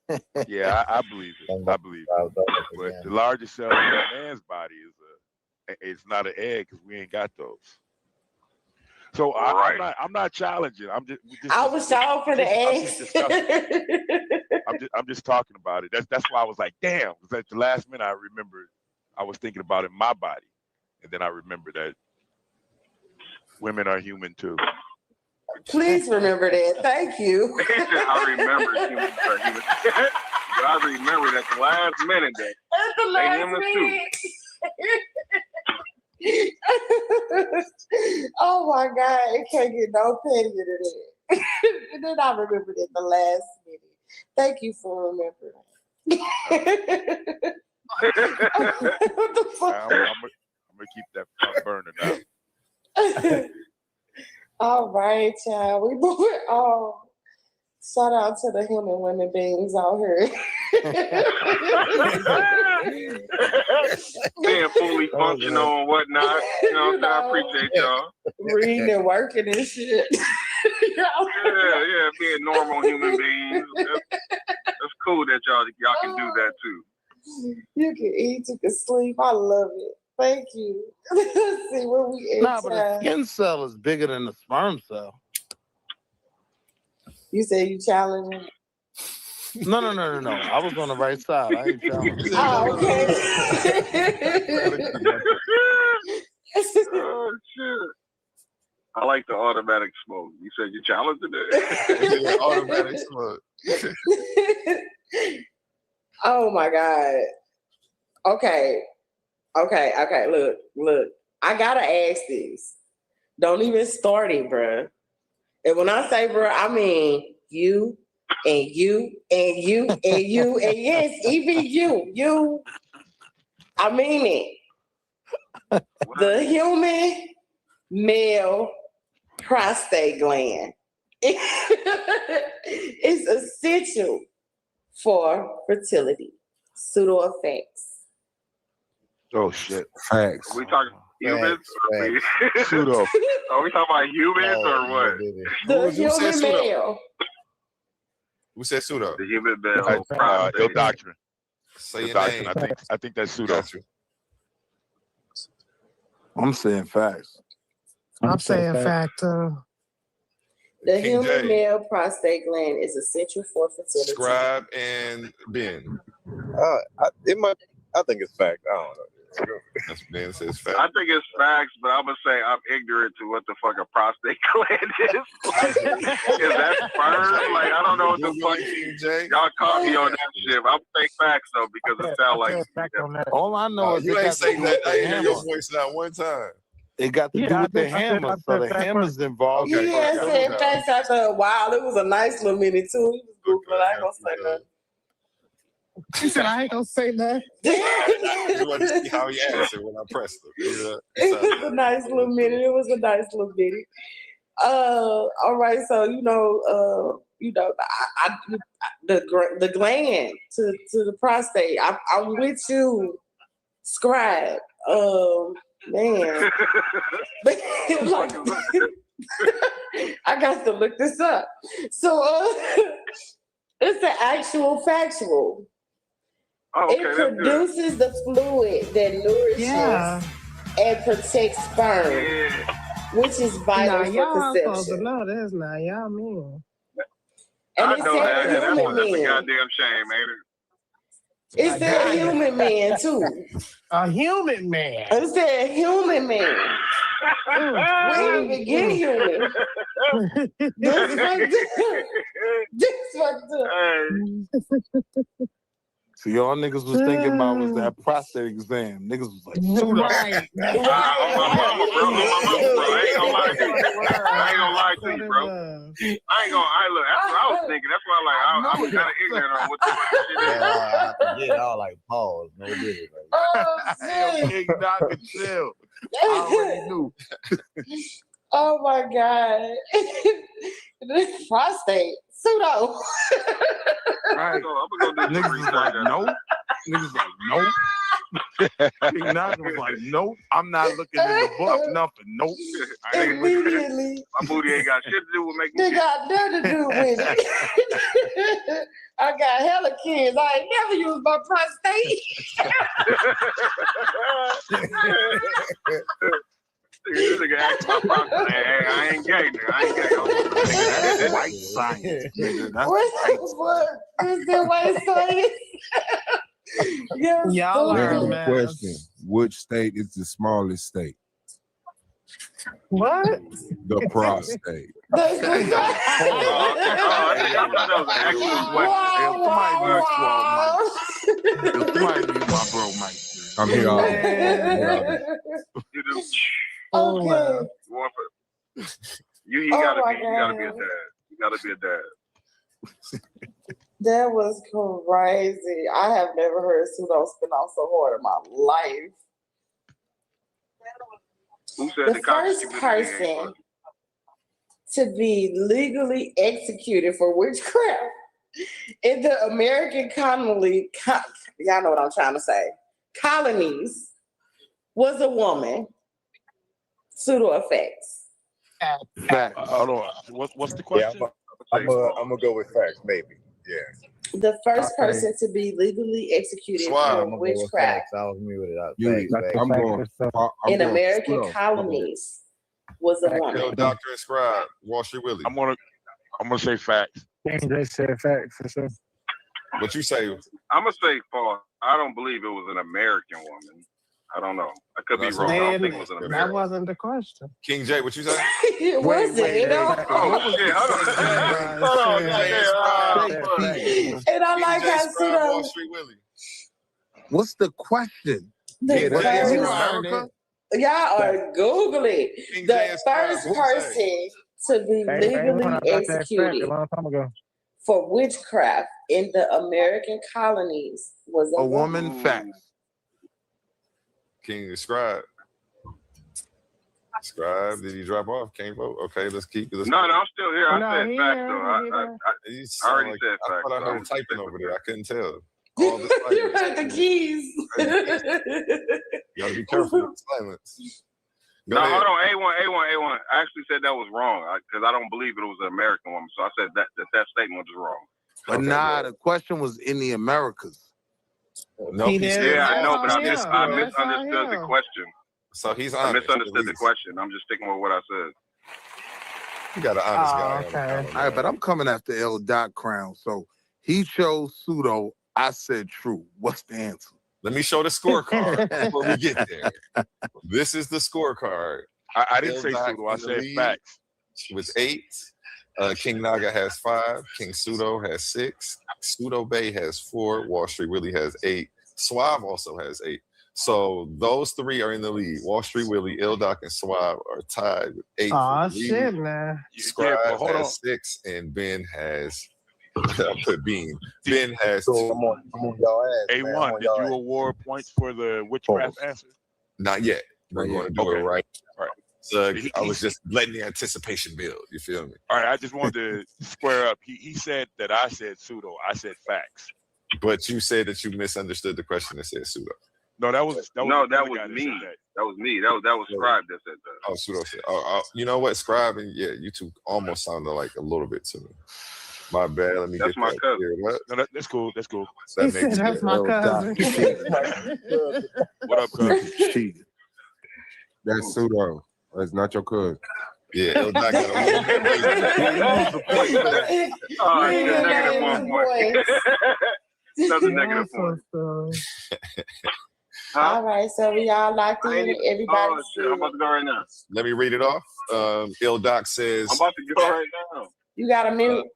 it. Yeah, I believe it. I believe it. But the largest cell in the man's body is it's not an egg because we ain't got those. So I'm not challenging. I was shouting for the eggs. I'm just talking about it. That's why I was like, damn. Because at the last minute I remembered I was thinking about it in my body. And then I remembered that women are human too. Please remember that. Thank you. I remember humans are human. I remembered at the last minute that they human too. Oh my God, it can't get no pettier than that. And then I remembered it the last minute. Thank you for remembering. What the fuck? I'm gonna keep that front burner now. All right, child. We moving on. Shout out to the human women beings out here. Being fully functional and whatnot. You know what I'm saying? I appreciate y'all. Reading and working and shit. Yeah, being normal human beings. That's cool that y'all can do that too. You can eat, you can sleep. I love it. Thank you. Let's see where we at. Nah, but the skin cell is bigger than the sperm cell. You say you challenging? No. I was on the right side. I ain't challenging. Oh, okay. Oh shit! I like the automatic smoke. You said you challenged it. Yeah, automatic smoke. Oh my God. Okay. Look. I gotta ask this. Don't even start it, bruh. And when I say bruh, I mean you and you and you and you and yes, even you. I mean it. The human male prostate gland is essential for fertility. Pseudo effects. Oh shit! Facts. Are we talking humans? Pseudo. Are we talking about humans or what? The Who said human pseudo? male. Who said pseudo? The human male prostate. Your doctrine. Say your Doctrine. name. I think that's pseudo. I'm saying facts. I'm saying fact. The King human J. male prostate gland is essential for fertility. Scribe and Ben. I think it's fact. I don't know. That's Ben says fact. I think it's facts, but I'm gonna say I'm ignorant to what the fuck a prostate gland is. Like, is that sperm? Like, I don't know what the fuck. Y'all caught me on that shit. I'm gonna say facts though because it sounds like. All I know is You it ain't got to say do that. with I the ain't hear your hammer. voice not one time. It got to do with the hammer, so the hammer's involved. Okay, yeah, said facts after a while. It was a nice little minute too. He was Googling. I ain't gonna say nothing. He said, I ain't gonna say nothing. You want to see how he answered when I pressed him. It was a nice little minute. All right, so the gland to the prostate. I'm with you, Scribe. Man, I got to look this up. So it's an actual factual. Oh, okay, it produces the fluid that nourishes and protects sperm, which is vital for y'all supposed to conception. know this now. Y'all mean. And I it know that. said That's human a men. goddamn shame, ain't it? It said human man too. A human man. It said human man. We didn't even get human. This fucked up. So y'all niggas was thinking about was that prostate exam. Niggas was like, right. I ain't gonna lie to you, bro. Look, that's what I was thinking. That's why I'm kind of ignorant on what the fuck shit is. I forget all like pause. No did it. Oh, King Doctor chill. I already knew. Oh my God. This prostate. Pseudo. Right. Niggas was like, nope. Niggas like, nope. King Doctor was like, nope. I'm not looking in the book. Nothing. Nope. I ain't looking. Immediately. My booty ain't got shit to do with making They got nothing to do with it. I got hella kids. I ain't never used my prostate. This nigga asked my prostate. Hey, I ain't gay, nigga. I ain't gay. That's white science, nigga. That's What is that white science? Yes, Y'all Random question. Which state is the smallest state? What? The prostate. Somebody need my bro, Mike. I'm here all day. Okay. You gotta be a dad. You gotta be a dad. That was crazy. I have never heard pseudo spin off so hard in my life. Who said The first person to be legally executed for witchcraft in the American colony, y'all know what I'm trying to say, colonies, was a woman. Pseudo effects. Hold on. What's the question? I'm gonna go with facts, maybe. Yeah. The first person to be legally executed for witchcraft in American colonies was a woman. Dr. Scribe, Wall Street Willie. I'm gonna say facts. They said facts for sure. What you say? I'm gonna say false. I don't believe it was an American woman. I don't know. I could be wrong. I don't think it was an American. That wasn't the question. King J, what you say? It wasn't. Oh shit! Hold on. And I like how Pseudo. What's the question? Y'all are Googling the first person to be legally executed for witchcraft in the American colonies was a woman. Facts. King describe. Scribe, did he drop off? Can't vote. Okay, let's keep it. No, I'm still here. I said facts though. I already said facts. I thought I heard typing over there. I couldn't tell. You heard the keys. You gotta be careful with silence. No, hold on. A1. I actually said that was wrong because I don't believe it was an American woman. So I said that statement was wrong. But the question was in the Americas. No, yeah, I know, but I misunderstood the question. So he's honest. I misunderstood the question. I'm just sticking with what I said. You got an honest guy. Okay. All right, but I'm coming after L. Dot Crown. So he chose pseudo. I said true. What's the answer? Let me show the scorecard before we get there. This is the scorecard. I didn't say pseudo. I said facts. With 8. King Naga has 5. King Pseudo has 6. Pseudo Bay has 4. Wall Street Willie has 8. Suave also has 8. So those 3 are in the lead. Wall Street Willie, Ildoc, and Suave are tied with 8. Oh shit, man. Scribe has 6, and Ben has. I put Bean. Ben has 2. I'm on y'all ass. A1, did you award points for the witchcraft answer? Not yet. We're going to do it right. All right. So I was just letting the anticipation build. You feel me? All right. I just wanted to square up. He said that I said pseudo. I said facts. But you said that you misunderstood the question and said pseudo. No, that was me. That was me. That was Scribe that said that. Oh, pseudo said. You know what? Scribe and you two almost sounded like a little bit to me. My bad. Let me that's get my that cousin. No, that's cool. That's cool. That makes that's my cousin. What up, cousin? That's pseudo. That's not your cousin. Yeah, L. Dot got a negative 1 point. That's a negative point. All right, so we all locked in. Everybody. Oh, shit, I'm about to go right now. Let me read it off. L. Doc says. I'm about to go right now. You got a minute.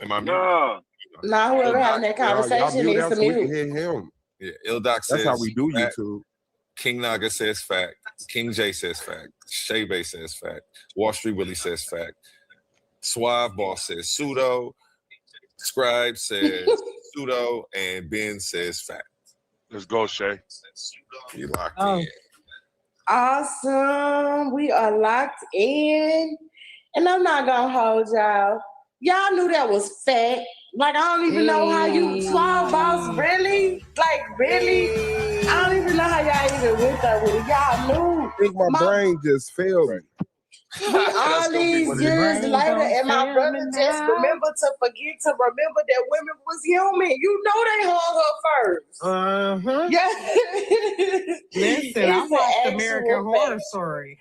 Am I No. Now whoever having that conversation needs to mute. Him. Yeah, Il Doc says that's how we do fact. YouTube. King Naga says fact. King J says fact. Shay Bay says fact. Wall Street Willie says fact. Suave Boss says pseudo. Scribe says pseudo. And Ben says fact. Let's go, Shay. You locked in. Awesome. We are locked in. And I'm not going to hold y'all. Y'all knew that was fact. Like, I don't even know how you, Suave Boss, really? Like, really? I don't even know how y'all even went there with it. Y'all knew. I think my brain just failed me. All these years later, and my brother just remember that women was human. You know they hung her first. Uh-huh. Yeah. Listen, I watched American Horror Story.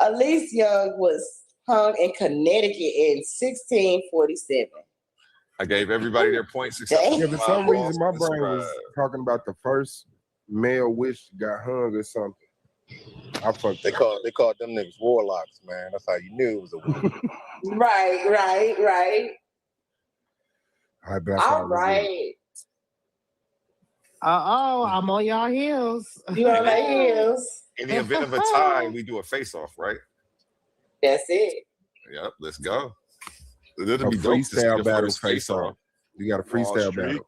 Elise Young was hung in Connecticut in 1647. I gave everybody their points. Yeah, for some reason, my brain was talking about the first male witch got hung or something. I fucked. They called them niggas warlocks, man. That's how you knew it was a witch. Right. All right. I'm on y'all heels. You on my heels. In the event of a tie, we do a face-off, right? That's it. Yep, let's go. It'll be freestyle battle face-off. You got a freestyle battle.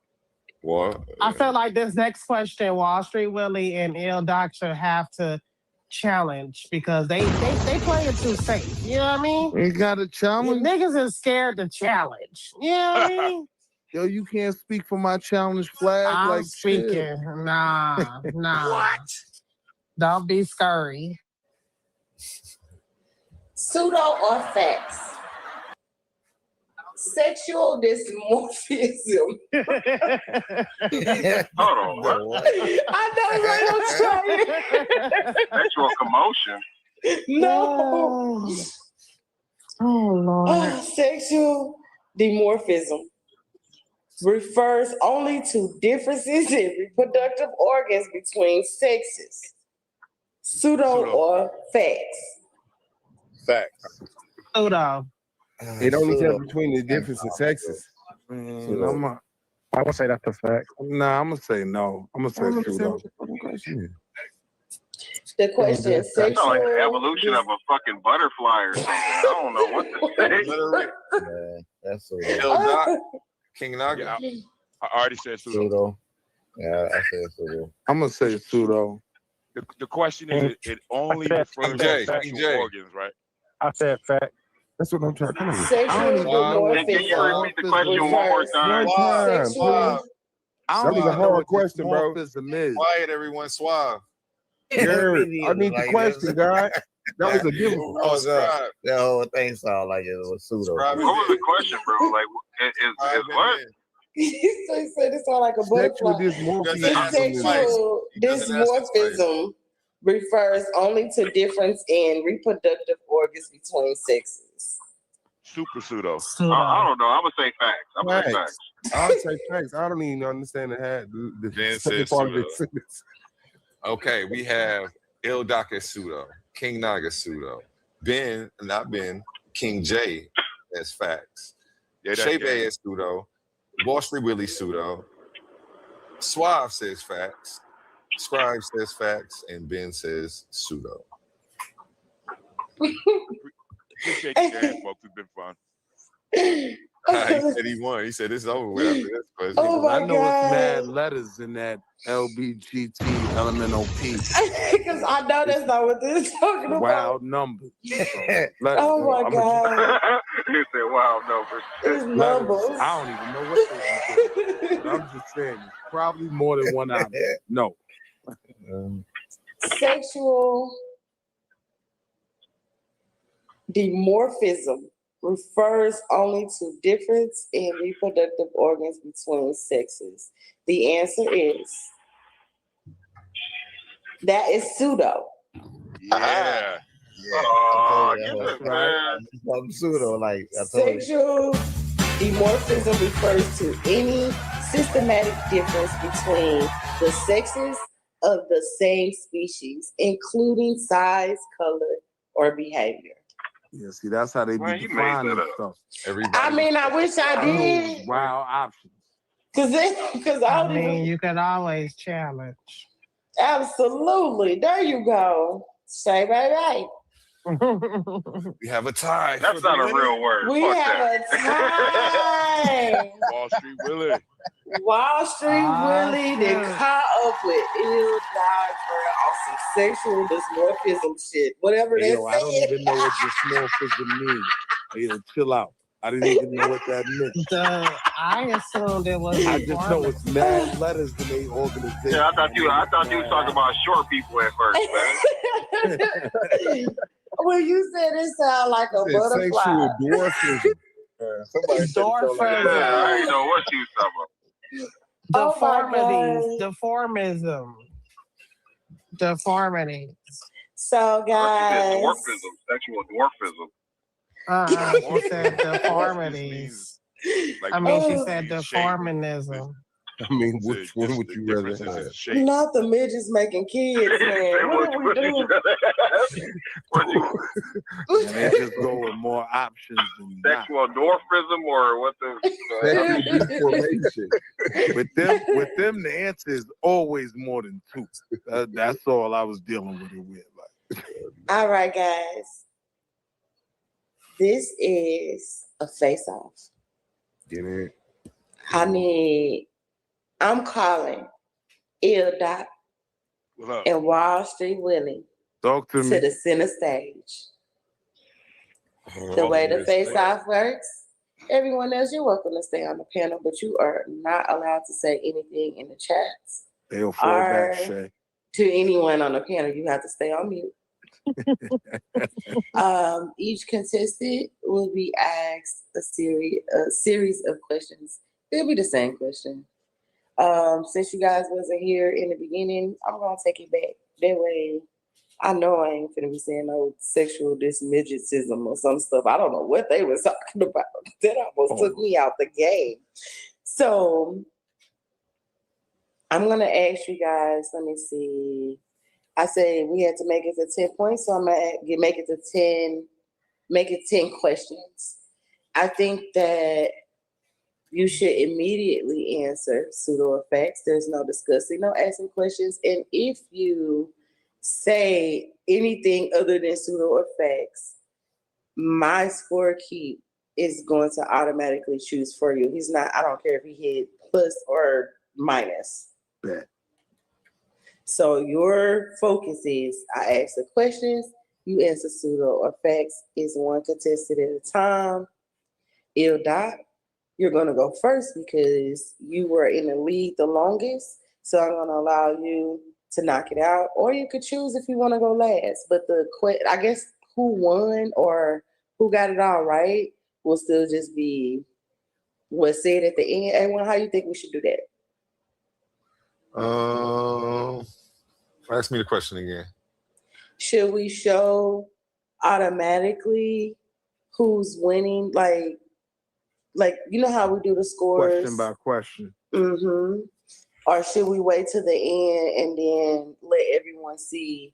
What? I feel like this next question, Wall Street Willie and Il Doc should have to challenge because they play it too safe. You know what I mean? You got to challenge. Niggas is scared to challenge. You know what I mean? Yo, you can't speak for my challenge flag. I'm like speaking. Shit. Nah. What? Don't be scurry. Pseudo or facts? Sexual dysmorphism. Hold on, what? I know, right? Sexual commotion. No. Oh, Lord. Sexual dimorphism. refers only to differences in reproductive organs between sexes. Pseudo or facts? Facts. Pseudo. It only tells between the difference in sexes. Man, I would say that's a fact. Nah, I'm gonna say no. I'm gonna say pseudo. The question is That's sexual. like the evolution of a fucking butterfly or something. I don't know what to say. Yeah, that's pseudo. Yo, Doc, King Naga. Yeah, I already said pseudo. Pseudo. Yeah, I said pseudo. I'm gonna say pseudo. The question is, it only refers to sexual organs, right? I said fact. That's what I'm trying to tell you. Sexual dimorphism. Can you repeat the question one more time? Sexual. I That don't was a even know hard what question, bro. dwarfism is. Quiet, everyone. Suave. Jared, I need the question, guy. That was a good one. Oh, that whole thing sounded like it was pseudo. What was the question, bro? Like, is what? He said it sounded like a butterfly. Sexual dimorphism refers only to difference in reproductive organs between sexes. Super pseudo. I don't know. I'm gonna say facts. I'm gonna say facts. I would say facts. I don't even understand the Ben second says part of pseudo. the sentence. Okay, we have Ildak as pseudo, King Naga pseudo, Ben, not Ben, King J as facts, Shebe as pseudo, Wall Street Willie pseudo, Suave says facts, Scribe says facts, and Ben says pseudo. Appreciate you, Darren, folks. It's been fun. He said he won. He said it's over with after this question. Oh my I know God. it's mad letters in that LBGT LMNOP. Because I know that's not what this is talking about. Wild numbers. Oh my God. He said wild numbers. It's numbers. I don't even know what they do. I'm just saying, it's probably more than one hour. No. Sexual dimorphism refers only to difference in reproductive organs between sexes. The answer is that is pseudo. Yeah. I'm pseudo, like I told you. Sexual dimorphism refers to any systematic difference between the sexes of the same species, including size, color, or behavior. Yeah, see, that's how they be defining stuff. I mean, I wish I did. Wild options. Because I don't even. You can always challenge. Absolutely. There you go. Say bye. We have a tie. That's not a real word. We Fuck have that. a tie. Wall Street Willie. Wall Street Willie that caught up with ill diver on some sexual dysmorphism shit. Whatever they say. I don't even know what dysmorphism means. Yo, chill out. I didn't even know what that meant. I assumed it was. I just know it's mad letters in a organization. Yeah, I thought you was talking about short people at first, man. When you said it sound like a butterfly. Sexual dwarfism. Dwarfism. Yeah, I didn't know what you was talking Deformities. Deformities. So, guys. Dwarfism, sexual dwarfism. She said deformities. She said deformism. I mean, which one would you rather have? Not the midgets making kids, man. What are we doing? They just go with more options than Sexual dwarfism or what the with them, the answer is always more than two. That's all I was dealing with it with. Like. All right, guys. This is a face-off. Get it? I'm calling Doc and Wall Street Willie Talk to me. to the center stage. The way the face-off works, everyone else, you're welcome to stay on the panel, but you are not allowed to say anything in the chats. They'll fall back, Shay. To anyone on the panel, you have to stay on mute. Each contestant will be asked a series of questions. It'll be the same question. Since you guys wasn't here in the beginning, I'm gonna take it back. That way, I know I ain't finna be saying no sexual dysmidgetism or some stuff. I don't know what they was talking about. That almost took me out the game. So I'm gonna ask you guys. Let me see. I said we had to make it to 10 points, so I'm gonna make it to 10. Make it 10 questions. I think that you should immediately answer pseudo effects. There's no discussing, no asking questions. And if you say anything other than pseudo effects, my scorekeep is going to automatically choose for you. He's not, I don't care if he hit plus or minus. Bet. So your focus is I ask the questions, you answer pseudo effects. Is one contested at a time. Dot, you're going to go first because you were in the lead the longest. So I'm going to allow you to knock it out. Or you could choose if you want to go last. But I guess who won or who got it all right will still just be what's said at the end. And how you think we should do that? Ask me the question again. Should we show automatically who's winning? Like you know how we do the scores? Question by question. Mm-hmm. Or should we wait to the end and then let everyone see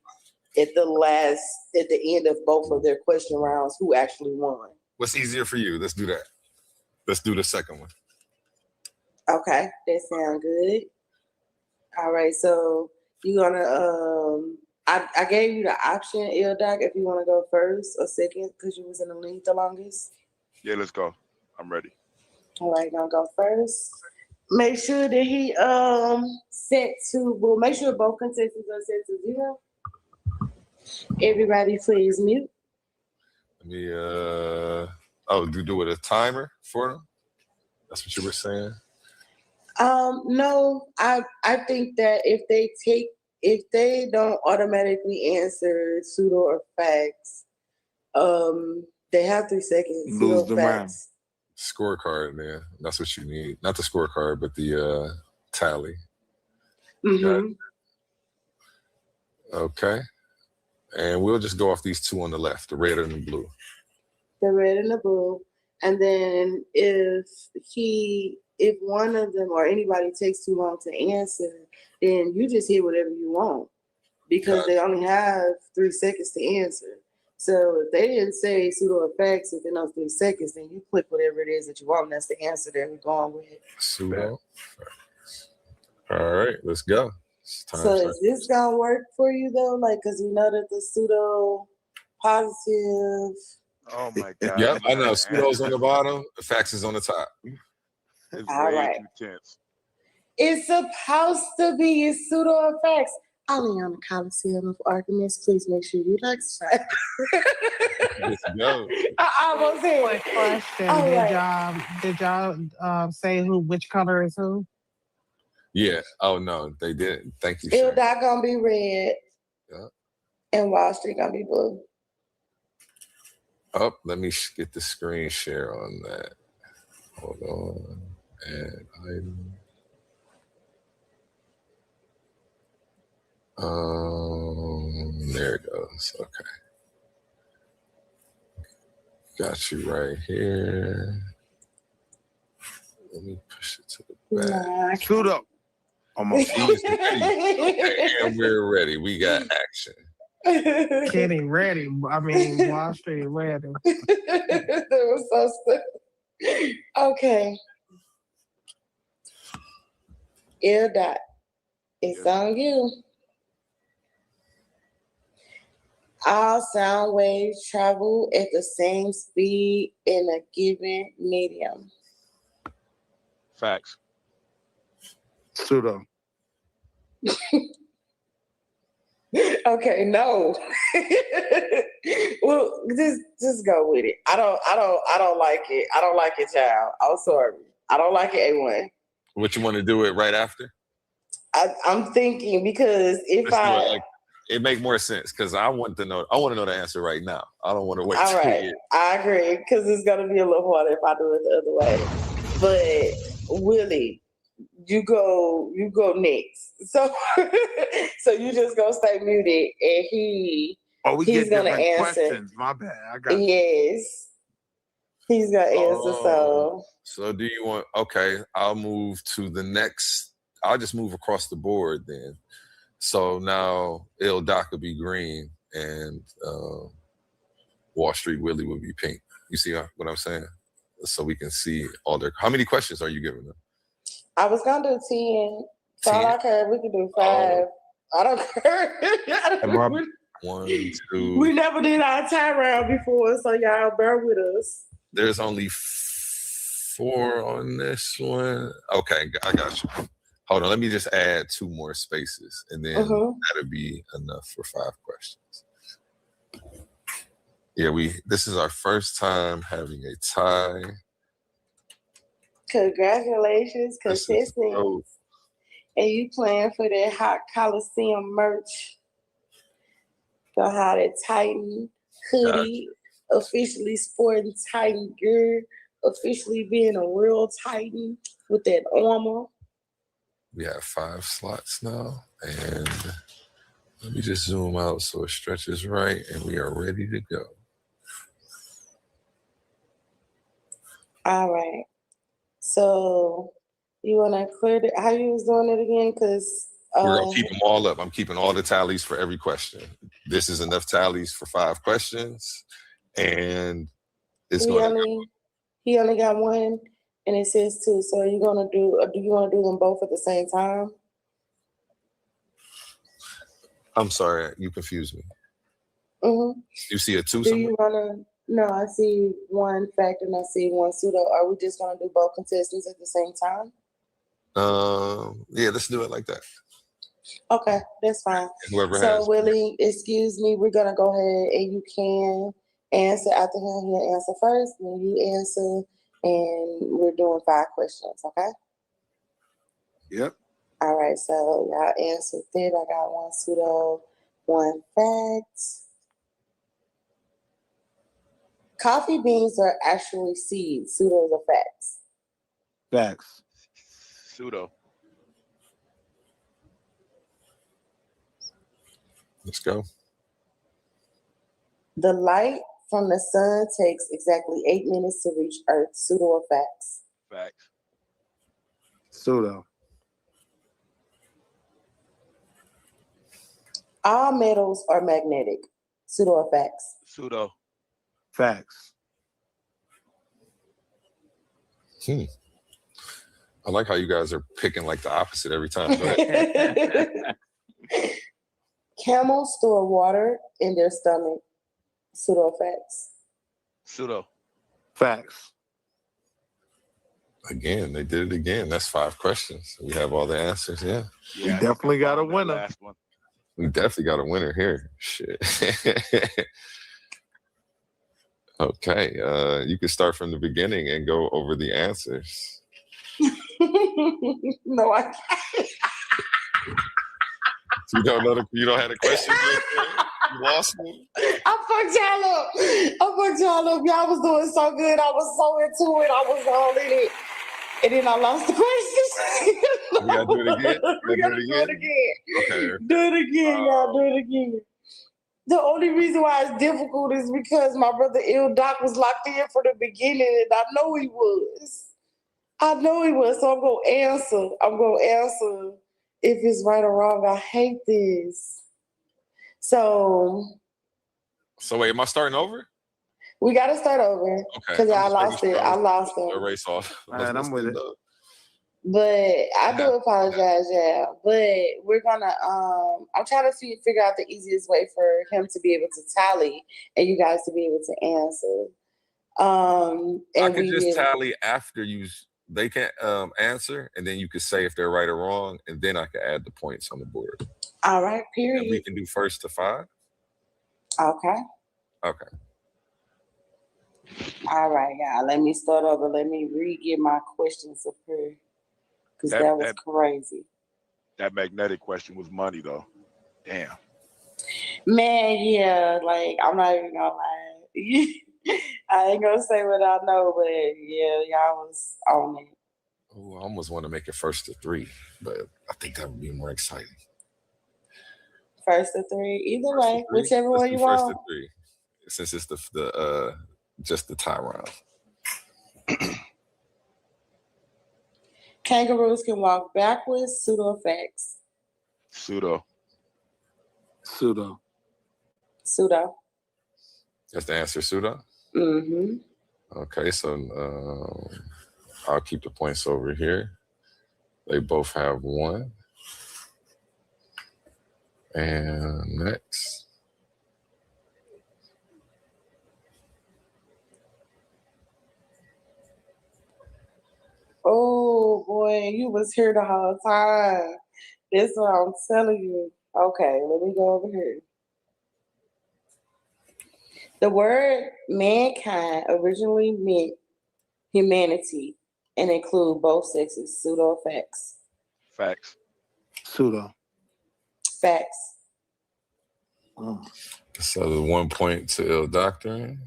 at the end of both of their question rounds who actually won? What's easier for you? Let's do that. Let's do the second one. Okay, that sounds good. All right, so you're gonna I gave you the option, Doc, if you want to go first or second because you was in the lead the longest. Yeah, let's go. I'm ready. All right, gonna go first. Make sure that he make sure both contestants are set to 0. Everybody please mute. Let me do it a timer for them? That's what you were saying? No, I think that if they don't automatically answer pseudo or facts, they have 3 seconds. Lose the round. Scorecard, man. That's what you need. Not the scorecard, but the tally. Mm-hmm. Okay. And we'll just go off these 2 on the left, the red and the blue. The red and the blue. And then if one of them or anybody takes too long to answer, then you just hit whatever you want because they only have 3 seconds to answer. So if they didn't say pseudo effects within those 3 seconds, then you click whatever it is that you want. And that's the answer that we're going with. Pseudo. All right, let's go. So is this gonna work for you though? Like, cause you know that the pseudo positive. Oh my God. Yep, I know. Pseudo's on the bottom, the facts is on the top. It's All way right. too tense. It's supposed to be pseudo effects. Only on the Coliseum of Arguments. Please make sure you like subscribe. I almost said Quick question. All Did y'all say which color is who? Yeah. Oh no, they didn't. Thank you. Dot gonna be red. Yeah. And Wall Street gonna be blue. Oh, let me get the screen share on that. Hold on. And there it goes. Okay. Got you right here. Let me push it to the back. Pseudo. Almost. Okay, and we're ready. We got action. Kenny ready. I mean, Wall Street ready. That was so stupid. Okay. Dot. It's on you. All sound waves travel at the same speed in a given medium. Facts. Pseudo. Okay, no. Well, just go with it. I don't like it. I don't like it, child. I'm sorry. I don't like it, A1. What you want to do it right after? I'm thinking because if it make more sense because I want to know the answer right now. I don't want to wait. All right, I agree because it's gonna be a little harder if I do it the other way. But Willie, you go next. So you just gonna stay muted and he's get gonna different answer. questions. My bad. I got yes. He's gonna answer. So do you want? Okay, I'll move to the next. I'll just move across the board then. So now Il Doc will be green and Wall Street Willie will be pink. You see what I'm saying? So we can see all their. How many questions are you giving them? I was gonna do 10. So I don't care. We can do 5. I don't care. 1, 2. We never did our time round before, so y'all bear with us. There's only 4 on this one. Okay, I got you. Hold on, let me just add 2 more spaces, and then that'll be enough for 5 questions. Yeah, this is our first time having a tie. Congratulations, contestants. And you playing for that Hot Coliseum merch. Gonna have that Titan hoodie, officially sporting Titan gear, officially being a real Titan with that armor. We have 5 slots now, and let me just zoom out so it stretches right, and we are ready to go. All right. So you want to clear it? How you was doing it again? Because we're gonna keep them all up. I'm keeping all the tallies for every question. This is enough tallies for 5 questions, and it's he only got 1, and it says 2. So are you gonna do? Or do you want to do them both at the same time? I'm sorry, you confused me. You see a 2 Do somewhere? you wanna? No, I see 1 fact and I see 1 pseudo. Are we just gonna do both contestants at the same time? Yeah, let's do it like that. Okay, that's fine. Whoever so has. Willie, excuse me, we're gonna go ahead and you can answer after him. He'll answer first, then you answer, and we're doing 5 questions. Okay. Yep. All right. So y'all answered that. I got 1 pseudo, 1 fact. Coffee beans are actually seeds. Pseudos are facts. Facts. Pseudo. Let's go. The light from the sun takes exactly 8 minutes to reach Earth. Pseudo or facts? Facts. Pseudo. All metals are magnetic. Pseudo or facts? Pseudo. Facts. I like how you guys are picking like the opposite every time. Go ahead. Camels store water in their stomach. Pseudo or facts? Pseudo. Facts. Again, they did it again. That's 5 questions. We have all the answers. Yeah. We definitely got a winner. Last one. We definitely got a winner here. Shit. Okay. You can start from the beginning and go over the answers. No, I can't. You don't have the question. You lost me. I fucked y'all up. Y'all was doing so good. I was so into it. I was all in it. And then I lost the question. We gotta do it again. We gotta do it again. Okay. Do it again, y'all. Do it again. The only reason why it's difficult is because my brother Il Doc was locked in for the beginning, and I know he was. So I'm gonna answer if it's right or wrong. I hate this. So wait, am I starting over? we gotta start over because I lost it. I lost it. Erase off. Man, I'm with it. But I do apologize, yeah. But we're gonna I'm trying to figure out the easiest way for him to be able to tally and you guys to be able to answer. I can just tally after they can answer, and then you can say if they're right or wrong, and then I can add the points on the board. All right, period. And we can do 1st to 5. Okay. All right, y'all. Let me start over. Let me re-get my questions up here. Because that was crazy. That magnetic question was money, though. Damn. Man, yeah. Like, I'm not even going to lie. I ain't going to say what I know, but yeah, y'all was on it. Oh, I almost want to make it 1st to 3, but I think that would be more exciting. 1st to 3. Either way, whichever one you want. 1st to 3. Since it's the just the tie round. Kangaroos can walk backwards. Pseudo or facts? Pseudo. Pseudo. Pseudo. That's the answer, pseudo? Mm-hmm. Okay, so I'll keep the points over here. They both have 1. And next. Oh boy, you was here the whole time. That's what I'm telling you. Okay, let me go over here. The word mankind originally meant humanity and include both sexes. Pseudo or facts? Facts. Pseudo. Facts. So the 1 point to Ill Doctrine.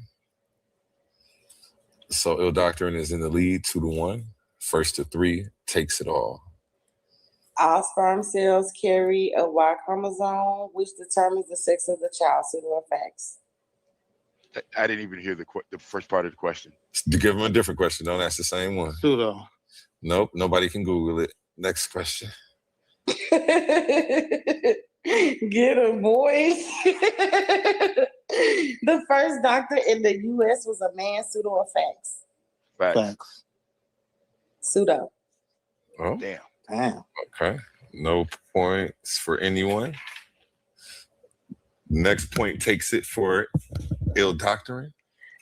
So Ill Doctrine is in the lead 2-1. First to 3 takes it all. All sperm cells carry a Y chromosome, which determines the sex of the child. Pseudo or facts? I didn't even hear the first part of the question. To give them a different question, don't ask the same one. Pseudo. Nope, nobody can Google it. Next question. Get him, boys. The first doctor in the U.S. was a man. Pseudo or facts? Facts. Pseudo. Oh, damn. Okay, no points for anyone. Next point takes it for Ill Doctrine.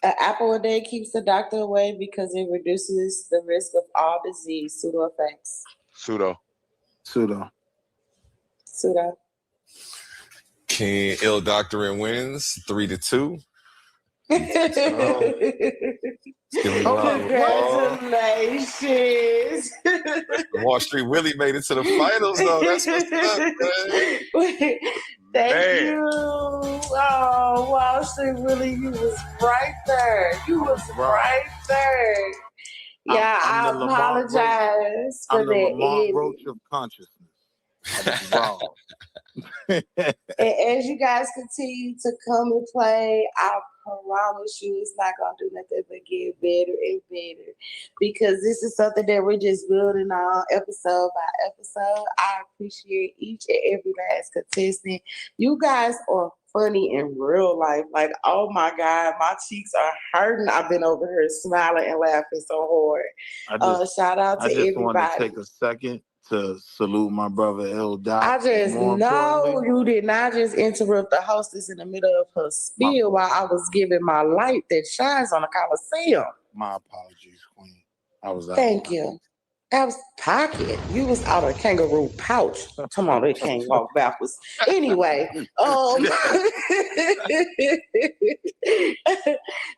An apple a day keeps the doctor away because it reduces the risk of all disease. Pseudo or facts? Pseudo. Pseudo. Pseudo. King Ill Doctrine wins 3-2. Congratulations. Wall Street Willie made it to the finals, though. That's what's up, man. Thank you. Oh, Wall Street Willie, you was right there. You was right there. Yeah, I apologize for I'm the that. Lamont Roach of consciousness. Wow. And as you guys continue to come and play, I promise you it's not going to do nothing but get better and better, because this is something that we're just building on episode by episode. I appreciate each and every last contestant. You guys are funny in real life. Like, oh my God, my cheeks are hurting. I've been over here smiling and laughing so hard. Shout out to everybody. I just want to take a second to salute my brother L. Doc. I just know you did not just interrupt the hostess in the middle of her spiel while I was giving my light that shines on the Coliseum. My apologies, Queen. I was out. Thank you. That was pocket. You was out of kangaroo pouch. Come on, they can't walk backwards. Anyway,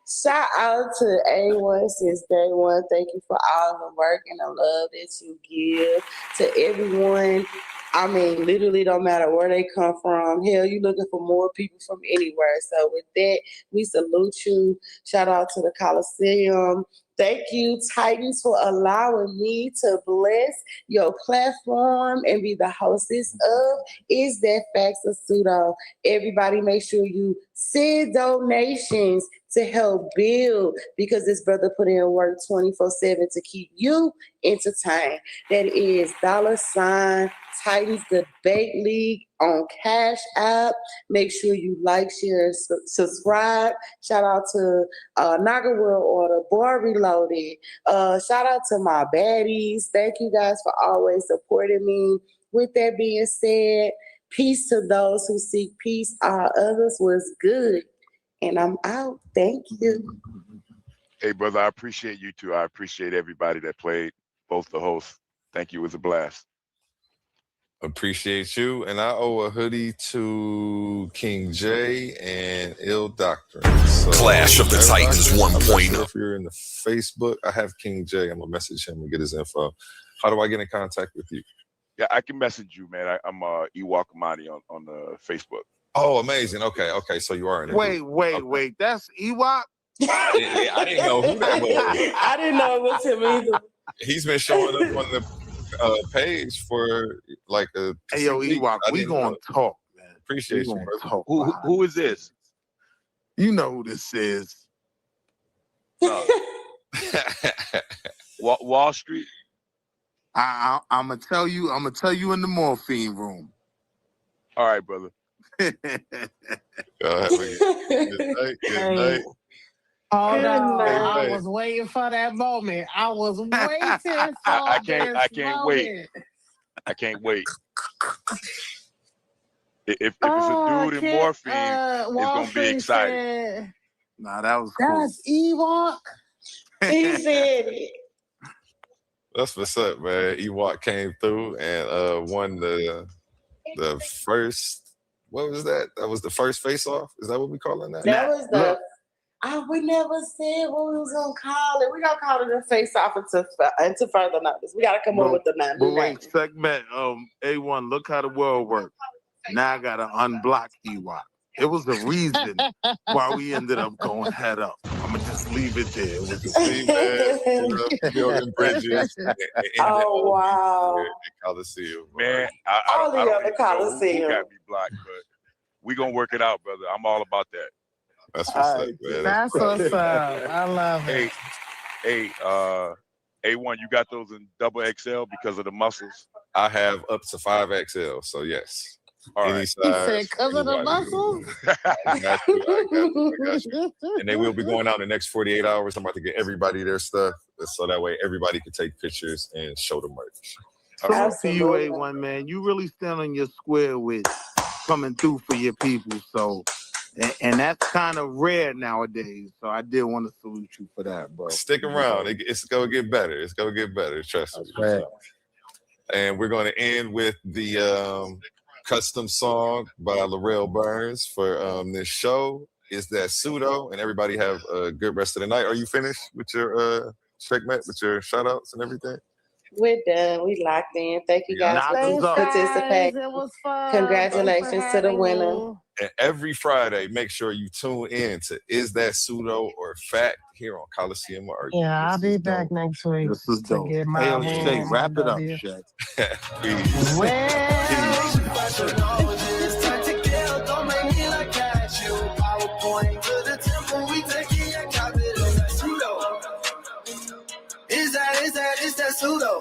shout out to A1 since day one. Thank you for all the work and the love that you give to everyone. I mean, literally don't matter where they come from. Hell, you looking for more people from anywhere. So with that, we salute you. Shout out to the Coliseum. Thank you, Titans, for allowing me to bless your platform and be the hostess of Is That Facts or Pseudo? Everybody make sure you send donations to help build, because this brother put in work 24/7 to keep you entertained. That is $ Titans Debate League on Cash App. Make sure you like, share, and subscribe. Shout out to Naga World Order, Bar Reloaded. Shout out to my baddies. Thank you guys for always supporting me. With that being said, peace to those who seek peace. All others was good. And I'm out. Thank you. Hey, brother, I appreciate you too. I appreciate everybody that played, both the hosts. Thank you. It was a blast. Appreciate you. And I owe a hoodie to King J and Ill Doctrine. So, Clash of the Titans 1.0. If you're in the Facebook, I have King J. I'm going to message him and get his info. How do I get in contact with you? Yeah, I can message you, man. I'm Ewok Amadi on the Facebook. Oh, amazing. Okay. So you are in it. Wait. That's Ewok? I didn't know who that was. I didn't know it was him either. He's been showing up on the page for like a. Hey, yo, Ewok, we gonna talk, man. Appreciate you, brother. Who is this? You know who this is. No. Wall Street. I'm gonna tell you in the morphine room. All right, brother. Good night. Hold on. Hey, I hey. was waiting for that moment. I was waiting for I this can't wait. moment. I can't wait. If it's a dude in morphine, it's gonna be exciting. Nah, that was cool. That's Ewok. He said it. That's what's up, man. Ewok came through and won the first. What was that? That was the first face-off. Is that what we calling that? That was the. We never said what we was gonna call it. We gonna call it a face-off until further notice. We gotta come up with the name. But wait, segment A1. Look how the world works. Now I gotta unblock Ewok. It was a reason why we ended up going head up. I'm gonna just leave it there. It was a building bridges. Oh wow! Coliseum, man. All the I don't other even know Coliseum. who got me blocked, but we gonna work it out, brother. I'm all about that. That's what's up, man. That's what's up. I love it. Hey, A1, you got those in double XL because of the muscles? I have up to 5XL, so yes. All Any right. He size, said, "Cause of the anybody. muscles." I got you. And they will be going out in the next 48 hours. I'm about to get everybody their stuff so that way everybody can take pictures and show the merch. Salute to you, A1, man. You really stand on your square with coming through for your people. So, and that's kind of rare nowadays. So I did want to salute you for that, bro. Stick around. It's going to get better. It's going to get better. Trust me. Right. And we're going to end with the custom song by Laurel Burns for this show. Is that Pseudo? And everybody have a good rest of the night. Are you finished with your Shekmet, with your shout outs and everything? We're done. We locked in. Thank you guys for participating. It was fun. Congratulations to the winner. And every Friday, make sure you tune in to Is That Pseudo or Fact here on Coliseum Argument. Yeah, I'll be back next week. This is dope. Get my Shay, wrap it up, Shay. Is that pseudo?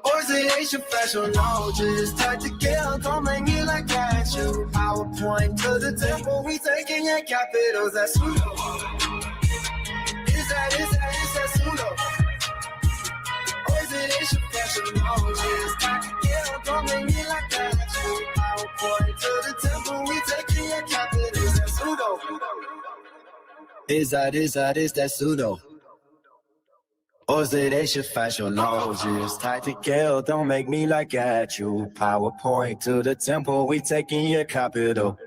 Or is it Asian fashion? No, just tactical. Don't make me like that. You PowerPoint to the temple. We taking your capitals. That's pseudo. Is that pseudo? Or is it Asian fashion? No, just tactical. Don't make me like that. You PowerPoint to the temple. We taking your capitals. That's pseudo. Is that pseudo? Or is it Asian fashion? No, just tactical. Don't make me like at you. PowerPoint to the temple. We taking your capital.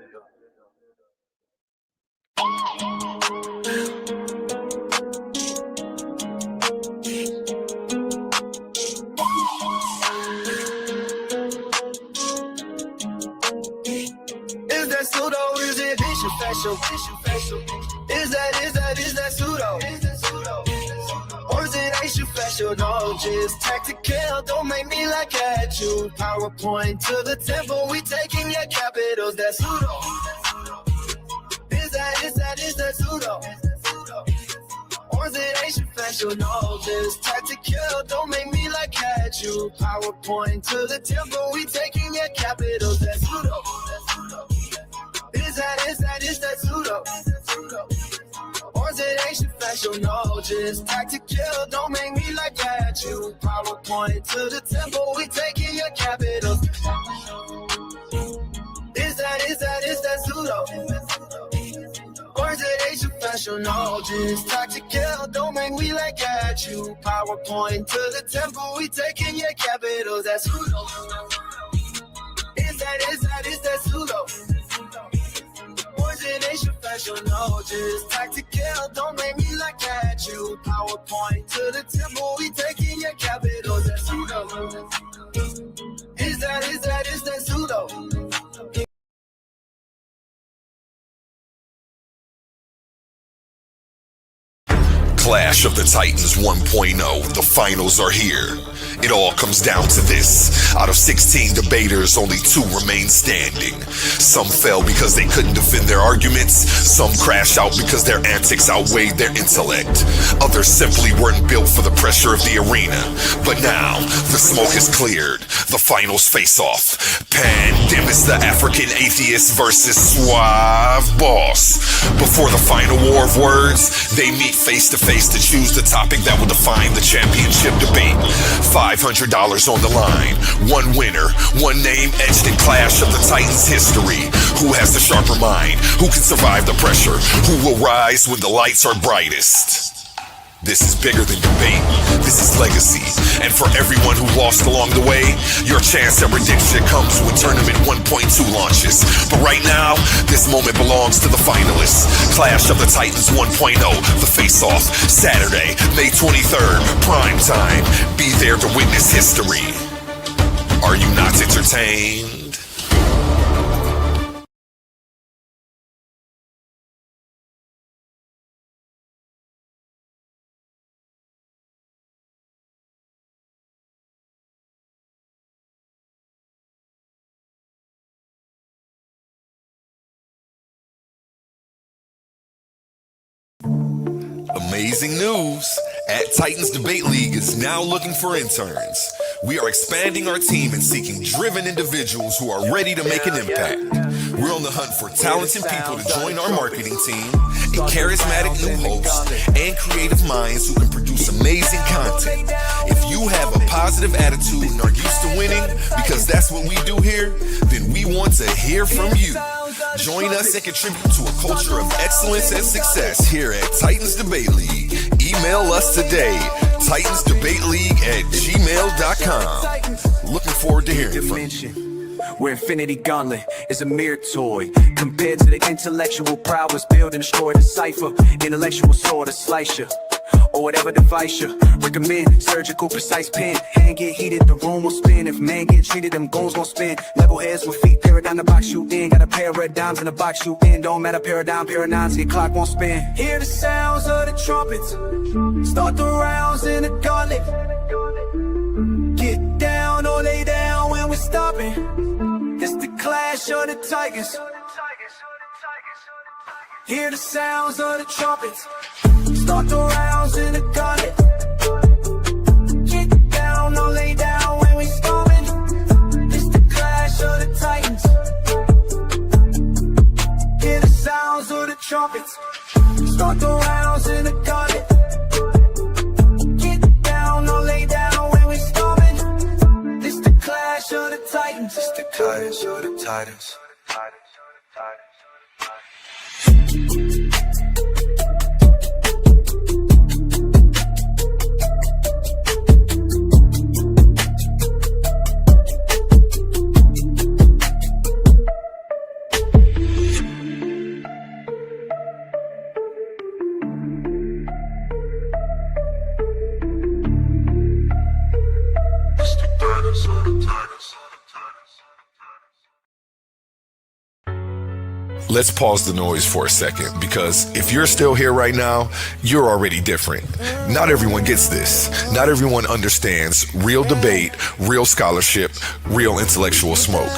Is that pseudo? Is it Asian fashion? Is that pseudo? Or is it Asian fashion? No, just tactical. Don't make me like at you. PowerPoint to the temple. We taking your capitals. That's pseudo. Is that pseudo? Or is it Asian fashion? No, just tactical. Don't make me like at you. PowerPoint to the temple. We taking your capitals. That's pseudo. Is that pseudo? Or is it Asian fashion? No, just tactical. Don't make me like at you. PowerPoint to the temple. We taking your capitals. Is that pseudo? Or is it Asian fashion? No, just tactical. Don't make me like at you. PowerPoint to the temple. We taking your capitals. That's pseudo. Is that pseudo? Or is it Asian fashion? No, just tactical. Don't make me like at you. PowerPoint to the temple. We taking your capitals. That's pseudo. Is that pseudo? Clash of the Titans 1.0. The finals are here. It all comes down to this. Out of 16 debaters, only 2 remain standing. Some fell because they couldn't defend their arguments. Some crashed out because their antics outweighed their intellect. Others simply weren't built for the pressure of the arena. But now, the smoke is cleared. The finals face off. Pandemis, the African atheist versus Suave Boss. Before the final war of words, they meet face to face to choose the topic that will define the championship debate. $500 on the line. One winner, one name etched in Clash of the Titans history. Who has the sharper mind? Who can survive the pressure? Who will rise when the lights are brightest? This is bigger than debate. This is legacy. And for everyone who lost along the way, your chance at redemption comes when Tournament 1.2 launches. But right now, this moment belongs to the finalists. Clash of the Titans 1.0, the face-off. Saturday, May 23rd, prime time. Be there to witness history. Are you not entertained? Amazing news! At Titans Debate League is now looking for interns. We are expanding our team and seeking driven individuals who are ready to make an impact. We're on the hunt for talented people to join our marketing team, a charismatic new host, and creative minds who can produce amazing content. If you have a positive attitude and are used to winning, because that's what we do here, then we want to hear from you. Join us and contribute to a culture of excellence and success here at Titans Debate League. Email us today, titansdebateleague@gmail.com. Looking forward to hearing from you. Where Infinity Gauntlet is a mere toy compared to the intellectual prowess build and destroy the cipher. Intellectual sword to slice you, or whatever device you recommend. Surgical precise pen, hand get heated, the room will spin. If man get treated, them goals gon' spin. Level heads with feet, paradigm the box you in. Got a pair of red dimes in the box you in. Don't matter paradigms, your clock won't spin. Hear the sounds of the trumpets, start the rounds in the gauntlet. Get down or lay down when we're stopping. It's the Clash of the Titans. Hear the sounds of the trumpets, start the rounds in the gauntlet. Get down or lay down when we storming. It's the Clash of the Titans. Hear the sounds of the trumpets, start the rounds in the gauntlet. Get down or lay down when we storming. It's the Clash of the Titans. It's the Clash of the Titans. Let's pause the noise for a second, because if you're still here right now, you're already different. Not everyone gets this. Not everyone understands real debate, real scholarship, real intellectual smoke.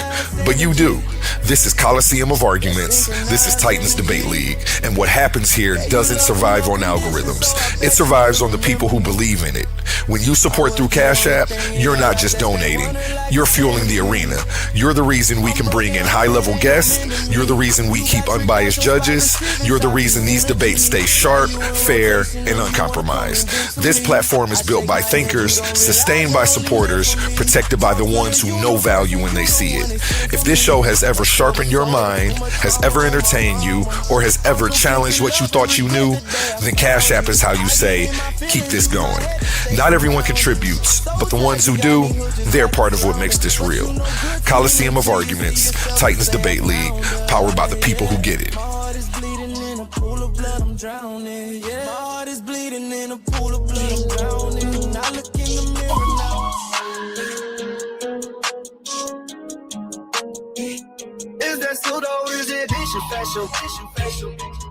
But you do. This is Coliseum of Arguments. This is Titans Debate League. And what happens here doesn't survive on algorithms. It survives on the people who believe in it. When you support through Cash App, you're not just donating. You're fueling the arena. You're the reason we can bring in high-level guests. You're the reason we keep unbiased judges. You're the reason these debates stay sharp, fair, and uncompromised. This platform is built by thinkers, sustained by supporters, protected by the ones who know value when they see it. If this show has ever sharpened your mind, has ever entertained you, or has ever challenged what you thought you knew, then Cash App is how you say, keep this going. Not everyone contributes, but the ones who do, they're part of what makes this real. Coliseum of Arguments, Titans Debate League, powered by the people who get it. My heart is bleeding in a pool of blood, I'm drowning. Yeah, my heart is bleeding in a pool of blood, I'm drowning. I look in the mirror now. Is that pseudo? Is it facial?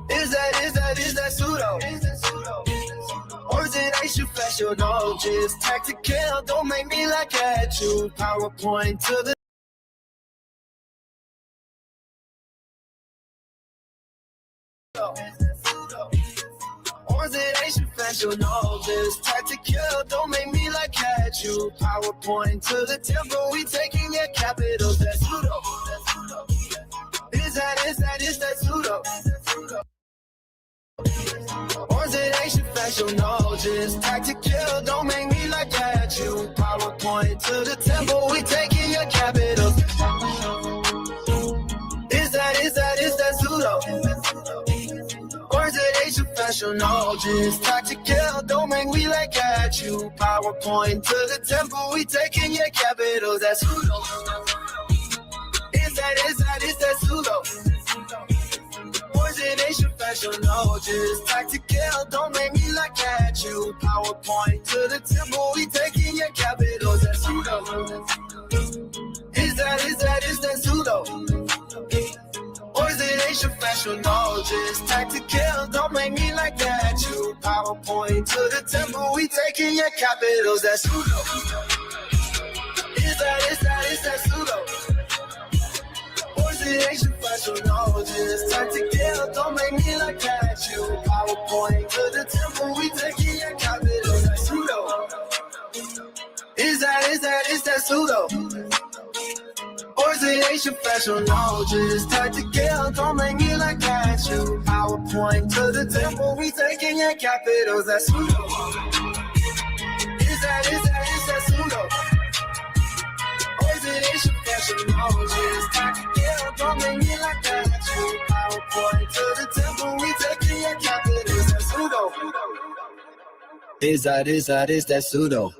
Is that pseudo? is it extra special? No, just tactical. Don't make me like at you. PowerPoint to the or is it extra special? No, just tactical. Don't make me like at you. PowerPoint to the temple. We taking your capitals. That's pseudo. Is that pseudo? Or is it extra special? No, just tactical. Don't make me like at you. PowerPoint to the temple. We taking your capitals. Is that pseudo? Or is it extra special? No, just tactical. Don't make me like at you. PowerPoint to the temple. We taking your capitals. That's pseudo. Is that pseudo? Or is it extra special? No, just tactical. Don't make me like at you. PowerPoint to the temple. We taking your capitals. That's pseudo. Is that pseudo? Or is it extra special? No, just tactical. Don't make me like that. You PowerPoint to the temple. We taking your capitals. That's pseudo. Is that pseudo? Or is it extra special? No, just tactical. Don't make me like that. You PowerPoint to the temple. We taking your capitals. That's pseudo. Is that pseudo? Or is it extra special? No, just tactical. Don't make me like that. You PowerPoint to the temple. We taking your capitals. That's pseudo. Is that pseudo? Or is it extra special? No, just tactical. Don't make me like that. You PowerPoint to the temple. We taking your capitals. That's pseudo. Is that pseudo?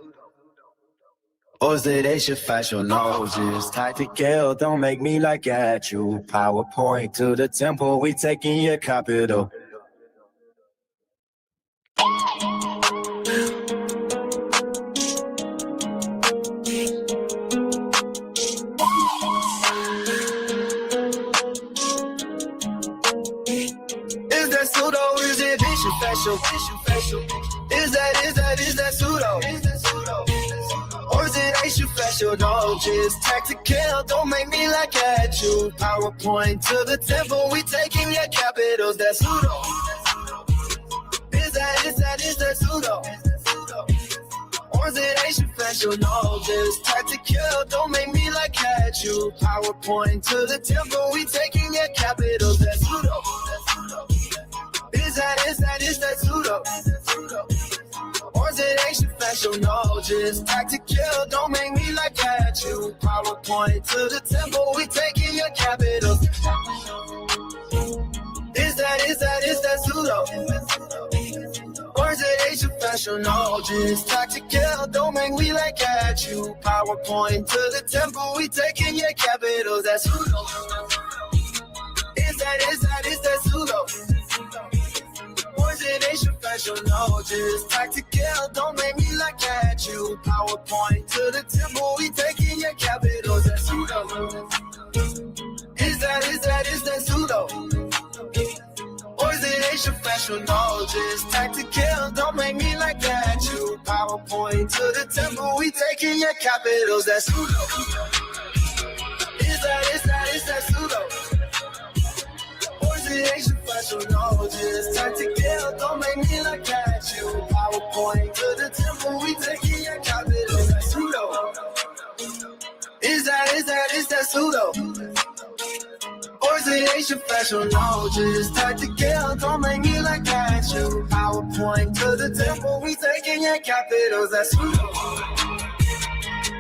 Or is it extra special? No, just tactical. Don't make me like at you. PowerPoint to the temple. We taking your capital. Is that pseudo? Is it extra special? Is that pseudo? Or is it extra special? No, just tactical. Don't make me like at you. PowerPoint to the temple. We taking your capitals. That's pseudo. Is that pseudo? Or is it extra special? No, just tactical. Don't make me like at you. PowerPoint to the temple. We taking your capitals. That's pseudo. Is that pseudo? Or is it extra special? No, just tactical. Don't make me like at you. PowerPoint to the temple. We taking your capitals. Is that pseudo? Or is it extra special? No, just tactical. Don't make me like at you. PowerPoint to the temple. We taking your capitals. That's pseudo. Is that pseudo? Or is it extra special? No, just tactical. Don't make me like at you. PowerPoint to the temple. We taking your capitals. That's pseudo. Is that pseudo? Or is it extra special? No, just tactical. Don't make me like that. You PowerPoint to the temple. We taking your capitals. That's pseudo. Is that pseudo? Or is it extra special? No, just tactical. Don't make me like that. You PowerPoint to the temple. We taking your capitals. That's pseudo. Is that pseudo? Or is it extra special? No, just tactical. Don't make me like that. You PowerPoint to the temple. We taking your capitals. That's pseudo.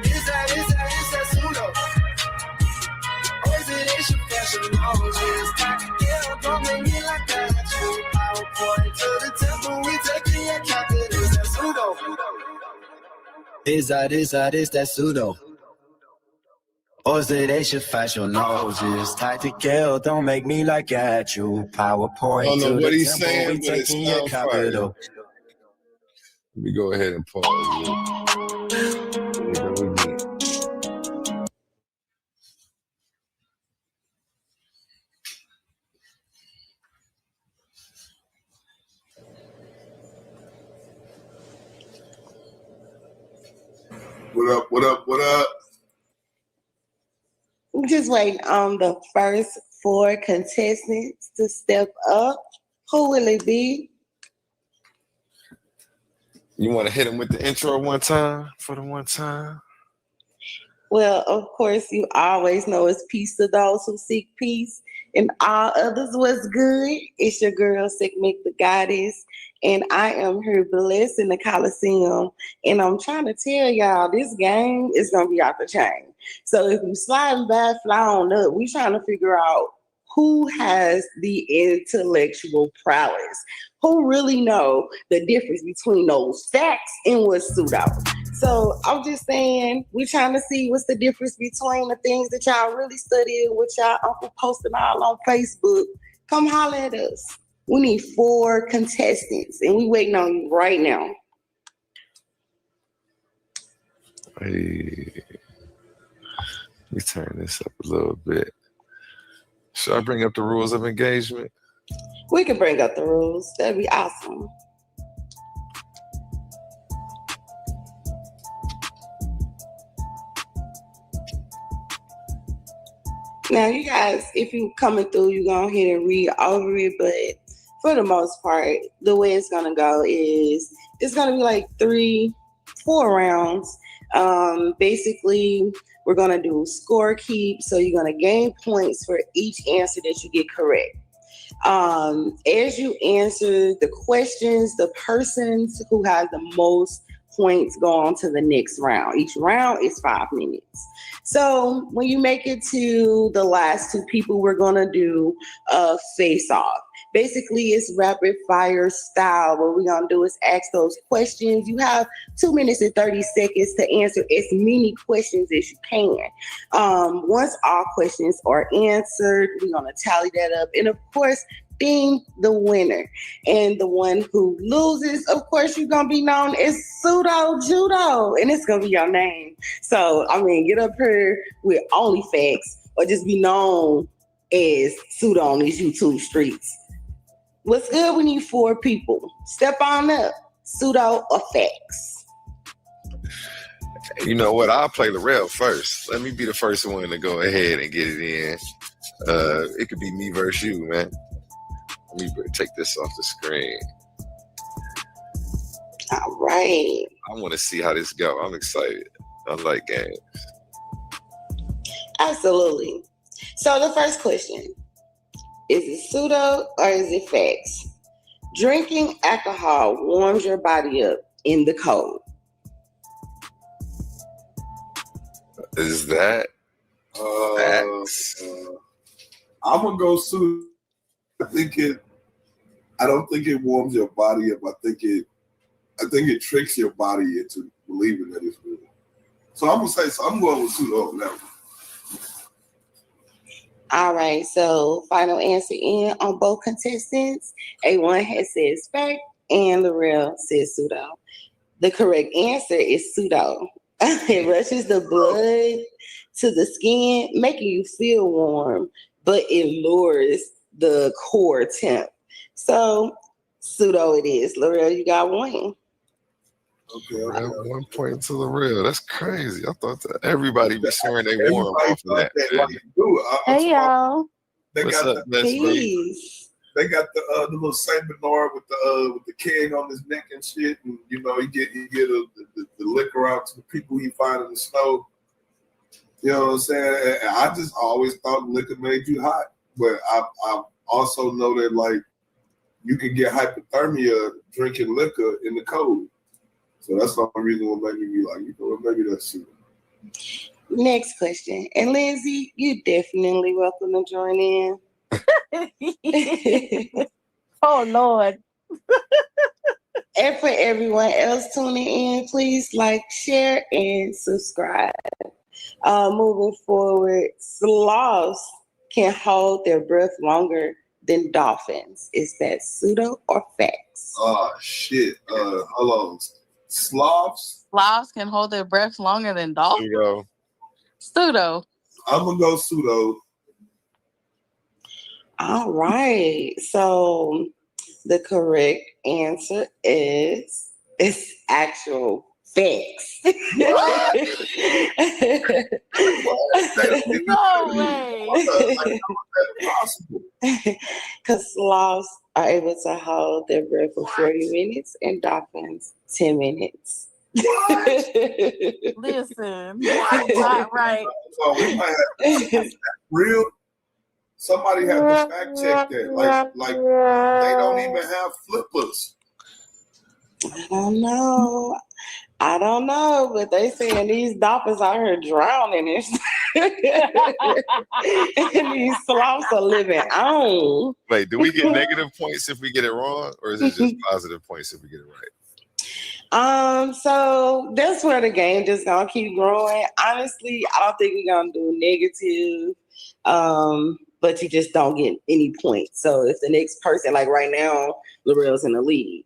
Is that pseudo? Or is it extra special? No, just tactical. Don't make me like that. You PowerPoint to the temple. We taking your capitals. That's pseudo. Is that pseudo? Or is it extra special? No, just tactical. Don't make me like at you. PowerPoint. I don't know to what the he's temple. saying, We but it taking your sounds fire. capital. Let me go ahead and pause. Here we go again. What up? What up? What up? I'm just waiting on the first 4 contestants to step up. Who will it be? You want to hit him with the intro one time for the one time? Well, of course, you always know it's peace to those who seek peace, and all others was good. It's your girl, Shekmet the Goddess, and I am here blessed in the Coliseum. And I'm trying to tell y'all, this game is gonna be off the chain. So if you sliding by, fly on up. We trying to figure out who has the intellectual prowess, who really know the difference between those facts and what's pseudo. So I'm just saying, we're trying to see what's the difference between the things that y'all really study and what y'all uncle posting all on Facebook. Come holler at us. We need 4 contestants, and we waiting on you right now. Hey, let me turn this up a little bit. Should I bring up the rules of engagement? We can bring up the rules. That'd be awesome. Now, you guys, if you coming through, you go ahead and read over it. But for the most part, the way it's gonna go is it's gonna be like 3-4 rounds. Basically, we're gonna do score keep. So you're gonna gain points for each answer that you get correct. As you answer the questions, the persons who has the most points go on to the next round. Each round is 5 minutes. So when you make it to the last 2 people, we're gonna do a face-off. Basically, it's rapid fire style. What we're gonna do is ask those questions. You have 2 minutes and 30 seconds to answer as many questions as you can. Once all questions are answered, we're gonna tally that up. And of course, being the winner. And the one who loses, of course, you're going to be known as Pseudo Judo. And it's going to be your name. So, I mean, get up here with only facts or just be known as Pseudo on these YouTube streets. What's good? We need 4 people. Step on up. Pseudo or facts. You know what? I'll play the rail first. Let me be the first one to go ahead and get it in. It could be me versus you, man. Let me take this off the screen. All right. I want to see how this go. I'm excited. I like games. Absolutely. So the first question, is it pseudo or is it facts? Drinking alcohol warms your body up in the cold. Is that facts? I'm gonna go pseudo. I don't think it warms your body up. I think it tricks your body into believing that it's real. So I'm going with pseudo on that one. All right, so final answer in on both contestants. A1 has says fact and Laurel says pseudo. The correct answer is pseudo. It rushes the blood to the skin, making you feel warm, but it lowers the core temp. So pseudo it is. Laurel, you got 1. Okay. 1 point to the real. That's crazy. I thought that everybody be swearing they warm off of that. Hey y'all. They What's got up, the Peace. They got the little Saint Bernard with the keg on his neck and shit, and you know he get the liquor out to the people he find in the snow. You know what I'm saying? And I just always thought liquor made you hot, but I also know that like you can get hypothermia drinking liquor in the cold. So that's the only reason what made me be like, you know what, maybe that's true. Next question. And Lindsay, you definitely welcome to join in. Oh, Lord. And for everyone else tuning in, please like, share, and subscribe. Moving forward, sloths can hold their breath longer than dolphins. Is that pseudo or facts? Oh, shit. Hold on. Sloths? Sloths can hold their breath longer than dolphins? Pseudo. Pseudo. I'm going to go pseudo. All right. So the correct answer is it's actual Facts. No way. Because sloths are able to hold their breath for 40 minutes and dolphins 10 minutes. Listen, not right. So we might have real. Somebody have to fact check that. Like they don't even have flippers. I don't know, but they saying these dolphins out here drowning and these sloths are living on. Wait, do we get negative points if we get it wrong, or is it just positive points if we get it right? So that's where the game just gonna keep growing. Honestly, I don't think we're gonna do negative. But you just don't get any points. So if the next person, like right now, L'Oreal's in the lead.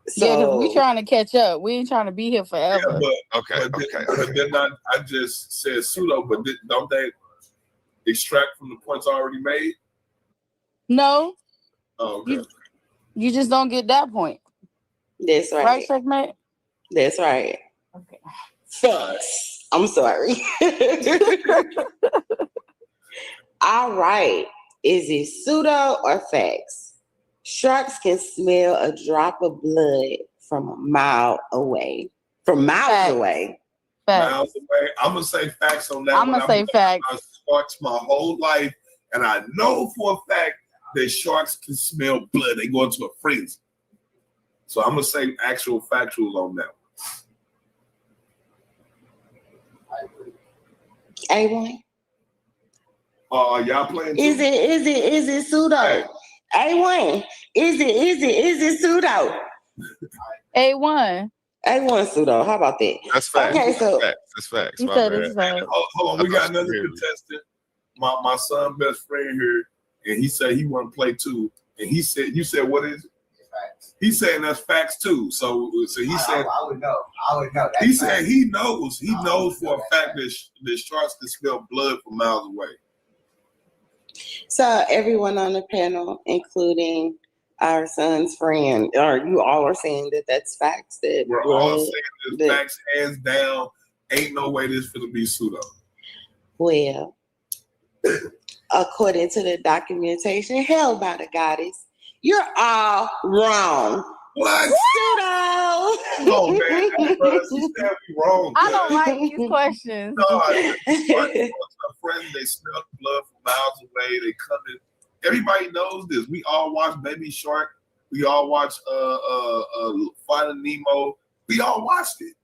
So yeah, because we trying to catch up. We ain't trying to be here forever. Yeah, but then I just said pseudo, but don't they extract from the points already made? No. Oh, okay. You just don't get that point. That's right. Right, Shekmet? That's right. Okay. Facts. I'm sorry. All right. Is it pseudo or facts? Sharks can smell a drop of blood from a mile away. From miles away. Facts. Miles away. I'm gonna say facts on that. I'm gonna say facts. I sharks my whole life, and I know for a fact that sharks can smell blood. They go into a freeze. So I'm gonna say actual factuals on that. A1. Y'all playing? Is it pseudo? Hey. A1. Is it pseudo? A1. A1 pseudo. How about that? That's facts. Okay, so That's facts. You My said bad. it's facts. Hold on, we got another contestant. My son's best friend here, and he said he want to play too. And he said, "You said what is it?" He's saying that's facts too. So he said, I would know. That's he said he knows. He knows for a fact that sharks can smell blood from miles away. So everyone on the panel, including our son's friend, or you all are saying that that's facts. That We're all saying that facts, hands down. Ain't no way this finna be pseudo. Well, according to the documentation held by the goddess, you're all wrong. What? Pseudo. Oh man, bro, she said we wrong. I don't like these questions. No, my friends, they smell blood from miles away. They come in. Everybody knows this. We all watch Baby Shark. We all watch Finding Nemo. We all watched it.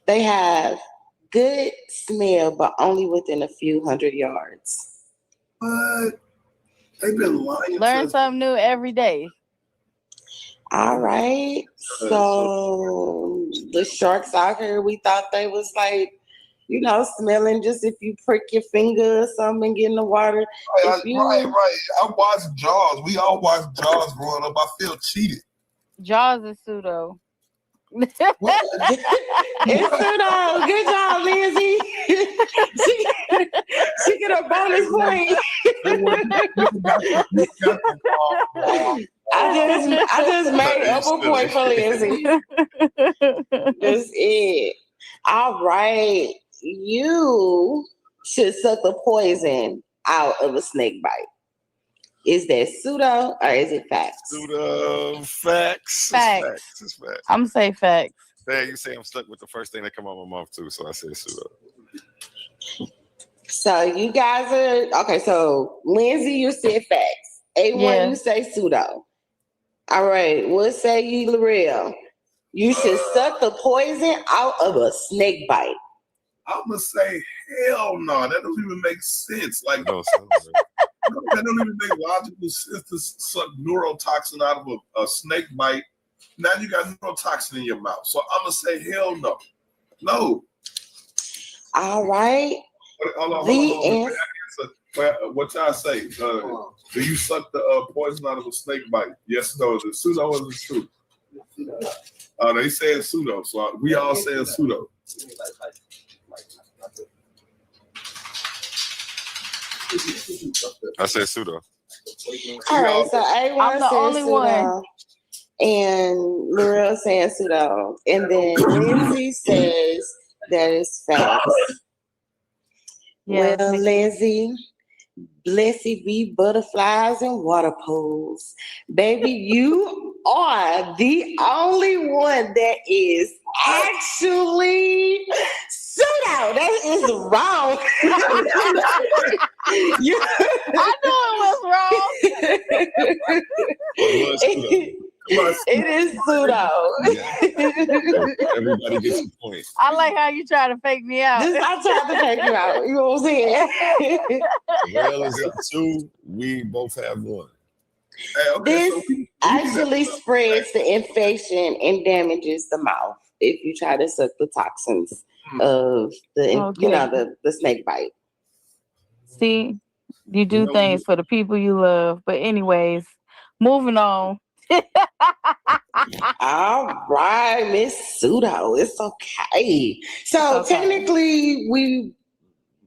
They have good smell, but only within a few hundred yards. What? They've been lying. Learn something new every day. All right. So the sharks out here, we thought they was like, smelling just if you prick your finger or something and get in the water. Right. I watched Jaws. We all watched Jaws growing up. I feel cheated. Jaws is pseudo. It's pseudo. Good job, Lindsay. she get a bonus point. I just made up a point for Lindsay. That's it. All right. You should suck the poison out of a snake bite. Is that pseudo or is it facts? Pseudo facts. Facts. It's facts. I'm gonna say facts. Hey, you say I'm stuck with the first thing that come out of my mouth too, so I say pseudo. So you guys are okay. So Lindsay, you said facts. A1, you say pseudo. All right. What say you, L'Oreal? You should suck the poison out of a snake bite. I'm gonna say hell no. That doesn't even make sense. Like no, that don't even make logical sense to suck neurotoxin out of a snake bite. Now you got neurotoxin in your mouth. So I'm gonna say hell no. No. All right. Hold on. What y'all say? Do you suck the poison out of a snake bite? Yes, no. Is it pseudo or is it true? They saying pseudo, so we all saying pseudo. I said pseudo. All right, so A1 I'm the says only pseudo. one. And Lorel saying pseudo. And then Lindsay says that is facts. Yeah, Well, Lindsay, blessed be butterflies and water pools. Baby, you are the only one that is actually pseudo. That is wrong. I knew it was wrong. It is pseudo. Everybody gets a point. I like how you try to fake me out. I tried to fake you out. You know what I'm saying? Well, is up 2. We both have 1. This actually spreads the infection and damages the mouth if you try to suck the toxins of the snake bite. See, you do things for the people you love. But anyways, moving on. All right, Miss Pseudo. It's okay. So technically we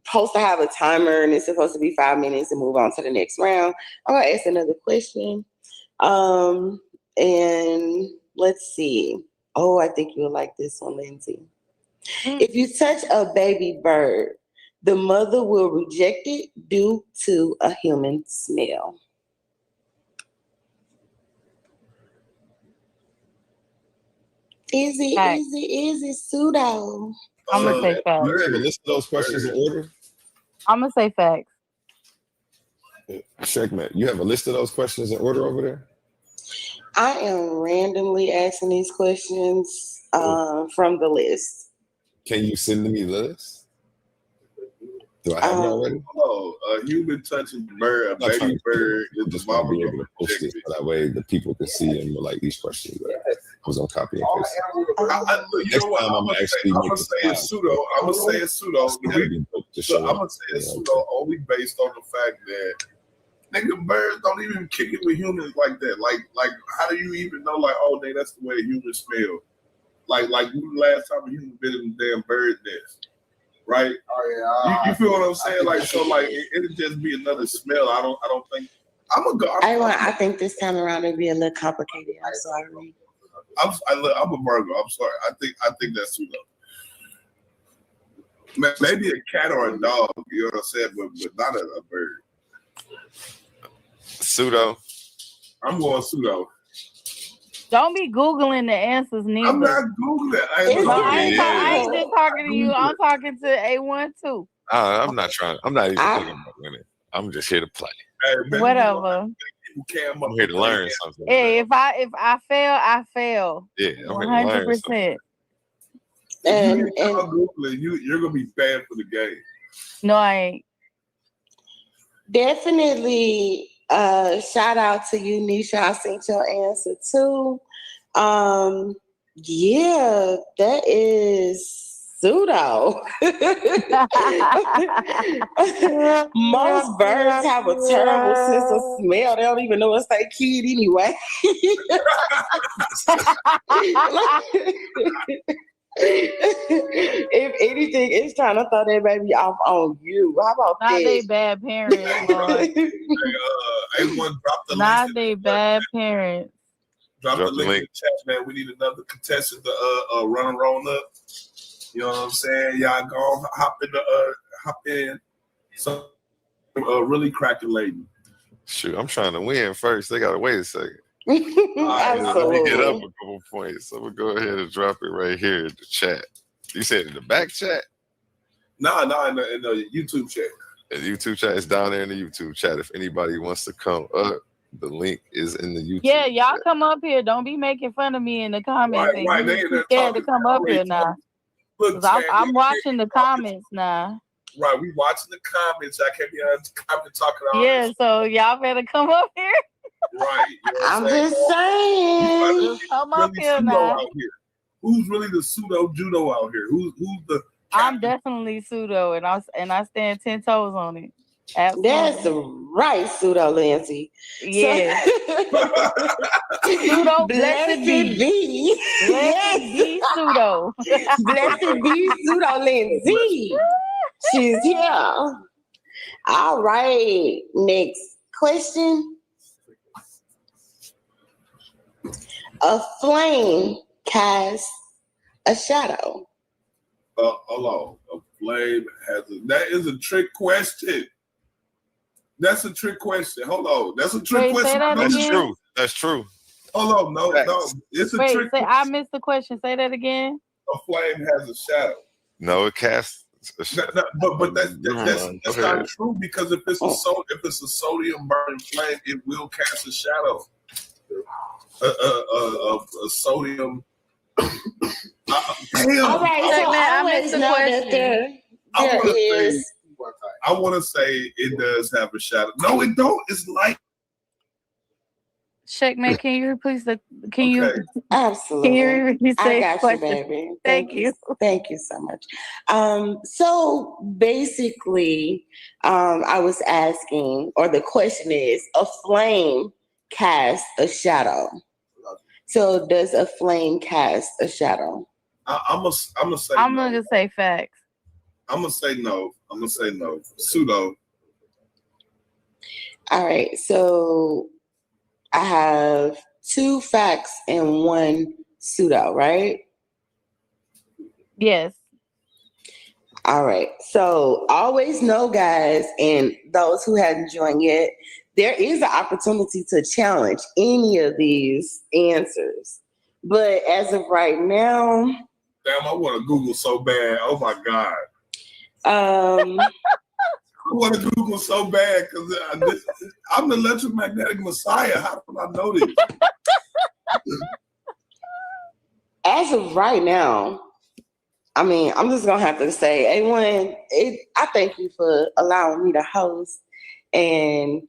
supposed to have a timer and it's supposed to be 5 minutes and move on to the next round. I'm gonna ask another question. And let's see. Oh, I think you'll like this one, Lindsay. If you touch a baby bird, the mother will reject it due to a human smell. Easy, pseudo. I'm gonna say facts. You have a list of those questions in order? I'm gonna say facts. Shekmet, you have a list of those questions in order over there? I am randomly asking these questions from the list. Can you send me the list? Do I have it already? A human touching bird, a baby bird, is just want to be able to post it so that way the people can see and like these questions. I was on copy and paste. Next time I'm gonna say it's pseudo. I'm gonna say it's pseudo. I'm gonna say it's pseudo only based on the fact that nigga birds don't even kick it with humans like that. Like how do you even know? Like, oh, that's the way humans smell. Like when the last time a human been in the damn bird nest? Right? Oh yeah. You feel what I'm saying? Like so, like it'd just be another smell. I don't think. I'm gonna go. I think this time around it'd be a little complicated. I'm sorry. I'm a Virgo. I'm sorry. I think that's pseudo. Maybe a cat or a dog. You know what I'm saying? But not a bird. Pseudo. I'm going pseudo. Don't be Googling the answers neither. I'm not Googling. I ain't just talking to you. I'm talking to A1 too. I'm not even thinking about winning. I'm just here to play. Hey, whatever. I'm here to learn something. Hey, if I fail, I fail. Yeah, I'm here to learn 100%. And you're gonna be bad for the game. No, I ain't. Definitely. Shout out to you, Nisha. I seen your answer too. Yeah, that is pseudo. Most birds have a terrible sense of smell. They don't even know it's their kid anyway. If anything, it's trying to throw that baby off on you. How about not that? they bad parents, Lord. Everyone drop the not link. they bad parents. Drop the link in the chat, man. We need another contestant to run and roll up. You know what I'm saying? Y'all go hop in. So really cracking lady. Shoot, I'm trying to win first. They gotta wait a second. Absolutely. Let me get up a couple points. So we'll go ahead and drop it right here in the chat. You said in the back chat? No, in the YouTube chat. The YouTube chat is down there in the YouTube chat. If anybody wants to come up, the link is in the YouTube Yeah, y'all chat. come up here. Don't be making fun of me in the comments. Right. They scared to come up here now. Look, I'm watching the comments now. Right, we watching the comments. I can't be on the comments talking all Yeah, this. so y'all better come up here. Right. You know I'm just saying. Just come up here now. Who's really the pseudo judo out here? Who's the? I'm definitely pseudo, and I stand 10 toes on it. Absolutely. That's right, pseudo Lindsay. Yeah. Pseudo, blessed be. Blessed be pseudo. Blessed be pseudo Lindsay. She's here. All right. Next question. A flame casts a shadow. Hold on. A flame that is a trick question. That's a trick question. Hold on. That's a trick question. Say that That's again? true. That's true. Hold on. No. It's a trick question. I missed the question. Say that again. A flame has a shadow. No, it casts. But that's not true, because if it's a sodium burning flame, it will cast a shadow. A sodium. Damn. All right, so I always know that there is. I want to say it does have a shadow. No, it don't. It's like. Shekmet, can you please? You absolutely? Can you repeat I got question? you, baby. Thank you. Thank you so much. So basically, I was asking, or the question is, a flame casts a shadow. So does a flame cast a shadow? I'm gonna say. I'm gonna say facts. I'm gonna say no. Pseudo. All right. So I have 2 facts and 1 pseudo, right? Yes. All right. So always know, guys, and those who haven't joined yet, there is an opportunity to challenge any of these answers. But as of right now, damn, I want to Google so bad. Oh my God. I want to Google so bad because I'm the electromagnetic messiah. How do I know this? As of right now, I mean, I'm just gonna have to say, A1, I thank you for allowing me to host and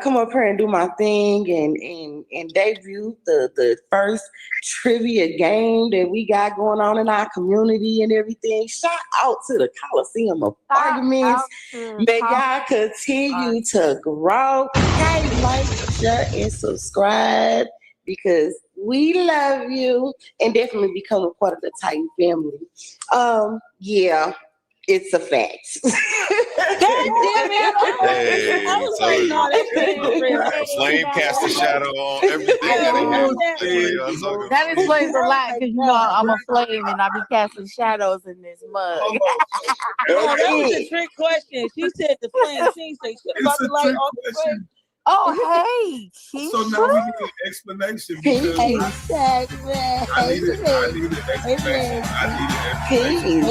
come up here and do my thing and debut the first trivia game that we got going on in our community and everything. Shout out to the Coliseum of Arguments. May y'all continue to grow. Hey, like, share, and subscribe because we love you, and definitely become a part of the Titan family. Yeah. It's a fact. God damn it. I was like, no, that's real. A flame casts a shadow on everything that explains a lot because I'm a flame and I be casting shadows in this mug. No, that was a trick question. She said the flame seems like shit about the light off the flame. Oh, hey. So now we need an explanation because I need an explanation.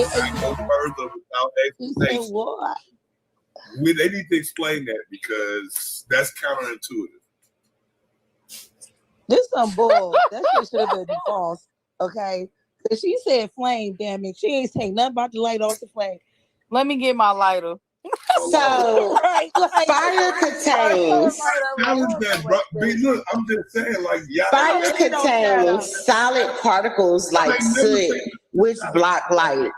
I go further without explanation. They need to explain that because that's counterintuitive. This some bull. That shit should have been false. Okay. Because she said flame, damn it. She ain't saying nothing about the light off the flame. Let me get my lighter. So fire contains. Look, I'm just saying, like, fire contains solid particles like soot, which block light.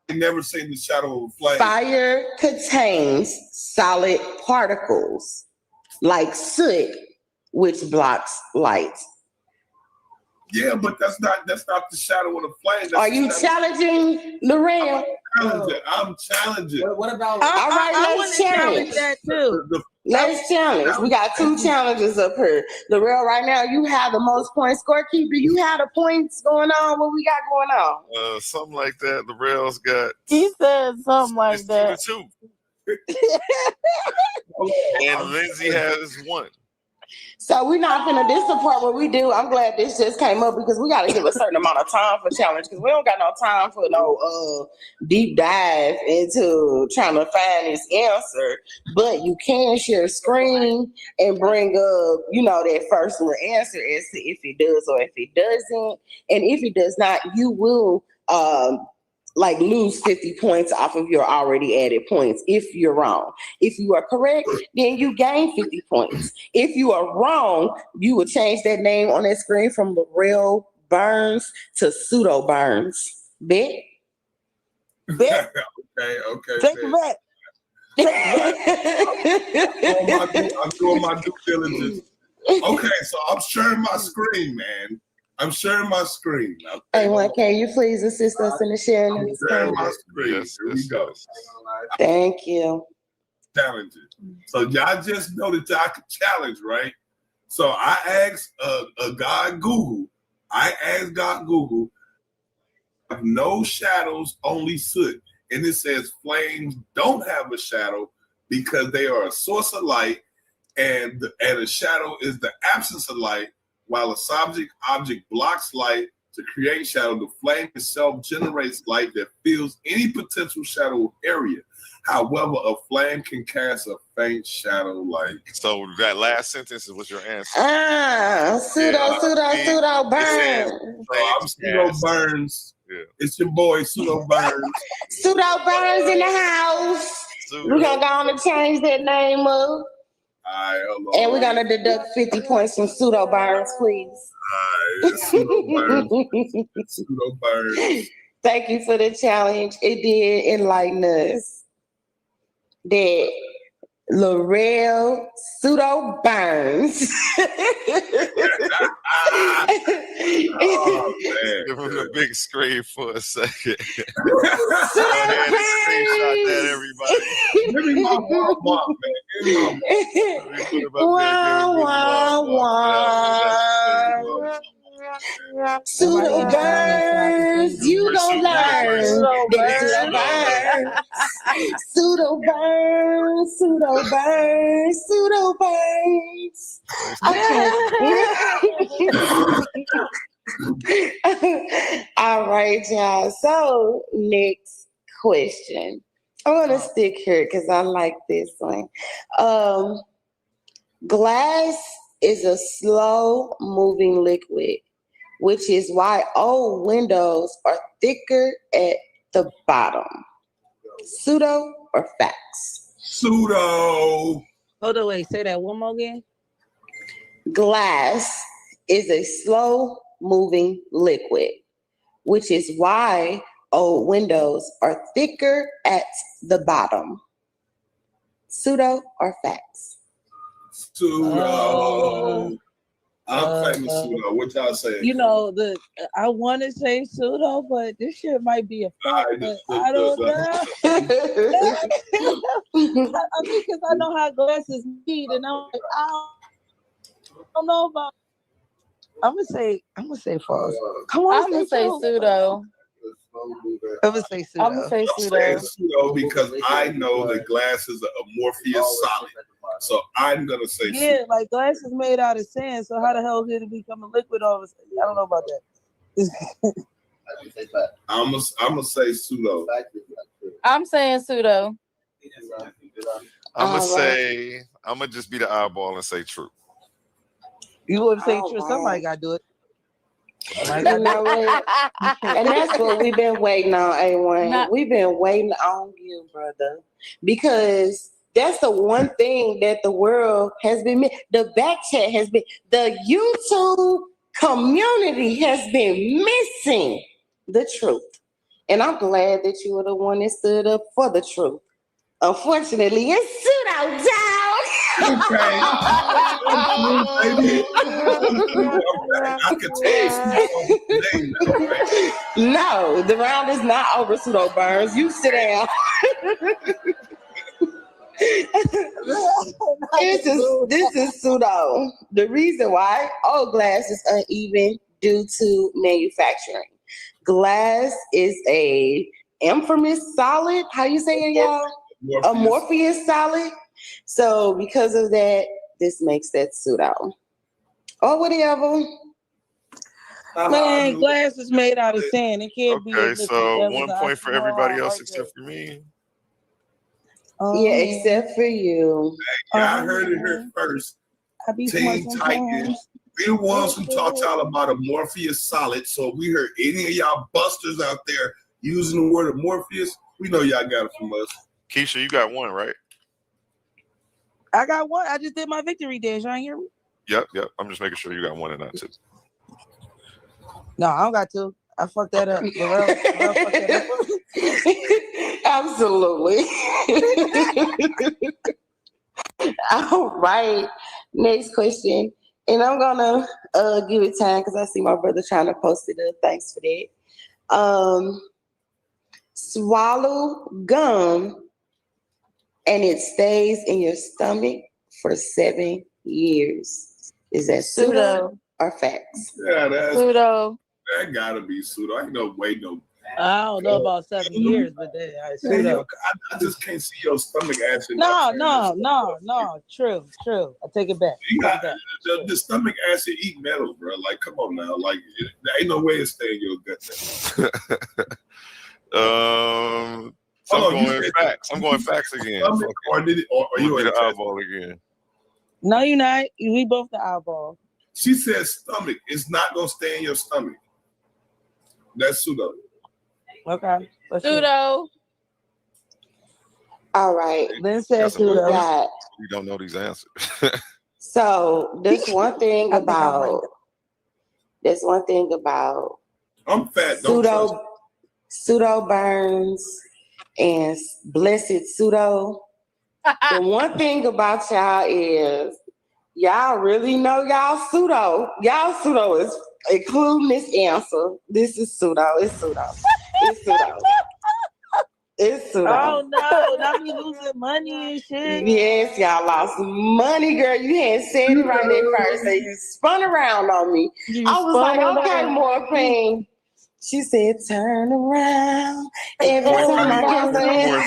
I never seen the shadow of a flame. Fire contains solid particles like soot, which blocks light. Yeah, but that's not the shadow of the flame. Are you challenging Lorraine? I'm challenging. What about? All right, let's challenge that too. Let's challenge. We got 2 challenges up here. Lorraine, right now you have the most points. Scorekeeper, you have the points going on. What we got going on? Something like that. The rails got. He said something like that. 2-2. And Lindsay has 1. So we're not finna this the part where we do. I'm glad this just came up because we got to give a certain amount of time for challenge because we don't got no time for no deep dive into trying to find this answer. But you can share screen and bring up, that first little answer as to if it does or if it doesn't. And if it does not, you will lose 50 points off of your already added points if you're wrong. If you are correct, then you gain 50 points. If you are wrong, you will change that name on that screen from Lorel Burns to Pseudo Burns. Bet? Okay. Take the bet. I'm doing my due diligence. Okay, so I'm sharing my screen, man. I'm sharing my screen. Hey, can you please assist us in the sharing of the screen? My screen. Yes, Here we go. Thank you. Challenging. So y'all just know that y'all can challenge, right? So I asked God Google. Have no shadows, only soot. And it says flames don't have a shadow because they are a source of light, and a shadow is the absence of light. While a object blocks light to create shadow, the flame itself generates light that fills any potential shadow area. However, a flame can cast a faint shadow light. So that last sentence is what your answer. Pseudo Burns. I'm Pseudo Burns. Yeah. It's your boy Pseudo Burns. Pseudo Burns in the house. We're gonna go on and change that name up. And we're gonna deduct 50 points from Pseudo Burns, please. Pseudo Burns. Thank you for the challenge. It did enlighten us that Laurel Pseudo Burns. Give him a big scream for a second. Go ahead and screenshot that, everybody. Give me my walk, man. Pseudo Burns, you gon' learn. Pseudo Burns. Okay. All right, y'all. So next question. I want to stick here because I like this one. Glass is a slow-moving liquid, which is why old windows are thicker at the bottom. Pseudo or facts? Pseudo. Hold on, wait. Say that one more again. Glass is a slow-moving liquid, which is why old windows are thicker at the bottom. Pseudo or facts? Pseudo. I'm claiming pseudo. What y'all say? You know, I want to say pseudo, but this shit might be a fact. But I don't know. Because I know how glass is made, and I'm like, I don't know about. I'm gonna say false. I'm gonna say pseudo. I'm gonna say pseudo. I'm gonna say pseudo because I know that glass is an amorphous solid. So I'm gonna say pseudo. Like glass is made out of sand. So how the hell did it become a liquid all of a sudden? I don't know about that. I'm gonna say pseudo. I'm saying pseudo. I'm gonna just be the eyeball and say true. You want to say true? Somebody gotta do it. You know what? And that's what we've been waiting on, A1. We've been waiting on you, brother. Because that's the one thing that the world has been, the back chat has been, the YouTube community has been missing the truth. And I'm glad that you were the one that stood up for the truth. Unfortunately, it's pseudo down. No, the round is not over, Pseudo Burns. You sit down. This is pseudo. The reason why all glass is uneven due to manufacturing. Glass is a amorphous solid. How you say it, y'all? Amorphous solid. So because of that, this makes that pseudo. Or whatever. Man, glass is made out of sand. It can't be. Okay, so 1 point for everybody else except for me. Yeah, except for you. Hey, I heard it here first. Team Titans. We the ones who taught y'all about amorphous solid. So we heard any of y'all busters out there using the word amorphous, we know y'all got it from us. Keisha, you got one, right? I got one. I just did my victory dance. You ain't hear me? Yep. I'm just making sure you got one and not two. No, I don't got two. I fucked that up. Laurel fucked that up. Absolutely. All right. Next question. And I'm gonna give it time because I see my brother trying to post it up. Thanks for that. Swallow gum and it stays in your stomach for 7 years. Is that pseudo or facts? Yeah, that's Pseudo. that gotta be pseudo. Ain't no way, no. I don't know about 7 years, but I pseudo. I just can't see your stomach acid. No. True. I take it back. The stomach acid eat metal, bro. Like, come on now. Like, there ain't no way it's staying in your gut. So I'm going facts. I'm going facts again. Or did it? Or you the eyeball again? No, you're not. We both the eyeball. She said stomach. It's not gonna stay in your stomach. That's pseudo. Okay. Pseudo. All right. Then said pseudo. We don't know these answers. So there's one thing about. I'm fat. Pseudo burns and blessed pseudo. The one thing about y'all is y'all really know y'all pseudo. Y'all pseudo is including this answer. This is pseudo. It's pseudo. It's pseudo. It's pseudo. Oh no, not me losing money and shit. Yes, y'all lost money, girl. You hadn't said it right at first. So you spun around on me. I was like, okay, morphine. She said, turn around every time I come in.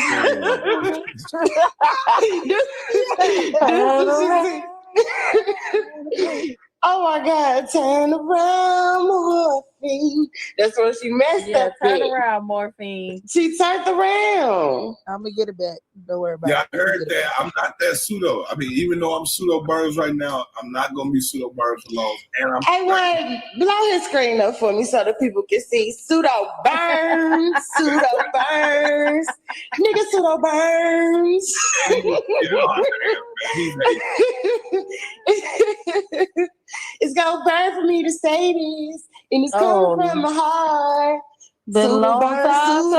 Oh my God, turn around, morphine. That's what she messed up. Turn around, morphine. She turned around. I'm gonna get it back. Don't worry about it. Yeah, I heard that. I'm not that pseudo. I mean, even though I'm pseudo burns right now, I'm not gonna be pseudo burns for long. And I'm blow his screen up for me so the people can see pseudo burns, pseudo burns, nigga pseudo burns. It's gonna burn for me to say this, and it's coming from my heart. The long time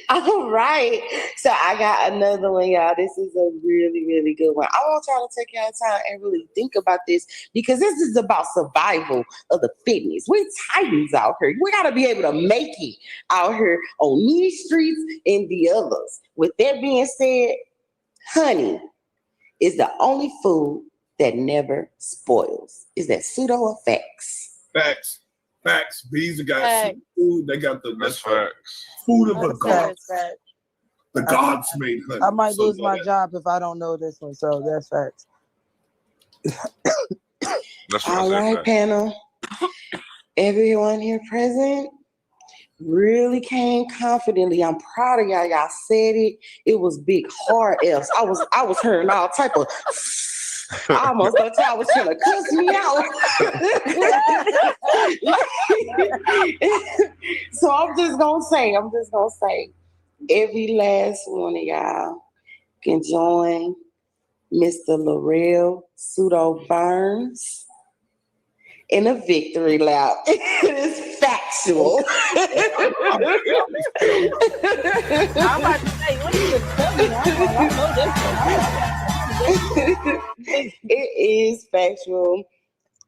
All right. So I got another one, y'all. This is a really, really good one. I want y'all to take your time and really think about this because this is about survival of the fitness. We're titans out here. We got to be able to make it out here on these streets and the others. With that being said, honey is the only food that never spoils. Is that pseudo or facts? Facts. Bees have got food. They got that's facts. Food of the gods. The gods made honey. I might lose my job if I don't know this one, so that's facts. All right, panel. Everyone here present really came confidently. I'm proud of y'all. Y'all said it. It was big hard F's. I was hearing all type of. I almost thought y'all was trying to cuss me out. So I'm just gonna say, every last one of y'all can join Mr. Laurel Pseudo Burns in a victory lap. It is factual. I'm about to say, what you tell me? I know this one. It is factual.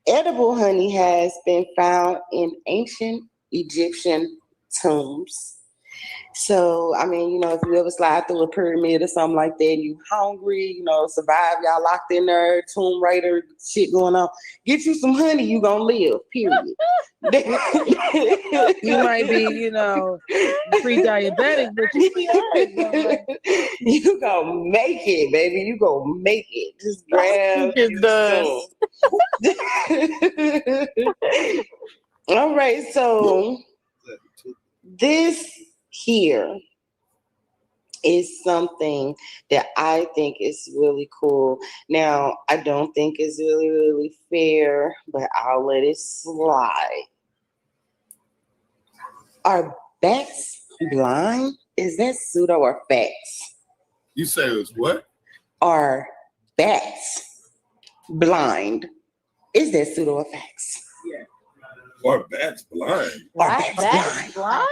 Edible honey has been found in ancient Egyptian tombs. So, I mean, if you ever slide through a pyramid or something like that, you hungry, survive, y'all locked in there, Tomb Raider shit going on, get you some honey, you gonna live, period. You might be, pre-diabetic, but you be all right. You gonna make it, baby. You gonna make it. Just grab it. All right, so this here is something that I think is really cool. Now, I don't think it's really, really fair, but I'll let it slide. Are bats blind? Is that pseudo or facts? You say it was what? Are bats blind? Is that pseudo or facts? Yeah. Or bats blind? Are bats blind?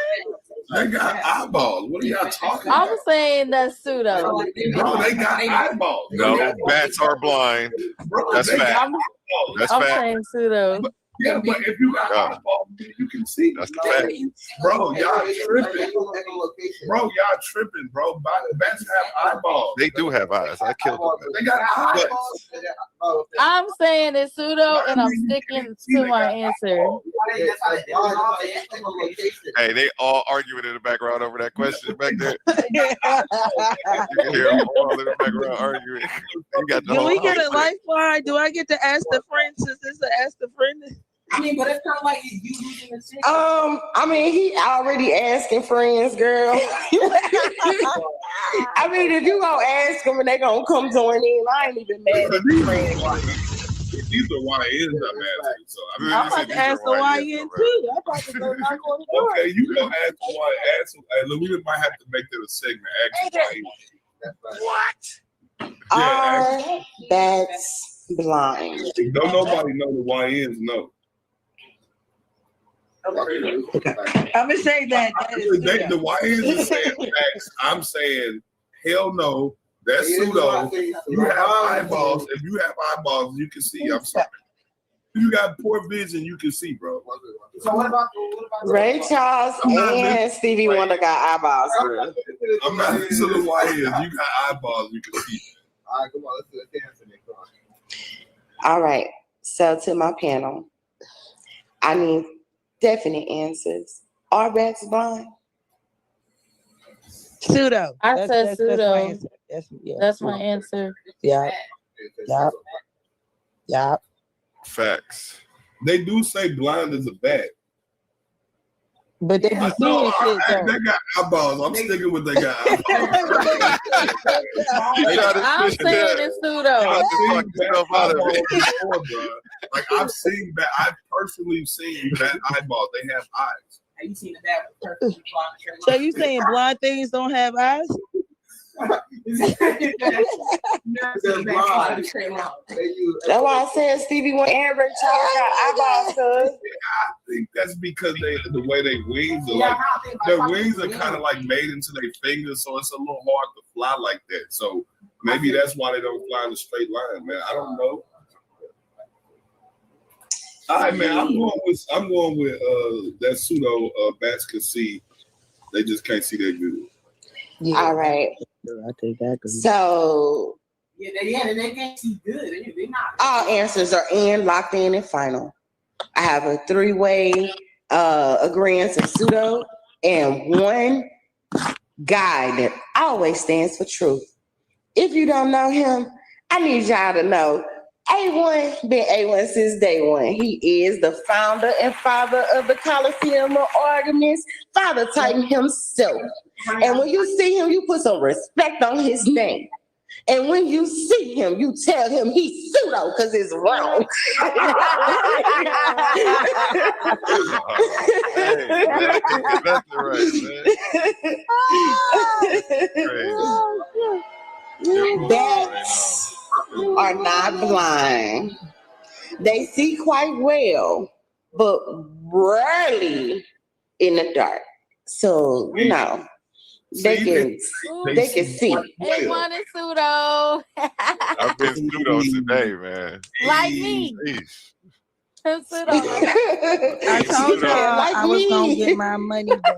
They got eyeballs. What are y'all talking about? I'm saying that's pseudo. No, they got eyeballs. No, bats are blind. That's fact. I'm saying pseudo. Yeah, but if you got eyeballs, you can see. That's the fact. Bro, y'all tripping. Bro. Bats have eyeballs. They do have eyes. I killed them. They got eyeballs. I'm saying it's pseudo, and I'm sticking to my answer. Hey, they all arguing in the background over that question back there. You can hear them all in the background arguing. You got the Do whole we get a house. lifeline? Do I get to ask the friend since this is an ask the friend? I mean, but it's kind of like you using the shit. I mean, he already asking friends, girl. I mean, if you gonna ask them and they gonna come join in, I ain't even mad at the friends. These are YNs I'm asking. So I'm about to ask the YN too. I'm about to go knock on the door. Okay, you go ask the YN. Ask them. Louis might have to make that a segment. Ask What? Are bats blind? Don't nobody know the YNs know. I'm gonna say that. The YNs is saying facts. I'm saying hell no. That's pseudo. You have eyeballs. If you have eyeballs, you can see. I'm sorry. If you got poor vision, you can see, bro. So what about Ray Charles and Stevie Wonder got eyeballs, bro? I'm not into the YNs. You got eyeballs, you can see. All right, come on. Let's do a dance in there. All right. So to my panel, I need definite answers. Are bats blind? Pseudo. I said pseudo. That's pseudo. my answer. Yeah. Facts. They do say blind is a bat. But they be seeing shit though. They got eyeballs. I'm sticking with they got eyeballs. I'm saying it's pseudo. Like I've seen that. I've personally seen bat eyeballs. They have eyes. Have you seen a bat with perfectly blind? So you saying blind things don't have eyes? That's why I said Stevie Wonder and Ray Charles got eyeballs, cuz. I think that's because the way they wings are like their wings are kind of like made into their fingers, so it's a little hard to fly like that. So maybe that's why they don't fly in a straight line, man. I don't know. All right, man. I'm going with that pseudo bats can see. They just can't see that good. Yeah. All right. I take that. So they can't see good. They're not. All answers are locked in and final. I have a 3-way agreement of pseudo and one guy that always stands for truth. If you don't know him, I need y'all to know A1 been A1 since day one. He is the founder and father of the Coliseum of Arguments, Father Titan himself. And when you see him, you put some respect on his name. And when you see him, you tell him he's pseudo because it's wrong. Bats are not blind. They see quite well, but rarely in the dark. So, you know, they can see. A1 is pseudo. I've been pseudo today, man. Like me. I'm pseudo. I told y'all I was gonna get my money back.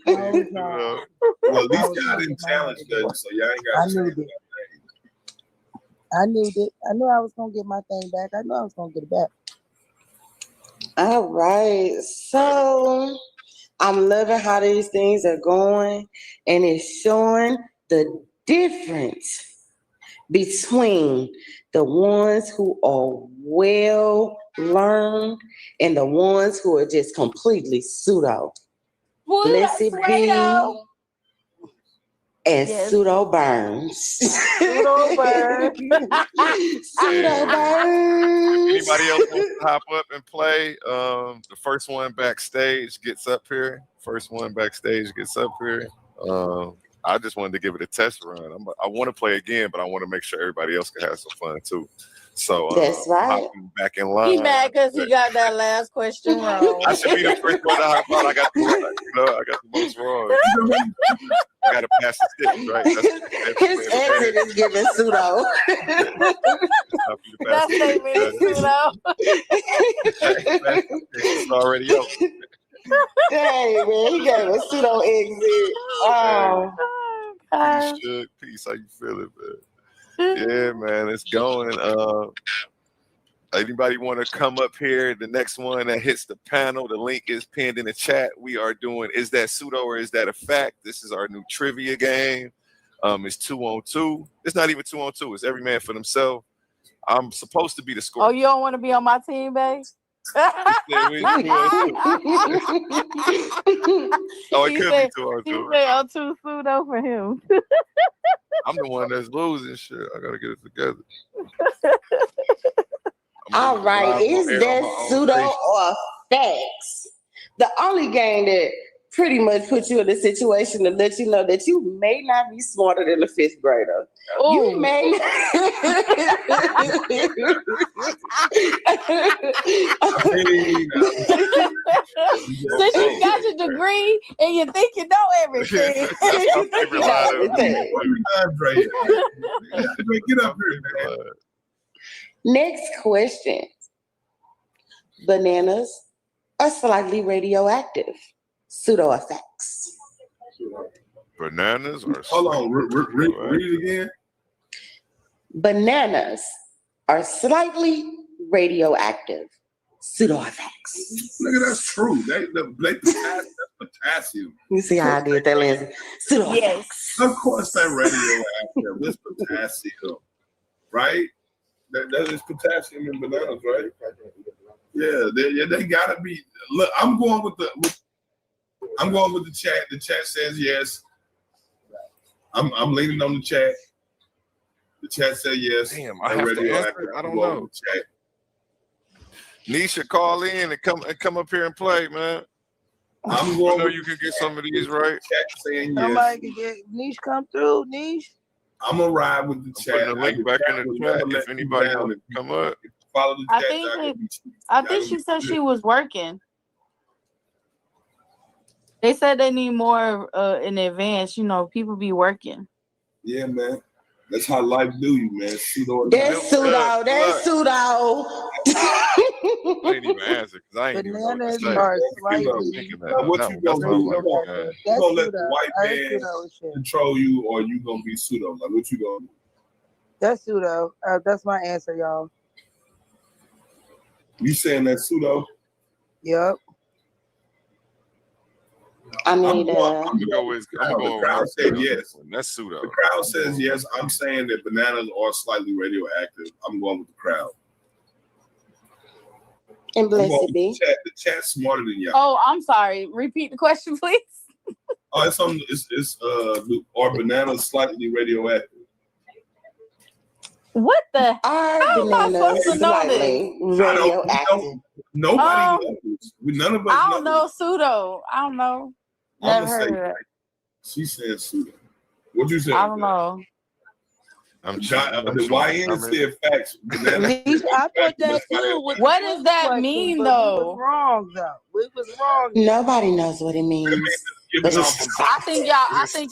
Well, at least y'all didn't challenge that, so y'all ain't got. I knew it. I knew I was gonna get my thing back. I knew I was gonna get it back. All right, so I'm loving how these things are going, and it's showing the difference between the ones who are well learned and the ones who are just completely pseudo. Blessed be and pseudo burns. Pseudo burns. Pseudo burns. Anybody else want to hop up and play? The first one backstage gets up here. I just wanted to give it a test run. I want to play again, but I want to make sure everybody else can have some fun too. So that's right. Back in line. He mad because he got that last question wrong. I should be the first one to hop out. I got the most wrong. I got to pass the sticks, right? His exit is giving pseudo. That statement is pseudo. It's already over. Dang, man, he gave a pseudo exit. Oh. Peace, peace. How you feeling, man? Yeah, man, it's going. Anybody want to come up here? The next one that hits the panel, the link is pinned in the chat. We are doing Is That Pseudo or Is That a Fact? This is our new trivia game. It's 2-on-2. It's not even 2-on-2. It's every man for themselves. I'm supposed to be the scorer. Oh, you don't want to be on my team, babe? Oh, it could be 2-on-2. He said, "Oh, too pseudo for him." I'm the one that's losing shit. I gotta get it together. All right, is that pseudo or facts? The only game that pretty much puts you in a situation to let you know that you may not be smarter than a fifth grader. Ooh. You may Since you got your degree and you think you know everything. Get up here, man. Next question. Bananas are slightly radioactive. Pseudo effects. Bananas are. Hold on, read it again. Bananas are slightly radioactive. Pseudo effects. Look at that's true. That's potassium. You see how I did that, Lindsay? Pseudo effects. Of course, that radioactive. It's potassium, right? That is potassium in bananas, right? Yeah, they gotta be. Look, I'm going with the chat. The chat says yes. I'm leaning on the chat. The chat said yes. Damn, I have to answer. I don't know. Nisha, call in and come up here and play, man. I'm going. I know you can get some of these right. Chat saying yes. Somebody can get Niche come through, Niche. I'm gonna ride with the chat. Putting the link back in the chat if anybody want to come up. Follow the chat. I think she said she was working. They said they need more in advance. You know, people be working. Yeah, man. That's how life do you, man. That's pseudo. That's pseudo. I didn't even answer because I ain't even know what to say. What you gonna do? You gonna let the white man control you, or you gonna be pseudo? Like, what you gonna do? That's pseudo. That's my answer, y'all. You saying that's pseudo? Yep. I'm gonna go with the crowd said yes. That's pseudo. The crowd says yes. I'm saying that bananas are slightly radioactive. I'm going with the crowd. And blessed be. The chat's smarter than y'all. Oh, I'm sorry. Repeat the question, please. Oh, it's are bananas slightly radioactive? What the? Are bananas slightly radioactive? Nobody knows. None of us I don't know pseudo. I don't know. Never heard of that. She said pseudo. What you say? I don't know. The YN said facts. I put that too. What does that mean, though? We was wrong, though. We was wrong. Nobody knows what it means. I think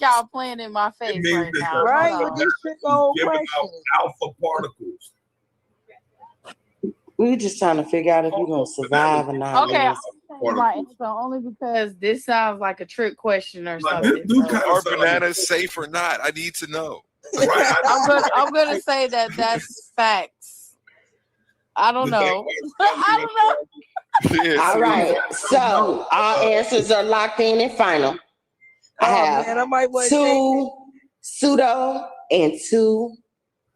y'all playing in my face right now. Right? This shit go alpha particles. We're just trying to figure out if you're gonna survive or not. Okay, my answer only because this sounds like a trick question or something. Are bananas safe or not? I need to know. I'm gonna say that's facts. I don't know. I don't know. All right, so our answers are locked in and final. I have 2 pseudo and 2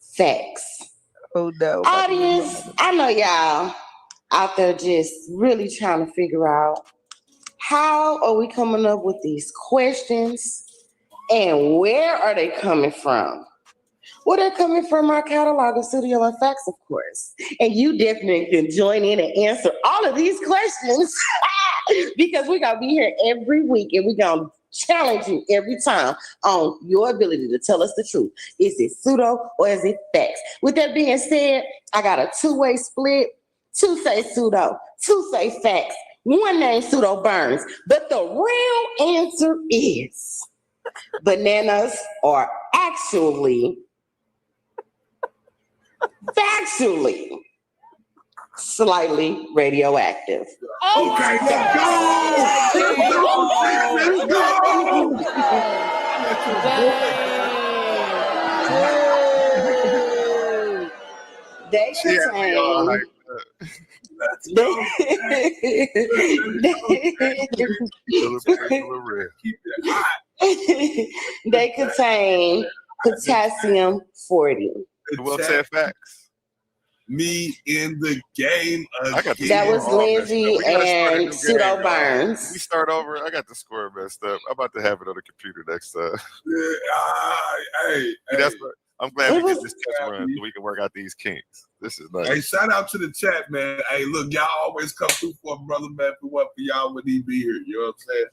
facts. Oh no. Audience, I know y'all out there just really trying to figure out how are we coming up with these questions and where are they coming from? Well, they're coming from our catalog of pseudo and facts, of course. And you definitely can join in and answer all of these questions because we're going to be here every week and we're going to challenge you every time on your ability to tell us the truth. Is it pseudo or is it facts? With that being said, I got a two-way split. 2 say pseudo, 2 say facts. 1 name pseudo burns. But the real answer is bananas are actually factually slightly radioactive. Okay, let's go. They contain. They contain potassium 40. Who else said facts? Me in the game again. That was Lindsay and Pseudo Burns. We start over. I got the score messed up. I'm about to have it on the computer next time. I'm glad we did this test run so we can work out these kinks. This is nice. Hey, shout out to the chat, man. Hey, look, y'all always come through for a brother, man. If it wasn't for y'all, would he be here? You know what I'm saying?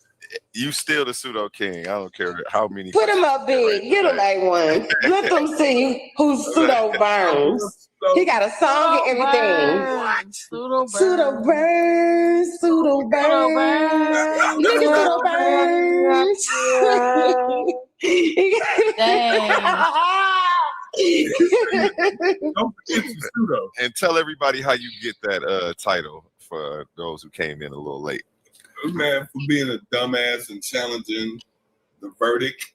You still the pseudo king. I don't care how many. Put him up big. Get him A1. Let them see who's Pseudo Burns. He got a song and everything. Pseudo Burns. Pseudo Burns. Pseudo Burns. Look at Pseudo Burns. Dang. Don't forget your pseudo. And tell everybody how you get that title for those who came in a little late. Man, for being a dumbass and challenging the verdict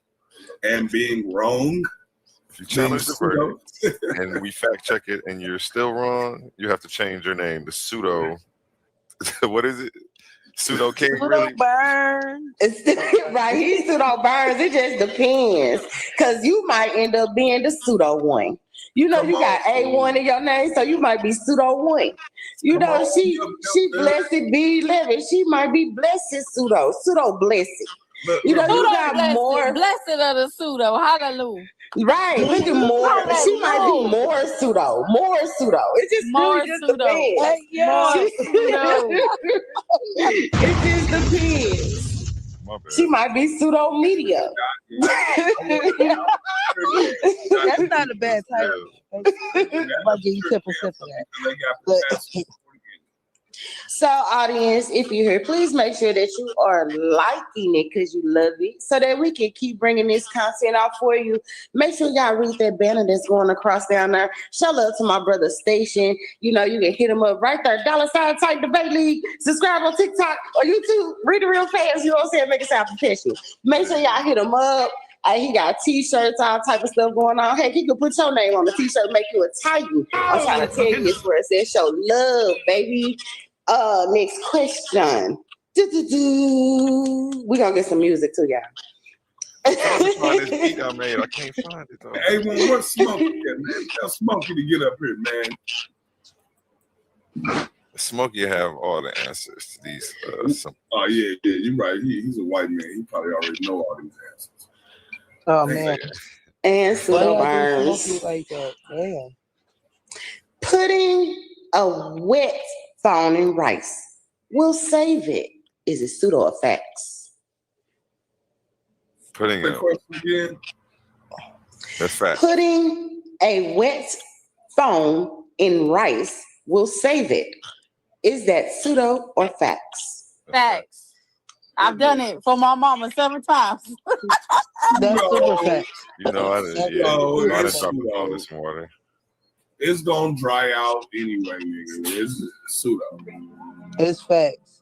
and being wrong. If you challenge the verdict and we fact check it and you're still wrong, you have to change your name to pseudo. What is it? Pseudo king, really? Burns. Right, he's Pseudo Burns. It just depends. Because you might end up being the Pseudo one. You know, you got A1 in your name, so you might be Pseudo 1. You know, she blessed be living. She might be blessed pseudo blessed. You know, you got blessed, more. Blessed of the pseudo. Hallelujah. Right, look at more. She might be more pseudo. It just more really just pseudo. depends. Hey, yeah. It just depends. She might be pseudo media. That's not a bad title. I'll give you 10% for that. So, audience, if you're here, please make sure that you are liking it because you love it so that we can keep bringing this content out for you. Make sure y'all read that banner that's going across down there. Show love to my brother Station. You know, you can hit him up right there. $ Type Debate League. Subscribe on TikTok or YouTube. Read it real fast. You know what I'm saying? Make it sound professional. Make sure y'all hit him up. He got t-shirts, all type of stuff going on. Heck, he could put your name on the t-shirt, make you a titan. I'm trying to tell you this where it says show love, baby. Next question. We're gonna get some music too, y'all. I can't find it though. Hey, what's Smokey at, man? Tell Smokey to get up here, man. Smokey have all the answers to these. Oh yeah, you're right. He's a white man. He probably already know all these answers. Oh man. And Pseudo Burns. Like that. Damn. Putting a wet phone in rice will save it. Is it pseudo or facts? Putting it again. That's facts. Putting a wet phone in rice will save it. Is that pseudo or facts? Facts. I've done it for my mama 7 times. That's super facts. You know, I didn't drop it on this morning. It's gonna dry out anyway, nigga. It's pseudo. It's facts.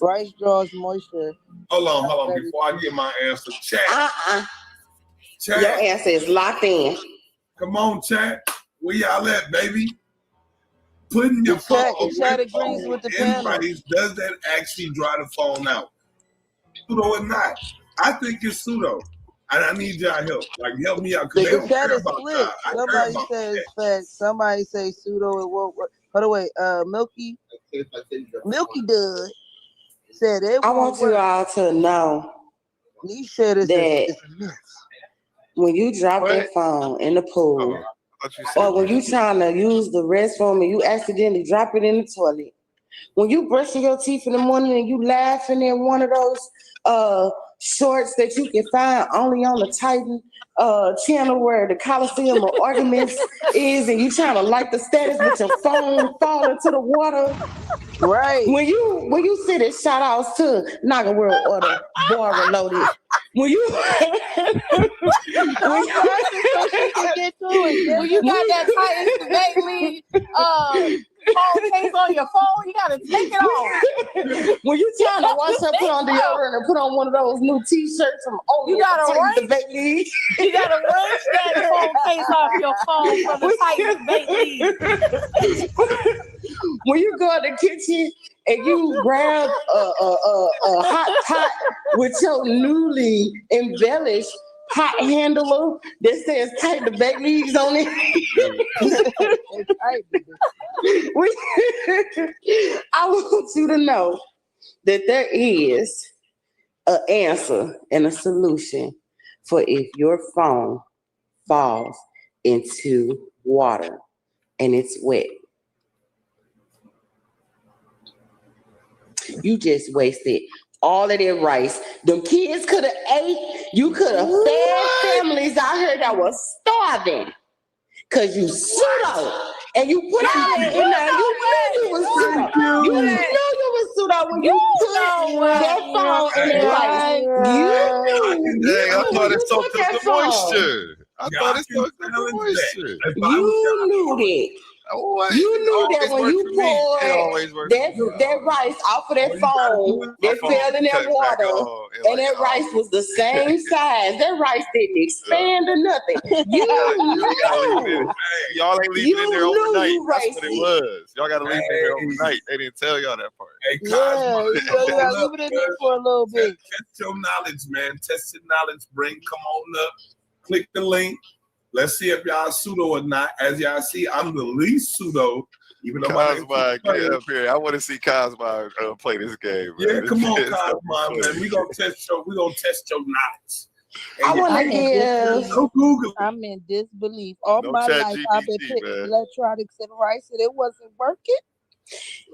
Rice draws moisture. Hold on. Before I get my answer, chat. Chat. Your answer is locked in. Come on, chat. Where y'all at, baby? Putting your phone agrees with the panel. rice, does that actually dry the phone out? Pseudo or not? I think it's pseudo. And I need y'all help. Like, help me out. The chat is split. Somebody says facts. Somebody say pseudo. It won't work. By the way, Milky Dud said it. I want you all to know he said it's that when you drop that phone in the pool, or when you trying to use the restroom and you accidentally drop it in the toilet, When you brushing your teeth in the morning and you laughing in one of those shorts that you can find only on the Titan channel where the Coliseum of Arguments is, and you trying to like the status with your phone fall into the water. Right. When you see this shout outs to Naga World Order, Boy Reloaded. When you When you got that Titans Debate League phone case on your phone, you gotta take it off. When you trying to wash up, put on deodorant and put on one of those new t-shirts from You gotta Titans Debate League. You gotta wrench that phone case off your phone from the Titans Debate League. When you go in the kitchen and you grab a hot pot with your newly embellished pot handler that says Tight Debate Leagues on it. I want you to know that there is an answer and a solution for if your phone falls into water and it's wet. You just wasted all of their rice. Them kids could have ate. You could have fed families out here that was starving. Cause you pseudo and you put all that in there. You knew you was pseudo. You knew you was pseudo when you put that phone in the rice. I thought it soaked up the moisture. I thought it soaked up the moisture. You knew that. You knew that when you poured that rice off of that phone that fell in that water, and that rice was the same size. That rice didn't expand or nothing. Y'all ain't leaving in there overnight. That's what it was. Y'all gotta leave in there overnight. They didn't tell y'all that part. Hey, Yeah, you gotta leave it in there for a little bit. Test your knowledge, man. Test your knowledge. Come on up. Click the link. Let's see if y'all pseudo or not. As y'all see, I'm the least pseudo. Even though Cosmo, get up here. I want to see Cosmo play this game. Man. Yeah, come on, Cosmo, man. We gonna test your knowledge. I'm in disbelief. All my life I've been putting electronics in rice and it wasn't working.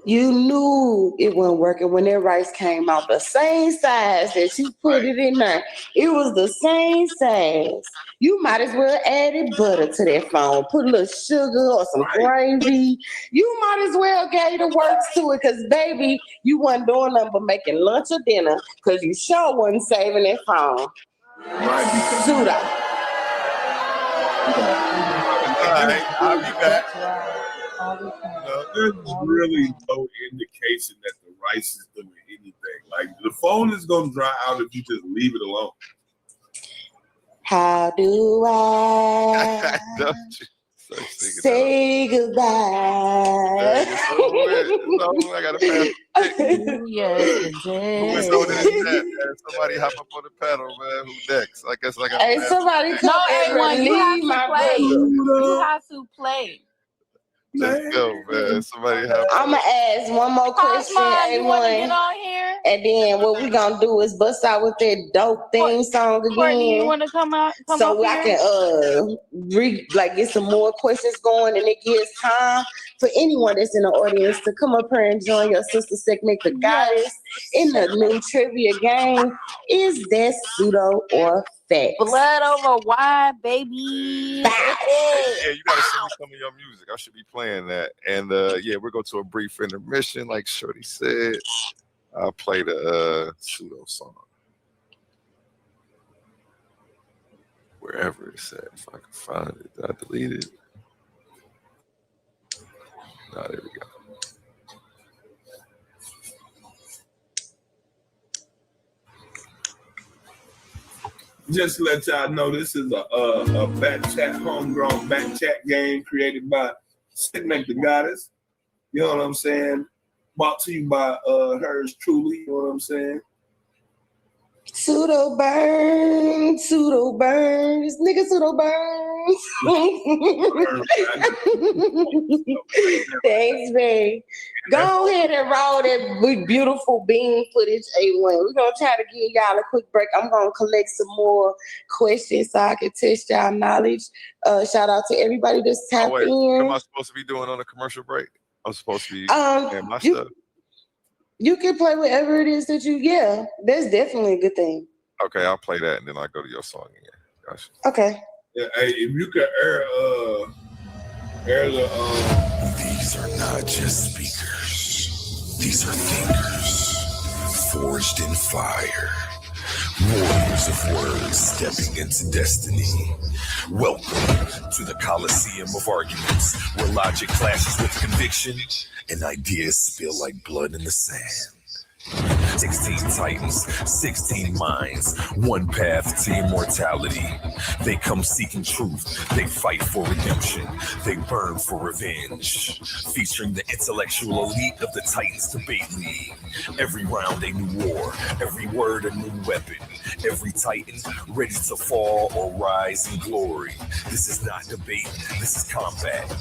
You knew it wasn't working when that rice came out the same size that you put it in there. It was the same size. You might as well added butter to that phone. Put a little sugar or some gravy. You might as well gave the works to it because, baby, you wasn't doing nothing but making lunch or dinner because you sure wasn't saving that phone. Pseudo. All right, I'll be back. There's really no indication that the rice is doing anything. Like the phone is gonna dry out if you just leave it alone. How do I say goodbye? I gotta pass. Somebody hop up on the pedal, man. Who next? I guess I got. Hey, somebody come and leave my brother. You have to play. Let's go, man. Somebody have. I'm gonna ask one more question, A1, and then what we gonna do is bust out with that dope theme song again. Courtney, you want to come so up I can get some more questions going, and it gives time for anyone that's in the audience to come up here and join your sister Shekmet the Goddess in the new trivia game. Is that pseudo or fact? Blood over wine, baby. Yeah, you gotta send me some of your music. I should be playing that. And yeah, we'll go to a brief intermission, like Shorty said. I'll play the pseudo song. Wherever it's at, if I can find it. Did I delete it? No, there we go. Just to let y'all know, this is a back chat, homegrown back chat game created by Shekmet the Goddess. You know what I'm saying? Brought to you by hers truly. You know what I'm saying? Pseudo burns, nigga pseudo burns. Thanks, babe. Go ahead and roll that beautiful bean footage, A1. We're going to try to give y'all a quick break. I'm going to collect some more questions so I can test y'all knowledge. Shout out to everybody that's tapped in. What am I supposed to be doing on a commercial break? I'm supposed to be my stuff. You can play whatever it is that you. Yeah, that's definitely a good thing. Okay, I'll play that and then I'll go to your song again. Gotcha. Okay. Yeah, hey, if you could air the These are not just speakers. These are thinkers, forged in fire. Warriors of words stepping into destiny. Welcome to the Coliseum of arguments, where logic clashes with conviction and ideas spill like blood in the sand. 16 titans, 16 minds, one path to immortality. They come seeking truth, they fight for redemption, they burn for revenge. Featuring the intellectual elite of the Titans Debate League. Every round a new war, every word a new weapon. Every Titan ready to fall or rise in glory. This is not debate, this is combat.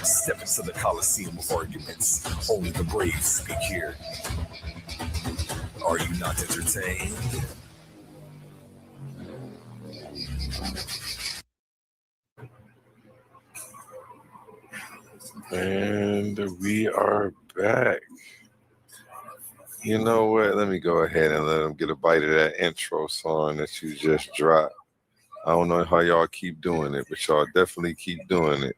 Step into the Coliseum of arguments. Only the brave speak here. Are you not entertained? And we are back. You know what? Let me go ahead and let them get a bite of that intro song that you just dropped. I don't know how y'all keep doing it, but y'all definitely keep doing it.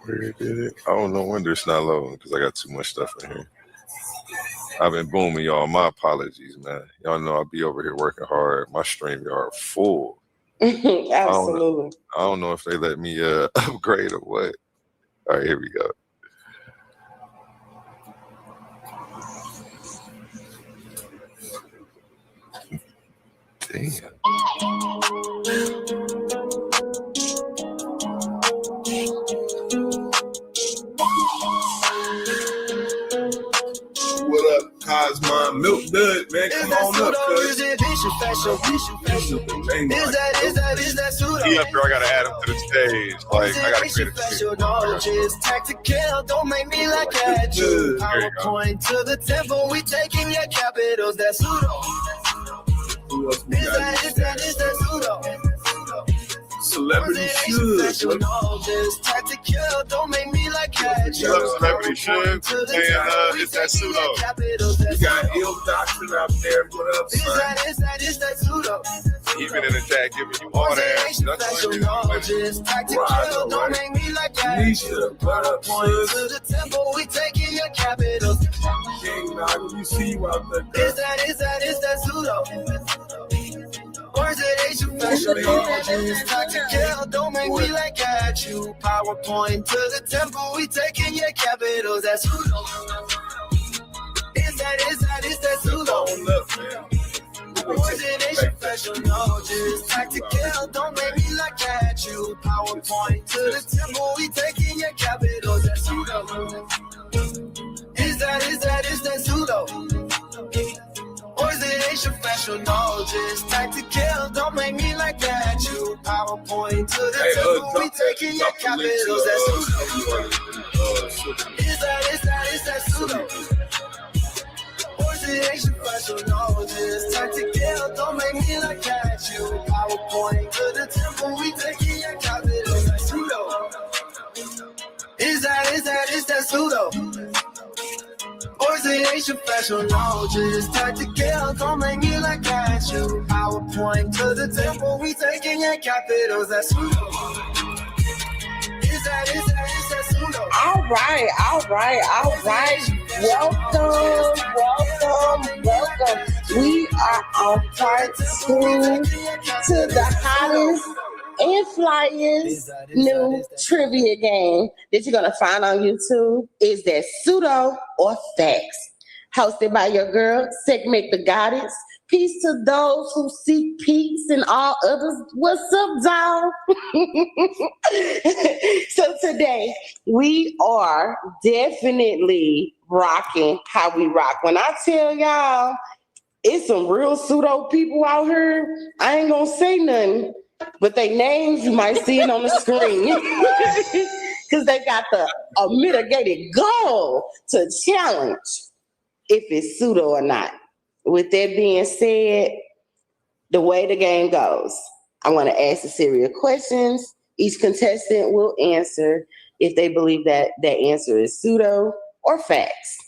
Where did it? Oh, no wonder it's not loading because I got too much stuff in here. I've been booming, y'all. My apologies, man. Y'all know I'll be over here working hard. My StreamYard full. Absolutely. I don't know if they let me upgrade or what. All right, here we go. Damn. What up, Cosmo? Milk Dud, man, come on up, cuz. He up here, I gotta add him to the stage. Like, I gotta create a tactical, don't make me like at you. PowerPoint to the temple, we taking your capitals, that's pseudo. Is that pseudo? Celebrity should. Tactical, don't make me like at you. Celebrity should. And it's that pseudo. You got ill doctrine out there. What up, son? Is that pseudo? He been in the chat giving you all that. That's tactical, don't make me like at you. PowerPoint to the temple, we taking your capitals. King Nog, we see you out there. Is that pseudo? Or is it Asian fashion? It's tactical, don't make me like at you. PowerPoint to the temple, we taking your capitals. That's pseudo. Is that pseudo? Or is it Asian fashion? No, just tactical, don't make me like at you. PowerPoint to the temple, we taking your capitals. That's pseudo. Is that pseudo? Or is it Asian fashion? No, just tactical, don't make me like that. You PowerPoint to the temple, we taking your capitals. That's pseudo. Is that pseudo? Or is it Asian fashion? No, just tactical, don't make me like that. You PowerPoint to the temple, we taking your capitals. That's pseudo. Is that pseudo? Or is it Asian fashion? No, just tactical, don't make me like that. You PowerPoint to the temple, we taking your capitals. That's pseudo. Is that pseudo? All right. Welcome. We are on part 2 to the hottest and flyest new trivia game that you're gonna find on YouTube. Is that pseudo or facts? Hosted by your girl, Shekmet the Goddess. Peace to those who seek peace and all others. What's up, dog? So today we are definitely rocking how we rock. When I tell y'all, it's some real pseudo people out here. I ain't gonna say nothing. But their names, you might see it on the screen. Because they got a mitigated goal to challenge if it's pseudo or not. With that being said, the way the game goes, I'm going to ask a series of questions. Each contestant will answer if they believe that that answer is pseudo or facts.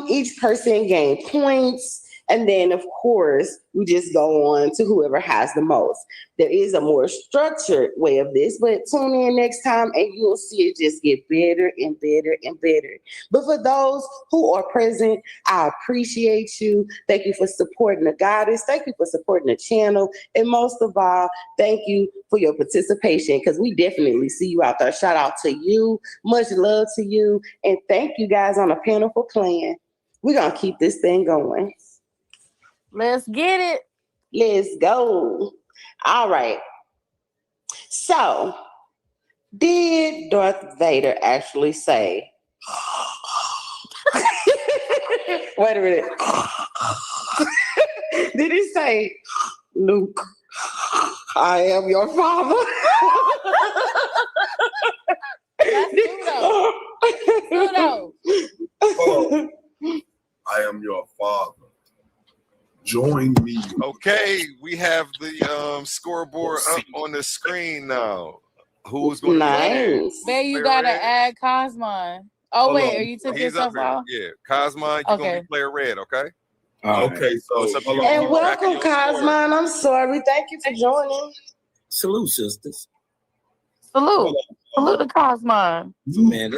Each person gains points. And then, of course, we just go on to whoever has the most. There is a more structured way of this, but tune in next time and you'll see it just get better and better and better. But for those who are present, I appreciate you. Thank you for supporting the goddess. Thank you for supporting the channel. And most of all, thank you for your participation, because we definitely see you out there. Shout out to you. Much love to you. And thank you guys on the panel for playing. We're going to keep this thing going. Let's get it. Let's go. All right. So, did Darth Vader actually say? Wait a minute. Did he say, Luke, I am your father? That's pseudo. Oh, I am your father. Join me. Okay, we have the scoreboard up on the screen now. Who's going to be There you gotta add Cosmon. Oh, Hold wait, on. are you took He's yourself up here. off? Yeah, Cosmon, you're going to be player red, okay? Okay, so it's up to you. And Keep track of welcome, your score. Cosmon. I'm sorry. Thank you for joining. Salute, sisters. Salute. Salute to Cosmon. Man,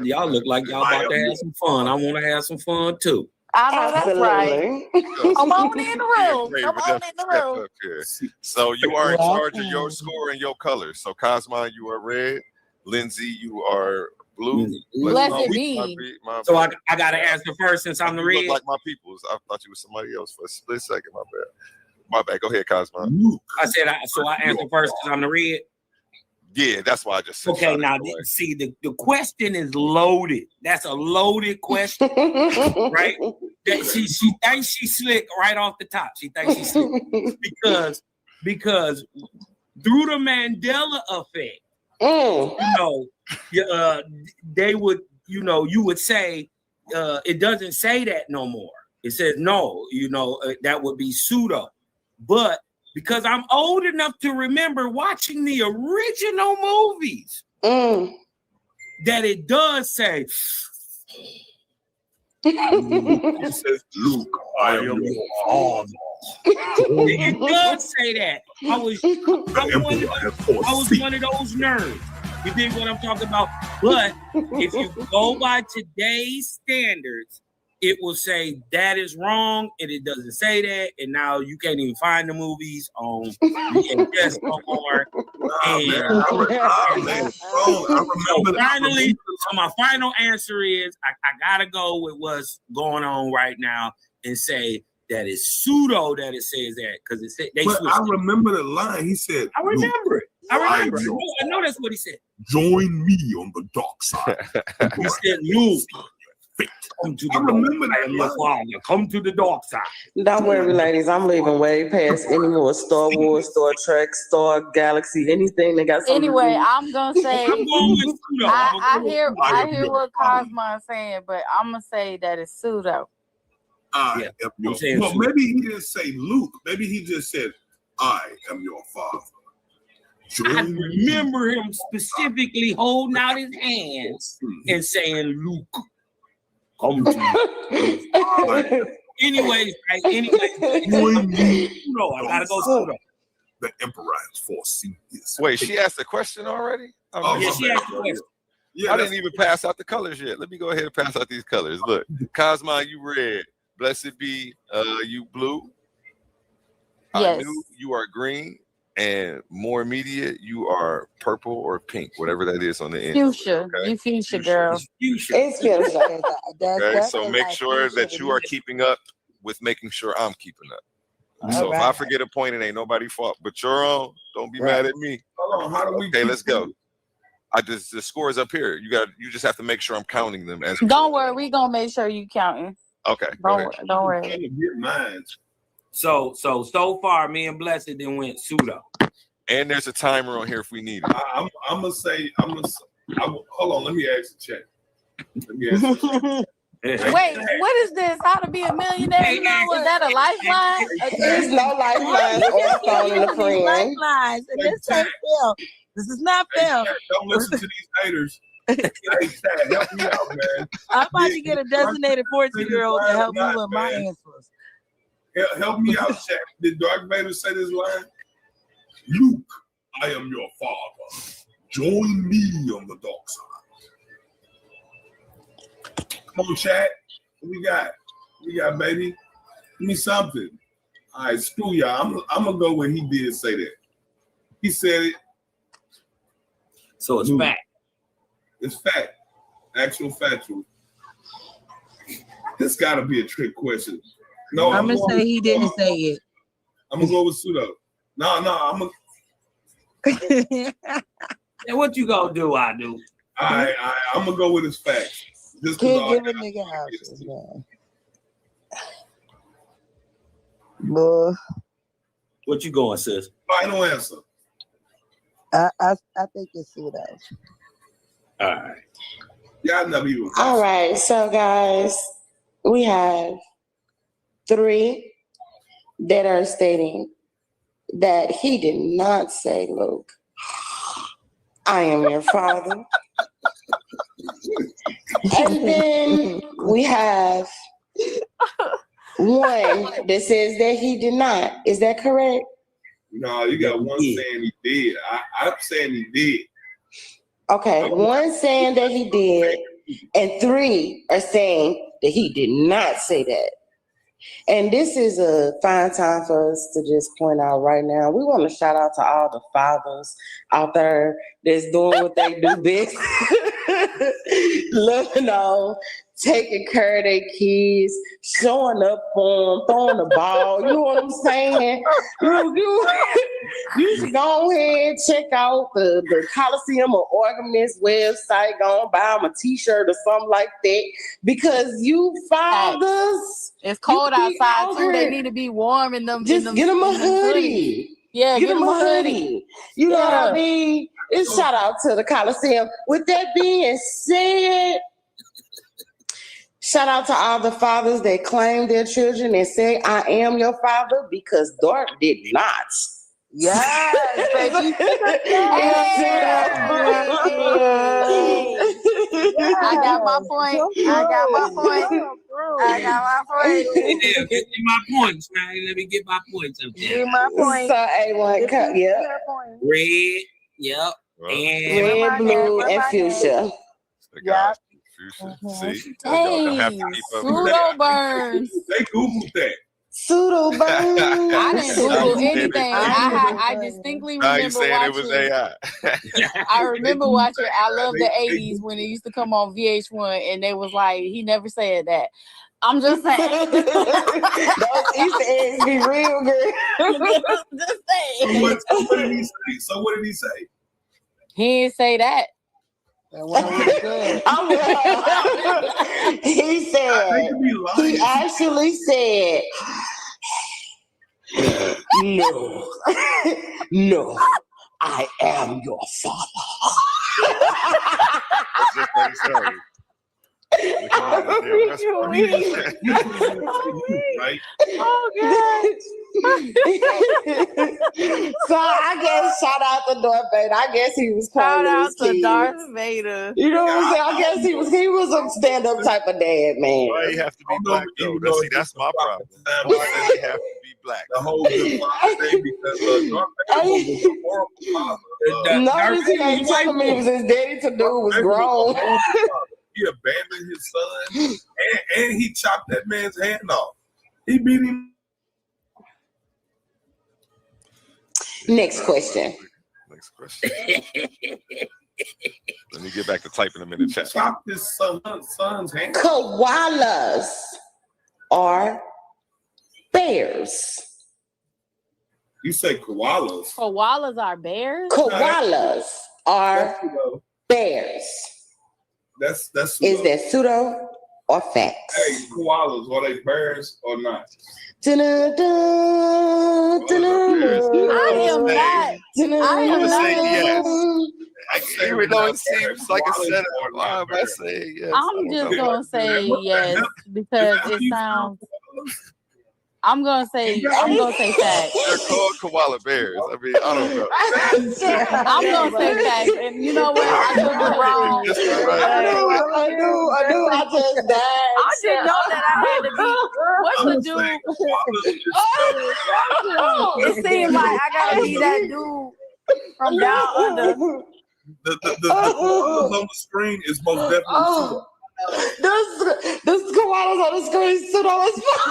y'all look like y'all about to have some fun. I want to have some fun too. I know that's right. Come on in the room. Great, Come but on in definitely the step room. up here. So you are in charge of your score and your colors. So Cosmon, you are red. Lindsay, you are blue. Blessed be. So I got to answer first since I'm the You red. look like my peoples. I thought you were somebody else for a split second. My bad. My bad. Go ahead, Cosmon. I said I answer first because I'm the red. Yeah, that's why I just said. Okay, now see the question is loaded. That's a loaded question, right? That she thinks she's slick right off the top. She thinks she's slick because through the Mandela effect, they would, you would say it doesn't say that no more. It says no, that would be pseudo, but because I'm old enough to remember watching the original movies, that it does say, it says, Luke, I am your father. It does say that. I was one of those nerds. You dig what I'm talking about? But if you go by today's standards, it will say that is wrong, and it doesn't say that, and now you can't even find the movies on VHS no more. So finally, my final answer is I gotta go with what's going on right now and say that it's pseudo that it says that because it said they switched. I remember the line. He said, I remember it. I know that's what he said. Join me on the dark side. He said, Luke, come to the dark. Come to the dark side. Don't worry, ladies. I'm leaving way past any more Star Wars, Star Trek, Star Galaxy, anything that got something. Anyway, I'm gonna say I'm going with pseudo. I hear what Cosmon's saying, but I'm gonna say that it's pseudo. Well, maybe he didn't say Luke. Maybe he just said, I am your father. I remember him specifically holding out his hands and saying, Luke, come to me. Anyways, pseudo. I gotta go pseudo. The Emperor has foreseen this. Wait, she asked a question already? Yeah, she asked a question. I didn't even pass out the colors yet. Let me go ahead and pass out these colors. Look, Cosmon, you red. Blessed be you blue. Yes. Anu, you are green. And more immediate, you are purple or pink, whatever that is on the end. Fuchsia. Okay? You fuchsia girl. It's fuchsia. Okay, so make sure that you are keeping up with making sure I'm keeping up. So if I forget a point, it ain't nobody's fault but your own. Don't be mad at me. Hold on, how do we? Okay, let's go. The score is up here. You just have to make sure I'm counting them as. Don't worry, we gonna make sure you counting. Okay. Don't worry. So far, me and Blessed then went pseudo. And there's a timer on here if we need it. I'm gonna say, hold on, let me ask the chat. Wait, what is this? How to be a millionaire? You know, is that a lifeline? There's no lifelines or phone in a friend. Lifelines, and this ain't Phil. This is not Phil. Don't listen to these haters. Hey, Chad, help me out, man. I'm about to get a designated 14-year-old to help me with my answers. Help me out, Chad. Did Darth Vader say this line? Luke, I am your father. Join me on the dark side. Come on, Chad. What we got? We got, baby. Give me something. All right, screw y'all. I'm gonna go where he did say that. He said it. So it's fact. It's fact. Actual factual. This gotta be a trick question. No, I'm gonna say he didn't say it. I'm gonna go with pseudo. No, I'm gonna. And what you gonna do? I do. I'm gonna go with his facts. Just can't give a nigga houses, man. Boy. What you going, sis? Final answer. I think it's pseudo. All right. Y'all never even. All right, so guys, we have 3 that are stating that he did not say, Luke, I am your father. And then we have 1 that says that he did not. Is that correct? No, you got 1 saying he did. I'm saying he did. Okay, 1 saying that he did, and 3 are saying that he did not say that. And this is a fine time for us to just point out right now. We want to shout out to all the fathers out there that's doing what they do best. Loving on, taking care of their kids, showing up for them, throwing the ball. You know what I'm saying? You should go ahead and check out the Coliseum or Organist website. Go and buy them a t-shirt or something like that. Because you fathers, it's cold outside too. They need to be warm in them. Just get them a hoodie. Yeah, get them a hoodie. You know what I mean? It's shout out to the Coliseum. With that being said, shout out to all the fathers that claim their children and say, I am your father, because Dark did not. Yes, baby. I got my point. I got my point. Get my points, man. Let me get my points up there. Get my point. So A1 cut, yeah. Red, yep. And red, blue, and fuchsia. Yeah. See? Hey, pseudo burns. They Googled that. Pseudo burns. I didn't Google anything. I distinctly remember saying it was watching. AI. I remember watching I Love the 80s when it used to come on VH1, and they was like, he never said that. I'm just saying. Those Easter eggs be real good. Just saying. So what did he say? He didn't say that. He said, he actually said, no, I am your father. That's just what he said. Right? Oh God. So I guess shout out to Darth Vader. I guess he was Shout out his to kids. Darth Vader. You know what I'm saying? I guess he was a stand-up type of dad, man. Why you have to be black though? That's my problem. Why does he have to be black? The whole good father thing, because Darth Vader was a horrible father. Notice he ain't telling me it was his daddy to do was grown. He abandoned his son, and he chopped that man's hand off. He beat him. Next question. Next question. Let me get back to typing them in the chat. Chopped his son's hand. Koalas are bears. You say koalas? Koalas are bears? Koalas are bears. That's Is that pseudo or facts? Hey, koalas, are they bears or not? I am not. Even though it seems like a setup, why am I saying yes? I'm just gonna say yes because it sounds. I'm gonna say facts. They're called koala bears. I mean, I don't know. I'm gonna say facts, and you know what? I could be wrong. I just died. I didn't know that I had to be. What's the dude? It seems like I gotta be that dude from down under. The koalas on the screen is most definitely pseudo. This koalas on the screen pseudo as fuck.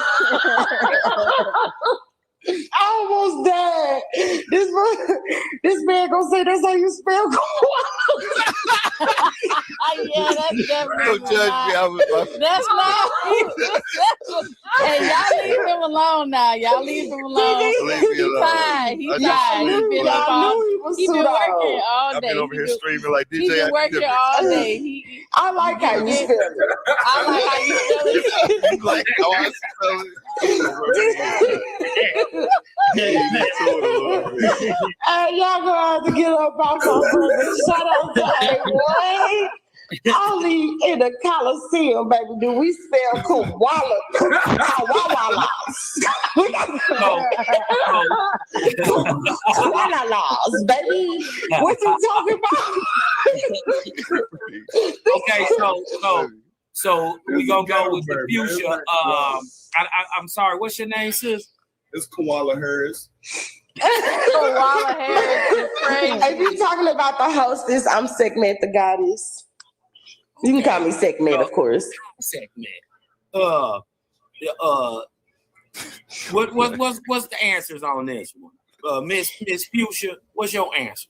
I almost died. This man gonna say that's how you spell koala. Yeah, that's definitely Don't judge me. That's not. Hey, y'all leave him alone now. Y'all leave him alone. He's tired. He's tired. He been up all. He been working all day. I've been over here screaming like DJ. He been working all day. I like how you spell it. I like how you spell it. You like how I spell it? Hey, y'all gonna have to get up off my brother. Shut up, boy. Only in the Coliseum, baby, do we spell koala. Koala laws, baby. What you talking about? Okay, so we gonna go with the future. I'm sorry, what's your name, sis? It's Koala Harris. Koala Harris is crazy. If you're talking about the hostess, I'm Shekmet the goddess. You can call me Shekmet, of course. Shekmet. What's the answers on this one? Miss Fuchsia, what's your answer?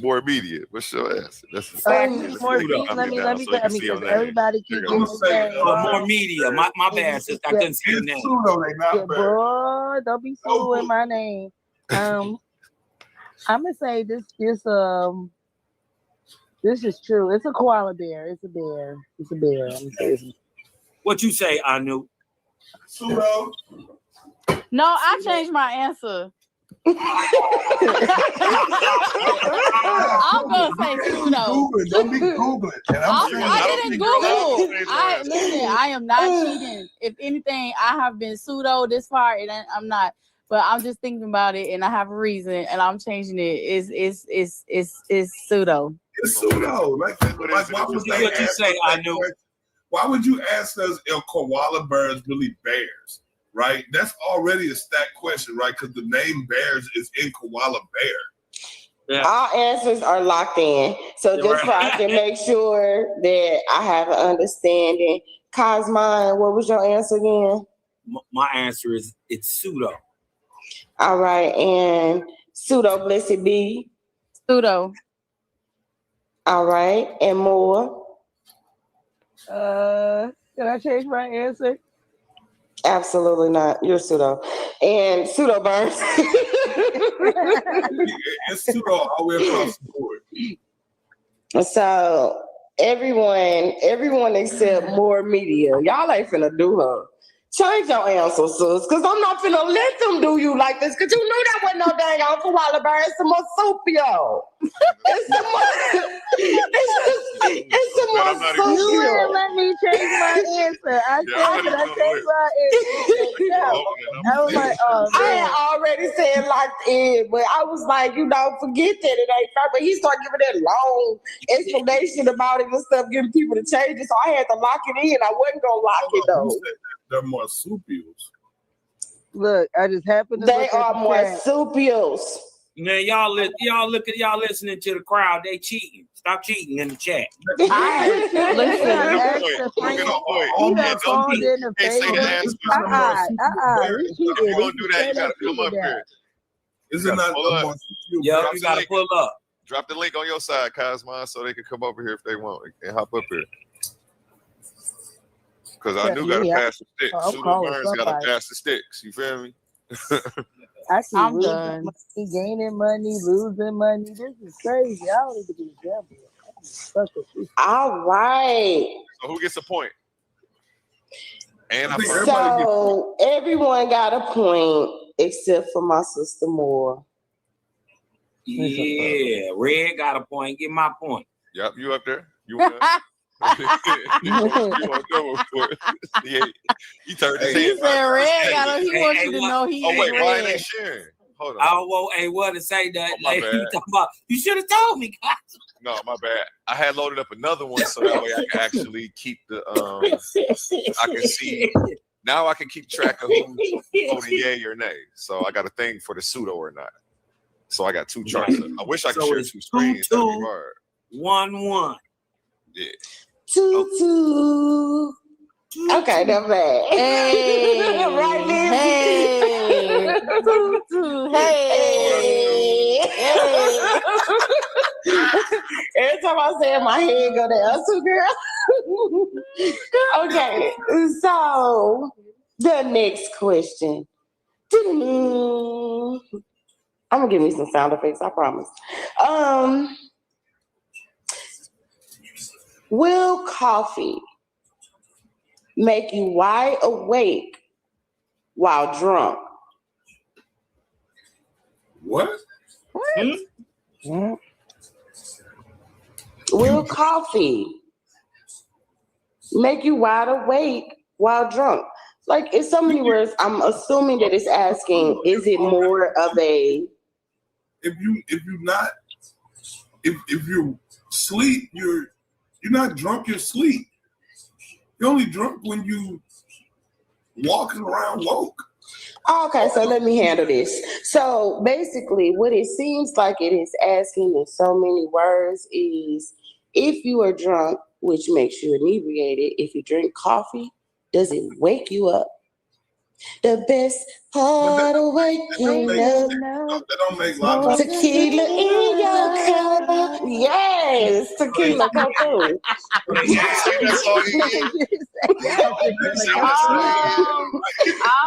More media. What's your answer? That's the more media. Let me grab me because everybody keeps more media. My bad, sis. I couldn't see your name. Boy, don't be pseudo in my name. I'm gonna say this is true. It's a koala bear. It's a bear. It's a bear. I'm gonna say it's what you say, Anu? Pseudo. No, I changed my answer. I'm gonna say pseudo. Don't be Googling. I didn't Google. Listen, I am not cheating. If anything, I have been pseudo this far, and I'm not. But I'm just thinking about it, and I have a reason, and I'm changing it. It's pseudo. It's pseudo. Like why would you say? I knew. Why would you ask us if koala bears really bears? Right? That's already a stacked question, right? Because the name bears is in koala bear. Yeah. All answers are locked in. So just so I can make sure that I have an understanding. Cosmine, what was your answer again? My answer is it's pseudo. All right. And pseudo, blessed be. Pseudo. All right. And more. Can I change my answer? Absolutely not. You're pseudo. And pseudo burns. It's pseudo all the way across the board. So everyone except more media. Y'all ain't finna do her. Change your answer, sis, because I'm not finna let them do you like this, because you knew that wasn't no dang on koala bear. It's a marsupial. It's a marsupial. You wouldn't let me change my answer. I said that I changed my answer. I was like, I had already said locked in, but I was like, forget that it ain't fair. But he started giving that long explanation about it and stuff, getting people to change it. So I had to lock it in. I wasn't gonna lock it though. They're marsupials. Look, I just happened to. They are marsupials. Man, y'all listening to the crowd. They cheating. Stop cheating in the chat. Is it not? Yeah, you gotta pull up. Drop the link on your side, Cosmon, so they can come over here if they want and hop up here. Because I do gotta pass the sticks. Pseudo Burns gotta pass the sticks. You feel me? I'm done. Gaining money, losing money. This is crazy. I don't even be gambling. All right. So who gets a point? And so everyone got a point except for my sister Moore. Yeah, Red got a point. Get my point. Yep, you up there? You want you want yeah, he turned his He head. said Red got him. He wants you to know he Oh is wait, why ain't they red. sharing? Hold on. Oh, well, hey, what to say that? my Like, bad. you talking about? You should have told me, guys. No, my bad. I had loaded up another one so that way I can actually keep the I can see now I can keep track of who's voting yay or nay. So I got a thing for the pseudo or not. So I got two charts up. I wish I could So share it's two screens. That'd be 2-2, hard. 1-1. Yeah. 2-2. Okay, not bad. Hey, right, Lizzie? hey, hey, hey. Every time I say it, my head go there too, girl. Okay, so the next question. I'm gonna give me some sound effects, I promise. Will coffee make you wide awake while drunk? What? Will coffee make you wide awake while drunk? Like, in so many words, I'm assuming that it's asking, is it more of a... If you sleep, you're not drunk, you're asleep. You're only drunk when you walking around woke. Okay, so let me handle this. So basically, what it seems like it is asking in so many words is, if you are drunk, which makes you inebriated, if you drink coffee, does it wake you up? The best part of waking up. That don't make logic. Tequila in your cup. Yes, tequila come through. That's all he is. I'm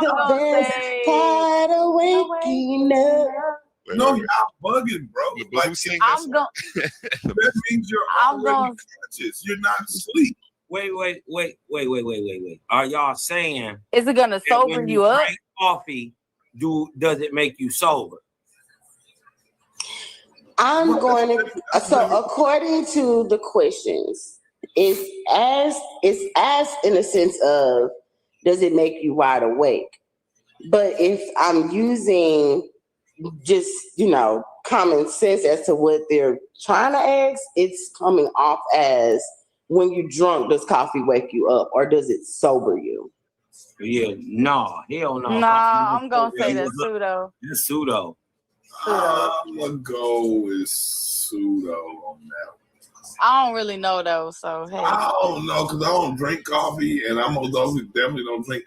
The gonna best say part of waking up. No, y'all bugging, bro. But who sing I'm going. That means you're already conscious. You're not asleep. Wait. Are y'all saying Is it gonna that sober when you up? drink coffee, does it make you sober? I'm going to. So according to the questions, it's asked in a sense of, does it make you wide awake? But if I'm using just, common sense as to what they're trying to ask, it's coming off as, when you're drunk, does coffee wake you up or does it sober you? Yeah, no, hell no. Nah, I'm gonna say that's pseudo. It's pseudo. I'm gonna go with pseudo on that one. I don't really know though, so hey. I don't know because I don't drink coffee, and I'm one of those who definitely don't drink.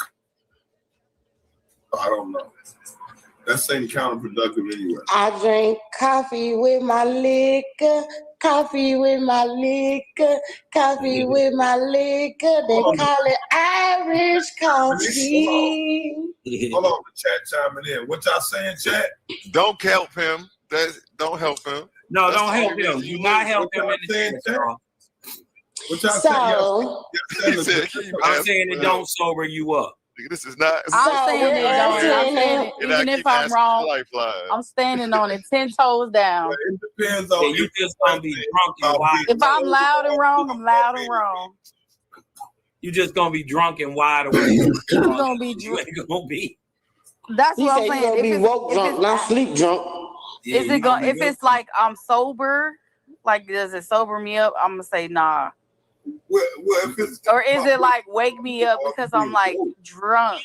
I don't know. That seems counterproductive anyway. I drink coffee with my liquor, coffee with my liquor, coffee with my liquor. They call it Irish coffee. Hold on, the chat chiming in. What y'all saying, chat? Don't help him. Don't help him. No, That's don't help the him. You not help him in the chat, y'all. What y'all saying? I'm saying it don't sober you up. This is not. I'm saying it don't. I'm saying it, even if I'm wrong, I'm standing on it 10 toes down. It depends on you just gonna be drunk and wide. If I'm loud and wrong, I'm loud and wrong. You just gonna be drunk and wide awake. You're gonna be drunk. You ain't gonna be. That's You what I'm said saying. you're gonna If be woke drunk, not sleep drunk. Is it going? If it's like I'm sober, like does it sober me up? I'm gonna say nah. Well, if it's, or is it like wake me up because I'm like drunk?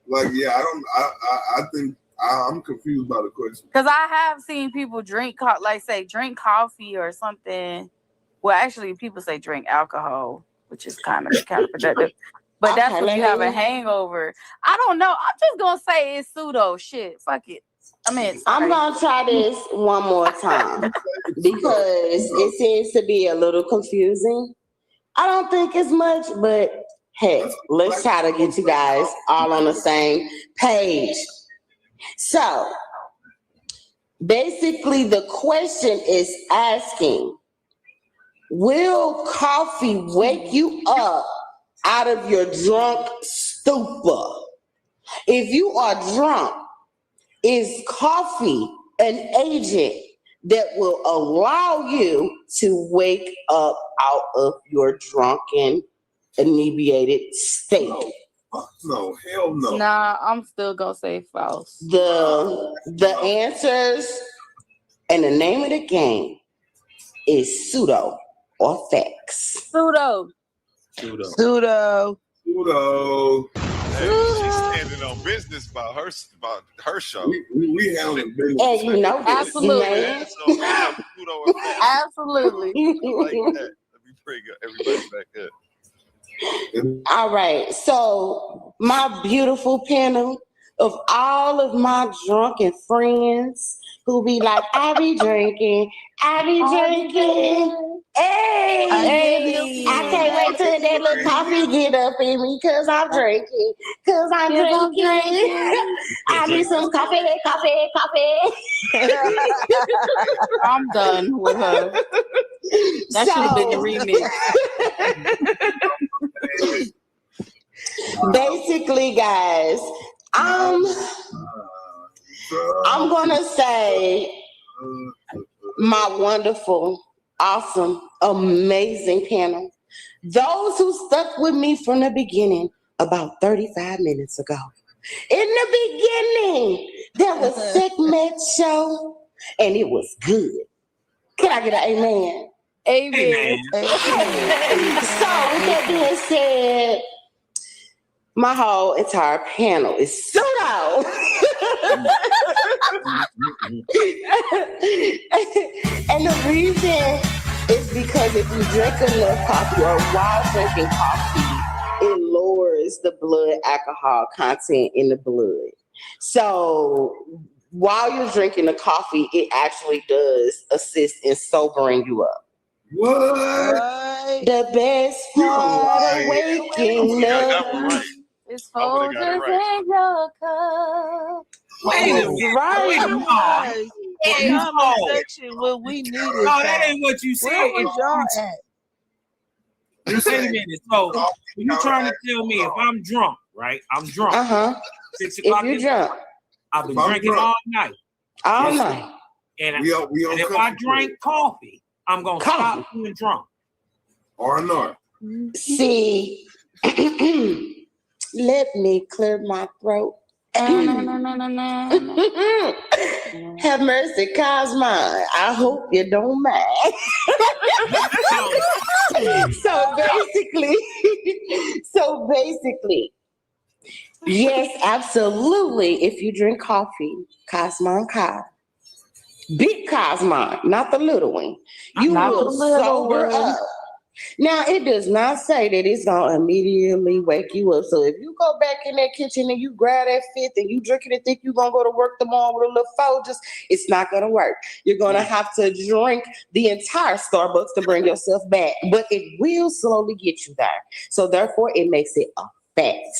Like, yeah, I think I'm confused by the question. Because I have seen people drink coffee or something. Well, actually, people say drink alcohol, which is kind of counterproductive. But that's when you have a hangover. I don't know. I'm just gonna say it's pseudo shit. Fuck it. I'm gonna try this one more time because it seems to be a little confusing. I don't think it's much, but hey, let's try to get you guys all on the same page. So basically, the question is asking, will coffee wake you up out of your drunk stupor? If you are drunk, is coffee an agent that will allow you to wake up out of your drunken, inebriated state. No, hell no. Nah, I'm still gonna say false. The answers and the name of the game is pseudo or facts. Pseudo. Pseudo. Hey, she's standing on business about her show. We handling business. And you know this, Absolutely. man. Absolutely. Like that. Let me bring everybody back up. All right. So my beautiful panel of all of my drunken friends who be like, I be drinking. Hey, I can't wait till that little coffee get up in me because I'm drinking. I need some coffee. I'm done with her. That should have been the remix. Basically, guys, I'm gonna say my wonderful, awesome, amazing panel. Those who stuck with me from the beginning about 35 minutes ago. In the beginning, there was Shekmet show, and it was good. Can I get an amen? Amen. So with that being said, my whole entire panel is pseudo. And the reason is because if you drink enough coffee or while drinking coffee, it lowers the blood alcohol content in the blood. So while you're drinking the coffee, it actually does assist in sobering you up. What? The best part of waking up. It's Folgers in your cup. Right. Hey, Section where we needed. No, that ain't what you said. Where was y'all at? Wait a minute. So you trying to tell me if I'm drunk, right? I'm drunk. 6 o'clock. If you're drunk, I've been drinking all night. All night. And, we on if I drink coffee, I'm gonna stop being drunk. Or not. See, let me clear my throat. Have mercy, Cosma. I hope you don't mind. So basically, yes, absolutely. If you drink coffee, Cosma and Cos, big Cosma, not the little one, you will sober up. Now, it does not say that it's going to immediately wake you up. So if you go back in that kitchen and you grab that fifth and you drink it and think you're going to go to work tomorrow with a little Folgers, it's not going to work. You're going to have to drink the entire Starbucks to bring yourself back. But it will slowly get you there. So therefore, it makes it a fact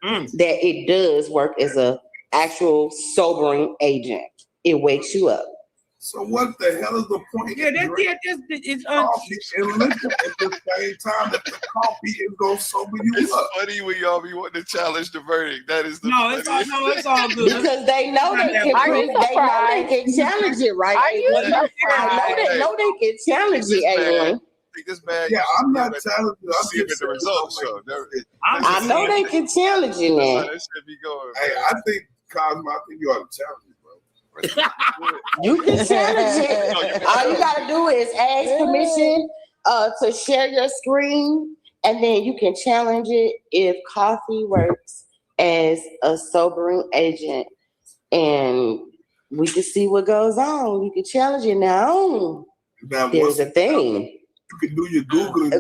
that it does work as a actual sobering agent. It wakes you up. So what the hell is the point? Yeah, it's coffee and liquor at the same time that the coffee is gonna sober you it's up. Funny when y'all be wanting to challenge the verdict. That is the it's all good. Because they know they can challenge it, right? I know they can challenge it, Aiden. This man, yeah, I'm not challenging. I'm see if the results show. I know they can challenge it, man. That should be going. Hey, I think Cosmo, I think you ought to challenge it. You can challenge it. All you gotta do is ask permission to share your screen, and then you can challenge it if coffee works as a sobering agent, and we can see what goes on. You can challenge it now. There's a thing. You can do your Googling.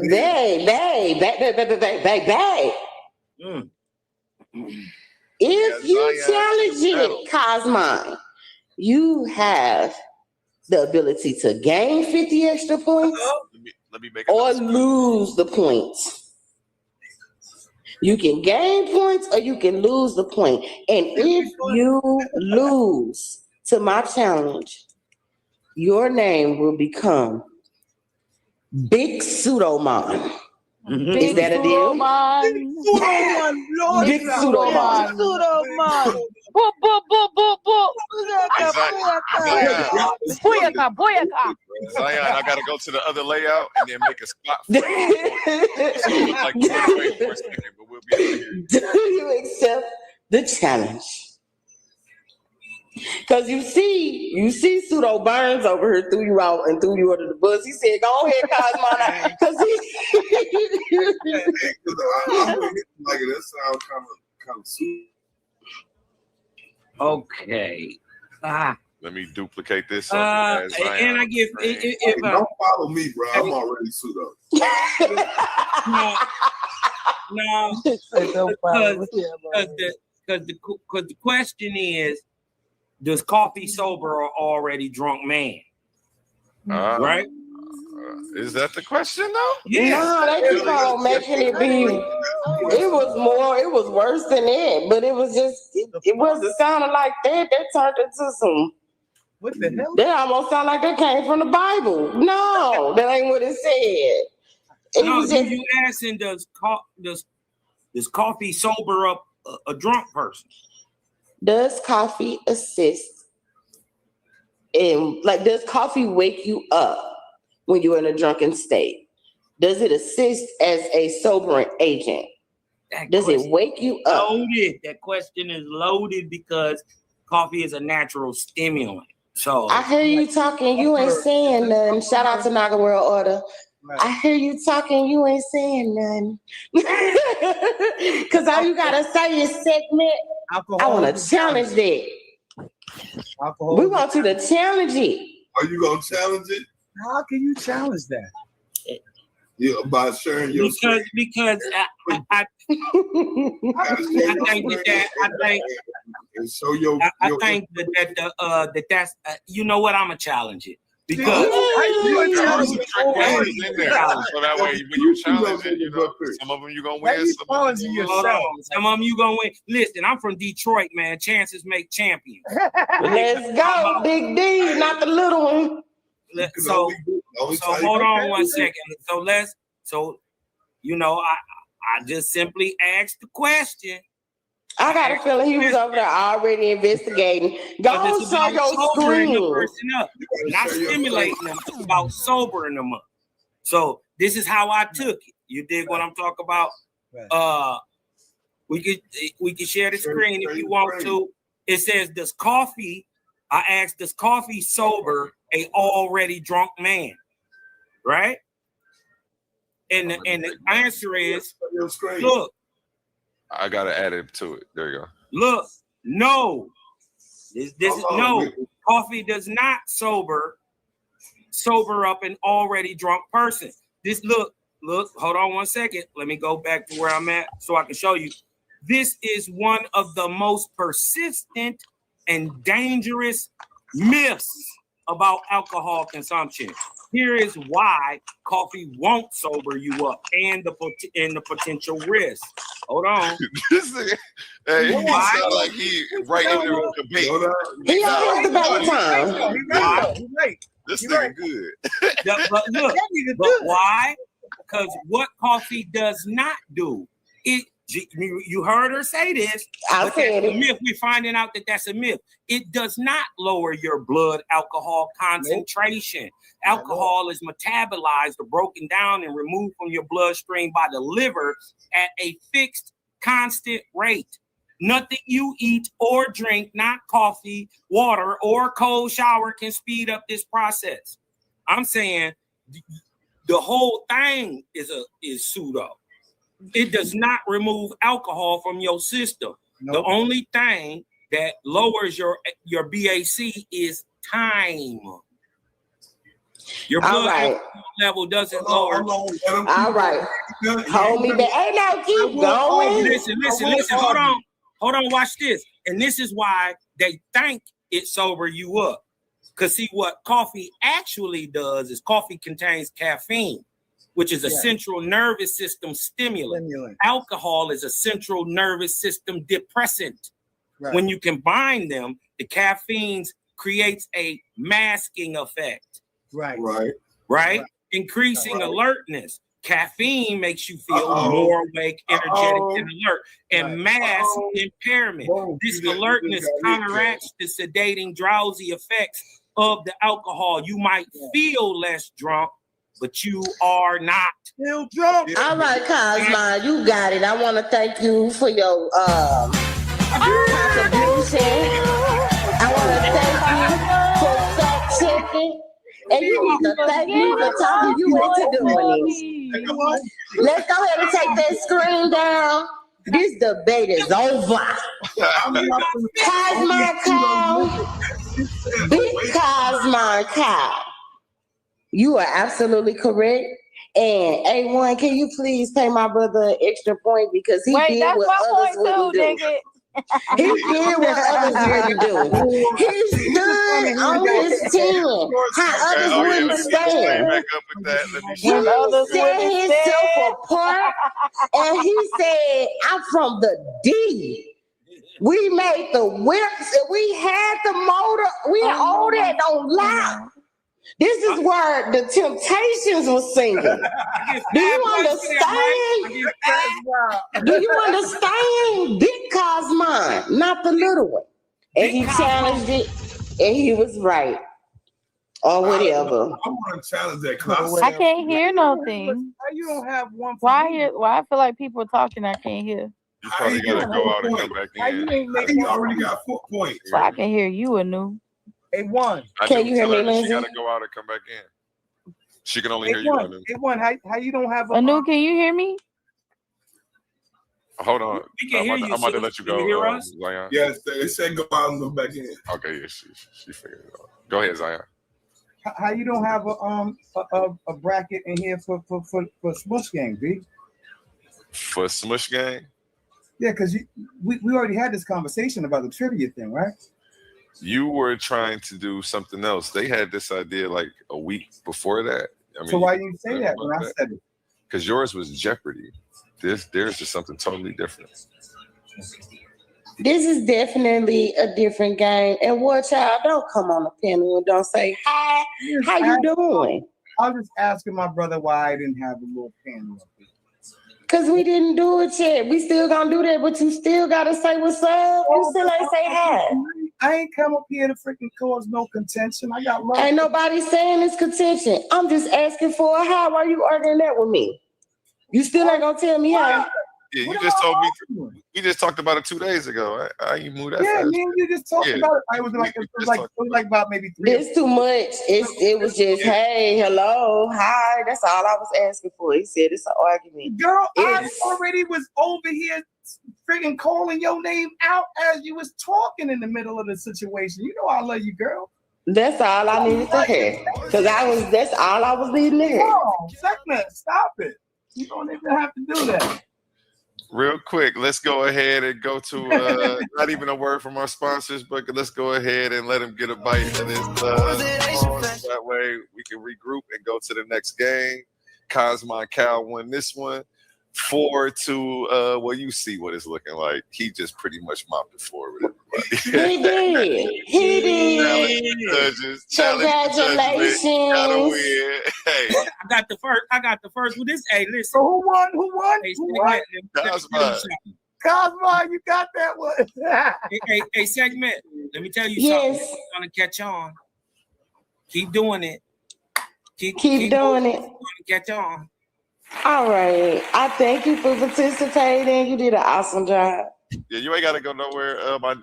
If you challenge it, Cosmo, you have the ability to gain 50 extra points let me make or lose the points. You can gain points or you can lose the point. And if you lose to my challenge, your name will become Big Pseudomon. Is that a deal? Big Pseudomon. Zion, I gotta go to the other layout and then make a spot for it. So it look like you went away for a second, but we'll be able to hear you. Do you accept the challenge? Because you see Pseudo Burns over here threw you out and threw you under the bus. He said, go ahead, Cosmo. Because like that sound kind of sweet. Okay. Let me duplicate this. And I give don't follow me, bro. I'm already Pseudo. No, because the question is, does coffee sober or already drunk man? Right? Is that the question though? Yeah. No, they keep on making it be. It was worse than that, but it was just, it wasn't sounding like that. That turned into some. What the hell? That almost sound like that came from the Bible. No, that ain't what it said. No, you asking does coffee sober up a drunk person? Does coffee assist in, like, does coffee wake you up when you're in a drunken state? Does it assist as a sobering agent? Does it wake you up? Loaded. That question is loaded because coffee is a natural stimulant. So I hear you talking, you ain't saying nothing. Shout out to Naga World Order. I hear you talking, you ain't saying nothing. Because all you gotta say is segment. I want to challenge that. We want you to challenge it. Are you gonna challenge it? How can you challenge that? Yeah, by sharing your screen. Because I think that's you know what, I'm gonna challenge it. Because so that way when you challenge it, you know, some of them you're gonna win. Some of them you gonna win. Listen, I'm from Detroit, man. Chances make champions. Let's go, Big D, not the little one. So hold on one second. So you know, I just simply asked the question. I got a feeling he was over there already investigating. Go show your screen. Not stimulating them. It's about sobering them up. So this is how I took it. You dig what I'm talking about? We could share the screen if you want to. It says, I asked, does coffee sober a already drunk man? Right? And the answer is, look. I gotta add it to it. There you go. Look, no. This is no. Coffee does not sober up an already drunk person. This look, hold on one second. Let me go back to where I'm at so I can show you. This is one of the most persistent and dangerous myths about alcohol consumption. Here is why coffee won't sober you up and the potential risk. Hold on. Hey, he sound like he right in there with the debate. He always debate time. This nigga good. But look, but why? Because what coffee does not do, you heard her say this, but that's a myth. We're finding out that that's a myth. It does not lower your blood alcohol concentration. Alcohol is metabolized or broken down and removed from your bloodstream by the liver at a fixed, constant rate. Nothing you eat or drink, not coffee, water, or cold shower, can speed up this process. I'm saying the whole thing is pseudo. It does not remove alcohol from your system. Nope. The only thing that lowers your BAC is time. Your blood level doesn't lower. All right. Hold me back. Hey, now keep going. Listen. Hold on. Watch this. And this is why they think it sober you up. Because see, what coffee actually does is coffee contains caffeine, which is a central nervous system stimulant. Alcohol is a central nervous system depressant. Right. When you combine them, the caffeine creates a masking effect. Right. Increasing alertness. Caffeine makes you feel more awake, energetic, and alert. And mass impairment. This alertness counteracts the sedating, drowsy effects of the alcohol. You might feel less drunk, but you are not still drunk. All right, Cosma, you got it. I want to thank you for your contribution. I want to thank you for fact checking. And you need to thank me for talking you into doing this. Let's go ahead and take that screen down. This debate is over. Cosma Cow, Big Cosma Cow. You are absolutely correct. And A1, can you please pay my brother an extra point because he did what others wouldn't do. He did what others wouldn't do. He stood on his 10. How others wouldn't stand. He set himself apart and he said, I'm from the D. We made the whips and we had the motor. We had all that on loud. This is where the Temptations was singing. Do you understand? Do you understand? Big Cosma, not the little one. And he challenged it, and he was right. Or whatever. I want to challenge that. I can't hear nothing. You don't have one. Why I feel like people are talking, I can't hear. You probably gotta go out and come back in. You already got 4 points. So I can hear you, Anu. A1. Can you hear me, Lindsay? She gotta go out and come back in. She can only hear you. A1, how you don't have a Anu, can you hear me? Hold on. I'm about to let you go. Zion. Yes, they said go out and go back in. Okay, yeah, she figured it out. Go ahead, Zion. How you don't have a bracket in here for Smush Gang, B? For Smush Gang? Yeah, because we already had this conversation about the trivia thing, right? You were trying to do something else. They had this idea like a week before that. I mean, so why didn't you say that when I said it? Because yours was Jeopardy. Theirs is something totally different. This is definitely a different game. And what y'all don't come on the panel and don't say hi. How you doing? I was just asking my brother why I didn't have a little panel up here. Because we didn't do it yet. We still gonna do that, but you still gotta say what's up. You still ain't say hi. I ain't come up here to freaking cause no contention. I got love. Ain't nobody saying it's contention. I'm just asking for a hi. Why are you arguing that with me? You still ain't gonna tell me how. Yeah, you just told me. We just talked about it 2 days ago. I ain't moved that fast. Yeah, you just talked about it. It was like about maybe 3. It's too much. It was just hey, hello, hi. That's all I was asking for. He said it's an argument. Girl, I already was over here freaking calling your name out as you was talking in the middle of the situation. You know I love you, girl. That's all I needed to hear. That's all I was needing to hear. Oh, Shekmet, stop it. You don't even have to do that. Real quick, let's go ahead and go to not even a word from our sponsors, but let's go ahead and let them get a bite of this. That way we can regroup and go to the next game. Cosma Cal won this one. 4-2. Well, you see what it's looking like. He just pretty much mopped the floor with everybody. He did. Judges, congratulations. Gotta win. Hey, I got the first. Well, this. Hey, listen. So who won? Cosma, you got that one. hey, Shekmet. Let me tell you something. It's gonna catch on. Keep doing it. Keep doing it. Catch on. All right. I thank you for participating. You did an awesome job. Yeah, you ain't got to go nowhere.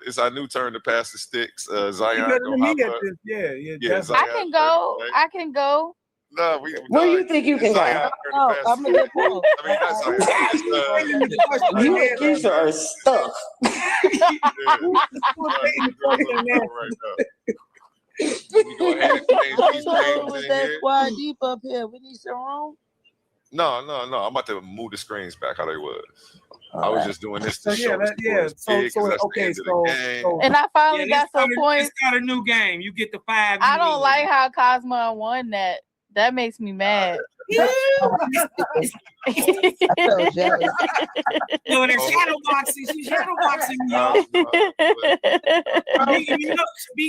It's our new turn to pass the sticks. Zion, go hop up. Yeah. Zion, I can go. No, where do you think you can go? Oh, I'm gonna get pulled. I mean, that's you and Keisha are stuck. With that squad deep up here, we need some room. No. I'm about to move the screens back how they was. I was just doing this to show. And I finally got some points. It's got a new game. You get the 5. I don't like how Cosma won that. That makes me mad. so jealous. No, they're shadow boxing. She's shadow boxing, y'all.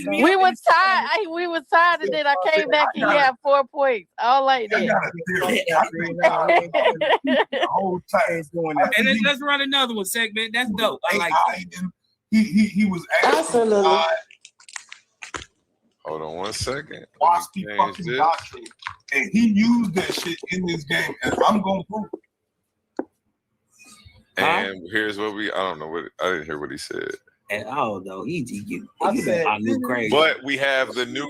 We were tied. We were tied, and then I came back and he had 4 points. I don't like that. And then let's run another one segment. That's dope. I like that. He was absolutely. Hold on 1 second. Waspy fucking doctrine, and he used that shit in this game, and I'm gonna prove it. And here's what I don't know what I didn't hear what he said. And no, he crazy. But we have the new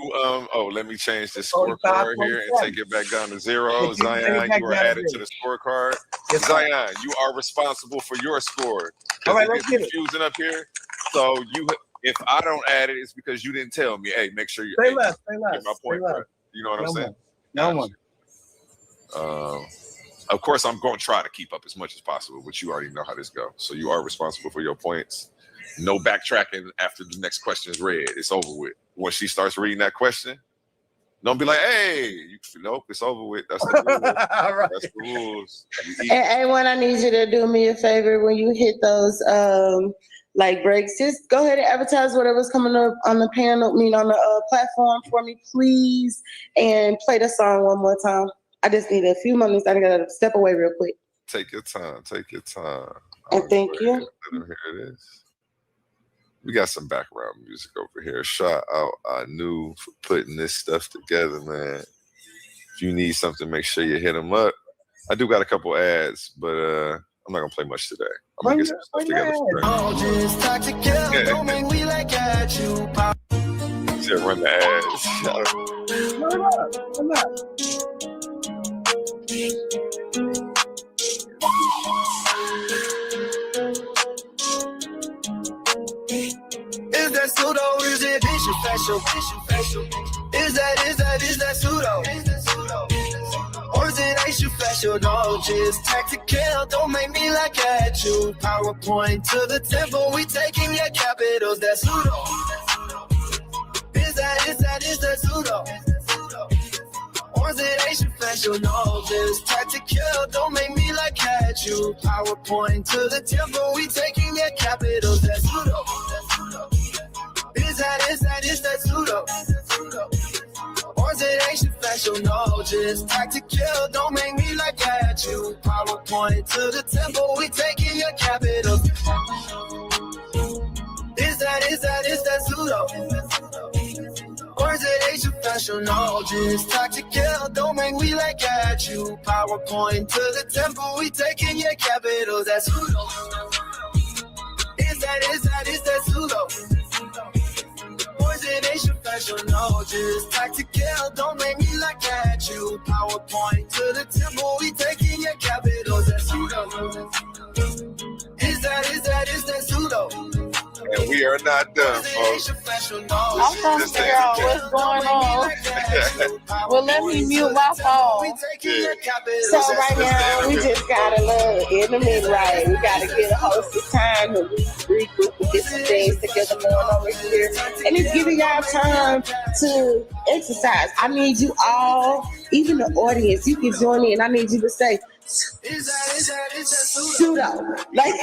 let me change the scorecard here and take it back down to 0. Zion, you are added to the scorecard. Yes, Zion, you are responsible for your score. All right, it's confusing up here. So if I don't add it, it's because you didn't tell me. Hey, make sure you stay left. get my point right. You know what I'm saying? No one. Of course, I'm going to try to keep up as much as possible, but you already know how this goes. So you are responsible for your points. No backtracking after the next question is read. It's over with. When she starts reading that question, don't be like, hey, nope, it's over with. That's the rules. Right. That's the rules. And when I need you to do me a favor, when you hit those like breaks, just go ahead and advertise whatever's coming up on the panel, on the platform for me, please, and play the song one more time. I just need a few moments. I gotta step away real quick. Take your time. Take your time. And thank you. Here it is. We got some background music over here. Shout out Anu for putting this stuff together, man. If you need something, make sure you hit them up. I do got a couple ads, but I'm not gonna play much today. I'm gonna get some stuff together. Yeah, run the Is that pseudo? Is it visual facial? Is that pseudo? Or is it facial facial? No, just tactical. Don't make me like at you. PowerPoint to the temple. We taking your capitals. That's pseudo. Is that pseudo? Or is it facial facial? No, just tactical. Don't make me like at you. PowerPoint to the temple. We taking your capitals. That's pseudo. Is that pseudo? Or is it ancient facial? No, just tactical. Don't make me like at you. PowerPoint to the temple. We taking your capitals. Is that pseudo? Or is it ancient facial? No, just tactical. Don't make me like at you. PowerPoint to the temple. We taking your capitals. That's pseudo. Is that pseudo? Nation fashion, no, just tactical. Don't make me like at you. PowerPoint to the temple. We taking your capitals. That's pseudo. Is that pseudo? And we are not done, folks. I'm trying to figure out what's going on. Well, let me mute my phone. So right now, we just got a little intermittent, right? We got to get a host of time to regroup and get some things together going over here. And it's giving y'all time to exercise. I need you all, even the audience, you can join in. I need you to say, pseudo. Like,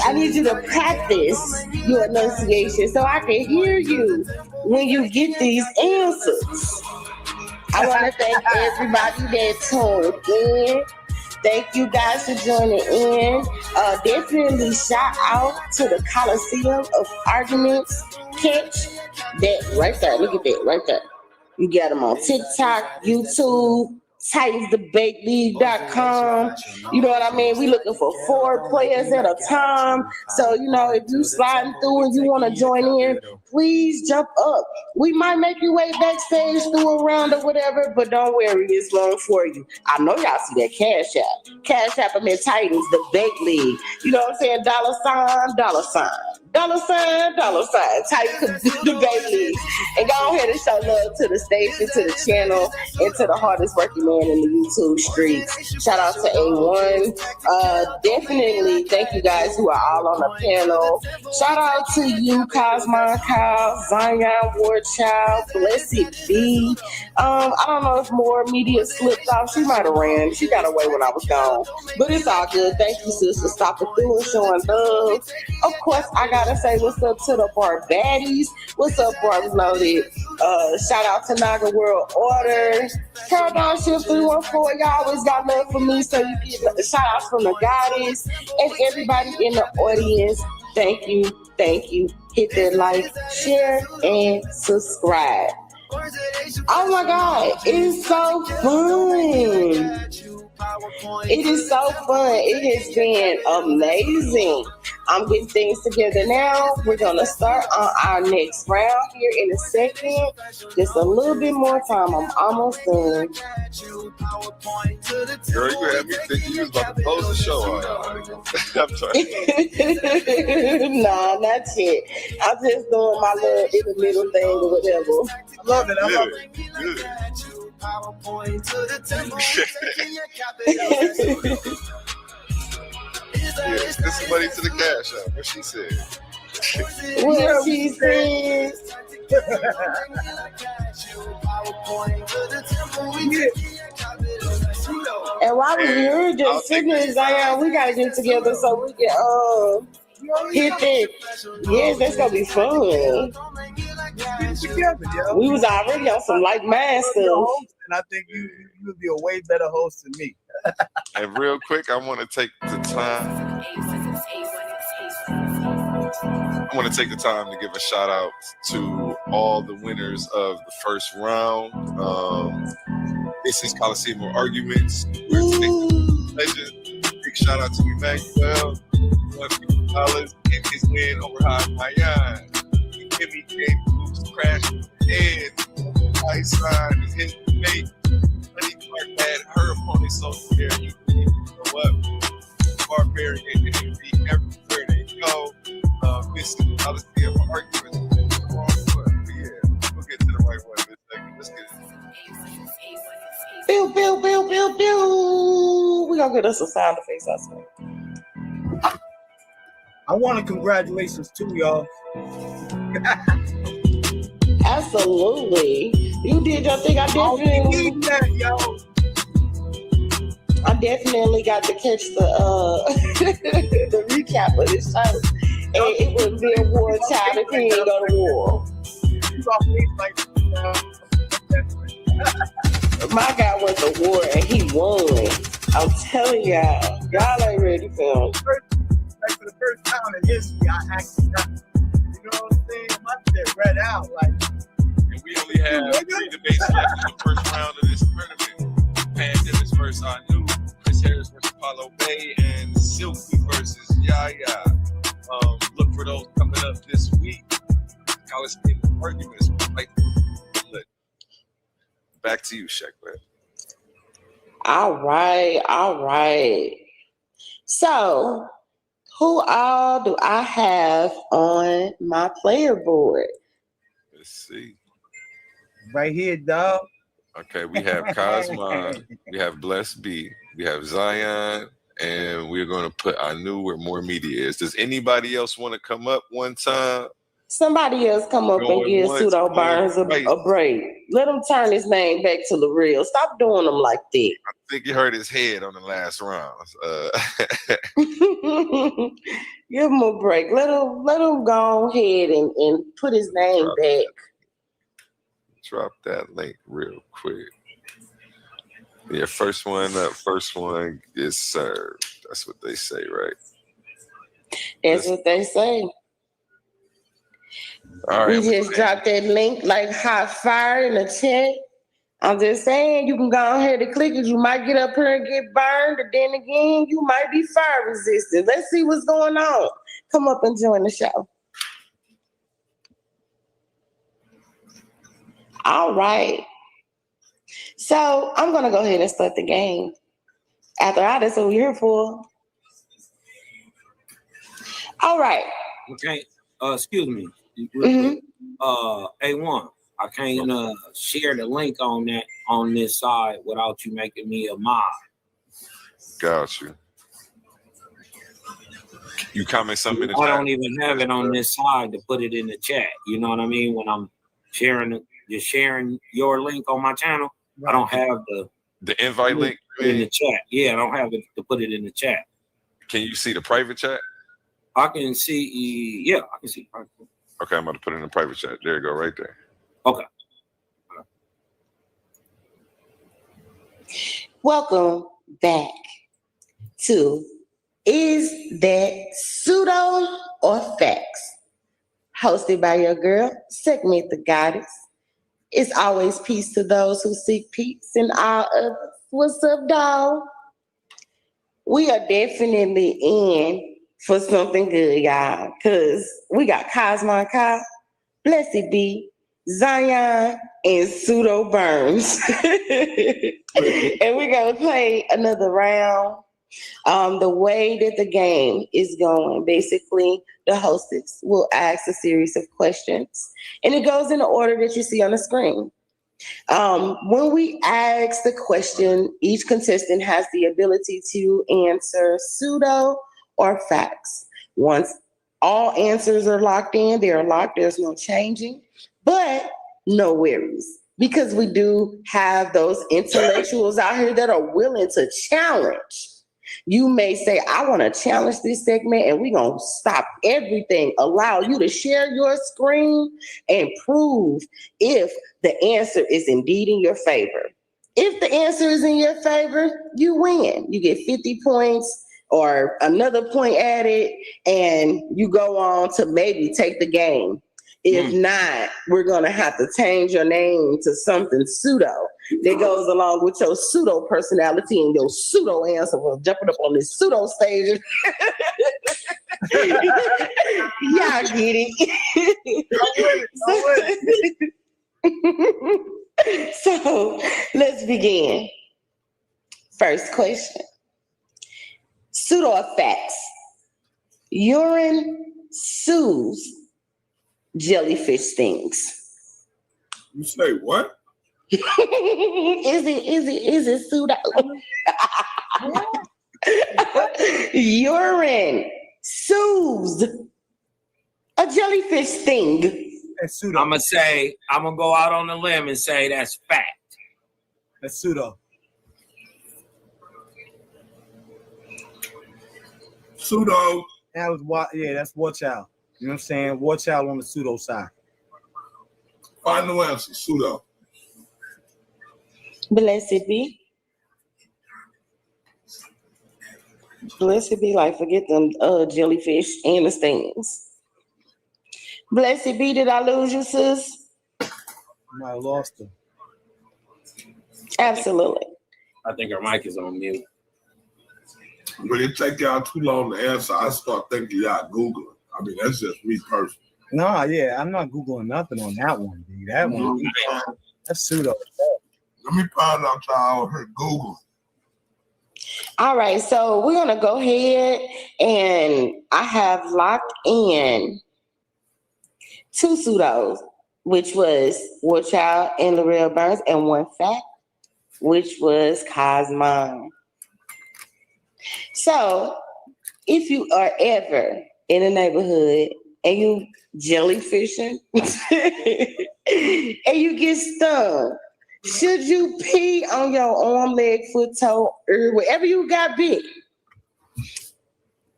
I need you to practice your enunciation so I can hear you when you get these answers. I want to thank everybody that tuned in. Thank you guys for joining in. Definitely shout out to the Coliseum of Arguments. Catch that right there. Look at that right there. You got them on TikTok, YouTube, TitansDebateLeague.com. You know what I mean? We looking for 4 players at a time. So, if you sliding through and you want to join in, please jump up. We might make your way backstage through a round or whatever, but don't worry, it's long for you. I know y'all see that Cash App. Cash App, I'm in Titans Debate League. You know what I'm saying? $, Titans Debate League. And go ahead and show love to the station, to the channel, and to the hardest working man in the YouTube streets. Shout out to A1. Definitely thank you guys who are all on the panel. Shout out to you, Cosmon Kyle, Zion Wardchild, Blessed B, I don't know if more media slipped off. She might have ran. She got away when I was gone. But it's all good. Thank you, sis, for stopping through and showing love. Of course, I gotta say what's up to the bar baddies. What's up, bar loaded? Shout out to Naga World Order. Countdown Shift 314. Y'all always got love for me, so you get shout outs from the goddess and everybody in the audience. Thank you. Thank you. Hit that like, share, and subscribe. Oh my God, it is so fun. It is so fun. It has been amazing. I'm getting things together now. We're going to start on our next round here in a second. Just a little bit more time. I'm almost done. Girl, you had me thinking you was about to close the show. I'm trying. Nah, not yet. I'm just doing my little in the middle thing or whatever. I love it. I love it. Good. Yeah, send some money to the cash app. What she said. What she said. And while we're here, just sitting in Zion, we gotta get together so we can hit that. Yes, that's gonna be fun. We was already on some like mind stuff. And I think you would be a way better host than me. And real quick, I want to take the time. I want to take the time to give a shout out to all the winners of the first round. This is Coliseum of Arguments. We're taking legend. Big shout out to Emmanuel. $150 in his win over High Mayan. Kimmy came loose, crashed head. Ice sign is his mate. Honey Clark had her opponent so there. You know what? Barbarian and envy everywhere they go. Missing Coliseum of Arguments. Wrong one. But yeah, we'll get to the right one in a second. Let's get it. Bill. We're gonna get us a sound effects, I swear. I want to congratulations too, y'all. Absolutely. You did your thing. I definitely got to catch the recap of this show. And it would be a war child if he ain't go to war. My guy went to war and he won. I'm telling y'all ain't ready for him. Like for the first time in history, I actually got, you know what I'm saying? My shit read out like. And we only have 3 debates left in the first round of this tournament. Pandemics versus Anu, Chris Harris versus Apollo Bay, and Silky versus Yaya. Look for those coming up this week. Coliseum of Arguments. Back to you, Shekmet. All right. So, who all do I have on my player board? Let's see. Right here, dog. Okay, we have Cosma, we have Blessed B, we have Zion, and we're going to put Anu where more media is. Does anybody else want to come up one time? Somebody else come up and give Pseudo Burns a break. Let him turn his name back to the real. Stop doing them like that. I think he hurt his head on the last round. Give him a break. Let him go ahead and put his name back. Drop that link real quick. Yeah, first one up, first one is served. That's what they say, right? That's what they say. All right, we just dropped that link like hot fire in the chat. I'm just saying, you can go ahead and click it. You might get up here and get burned, and then again, you might be fire resistant. Let's see what's going on. Come up and join the show. All right. So I'm going to go ahead and start the game. After all, that's what we're here for. All right. Okay. Excuse me. A1. I can't share the link on this side without you making me a mod. Got you. You comment something in the I chat. don't even have it on this side to put it in the chat. You know what I mean? When I'm sharing just sharing your link on my channel. I don't have the invite link in the chat. Yeah, I don't have it to put it in the chat. Can you see the private chat? I can see. Yeah, I can see private. Okay, I'm going to put it in the private chat. There you go, right there. Okay. Welcome back to Is That Pseudo or Facts? Hosted by your girl, Shekmet the Goddess. It's always peace to those who seek peace and all others. What's up, dog? We are definitely in for something good, y'all, because we got Cosmo and Kyle, Blessed Be, Zion, and Pseudo Burns. And we're going to play another round. The way that the game is going, basically, the hostess will ask a series of questions, and it goes in the order that you see on the screen. When we ask the question, each contestant has the ability to answer pseudo or facts. Once all answers are locked in, they are locked, there's no changing, but no worries, because we do have those intellectuals out here that are willing to challenge. You may say, I want to challenge this segment, and we're going to stop everything, allow you to share your screen and prove if the answer is indeed in your favor. If the answer is in your favor, you win. You get 50 points or another point added, and you go on to maybe take the game. If not, we're going to have to change your name to something pseudo that goes along with your pseudo personality and your pseudo answer for jumping up on this pseudo stage. Y'all get it. So let's begin. First question. Pseudo effects. Urine soothes, jellyfish stings. You say what? Is it pseudo? Urine soothes, a jellyfish sting. I'm gonna go out on a limb and say that's fact. That's pseudo. Pseudo. That was what? Yeah, that's War Child. You know what I'm saying? War Child on the pseudo side. Final answer, pseudo. Blessed be. Blessed be, like, forget them jellyfish and the stings. Blessed be, did I lose you, sis? I lost her. Absolutely. I think her mic is on mute. When it take y'all too long to answer, I start thinking y'all Googling. I mean, that's just me personally. No, yeah, I'm not Googling nothing on that one, dude. That one, that's pseudo. Let me find out y'all heard Google. All right, so we're gonna go ahead, and I have locked in two pseudos, which was War Child and L'Oreal Burns, and one fact, which was Cosmo. So, if you are ever in a neighborhood and you jellyfishing and you get stung, should you pee on your arm, leg, foot, toe, or wherever you got bit?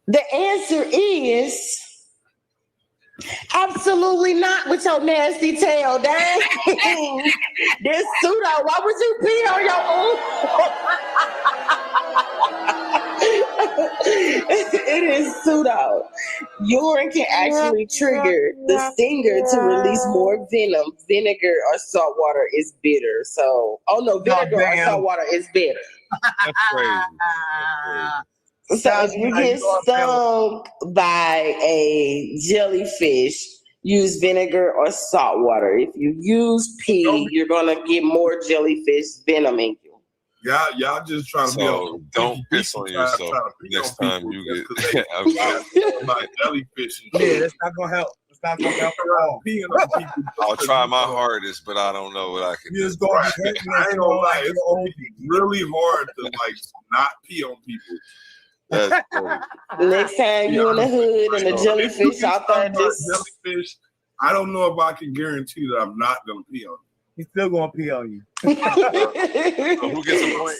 The answer is absolutely not, with your nasty tail. Dang. This pseudo. Why would you pee on your arm? It is pseudo. Urine can actually trigger the stinger to release more venom. Vinegar or salt water is bitter. So, vinegar or salt water is bitter. That's crazy. So if you get stung by a jellyfish, use vinegar or salt water. If you use pee, you're gonna get more jellyfish venom in you. Y'all just trying to be So don't piss on yourself next time you get. About jellyfish. Yeah, that's not gonna help. It's not gonna help at all. I'll try my hardest, but I don't know what I can do. I ain't gonna lie, it's really hard to like not pee on people. That's Next time you in the hood and the jellyfish out there, just jellyfish. I don't know if I can guarantee that I'm not gonna pee on He's still gonna pee on you. So who gets a point?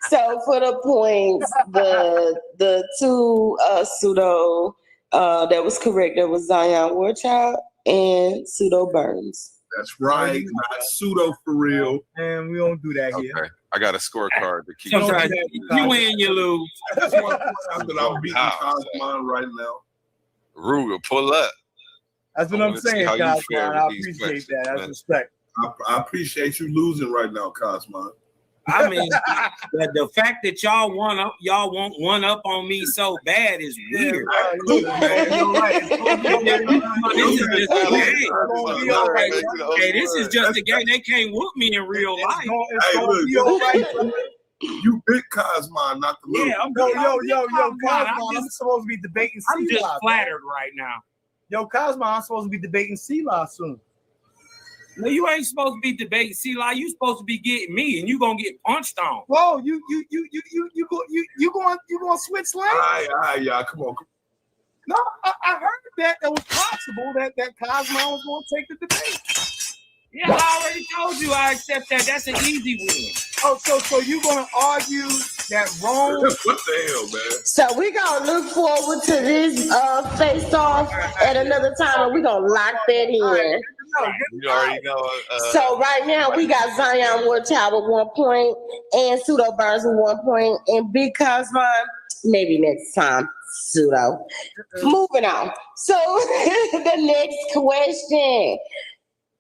So for the points, the two pseudo that was correct. That was Zion Warchild and pseudo Burns. That's right. Not pseudo for real. And we don't do that here. Okay. I got a scorecard to keep. Sometimes you win, you lose. That's one point out that I'm beating Cosmon right now. Ruger, pull up. That's what I'm saying, Cosmon. I appreciate that. That's respect. I appreciate you losing right now, Cosmon. I mean, the fact that y'all want one up on me so bad is weird. Look, man, you're right. This is just a game. Hey, this is just a game. They can't whoop me in real life. You big Cosmon, not the little. Yeah, yo, Cosmon. I'm supposed to be debating C-Law. I'm just flattered right now. Yo, Cosmon, I'm supposed to be debating C-Law soon. No, you ain't supposed to be debating C-Law. You supposed to be getting me, and you gonna get punched on. Whoa, you going switch lanes? Yeah, come on. No, I heard that it was possible that Cosmo was going to take the debate. Yeah, I already told you I accept that. That's an easy win. Oh, so you going to argue that wrong? What the hell, man? So we gonna look forward to this face off at another time, and we gonna lock that in. You already know. So right now we got Zion Warchild with 1 point and Pseudo Burns with 1 point, and Big Cosmon maybe next time. Pseudo. Moving on. So the next question: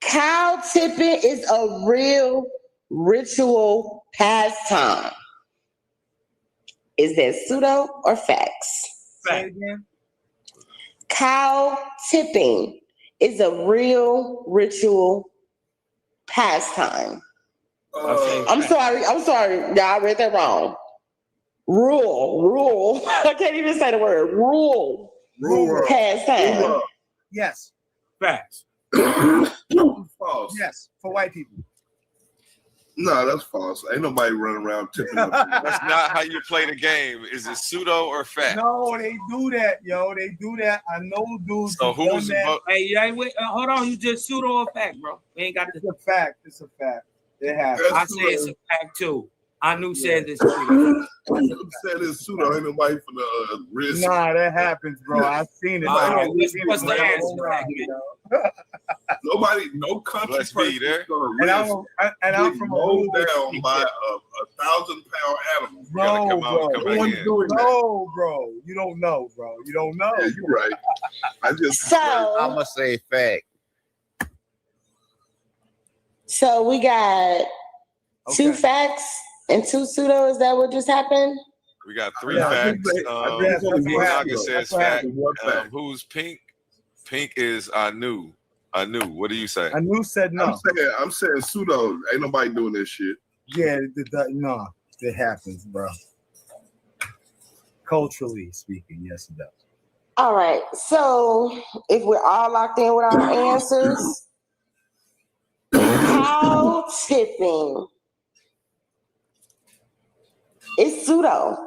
cow tipping is a real ritual pastime. Is that pseudo or facts? Say it again. Cow tipping is a real ritual pastime. I'm sorry. Y'all, I read that wrong. Rule. I can't even say the word. Rule. Pastime. Yes. Facts. False. Yes, for white people. No, that's false. Ain't nobody running around tipping up. That's not how you play the game. Is it pseudo or fact? No, they do that, yo. They do that. I know dudes. So who's that. Hey, you ain't hold on. You just pseudo or fact, bro. We ain't got It's a fact. It's a fact. It happens. I said it's a fact too. I knew said this. Pseudo. Said it's pseudo. Ain't nobody for the risk. Nah, that happens, bro. I've seen it. What's the answer? Nobody, no country Let's be there. And I'm from mowed down by a 1,000-pound animal. No, bro. No, bro. You don't know, bro. You don't know. Yeah, you're right. I'm gonna say fact. So we got 2 facts and 2 pseudo. Is that what just happened? We got 3 facts. Naga says fact. Who's Pink? Pink is Anu. What do you say? Anu said no. I'm saying pseudo. Ain't nobody doing this shit. Yeah, no, it happens, bro. Culturally speaking, yes, it does. All right. So if we're all locked in with our answers, cow tipping is pseudo.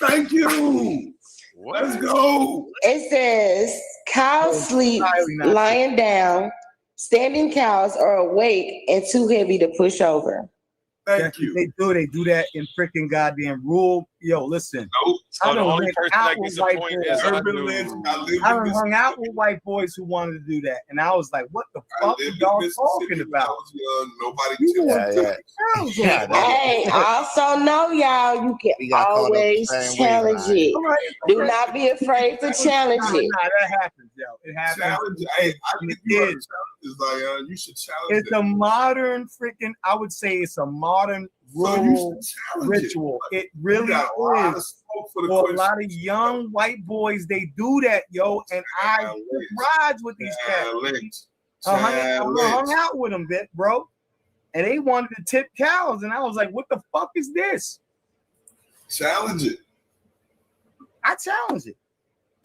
Thank you. Let's go. It says cows sleep lying down, standing cows are awake and too heavy to push over. Thank you. They do that in freaking goddamn rule. Yo, listen. Nope. I the only person that gets a point is I done hung out with white boys who wanted to do that, and I was like, "What the fuck are y'all talking about?" Hey, also know y'all, you can always challenge it. Do not be afraid to challenge it. Nah, that happens, yo. It happens. I think you should challenge it. It's a modern freaking. I would say it's a modern rural ritual. It really is. For a lot of young white boys, they do that, yo, and I rides with these cats. I hung out with them, bro, and they wanted to tip cows, and I was like, "What the fuck is this?" Challenge it. I challenge it.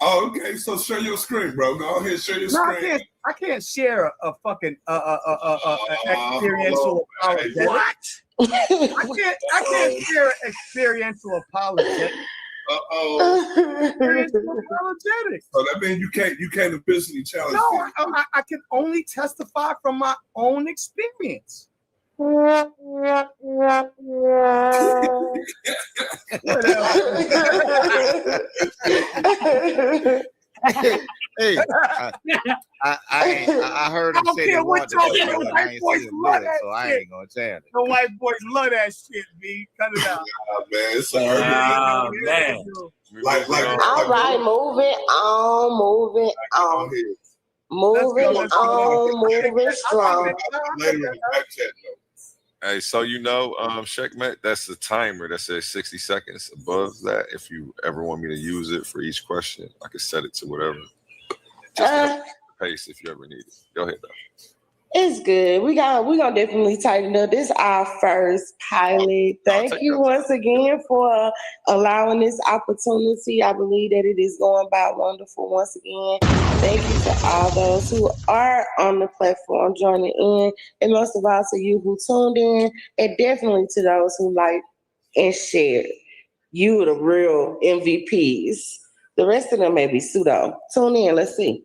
Oh, okay. So share your screen, bro. Go ahead, share your screen. I can't share a fucking experiential apologetic. What? I can't share experiential apologetic. It's unapologetic. So that means you can't officially challenge. No, I can only testify from my own experience. Hey, I heard him say they wanted to see it, but I ain't see him do it, so I ain't gonna challenge. The white boys love that shit, B. Cut it out. Man, it's All right, moving strong. Hey, so Shekmet, that's the timer that says 60 seconds. Above that, if you ever want me to use it for each question, I can set it to whatever. Just to help the pace if you ever need it. Go ahead, though. It's good. We gonna definitely tighten up. This is our first pilot. Thank you once again for allowing this opportunity. I believe that it is going by wonderful once again. Thank you to all those who are on the platform joining in, and most of all to you who tuned in, and definitely to those who like and shared. You are the real MVPs. The rest of them may be pseudo. Tune in. Let's see.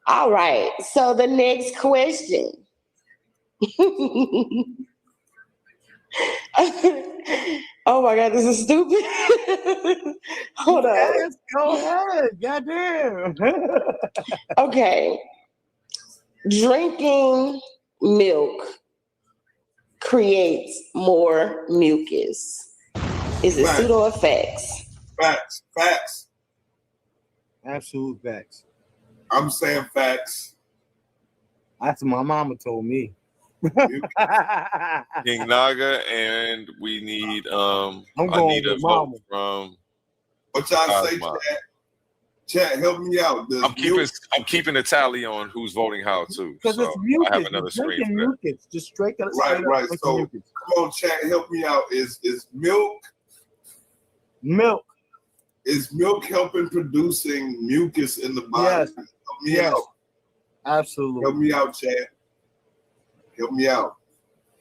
All right, so the next question. Oh my God, this is stupid. Hold on. Go ahead. Goddamn. Okay. Drinking milk creates more mucus. Is it pseudo or facts? Facts. Absolute facts. I'm saying facts. That's what my mama told me. King Naga, and we need I need a vote from what y'all say, chat, help me out. I'm keeping a tally on who's voting how too. Because so it's mucus. I have another screen for that. Mucus. Just straight up. Right. So come on, chat, help me out. Is milk? Is milk helping producing mucus in the body? Yes. Absolutely. Help me out, chat. Help me out.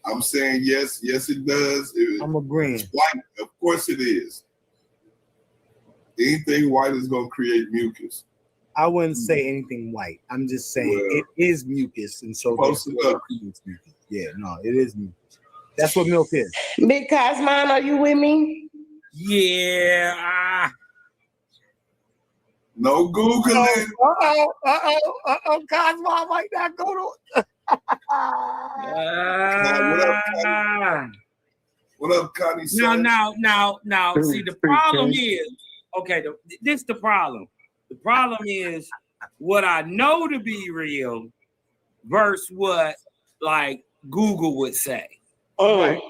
I'm saying yes it does. I'm agreeing. It's white. Of course it is. Anything white is going to create mucus. I wouldn't say anything white. I'm just saying it is mucus, and so close enough. Yeah, no, it is mucus. That's what milk is. Big Cosmon, are you with me? Yeah. No Googling. Cosmo, I might not go to. What up, Connie? Now. See, the problem is, this is the problem. The problem is what I know to be real versus what, like, Google would say. Right.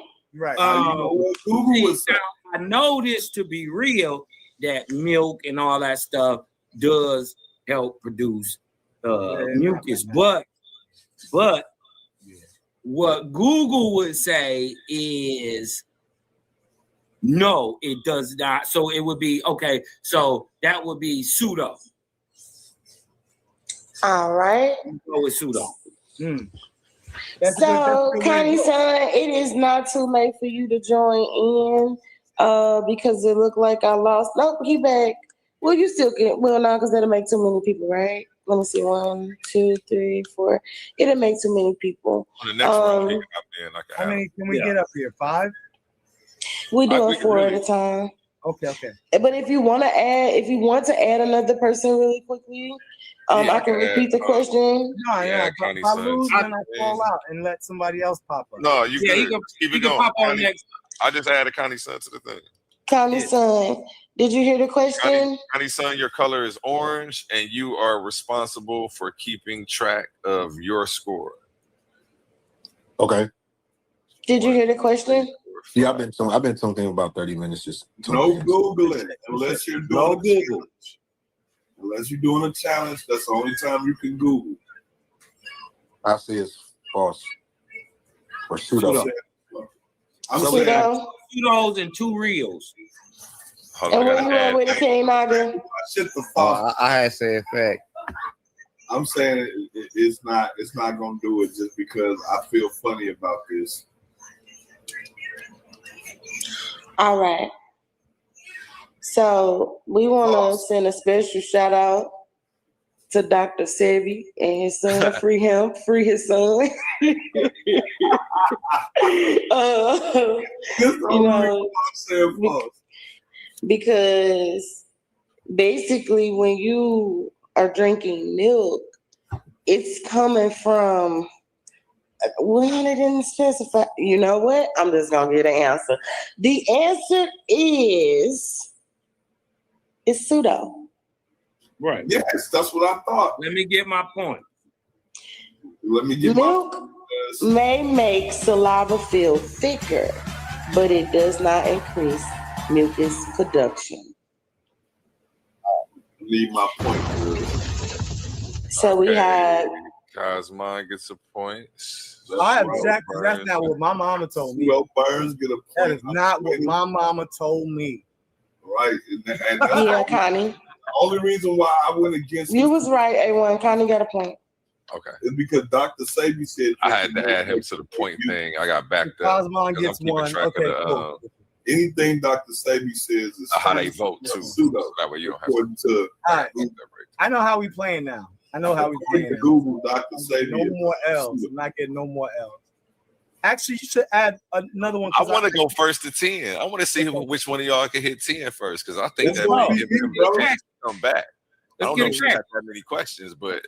Google would say. I know this to be real, that milk and all that stuff does help produce mucus, but what Google would say is no, it does not. So it would be okay. So that would be pseudo. All right. Go with pseudo. So, Connie son, it is not too late for you to join in because it looked like I lost. Nope, he back. Well, you still can. Well, no, because that'll make too many people, right? Let me see. 1, 2, 3, 4. It'll make too many people. On the next round, how many can we get up here? 5? We're doing 4 at a time. Okay. But if you want to add another person really quickly, I can repeat the question. No, if I lose, then I fall out and let somebody else pop up. No, you can keep it going. Pop on next. I just added Connie Son to the thing. Connie son, did you hear the question? Connie Son, your color is orange, and you are responsible for keeping track of your score. Okay. Did you hear the question? Yeah, I've been talking about 30 minutes. Just no Googling unless you're doing Unless you're doing a challenge, that's the only time you can Google. I say it's false or pseudo. I'm saying pseudos and 2 reals. And what you want with it, King Naga? I had said fact. I'm saying it's not gonna do it just because I feel funny about this. All right. So we want to send a special shout out to Dr. Sebi and his son. Free him, free his son. Because basically when you are drinking milk, it's coming from, well, they didn't specify. You know what? I'm just going to get an answer. The answer is pseudo. Right. Yes, that's what I thought. Let me get my point. Let me get Milk may make saliva feel thicker, but it does not increase mucus production. Leave my point. So we had Cosmon gets a point. I object because that's not what my mama told me. Well, Burns get a point. That is not what my mama told me. Right. And yeah, Connie. The only reason why I went against you was right, A1. Connie got a point. Okay. It's because Dr. Sabi said I had to add him to the point thing. I got backed up. Cosmon gets one. Okay, cool. Anything Dr. Sabi says is how they vote too. Pseudo. So that way you don't have to. All right. I know how we playing now. I know how we playing. Google Dr. Sabi. No more L's. I'm not getting no more L's. Actually, you should add another one. I want to go first to 10. I want to see which one of y'all can hit 10 first because I think that may give them a chance to come back. I don't know if we have that many questions, but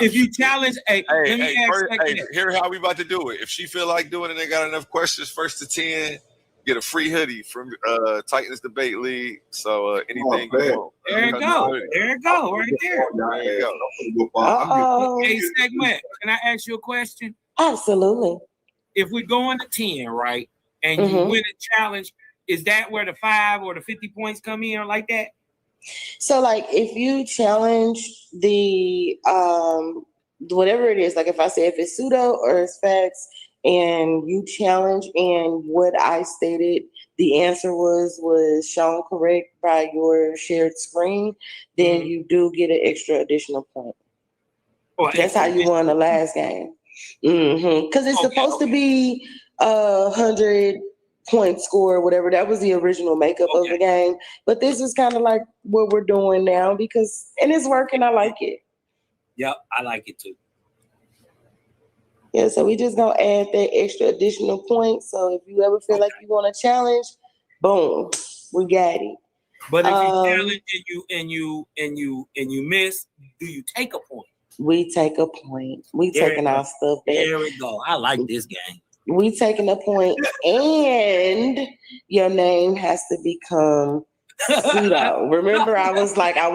if you challenge, here how we about to do it. If she feel like doing it and got enough questions, first to 10, get a free hoodie from Titans Debate League. So anything you want. There you go. There you go. Right there. There you go. Hey, Shekmet, can I ask you a question? Absolutely. If we're going to 10, right, and you win a challenge, is that where the 5 or the 50 points come in or like that? So, like, if you challenge the whatever it is, like if I say if it's pseudo or it's facts, and you challenge and what I stated, the answer was shown correct by your shared screen, then you do get an extra additional point. That's how you won the last game. Because it's supposed to be 100 point score, whatever. That was the original makeup of the game. But this is kind of like what we're doing now and it's working. I like it. Yep, I like it too. Yeah, so we just gonna add that extra additional point. So if you ever feel like you want to challenge, boom, we got it. But if you challenge and you miss, do you take a point? We take a point. We taking our stuff back. There we go. I like this game. We taking a point, and your name has to become pseudo. Remember, I was like, I